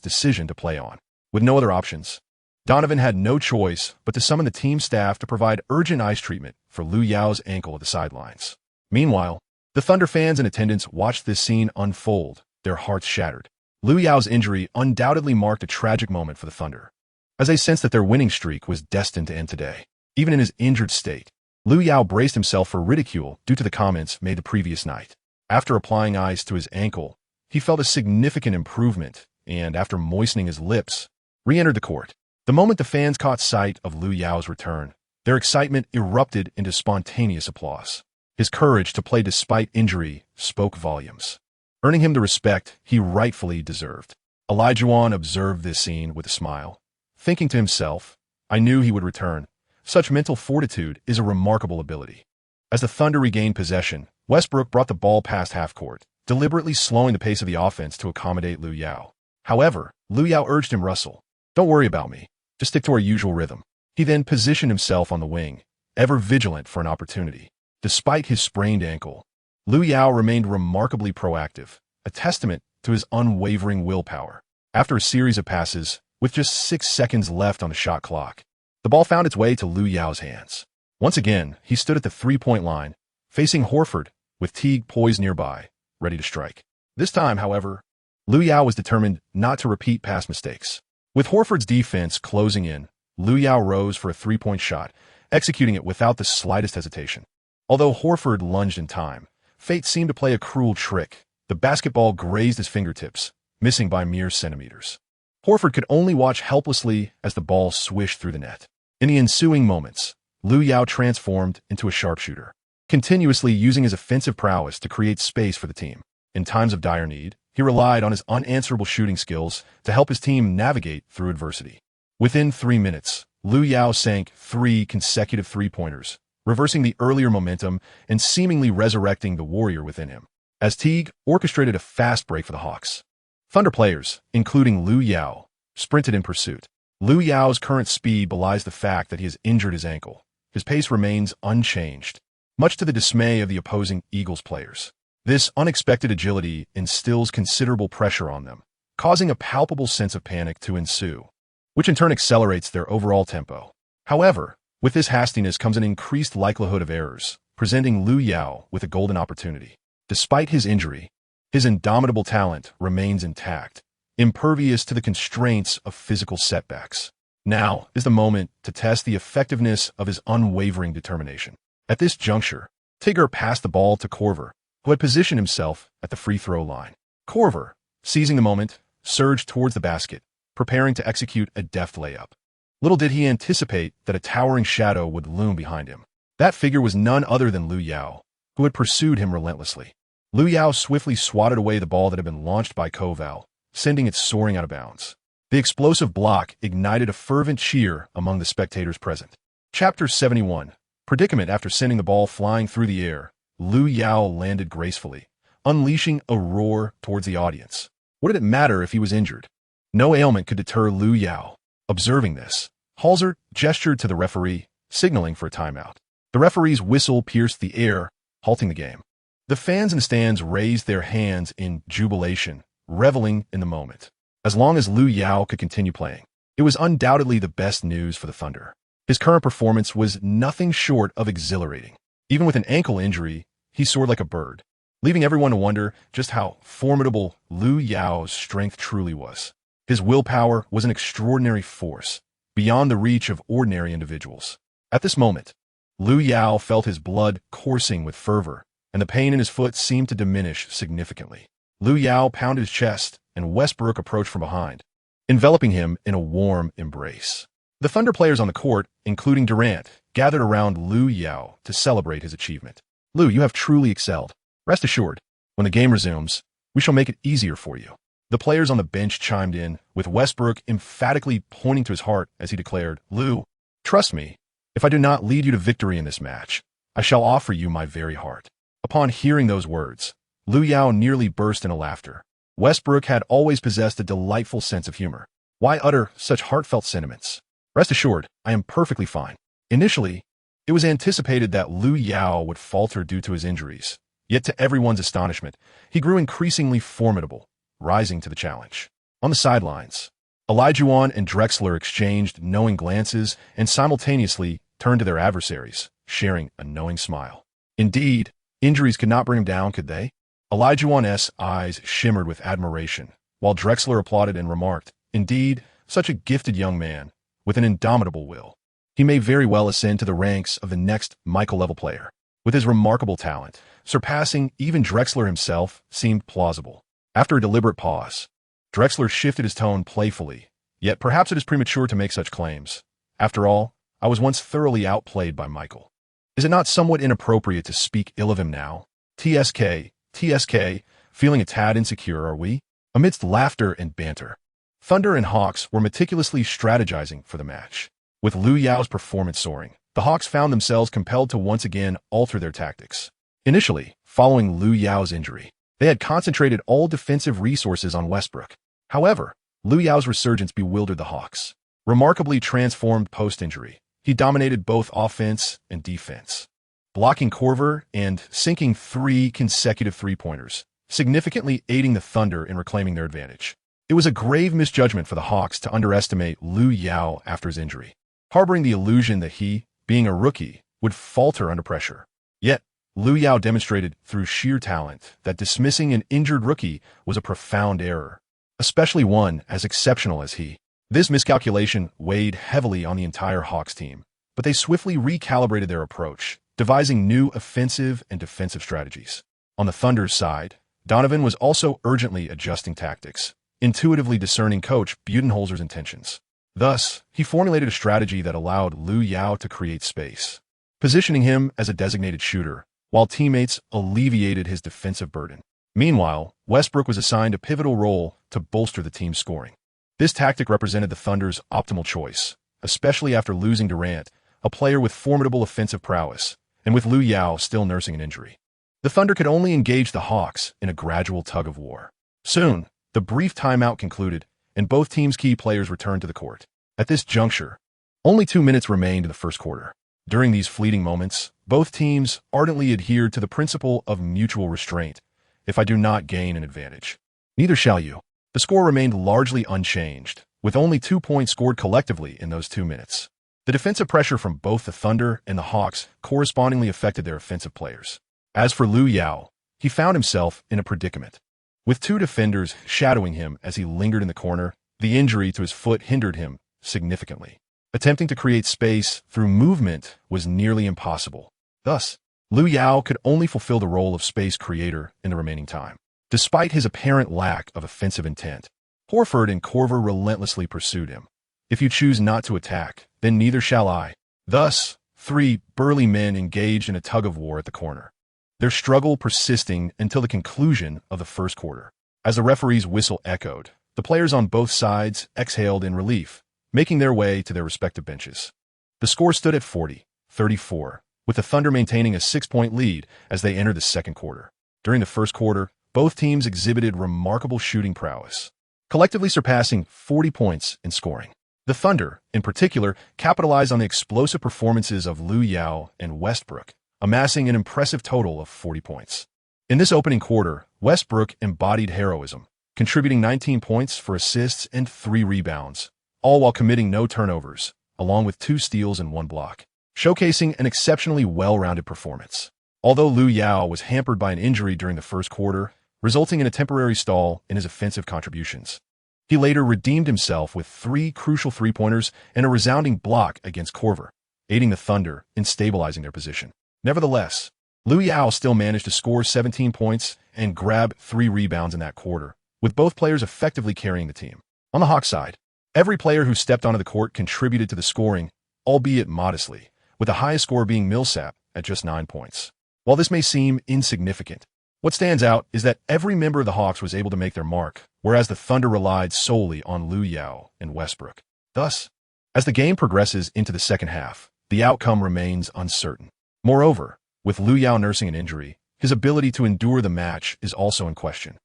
decision to play on. With no other options, Donovan had no choice but to summon the team staff to provide urgent ice treatment for Lu Yao's ankle at the sidelines. Meanwhile, the Thunder fans in attendance watched this scene unfold, their hearts shattered. Lu Yao's injury undoubtedly marked a tragic moment for the Thunder, as they sensed that their winning streak was destined to end today. Even in his injured state, Lu Yao braced himself for ridicule due to the comments made the previous night. After applying ice to his ankle, he felt a significant improvement and, after moistening his lips, re-entered the court. The moment the fans caught sight of Lu Yao's return, their excitement erupted into spontaneous applause. His courage to play despite injury spoke volumes, earning him the respect he rightfully deserved. Olajuwon observed this scene with a smile, thinking to himself, "I knew he would return. Such mental fortitude is a remarkable ability." As the Thunder regained possession, Westbrook brought the ball past half-court, deliberately slowing the pace of the offense to accommodate Lu Yao. However, Lu Yao urged him, "Russell, don't worry about me. Just stick to our usual rhythm." He then positioned himself on the wing, ever vigilant for an opportunity. Despite his sprained ankle, Lu Yao remained remarkably proactive, a testament to his unwavering willpower. After a series of passes, with just 6 seconds left on the shot clock, the ball found its way to Lu Yao's hands. Once again, he stood at the three-point line, facing Horford, with Teague poised nearby, ready to strike. This time, however, Lu Yao was determined not to repeat past mistakes. With Horford's defense closing in, Lu Yao rose for a three-point shot, executing it without the slightest hesitation. Although Horford lunged in time, fate seemed to play a cruel trick. The basketball grazed his fingertips, missing by mere centimeters. Horford could only watch helplessly as the ball swished through the net. In the ensuing moments, Lu Yao transformed into a sharpshooter, continuously using his offensive prowess to create space for the team. In times of dire need, he relied on his unanswerable shooting skills to help his team navigate through adversity. Within 3 minutes, Lu Yao sank 3 consecutive three-pointers, reversing the earlier momentum and seemingly resurrecting the warrior within him, as Teague orchestrated a fast break for the Hawks. Thunder players, including Lu Yao, sprinted in pursuit. Lu Yao's current speed belies the fact that he has injured his ankle. His pace remains unchanged, much to the dismay of the opposing Eagles players. This unexpected agility instills considerable pressure on them, causing a palpable sense of panic to ensue, which in turn accelerates their overall tempo. However, with this hastiness comes an increased likelihood of errors, presenting Lu Yao with a golden opportunity. Despite his injury, his indomitable talent remains intact, impervious to the constraints of physical setbacks. Now is the moment to test the effectiveness of his unwavering determination. At this juncture, Tigger passed the ball to Korver, who had positioned himself at the free throw line. Korver, seizing the moment, surged towards the basket, preparing to execute a deft layup. Little did he anticipate that a towering shadow would loom behind him. That figure was none other than Lu Yao, who had pursued him relentlessly. Lu Yao swiftly swatted away the ball that had been launched by Koval, sending it soaring out of bounds. The explosive block ignited a fervent cheer among the spectators present. Chapter 71. Predicament. After sending the ball flying through the air, Lu Yao landed gracefully, unleashing a roar towards the audience. What did it matter if he was injured? No ailment could deter Lu Yao. Observing this, Halzer gestured to the referee, signaling for a timeout. The referee's whistle pierced the air, halting the game. The fans in the stands raised their hands in jubilation, reveling in the moment. As long as Lu Yao could continue playing, it was undoubtedly the best news for the Thunder. His current performance was nothing short of exhilarating. Even with an ankle injury, he soared like a bird, leaving everyone to wonder just how formidable Lu Yao's strength truly was. His willpower was an extraordinary force, beyond the reach of ordinary individuals. At this moment, Lu Yao felt his blood coursing with fervor, and the pain in his foot seemed to diminish significantly. Lu Yao pounded his chest, and Westbrook approached from behind, enveloping him in a warm embrace. The Thunder players on the court, including Durant, gathered around Lu Yao to celebrate his achievement. Lu, you have truly excelled. Rest assured, when the game resumes, we shall make it easier for you. The players on the bench chimed in, with Westbrook emphatically pointing to his heart as he declared, Lu, trust me, if I do not lead you to victory in this match, I shall offer you my very heart. Upon hearing those words, Lu Yao nearly burst into laughter. Westbrook had always possessed a delightful sense of humor. Why utter such heartfelt sentiments? Rest assured, I am perfectly fine. Initially, it was anticipated that Lu Yao would falter due to his injuries. Yet to everyone's astonishment, he grew increasingly formidable, rising to the challenge. On the sidelines, Olajuwon and Drexler exchanged knowing glances and simultaneously turned to their adversaries, sharing a knowing smile. Indeed, injuries could not bring him down, could they? Olajuwon's eyes shimmered with admiration, while Drexler applauded and remarked, Indeed, such a gifted young man, with an indomitable will. He may very well ascend to the ranks of the next Michael-level player. With his remarkable talent, surpassing even Drexler himself seemed plausible. After a deliberate pause, Drexler shifted his tone playfully, yet perhaps it is premature to make such claims. After all, I was once thoroughly outplayed by Michael. Is it not somewhat inappropriate to speak ill of him now? TSK, feeling a tad insecure, are we? Amidst laughter and banter, Thunder and Hawks were meticulously strategizing for the match. With Lu Yao's performance soaring, the Hawks found themselves compelled to once again alter their tactics. Initially, following Lu Yao's injury, they had concentrated all defensive resources on Westbrook. However, Lu Yao's resurgence bewildered the Hawks. Remarkably transformed post-injury, he dominated both offense and defense, blocking Korver and sinking 3 consecutive three-pointers, significantly aiding the Thunder in reclaiming their advantage. It was a grave misjudgment for the Hawks to underestimate Lu Yao after his injury, harboring the illusion that he, being a rookie, would falter under pressure. Yet, Lu Yao demonstrated through sheer talent that dismissing an injured rookie was a profound error, especially one as exceptional as he. This miscalculation weighed heavily on the entire Hawks team, but they swiftly recalibrated their approach, devising new offensive and defensive strategies. On the Thunder's side, Donovan was also urgently adjusting tactics, intuitively discerning Coach Budenholzer's intentions. Thus, he formulated a strategy that allowed Lu Yao to create space, positioning him as a designated shooter, while teammates alleviated his defensive burden. Meanwhile, Westbrook was assigned a pivotal role to bolster the team's scoring. This tactic represented the Thunder's optimal choice, especially after losing Durant, a player with formidable offensive prowess, and with Lu Yao still nursing an injury. The Thunder could only engage the Hawks in a gradual tug-of-war. Soon, the brief timeout concluded, and both teams' key players returned to the court. At this juncture, only 2 minutes remained in the first quarter. During these fleeting moments, both teams ardently adhered to the principle of mutual restraint. If I do not gain an advantage, neither shall you. The score remained largely unchanged, with only 2 points scored collectively in those 2 minutes. The defensive pressure from both the Thunder and the Hawks correspondingly affected their offensive players. As for Lu Yao, he found himself in a predicament. With 2 defenders shadowing him as he lingered in the corner, the injury to his foot hindered him significantly. Attempting to create space through movement was nearly impossible. Thus, Lu Yao could only fulfill the role of space creator in the remaining time. Despite his apparent lack of offensive intent, Horford and Korver relentlessly pursued him. If you choose not to attack, then neither shall I. Thus, 3 burly men engaged in a tug-of-war at the corner, their struggle persisting until the conclusion of the first quarter. As the referee's whistle echoed, the players on both sides exhaled in relief, making their way to their respective benches. The score stood at 40-34, with the Thunder maintaining a 6-point lead as they entered the second quarter. During the first quarter, both teams exhibited remarkable shooting prowess, collectively surpassing 40 points in scoring. The Thunder, in particular, capitalized on the explosive performances of Lu Yao and Westbrook, amassing an impressive total of 40 points. In this opening quarter, Westbrook embodied heroism, contributing 19 points for assists and 3 rebounds, all while committing no turnovers, along with 2 steals and 1 block, showcasing an exceptionally well-rounded performance. Although Lu Yao was hampered by an injury during the first quarter, resulting in a temporary stall in his offensive contributions, he later redeemed himself with 3 crucial three-pointers and a resounding block against Korver, aiding the Thunder in stabilizing their position. Nevertheless, Lu Yao still managed to score 17 points and grab 3 rebounds in that quarter, with both players effectively carrying the team. On the Hawks side, every player who stepped onto the court contributed to the scoring, albeit modestly, with the highest score being Millsap at just 9 points. While this may seem insignificant, what stands out is that every member of the Hawks was able to make their mark, whereas the Thunder relied solely on Lu Yao and Westbrook. Thus, as the game progresses into the second half, the outcome remains uncertain. Moreover, with Lu Yao nursing an injury, his ability to endure the match is also in question.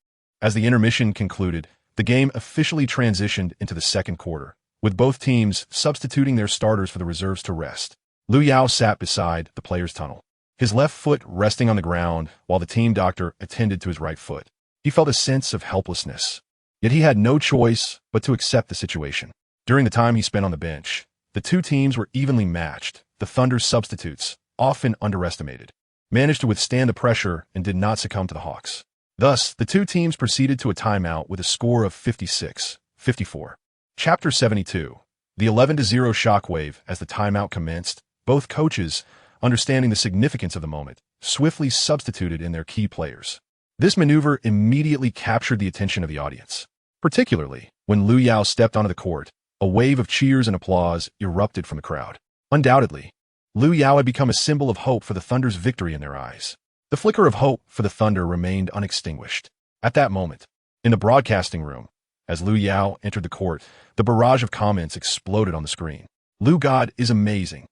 As the intermission concluded, the game officially transitioned into the second quarter, with both teams substituting their starters for the reserves to rest. Lu Yao sat beside the players' tunnel, his left foot resting on the ground while the team doctor attended to his right foot. He felt a sense of helplessness, yet he had no choice but to accept the situation. During the time he spent on the bench, the two teams were evenly matched. The Thunder's substitutes, often underestimated, managed to withstand the pressure and did not succumb to the Hawks. Thus, the two teams proceeded to a timeout with a score of 56-54. Chapter 72. The 11-0 shockwave. As the timeout commenced, both coaches, understanding the significance of the moment, swiftly substituted in their key players. This maneuver immediately captured the attention of the audience, particularly when Lu Yao stepped onto the court. A wave of cheers and applause erupted from the crowd. Undoubtedly, Lu Yao had become a symbol of hope for the Thunder's victory in their eyes. The flicker of hope for the Thunder remained unextinguished. At that moment, in the broadcasting room, as Lu Yao entered the court, the barrage of comments exploded on the screen. Lu God is amazing.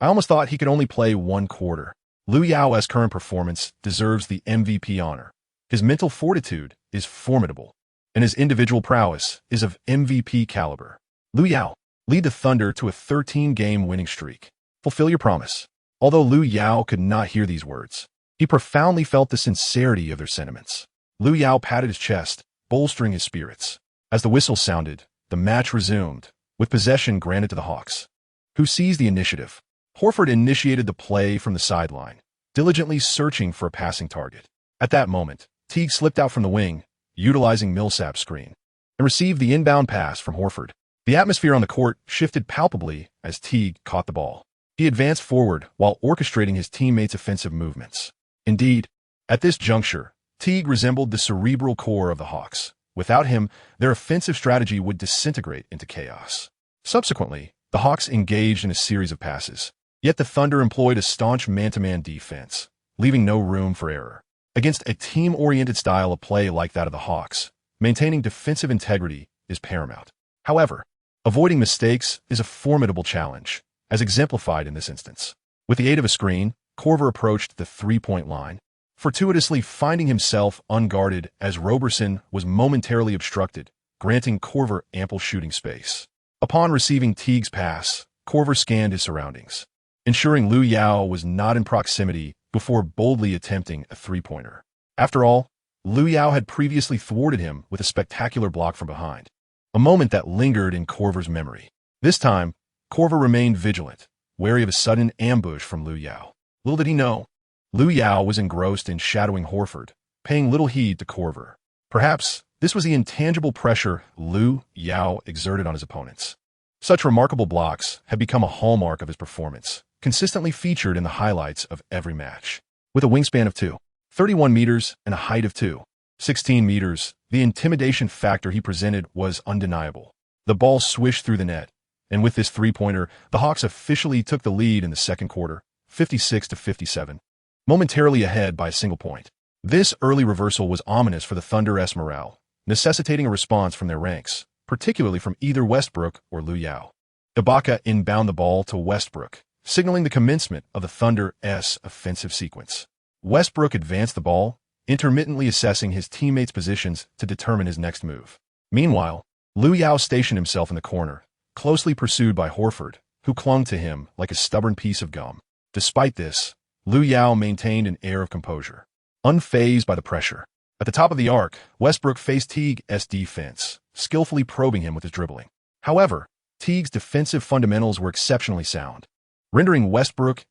I almost thought he could only play 1 quarter. Lu Yao's current performance deserves the MVP honor. His mental fortitude is formidable, and his individual prowess is of MVP caliber. Lu Yao, lead the Thunder to a 13-game winning streak. Fulfill your promise. Although Lu Yao could not hear these words, he profoundly felt the sincerity of their sentiments. Lu Yao patted his chest, bolstering his spirits. As the whistle sounded, the match resumed, with possession granted to the Hawks, who seized the initiative. Horford initiated the play from the sideline, diligently searching for a passing target. At that moment, Teague slipped out from the wing, utilizing Millsap's screen, and received the inbound pass from Horford. The atmosphere on the court shifted palpably as Teague caught the ball. He advanced forward while orchestrating his teammates' offensive movements. Indeed, at this juncture, Teague resembled the cerebral core of the Hawks. Without him, their offensive strategy would disintegrate into chaos. Subsequently, the Hawks engaged in a series of passes, yet the Thunder employed a staunch man-to-man defense, leaving no room for error. Against a team-oriented style of play like that of the Hawks, maintaining defensive integrity is paramount. However, avoiding mistakes is a formidable challenge, as exemplified in this instance. With the aid of a screen, Korver approached the three-point line, fortuitously finding himself unguarded as Roberson was momentarily obstructed, granting Korver ample shooting space. Upon receiving Teague's pass, Korver scanned his surroundings, ensuring Lu Yao was not in proximity before boldly attempting a three-pointer. After all, Lu Yao had previously thwarted him with a spectacular block from behind, a moment that lingered in Korver's memory. This time, Korver remained vigilant, wary of a sudden ambush from Lu Yao. Little did he know, Lu Yao was engrossed in shadowing Horford, paying little heed to Korver. Perhaps this was the intangible pressure Lu Yao exerted on his opponents. Such remarkable blocks had become a hallmark of his performance, consistently featured in the highlights of every match. With a wingspan of 2.31 meters and a height of 2.16 meters, the intimidation factor he presented was undeniable. The ball swished through the net, and with this three-pointer, the Hawks officially took the lead in the second quarter, 56-57, momentarily ahead by a single point. This early reversal was ominous for the Thunder's morale, necessitating a response from their ranks, particularly from either Westbrook or Lu Yao. Ibaka inbound the ball to Westbrook, signaling the commencement of the Thunder's offensive sequence. Westbrook advanced the ball, intermittently assessing his teammates' positions to determine his next move. Meanwhile, Lu Yao stationed himself in the corner, closely pursued by Horford, who clung to him like a stubborn piece of gum. Despite this, Lu Yao maintained an air of composure, unfazed by the pressure. At the top of the arc, Westbrook faced Teague's defense, skillfully probing him with his dribbling. However, Teague's defensive fundamentals were exceptionally sound, rendering Westbrook's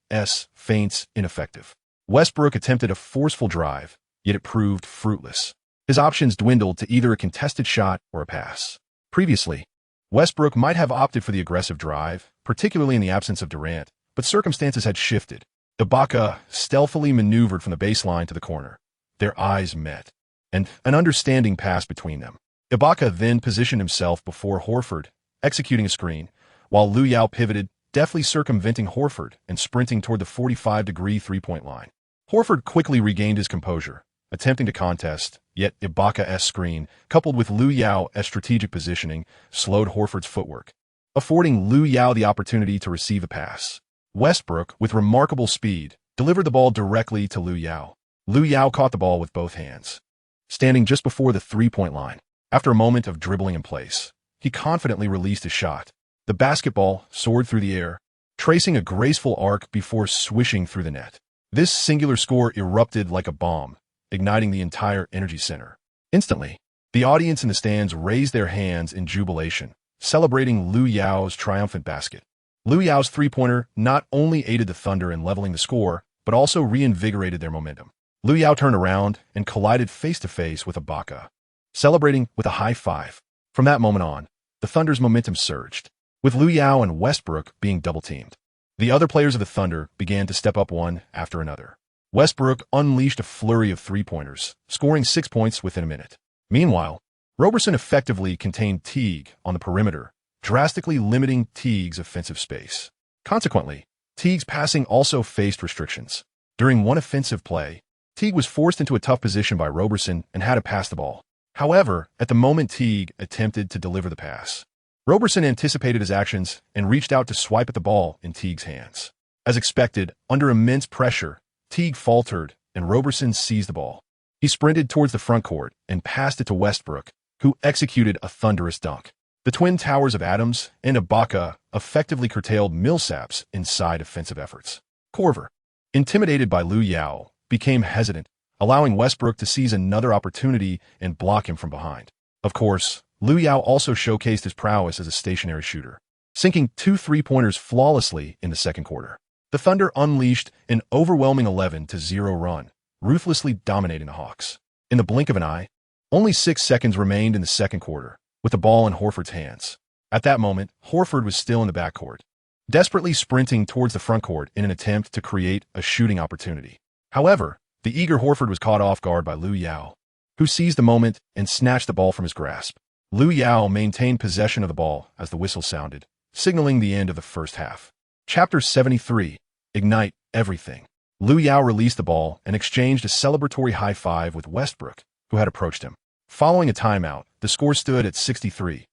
feints ineffective. Westbrook attempted a forceful drive, yet it proved fruitless. His options dwindled to either a contested shot or a pass. Previously, Westbrook might have opted for the aggressive drive, particularly in the absence of Durant, but circumstances had shifted. Ibaka stealthily maneuvered from the baseline to the corner. Their eyes met, and an understanding passed between them. Ibaka then positioned himself before Horford, executing a screen, while Lu Yao pivoted, deftly circumventing Horford and sprinting toward the 45-degree three-point line. Horford quickly regained his composure, attempting to contest, yet Ibaka's screen, coupled with Lu Yao's strategic positioning, slowed Horford's footwork, affording Lu Yao the opportunity to receive a pass. Westbrook, with remarkable speed, delivered the ball directly to Lu Yao. Lu Yao caught the ball with both hands, standing just before the three-point line. After a moment of dribbling in place, he confidently released his shot. The basketball soared through the air, tracing a graceful arc before swishing through the net. This singular score erupted like a bomb, igniting the entire energy center. Instantly, the audience in the stands raised their hands in jubilation, celebrating Lu Yao's triumphant basket. Lu Yao's three-pointer not only aided the Thunder in leveling the score, but also reinvigorated their momentum. Lu Yao turned around and collided face-to-face with Ibaka, celebrating with a high five. From that moment on, the Thunder's momentum surged, with Lu Yao and Westbrook being double-teamed. The other players of the Thunder began to step up one after another. Westbrook unleashed a flurry of three-pointers, scoring 6 points within a minute. Meanwhile, Roberson effectively contained Teague on the perimeter, drastically limiting Teague's offensive space. Consequently, Teague's passing also faced restrictions. During one offensive play, Teague was forced into a tough position by Roberson and had to pass the ball. However, at the moment Teague attempted to deliver the pass, Roberson anticipated his actions and reached out to swipe at the ball in Teague's hands. As expected, under immense pressure, Teague faltered and Roberson seized the ball. He sprinted towards the front court and passed it to Westbrook, who executed a thunderous dunk. The twin towers of Adams and Ibaka effectively curtailed Millsap's inside offensive efforts. Korver, intimidated by Lu Yao, became hesitant, allowing Westbrook to seize another opportunity and block him from behind. Of course, Lu Yao also showcased his prowess as a stationary shooter, sinking 2 three-pointers flawlessly in the second quarter. The Thunder unleashed an overwhelming 11-0 run, ruthlessly dominating the Hawks. In the blink of an eye, only 6 seconds remained in the second quarter, with the ball in Horford's hands. At that moment, Horford was still in the backcourt, desperately sprinting towards the front court in an attempt to create a shooting opportunity. However, the eager Horford was caught off guard by Lu Yao, who seized the moment and snatched the ball from his grasp. Lu Yao maintained possession of the ball as the whistle sounded, signaling the end of the first half. Chapter 73, Ignite Everything. Lu Yao released the ball and exchanged a celebratory high five with Westbrook, who had approached him. Following a timeout, the score stood at 63-55,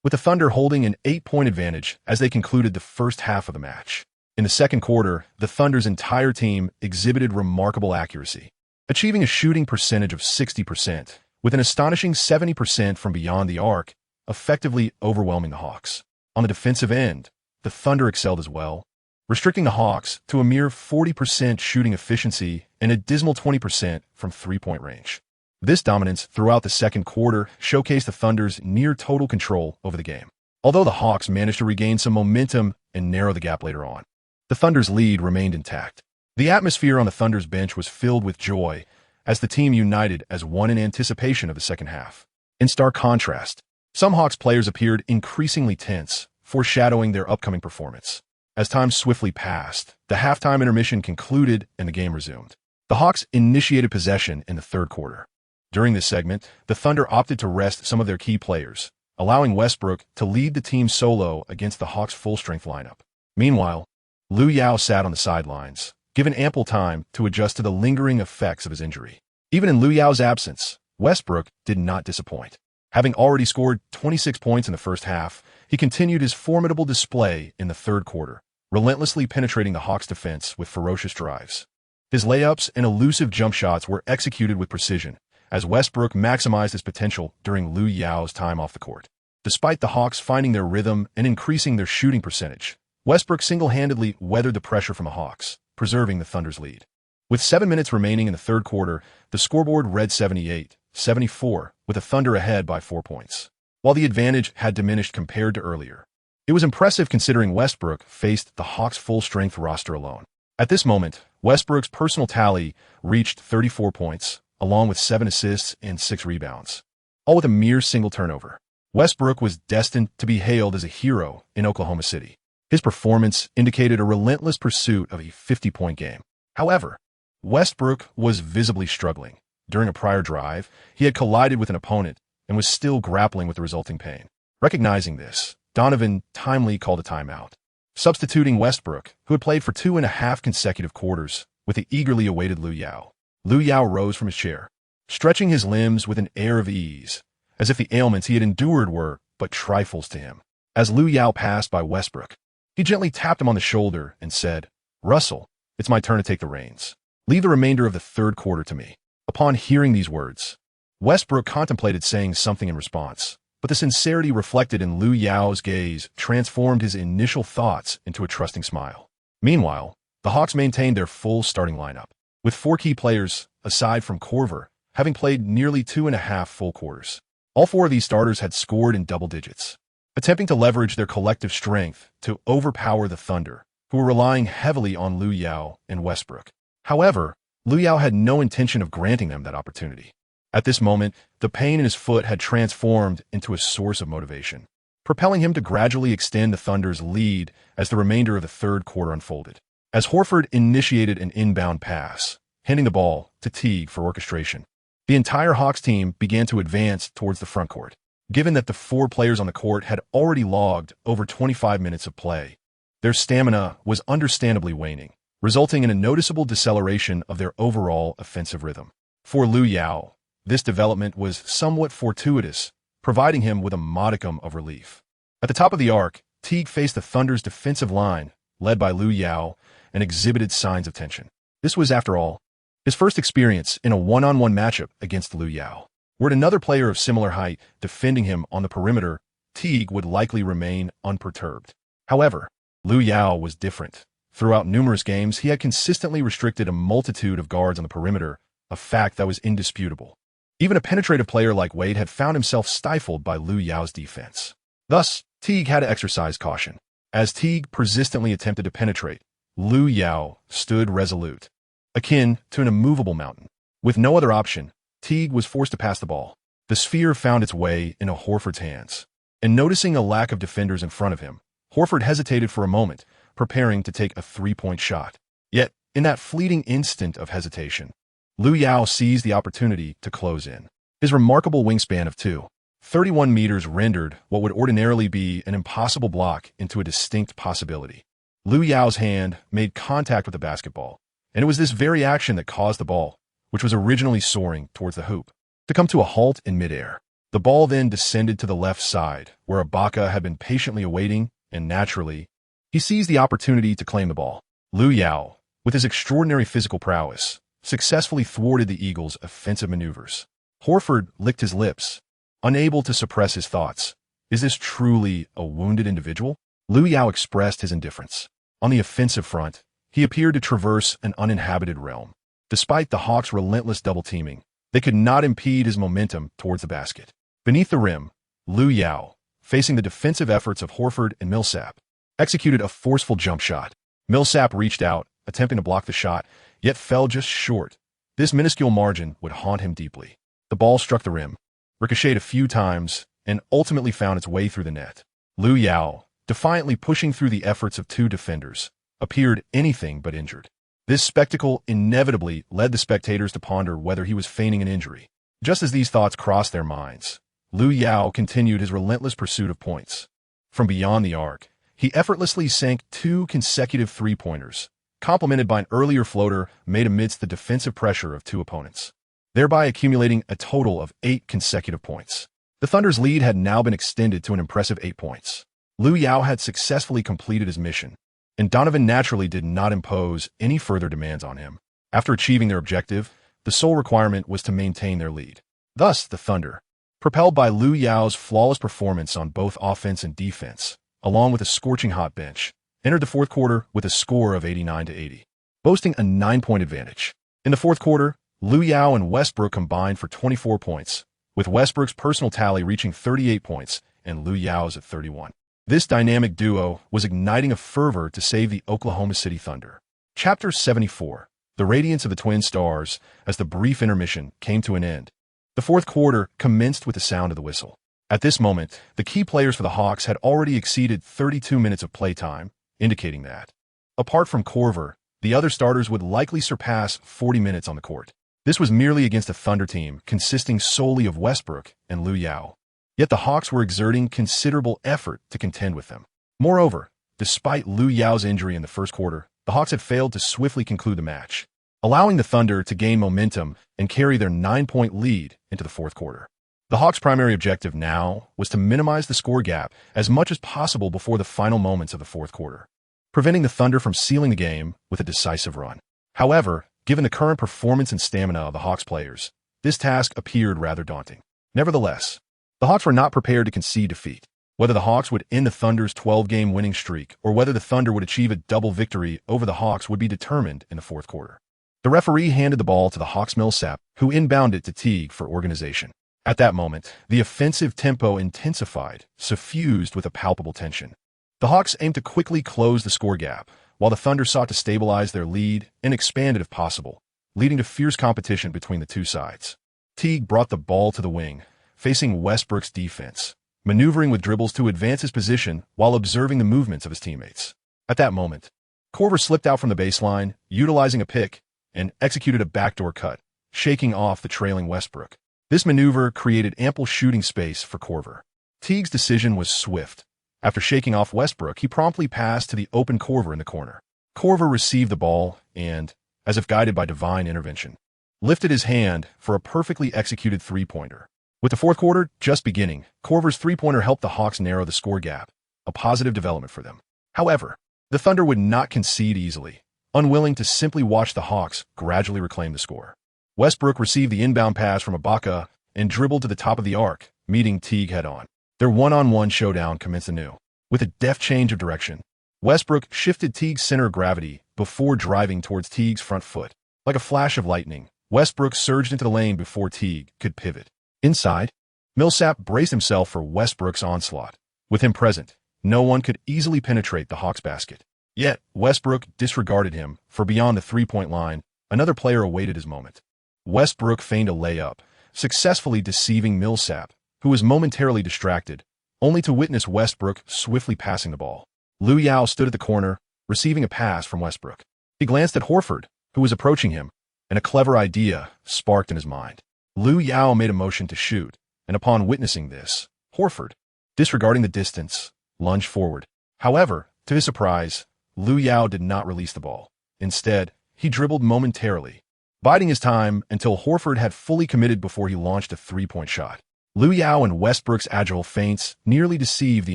with the Thunder holding an 8-point advantage as they concluded the first half of the match. In the second quarter, the Thunder's entire team exhibited remarkable accuracy, achieving a shooting percentage of 60%, with an astonishing 70% from beyond the arc, effectively overwhelming the Hawks. On the defensive end, the Thunder excelled as well, restricting the Hawks to a mere 40% shooting efficiency and a dismal 20% from three-point range. This dominance throughout the second quarter showcased the Thunder's near-total control over the game. Although the Hawks managed to regain some momentum and narrow the gap later on, the Thunder's lead remained intact. The atmosphere on the Thunder's bench was filled with joy as the team united as one in anticipation of the second half. In stark contrast, some Hawks players appeared increasingly tense, foreshadowing their upcoming performance. As time swiftly passed, the halftime intermission concluded and the game resumed. The Hawks initiated possession in the third quarter. During this segment, the Thunder opted to rest some of their key players, allowing Westbrook to lead the team solo against the Hawks' full-strength lineup. Meanwhile, Lu Yao sat on the sidelines, given ample time to adjust to the lingering effects of his injury. Even in Lu Yao's absence, Westbrook did not disappoint. Having already scored 26 points in the first half, he continued his formidable display in the third quarter, relentlessly penetrating the Hawks' defense with ferocious drives. His layups and elusive jump shots were executed with precision, as Westbrook maximized his potential during Lu Yao's time off the court. Despite the Hawks finding their rhythm and increasing their shooting percentage, Westbrook single-handedly weathered the pressure from the Hawks, preserving the Thunder's lead. With 7 minutes remaining in the third quarter, the scoreboard read 78-74, with the Thunder ahead by 4 points. While the advantage had diminished compared to earlier, it was impressive considering Westbrook faced the Hawks' full-strength roster alone. At this moment, Westbrook's personal tally reached 34 points, along with 7 assists and 6 rebounds, all with a mere single turnover. Westbrook was destined to be hailed as a hero in Oklahoma City. His performance indicated a relentless pursuit of a 50-point game. However, Westbrook was visibly struggling. During a prior drive, he had collided with an opponent and was still grappling with the resulting pain. Recognizing this, Donovan timely called a timeout, substituting Westbrook, who had played for 2.5 consecutive quarters, with the eagerly awaited Lu Yao. Lu Yao rose from his chair, stretching his limbs with an air of ease, as if the ailments he had endured were but trifles to him. As Lu Yao passed by Westbrook, he gently tapped him on the shoulder and said, "Russell, it's my turn to take the reins. Leave the remainder of the third quarter to me." Upon hearing these words, Westbrook contemplated saying something in response, but the sincerity reflected in Lu Yao's gaze transformed his initial thoughts into a trusting smile. Meanwhile, the Hawks maintained their full starting lineup, with 4 key players, aside from Korver, having played nearly 2.5 full quarters. All 4 of these starters had scored in double digits, attempting to leverage their collective strength to overpower the Thunder, who were relying heavily on Lu Yao and Westbrook. However, Lu Yao had no intention of granting them that opportunity. At this moment, the pain in his foot had transformed into a source of motivation, propelling him to gradually extend the Thunder's lead as the remainder of the third quarter unfolded. As Horford initiated an inbound pass, handing the ball to Teague for orchestration, the entire Hawks team began to advance towards the front court. Given that the 4 players on the court had already logged over 25 minutes of play, their stamina was understandably waning, resulting in a noticeable deceleration of their overall offensive rhythm. For Lu Yao, this development was somewhat fortuitous, providing him with a modicum of relief. At the top of the arc, Teague faced the Thunder's defensive line, led by Lu Yao, and exhibited signs of tension. This was, after all, his first experience in a one-on-one matchup against Lu Yao. Were it another player of similar height defending him on the perimeter, Teague would likely remain unperturbed. However, Lu Yao was different. Throughout numerous games, he had consistently restricted a multitude of guards on the perimeter, a fact that was indisputable. Even a penetrative player like Wade had found himself stifled by Lu Yao's defense. Thus, Teague had to exercise caution. As Teague persistently attempted to penetrate, Lu Yao stood resolute, akin to an immovable mountain. With no other option, Teague was forced to pass the ball. The sphere found its way into Horford's hands, and noticing a lack of defenders in front of him, Horford hesitated for a moment, preparing to take a 3-point shot. Yet, in that fleeting instant of hesitation, Lu Yao seized the opportunity to close in. His remarkable wingspan of 2.31 meters rendered what would ordinarily be an impossible block into a distinct possibility. Lu Yao's hand made contact with the basketball, and it was this very action that caused the ball, which was originally soaring towards the hoop, to come to a halt in midair. The ball then descended to the left side, where Ibaka had been patiently awaiting, and naturally, he seized the opportunity to claim the ball. Lu Yao, with his extraordinary physical prowess, successfully thwarted the Eagles' offensive maneuvers. Horford licked his lips, unable to suppress his thoughts. Is this truly a wounded individual? Lu Yao expressed his indifference. On the offensive front, he appeared to traverse an uninhabited realm. Despite the Hawks' relentless double-teaming, they could not impede his momentum towards the basket. Beneath the rim, Lu Yao, facing the defensive efforts of Horford and Millsap, executed a forceful jump shot. Millsap reached out, attempting to block the shot, yet fell just short. This minuscule margin would haunt him deeply. The ball struck the rim, ricocheted a few times, and ultimately found its way through the net. Lu Yao, defiantly pushing through the efforts of 2 defenders, appeared anything but injured. This spectacle inevitably led the spectators to ponder whether he was feigning an injury. Just as these thoughts crossed their minds, Lu Yao continued his relentless pursuit of points. From beyond the arc, he effortlessly sank 2 consecutive 3-pointers, complemented by an earlier floater made amidst the defensive pressure of 2 opponents, thereby accumulating a total of 8 consecutive points. The Thunder's lead had now been extended to an impressive 8 points. Lu Yao had successfully completed his mission, and Donovan naturally did not impose any further demands on him. After achieving their objective, the sole requirement was to maintain their lead. Thus, the Thunder, Propelled by Lu Yao's flawless performance on both offense and defense, along with a scorching hot bench, entered the fourth quarter with a score of 89-80, boasting a 9-point advantage. In the fourth quarter, Lu Yao and Westbrook combined for 24 points, with Westbrook's personal tally reaching 38 points and Lu Yao's at 31. This dynamic duo was igniting a fervor to save the Oklahoma City Thunder. Chapter 74. The radiance of the Twin Stars as the brief intermission came to an end. The fourth quarter commenced with the sound of the whistle. At this moment, the key players for the Hawks had already exceeded 32 minutes of playtime, indicating that, apart from Korver, the other starters would likely surpass 40 minutes on the court. This was merely against a Thunder team consisting solely of Westbrook and Lu Yao. Yet the Hawks were exerting considerable effort to contend with them. Moreover, despite Lu Yao's injury in the first quarter, the Hawks had failed to swiftly conclude the match, allowing the Thunder to gain momentum and carry their 9-point lead into the fourth quarter. The Hawks' primary objective now was to minimize the score gap as much as possible before the final moments of the fourth quarter, preventing the Thunder from sealing the game with a decisive run. However, given the current performance and stamina of the Hawks players, this task appeared rather daunting. Nevertheless, the Hawks were not prepared to concede defeat. Whether the Hawks would end the Thunder's 12-game winning streak or whether the Thunder would achieve a double victory over the Hawks would be determined in the fourth quarter. The referee handed the ball to the Hawks' Millsap, who inbounded it to Teague for organization. At that moment, the offensive tempo intensified, suffused with a palpable tension. The Hawks aimed to quickly close the score gap, while the Thunder sought to stabilize their lead and expand it if possible, leading to fierce competition between the two sides. Teague brought the ball to the wing, facing Westbrook's defense, maneuvering with dribbles to advance his position while observing the movements of his teammates. At that moment, Korver slipped out from the baseline, utilizing a pick, and executed a backdoor cut, shaking off the trailing Westbrook. This maneuver created ample shooting space for Korver. Teague's decision was swift. After shaking off Westbrook, he promptly passed to the open Korver in the corner. Korver received the ball and, as if guided by divine intervention, lifted his hand for a perfectly executed three-pointer. With the fourth quarter just beginning, Korver's three-pointer helped the Hawks narrow the score gap, a positive development for them. However, the Thunder would not concede easily, unwilling to simply watch the Hawks gradually reclaim the score. Westbrook received the inbound pass from Ibaka and dribbled to the top of the arc, meeting Teague head-on. Their one-on-one showdown commenced anew. With a deft change of direction, Westbrook shifted Teague's center of gravity before driving towards Teague's front foot. Like a flash of lightning, Westbrook surged into the lane before Teague could pivot. Inside, Millsap braced himself for Westbrook's onslaught. With him present, no one could easily penetrate the Hawks' basket. Yet, Westbrook disregarded him, for beyond the three-point line, another player awaited his moment. Westbrook feigned a layup, successfully deceiving Millsap, who was momentarily distracted, only to witness Westbrook swiftly passing the ball. Lu Yao stood at the corner, receiving a pass from Westbrook. He glanced at Horford, who was approaching him, and a clever idea sparked in his mind. Lu Yao made a motion to shoot, and upon witnessing this, Horford, disregarding the distance, lunged forward. However, to his surprise, Lu Yao did not release the ball. Instead, he dribbled momentarily, biding his time until Horford had fully committed before he launched a three-point shot. Lu Yao and Westbrook's agile feints nearly deceived the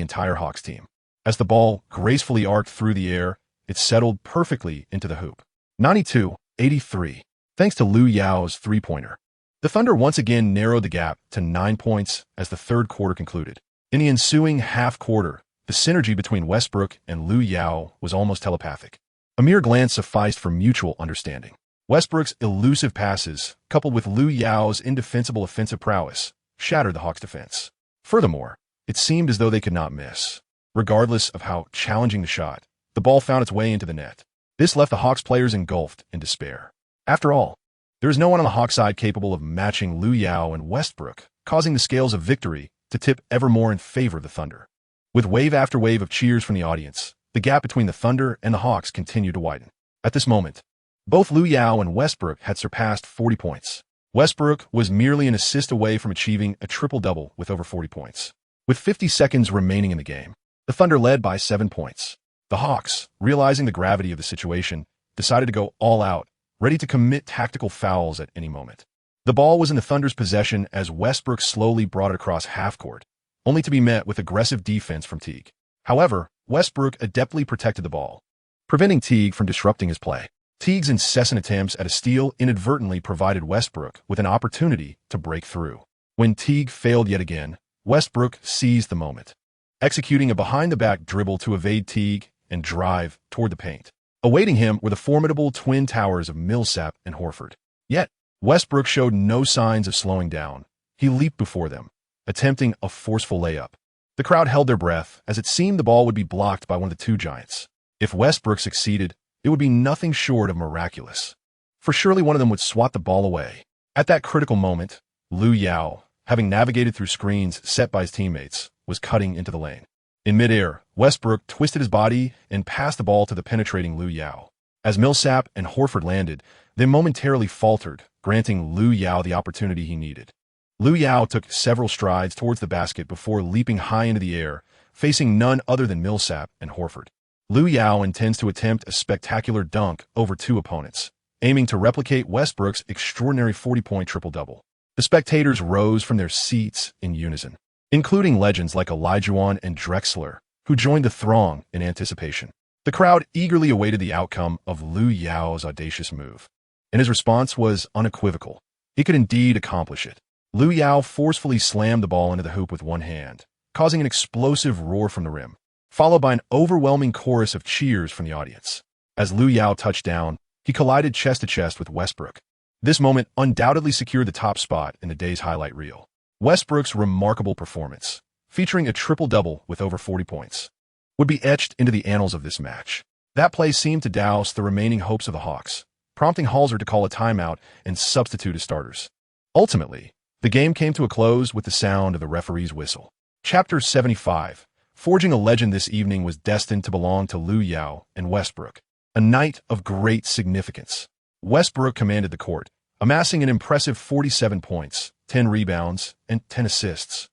entire Hawks team. As the ball gracefully arced through the air, it settled perfectly into the hoop. 92-83, thanks to Lu Yao's three-pointer. The Thunder once again narrowed the gap to 9 points as the third quarter concluded. In the ensuing half-quarter, the synergy between Westbrook and Lu Yao was almost telepathic. A mere glance sufficed for mutual understanding. Westbrook's elusive passes, coupled with Lu Yao's indefensible offensive prowess, shattered the Hawks' defense. Furthermore, it seemed as though they could not miss. Regardless of how challenging the shot, the ball found its way into the net. This left the Hawks players engulfed in despair. After all, there is no one on the Hawks side capable of matching Lu Yao and Westbrook, causing the scales of victory to tip ever more in favor of the Thunder. With wave after wave of cheers from the audience, the gap between the Thunder and the Hawks continued to widen. At this moment, both Lu Yao and Westbrook had surpassed 40 points. Westbrook was merely an assist away from achieving a triple-double with over 40 points. With 50 seconds remaining in the game, the Thunder led by 7 points. The Hawks, realizing the gravity of the situation, decided to go all out, ready to commit tactical fouls at any moment. The ball was in the Thunder's possession as Westbrook slowly brought it across half-court, only to be met with aggressive defense from Teague. However, Westbrook adeptly protected the ball, preventing Teague from disrupting his play. Teague's incessant attempts at a steal inadvertently provided Westbrook with an opportunity to break through. When Teague failed yet again, Westbrook seized the moment, executing a behind-the-back dribble to evade Teague and drive toward the paint. Awaiting him were the formidable twin towers of Millsap and Horford. Yet, Westbrook showed no signs of slowing down. He leaped before them, attempting a forceful layup. The crowd held their breath as it seemed the ball would be blocked by one of the two giants. If Westbrook succeeded, it would be nothing short of miraculous, for surely one of them would swat the ball away. At that critical moment, Lu Yao, having navigated through screens set by his teammates, was cutting into the lane. In midair, Westbrook twisted his body and passed the ball to the penetrating Lu Yao. As Millsap and Horford landed, they momentarily faltered, granting Lu Yao the opportunity he needed. Lu Yao took several strides towards the basket before leaping high into the air, facing none other than Millsap and Horford. Lu Yao intends to attempt a spectacular dunk over two opponents, aiming to replicate Westbrook's extraordinary 40-point triple-double. The spectators rose from their seats in unison, including legends like Olajuwon and Drexler, who joined the throng in anticipation. The crowd eagerly awaited the outcome of Lu Yao's audacious move, and his response was unequivocal. He could indeed accomplish it. Lu Yao forcefully slammed the ball into the hoop with one hand, causing an explosive roar from the rim, followed by an overwhelming chorus of cheers from the audience. As Lu Yao touched down, he collided chest-to-chest with Westbrook. This moment undoubtedly secured the top spot in the day's highlight reel. Westbrook's remarkable performance, featuring a triple-double with over 40 points, would be etched into the annals of this match. That play seemed to douse the remaining hopes of the Hawks, prompting Halser to call a timeout and substitute his starters. Ultimately, the game came to a close with the sound of the referee's whistle. Chapter 75. Forging a legend this evening was destined to belong to Lu Yao and Westbrook, a night of great significance. Westbrook commanded the court, amassing an impressive 47 points, 10 rebounds, and 10 assists,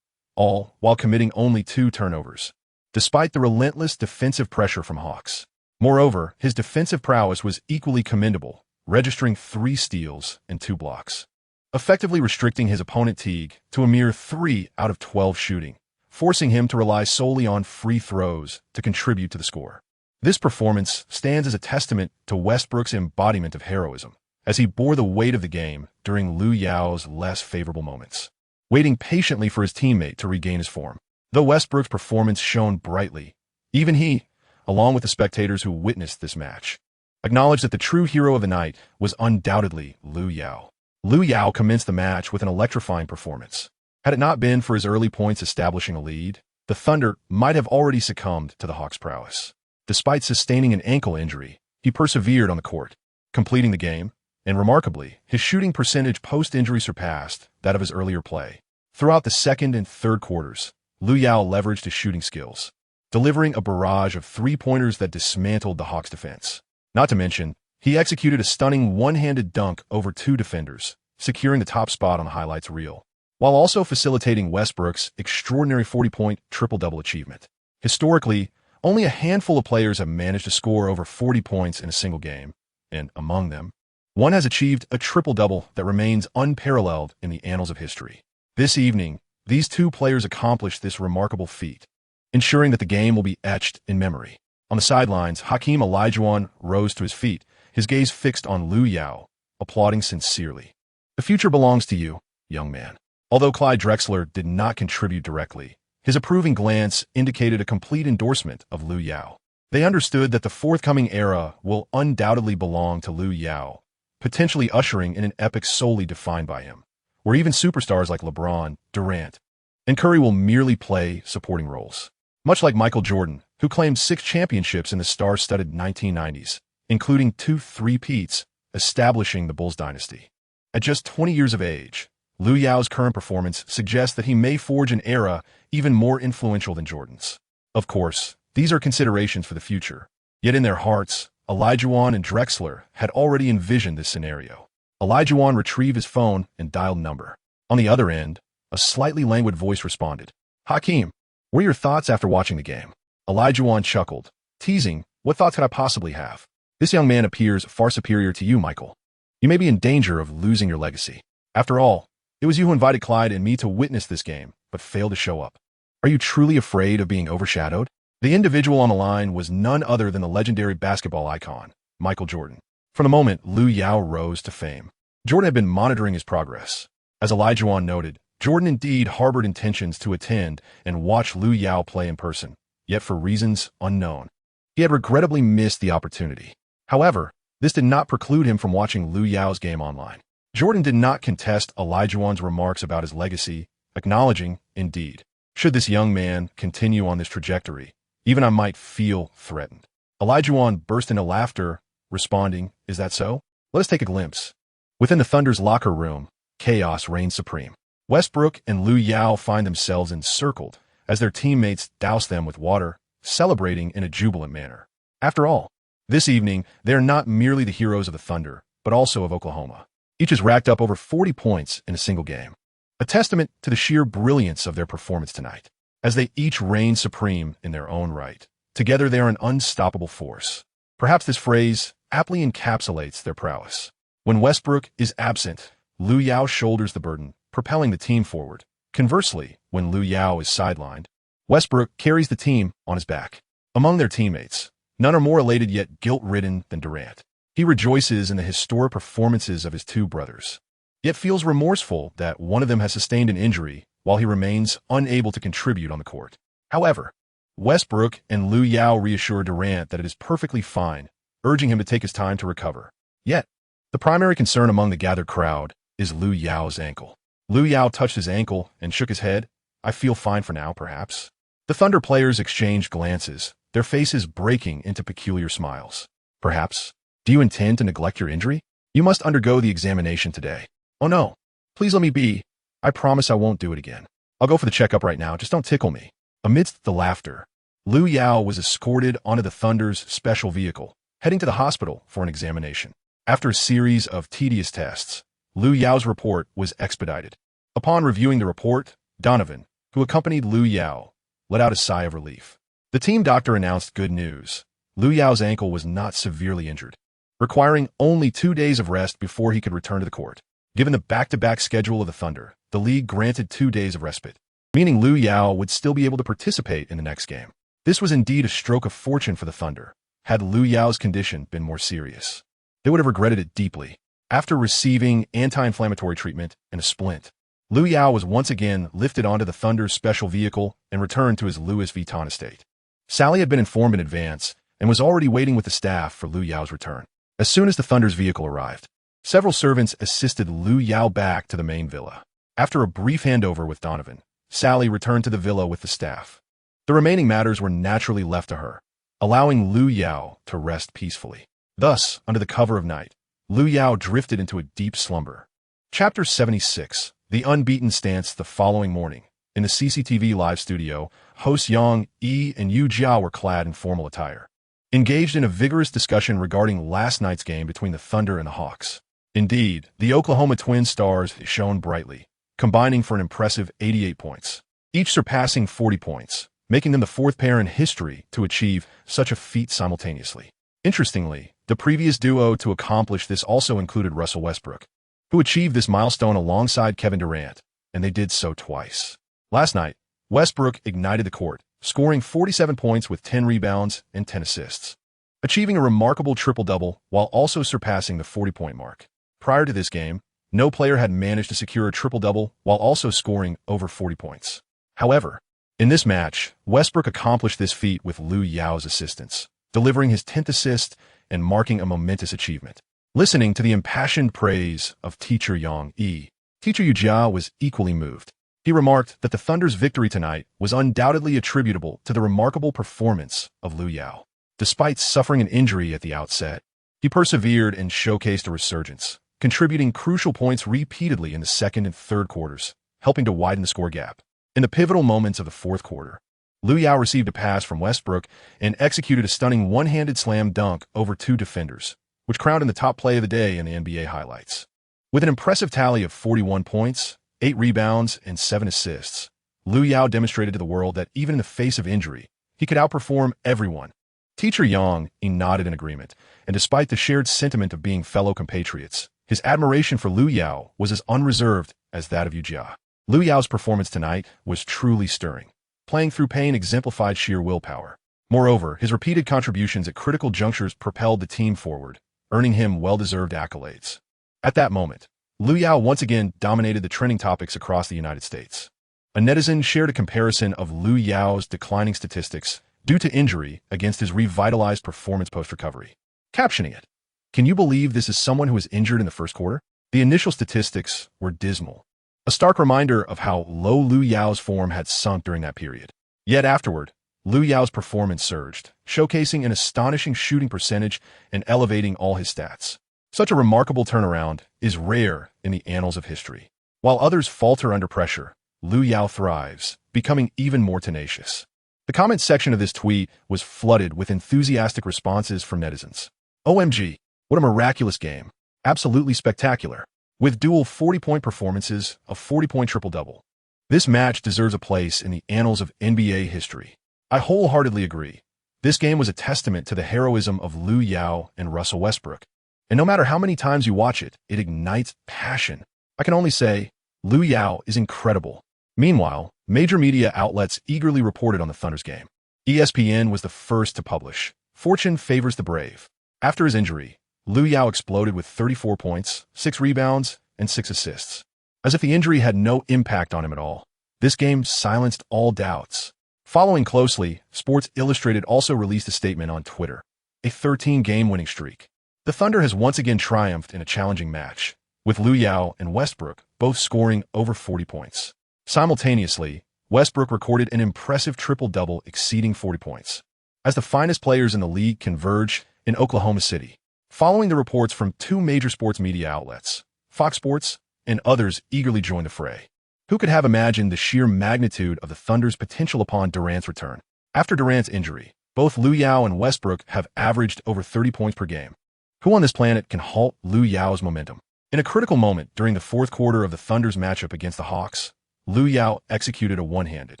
all while committing only 2 turnovers, despite the relentless defensive pressure from Hawks. Moreover, his defensive prowess was equally commendable, registering 3 steals and 2 blocks, effectively restricting his opponent Teague to a mere 3 out of 12 shooting, forcing him to rely solely on free throws to contribute to the score. This performance stands as a testament to Westbrook's embodiment of heroism, as he bore the weight of the game during Lu Yao's less favorable moments, waiting patiently for his teammate to regain his form. Though Westbrook's performance shone brightly, even he, along with the spectators who witnessed this match, acknowledged that the true hero of the night was undoubtedly Lu Yao. Lu Yao commenced the match with an electrifying performance. Had it not been for his early points establishing a lead, the Thunder might have already succumbed to the Hawks' prowess. Despite sustaining an ankle injury, he persevered on the court, completing the game, and remarkably, his shooting percentage post-injury surpassed that of his earlier play. Throughout the second and third quarters, Lu Yao leveraged his shooting skills, delivering a barrage of 3-pointers that dismantled the Hawks' defense. Not to mention, he executed a stunning one-handed dunk over 2 defenders, securing the top spot on the highlights reel, while also facilitating Westbrook's extraordinary 40-point triple-double achievement. Historically, only a handful of players have managed to score over 40 points in a single game, and among them, one has achieved a triple-double that remains unparalleled in the annals of history. This evening, these 2 players accomplished this remarkable feat, ensuring that the game will be etched in memory. On the sidelines, Hakeem Olajuwon rose to his feet, his gaze fixed on Lu Yao, applauding sincerely. "The future belongs to you, young man." Although Clyde Drexler did not contribute directly, his approving glance indicated a complete endorsement of Lu Yao. They understood that the forthcoming era will undoubtedly belong to Lu Yao, potentially ushering in an epic solely defined by him, where even superstars like LeBron, Durant, and Curry will merely play supporting roles. Much like Michael Jordan, who claimed 6 championships in the star-studded 1990s, including 2 three-peats, establishing the Bulls dynasty. At just 20 years of age, Lu Yao's current performance suggests that he may forge an era even more influential than Jordan's. Of course, these are considerations for the future, yet in their hearts, Olajuwon and Drexler had already envisioned this scenario. Olajuwon retrieved his phone and dialed number. On the other end, a slightly languid voice responded, "Hakeem, what are your thoughts after watching the game?" Olajuwon chuckled, teasing, "What thoughts could I possibly have? This young man appears far superior to you, Michael. You may be in danger of losing your legacy. After all, it was you who invited Clyde and me to witness this game, but failed to show up. Are you truly afraid of being overshadowed?" The individual on the line was none other than the legendary basketball icon, Michael Jordan. From the moment Lu Yao rose to fame, Jordan had been monitoring his progress. As Olajuwon noted, Jordan indeed harbored intentions to attend and watch Lu Yao play in person, yet for reasons unknown, he had regrettably missed the opportunity. However, this did not preclude him from watching Lu Yao's game online. Jordan did not contest Olajuwon's remarks about his legacy, acknowledging, indeed, should this young man continue on this trajectory, even I might feel threatened. Olajuwon burst into laughter, responding, "Is that so?" Let us take a glimpse. Within the Thunder's locker room, chaos reigns supreme. Westbrook and Lu Yao find themselves encircled as their teammates douse them with water, celebrating in a jubilant manner. After all, this evening, they are not merely the heroes of the Thunder, but also of Oklahoma. Each has racked up over 40 points in a single game, a testament to the sheer brilliance of their performance tonight, as they each reign supreme in their own right. Together they are an unstoppable force. Perhaps this phrase aptly encapsulates their prowess. When Westbrook is absent, Lu Yao shoulders the burden, propelling the team forward. Conversely, when Lu Yao is sidelined, Westbrook carries the team on his back. Among their teammates, none are more elated yet guilt-ridden than Durant. He rejoices in the historic performances of his two brothers, yet feels remorseful that one of them has sustained an injury while he remains unable to contribute on the court. However, Westbrook and Lu Yao reassure Durant that it is perfectly fine, urging him to take his time to recover. Yet, the primary concern among the gathered crowd is Lu Yao's ankle. Lu Yao touched his ankle and shook his head. "I feel fine for now, perhaps." The Thunder players exchanged glances, their faces breaking into peculiar smiles. "Perhaps? Do you intend to neglect your injury? You must undergo the examination today." "Oh no, please let me be. I promise I won't do it again. I'll go for the checkup right now, just don't tickle me." Amidst the laughter, Lu Yao was escorted onto the Thunder's special vehicle, heading to the hospital for an examination. After a series of tedious tests, Lu Yao's report was expedited. Upon reviewing the report, Donovan, who accompanied Lu Yao, let out a sigh of relief. The team doctor announced good news. Lu Yao's ankle was not severely injured, requiring only 2 days of rest before he could return to the court. Given the back-to-back schedule of the Thunder, the league granted 2 days of respite, meaning Lu Yao would still be able to participate in the next game. This was indeed a stroke of fortune for the Thunder. Had Lu Yao's condition been more serious, they would have regretted it deeply. After receiving anti-inflammatory treatment and a splint, Lu Yao was once again lifted onto the Thunder's special vehicle and returned to his Louis Vuitton estate. Sally had been informed in advance and was already waiting with the staff for Lu Yao's return. As soon as the Thunder's vehicle arrived, several servants assisted Lu Yao back to the main villa. After a brief handover with Donovan, Sally returned to the villa with the staff. The remaining matters were naturally left to her, allowing Lu Yao to rest peacefully. Thus, under the cover of night, Lu Yao drifted into a deep slumber. Chapter 76, The Unbeaten Stance. The following morning, in the CCTV live studio, hosts Yang Yi and Yu Jia were clad in formal attire, engaged in a vigorous discussion regarding last night's game between the Thunder and the Hawks. Indeed, the Oklahoma Twin stars shone brightly, combining for an impressive 88 points, each surpassing 40 points, making them the fourth pair in history to achieve such a feat simultaneously. Interestingly, the previous duo to accomplish this also included Russell Westbrook, who achieved this milestone alongside Kevin Durant, and they did so twice. Last night, Westbrook ignited the court, scoring 47 points with 10 rebounds and 10 assists, achieving a remarkable triple-double while also surpassing the 40-point mark. Prior to this game, no player had managed to secure a triple-double while also scoring over 40 points. However, in this match, Westbrook accomplished this feat with Lu Yao's assistance, delivering his 10th assist and marking a momentous achievement. Listening to the impassioned praise of teacher Yang Yi, teacher Yu Jia was equally moved. He remarked that the Thunder's victory tonight was undoubtedly attributable to the remarkable performance of Lu Yao. Despite suffering an injury at the outset, he persevered and showcased a resurgence, contributing crucial points repeatedly in the second and third quarters, helping to widen the score gap. In the pivotal moments of the fourth quarter, Lu Yao received a pass from Westbrook and executed a stunning one-handed slam dunk over two defenders, which crowned him the top play of the day in the NBA highlights. With an impressive tally of 41 points, 8 rebounds, and 7 assists, Lu Yao demonstrated to the world that even in the face of injury, he could outperform everyone. Teacher Yang nodded in agreement, and despite the shared sentiment of being fellow compatriots, his admiration for Lu Yao was as unreserved as that of Yu Jia. Lu Yao's performance tonight was truly stirring. Playing through pain exemplified sheer willpower. Moreover, his repeated contributions at critical junctures propelled the team forward, earning him well-deserved accolades. At that moment, Lu Yao once again dominated the trending topics across the United States. A netizen shared a comparison of Lu Yao's declining statistics due to injury against his revitalized performance post-recovery, captioning it, "Can you believe this is someone who was injured in the first quarter?" The initial statistics were dismal, a stark reminder of how low Lu Yao's form had sunk during that period. Yet afterward, Lu Yao's performance surged, showcasing an astonishing shooting percentage and elevating all his stats. Such a remarkable turnaround is rare in the annals of history. While others falter under pressure, Lu Yao thrives, becoming even more tenacious. The comment section of this tweet was flooded with enthusiastic responses from netizens. OMG, what a miraculous game. Absolutely spectacular. With dual 40-point performances, a 40-point triple-double. This match deserves a place in the annals of NBA history. I wholeheartedly agree. This game was a testament to the heroism of Lu Yao and Russell Westbrook. And no matter how many times you watch it, it ignites passion. I can only say, Lu Yao is incredible. Meanwhile, major media outlets eagerly reported on the Thunder's game. ESPN was the first to publish. Fortune favors the brave. After his injury, Lu Yao exploded with 34 points, 6 rebounds, and 6 assists. As if the injury had no impact on him at all. This game silenced all doubts. Following closely, Sports Illustrated also released a statement on Twitter. A 13-game winning streak. The Thunder has once again triumphed in a challenging match, with Lu Yao and Westbrook both scoring over 40 points. Simultaneously, Westbrook recorded an impressive triple-double exceeding 40 points. As the finest players in the league converge in Oklahoma City, following the reports from two major sports media outlets, Fox Sports and others eagerly joined the fray. Who could have imagined the sheer magnitude of the Thunder's potential upon Durant's return? After Durant's injury, both Lu Yao and Westbrook have averaged over 30 points per game. Who on this planet can halt Lu Yao's momentum? In a critical moment during the fourth quarter of the Thunder's matchup against the Hawks, Lu Yao executed a one-handed,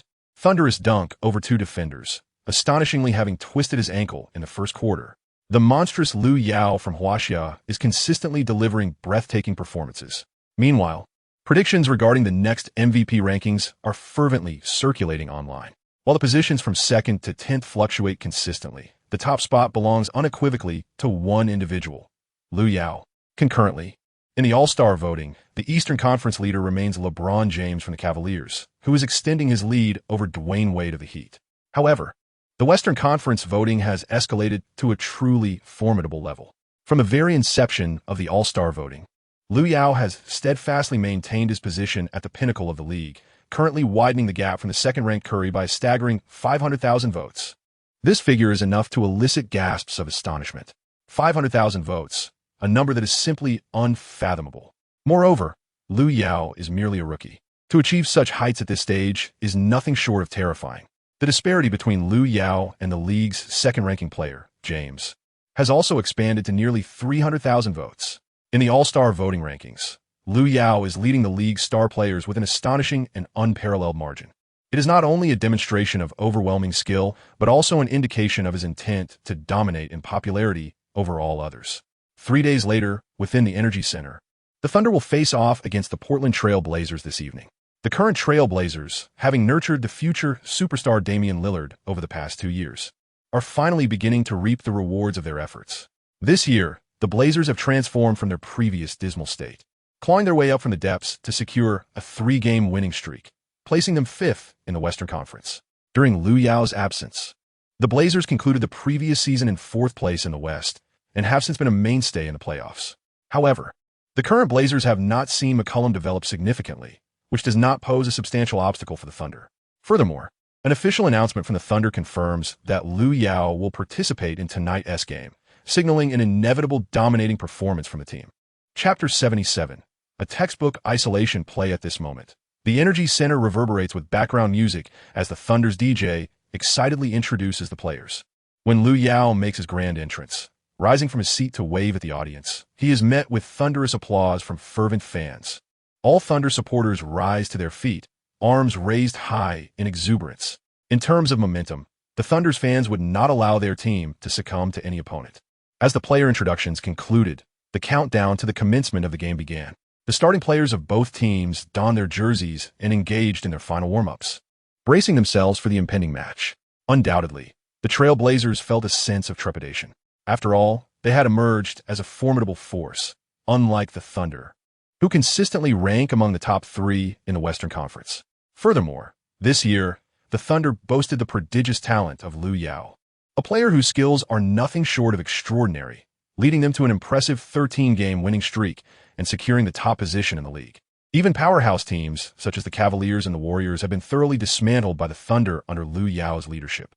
thunderous dunk over two defenders, astonishingly having twisted his ankle in the first quarter. The monstrous Lu Yao from Huaxia is consistently delivering breathtaking performances. Meanwhile, predictions regarding the next MVP rankings are fervently circulating online. While the positions from 2nd to 10th fluctuate consistently, the top spot belongs unequivocally to one individual, Lu Yao. Concurrently, in the All-Star voting, the Eastern Conference leader remains LeBron James from the Cavaliers, who is extending his lead over Dwayne Wade of the Heat. However, the Western Conference voting has escalated to a truly formidable level. From the very inception of the All-Star voting, Lu Yao has steadfastly maintained his position at the pinnacle of the league, currently widening the gap from the second-ranked Curry by a staggering 500,000 votes. This figure is enough to elicit gasps of astonishment. 500,000 votes, a number that is simply unfathomable. Moreover, Lu Yao is merely a rookie. To achieve such heights at this stage is nothing short of terrifying. The disparity between Lu Yao and the league's second-ranking player, James, has also expanded to nearly 300,000 votes. In the All-Star voting rankings, Lu Yao is leading the league's star players with an astonishing and unparalleled margin. It is not only a demonstration of overwhelming skill, but also an indication of his intent to dominate in popularity over all others. 3 days later, within the Energy Center, the Thunder will face off against the Portland Trail Blazers this evening. The current Trail Blazers, having nurtured the future superstar Damian Lillard over the past 2 years, are finally beginning to reap the rewards of their efforts. This year, the Blazers have transformed from their previous dismal state, clawing their way up from the depths to secure a 3-game winning streak, placing them 5th in the Western Conference. During Lu Yao's absence, the Blazers concluded the previous season in 4th place in the West and have since been a mainstay in the playoffs. However, the current Blazers have not seen McCollum develop significantly, which does not pose a substantial obstacle for the Thunder. Furthermore, an official announcement from the Thunder confirms that Lu Yao will participate in tonight's game, signaling an inevitable dominating performance from the team. Chapter 77, a textbook isolation play at this moment. The Energy Center reverberates with background music as the Thunder's DJ excitedly introduces the players. When Lu Yao makes his grand entrance, rising from his seat to wave at the audience, he is met with thunderous applause from fervent fans. All Thunder supporters rise to their feet, arms raised high in exuberance. In terms of momentum, the Thunder's fans would not allow their team to succumb to any opponent. As the player introductions concluded, the countdown to the commencement of the game began. The starting players of both teams donned their jerseys and engaged in their final warm-ups, bracing themselves for the impending match. Undoubtedly, the Trail Blazers felt a sense of trepidation. After all, they had emerged as a formidable force, unlike the Thunder, who consistently rank among the top 3 in the Western Conference. Furthermore, this year, the Thunder boasted the prodigious talent of Lu Yao, a player whose skills are nothing short of extraordinary, leading them to an impressive 13-game winning streak and securing the top position in the league. Even powerhouse teams, such as the Cavaliers and the Warriors, have been thoroughly dismantled by the Thunder under Lu Yao's leadership.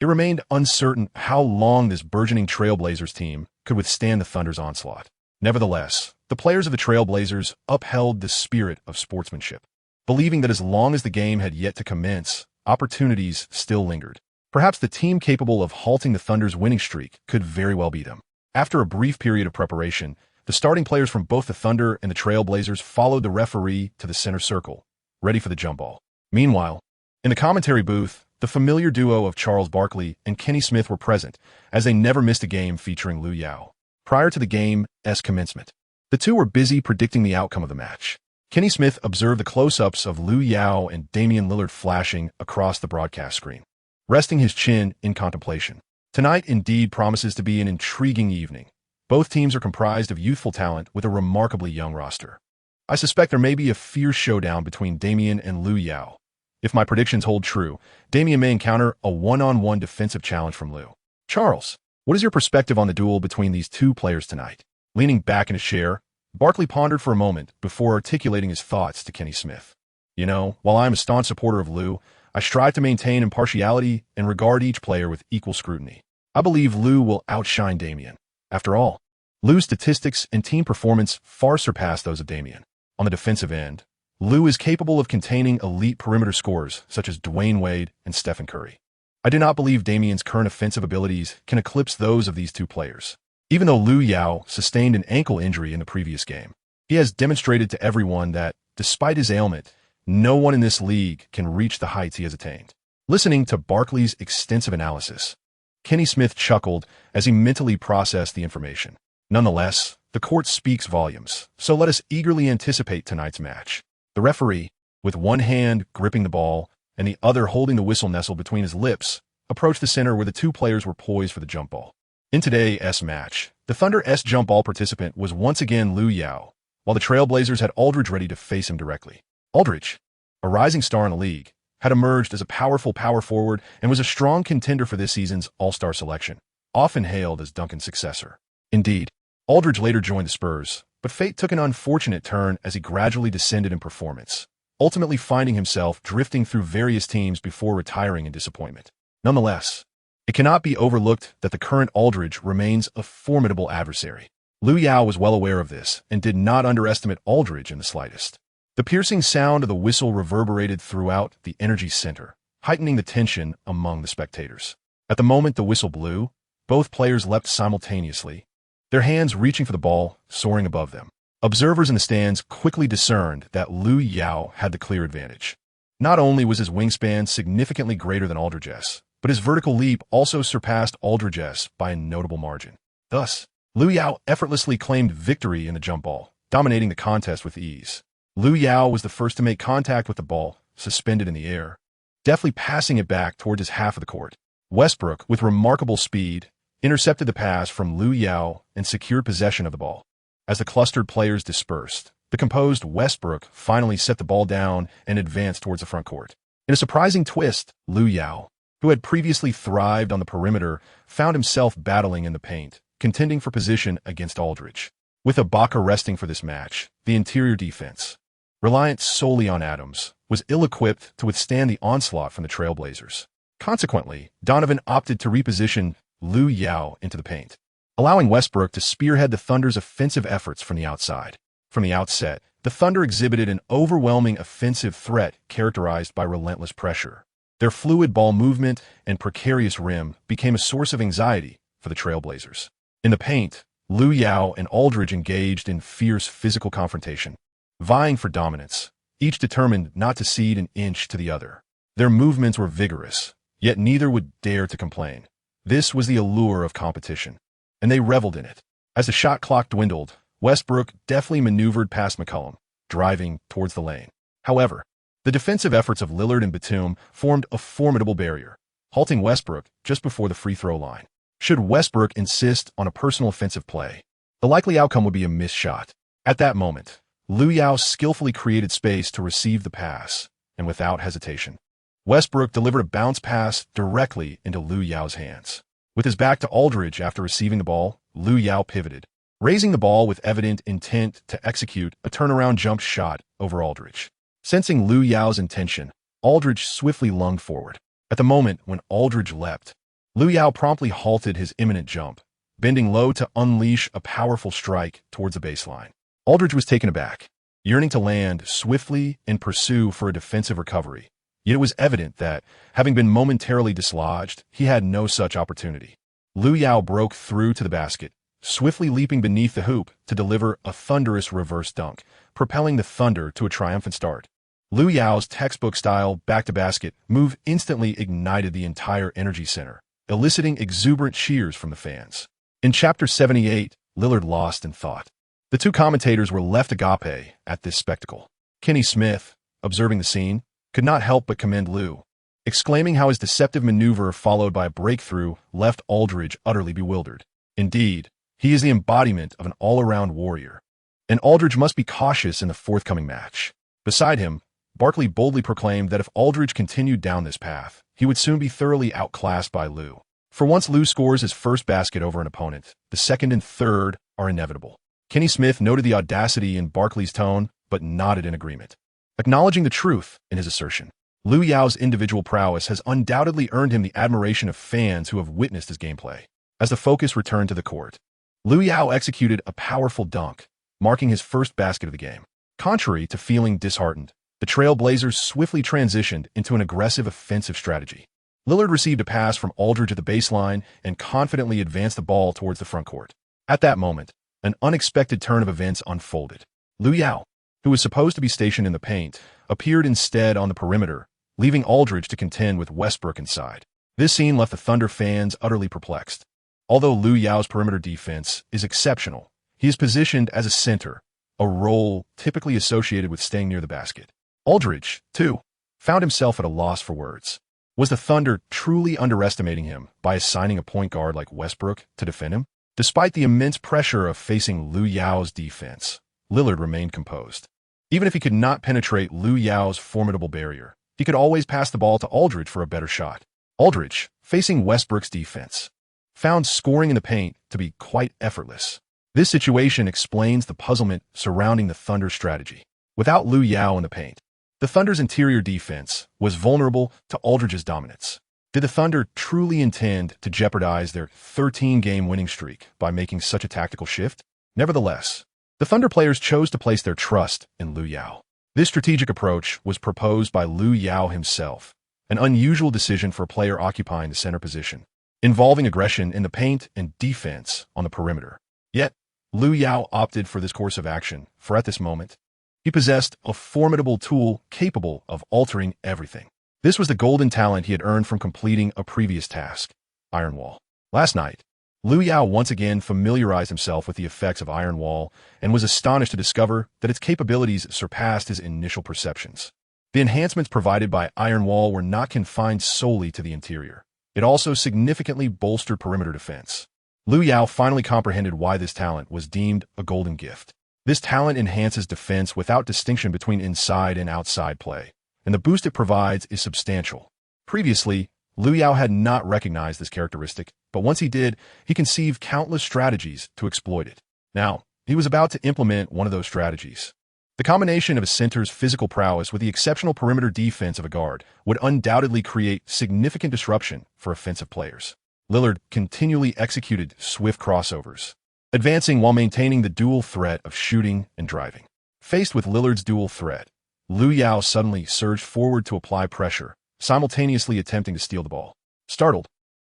It remained uncertain how long this burgeoning Trailblazers team could withstand the Thunder's onslaught. Nevertheless, the players of the Trailblazers upheld the spirit of sportsmanship, believing that as long as the game had yet to commence, opportunities still lingered. Perhaps the team capable of halting the Thunder's winning streak could very well be them. After a brief period of preparation, the starting players from both the Thunder and the Trailblazers followed the referee to the center circle, ready for the jump ball. Meanwhile, in the commentary booth, the familiar duo of Charles Barkley and Kenny Smith were present, as they never missed a game featuring Lu Yao. Prior to the game's commencement, the two were busy predicting the outcome of the match. Kenny Smith observed the close-ups of Lu Yao and Damian Lillard flashing across the broadcast screen, resting his chin in contemplation. Tonight indeed promises to be an intriguing evening. Both teams are comprised of youthful talent with a remarkably young roster. I suspect there may be a fierce showdown between Damian and Lu Yao. If my predictions hold true, Damian may encounter a one-on-one defensive challenge from Lu. Charles, what is your perspective on the duel between these two players tonight? Leaning back in his chair, Barkley pondered for a moment before articulating his thoughts to Kenny Smith. While I am a staunch supporter of Lu, I strive to maintain impartiality and regard each player with equal scrutiny. I believe Lu will outshine Damian. After all, Lu's statistics and team performance far surpass those of Damian. On the defensive end, Lu is capable of containing elite perimeter scorers such as Dwayne Wade and Stephen Curry. I do not believe Damian's current offensive abilities can eclipse those of these two players. Even though Lu Yao sustained an ankle injury in the previous game, he has demonstrated to everyone that, despite his ailment, no one in this league can reach the heights he has attained. Listening to Barkley's extensive analysis, Kenny Smith chuckled as he mentally processed the information. Nonetheless, the court speaks volumes, so let us eagerly anticipate tonight's match. The referee, with one hand gripping the ball and the other holding the whistle nestled between his lips, approached the center where the two players were poised for the jump ball. In today's match, the Thunder's jump ball participant was once again Lu Yao, while the Trailblazers had Aldridge ready to face him directly. Aldridge, a rising star in the league, had emerged as a powerful power forward and was a strong contender for this season's All-Star selection, often hailed as Duncan's successor. Indeed, Aldridge later joined the Spurs, but fate took an unfortunate turn as he gradually descended in performance, ultimately finding himself drifting through various teams before retiring in disappointment. Nonetheless, it cannot be overlooked that the current Aldridge remains a formidable adversary. Lu Yao was well aware of this and did not underestimate Aldridge in the slightest. The piercing sound of the whistle reverberated throughout the energy center, heightening the tension among the spectators. At the moment the whistle blew, both players leapt simultaneously, their hands reaching for the ball, soaring above them. Observers in the stands quickly discerned that Lu Yao had the clear advantage. Not only was his wingspan significantly greater than Aldridge's, but his vertical leap also surpassed Aldridge's by a notable margin. Thus, Lu Yao effortlessly claimed victory in the jump ball, dominating the contest with ease. Lu Yao was the first to make contact with the ball, suspended in the air, deftly passing it back towards his half of the court. Westbrook, with remarkable speed, intercepted the pass from Lu Yao and secured possession of the ball. As the clustered players dispersed, the composed Westbrook finally set the ball down and advanced towards the front court. In a surprising twist, Lu Yao, who had previously thrived on the perimeter, found himself battling in the paint, contending for position against Aldridge. With Ibaka resting for this match, the interior defense, reliant solely on Adams, was ill-equipped to withstand the onslaught from the Trailblazers. Consequently, Donovan opted to reposition Lu Yao into the paint, allowing Westbrook to spearhead the Thunder's offensive efforts from the outside. From the outset, the Thunder exhibited an overwhelming offensive threat characterized by relentless pressure. Their fluid ball movement and precarious rim became a source of anxiety for the Trailblazers. In the paint, Lu Yao and Aldridge engaged in fierce physical confrontation, vying for dominance, each determined not to cede an inch to the other. Their movements were vigorous, yet neither would dare to complain. This was the allure of competition, and they reveled in it. As the shot clock dwindled, Westbrook deftly maneuvered past McCollum, driving towards the lane. However, the defensive efforts of Lillard and Batum formed a formidable barrier, halting Westbrook just before the free throw line. Should Westbrook insist on a personal offensive play, the likely outcome would be a missed shot. At that moment, Lu Yao skillfully created space to receive the pass, and without hesitation, Westbrook delivered a bounce pass directly into Lu Yao's hands. With his back to Aldridge after receiving the ball, Lu Yao pivoted, raising the ball with evident intent to execute a turnaround jump shot over Aldridge. Sensing Lu Yao's intention, Aldridge swiftly lunged forward. At the moment when Aldridge leapt, Lu Yao promptly halted his imminent jump, bending low to unleash a powerful strike towards the baseline. Aldridge was taken aback, yearning to land swiftly and pursue for a defensive recovery. Yet it was evident that, having been momentarily dislodged, he had no such opportunity. Lu Yao broke through to the basket, swiftly leaping beneath the hoop to deliver a thunderous reverse dunk, propelling the Thunder to a triumphant start. Lu Yao's textbook-style back-to-basket move instantly ignited the entire energy center, eliciting exuberant cheers from the fans. In Chapter 78, Lillard lost in thought. The two commentators were left agape at this spectacle. Kenny Smith, observing the scene, could not help but commend Lu, exclaiming how his deceptive maneuver followed by a breakthrough left Aldridge utterly bewildered. Indeed, he is the embodiment of an all-around warrior, and Aldridge must be cautious in the forthcoming match. Beside him, Barkley boldly proclaimed that if Aldridge continued down this path, he would soon be thoroughly outclassed by Lu. For once Lu scores his first basket over an opponent, the second and third are inevitable. Kenny Smith noted the audacity in Barkley's tone, but nodded in agreement, acknowledging the truth in his assertion. Lu Yao's individual prowess has undoubtedly earned him the admiration of fans who have witnessed his gameplay. As the focus returned to the court, Lu Yao executed a powerful dunk, marking his first basket of the game. Contrary to feeling disheartened, the Trailblazers swiftly transitioned into an aggressive offensive strategy. Lillard received a pass from Aldridge at the baseline and confidently advanced the ball towards the front court. At that moment, an unexpected turn of events unfolded. Lu Yao, who was supposed to be stationed in the paint, appeared instead on the perimeter, leaving Aldridge to contend with Westbrook inside. This scene left the Thunder fans utterly perplexed. Although Lu Yao's perimeter defense is exceptional, he is positioned as a center, a role typically associated with staying near the basket. Aldridge, too, found himself at a loss for words. Was the Thunder truly underestimating him by assigning a point guard like Westbrook to defend him? Despite the immense pressure of facing Lu Yao's defense, Lillard remained composed. Even if he could not penetrate Lu Yao's formidable barrier, he could always pass the ball to Aldridge for a better shot. Aldridge, facing Westbrook's defense, found scoring in the paint to be quite effortless. This situation explains the puzzlement surrounding the Thunder's strategy. Without Lu Yao in the paint, the Thunder's interior defense was vulnerable to Aldridge's dominance. Did the Thunder truly intend to jeopardize their 13-game winning streak by making such a tactical shift? Nevertheless, the Thunder players chose to place their trust in Lu Yao. This strategic approach was proposed by Lu Yao himself, an unusual decision for a player occupying the center position, involving aggression in the paint and defense on the perimeter. Yet, Lu Yao opted for this course of action, for at this moment, he possessed a formidable tool capable of altering everything. This was the golden talent he had earned from completing a previous task, Iron Wall. Last night, Lu Yao once again familiarized himself with the effects of Iron Wall and was astonished to discover that its capabilities surpassed his initial perceptions. The enhancements provided by Iron Wall were not confined solely to the interior. It also significantly bolstered perimeter defense. Lu Yao finally comprehended why this talent was deemed a golden gift. This talent enhances defense without distinction between inside and outside play, and the boost it provides is substantial. Previously, Lu Yao had not recognized this characteristic, but once he did, he conceived countless strategies to exploit it. Now, he was about to implement one of those strategies. The combination of a center's physical prowess with the exceptional perimeter defense of a guard would undoubtedly create significant disruption for offensive players. Lillard continually executed swift crossovers, advancing while maintaining the dual threat of shooting and driving. Faced with Lillard's dual threat, Lu Yao suddenly surged forward to apply pressure, simultaneously attempting to steal the ball. Startled,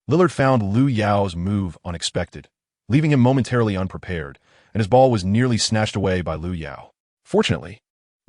Lillard found Lu Yao's move unexpected, leaving him momentarily unprepared, and his ball was nearly snatched away by Lu Yao. Fortunately,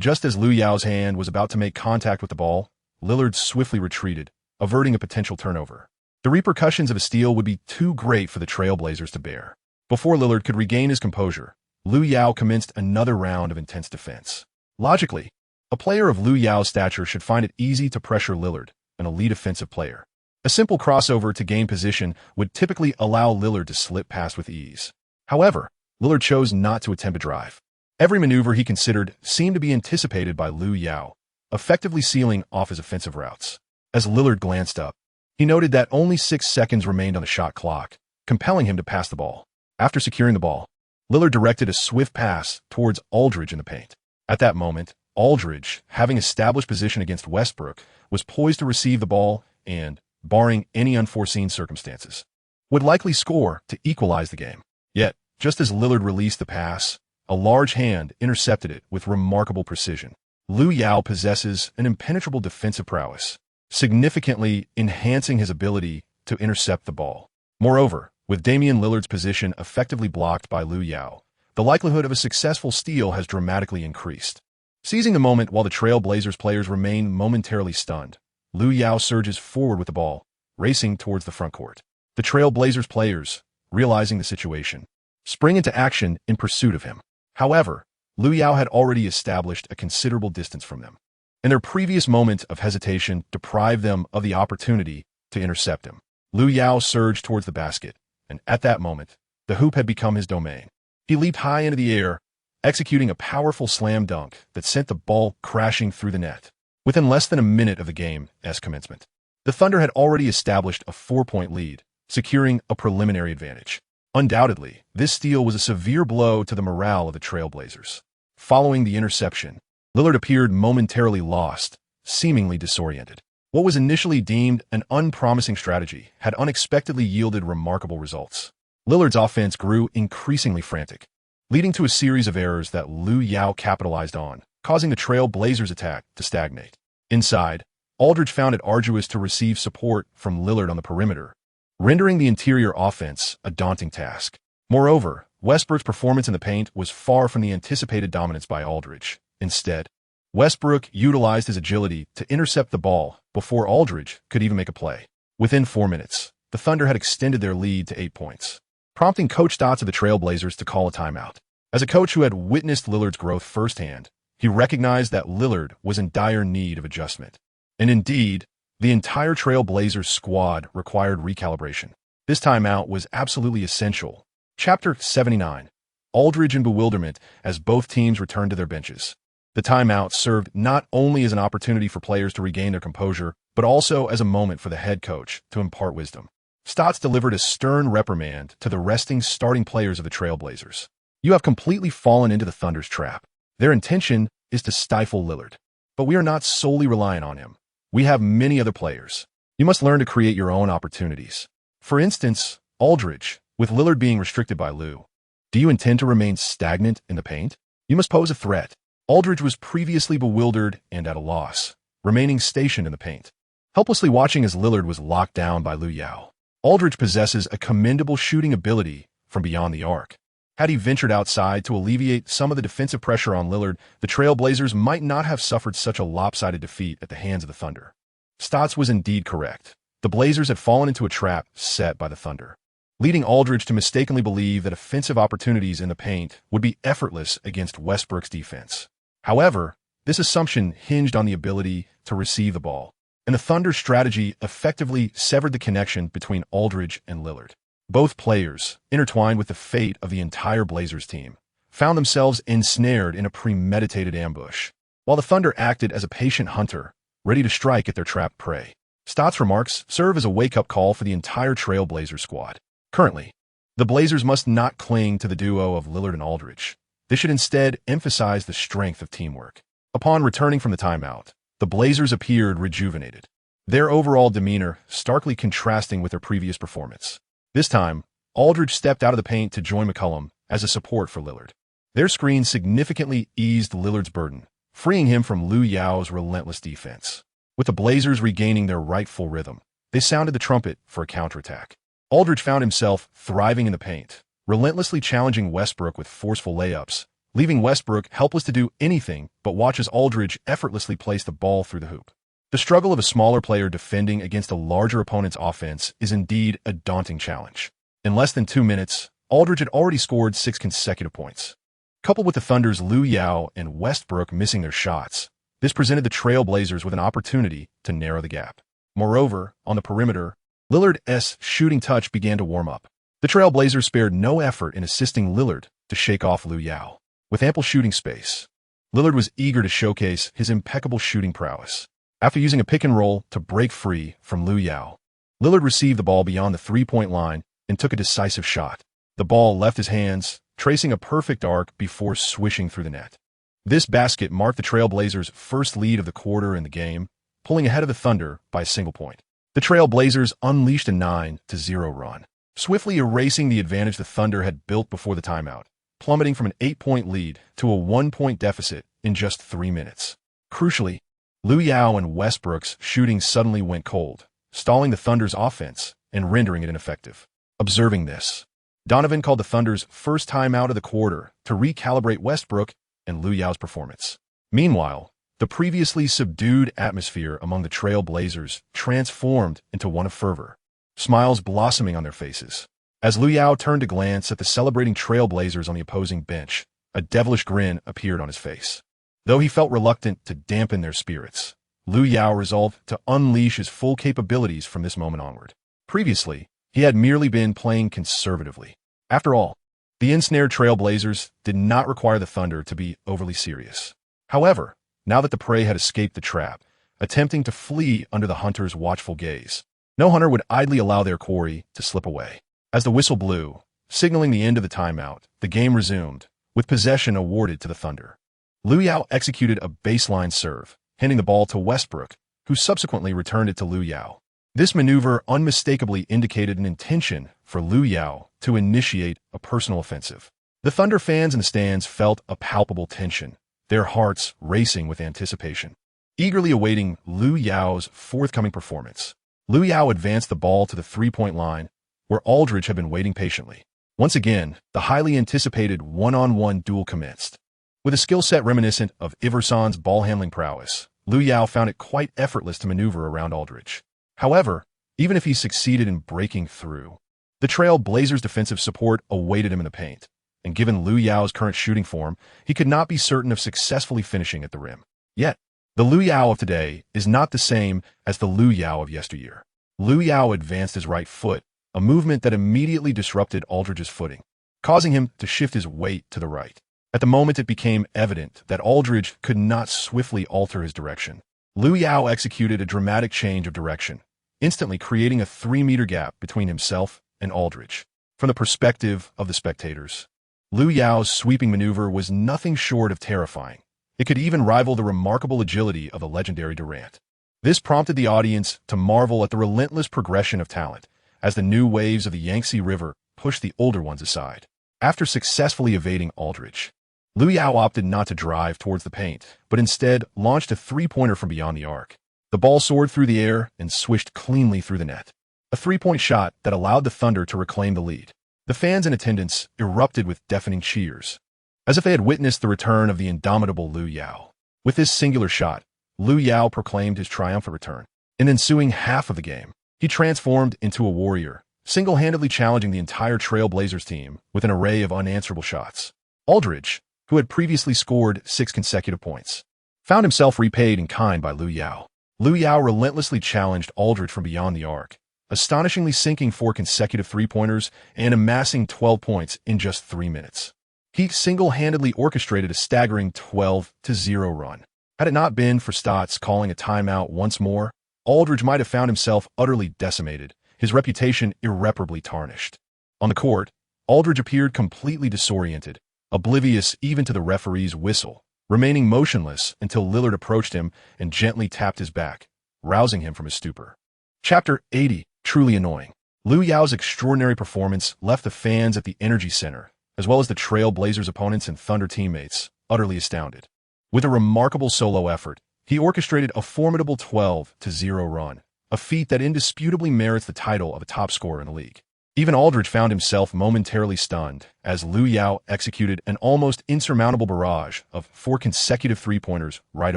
just as Lu Yao's hand was about to make contact with the ball, Lillard swiftly retreated, averting a potential turnover. The repercussions of a steal would be too great for the Trailblazers to bear. Before Lillard could regain his composure, Lu Yao commenced another round of intense defense. Logically, a player of Lu Yao's stature should find it easy to pressure Lillard, an elite offensive player. A simple crossover to gain position would typically allow Lillard to slip past with ease. However, Lillard chose not to attempt a drive. Every maneuver he considered seemed to be anticipated by Lu Yao, effectively sealing off his offensive routes. As Lillard glanced up, he noted that only 6 seconds remained on the shot clock, compelling him to pass the ball. After securing the ball, Lillard directed a swift pass towards Aldridge in the paint. At that moment, Aldridge, having established position against Westbrook, was poised to receive the ball and, barring any unforeseen circumstances, would likely score to equalize the game. Yet, just as Lillard released the pass, a large hand intercepted it with remarkable precision. Lu Yao possesses an impenetrable defensive prowess, significantly enhancing his ability to intercept the ball. Moreover, with Damian Lillard's position effectively blocked by Lu Yao, the likelihood of a successful steal has dramatically increased. Seizing the moment while the Trail Blazers players remain momentarily stunned, Lu Yao surges forward with the ball, racing towards the front court. The Trail Blazers players, realizing the situation, spring into action in pursuit of him. However, Lu Yao had already established a considerable distance from them, and their previous moment of hesitation deprived them of the opportunity to intercept him. Lu Yao surged towards the basket, and at that moment, the hoop had become his domain. He leaped high into the air, executing a powerful slam dunk that sent the ball crashing through the net. Within less than a minute of the game's commencement, the Thunder had already established a 4-point lead, securing a preliminary advantage. Undoubtedly, this steal was a severe blow to the morale of the Trail Blazers. Following the interception, Lillard appeared momentarily lost, seemingly disoriented. What was initially deemed an unpromising strategy had unexpectedly yielded remarkable results. Lillard's offense grew increasingly frantic, leading to a series of errors that Lu Yao capitalized on, causing the Trail Blazers' attack to stagnate. Inside, Aldridge found it arduous to receive support from Lillard on the perimeter, rendering the interior offense a daunting task. Moreover, Westbrook's performance in the paint was far from the anticipated dominance by Aldridge. Instead, Westbrook utilized his agility to intercept the ball before Aldridge could even make a play. Within 4 minutes, the Thunder had extended their lead to 8 points, prompting coach.At of the Trail Blazers to call a timeout. As a coach who had witnessed Lillard's growth firsthand, he recognized that Lillard was in dire need of adjustment. And indeed, the entire Trail Blazers squad required recalibration. This timeout was absolutely essential. Chapter 79. Aldridge in bewilderment as both teams returned to their benches. The timeout served not only as an opportunity for players to regain their composure, but also as a moment for the head coach to impart wisdom. Stotts delivered a stern reprimand to the resting starting players of the Trail Blazers. You have completely fallen into the Thunder's trap. Their intention is to stifle Lillard. But we are not solely reliant on him. We have many other players. You must learn to create your own opportunities. For instance, Aldridge, with Lillard being restricted by Lu. Do you intend to remain stagnant in the paint? You must pose a threat. Aldridge was previously bewildered and at a loss, remaining stationed in the paint, helplessly watching as Lillard was locked down by Lu Yao. Aldridge possesses a commendable shooting ability from beyond the arc. Had he ventured outside to alleviate some of the defensive pressure on Lillard, the Trail Blazers might not have suffered such a lopsided defeat at the hands of the Thunder. Stotts was indeed correct. The Blazers had fallen into a trap set by the Thunder, leading Aldridge to mistakenly believe that offensive opportunities in the paint would be effortless against Westbrook's defense. However, this assumption hinged on the ability to receive the ball, and the Thunder's strategy effectively severed the connection between Aldridge and Lillard. Both players, intertwined with the fate of the entire Blazers team, found themselves ensnared in a premeditated ambush, while the Thunder acted as a patient hunter, ready to strike at their trapped prey. Stotts' remarks serve as a wake-up call for the entire Trail Blazers squad. Currently, the Blazers must not cling to the duo of Lillard and Aldridge. They should instead emphasize the strength of teamwork. Upon returning from the timeout, the Blazers appeared rejuvenated, their overall demeanor starkly contrasting with their previous performance. This time, Aldridge stepped out of the paint to join McCollum as a support for Lillard. Their screen significantly eased Lillard's burden, freeing him from Lu Yao's relentless defense. With the Blazers regaining their rightful rhythm, they sounded the trumpet for a counterattack. Aldridge found himself thriving in the paint, relentlessly challenging Westbrook with forceful layups, leaving Westbrook helpless to do anything but watch as Aldridge effortlessly placed the ball through the hoop. The struggle of a smaller player defending against a larger opponent's offense is indeed a daunting challenge. In less than 2 minutes, Aldridge had already scored 6 consecutive points. Coupled with the Thunder's Lu Yao and Westbrook missing their shots, this presented the Trail Blazers with an opportunity to narrow the gap. Moreover, on the perimeter, Lillard's shooting touch began to warm up. The Trail Blazers spared no effort in assisting Lillard to shake off Lu Yao. With ample shooting space, Lillard was eager to showcase his impeccable shooting prowess. After using a pick and roll to break free from Lu Yao, Lillard received the ball beyond the three-point line and took a decisive shot. The ball left his hands, tracing a perfect arc before swishing through the net. This basket marked the Trail Blazers' first lead of the quarter in the game, pulling ahead of the Thunder by a single point. The Trail Blazers unleashed a 9-0 run, swiftly erasing the advantage the Thunder had built before the timeout, plummeting from an 8-point lead to a 1-point deficit in just 3 minutes. Crucially, Lu Yao and Westbrook's shooting suddenly went cold, stalling the Thunder's offense and rendering it ineffective. Observing this, Donovan called the Thunder's first timeout of the quarter to recalibrate Westbrook and Lu Yao's performance. Meanwhile, the previously subdued atmosphere among the Trail Blazers transformed into one of fervor, smiles blossoming on their faces. As Lu Yao turned to glance at the celebrating Trail Blazers on the opposing bench, a devilish grin appeared on his face. Though he felt reluctant to dampen their spirits, Lu Yao resolved to unleash his full capabilities from this moment onward. Previously, he had merely been playing conservatively. After all, the ensnared Trail Blazers did not require the Thunder to be overly serious. However, now that the prey had escaped the trap, attempting to flee under the hunter's watchful gaze, no hunter would idly allow their quarry to slip away. As the whistle blew, signaling the end of the timeout, the game resumed, with possession awarded to the Thunder. Lu Yao executed a baseline serve, handing the ball to Westbrook, who subsequently returned it to Lu Yao. This maneuver unmistakably indicated an intention for Lu Yao to initiate a personal offensive. The Thunder fans in the stands felt a palpable tension, their hearts racing with anticipation, eagerly awaiting Lu Yao's forthcoming performance. Lu Yao advanced the ball to the three-point line, where Aldridge had been waiting patiently. Once again, the highly anticipated one-on-one duel commenced. With a skill set reminiscent of Iverson's ball-handling prowess, Lu Yao found it quite effortless to maneuver around Aldridge. However, even if he succeeded in breaking through, the Trail Blazers' defensive support awaited him in the paint, and given Lu Yao's current shooting form, he could not be certain of successfully finishing at the rim. Yet, the Lu Yao of today is not the same as the Lu Yao of yesteryear. Lu Yao advanced his right foot, a movement that immediately disrupted Aldridge's footing, causing him to shift his weight to the right. At the moment it became evident that Aldridge could not swiftly alter his direction, Lu Yao executed a dramatic change of direction, instantly creating a 3-meter gap between himself and Aldridge. From the perspective of the spectators, Lu Yao's sweeping maneuver was nothing short of terrifying. It could even rival the remarkable agility of the legendary Durant. This prompted the audience to marvel at the relentless progression of talent, as the new waves of the Yangtze River pushed the older ones aside. After successfully evading Aldridge, Lu Yao opted not to drive towards the paint, but instead launched a three-pointer from beyond the arc. The ball soared through the air and swished cleanly through the net. A three-point shot that allowed the Thunder to reclaim the lead. The fans in attendance erupted with deafening cheers, as if they had witnessed the return of the indomitable Lu Yao. With this singular shot, Lu Yao proclaimed his triumphant return. In the ensuing half of the game, he transformed into a warrior, single-handedly challenging the entire Trail Blazers team with an array of unanswerable shots. Aldridge, who had previously scored 6 consecutive points, found himself repaid in kind by Lu Yao. Lu Yao relentlessly challenged Aldridge from beyond the arc, astonishingly sinking 4 consecutive three-pointers and amassing 12 points in just 3 minutes. He single-handedly orchestrated a staggering 12-0 run. Had it not been for Stotts calling a timeout once more, Aldridge might have found himself utterly decimated, his reputation irreparably tarnished. On the court, Aldridge appeared completely disoriented, oblivious even to the referee's whistle, remaining motionless until Lillard approached him and gently tapped his back, rousing him from his stupor. Chapter 80, Truly Annoying. Lu Yao's extraordinary performance left the fans at the Energy Center, as well as the Trail Blazers opponents and Thunder teammates, utterly astounded. With a remarkable solo effort, he orchestrated a formidable 12-0 run, a feat that indisputably merits the title of a top scorer in the league. Even Aldridge found himself momentarily stunned as Lu Yao executed an almost insurmountable barrage of 4 consecutive three-pointers right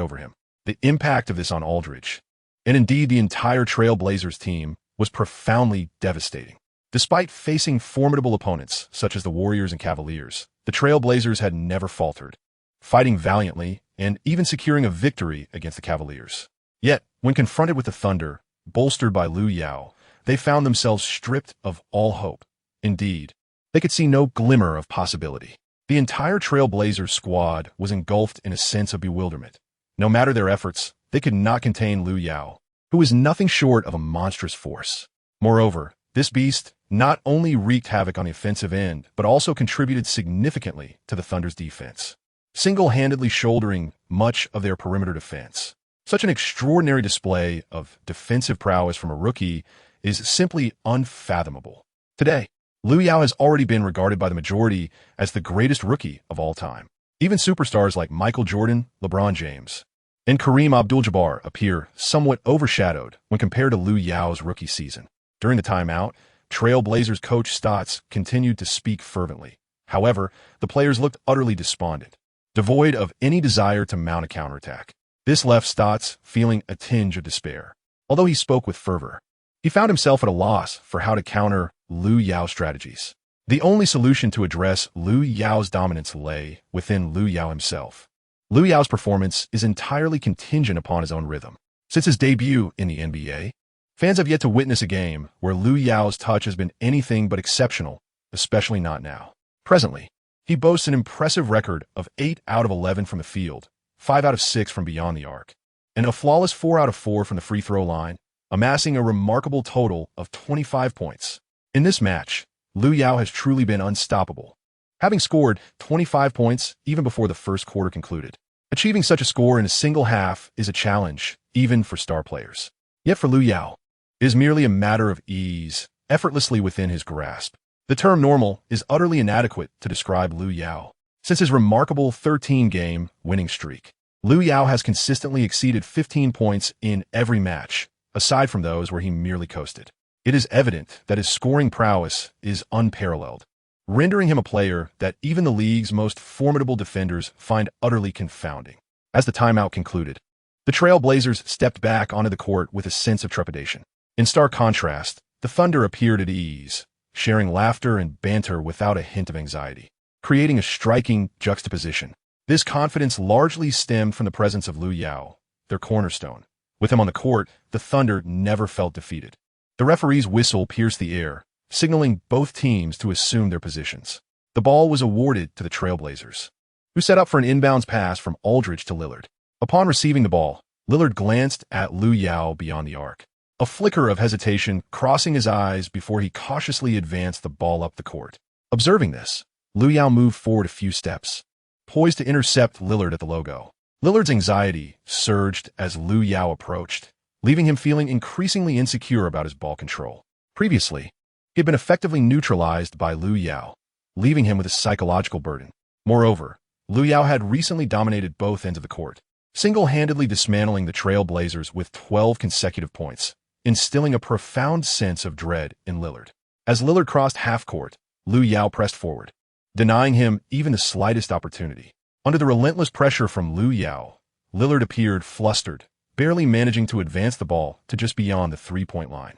over him. The impact of this on Aldridge, and indeed the entire Trail Blazers team, was profoundly devastating. Despite facing formidable opponents such as the Warriors and Cavaliers, the Trail Blazers had never faltered, fighting valiantly and even securing a victory against the Cavaliers. Yet, when confronted with the Thunder, bolstered by Lu Yao, they found themselves stripped of all hope. Indeed, they could see no glimmer of possibility. The entire Trailblazers squad was engulfed in a sense of bewilderment. No matter their efforts, they could not contain Lu Yao, who was nothing short of a monstrous force. Moreover, this beast not only wreaked havoc on the offensive end, but also contributed significantly to the Thunder's defense, single-handedly shouldering much of their perimeter defense. Such an extraordinary display of defensive prowess from a rookie is simply unfathomable. Today, Lu Yao has already been regarded by the majority as the greatest rookie of all time. Even superstars like Michael Jordan, LeBron James, and Kareem Abdul-Jabbar appear somewhat overshadowed when compared to Lu Yao's rookie season. During the timeout, Trailblazers coach Stotts continued to speak fervently. However, the players looked utterly despondent, devoid of any desire to mount a counterattack. This left Stotts feeling a tinge of despair. Although he spoke with fervor, he found himself at a loss for how to counter Lu Yao's strategies. The only solution to address Lu Yao's dominance lay within Lu Yao himself. Lu Yao's performance is entirely contingent upon his own rhythm. Since his debut in the NBA, fans have yet to witness a game where Lu Yao's touch has been anything but exceptional, especially not now. Presently, he boasts an impressive record of 8 out of 11 from the field, 5 out of 6 from beyond the arc, and a flawless 4 out of 4 from the free throw line, amassing a remarkable total of 25 points. In this match, Lu Yao has truly been unstoppable, having scored 25 points even before the first quarter concluded. Achieving such a score in a single half is a challenge, even for star players. Yet for Lu Yao, it is merely a matter of ease, effortlessly within his grasp. The term normal is utterly inadequate to describe Lu Yao. Since his remarkable 13-game winning streak, Lu Yao has consistently exceeded 15 points in every match, aside from those where he merely coasted. It is evident that his scoring prowess is unparalleled, rendering him a player that even the league's most formidable defenders find utterly confounding. As the timeout concluded, the Trailblazers stepped back onto the court with a sense of trepidation. In stark contrast, the Thunder appeared at ease, sharing laughter and banter without a hint of anxiety, creating a striking juxtaposition. This confidence largely stemmed from the presence of Lu Yao, their cornerstone. With him on the court, the Thunder never felt defeated. The referee's whistle pierced the air, signaling both teams to assume their positions. The ball was awarded to the Trailblazers, who set up for an inbounds pass from Aldridge to Lillard. Upon receiving the ball, Lillard glanced at Lu Yao beyond the arc, a flicker of hesitation crossing his eyes before he cautiously advanced the ball up the court. Observing this, Lu Yao moved forward a few steps, poised to intercept Lillard at the logo. Lillard's anxiety surged as Lu Yao approached, leaving him feeling increasingly insecure about his ball control. Previously, he had been effectively neutralized by Lu Yao, leaving him with a psychological burden. Moreover, Lu Yao had recently dominated both ends of the court, single-handedly dismantling the Trailblazers with 12 consecutive points, instilling a profound sense of dread in Lillard. As Lillard crossed half-court, Lu Yao pressed forward, denying him even the slightest opportunity. Under the relentless pressure from Lu Yao, Lillard appeared flustered, barely managing to advance the ball to just beyond the three-point line.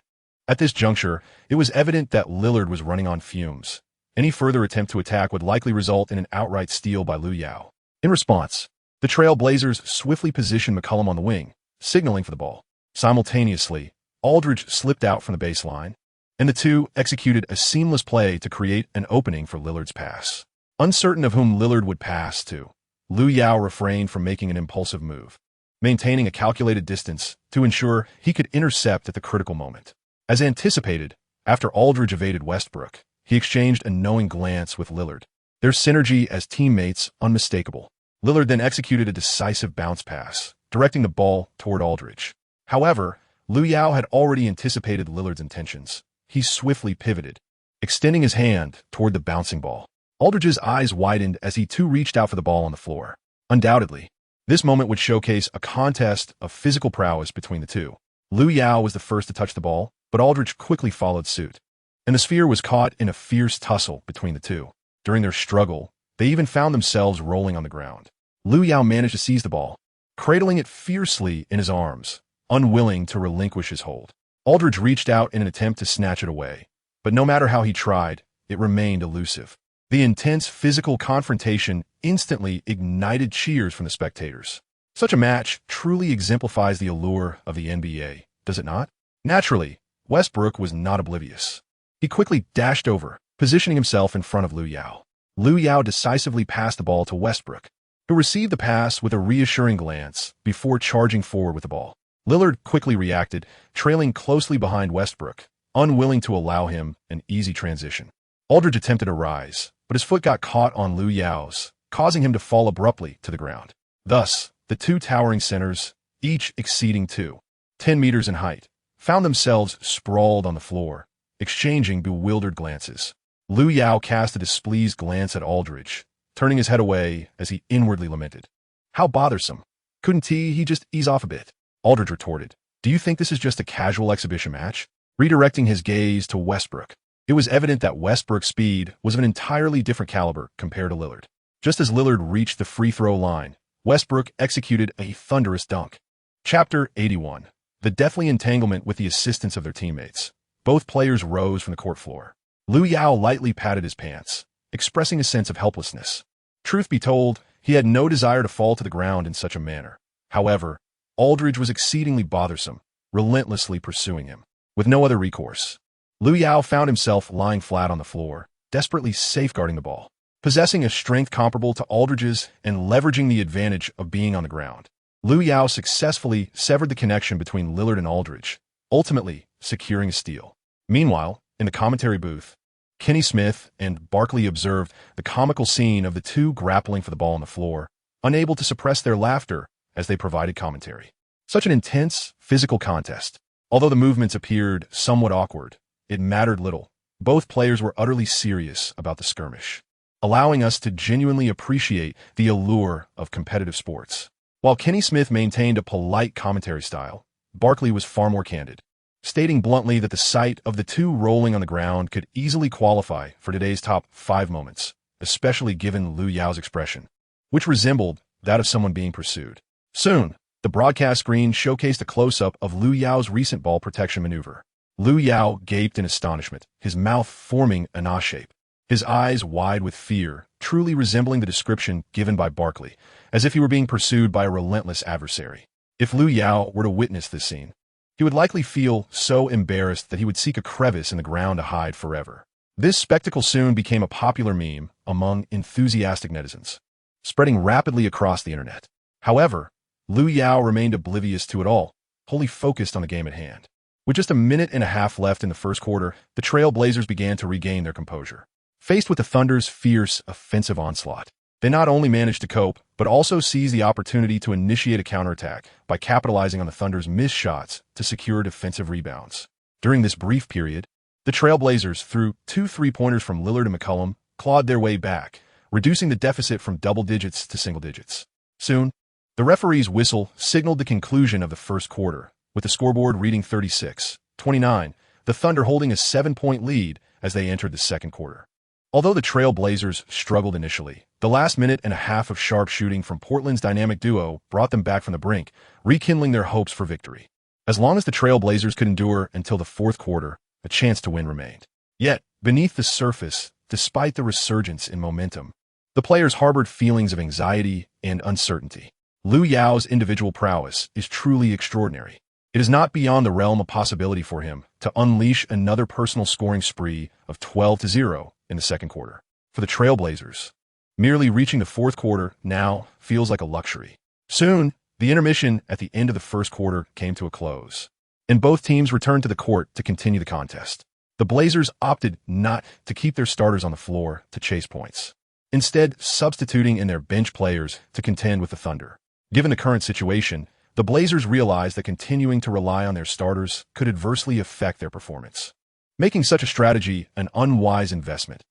At this juncture, it was evident that Lillard was running on fumes. Any further attempt to attack would likely result in an outright steal by Lu Yao. In response, the Trailblazers swiftly positioned McCollum on the wing, signaling for the ball. Simultaneously, Aldridge slipped out from the baseline, and the two executed a seamless play to create an opening for Lillard's pass. Uncertain of whom Lillard would pass to, Lu Yao refrained from making an impulsive move, maintaining a calculated distance to ensure he could intercept at the critical moment. As anticipated, after Aldridge evaded Westbrook, he exchanged a knowing glance with Lillard, their synergy as teammates unmistakable. Lillard then executed a decisive bounce pass, directing the ball toward Aldridge. However, Lu Yao had already anticipated Lillard's intentions. He swiftly pivoted, extending his hand toward the bouncing ball. Aldridge's eyes widened as he too reached out for the ball on the floor. Undoubtedly, this moment would showcase a contest of physical prowess between the two. Lu Yao was the first to touch the ball, but Aldridge quickly followed suit, and the sphere was caught in a fierce tussle between the two. During their struggle, they even found themselves rolling on the ground. Lu Yao managed to seize the ball, cradling it fiercely in his arms, unwilling to relinquish his hold. Aldridge reached out in an attempt to snatch it away, but no matter how he tried, it remained elusive. The intense physical confrontation instantly ignited cheers from the spectators. Such a match truly exemplifies the allure of the NBA, does it not? Naturally, Westbrook was not oblivious. He quickly dashed over, positioning himself in front of Lu Yao. Lu Yao decisively passed the ball to Westbrook, who received the pass with a reassuring glance before charging forward with the ball. Lillard quickly reacted, trailing closely behind Westbrook, unwilling to allow him an easy transition. Aldridge attempted a rise, but his foot got caught on Lu Yao's, causing him to fall abruptly to the ground. Thus, the two towering centers, each exceeding 10 meters in height, found themselves sprawled on the floor, exchanging bewildered glances. Lu Yao cast a displeased glance at Aldridge, turning his head away as he inwardly lamented. How bothersome. Couldn't he just ease off a bit? Aldridge retorted, do you think this is just a casual exhibition match? Redirecting his gaze to Westbrook. It was evident that Westbrook's speed was of an entirely different caliber compared to Lillard. Just as Lillard reached the free throw line, Westbrook executed a thunderous dunk. Chapter 81. The deathly entanglement with the assistance of their teammates. Both players rose from the court floor. Lu Yao lightly patted his pants, expressing a sense of helplessness. Truth be told, he had no desire to fall to the ground in such a manner. However, Aldridge was exceedingly bothersome, relentlessly pursuing him. With no other recourse, Lu Yao found himself lying flat on the floor, desperately safeguarding the ball. Possessing a strength comparable to Aldridge's and leveraging the advantage of being on the ground, Lu Yao successfully severed the connection between Lillard and Aldridge, ultimately securing a steal. Meanwhile, in the commentary booth, Kenny Smith and Barkley observed the comical scene of the two grappling for the ball on the floor, unable to suppress their laughter as they provided commentary. Such an intense, physical contest. Although the movements appeared somewhat awkward, it mattered little. Both players were utterly serious about the skirmish, allowing us to genuinely appreciate the allure of competitive sports. While Kenny Smith maintained a polite commentary style, Barkley was far more candid, stating bluntly that the sight of the two rolling on the ground could easily qualify for today's top 5 moments, especially given Lu Yao's expression, which resembled that of someone being pursued. Soon, the broadcast screen showcased a close-up of Lu Yao's recent ball protection maneuver. Lu Yao gaped in astonishment, his mouth forming an A shape, his eyes wide with fear, truly resembling the description given by Barkley, as if he were being pursued by a relentless adversary. If Lu Yao were to witness this scene, he would likely feel so embarrassed that he would seek a crevice in the ground to hide forever. This spectacle soon became a popular meme among enthusiastic netizens, spreading rapidly across the internet. However, Lu Yao remained oblivious to it all, wholly focused on the game at hand. With just a minute and a half left in the first quarter, the Trail Blazers began to regain their composure. Faced with the Thunder's fierce, offensive onslaught, they not only managed to cope, but also seized the opportunity to initiate a counterattack by capitalizing on the Thunder's missed shots to secure defensive rebounds. During this brief period, the Trail Blazers, through 2 3-pointers from Lillard and McCollum, clawed their way back, reducing the deficit from double digits to single digits. Soon, the referee's whistle signaled the conclusion of the first quarter, with the scoreboard reading 36-29, the Thunder holding a 7-point lead as they entered the second quarter. Although the Trail Blazers struggled initially, the last minute and a half of sharp shooting from Portland's dynamic duo brought them back from the brink, rekindling their hopes for victory. As long as the Trail Blazers could endure until the fourth quarter, a chance to win remained. Yet, beneath the surface, despite the resurgence in momentum, the players harbored feelings of anxiety and uncertainty. Lu Yao's individual prowess is truly extraordinary. It is not beyond the realm of possibility for him to unleash another personal scoring spree of 12-0 in the second quarter. For the Trail Blazers, merely reaching the fourth quarter now feels like a luxury. Soon, the intermission at the end of the first quarter came to a close, and both teams returned to the court to continue the contest. The Blazers opted not to keep their starters on the floor to chase points, instead substituting in their bench players to contend with the Thunder. Given the current situation, the Blazers realized that continuing to rely on their starters could adversely affect their performance, making such a strategy an unwise investment.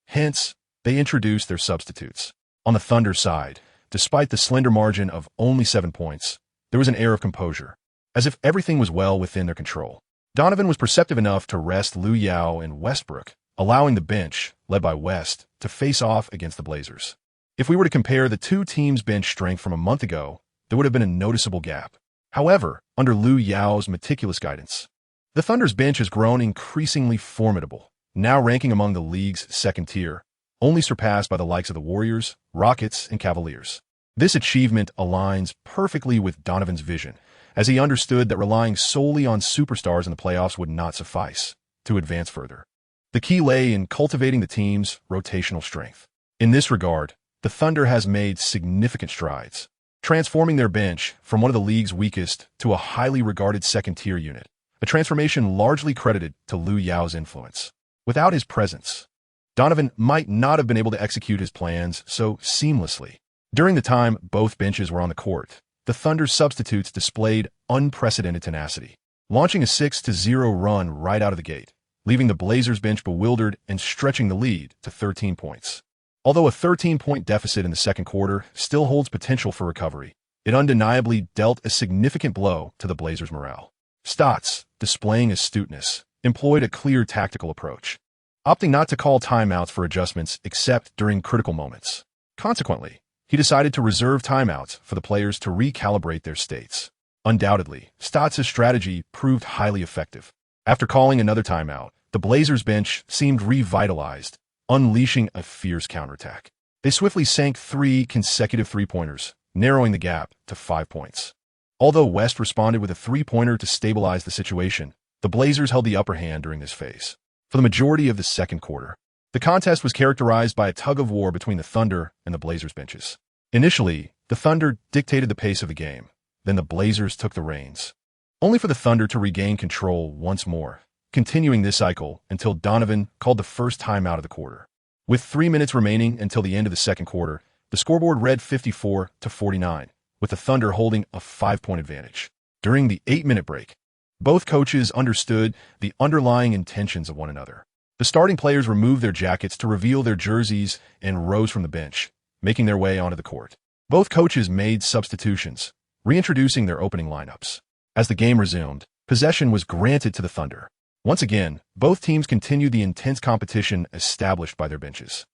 Hence, they introduced their substitutes. On the Thunder side, despite the slender margin of only 7 points, there was an air of composure, as if everything was well within their control. Donovan was perceptive enough to rest Lu Yao and Westbrook, allowing the bench, led by West, to face off against the Blazers. If we were to compare the two teams' bench strength from a month ago, there would have been a noticeable gap. However, under Lu Yao's meticulous guidance, the Thunder's bench has grown increasingly formidable, now ranking among the league's second tier, only surpassed by the likes of the Warriors, Rockets, and Cavaliers. This achievement aligns perfectly with Donovan's vision, as he understood that relying solely on superstars in the playoffs would not suffice to advance further. The key lay in cultivating the team's rotational strength. In this regard, the Thunder has made significant strides, transforming their bench from one of the league's weakest to a highly regarded second-tier unit, a transformation largely credited to Lu Yao's influence. Without his presence, Donovan might not have been able to execute his plans so seamlessly. During the time both benches were on the court, the Thunder's substitutes displayed unprecedented tenacity, launching a 6-0 run right out of the gate, leaving the Blazers bench bewildered and stretching the lead to 13 points. Although a 13-point deficit in the second quarter still holds potential for recovery, it undeniably dealt a significant blow to the Blazers' morale. Stotts, displaying astuteness, employed a clear tactical approach, opting not to call timeouts for adjustments except during critical moments. Consequently, he decided to reserve timeouts for the players to recalibrate their states. Undoubtedly, Stotts' strategy proved highly effective. After calling another timeout, the Blazers bench seemed revitalized, unleashing a fierce counterattack. They swiftly sank 3 consecutive three-pointers, narrowing the gap to 5 points. Although West responded with a three-pointer to stabilize the situation, the Blazers held the upper hand during this phase. For the majority of the second quarter, the contest was characterized by a tug-of-war between the Thunder and the Blazers benches. Initially, the Thunder dictated the pace of the game. Then the Blazers took the reins, only for the Thunder to regain control once more, continuing this cycle until Donovan called the first timeout of the quarter. With 3 minutes remaining until the end of the second quarter, the scoreboard read 54-49, with the Thunder holding a 5-point advantage. During the 8-minute break, both coaches understood the underlying intentions of one another. The starting players removed their jackets to reveal their jerseys and rose from the bench, making their way onto the court. Both coaches made substitutions, reintroducing their opening lineups. As the game resumed, possession was granted to the Thunder. Once again, both teams continued the intense competition established by their benches.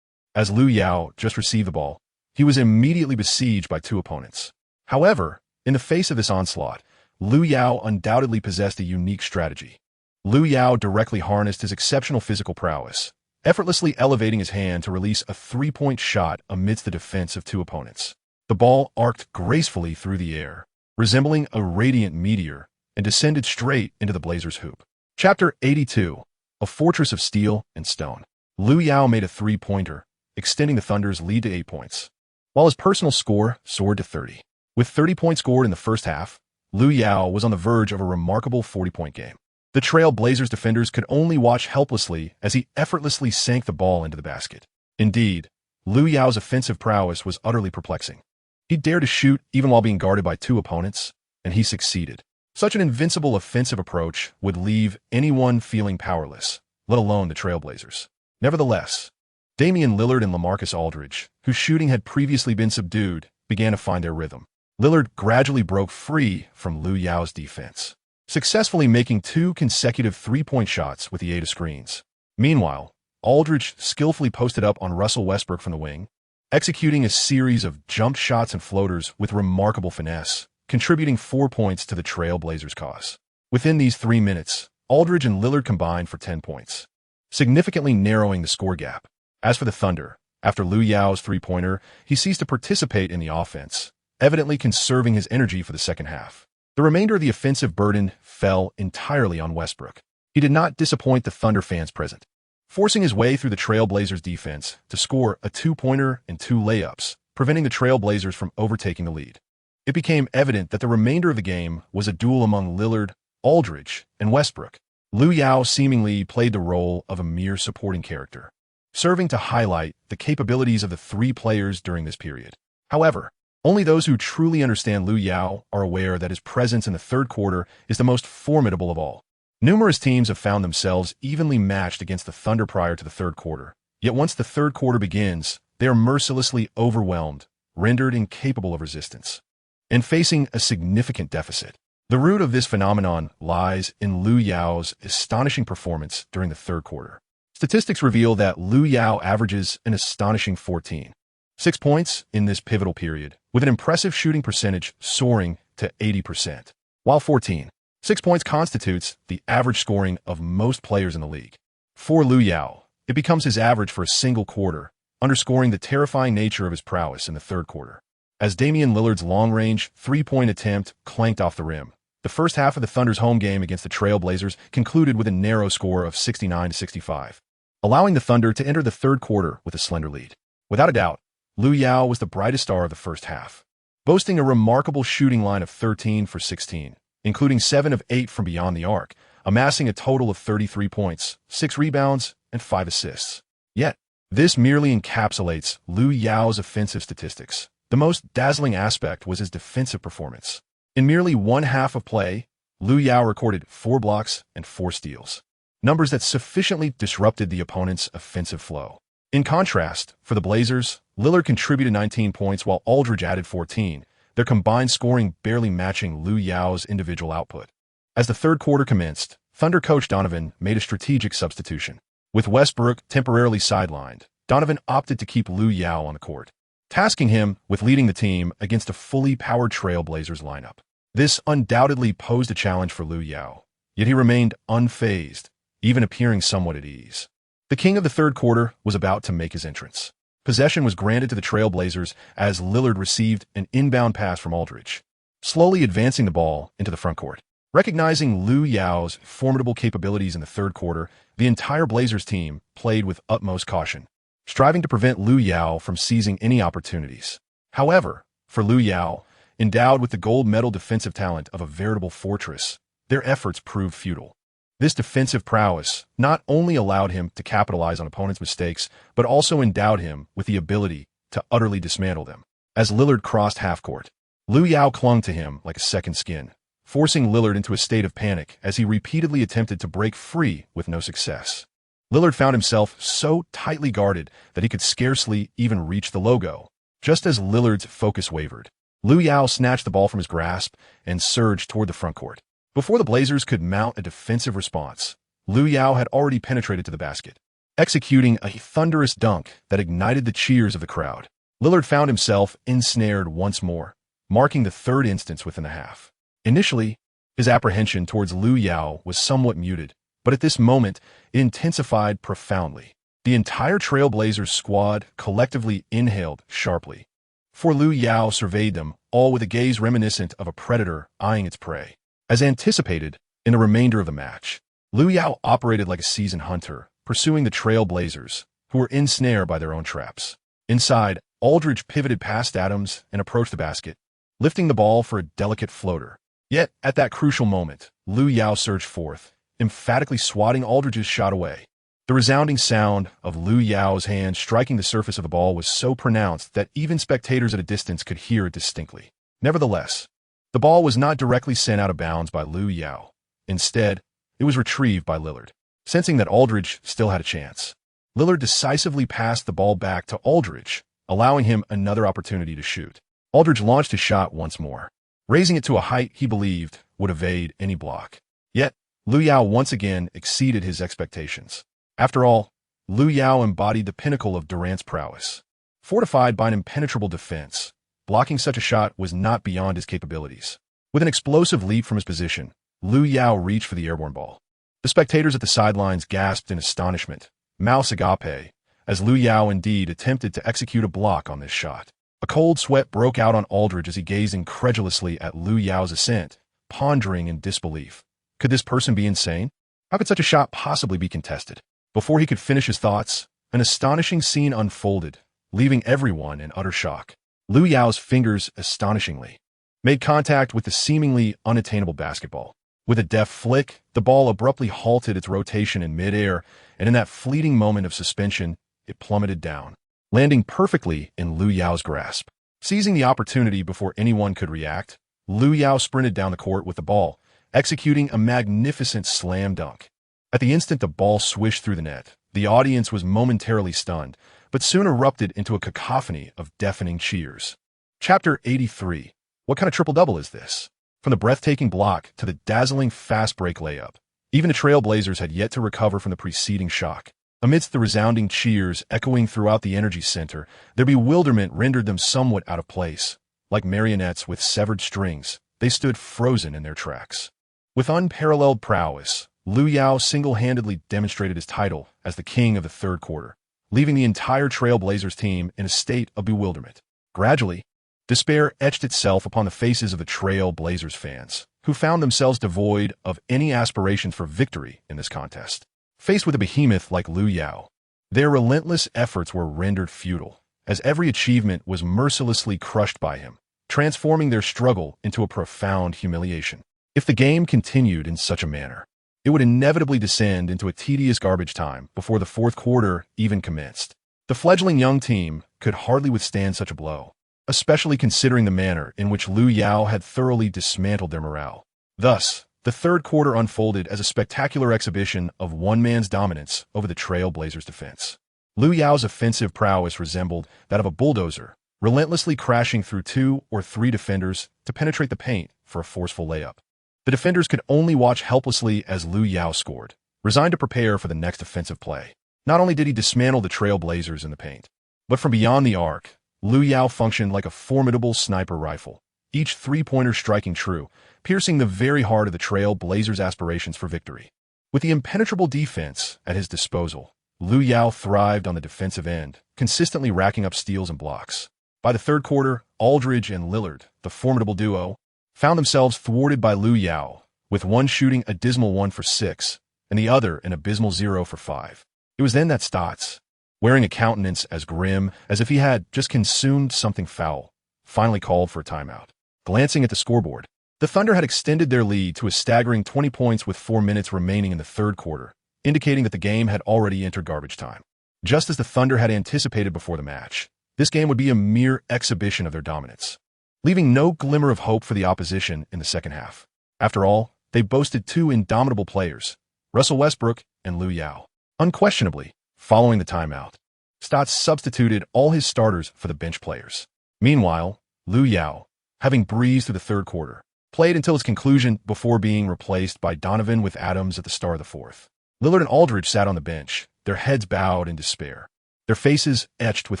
As Lu Yao just received the ball, he was immediately besieged by 2 opponents. However, in the face of this onslaught, Lu Yao undoubtedly possessed a unique strategy. Lu Yao directly harnessed his exceptional physical prowess, effortlessly elevating his hand to release a 3-point shot amidst the defense of 2 opponents. The ball arced gracefully through the air, resembling a radiant meteor, and descended straight into the Blazers' hoop. Chapter 82, A Fortress of Steel and Stone. Lu Yao made a 3-pointer, extending the Thunder's lead to 8 points, while his personal score soared to 30. With 30 points scored in the first half, Lu Yao was on the verge of a remarkable 40-point game. The Trail Blazers defenders could only watch helplessly as he effortlessly sank the ball into the basket. Indeed, Lu Yao's offensive prowess was utterly perplexing. He dared to shoot even while being guarded by 2 opponents, and he succeeded. Such an invincible offensive approach would leave anyone feeling powerless, let alone the Trailblazers. Nevertheless, Damian Lillard and LaMarcus Aldridge, whose shooting had previously been subdued, began to find their rhythm. Lillard gradually broke free from Lu Yao's defense, successfully making 2 consecutive 3-point shots with the aid of screens. Meanwhile, Aldridge skillfully posted up on Russell Westbrook from the wing, executing a series of jump shots and floaters with remarkable finesse, contributing 4 points to the Trail Blazers' cause. Within these 3 minutes, Aldridge and Lillard combined for 10 points, significantly narrowing the score gap. As for the Thunder, after Lu Yao's 3-pointer, he ceased to participate in the offense, evidently conserving his energy for the second half. The remainder of the offensive burden fell entirely on Westbrook. He did not disappoint the Thunder fans present, forcing his way through the Trail Blazers defense to score a 2-pointer and 2 layups, preventing the Trail Blazers from overtaking the lead. It became evident that the remainder of the game was a duel among Lillard, Aldridge, and Westbrook. Lu Yao seemingly played the role of a mere supporting character, serving to highlight the capabilities of the 3 players during this period. However, only those who truly understand Lu Yao are aware that his presence in the third quarter is the most formidable of all. Numerous teams have found themselves evenly matched against the Thunder prior to the third quarter. Yet once the third quarter begins, they are mercilessly overwhelmed, rendered incapable of resistance, and facing a significant deficit. The root of this phenomenon lies in Lu Yao's astonishing performance during the third quarter. Statistics reveal that Lu Yao averages an astonishing 14.6 points in this pivotal period, with an impressive shooting percentage soaring to 80%, while 14.6 points constitutes the average scoring of most players in the league. For Lu Yao, it becomes his average for a single quarter, underscoring the terrifying nature of his prowess in the third quarter. As Damian Lillard's long-range 3-point attempt clanked off the rim, the first half of the Thunder's home game against the Trail Blazers concluded with a narrow score of 69-65, allowing the Thunder to enter the third quarter with a slender lead. Without a doubt, Lu Yao was the brightest star of the first half, boasting a remarkable shooting line of 13 for 16, including 7 of 8 from beyond the arc, amassing a total of 33 points, 6 rebounds, and 5 assists. Yet, this merely encapsulates Lu Yao's offensive statistics. The most dazzling aspect was his defensive performance. In merely one half of play, Lu Yao recorded 4 blocks and 4 steals, numbers that sufficiently disrupted the opponent's offensive flow. In contrast, for the Blazers, Lillard contributed 19 points while Aldridge added 14, their combined scoring barely matching Lu Yao's individual output. As the third quarter commenced, Thunder coach Donovan made a strategic substitution. With Westbrook temporarily sidelined, Donovan opted to keep Lu Yao on the court, tasking him with leading the team against a fully powered Trail Blazers lineup. This undoubtedly posed a challenge for Lu Yao, yet he remained unfazed, even appearing somewhat at ease. The king of the third quarter was about to make his entrance. Possession was granted to the Trail Blazers as Lillard received an inbound pass from Aldridge, slowly advancing the ball into the front court. Recognizing Lu Yao's formidable capabilities in the third quarter, the entire Blazers team played with utmost caution, striving to prevent Lu Yao from seizing any opportunities. However, for Lu Yao, endowed with the gold medal defensive talent of a veritable fortress, their efforts proved futile. This defensive prowess not only allowed him to capitalize on opponents' mistakes, but also endowed him with the ability to utterly dismantle them. As Lillard crossed half-court, Lu Yao clung to him like a second skin, forcing Lillard into a state of panic as he repeatedly attempted to break free with no success. Lillard found himself so tightly guarded that he could scarcely even reach the logo. Just as Lillard's focus wavered, Lu Yao snatched the ball from his grasp and surged toward the front court. Before the Blazers could mount a defensive response, Lu Yao had already penetrated to the basket, executing a thunderous dunk that ignited the cheers of the crowd. Lillard found himself ensnared once more, marking the third instance within the half. Initially, his apprehension towards Lu Yao was somewhat muted, but at this moment, it intensified profoundly. The entire Trail Blazers squad collectively inhaled sharply, for Lu Yao surveyed them all with a gaze reminiscent of a predator eyeing its prey. As anticipated, in the remainder of the match, Lu Yao operated like a seasoned hunter, pursuing the Trail Blazers, who were ensnared by their own traps. Inside, Aldridge pivoted past Adams and approached the basket, lifting the ball for a delicate floater. Yet, at that crucial moment, Lu Yao surged forth, emphatically swatting Aldridge's shot away. The resounding sound of Lu Yao's hand striking the surface of the ball was so pronounced that even spectators at a distance could hear it distinctly. Nevertheless, the ball was not directly sent out of bounds by Lu Yao. Instead, it was retrieved by Lillard. Sensing that Aldridge still had a chance, Lillard decisively passed the ball back to Aldridge, allowing him another opportunity to shoot. Aldridge launched his shot once more, raising it to a height he believed would evade any block. Yet, Lu Yao once again exceeded his expectations. After all, Lu Yao embodied the pinnacle of Durant's prowess. Fortified by an impenetrable defense, blocking such a shot was not beyond his capabilities. With an explosive leap from his position, Lu Yao reached for the airborne ball. The spectators at the sidelines gasped in astonishment, mouse agape, as Lu Yao indeed attempted to execute a block on this shot. A cold sweat broke out on Aldridge as he gazed incredulously at Lu Yao's ascent, pondering in disbelief. Could this person be insane? How could such a shot possibly be contested? Before he could finish his thoughts, an astonishing scene unfolded, leaving everyone in utter shock. Lu Yao's fingers astonishingly made contact with the seemingly unattainable basketball. With a deft flick, the ball abruptly halted its rotation in midair, and in that fleeting moment of suspension, it plummeted down, landing perfectly in Lu Yao's grasp. Seizing the opportunity before anyone could react, Lu Yao sprinted down the court with the ball, executing a magnificent slam dunk. At the instant the ball swished through the net, the audience was momentarily stunned, but soon erupted into a cacophony of deafening cheers. Chapter 83. What kind of triple-double is this? From the breathtaking block to the dazzling fast break layup, even the Trail Blazers had yet to recover from the preceding shock. Amidst the resounding cheers echoing throughout the energy center, their bewilderment rendered them somewhat out of place. Like marionettes with severed strings, they stood frozen in their tracks. With unparalleled prowess, Lu Yao single-handedly demonstrated his title as the king of the third quarter, leaving the entire Trail Blazers team in a state of bewilderment. Gradually, despair etched itself upon the faces of the Trail Blazers fans, who found themselves devoid of any aspirations for victory in this contest. Faced with a behemoth like Lu Yao, their relentless efforts were rendered futile, as every achievement was mercilessly crushed by him, transforming their struggle into a profound humiliation. If the game continued in such a manner, it would inevitably descend into a tedious garbage time before the fourth quarter even commenced. The fledgling young team could hardly withstand such a blow, especially considering the manner in which Lu Yao had thoroughly dismantled their morale. Thus, the third quarter unfolded as a spectacular exhibition of one man's dominance over the Trail Blazers' defense. Lu Yao's offensive prowess resembled that of a bulldozer, relentlessly crashing through 2 or 3 defenders to penetrate the paint for a forceful layup. The defenders could only watch helplessly as Lu Yao scored, resigned to prepare for the next offensive play. Not only did he dismantle the Trail Blazers in the paint, but from beyond the arc, Lu Yao functioned like a formidable sniper rifle, each three-pointer striking true, piercing the very heart of the Trail Blazers' aspirations for victory. With the impenetrable defense at his disposal, Lu Yao thrived on the defensive end, consistently racking up steals and blocks. By the third quarter, Aldridge and Lillard, the formidable duo, found themselves thwarted by Lu Yao, with one shooting a dismal 1 for 6, and the other an abysmal 0 for 5. It was then that Stotts, wearing a countenance as grim as if he had just consumed something foul, finally called for a timeout. Glancing at the scoreboard, the Thunder had extended their lead to a staggering 20 points with 4 minutes remaining in the third quarter, indicating that the game had already entered garbage time. Just as the Thunder had anticipated before the match, this game would be a mere exhibition of their dominance, leaving no glimmer of hope for the opposition in the second half. After all, they boasted 2 indomitable players, Russell Westbrook and Lu Yao. Unquestionably, following the timeout, Stotts substituted all his starters for the bench players. Meanwhile, Lu Yao, having breezed through the third quarter, played until its conclusion before being replaced by Donovan with Adams at the start of the fourth. Lillard and Aldridge sat on the bench, their heads bowed in despair, their faces etched with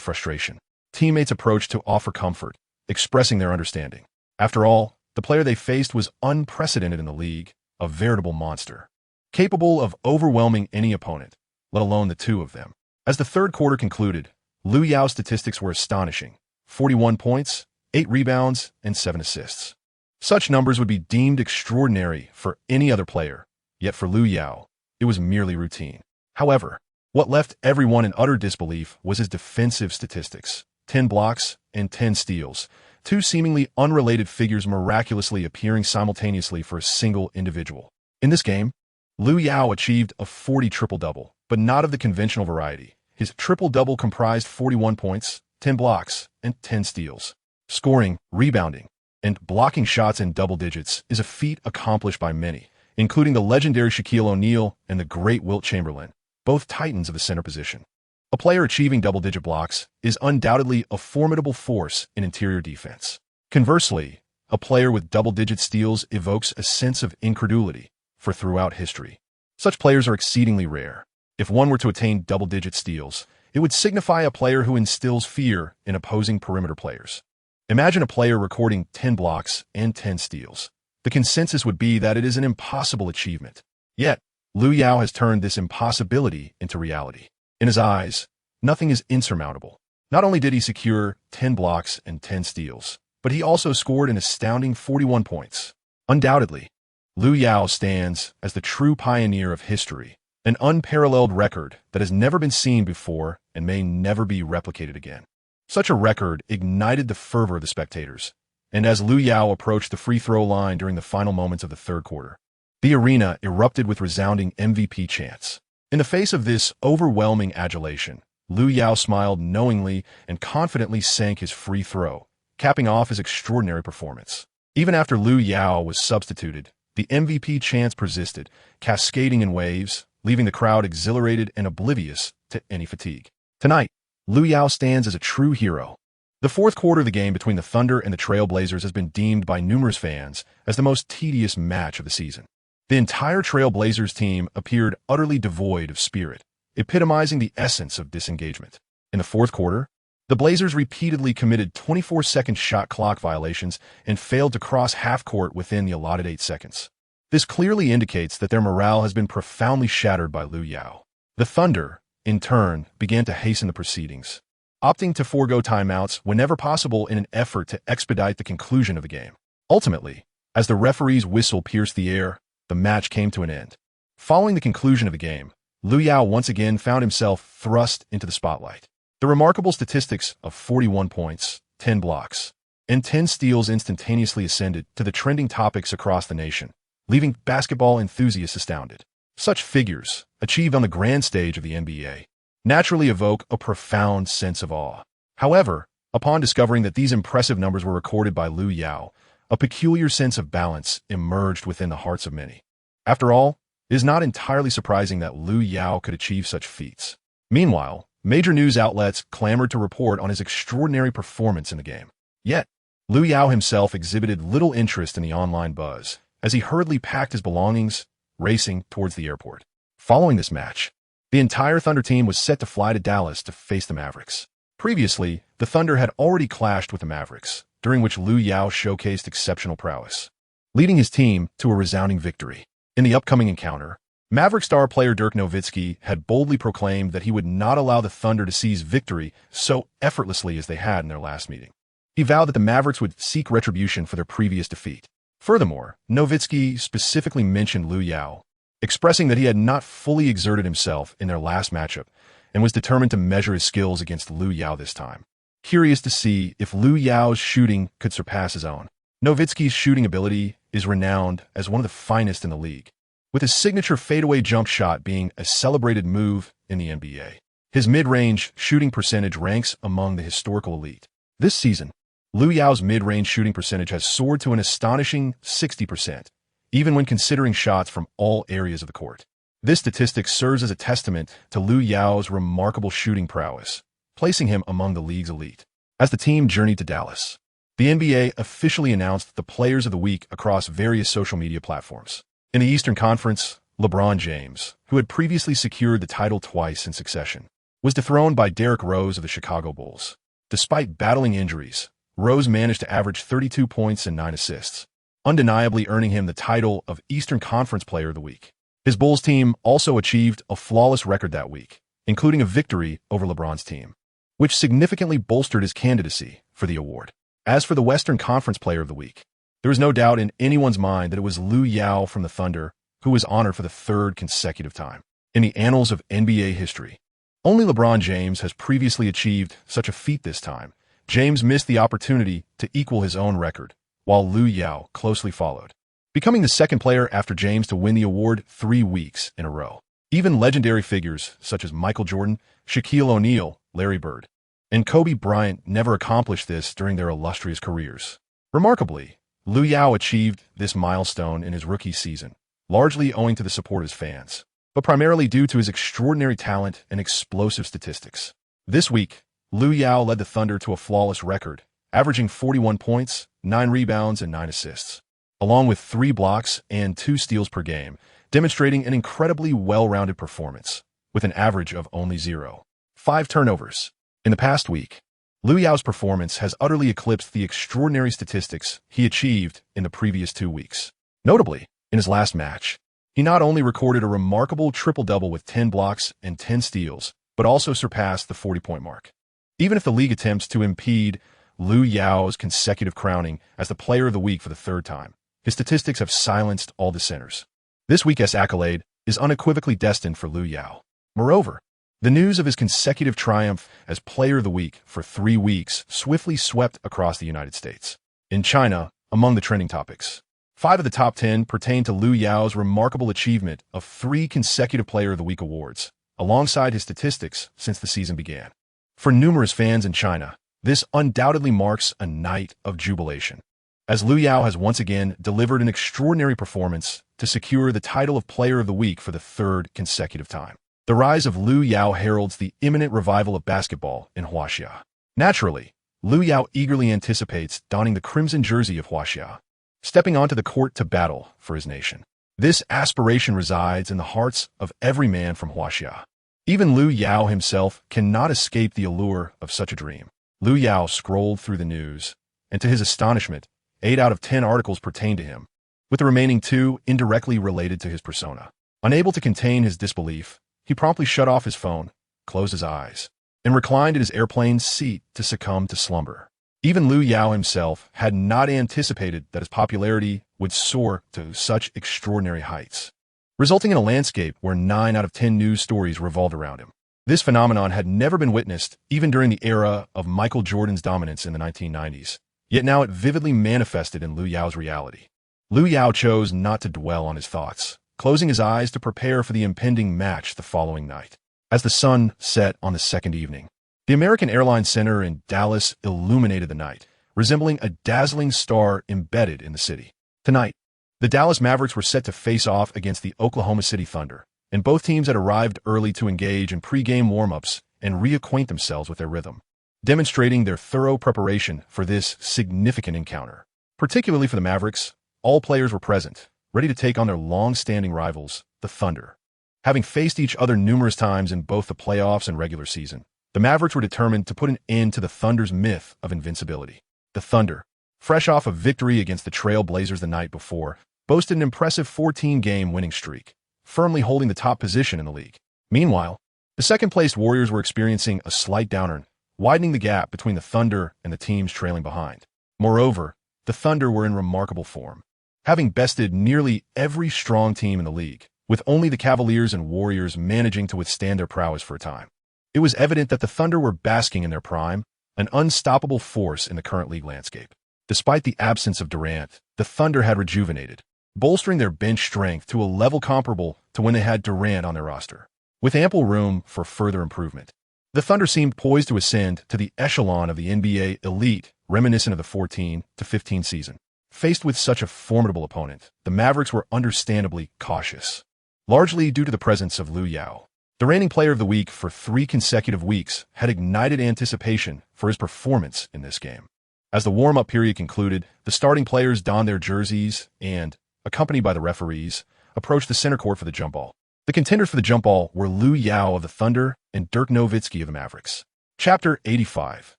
frustration. Teammates approached to offer comfort, expressing their understanding. After all, the player they faced was unprecedented in the league, a veritable monster, capable of overwhelming any opponent, let alone the two of them. As the third quarter concluded, Lu Yao's statistics were astonishing: 41 points, 8 rebounds, and 7 assists. Such numbers would be deemed extraordinary for any other player, yet for Lu Yao, it was merely routine. However, what left everyone in utter disbelief was his defensive statistics: 10 blocks and 10 steals, 2 seemingly unrelated figures miraculously appearing simultaneously for a single individual. In this game, Lu Yao achieved a 40 triple-double, but not of the conventional variety. His triple-double comprised 41 points, 10 blocks, and 10 steals. Scoring, rebounding, and blocking shots in double digits is a feat accomplished by many, including the legendary Shaquille O'Neal and the great Wilt Chamberlain, both titans of the center position. A player achieving double-digit blocks is undoubtedly a formidable force in interior defense. Conversely, a player with double-digit steals evokes a sense of incredulity for throughout history. Such players are exceedingly rare. If one were to attain double-digit steals, it would signify a player who instills fear in opposing perimeter players. Imagine a player recording 10 blocks and 10 steals. The consensus would be that it is an impossible achievement. Yet, Lu Yao has turned this impossibility into reality. In his eyes, nothing is insurmountable. Not only did he secure 10 blocks and 10 steals, but he also scored an astounding 41 points. Undoubtedly, Lu Yao stands as the true pioneer of history, an unparalleled record that has never been seen before and may never be replicated again. Such a record ignited the fervor of the spectators, and as Lu Yao approached the free throw line during the final moments of the third quarter, the arena erupted with resounding MVP chants. In the face of this overwhelming adulation, Lu Yao smiled knowingly and confidently sank his free throw, capping off his extraordinary performance. Even after Lu Yao was substituted, the MVP chants persisted, cascading in waves, leaving the crowd exhilarated and oblivious to any fatigue. Tonight, Lu Yao stands as a true hero. The fourth quarter of the game between the Thunder and the Trail Blazers has been deemed by numerous fans as the most tedious match of the season. The entire Trail Blazers team appeared utterly devoid of spirit, epitomizing the essence of disengagement. In the fourth quarter, the Blazers repeatedly committed 24-second shot clock violations and failed to cross half-court within the allotted 8 seconds. This clearly indicates that their morale has been profoundly shattered by Lu Yao. The Thunder, in turn, began to hasten the proceedings, opting to forego timeouts whenever possible in an effort to expedite the conclusion of the game. Ultimately, as the referee's whistle pierced the air, the match came to an end. Following the conclusion of the game, Lu Yao once again found himself thrust into the spotlight. The remarkable statistics of 41 points, 10 blocks, and 10 steals instantaneously ascended to the trending topics across the nation, leaving basketball enthusiasts astounded. Such figures, achieved on the grand stage of the NBA, naturally evoke a profound sense of awe. However, upon discovering that these impressive numbers were recorded by Lu Yao, a peculiar sense of balance emerged within the hearts of many. After all, it is not entirely surprising that Lu Yao could achieve such feats. Meanwhile, major news outlets clamored to report on his extraordinary performance in the game. Yet, Lu Yao himself exhibited little interest in the online buzz, as he hurriedly packed his belongings, racing towards the airport. Following this match, the entire Thunder team was set to fly to Dallas to face the Mavericks. Previously, the Thunder had already clashed with the Mavericks, during which Lu Yao showcased exceptional prowess, leading his team to a resounding victory. In the upcoming encounter, Maverick star player Dirk Nowitzki had boldly proclaimed that he would not allow the Thunder to seize victory so effortlessly as they had in their last meeting. He vowed that the Mavericks would seek retribution for their previous defeat. Furthermore, Nowitzki specifically mentioned Lu Yao, expressing that he had not fully exerted himself in their last matchup and was determined to measure his skills against Lu Yao this time. Curious to see if Lu Yao's shooting could surpass his own. Nowitzki's shooting ability is renowned as one of the finest in the league, with his signature fadeaway jump shot being a celebrated move in the NBA. His mid-range shooting percentage ranks among the historical elite. This season, Lu Yao's mid-range shooting percentage has soared to an astonishing 60%, even when considering shots from all areas of the court. This statistic serves as a testament to Lu Yao's remarkable shooting prowess, placing him among the league's elite. As the team journeyed to Dallas, the NBA officially announced the Players of the Week across various social media platforms. In the Eastern Conference, LeBron James, who had previously secured the title twice in succession, was dethroned by Derrick Rose of the Chicago Bulls. Despite battling injuries, Rose managed to average 32 points and 9 assists, undeniably earning him the title of Eastern Conference Player of the Week. His Bulls team also achieved a flawless record that week, including a victory over LeBron's team, which significantly bolstered his candidacy for the award. As for the Western Conference Player of the Week, there is no doubt in anyone's mind that it was Lu Yao from the Thunder who was honored for the third consecutive time. In the annals of NBA history, only LeBron James has previously achieved such a feat this time. James missed the opportunity to equal his own record, while Lu Yao closely followed, becoming the second player after James to win the award 3 weeks in a row. Even legendary figures such as Michael Jordan, Shaquille O'Neal, Larry Bird, and Kobe Bryant never accomplished this during their illustrious careers. Remarkably, Lu Yao achieved this milestone in his rookie season, largely owing to the support of his fans, but primarily due to his extraordinary talent and explosive statistics. This week, Lu Yao led the Thunder to a flawless record, averaging 41 points, 9 rebounds, and 9 assists, along with 3 blocks and 2 steals per game, demonstrating an incredibly well-rounded performance, with an average of only 0.5 turnovers. In the past week, Lu Yao's performance has utterly eclipsed the extraordinary statistics he achieved in the previous 2 weeks. Notably, in his last match, he not only recorded a remarkable triple-double with 10 blocks and 10 steals, but also surpassed the 40-point mark. Even if the league attempts to impede Lu Yao's consecutive crowning as the Player of the Week for the 3rd time, his statistics have silenced all dissenters. This week's accolade is unequivocally destined for Lu Yao. Moreover, the news of his consecutive triumph as Player of the Week for 3 weeks swiftly swept across the United States. In China, among the trending topics, 5 of the top 10 pertain to Lu Yao's remarkable achievement of 3 consecutive Player of the Week awards, alongside his statistics since the season began. For numerous fans in China, this undoubtedly marks a night of jubilation, as Lu Yao has once again delivered an extraordinary performance to secure the title of Player of the Week for the 3rd consecutive time. The rise of Lu Yao heralds the imminent revival of basketball in Huaxia. Naturally, Lu Yao eagerly anticipates donning the crimson jersey of Huaxia, stepping onto the court to battle for his nation. This aspiration resides in the hearts of every man from Huaxia. Even Lu Yao himself cannot escape the allure of such a dream. Lu Yao scrolled through the news, and to his astonishment, 8 out of 10 articles pertained to him, with the remaining 2 indirectly related to his persona. Unable to contain his disbelief, he promptly shut off his phone, closed his eyes, and reclined in his airplane seat to succumb to slumber. Even Lu Yao himself had not anticipated that his popularity would soar to such extraordinary heights, resulting in a landscape where 9 out of 10 news stories revolved around him. This phenomenon had never been witnessed even during the era of Michael Jordan's dominance in the 1990s, yet now it vividly manifested in Lu Yao's reality. Lu Yao chose not to dwell on his thoughts, closing his eyes to prepare for the impending match the following night. As the sun set on the second evening, the American Airlines Center in Dallas illuminated the night, resembling a dazzling star embedded in the city. Tonight, the Dallas Mavericks were set to face off against the Oklahoma City Thunder, and both teams had arrived early to engage in pre-game warm-ups and reacquaint themselves with their rhythm, demonstrating their thorough preparation for this significant encounter. Particularly for the Mavericks, all players were present, ready to take on their long-standing rivals, the Thunder. Having faced each other numerous times in both the playoffs and regular season, the Mavericks were determined to put an end to the Thunder's myth of invincibility. The Thunder, fresh off a victory against the Trail Blazers the night before, boasted an impressive 14-game winning streak, firmly holding the top position in the league. Meanwhile, the second-placed Warriors were experiencing a slight downturn, widening the gap between the Thunder and the teams trailing behind. Moreover, the Thunder were in remarkable form, having bested nearly every strong team in the league, with only the Cavaliers and Warriors managing to withstand their prowess for a time. It was evident that the Thunder were basking in their prime, an unstoppable force in the current league landscape. Despite the absence of Durant, the Thunder had rejuvenated, bolstering their bench strength to a level comparable to when they had Durant on their roster, with ample room for further improvement. The Thunder seemed poised to ascend to the echelon of the NBA elite, reminiscent of the 14-15 season. Faced with such a formidable opponent, the Mavericks were understandably cautious, largely due to the presence of Lu Yao. The reigning player of the week for 3 consecutive weeks had ignited anticipation for his performance in this game. As the warm-up period concluded, the starting players donned their jerseys and, accompanied by the referees, approached the center court for the jump ball. The contenders for the jump ball were Lu Yao of the Thunder and Dirk Nowitzki of the Mavericks. Chapter 85.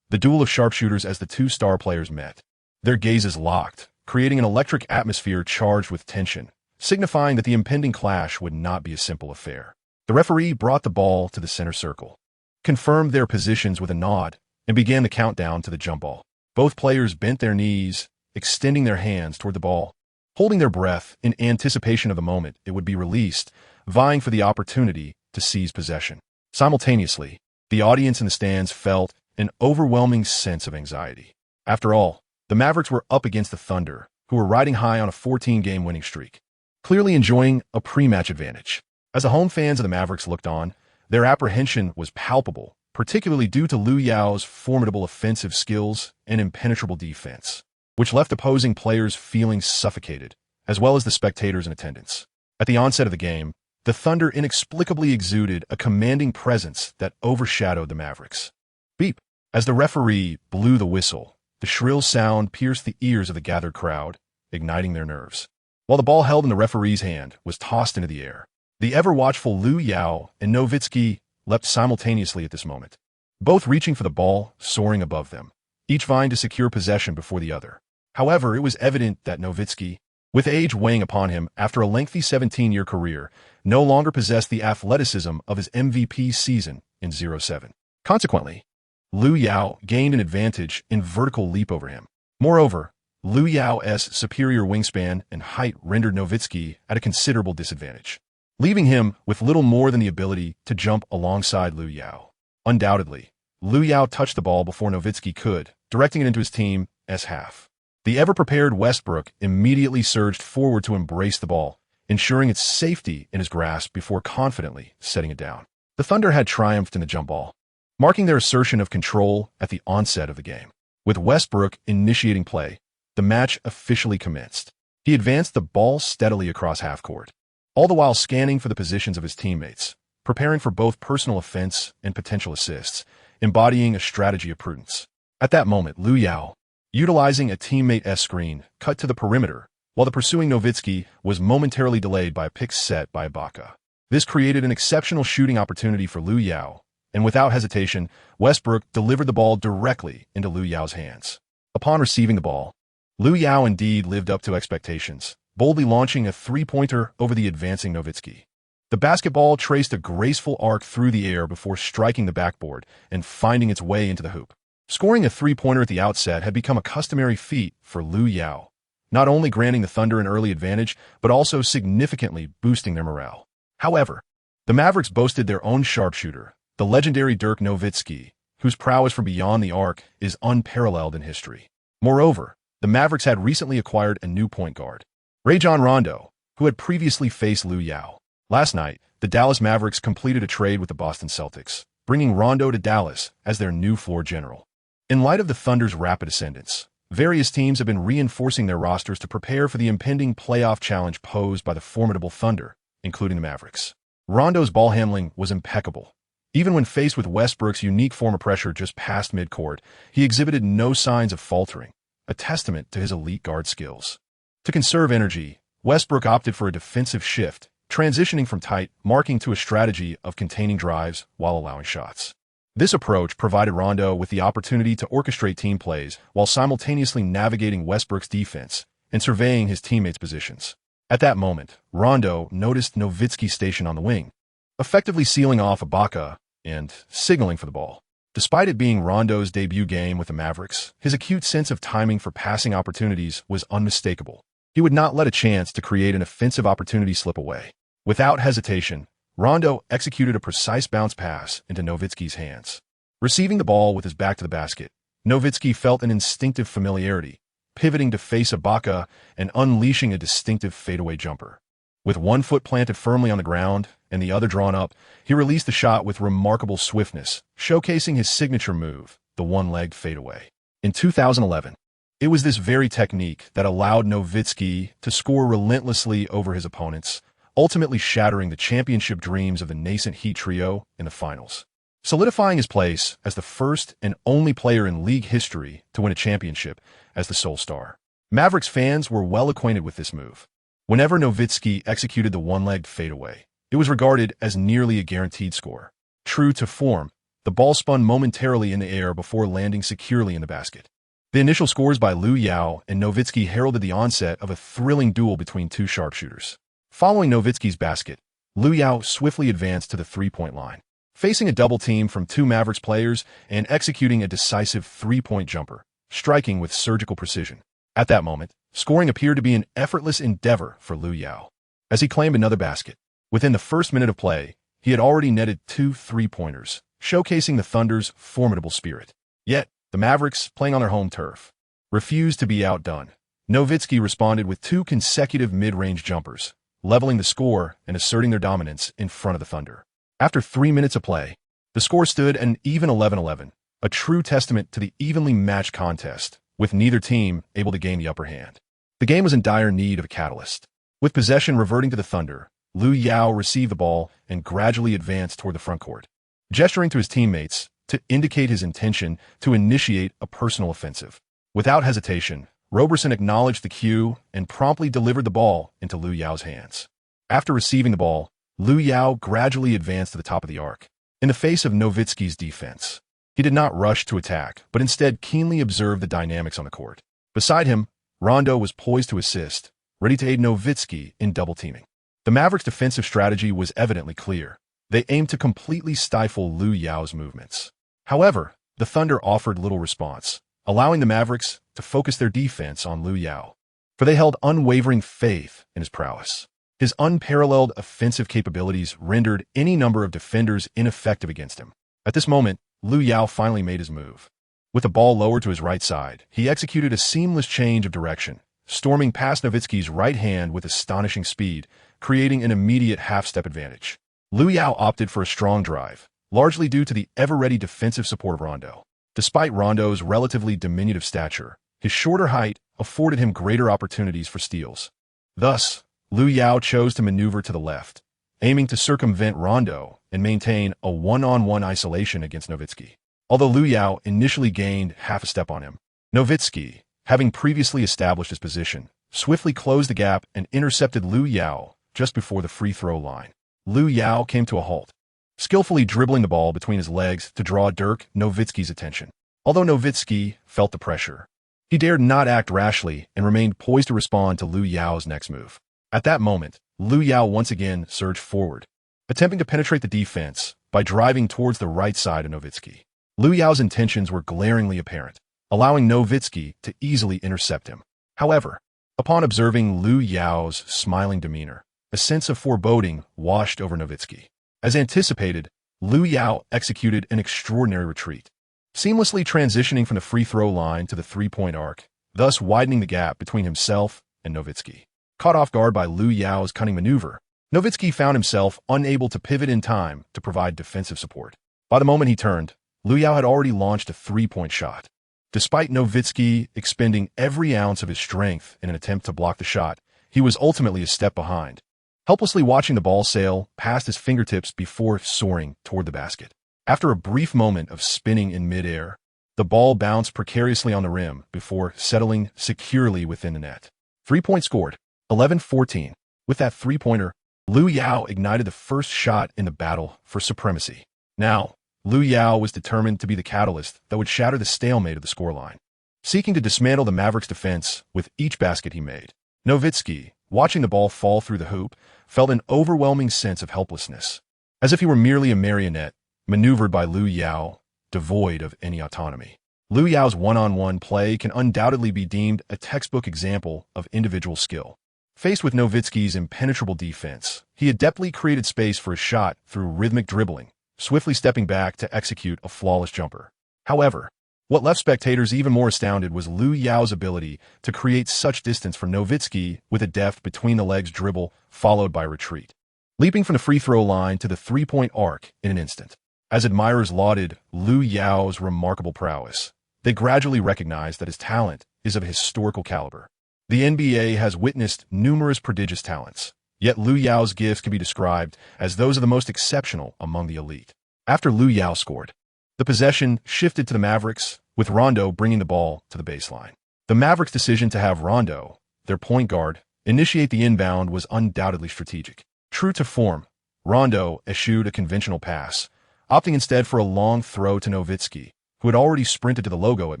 The duel of sharpshooters as the two star players met. Their gazes locked, creating an electric atmosphere charged with tension, signifying that the impending clash would not be a simple affair. The referee brought the ball to the center circle, confirmed their positions with a nod, and began the countdown to the jump ball. Both players bent their knees, extending their hands toward the ball, holding their breath in anticipation of the moment it would be released, vying for the opportunity to seize possession. Simultaneously, the audience in the stands felt an overwhelming sense of anxiety. After all, the Mavericks were up against the Thunder, who were riding high on a 14-game winning streak, clearly enjoying a pre-match advantage. As the home fans of the Mavericks looked on, their apprehension was palpable, particularly due to Lu Yao's formidable offensive skills and impenetrable defense, which left opposing players feeling suffocated, as well as the spectators in attendance. At the onset of the game, the Thunder inexplicably exuded a commanding presence that overshadowed the Mavericks. Beep! As the referee blew the whistle, the shrill sound pierced the ears of the gathered crowd, igniting their nerves. While the ball held in the referee's hand was tossed into the air, the ever-watchful Lu Yao and Nowitzki leapt simultaneously at this moment, both reaching for the ball, soaring above them, each vying to secure possession before the other. However, it was evident that Nowitzki, with age weighing upon him after a lengthy 17-year career, no longer possessed the athleticism of his MVP season in 07. Consequently, Lu Yao gained an advantage in vertical leap over him. Moreover, Lu Yao's superior wingspan and height rendered Nowitzki at a considerable disadvantage, leaving him with little more than the ability to jump alongside Lu Yao. Undoubtedly, Lu Yao touched the ball before Nowitzki could, directing it into his team's half. The ever-prepared Westbrook immediately surged forward to embrace the ball, ensuring its safety in his grasp before confidently setting it down. The Thunder had triumphed in the jump ball, marking their assertion of control at the onset of the game. With Westbrook initiating play, the match officially commenced. He advanced the ball steadily across half-court, all the while scanning for the positions of his teammates, preparing for both personal offense and potential assists, embodying a strategy of prudence. At that moment, Lu Yao, utilizing a teammate-esque screen, cut to the perimeter, while the pursuing Nowitzki was momentarily delayed by a pick set by Ibaka. This created an exceptional shooting opportunity for Lu Yao, and without hesitation, Westbrook delivered the ball directly into Lu Yao's hands. Upon receiving the ball, Lu Yao indeed lived up to expectations, boldly launching a three-pointer over the advancing Nowitzki. The basketball traced a graceful arc through the air before striking the backboard and finding its way into the hoop. Scoring a three-pointer at the outset had become a customary feat for Lu Yao, not only granting the Thunder an early advantage, but also significantly boosting their morale. However, the Mavericks boasted their own sharpshooter, The legendary Dirk Nowitzki, whose prowess from beyond the arc is unparalleled in history. Moreover, the Mavericks had recently acquired a new point guard, Rajon Rondo, who had previously faced Lu Yao. Last night, the Dallas Mavericks completed a trade with the Boston Celtics, bringing Rondo to Dallas as their new floor general. In light of the Thunder's rapid ascendance, various teams have been reinforcing their rosters to prepare for the impending playoff challenge posed by the formidable Thunder, including the Mavericks. Rondo's ball handling was impeccable. Even when faced with Westbrook's unique form of pressure just past midcourt, he exhibited no signs of faltering, a testament to his elite guard skills. To conserve energy, Westbrook opted for a defensive shift, transitioning from tight marking to a strategy of containing drives while allowing shots. This approach provided Rondo with the opportunity to orchestrate team plays while simultaneously navigating Westbrook's defense and surveying his teammates' positions. At that moment, Rondo noticed Nowitzki's station on the wing, effectively sealing off Ibaka and signaling for the ball. Despite it being Rondo's debut game with the Mavericks, his acute sense of timing for passing opportunities was unmistakable. He would not let a chance to create an offensive opportunity slip away. Without hesitation, Rondo executed a precise bounce pass into Nowitzki's hands. Receiving the ball with his back to the basket, Nowitzki felt an instinctive familiarity, pivoting to face Ibaka and unleashing a distinctive fadeaway jumper. With one foot planted firmly on the ground and the other drawn up, he released the shot with remarkable swiftness, showcasing his signature move, the one-legged fadeaway. In 2011, it was this very technique that allowed Nowitzki to score relentlessly over his opponents, ultimately shattering the championship dreams of the nascent Heat trio in the finals. Solidifying his place as the first and only player in league history to win a championship as the sole star. Mavericks fans were well acquainted with this move. Whenever Nowitzki executed the one-legged fadeaway, it was regarded as nearly a guaranteed score. True to form, the ball spun momentarily in the air before landing securely in the basket. The initial scores by Lu Yao and Nowitzki heralded the onset of a thrilling duel between two sharpshooters. Following Nowitzki's basket, Lu Yao swiftly advanced to the three-point line, facing a double team from two Mavericks players and executing a decisive three-point jumper, striking with surgical precision. At that moment, scoring appeared to be an effortless endeavor for Lu Yao, as he claimed another basket. Within the first minute of play, he had already netted 2 3-pointers, showcasing the Thunder's formidable spirit. Yet, the Mavericks, playing on their home turf, refused to be outdone. Nowitzki responded with 2 consecutive mid-range jumpers, leveling the score and asserting their dominance in front of the Thunder. After 3 minutes of play, the score stood an even 11-11, a true testament to the evenly matched contest, with neither team able to gain the upper hand. The game was in dire need of a catalyst. With possession reverting to the Thunder, Lu Yao received the ball and gradually advanced toward the front court, gesturing to his teammates to indicate his intention to initiate a personal offensive. Without hesitation, Roberson acknowledged the cue and promptly delivered the ball into Lu Yao's hands. After receiving the ball, Lu Yao gradually advanced to the top of the arc. In the face of Nowitzki's defense, he did not rush to attack, but instead keenly observed the dynamics on the court. Beside him, Rondo was poised to assist, ready to aid Nowitzki in double-teaming. The Mavericks' defensive strategy was evidently clear. They aimed to completely stifle Lu Yao's movements. However, the Thunder offered little response, allowing the Mavericks to focus their defense on Lu Yao, for they held unwavering faith in his prowess. His unparalleled offensive capabilities rendered any number of defenders ineffective against him. At this moment, Lu Yao finally made his move. With the ball lowered to his right side, he executed a seamless change of direction, storming past Nowitzki's right hand with astonishing speed, creating an immediate half-step advantage. Lu Yao opted for a strong drive, largely due to the ever-ready defensive support of Rondo. Despite Rondo's relatively diminutive stature, his shorter height afforded him greater opportunities for steals. Thus, Lu Yao chose to maneuver to the left, aiming to circumvent Rondo and maintain a one-on-one isolation against Nowitzki. Although Lu Yao initially gained half a step on him, Nowitzki, having previously established his position, swiftly closed the gap and intercepted Lu Yao just before the free throw line. Lu Yao came to a halt, skillfully dribbling the ball between his legs to draw Dirk Nowitzki's attention. Although Nowitzki felt the pressure, he dared not act rashly and remained poised to respond to Lu Yao's next move. At that moment, Lu Yao once again surged forward, attempting to penetrate the defense by driving towards the right side of Nowitzki. Lu Yao's intentions were glaringly apparent, allowing Nowitzki to easily intercept him. However, upon observing Lu Yao's smiling demeanor, a sense of foreboding washed over Nowitzki. As anticipated, Lu Yao executed an extraordinary retreat, seamlessly transitioning from the free throw line to the three-point arc, thus widening the gap between himself and Nowitzki. Caught off guard by Lu Yao's cunning maneuver, Nowitzki found himself unable to pivot in time to provide defensive support. By the moment he turned, Lu Yao had already launched a three-point shot. Despite Nowitzki expending every ounce of his strength in an attempt to block the shot, he was ultimately a step behind, helplessly watching the ball sail past his fingertips before soaring toward the basket. After a brief moment of spinning in midair, the ball bounced precariously on the rim before settling securely within the net. 3 points scored, 11-14. With that three-pointer, Lu Yao ignited the first shot in the battle for supremacy. Now, Lu Yao was determined to be the catalyst that would shatter the stalemate of the scoreline, seeking to dismantle the Mavericks' defense with each basket he made. Nowitzki, watching the ball fall through the hoop, felt an overwhelming sense of helplessness, as if he were merely a marionette maneuvered by Lu Yao, devoid of any autonomy. Lu Yao's one-on-one play can undoubtedly be deemed a textbook example of individual skill. Faced with Nowitzki's impenetrable defense, he adeptly created space for a shot through rhythmic dribbling, swiftly stepping back to execute a flawless jumper. However, what left spectators even more astounded was Lu Yao's ability to create such distance for Nowitzki with a deft between the legs dribble followed by retreat, leaping from the free throw line to the three-point arc in an instant. As admirers lauded Lu Yao's remarkable prowess, they gradually recognized that his talent is of historical caliber. The NBA has witnessed numerous prodigious talents, yet Lu Yao's gifts can be described as those of the most exceptional among the elite. After Lu Yao scored, the possession shifted to the Mavericks, with Rondo bringing the ball to the baseline. The Mavericks' decision to have Rondo, their point guard, initiate the inbound was undoubtedly strategic. True to form, Rondo eschewed a conventional pass, opting instead for a long throw to Nowitzki, who had already sprinted to the logo at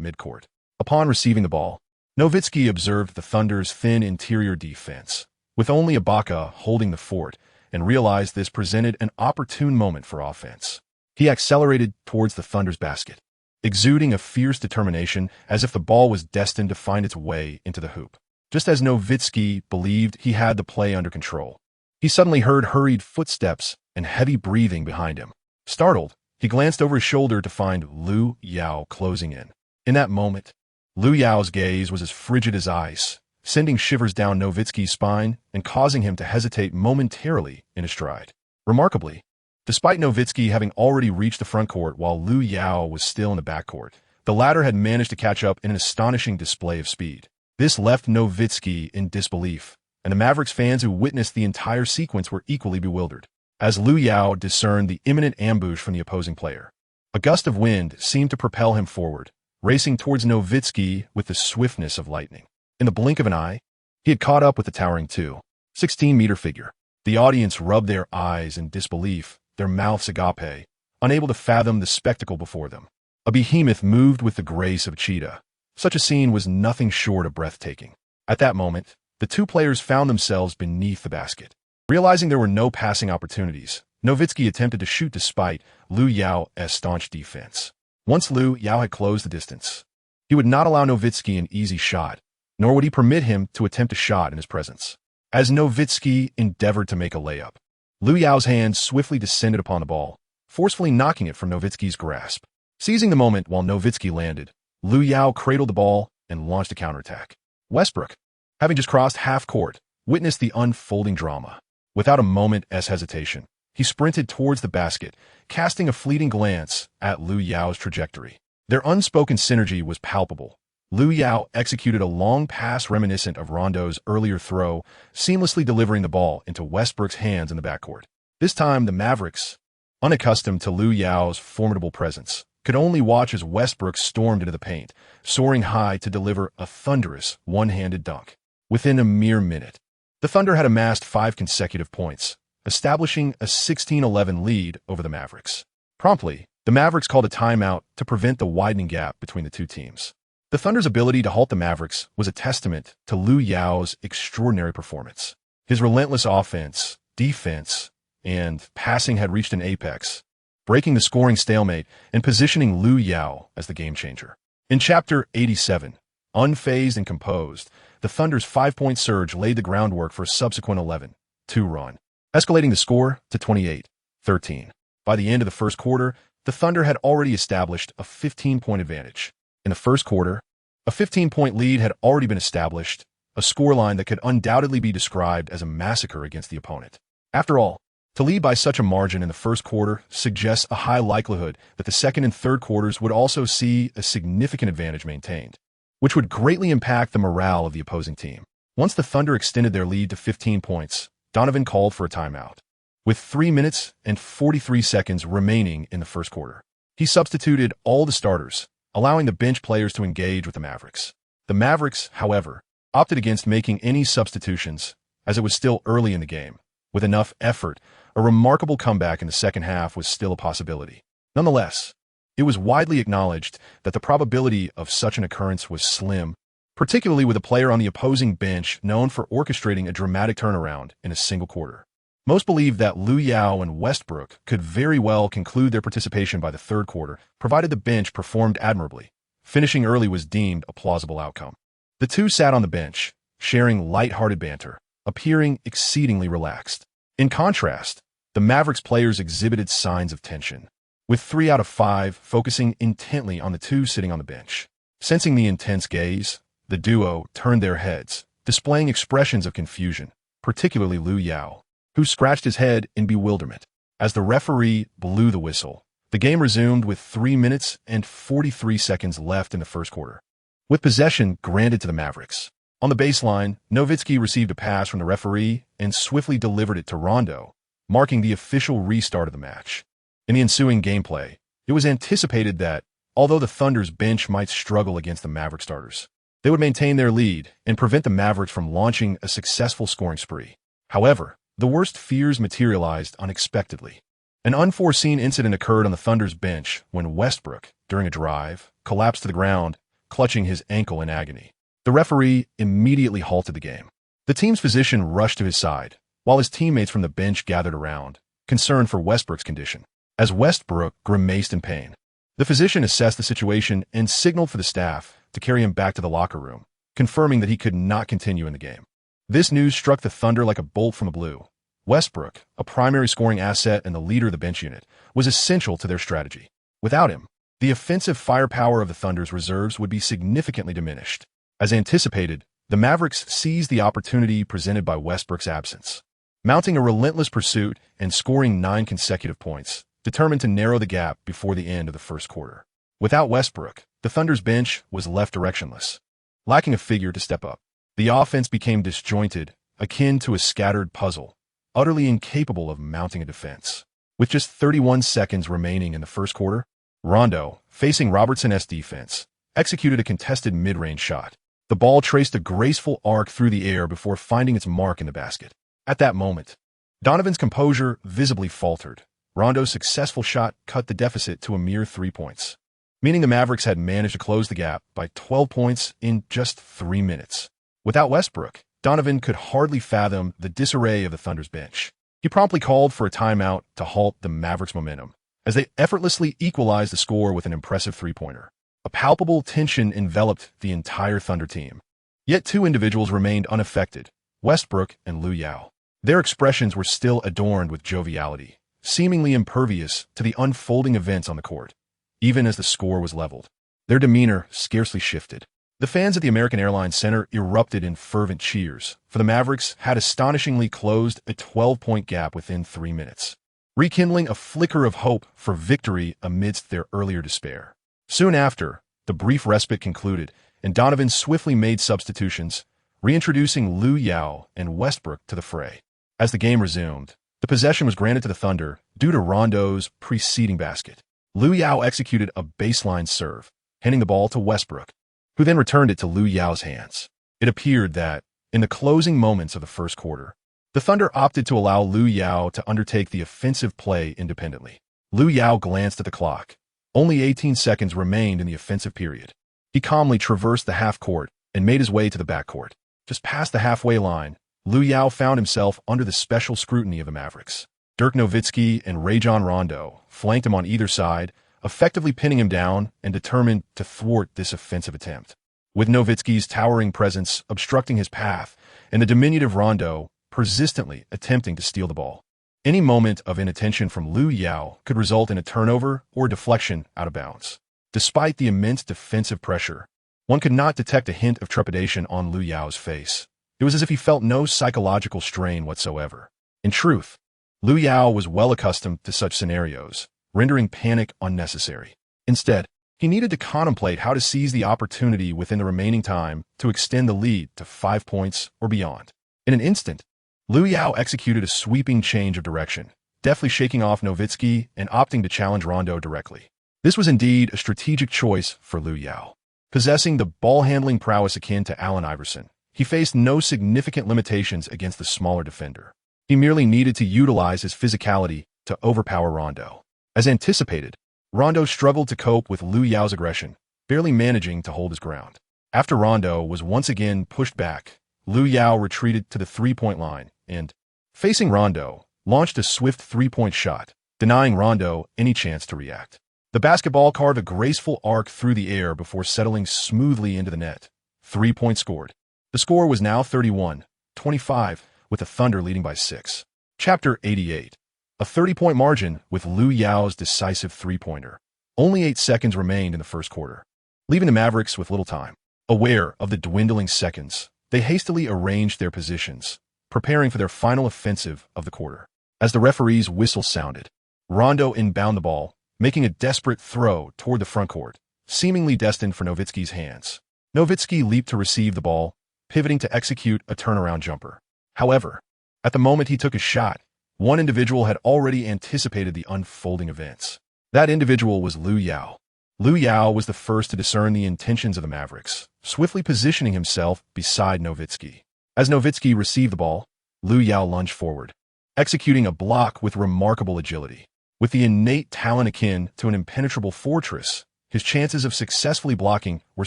midcourt. Upon receiving the ball, Nowitzki observed the Thunder's thin interior defense, with only Ibaka holding the fort, and realized this presented an opportune moment for offense. He accelerated towards the Thunder's basket, exuding a fierce determination as if the ball was destined to find its way into the hoop. Just as Nowitzki believed he had the play under control, he suddenly heard hurried footsteps and heavy breathing behind him. Startled, he glanced over his shoulder to find Lu Yao closing in. In that moment, Lu Yao's gaze was as frigid as ice, sending shivers down Nowitzki's spine and causing him to hesitate momentarily in his stride. Remarkably, despite Nowitzki having already reached the front court while Lu Yao was still in the backcourt, the latter had managed to catch up in an astonishing display of speed. This left Nowitzki in disbelief, and the Mavericks fans who witnessed the entire sequence were equally bewildered, as Lu Yao discerned the imminent ambush from the opposing player. A gust of wind seemed to propel him forward, racing towards Nowitzki with the swiftness of lightning. In the blink of an eye, he had caught up with the towering 216-meter figure. The audience rubbed their eyes in disbelief, their mouths agape, unable to fathom the spectacle before them. A behemoth moved with the grace of a cheetah. Such a scene was nothing short of breathtaking. At that moment, the two players found themselves beneath the basket. Realizing there were no passing opportunities, Nowitzki attempted to shoot despite Lu Yao's staunch defense. Once Lu Yao had closed the distance, he would not allow Nowitzki an easy shot, nor would he permit him to attempt a shot in his presence. As Nowitzki endeavored to make a layup, Lu Yao's hand swiftly descended upon the ball, forcefully knocking it from Nowitzki's grasp. Seizing the moment while Nowitzki landed, Lu Yao cradled the ball and launched a counterattack. Westbrook, having just crossed half court, witnessed the unfolding drama. Without a moment's hesitation, he sprinted towards the basket, casting a fleeting glance at Lu Yao's trajectory. Their unspoken synergy was palpable. Lu Yao executed a long pass reminiscent of Rondo's earlier throw, seamlessly delivering the ball into Westbrook's hands in the backcourt. This time, the Mavericks, unaccustomed to Lu Yao's formidable presence, could only watch as Westbrook stormed into the paint, soaring high to deliver a thunderous one-handed dunk. Within a mere minute, the Thunder had amassed 5 consecutive points, establishing a 16-11 lead over the Mavericks. Promptly, the Mavericks called a timeout to prevent the widening gap between the two teams. The Thunder's ability to halt the Mavericks was a testament to Lu Yao's extraordinary performance. His relentless offense, defense, and passing had reached an apex, breaking the scoring stalemate and positioning Lu Yao as the game-changer. In Chapter 87, unfazed and composed, the Thunder's 5-point surge laid the groundwork for a subsequent 11-2 run, escalating the score to 28-13. By the end of the first quarter, the Thunder had already established a 15-point advantage. In the first quarter, a 15-point lead had already been established, a scoreline that could undoubtedly be described as a massacre against the opponent. After all, to lead by such a margin in the first quarter suggests a high likelihood that the second and third quarters would also see a significant advantage maintained, which would greatly impact the morale of the opposing team. Once the Thunder extended their lead to 15 points, Donovan called for a timeout. With 3 minutes and 43 seconds remaining in the first quarter, he substituted all the starters, allowing the bench players to engage with the Mavericks. The Mavericks, however, opted against making any substitutions as it was still early in the game. With enough effort, a remarkable comeback in the second half was still a possibility. Nonetheless, it was widely acknowledged that the probability of such an occurrence was slim, particularly with a player on the opposing bench known for orchestrating a dramatic turnaround in a single quarter. Most believe that Lu Yao and Westbrook could very well conclude their participation by the third quarter, provided the bench performed admirably. Finishing early was deemed a plausible outcome. The two sat on the bench, sharing light-hearted banter, appearing exceedingly relaxed. In contrast, the Mavericks players exhibited signs of tension, with 3 out of 5 focusing intently on the two sitting on the bench. Sensing the intense gaze, the duo turned their heads, displaying expressions of confusion, particularly Lu Yao, who scratched his head in bewilderment. As the referee blew the whistle, the game resumed with 3 minutes and 43 seconds left in the first quarter, with possession granted to the Mavericks. On the baseline, Nowitzki received a pass from the referee and swiftly delivered it to Rondo, marking the official restart of the match. In the ensuing gameplay, it was anticipated that, although the Thunder's bench might struggle against the Maverick starters, they would maintain their lead and prevent the Mavericks from launching a successful scoring spree. However, the worst fears materialized unexpectedly. An unforeseen incident occurred on the Thunder's bench when Westbrook, during a drive, collapsed to the ground, clutching his ankle in agony. The referee immediately halted the game. The team's physician rushed to his side, while his teammates from the bench gathered around, concerned for Westbrook's condition. As Westbrook grimaced in pain, the physician assessed the situation and signaled for the staff to carry him back to the locker room, confirming that he could not continue in the game. This news struck the Thunder like a bolt from the blue. Westbrook, a primary scoring asset and the leader of the bench unit, was essential to their strategy. Without him, the offensive firepower of the Thunder's reserves would be significantly diminished. As anticipated, the Mavericks seized the opportunity presented by Westbrook's absence, mounting a relentless pursuit and scoring 9 consecutive points, determined to narrow the gap before the end of the first quarter. Without Westbrook, the Thunder's bench was left directionless, lacking a figure to step up. The offense became disjointed, akin to a scattered puzzle, utterly incapable of mounting a defense. With just 31 seconds remaining in the first quarter, Rondo, facing Robertson's defense, executed a contested mid-range shot. The ball traced a graceful arc through the air before finding its mark in the basket. At that moment, Donovan's composure visibly faltered. Rondo's successful shot cut the deficit to a mere 3 points, meaning the Mavericks had managed to close the gap by 12 points in just 3 minutes. Without Westbrook, Donovan could hardly fathom the disarray of the Thunder's bench. He promptly called for a timeout to halt the Mavericks' momentum, as they effortlessly equalized the score with an impressive three-pointer. A palpable tension enveloped the entire Thunder team. Yet 2 individuals remained unaffected, Westbrook and Lu Yao. Their expressions were still adorned with joviality, seemingly impervious to the unfolding events on the court. Even as the score was leveled, their demeanor scarcely shifted. The fans at the American Airlines Center erupted in fervent cheers, for the Mavericks had astonishingly closed a 12-point gap within 3 minutes, rekindling a flicker of hope for victory amidst their earlier despair. Soon after, the brief respite concluded, and Donovan swiftly made substitutions, reintroducing Lu Yao and Westbrook to the fray. As the game resumed, the possession was granted to the Thunder due to Rondo's preceding basket. Lu Yao executed a baseline serve, handing the ball to Westbrook, who then returned it to Lu Yao's hands. It appeared that, in the closing moments of the first quarter, the Thunder opted to allow Lu Yao to undertake the offensive play independently. Lu Yao glanced at the clock. Only 18 seconds remained in the offensive period. He calmly traversed the half-court and made his way to the backcourt. Just past the halfway line, Lu Yao found himself under the special scrutiny of the Mavericks. Dirk Nowitzki and Rajon Rondo flanked him on either side, effectively pinning him down and determined to thwart this offensive attempt. With Nowitzki's towering presence obstructing his path and the diminutive Rondo persistently attempting to steal the ball, Any moment of inattention from Lu Yao could result in a turnover or a deflection out of bounds. Despite the immense defensive pressure, one could not detect a hint of trepidation on Lu Yao's face. It was as if he felt no psychological strain whatsoever. In truth, Lu Yao was well accustomed to such scenarios, rendering panic unnecessary. Instead, he needed to contemplate how to seize the opportunity within the remaining time to extend the lead to 5 points or beyond. In an instant, Lu Yao executed a sweeping change of direction, deftly shaking off Nowitzki and opting to challenge Rondo directly. This was indeed a strategic choice for Lu Yao. Possessing the ball-handling prowess akin to Allen Iverson, he faced no significant limitations against the smaller defender. He merely needed to utilize his physicality to overpower Rondo. As anticipated, Rondo struggled to cope with Lu Yao's aggression, barely managing to hold his ground. After Rondo was once again pushed back, Lu Yao retreated to the three-point line and, facing Rondo, launched a swift three-point shot, denying Rondo any chance to react. The basketball carved a graceful arc through the air before settling smoothly into the net. 3 points scored. The score was now 31-25, with the Thunder leading by 6. Chapter 88. A 30-point margin with Lu Yao's decisive three-pointer. Only 8 seconds remained in the first quarter, leaving the Mavericks with little time. Aware of the dwindling seconds, they hastily arranged their positions, preparing for their final offensive of the quarter. As the referee's whistle sounded, Rondo inbounded the ball, making a desperate throw toward the front court, seemingly destined for Nowitzki's hands. Nowitzki leaped to receive the ball, pivoting to execute a turnaround jumper. However, at the moment he took his shot, one individual had already anticipated the unfolding events. That individual was Lu Yao. Lu Yao was the first to discern the intentions of the Mavericks, swiftly positioning himself beside Nowitzki. As Nowitzki received the ball, Lu Yao lunged forward, executing a block with remarkable agility. With the innate talent akin to an impenetrable fortress, his chances of successfully blocking were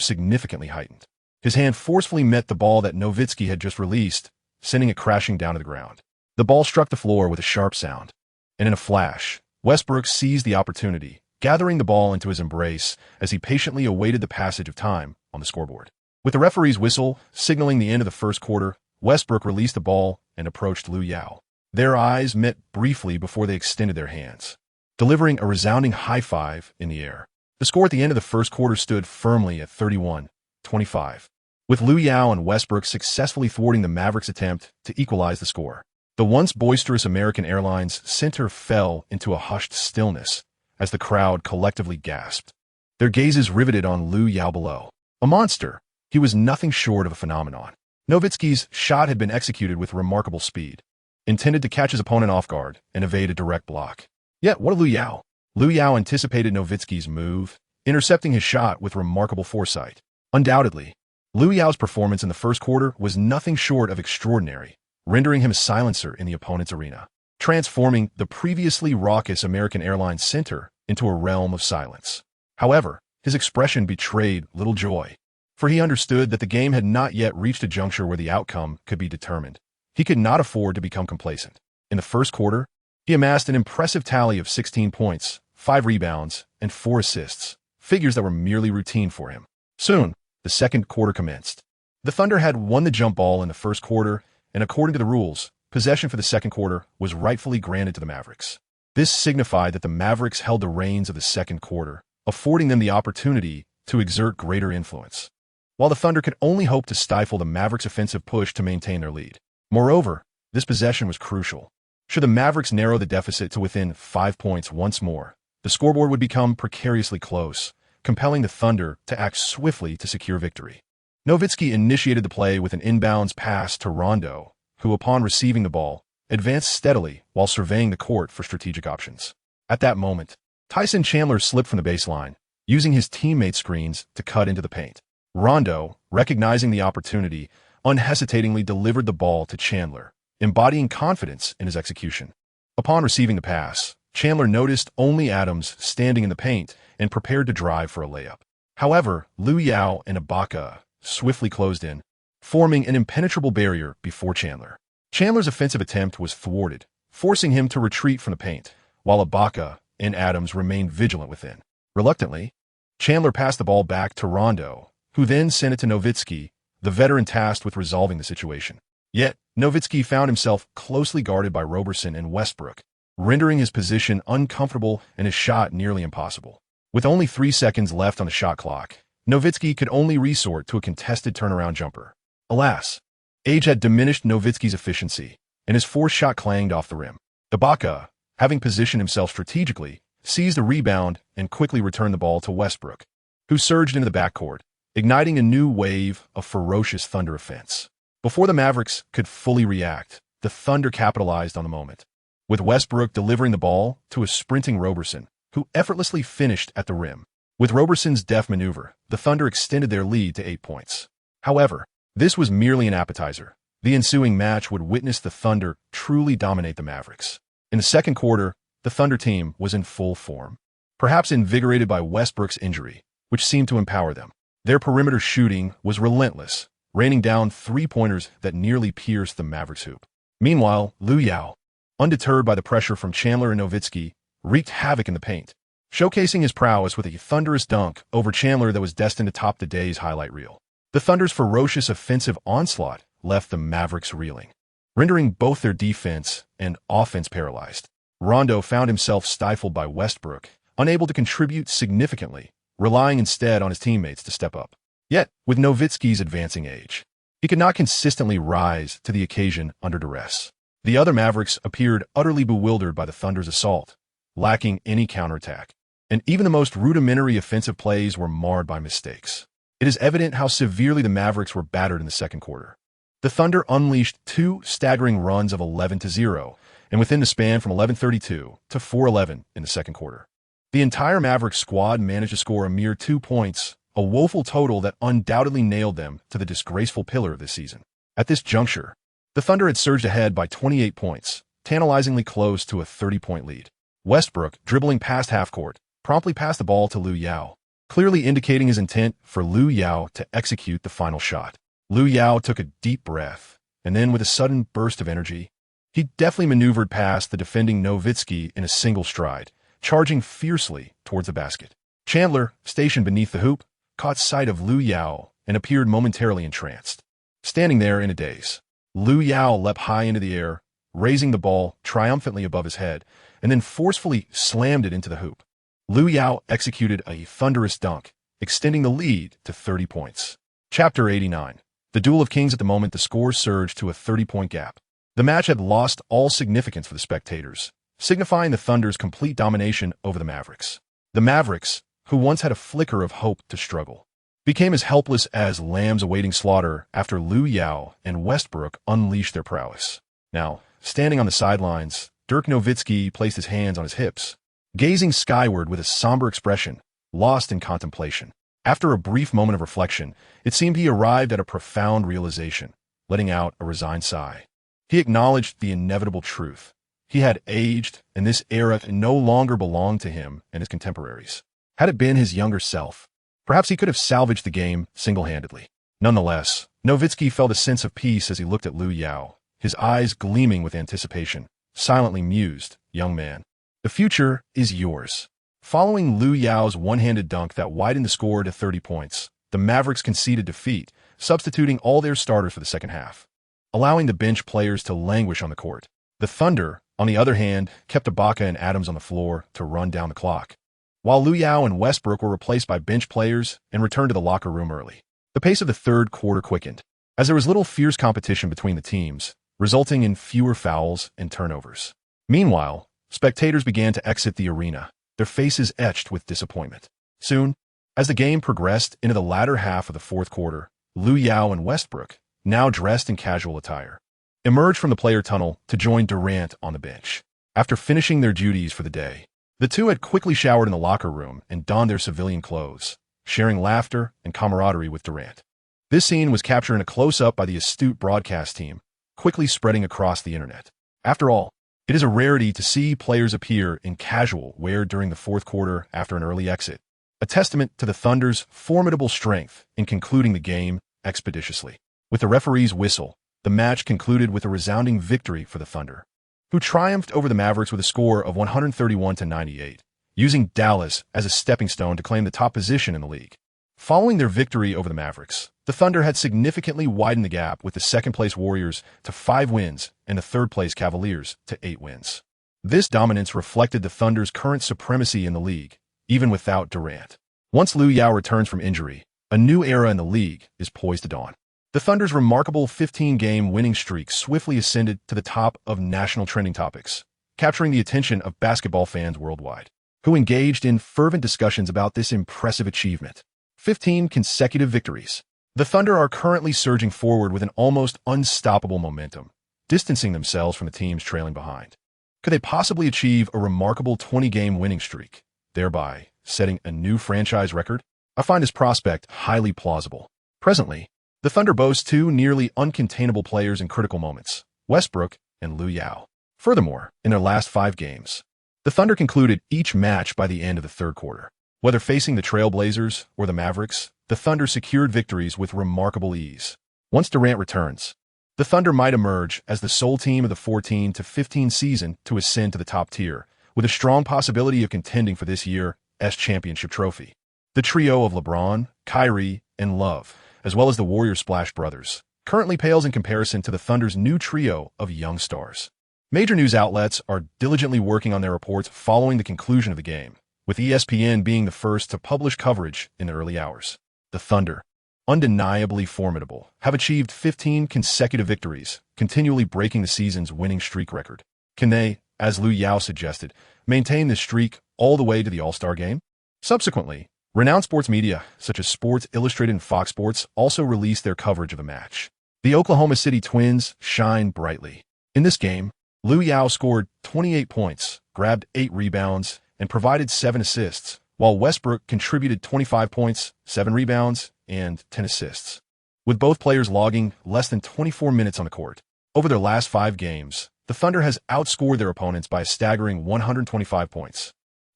significantly heightened. His hand forcefully met the ball that Nowitzki had just released, sending it crashing down to the ground. The ball struck the floor with a sharp sound, and in a flash, Westbrook seized the opportunity, gathering the ball into his embrace as he patiently awaited the passage of time on the scoreboard. With the referee's whistle signaling the end of the first quarter, Westbrook released the ball and approached Lu Yao. Their eyes met briefly before they extended their hands, delivering a resounding high five in the air. The score at the end of the first quarter stood firmly at 31-25, with Lu Yao and Westbrook successfully thwarting the Mavericks' attempt to equalize the score. The once boisterous American Airlines center fell into a hushed stillness as the crowd collectively gasped, their gazes riveted on Lu Yao below. A monster, he was nothing short of a phenomenon. Nowitzki's shot had been executed with remarkable speed, intended to catch his opponent off guard and evade a direct block. Yet, what of Lu Yao? Lu Yao anticipated Nowitzki's move, intercepting his shot with remarkable foresight. Undoubtedly, Lu Yao's performance in the first quarter was nothing short of extraordinary, rendering him a silencer in the opponent's arena, transforming the previously raucous American Airlines center into a realm of silence. However, his expression betrayed little joy, for he understood that the game had not yet reached a juncture where the outcome could be determined. He could not afford to become complacent. In the first quarter, he amassed an impressive tally of 16 points, 5 rebounds, and 4 assists, figures that were merely routine for him. Soon, the second quarter commenced. The Thunder had won the jump ball in the first quarter, and according to the rules, possession for the second quarter was rightfully granted to the Mavericks. This signified that the Mavericks held the reins of the second quarter, affording them the opportunity to exert greater influence, while the Thunder could only hope to stifle the Mavericks' offensive push to maintain their lead. Moreover, this possession was crucial. Should the Mavericks narrow the deficit to within 5 points once more, the scoreboard would become precariously close, compelling the Thunder to act swiftly to secure victory. Nowitzki initiated the play with an inbounds pass to Rondo, who, upon receiving the ball, advanced steadily while surveying the court for strategic options. At that moment, Tyson Chandler slipped from the baseline, using his teammates' screens to cut into the paint. Rondo, recognizing the opportunity, unhesitatingly delivered the ball to Chandler, embodying confidence in his execution. Upon receiving the pass, Chandler noticed only Adams standing in the paint and prepared to drive for a layup. However, Lu Yao and Ibaka swiftly closed in, forming an impenetrable barrier before Chandler. Chandler's offensive attempt was thwarted, forcing him to retreat from the paint, while Ibaka and Adams remained vigilant within. Reluctantly, Chandler passed the ball back to Rondo, who then sent it to Nowitzki, the veteran tasked with resolving the situation. Yet, Nowitzki found himself closely guarded by Roberson and Westbrook, rendering his position uncomfortable and his shot nearly impossible. With only 3 seconds left on the shot clock, Nowitzki could only resort to a contested turnaround jumper. Alas, age had diminished Nowitzki's efficiency, and his fourth shot clanged off the rim. Ibaka, having positioned himself strategically, seized the rebound and quickly returned the ball to Westbrook, who surged into the backcourt, igniting a new wave of ferocious Thunder offense. Before the Mavericks could fully react, the Thunder capitalized on the moment, with Westbrook delivering the ball to a sprinting Roberson, who effortlessly finished at the rim. With Roberson's deft maneuver, the Thunder extended their lead to 8 points. However, this was merely an appetizer. The ensuing match would witness the Thunder truly dominate the Mavericks. In the second quarter, the Thunder team was in full form, perhaps invigorated by Westbrook's injury, which seemed to empower them. Their perimeter shooting was relentless, raining down three-pointers that nearly pierced the Mavericks' hoop. Meanwhile, Lu Yao, undeterred by the pressure from Chandler and Nowitzki, wreaked havoc in the paint, showcasing his prowess with a thunderous dunk over Chandler that was destined to top the day's highlight reel. The Thunder's ferocious offensive onslaught left the Mavericks reeling, rendering both their defense and offense paralyzed. Rondo found himself stifled by Westbrook, unable to contribute significantly, relying instead on his teammates to step up. Yet, with Nowitzki's advancing age, he could not consistently rise to the occasion under duress. The other Mavericks appeared utterly bewildered by the Thunder's assault, lacking any counterattack, and even the most rudimentary offensive plays were marred by mistakes. It is evident how severely the Mavericks were battered in the second quarter. The Thunder unleashed 2 staggering runs of 11-0, and within the span from 11:32 to 4:11 in the second quarter. The entire Mavericks squad managed to score a mere 2 points, a woeful total that undoubtedly nailed them to the disgraceful pillar of this season. At this juncture, the Thunder had surged ahead by 28 points, tantalizingly close to a 30-point lead. Westbrook, dribbling past half-court, promptly passed the ball to Lu Yao, clearly indicating his intent for Lu Yao to execute the final shot. Lu Yao took a deep breath, and then with a sudden burst of energy, he deftly maneuvered past the defending Nowitzki in a single stride, charging fiercely towards the basket. Chandler, stationed beneath the hoop, caught sight of Lu Yao and appeared momentarily entranced. Standing there in a daze, Lu Yao leapt high into the air, raising the ball triumphantly above his head, and then forcefully slammed it into the hoop. Lu Yao executed a thunderous dunk, extending the lead to 30 points. Chapter 89. The Duel of Kings. At the moment, the scores surged to a 30-point gap. The match had lost all significance for the spectators, signifying the Thunder's complete domination over the Mavericks. The Mavericks, who once had a flicker of hope to struggle, became as helpless as lambs awaiting slaughter after Lu Yao and Westbrook unleashed their prowess. Now, standing on the sidelines, Dirk Nowitzki placed his hands on his hips, gazing skyward with a somber expression, lost in contemplation. After a brief moment of reflection, it seemed he arrived at a profound realization, letting out a resigned sigh. He acknowledged the inevitable truth. He had aged, and this era no longer belonged to him and his contemporaries. Had it been his younger self, perhaps he could have salvaged the game single-handedly. Nonetheless, Nowitzki felt a sense of peace as he looked at Lu Yao, his eyes gleaming with anticipation, silently mused, "Young man, the future is yours." Following Lu Yao's one-handed dunk that widened the score to 30 points, the Mavericks conceded defeat, substituting all their starters for the second half, allowing the bench players to languish on the court. The Thunder, on the other hand, kept Ibaka and Adams on the floor to run down the clock, while Lu Yao and Westbrook were replaced by bench players and returned to the locker room early. The pace of the third quarter quickened, as there was little fierce competition between the teams, resulting in fewer fouls and turnovers. Meanwhile, spectators began to exit the arena, their faces etched with disappointment. Soon, as the game progressed into the latter half of the fourth quarter, Lu Yao and Westbrook, now dressed in casual attire, emerged from the player tunnel to join Durant on the bench. After finishing their duties for the day, the two had quickly showered in the locker room and donned their civilian clothes, sharing laughter and camaraderie with Durant. This scene was captured in a close-up by the astute broadcast team, quickly spreading across the internet. After all, it is a rarity to see players appear in casual wear during the fourth quarter after an early exit, a testament to the Thunder's formidable strength in concluding the game expeditiously. With the referee's whistle, the match concluded with a resounding victory for the Thunder, who triumphed over the Mavericks with a score of 131-98, using Dallas as a stepping stone to claim the top position in the league. Following their victory over the Mavericks, the Thunder had significantly widened the gap with the second-place Warriors to 5 wins and the third-place Cavaliers to 8 wins. This dominance reflected the Thunder's current supremacy in the league, even without Durant. Once Lu Yao returns from injury, a new era in the league is poised to dawn. The Thunder's remarkable 15-game winning streak swiftly ascended to the top of national trending topics, capturing the attention of basketball fans worldwide, who engaged in fervent discussions about this impressive achievement. 15 consecutive victories. The Thunder are currently surging forward with an almost unstoppable momentum, distancing themselves from the teams trailing behind. Could they possibly achieve a remarkable 20-game winning streak, thereby setting a new franchise record? I find this prospect highly plausible. Presently, the Thunder boasts 2 nearly uncontainable players in critical moments, Westbrook and Lu Yao. Furthermore, in their last 5 games, the Thunder concluded each match by the end of the third quarter. Whether facing the Trailblazers or the Mavericks, the Thunder secured victories with remarkable ease. Once Durant returns, the Thunder might emerge as the sole team of the 14-15 season to ascend to the top tier, with a strong possibility of contending for this year's championship trophy. The trio of LeBron, Kyrie, and Love, as well as the Warriors Splash Brothers, currently pales in comparison to the Thunder's new trio of young stars. Major news outlets are diligently working on their reports following the conclusion of the game, with ESPN being the first to publish coverage in the early hours. The Thunder, undeniably formidable, have achieved 15 consecutive victories, continually breaking the season's winning streak record. Can they, as Lu Yao suggested, maintain this streak all the way to the All-Star game? Subsequently, renowned sports media, such as Sports Illustrated and Fox Sports, also released their coverage of the match. The Oklahoma City Twins shine brightly. In this game, Lu Yao scored 28 points, grabbed 8 rebounds, and provided 7 assists, while Westbrook contributed 25 points, 7 rebounds, and 10 assists, with both players logging less than 24 minutes on the court. Over their last 5 games, the Thunder has outscored their opponents by a staggering 125 points,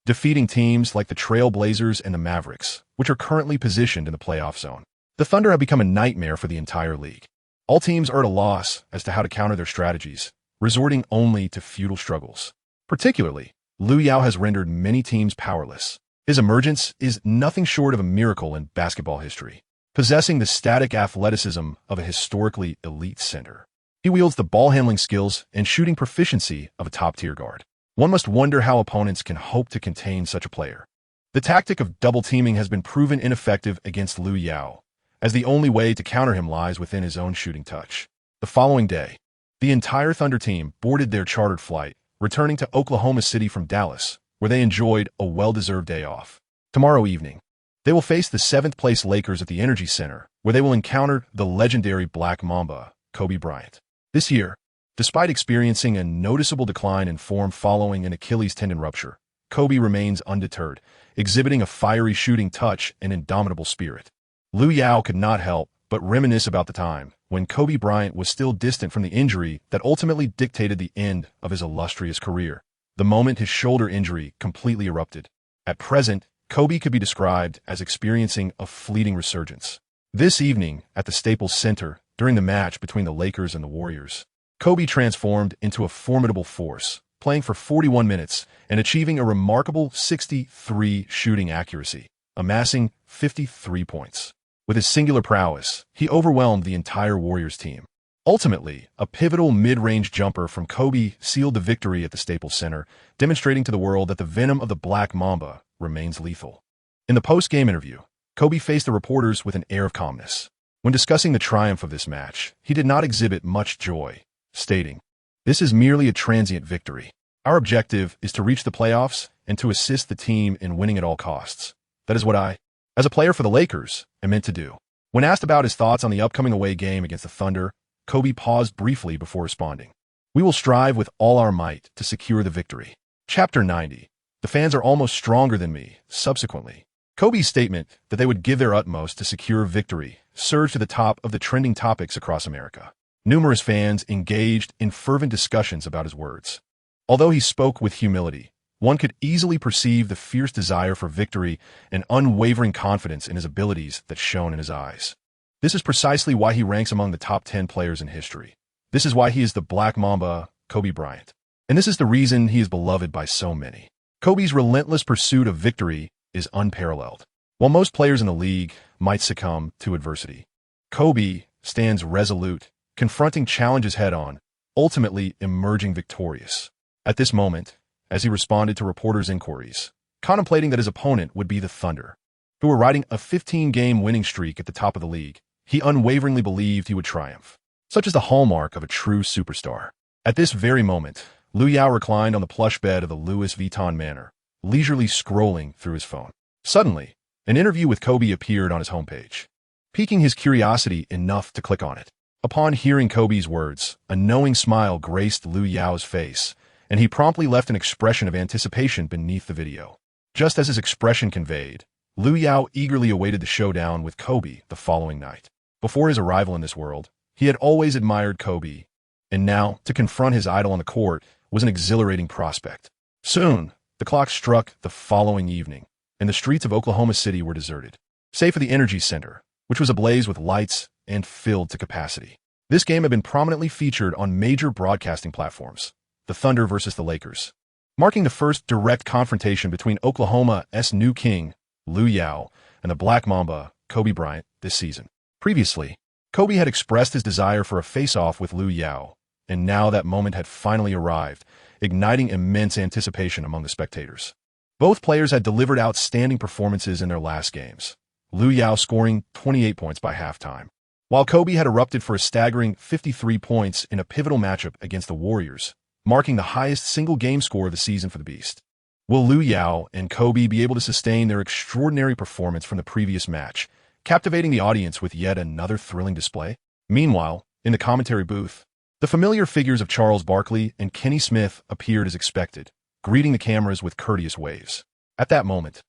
defeating teams like the Trailblazers and the Mavericks, which are currently positioned in the playoff zone. The Thunder have become a nightmare for the entire league. All teams are at a loss as to how to counter their strategies, resorting only to futile struggles. Particularly, Lu Yao has rendered many teams powerless. His emergence is nothing short of a miracle in basketball history, possessing the static athleticism of a historically elite center. He wields the ball-handling skills and shooting proficiency of a top-tier guard. One must wonder how opponents can hope to contain such a player. The tactic of double-teaming has been proven ineffective against Lu Yao, as the only way to counter him lies within his own shooting touch. The following day, the entire Thunder team boarded their chartered flight, returning to Oklahoma City from Dallas, where they enjoyed a well-deserved day off. Tomorrow evening, they will face the 7th-place Lakers at the Energy Center, where they will encounter the legendary Black Mamba, Kobe Bryant. This year, despite experiencing a noticeable decline in form following an Achilles tendon rupture, Kobe remains undeterred, exhibiting a fiery shooting touch and indomitable spirit. Lu Yao could not help but reminisce about the time when Kobe Bryant was still distant from the injury that ultimately dictated the end of his illustrious career, the moment his shoulder injury completely erupted. At present, Kobe could be described as experiencing a fleeting resurgence. This evening, at the Staples Center, during the match between the Lakers and the Warriors, Kobe transformed into a formidable force, playing for 41 minutes and achieving a remarkable 63 shooting accuracy, amassing 53 points. With his singular prowess, he overwhelmed the entire Warriors team. Ultimately, a pivotal mid-range jumper from Kobe sealed the victory at the Staples Center, demonstrating to the world that the venom of the Black Mamba remains lethal. In the post-game interview, Kobe faced the reporters with an air of calmness. When discussing the triumph of this match, he did not exhibit much joy, stating, "This is merely a transient victory. Our objective is to reach the playoffs and to assist the team in winning at all costs. That is what I, as a player for the Lakers, am meant to do." When asked about his thoughts on the upcoming away game against the Thunder, Kobe paused briefly before responding. "We will strive with all our might to secure the victory." Chapter 90. The fans are almost stronger than me. Subsequently, Kobe's statement that they would give their utmost to secure victory surged to the top of the trending topics across America. Numerous fans engaged in fervent discussions about his words. Although he spoke with humility, one could easily perceive the fierce desire for victory and unwavering confidence in his abilities that shone in his eyes. This is precisely why he ranks among the top 10 players in history. This is why he is the Black Mamba, Kobe Bryant. And this is the reason he is beloved by so many. Kobe's relentless pursuit of victory is unparalleled. While most players in the league might succumb to adversity. Kobe stands resolute, confronting challenges head-on, ultimately emerging victorious. At this moment, as he responded to reporters' inquiries, contemplating that his opponent would be the Thunder, who were riding a 15-game winning streak at the top of the league, he unwaveringly believed he would triumph. Such is the hallmark of a true superstar. At this very moment, Lu Yao reclined on the plush bed of the Louis Vuitton Manor, leisurely scrolling through his phone. Suddenly, an interview with Kobe appeared on his homepage, piquing his curiosity enough to click on it. Upon hearing Kobe's words, a knowing smile graced Lu Yao's face, and he promptly left an expression of anticipation beneath the video. Just as his expression conveyed, Lu Yao eagerly awaited the showdown with Kobe the following night. Before his arrival in this world, he had always admired Kobe, and now, to confront his idol on the court was an exhilarating prospect. Soon, the clock struck the following evening, and the streets of Oklahoma City were deserted, save for the Energy Center, which was ablaze with lights and filled to capacity. This game had been prominently featured on major broadcasting platforms, the Thunder versus the Lakers, marking the first direct confrontation between Oklahoma's new king, Lu Yao, and the Black Mamba, Kobe Bryant, this season. Previously, Kobe had expressed his desire for a face-off with Lu Yao, and now that moment had finally arrived, igniting immense anticipation among the spectators. Both players had delivered outstanding performances in their last games, Lu Yao scoring 28 points by halftime, while Kobe had erupted for a staggering 53 points in a pivotal matchup against the Warriors, marking the highest single-game score of the season for the Beast. Will Lu Yao and Kobe be able to sustain their extraordinary performance from the previous match, captivating the audience with yet another thrilling display? Meanwhile, in the commentary booth, the familiar figures of Charles Barkley and Kenny Smith appeared as expected, greeting the cameras with courteous waves. At that moment,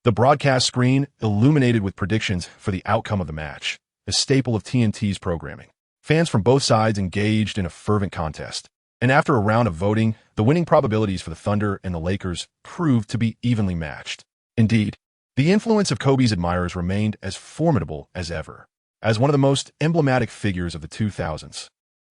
the broadcast screen illuminated with predictions for the outcome of the match, a staple of TNT's programming. Fans from both sides engaged in a fervent contest, and after a round of voting, the winning probabilities for the Thunder and the Lakers proved to be evenly matched. Indeed, the influence of Kobe's admirers remained as formidable as ever. As one of the most emblematic figures of the 2000s,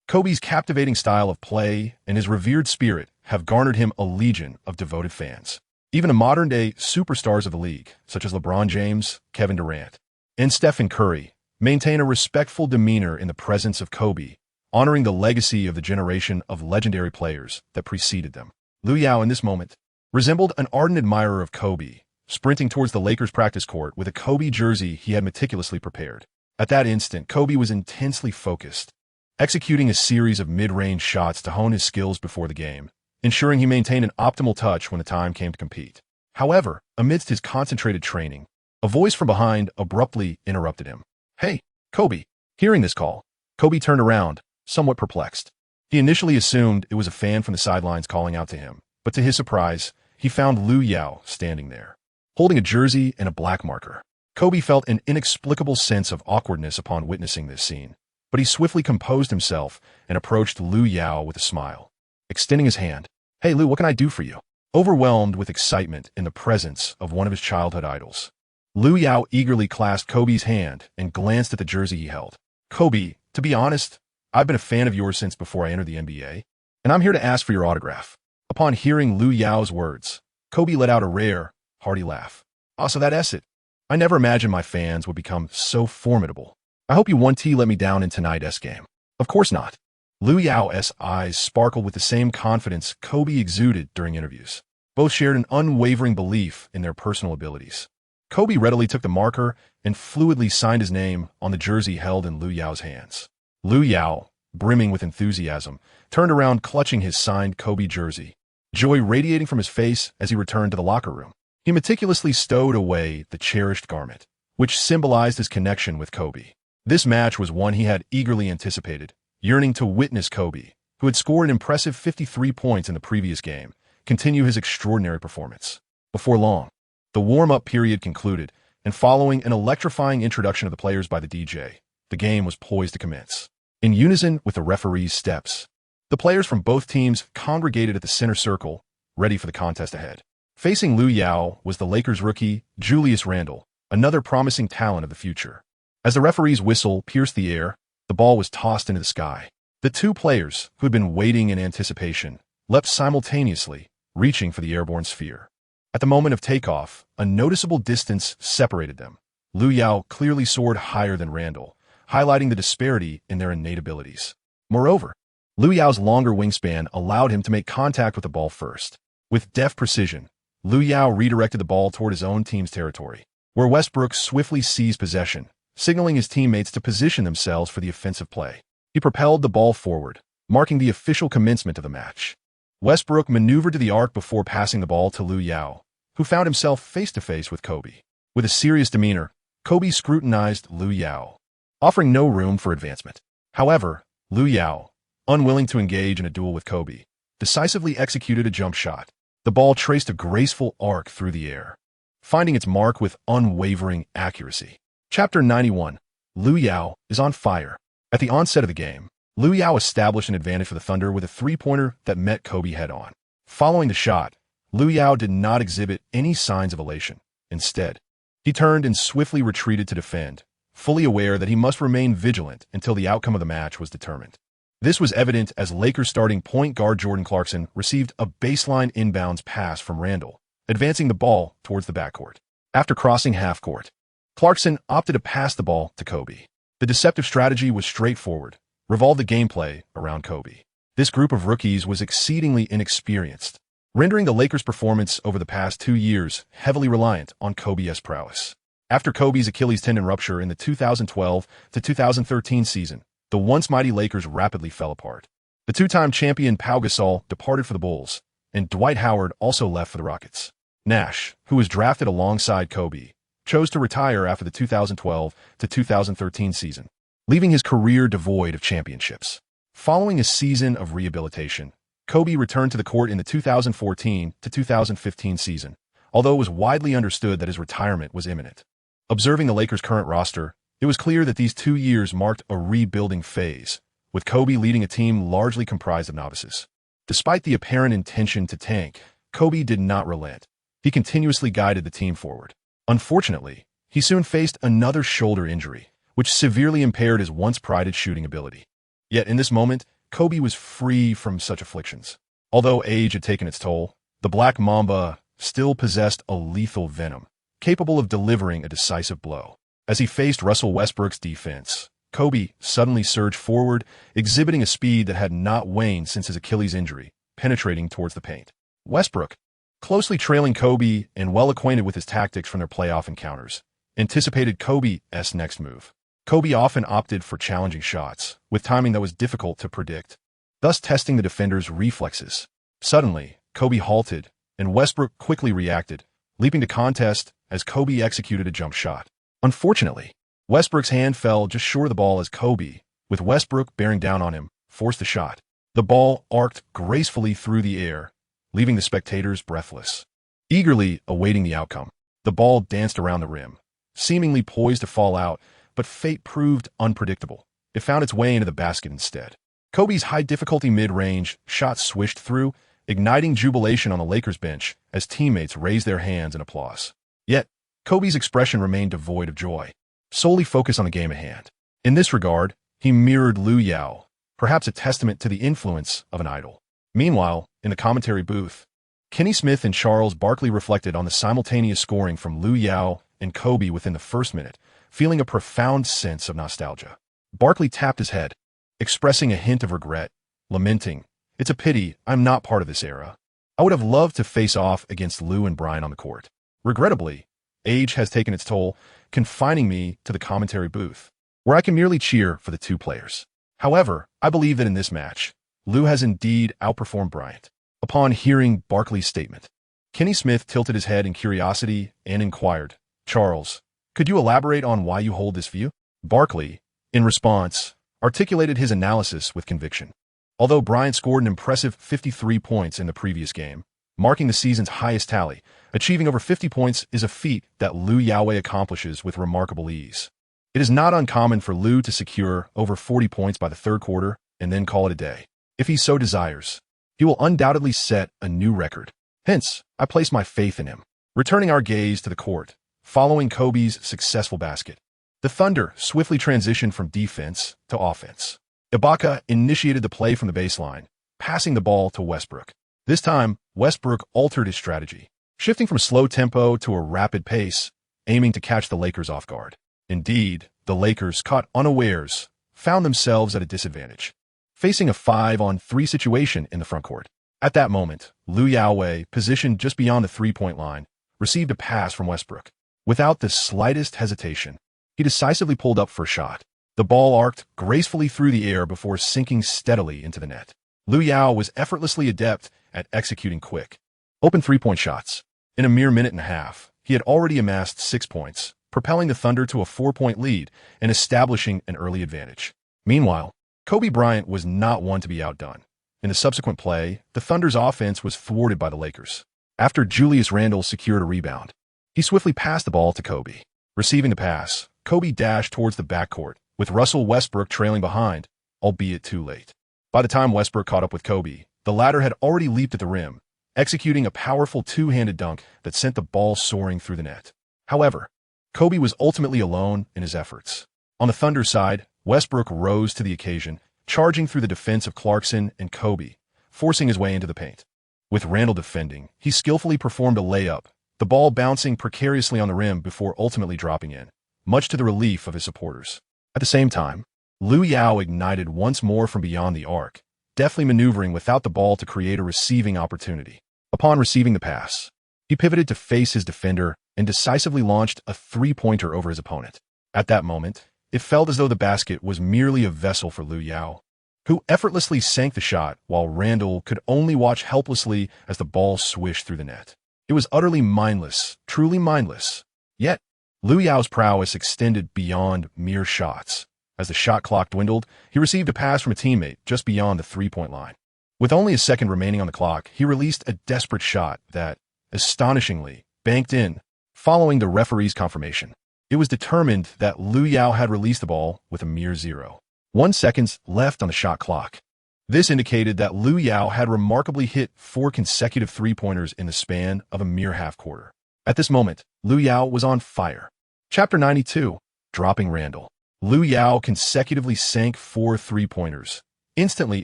Kobe's captivating style of play and his revered spirit have garnered him a legion of devoted fans. Even the modern-day superstars of the league, such as LeBron James, Kevin Durant, and Stephen Curry, maintain a respectful demeanor in the presence of Kobe, honoring the legacy of the generation of legendary players that preceded them. Lu Yao, in this moment, resembled an ardent admirer of Kobe, sprinting towards the Lakers practice court with a Kobe jersey he had meticulously prepared. At that instant, Kobe was intensely focused, executing a series of mid-range shots to hone his skills before the game, ensuring he maintained an optimal touch when the time came to compete. However, amidst his concentrated training, a voice from behind abruptly interrupted him. "Hey, Kobe." Hearing this call, Kobe turned around, somewhat perplexed. He initially assumed it was a fan from the sidelines calling out to him, but to his surprise, he found Lu Yao standing there, holding a jersey and a black marker. Kobe felt an inexplicable sense of awkwardness upon witnessing this scene, but he swiftly composed himself and approached Lu Yao with a smile, extending his hand. "Hey Lu, what can I do for you?" Overwhelmed with excitement in the presence of one of his childhood idols, Lu Yao eagerly clasped Kobe's hand and glanced at the jersey he held. "Kobe, to be honest, I've been a fan of yours since before I entered the NBA, and I'm here to ask for your autograph." Upon hearing Lu Yao's words, Kobe let out a rare, hearty laugh. "Oh, so that's it. I never imagined my fans would become so formidable. I hope you won't let me down in tonight's game." "Of course not." Lu Yao's eyes sparkled with the same confidence Kobe exuded during interviews. Both shared an unwavering belief in their personal abilities. Kobe readily took the marker and fluidly signed his name on the jersey held in Lu Yao's hands. Lu Yao, brimming with enthusiasm, turned around clutching his signed Kobe jersey, joy radiating from his face as he returned to the locker room. He meticulously stowed away the cherished garment, which symbolized his connection with Kobe. This match was one he had eagerly anticipated, yearning to witness Kobe, who had scored an impressive 53 points in the previous game, continue his extraordinary performance. Before long, the warm-up period concluded, and following an electrifying introduction of the players by the DJ, the game was poised to commence. In unison with the referee's steps, the players from both teams congregated at the center circle, ready for the contest ahead. Facing Lu Yao was the Lakers rookie, Julius Randle, another promising talent of the future. As the referee's whistle pierced the air, the ball was tossed into the sky. The two players, who had been waiting in anticipation, leapt simultaneously, reaching for the airborne sphere. At the moment of takeoff, a noticeable distance separated them, Lu Yao clearly soared higher than Randall, highlighting the disparity in their innate abilities. Moreover, Lu Yao's longer wingspan allowed him to make contact with the ball first. With deft precision, Lu Yao redirected the ball toward his own team's territory, where Westbrook swiftly seized possession, signaling his teammates to position themselves for the offensive play. He propelled the ball forward, marking the official commencement of the match. Westbrook maneuvered to the arc before passing the ball to Lu Yao, who found himself face-to-face with Kobe. With a serious demeanor, Kobe scrutinized Lu Yao, offering no room for advancement. However, Lu Yao, unwilling to engage in a duel with Kobe, decisively executed a jump shot. The ball traced a graceful arc through the air, finding its mark with unwavering accuracy. Chapter 91. Lu Yao is on fire. At the onset of the game, Lu Yao established an advantage for the Thunder with a three-pointer that met Kobe head-on. Following the shot, Lu Yao did not exhibit any signs of elation. Instead, he turned and swiftly retreated to defend, fully aware that he must remain vigilant until the outcome of the match was determined. This was evident as Lakers starting point guard Jordan Clarkson received a baseline inbounds pass from Randall, advancing the ball towards the backcourt. After crossing half-court, Clarkson opted to pass the ball to Kobe. The deceptive strategy was straightforward: revolve the gameplay around Kobe. This group of rookies was exceedingly inexperienced, rendering the Lakers' performance over the past 2 years heavily reliant on Kobe's prowess. After Kobe's Achilles tendon rupture in the 2012 to 2013 season, the once mighty Lakers rapidly fell apart. The two-time champion Pau Gasol departed for the Bulls, and Dwight Howard also left for the Rockets. Nash, who was drafted alongside Kobe, chose to retire after the 2012 to 2013 season, leaving his career devoid of championships. Following a season of rehabilitation, Kobe returned to the court in the 2014 to 2015 season, although it was widely understood that his retirement was imminent. Observing the Lakers' current roster, it was clear that these 2 years marked a rebuilding phase, with Kobe leading a team largely comprised of novices. Despite the apparent intention to tank, Kobe did not relent. He continuously guided the team forward. Unfortunately, he soon faced another shoulder injury, which severely impaired his once-prided shooting ability. Yet in this moment, Kobe was free from such afflictions. Although age had taken its toll, the Black Mamba still possessed a lethal venom, capable of delivering a decisive blow. As he faced Russell Westbrook's defense, Kobe suddenly surged forward, exhibiting a speed that had not waned since his Achilles injury, penetrating towards the paint. Westbrook, closely trailing Kobe and well acquainted with his tactics from their playoff encounters, anticipated Kobe's next move. Kobe often opted for challenging shots, with timing that was difficult to predict, thus testing the defender's reflexes. Suddenly, Kobe halted, and Westbrook quickly reacted, leaping to contest as Kobe executed a jump shot. Unfortunately, Westbrook's hand fell just short of the ball as Kobe, with Westbrook bearing down on him, forced the shot. The ball arced gracefully through the air, leaving the spectators breathless, eagerly awaiting the outcome. The ball danced around the rim, seemingly poised to fall out, but fate proved unpredictable. It found its way into the basket instead. Kobe's high-difficulty mid-range shot swished through, igniting jubilation on the Lakers bench as teammates raised their hands in applause. Yet, Kobe's expression remained devoid of joy, solely focused on the game at hand. In this regard, he mirrored Lu Yao, perhaps a testament to the influence of an idol. Meanwhile, in the commentary booth, Kenny Smith and Charles Barkley reflected on the simultaneous scoring from Lu Yao and Kobe within the first minute, feeling a profound sense of nostalgia. Barkley tapped his head, expressing a hint of regret, lamenting, "It's a pity I'm not part of this era. I would have loved to face off against Lou and Brian on the court. Regrettably, age has taken its toll, confining me to the commentary booth, where I can merely cheer for the two players. However, I believe that in this match, Lou has indeed outperformed Bryant." Upon hearing Barkley's statement, Kenny Smith tilted his head in curiosity and inquired, "Charles, could you elaborate on why you hold this view?" Barkley, in response, articulated his analysis with conviction. Although Bryant scored an impressive 53 points in the previous game, marking the season's highest tally, achieving over 50 points is a feat that Lu Yao accomplishes with remarkable ease. It is not uncommon for Lu to secure over 40 points by the third quarter and then call it a day. If he so desires, he will undoubtedly set a new record. Hence, I place my faith in him. Returning our gaze to the court, following Kobe's successful basket, the Thunder swiftly transitioned from defense to offense. Ibaka initiated the play from the baseline, passing the ball to Westbrook. This time, Westbrook altered his strategy, shifting from slow tempo to a rapid pace, aiming to catch the Lakers off guard. Indeed, the Lakers, caught unawares, found themselves at a disadvantage, facing a 5-on-3 situation in the front court. At that moment, Lu Yao, positioned just beyond the three-point line, received a pass from Westbrook. Without the slightest hesitation, he decisively pulled up for a shot. The ball arced gracefully through the air before sinking steadily into the net. Lu Yao was effortlessly adept at executing quick, open three-point shots. In a mere minute and a half, he had already amassed 6 points, propelling the Thunder to a 4-point lead and establishing an early advantage. Meanwhile, Kobe Bryant was not one to be outdone. In the subsequent play, the Thunder's offense was thwarted by the Lakers. After Julius Randle secured a rebound, he swiftly passed the ball to Kobe. Receiving the pass, Kobe dashed towards the backcourt, with Russell Westbrook trailing behind, albeit too late. By the time Westbrook caught up with Kobe, the latter had already leaped at the rim, executing a powerful two-handed dunk that sent the ball soaring through the net. However, Kobe was ultimately alone in his efforts. On the Thunder side, Westbrook rose to the occasion, charging through the defense of Clarkson and Kobe, forcing his way into the paint. With Randle defending, he skillfully performed a layup, the ball bouncing precariously on the rim before ultimately dropping in, much to the relief of his supporters. At the same time, Lu Yao ignited once more from beyond the arc, deftly maneuvering without the ball to create a receiving opportunity. Upon receiving the pass, he pivoted to face his defender and decisively launched a three-pointer over his opponent. At that moment, it felt as though the basket was merely a vessel for Lu Yao, who effortlessly sank the shot while Randle could only watch helplessly as the ball swished through the net. It was utterly mindless, truly mindless. Yet, Lu Yao's prowess extended beyond mere shots. As the shot clock dwindled, he received a pass from a teammate just beyond the three-point line. With only a second remaining on the clock, he released a desperate shot that, astonishingly, banked in, following the referee's confirmation. It was determined that Lu Yao had released the ball with a mere 0.1 seconds left on the shot clock. This indicated that Lu Yao had remarkably hit 4 consecutive three-pointers in the span of a mere half-quarter. At this moment, Lu Yao was on fire. Chapter 92, Dropping Randle. Lu Yao consecutively sank 4 three-pointers, instantly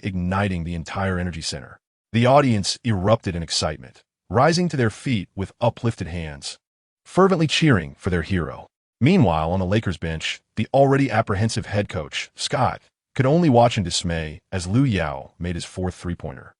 igniting the entire energy center. The audience erupted in excitement, rising to their feet with uplifted hands, fervently cheering for their hero. Meanwhile, on the Lakers bench, the already apprehensive head coach, Scott, could only watch in dismay as Lu Yao made his 4th three-pointer.